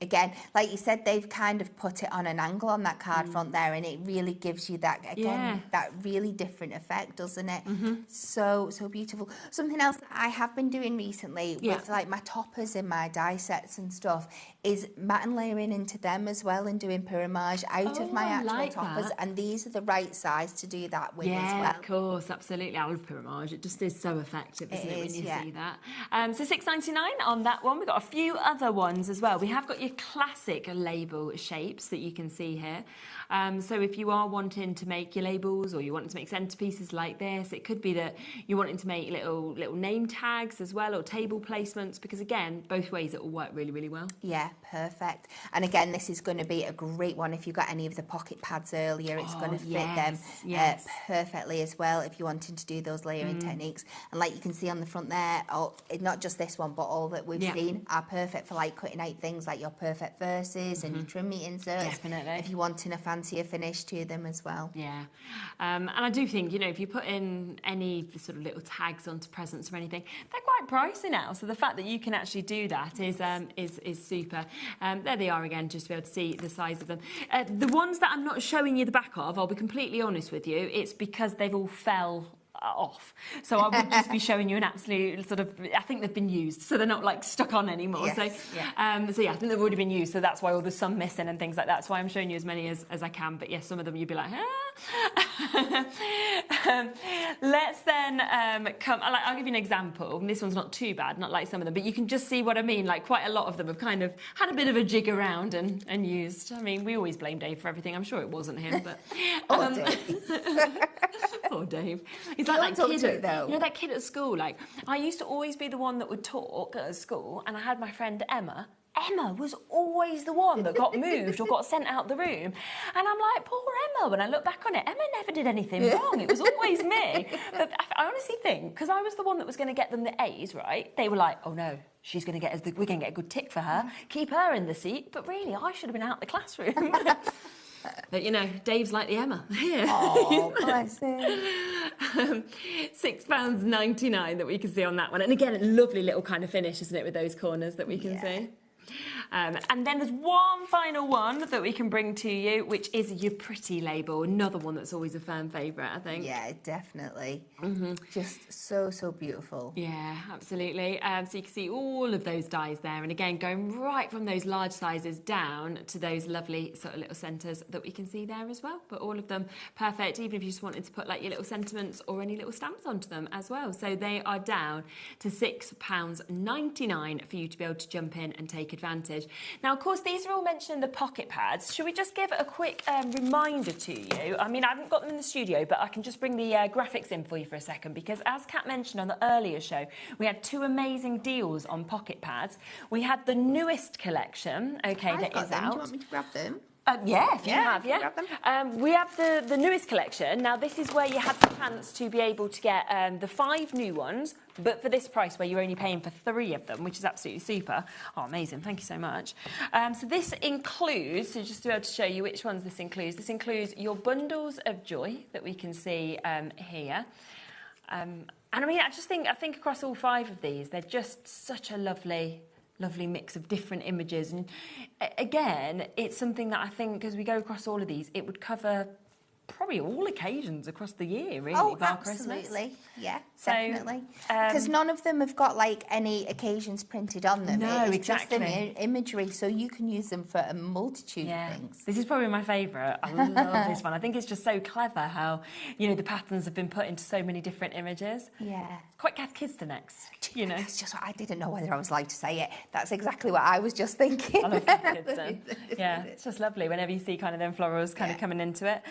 again, like you said, they've kind of put it on an angle on that card front there, and it really gives you that, again, that really different effect, doesn't it? So beautiful. Something else that I have been doing recently with like my toppers in my die sets and stuff is mat and layering into them as well, and doing pyramage out of my actual toppers. And these are the right size to do that with as well. Yeah, of course, absolutely. I love pyramage. It just is so effective, isn't it, when you see that? So £6.99 on that one. We've got a few other ones as well. We have got your classic label shapes that you can see here. So if you are wanting to make your labels, or you want to make centerpieces like this, it could be that you're wanting to make little name tags as well, or table placements, because again, both ways it will work really well. Yeah, perfect. And again, this is going to be a great one if you've got any of the pocket pads earlier. It's going to fit them perfectly as well if you're wanting to do those layering techniques. And like you can see on the front there, not just this one, but all that we've seen are perfect for like cutting out things like your perfect verses and your trim meat inserts. Definitely. If you're wanting a fancier finish to them as well. Yeah. And I do think, you know, if you put in any sort of little tags onto presents or anything, they're quite pricey now. So the fact that you can actually do that is super. There they are again, just to be able to see the size of them. The ones that I'm not showing you the back of, I'll be completely honest with you, it's because they've all fell off. So I would just be showing you an absolute sort of, I think they've been used, so they're not like stuck on anymore. So I think they've already been used, so that's why there's some missing and things like that. So I'm showing you as many as I can, but yes, some of them you'd be like, Let's then come. I'll give you an example. This one's not too bad, not like some of them, but you can just see what I mean. Like quite a lot of them have kind of had a bit of a jig around and used. I mean, we always blame Dave for everything. I'm sure it wasn't him, but poor Dave. He's like that kid. You know that kid at school. Like I used to always be the one that would talk at school, and I had my friend Emma. Emma was always the one that got moved or got sent out the room. And I'm like, poor Emma. When I look back on it, Emma never did anything wrong. It was always me. But I honestly think, because I was the one that was going to get them the A's, right? They were like, oh no, she's going to get us we're going to get a good tick for her. Keep her in the seat. But really, I should have been out the classroom. But, you know, Dave's like the Emma. Here. Oh, bless him. £6.99 that we can see on that one. And again, lovely little kind of finish, isn't it, with those corners that we can see. And then there's one final one that we can bring to you, which is your Pretty label. Another one that's always a fan favourite, I think. Yeah, definitely. Just so, so beautiful. Yeah, absolutely. So you can see all of those dies there. And again, going right from those large sizes down to those lovely sort of little centres that we can see there as well. But all of them perfect, even if you just wanted to put like your little sentiments or any little stamps onto them as well. So they are down to £6.99 for you to be able to jump in and take advantage. Now, of course, these are all mentioned in the pocket pads. Should we just give a quick reminder to you? I mean, I haven't got them in the studio, but I can just bring the graphics in for you for a second, because as Kat mentioned on the earlier show, we had 2 amazing deals on pocket pads. We had the newest collection, okay, that is out. Do you want me to grab them? Yeah, if you have. We have the newest collection. Now, this is where you had the chance to be able to get the 5 new ones, but for this price where you're only paying for 3 of them, which is absolutely super. Oh, amazing. Thank you so much. So this includes, so just to be able to show you which ones this includes your bundles of joy that we can see here. And I mean, I think across all 5 of these, they're just such a lovely mix of different images. And again, it's something that I think as we go across all of these, it would cover probably all occasions across the year, really, bar Christmas. Yeah, So, definitely. Because none of them have got like any occasions printed on them. No, it's exactly. just an imagery, so you can use them for a multitude of things. This is probably my favourite. I love this one. I think it's just so clever how, you know, the patterns have been put into so many different images. Yeah. It's quite Kath Kidston-esque, you know. That's just what I didn't know whether I was allowed to say it. That's exactly what I was just thinking. I love Kath Kidston. Yeah, it's just lovely whenever you see kind of them florals kind of coming into it.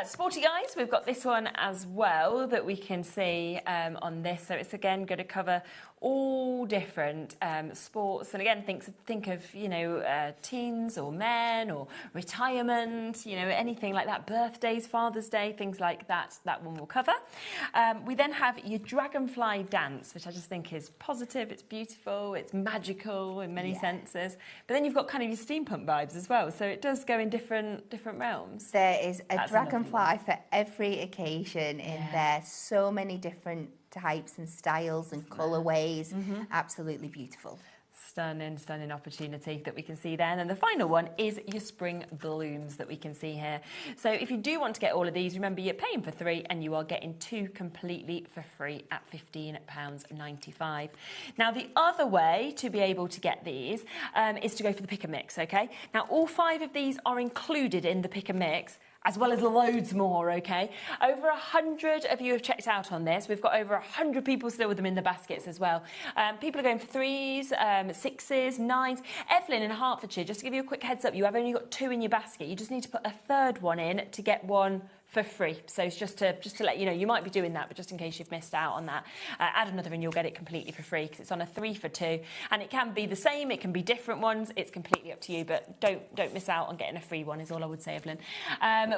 Sporty guys, we've got this one as well that we can see on this. So it's again going to cover all different sports, and again think of you know teens or men or retirement, you know, anything like that, birthdays, Father's Day, things like that. That one will cover. We then have your dragonfly dance, which I just think is positive, it's beautiful, it's magical in many senses. But then you've got kind of your steampunk vibes as well, so it does go in different realms. There is a dragonfly for every occasion in there. So many different types and styles and colourways. Absolutely beautiful. Stunning opportunity that we can see there. And then the final one is your spring blooms that we can see here. So if you do want to get all of these, remember you're paying for 3 and you are getting 2 completely for free at £15.95. Now the other way to be able to get these is to go for the pick and mix, okay? Now all 5 of these are included in the pick and mix, as well as loads more, okay? Over 100 of you have checked out on this. We've got over 100 people still with them in the baskets as well. People are going for 3s, 6s, 9s. Evelyn in Hertfordshire, just to give you a quick heads up, you have only got 2 in your basket. You just need to put a 3rd one in to get one for free. So it's just to let you know, you might be doing that, but just in case you've missed out on that, add another and you'll get it completely for free, because it's on a 3 for 2, and it can be the same, it can be different ones, it's completely up to you, but don't miss out on getting a free one is all I would say, Evelyn.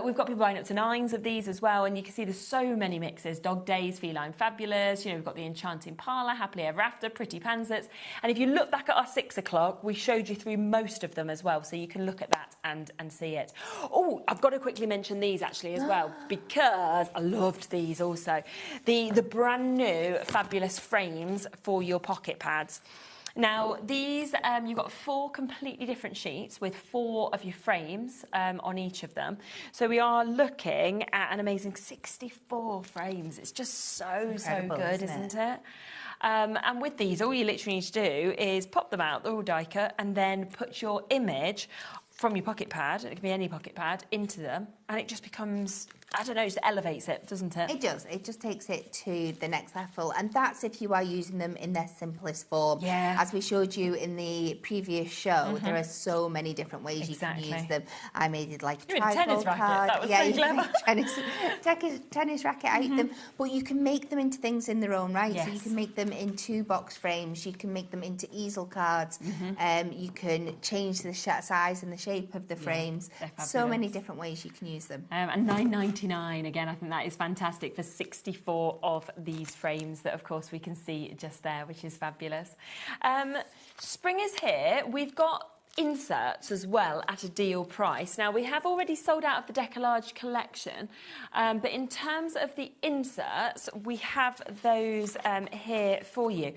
We've got people buying up to 9s of these as well, and you can see there's so many mixes: Dog Days, Feline Fabulous, you know, we've got the Enchanting Parlour, Happily Ever After, Pretty Panzers, and if you look back at our 6 o'clock, we showed you through most of them as well, so you can look at that and see it. Oh, I've got to quickly mention these actually as well, because I loved these also. The brand new fabulous frames for your pocket pads. Now, these, you've got 4 completely different sheets with 4 of your frames on each of them. So we are looking at an amazing 64 frames. It's just so good, isn't it? And with these, all you literally need to do is pop them out, they're all die cut, and then put your image from your pocket pad, it can be any pocket pad, into them, and it just becomes I don't know, just elevates it, doesn't it? It does. It just takes it to the next level. And that's if you are using them in their simplest form. Yeah. As we showed you in the previous show, there are so many different ways you can use them. I made it like a trifold card. That was so clever. Tennis racket out of them. But you can make them into things in their own right. Yes. So you can make them into box frames. You can make them into easel cards. You can change the size and the shape of the frames. So many different ways you can use them. And $9.99 again, I think that is fantastic for 64 of these frames that, of course, we can see just there, which is fabulous. Spring is here. We've got inserts as well at a deal price. Now, we have already sold out of the Decollage collection, but in terms of the inserts, we have those here for you.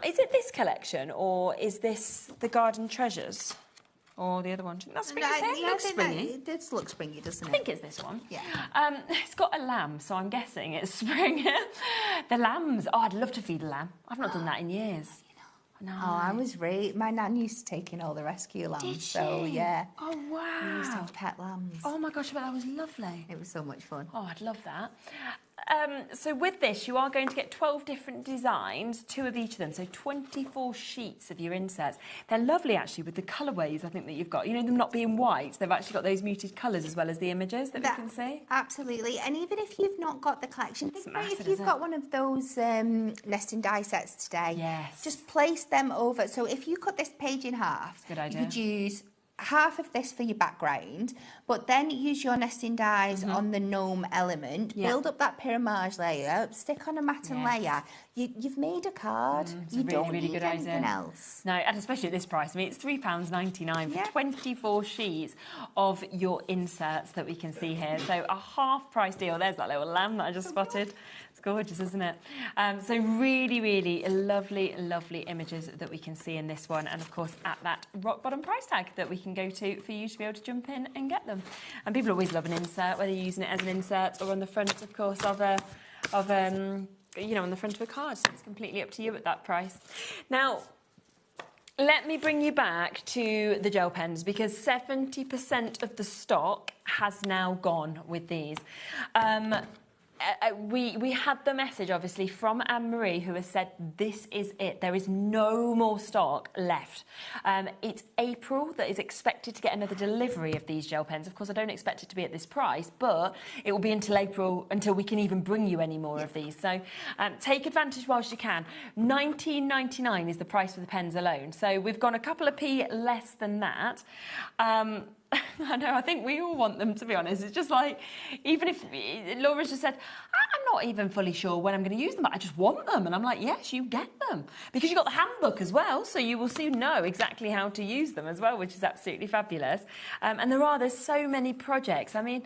Is it this collection or is this the Garden Treasures? Or the other one? That's springy. It looks springy. It does look springy, doesn't it? I think it's this one. Yeah. It's got a lamb, so I'm guessing it's spring. The lambs. Oh, I'd love to feed a lamb. I've not done that in years. No. Oh, I was my nan used to take in all the rescue lambs. Did she? So, yeah. Oh, wow. We used to have pet lambs. Oh, my gosh, I bet that was lovely. It was so much fun. Oh, I'd love that. So with this, you are going to get 12 different designs, 2 of each of them, so 24 sheets of your inserts. They're lovely, actually, with the colourways, I think, that you've got. You know, them not being white, they've actually got those muted colours as well as the images that we can see. Absolutely. And even if you've not got the collection, think about if you've got one of those nesting die sets today, just place them over. So if you cut this page in half, good idea. You could use half of this for your background, but then use your nesting dies on the gnome element, build up that pyramage layer, stick on a matten layer. You've made a card. You don't need anything else. No, and especially at this price. I mean, it's £3.99 for 24 sheets of your inserts that we can see here. So a half price deal. There's that little lamb that I just spotted. It's gorgeous, isn't it? So really, really lovely, lovely images that we can see in this one. And of course, at that rock bottom price tag that we can go to for you to be able to jump in and get them. And people always love an insert, whether you're using it as an insert or on the front, of course, you know, on the front of a card. So it's completely up to you at that price. Now, let me bring you back to the gel pens because 70% of the stock has now gone with these. We had the message, obviously, from Anne-Marie, who has said, this is it. There is no more stock left. It's April that is expected to get another delivery of these gel pens. Of course, I don't expect it to be at this price, but it will be until April, until we can even bring you any more of these. So take advantage whilst you can. $19.99 is the price for the pens alone. So we've gone a couple of p less than that. I know, I think we all want them, to be honest. It's just like, even if Laura's just said, I'm not even fully sure when I'm going to use them, but I just want them. And I'm like, yes, you get them. Because you've got the handbook as well, so you will soon know exactly how to use them as well, which is absolutely fabulous. And there's so many projects. I mean,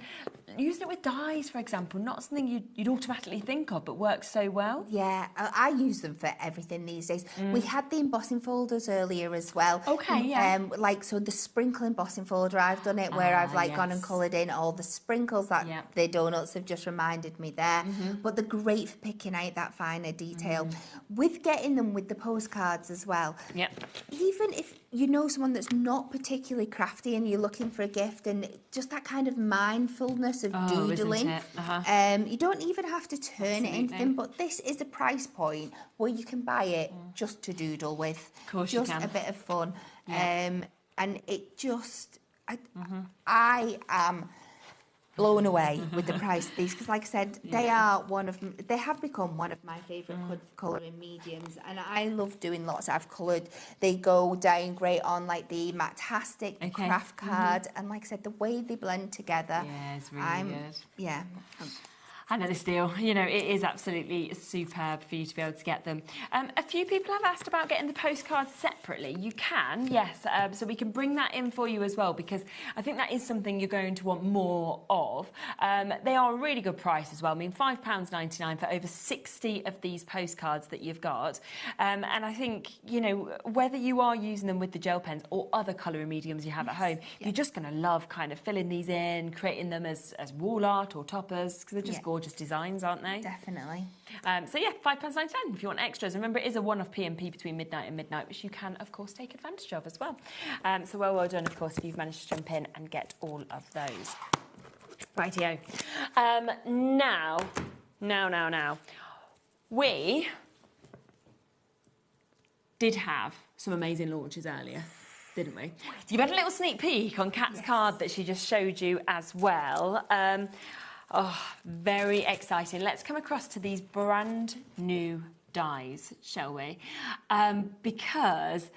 using it with dies, for example, not something you'd automatically think of, but works so well. Yeah, I use them for everything these days. We had the embossing folders earlier as well. Okay, yeah. So the sprinkle embossing folder, I've done it where I've gone and coloured in all the sprinkles that the donuts have just reminded me there. But they're great for picking out that finer detail. With getting them with the postcards as well. Even if you know someone that's not particularly crafty and you're looking for a gift, and just that kind of mindfulness of doodling. You don't even have to turn it into them, but this is a price point where you can buy it just to doodle with. Of course just you can. A bit of fun. And it just... I am blown away with the price of these because, like I said, they have become one of my favourite colouring mediums, and I love doing lots. I've coloured. They go down great on like the Matastic craft card, and like I said, the way they blend together. Yeah, it's really good. Yeah. I know this deal. You know, it is absolutely superb for you to be able to get them. A few people have asked about getting the postcards separately. You can, yes. So we can bring that in for you as well, because I think that is something you're going to want more of. They are a really good price as well. I mean, £5.99 for over 60 of these postcards that you've got. And I think, you know, whether you are using them with the gel pens or other colouring mediums you have at home, you're just going to love kind of filling these in, creating them as wall art or toppers, because they're just gorgeous designs, aren't they? Definitely. So yeah, £5.99 if you want extras. Remember, it is a one-off P&P between midnight and midnight, which you can, of course, take advantage of as well. So well done, of course, if you've managed to jump in and get all of those. Rightio. Now. We did have some amazing launches earlier, didn't we? You've had a little sneak peek on Kat's card that she just showed you as well. Very exciting. Let's come across to these brand new dies, shall we? Because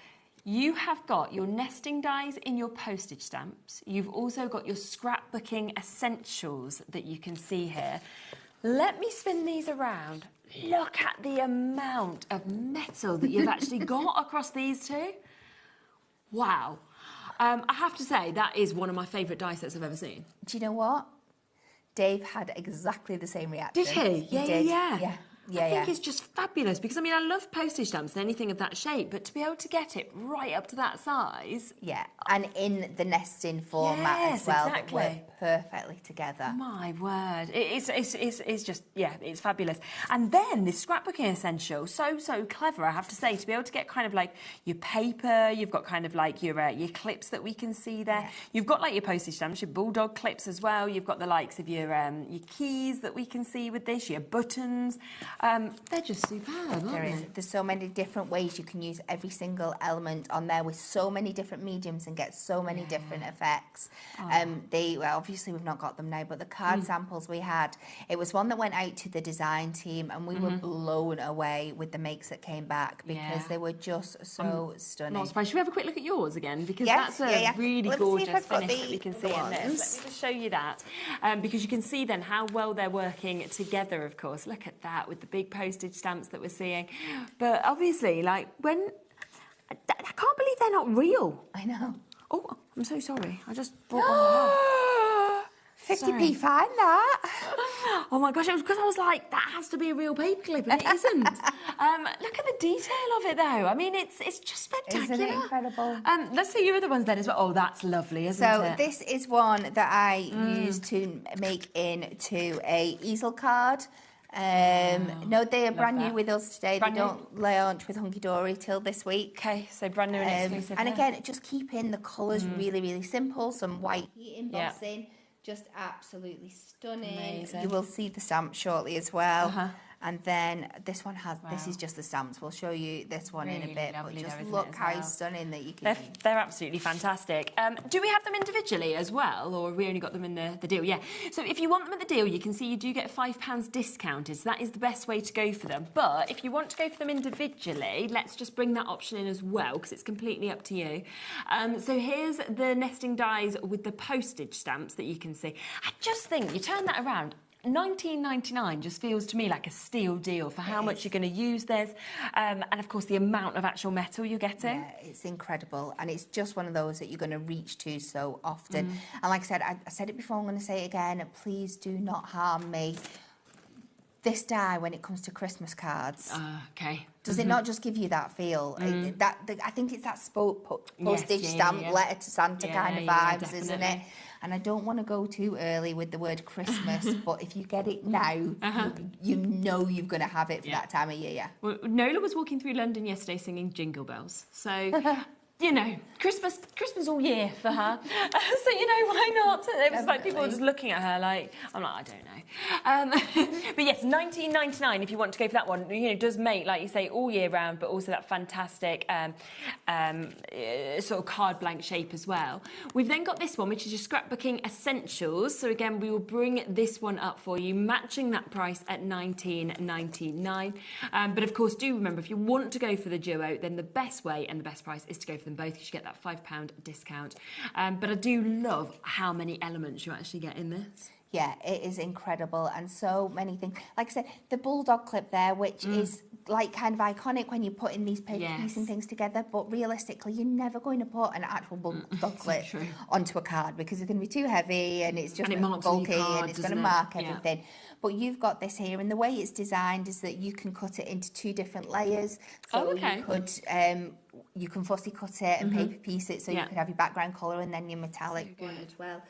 you have got your nesting dies in your postage stamps. You've also got your scrapbooking essentials that you can see here. Let me spin these around. Look at the amount of metal that you've actually got across these two. Wow. I have to say, that is one of my favourite die sets I've ever seen. Do you know what? Dave had exactly the same reaction. Did he? Yeah. I think it's just fabulous because, I mean, I love postage stamps and anything of that shape, but to be able to get it right up to that size... Yeah, and in the nesting format as well, that work perfectly together. My word. It's just, yeah, it's fabulous. And then this scrapbooking essential, so clever, I have to say, to be able to get kind of like your paper, you've got kind of like your clips that we can see there. Yeah. You've got like your postage stamps, your bulldog clips as well. You've got the likes of your keys that we can see with this, your buttons. They're just superb, aren't they? There's so many different ways you can use every single element on there with so many different mediums and get so many different effects. Well, obviously we've not got them now, but the card samples we had, it was one that went out to the design team and we were blown away with the makes that came back because they were just so stunning. Not surprised. Should we have a quick look at yours again? Because that's a really gorgeous finish that we can see in this. Let me just show you that. Because you can see then how well they're working together, of course. Look at that with the big postage stamps that we're seeing. But obviously, like, I can't believe they're not real. I know. Oh, I'm so sorry. I just brought one off. 50p fine, that. Oh my gosh, it was because I was like, that has to be a real paperclip, and it isn't. Look at the detail of it, though. I mean, it's just spectacular. Isn't it incredible? Let's see your other ones then as well. Oh, that's lovely, isn't it? So this is one that I used to make into a easel card. No, they are brand new with us today. They don't launch with Hunky Dory till this week. Okay, so brand new and exclusive. And again, just keeping the colours really, really simple. Some white heat embossing, just absolutely stunning. Amazing. You will see the stamp shortly as well. And then this one has, this is just the stamps. We'll show you this one in a bit, but just look how stunning that you can see. They're absolutely fantastic. Do we have them individually as well, or have we only got them in the deal? Yeah. So if you want them at the deal, you can see you do get £5 discounted, so that is the best way to go for them. But if you want to go for them individually, let's just bring that option in as well, because it's completely up to you. So here's the nesting dies with the postage stamps that you can see. I just think, you turn that around, $19.99 just feels to me like a steal deal for how much you're going to use this, and of course the amount of actual metal you're getting. Yeah, it's incredible, and it's just one of those that you're going to reach to so often. And like I said, I said it before, I'm going to say it again, please do not harm me. This die, when it comes to Christmas cards, does it not just give you that feel? I think it's that postage stamp, letter to Santa kind of vibes, isn't it? And I don't want to go too early with the word Christmas, but if you get it now, you know you're going to have it for that time of year. Well, Nola was walking through London yesterday singing Jingle Bells, so... You know, Christmas all year for her. So, you know, why not? It was like people were just looking at her like, I'm like, I don't know. But yes, $19.99 if you want to go for that one. You know, it does make, like you say, all year round, but also that fantastic sort of card blank shape as well. We've then got this one, which is your scrapbooking essentials. So again, we will bring this one up for you, matching that price at $19.99. But of course, do remember, if you want to go for the duo, then the best way and the best price is to go for them both, because you get that £5 discount. But I do love how many elements you actually get in this. Yeah, it is incredible, and so many things. Like I said, the bulldog clip there, which is like kind of iconic when you're putting these paper piecing things together, but realistically, you're never going to put an actual bulldog clip onto a card because it's going to be too heavy and it's just bulky and it's going to mark everything. But you've got this here, and the way it's designed is that you can cut it into 2 different layers. So you could you can fussy cut it and paper piece it, so you could have your background colour and then your metallic one as well.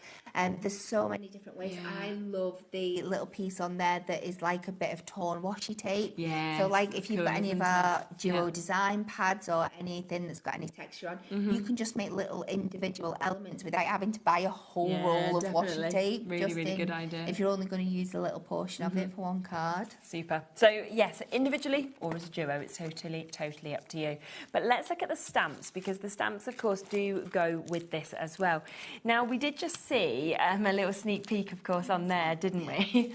There's so many different ways. I love the little piece on there that is like a bit of torn washi tape. So like if you've got any of our duo design pads or anything that's got any texture on, you can just make little individual elements without having to buy a whole roll of washi tape. Really good idea. If you're only going to use a little portion of it for one card. Super. So yes, individually or as a duo, it's totally up to you. But let's look at the stamps, because the stamps, of course, do go with this as well. Now, we did just see a little sneak peek, of course, on there, didn't we?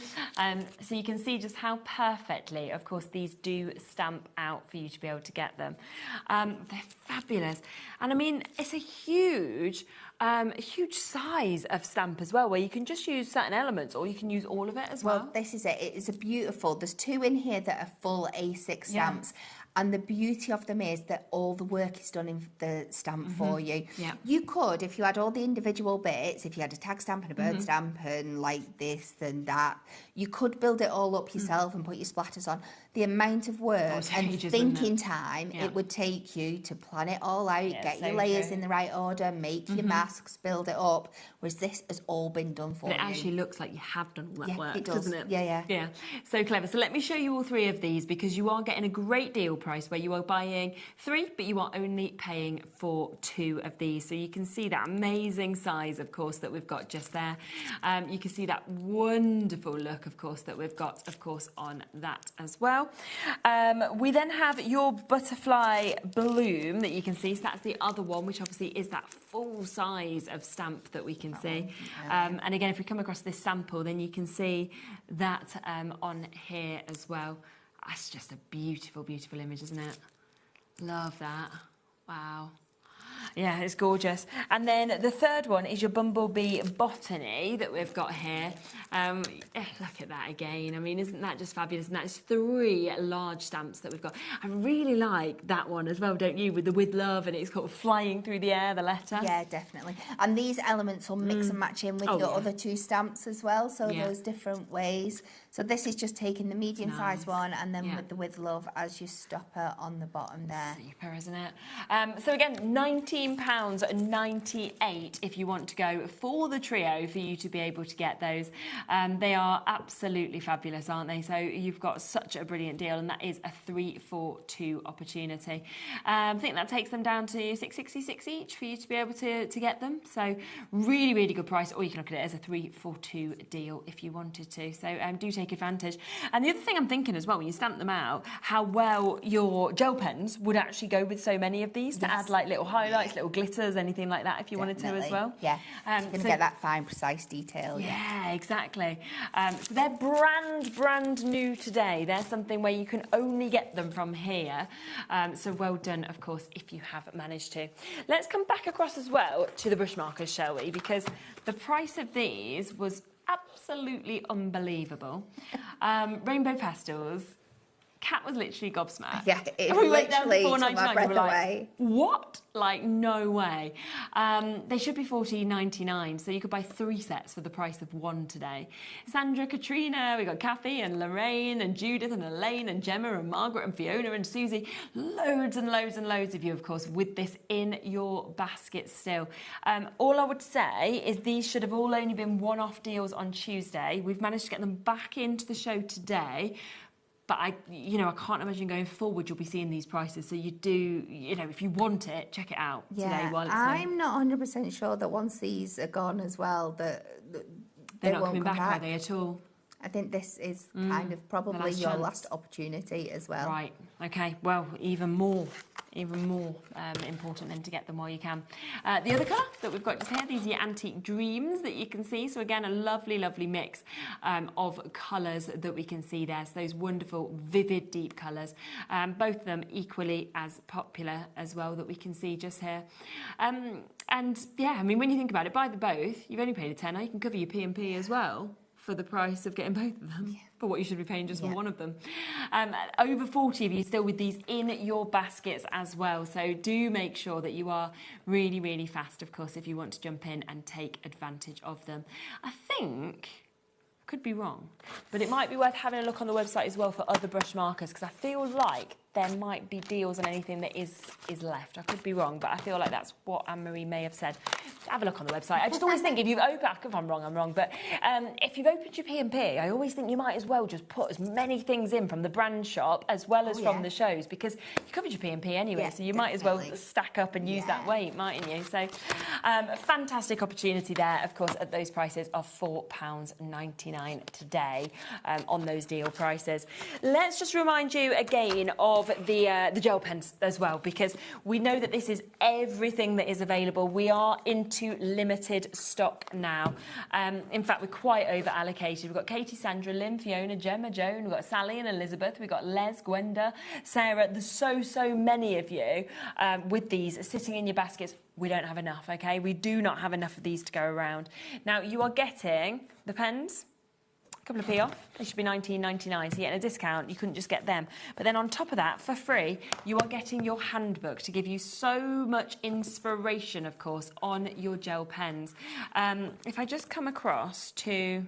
So you can see just how perfectly, of course, these do stamp out for you to be able to get them. They're fabulous. And I mean, it's a huge size of stamp as well, where you can just use certain elements or you can use all of it as well. Well, this is it. It is a beautiful. There's 2 in here that are full A6 stamps. And the beauty of them is that all the work is done in the stamp for you. You could, if you had all the individual bits, if you had a tag stamp and a bird stamp and like this and that, you could build it all up yourself and put your splatters on. The amount of work and thinking time it would take you to plan it all out, get your layers in the right order, make your masks, build it up, whereas this has all been done for you. It actually looks like you have done all that work, it does. doesn't it? Yeah. So clever. So let me show you all 3 of these, because you are getting a great deal price where you are buying 3, but you are only paying for 2 of these. So you can see that amazing size, of course, that we've got just there. You can see that wonderful look, of course, that we've got, of course, on that as well. We then have your butterfly bloom that you can see. So that's the other one, which obviously is that full size of stamp that we can see. And again, if we come across this sample, then you can see that on here as well. That's just a beautiful, beautiful image, isn't it? Love that. Wow. Yeah, it's gorgeous. And then the third one is your Bumblebee Botany that we've got here. Look at that again. I mean, isn't that just fabulous? And that's 3 large stamps that we've got. I really like that one as well, don't you? With the with love, and it's kind of flying through the air, the letter. Yeah, definitely. And these elements will mix and match in with your other 2 stamps as well. So those different ways. So this is just taking the medium-sized one and then with the with love as your stopper on the bottom there. Super, isn't it? So again, £19.98 if you want to go for the trio for you to be able to get those. They are absolutely fabulous, aren't they? So you've got such a brilliant deal, and that is a 3 for 2 opportunity. I think that takes them down to £6.66 each for you to be able to get them. So really, really good price. Or you can look at it as a 3 for 2 deal if you wanted to. So do take advantage. And the other thing I'm thinking as well, when you stamp them out, how well your gel pens would actually go with so many of these to add like little highlights, little glitters, anything like that if you wanted to as well. Yeah, you're going to get that fine, precise detail. Yeah, exactly. So they're brand new today. They're something where you can only get them from here. So well done, of course, if you have managed to. Let's come back across as well to the brush markers, shall we? Because the price of these was absolutely unbelievable. Rainbow pastels. Kat was literally gobsmacked. Yeah, it we went down to literally took my breath away. What? Like, no way. They should be $14.99, so you could buy 3 sets for the price of 1 today. Sandra, Katrina, we got Kathy and Lorraine and Judith and Elaine and Gemma and Margaret and Fiona and Susie. Loads and loads and loads of you, of course, with this in your basket still. All I would say is these should have all only been one-off deals on Tuesday. We've managed to get them back into the show today. But I can't imagine going forward you'll be seeing these prices. So you do, if you want it, check it out today while it's I'm not 100% sure that once these are gone as well, that they're not coming back, are they, at all? I think this is kind of probably your last opportunity as well. Right. Okay. Well, even more important then to get them while you can. The other colour that we've got just here, these are your Antique Dreams that you can see. So again, a lovely, lovely mix of colours that we can see there. So those wonderful, vivid, deep colours. Both of them equally as popular as well that we can see just here. And yeah, I mean, when you think about it, buy the both, you've only paid a tenner. You can cover your P&P as well for the price of getting both of them, for what you should be paying just for one of them. Over 40 of you still with these in your baskets as well, so do make sure that you are really, really fast, of course, if you want to jump in and take advantage of them. I think, I could be wrong, but it might be worth having a look on the website as well for other brush markers, because I feel like there might be deals on anything that is left. I could be wrong, but I feel like that's what Anne-Marie may have said. Have a look on the website. I just always think if you've opened, if I'm wrong, but if you've opened your P&P, I always think you might as well just put as many things in from the brand shop as well as from the shows, because you covered your P&P anyway, so you might as well stack up and use that weight, mightn't you? So, fantastic opportunity there, of course, at those prices of £4.99 today on those deal prices. Let's just remind you again of the gel pens as well, because we know that this is everything that is available. We are into limited stock now. In fact, we're quite over allocated. We've got Katie, Sandra, Lynn, Fiona, Gemma, Joan, we've got Sally and Elizabeth, we've got Les, Gwenda, Sarah. There's so many of you with these sitting in your baskets. We don't have enough, okay? We do not have enough of these to go around. Now, you are getting the pens, a couple of p off. They should be $19.99, so you're getting a discount. You couldn't just get them. But then on top of that, for free, you are getting your handbook to give you so much inspiration, of course, on your gel pens. If I just come across to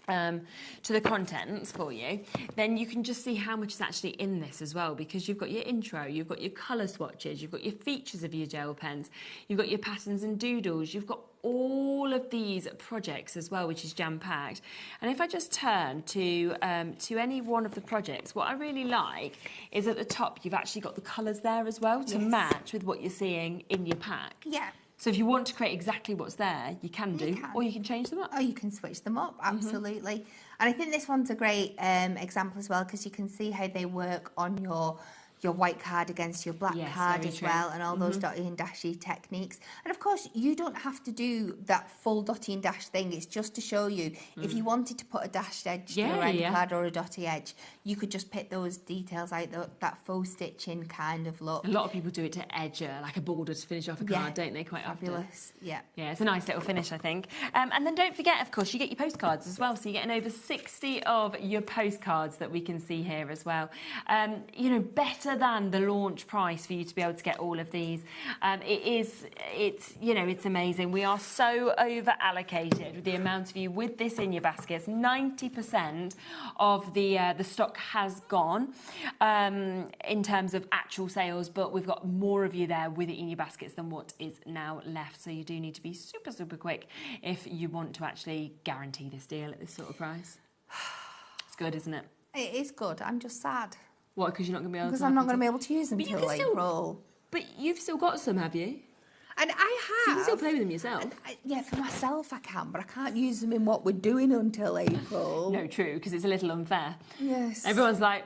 the contents for you, then you can just see how much is actually in this as well, because you've got your intro, you've got your colour swatches, you've got your features of your gel pens, you've got your patterns and doodles, you've got all of these projects as well, which is jam-packed. And if I just turn to any one of the projects, what I really like is at the top you've actually got the colours there as well to match with what you're seeing in your pack. Yeah. So if you want to create exactly what's there, you can do, or you can change them up. Or you can switch them up, absolutely. And I think this one's a great example as well, because you can see how they work on your white card against your black card as well, and all those dotty and dashy techniques. And of course, you don't have to do that full dotty and dash thing. It's just to show you, if you wanted to put a dashed edge around a card or a dotty edge, you could just pick those details out, that faux stitching kind of look. A lot of people do it to edge like a border to finish off a card, don't they, quite Fabulous. often? Yeah, it's a nice little finish, I think. And then don't forget, of course, you get your postcards as well. So you're getting over 60 of your postcards that we can see here as well. You know, better than the launch price for you to be able to get all of these. It's amazing. We are so over allocated with the amount of you with this in your baskets. 90% of the stock has gone in terms of actual sales, but we've got more of you there with it in your baskets than what is now left. So you do need to be super quick if you want to actually guarantee this deal at this sort of price. It's good, isn't it? It is good. I'm just sad. What, because you're not going to be able to? Because I'm not going to be able to use them till April. But you've still got some, have you? And I have. So you can still play with them yourself? Yeah, for myself I can, but I can't use them in what we're doing until April. No, true, because it's a little unfair. Yes. Everyone's like...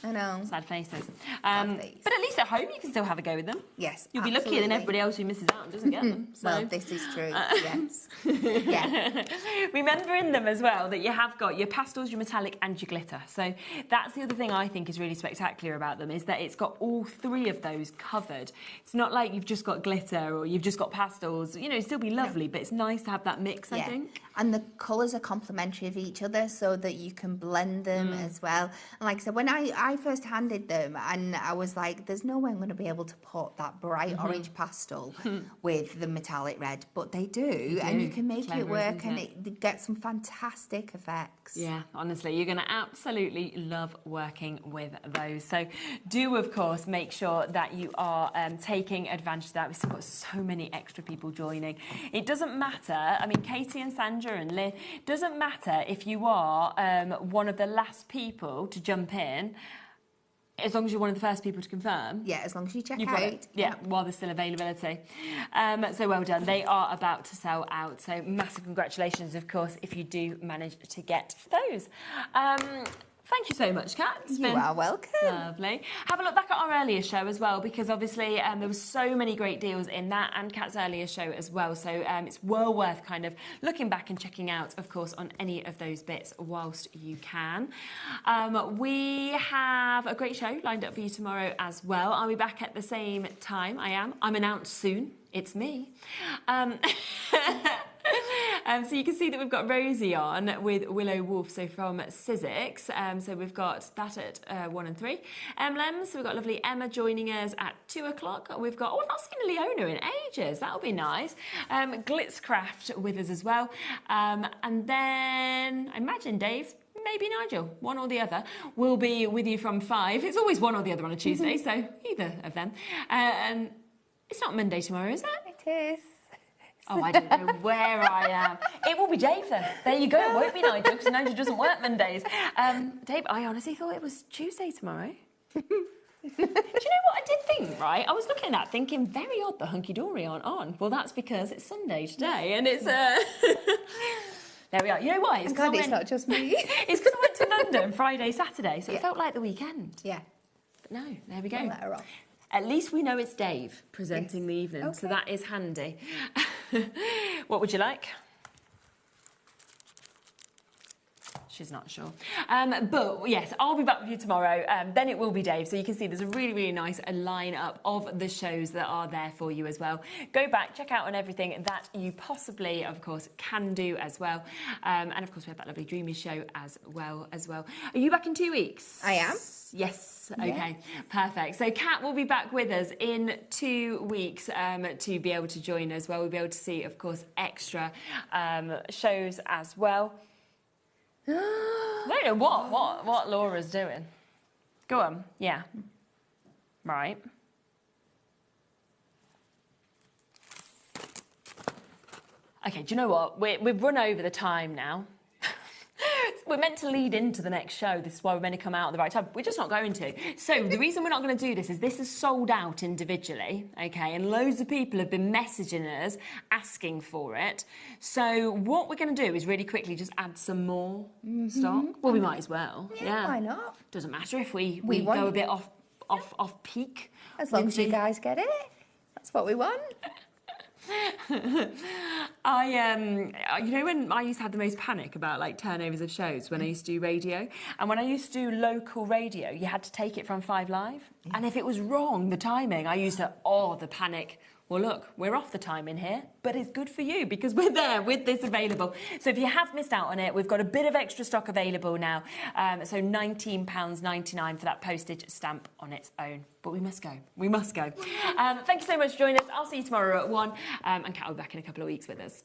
I know. Sad faces. But at least at home you can still have a go with them. Yes, You'll be luckier than everybody else who misses out and doesn't get them. So. Well, this is true, yes. Yeah. Remember in them as well that you have got your pastels, your metallic and your glitter. So that's the other thing I think is really spectacular about them, is that it's got all three of those covered. It's not like you've just got glitter or you've just got pastels. You know, it'd still be lovely, but it's nice to have that mix, I think. And the colours are complementary of each other so that you can blend them as well. And like I said, when I first handed them, and I was like, there's no way I'm going to be able to put that bright orange pastel with the metallic red, but they do, and you can make it work, and it gets some fantastic effects. Yeah, honestly, you're going to absolutely love working with those. So do, of course, make sure that you are taking advantage of that. We've still got so many extra people joining. It doesn't matter, I mean, Katie and Sandra and Lynn, doesn't matter if you are one of the last people to jump in, as long as you're one of the first people to confirm. Yeah, as long as you check You've out. got it. Yeah, while there's still availability. So well done. They are about to sell out. So massive congratulations, of course, if you do manage to get those. Thank you so much, Kat. You are welcome. Lovely. Have a look back at our earlier show as well, because obviously there were so many great deals in that and Kat's earlier show as well. So it's well worth kind of looking back and checking out, of course, on any of those bits whilst you can. We have a great show lined up for you tomorrow as well. I'll be back at the same time. I'm announced soon. It's me. So you can see that we've got Rosie on with Willow Wolf, so from Sizzix. So we've got that at 1 and 3. Lems, so we've got lovely Emma joining us at 2 o'clock. We've got, I've not seen Leona in ages. That'll be nice. Glitzcraft with us as well. And then I imagine Dave, maybe Nigel, one or the other, will be with you from 5. It's always one or the other on a Tuesday, so either of them. And it's not Monday tomorrow, is it? It is. Oh, I don't know where I am. It will be Dave then. There you go. It won't be Nigel because Nigel doesn't work Mondays. Dave, I honestly thought it was Tuesday tomorrow. Do you know what I did think, right? I was looking at that thinking, very odd the Hunky Dory aren't on. Well, that's because it's Sunday today and it's... There we are. You know why? I'm glad it's not just me. It's because I went to London Friday, Saturday, so it felt like the weekend. Yeah. But no, there we go. I'll let her off. At least we know it's Dave presenting the evening, so that is handy. What would you like? She's not sure. But yes, I'll be back with you tomorrow. Then it will be Dave. So you can see there's a really, really nice lineup of the shows that are there for you as well. Go back, check out on everything that you possibly, of course, can do as well. And of course, we have that lovely Dreamy show as well. Are you back in 2 weeks? I am. Yes. Okay. Perfect. So Kat will be back with us in 2 weeks to be able to join us. We'll be able to see, of course, extra shows as well. I don't know what Laura's doing. Go on. Yeah. Right. Okay, do you know what? We've run over the time now. We're meant to lead into the next show. This is why we're meant to come out at the right time. We're just not going to. So the reason we're not going to do this is sold out individually, okay? And loads of people have been messaging us asking for it. So what we're going to do is really quickly just add some more stock. Well, we might as well. Yeah, why not? Doesn't matter if we want go a bit off peak. As long as you guys get it. That's what we want. You know when I used to have the most panic about like turnovers of shows when I used to do radio, and when I used to do local radio, you had to take it from 5 Live, and if it was wrong, the timing, I used to, the panic. Well, look, we're off the time in here, but it's good for you because we're there with this available. So if you have missed out on it, we've got a bit of extra stock available now. So £19.99 for that postage stamp on its own. But we must go. We must go. Thank you so much for joining us. I'll see you tomorrow at 1. And Kat will be back in a couple of weeks with us.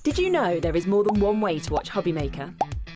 Did you know there is more than one way to watch HobbyMaker?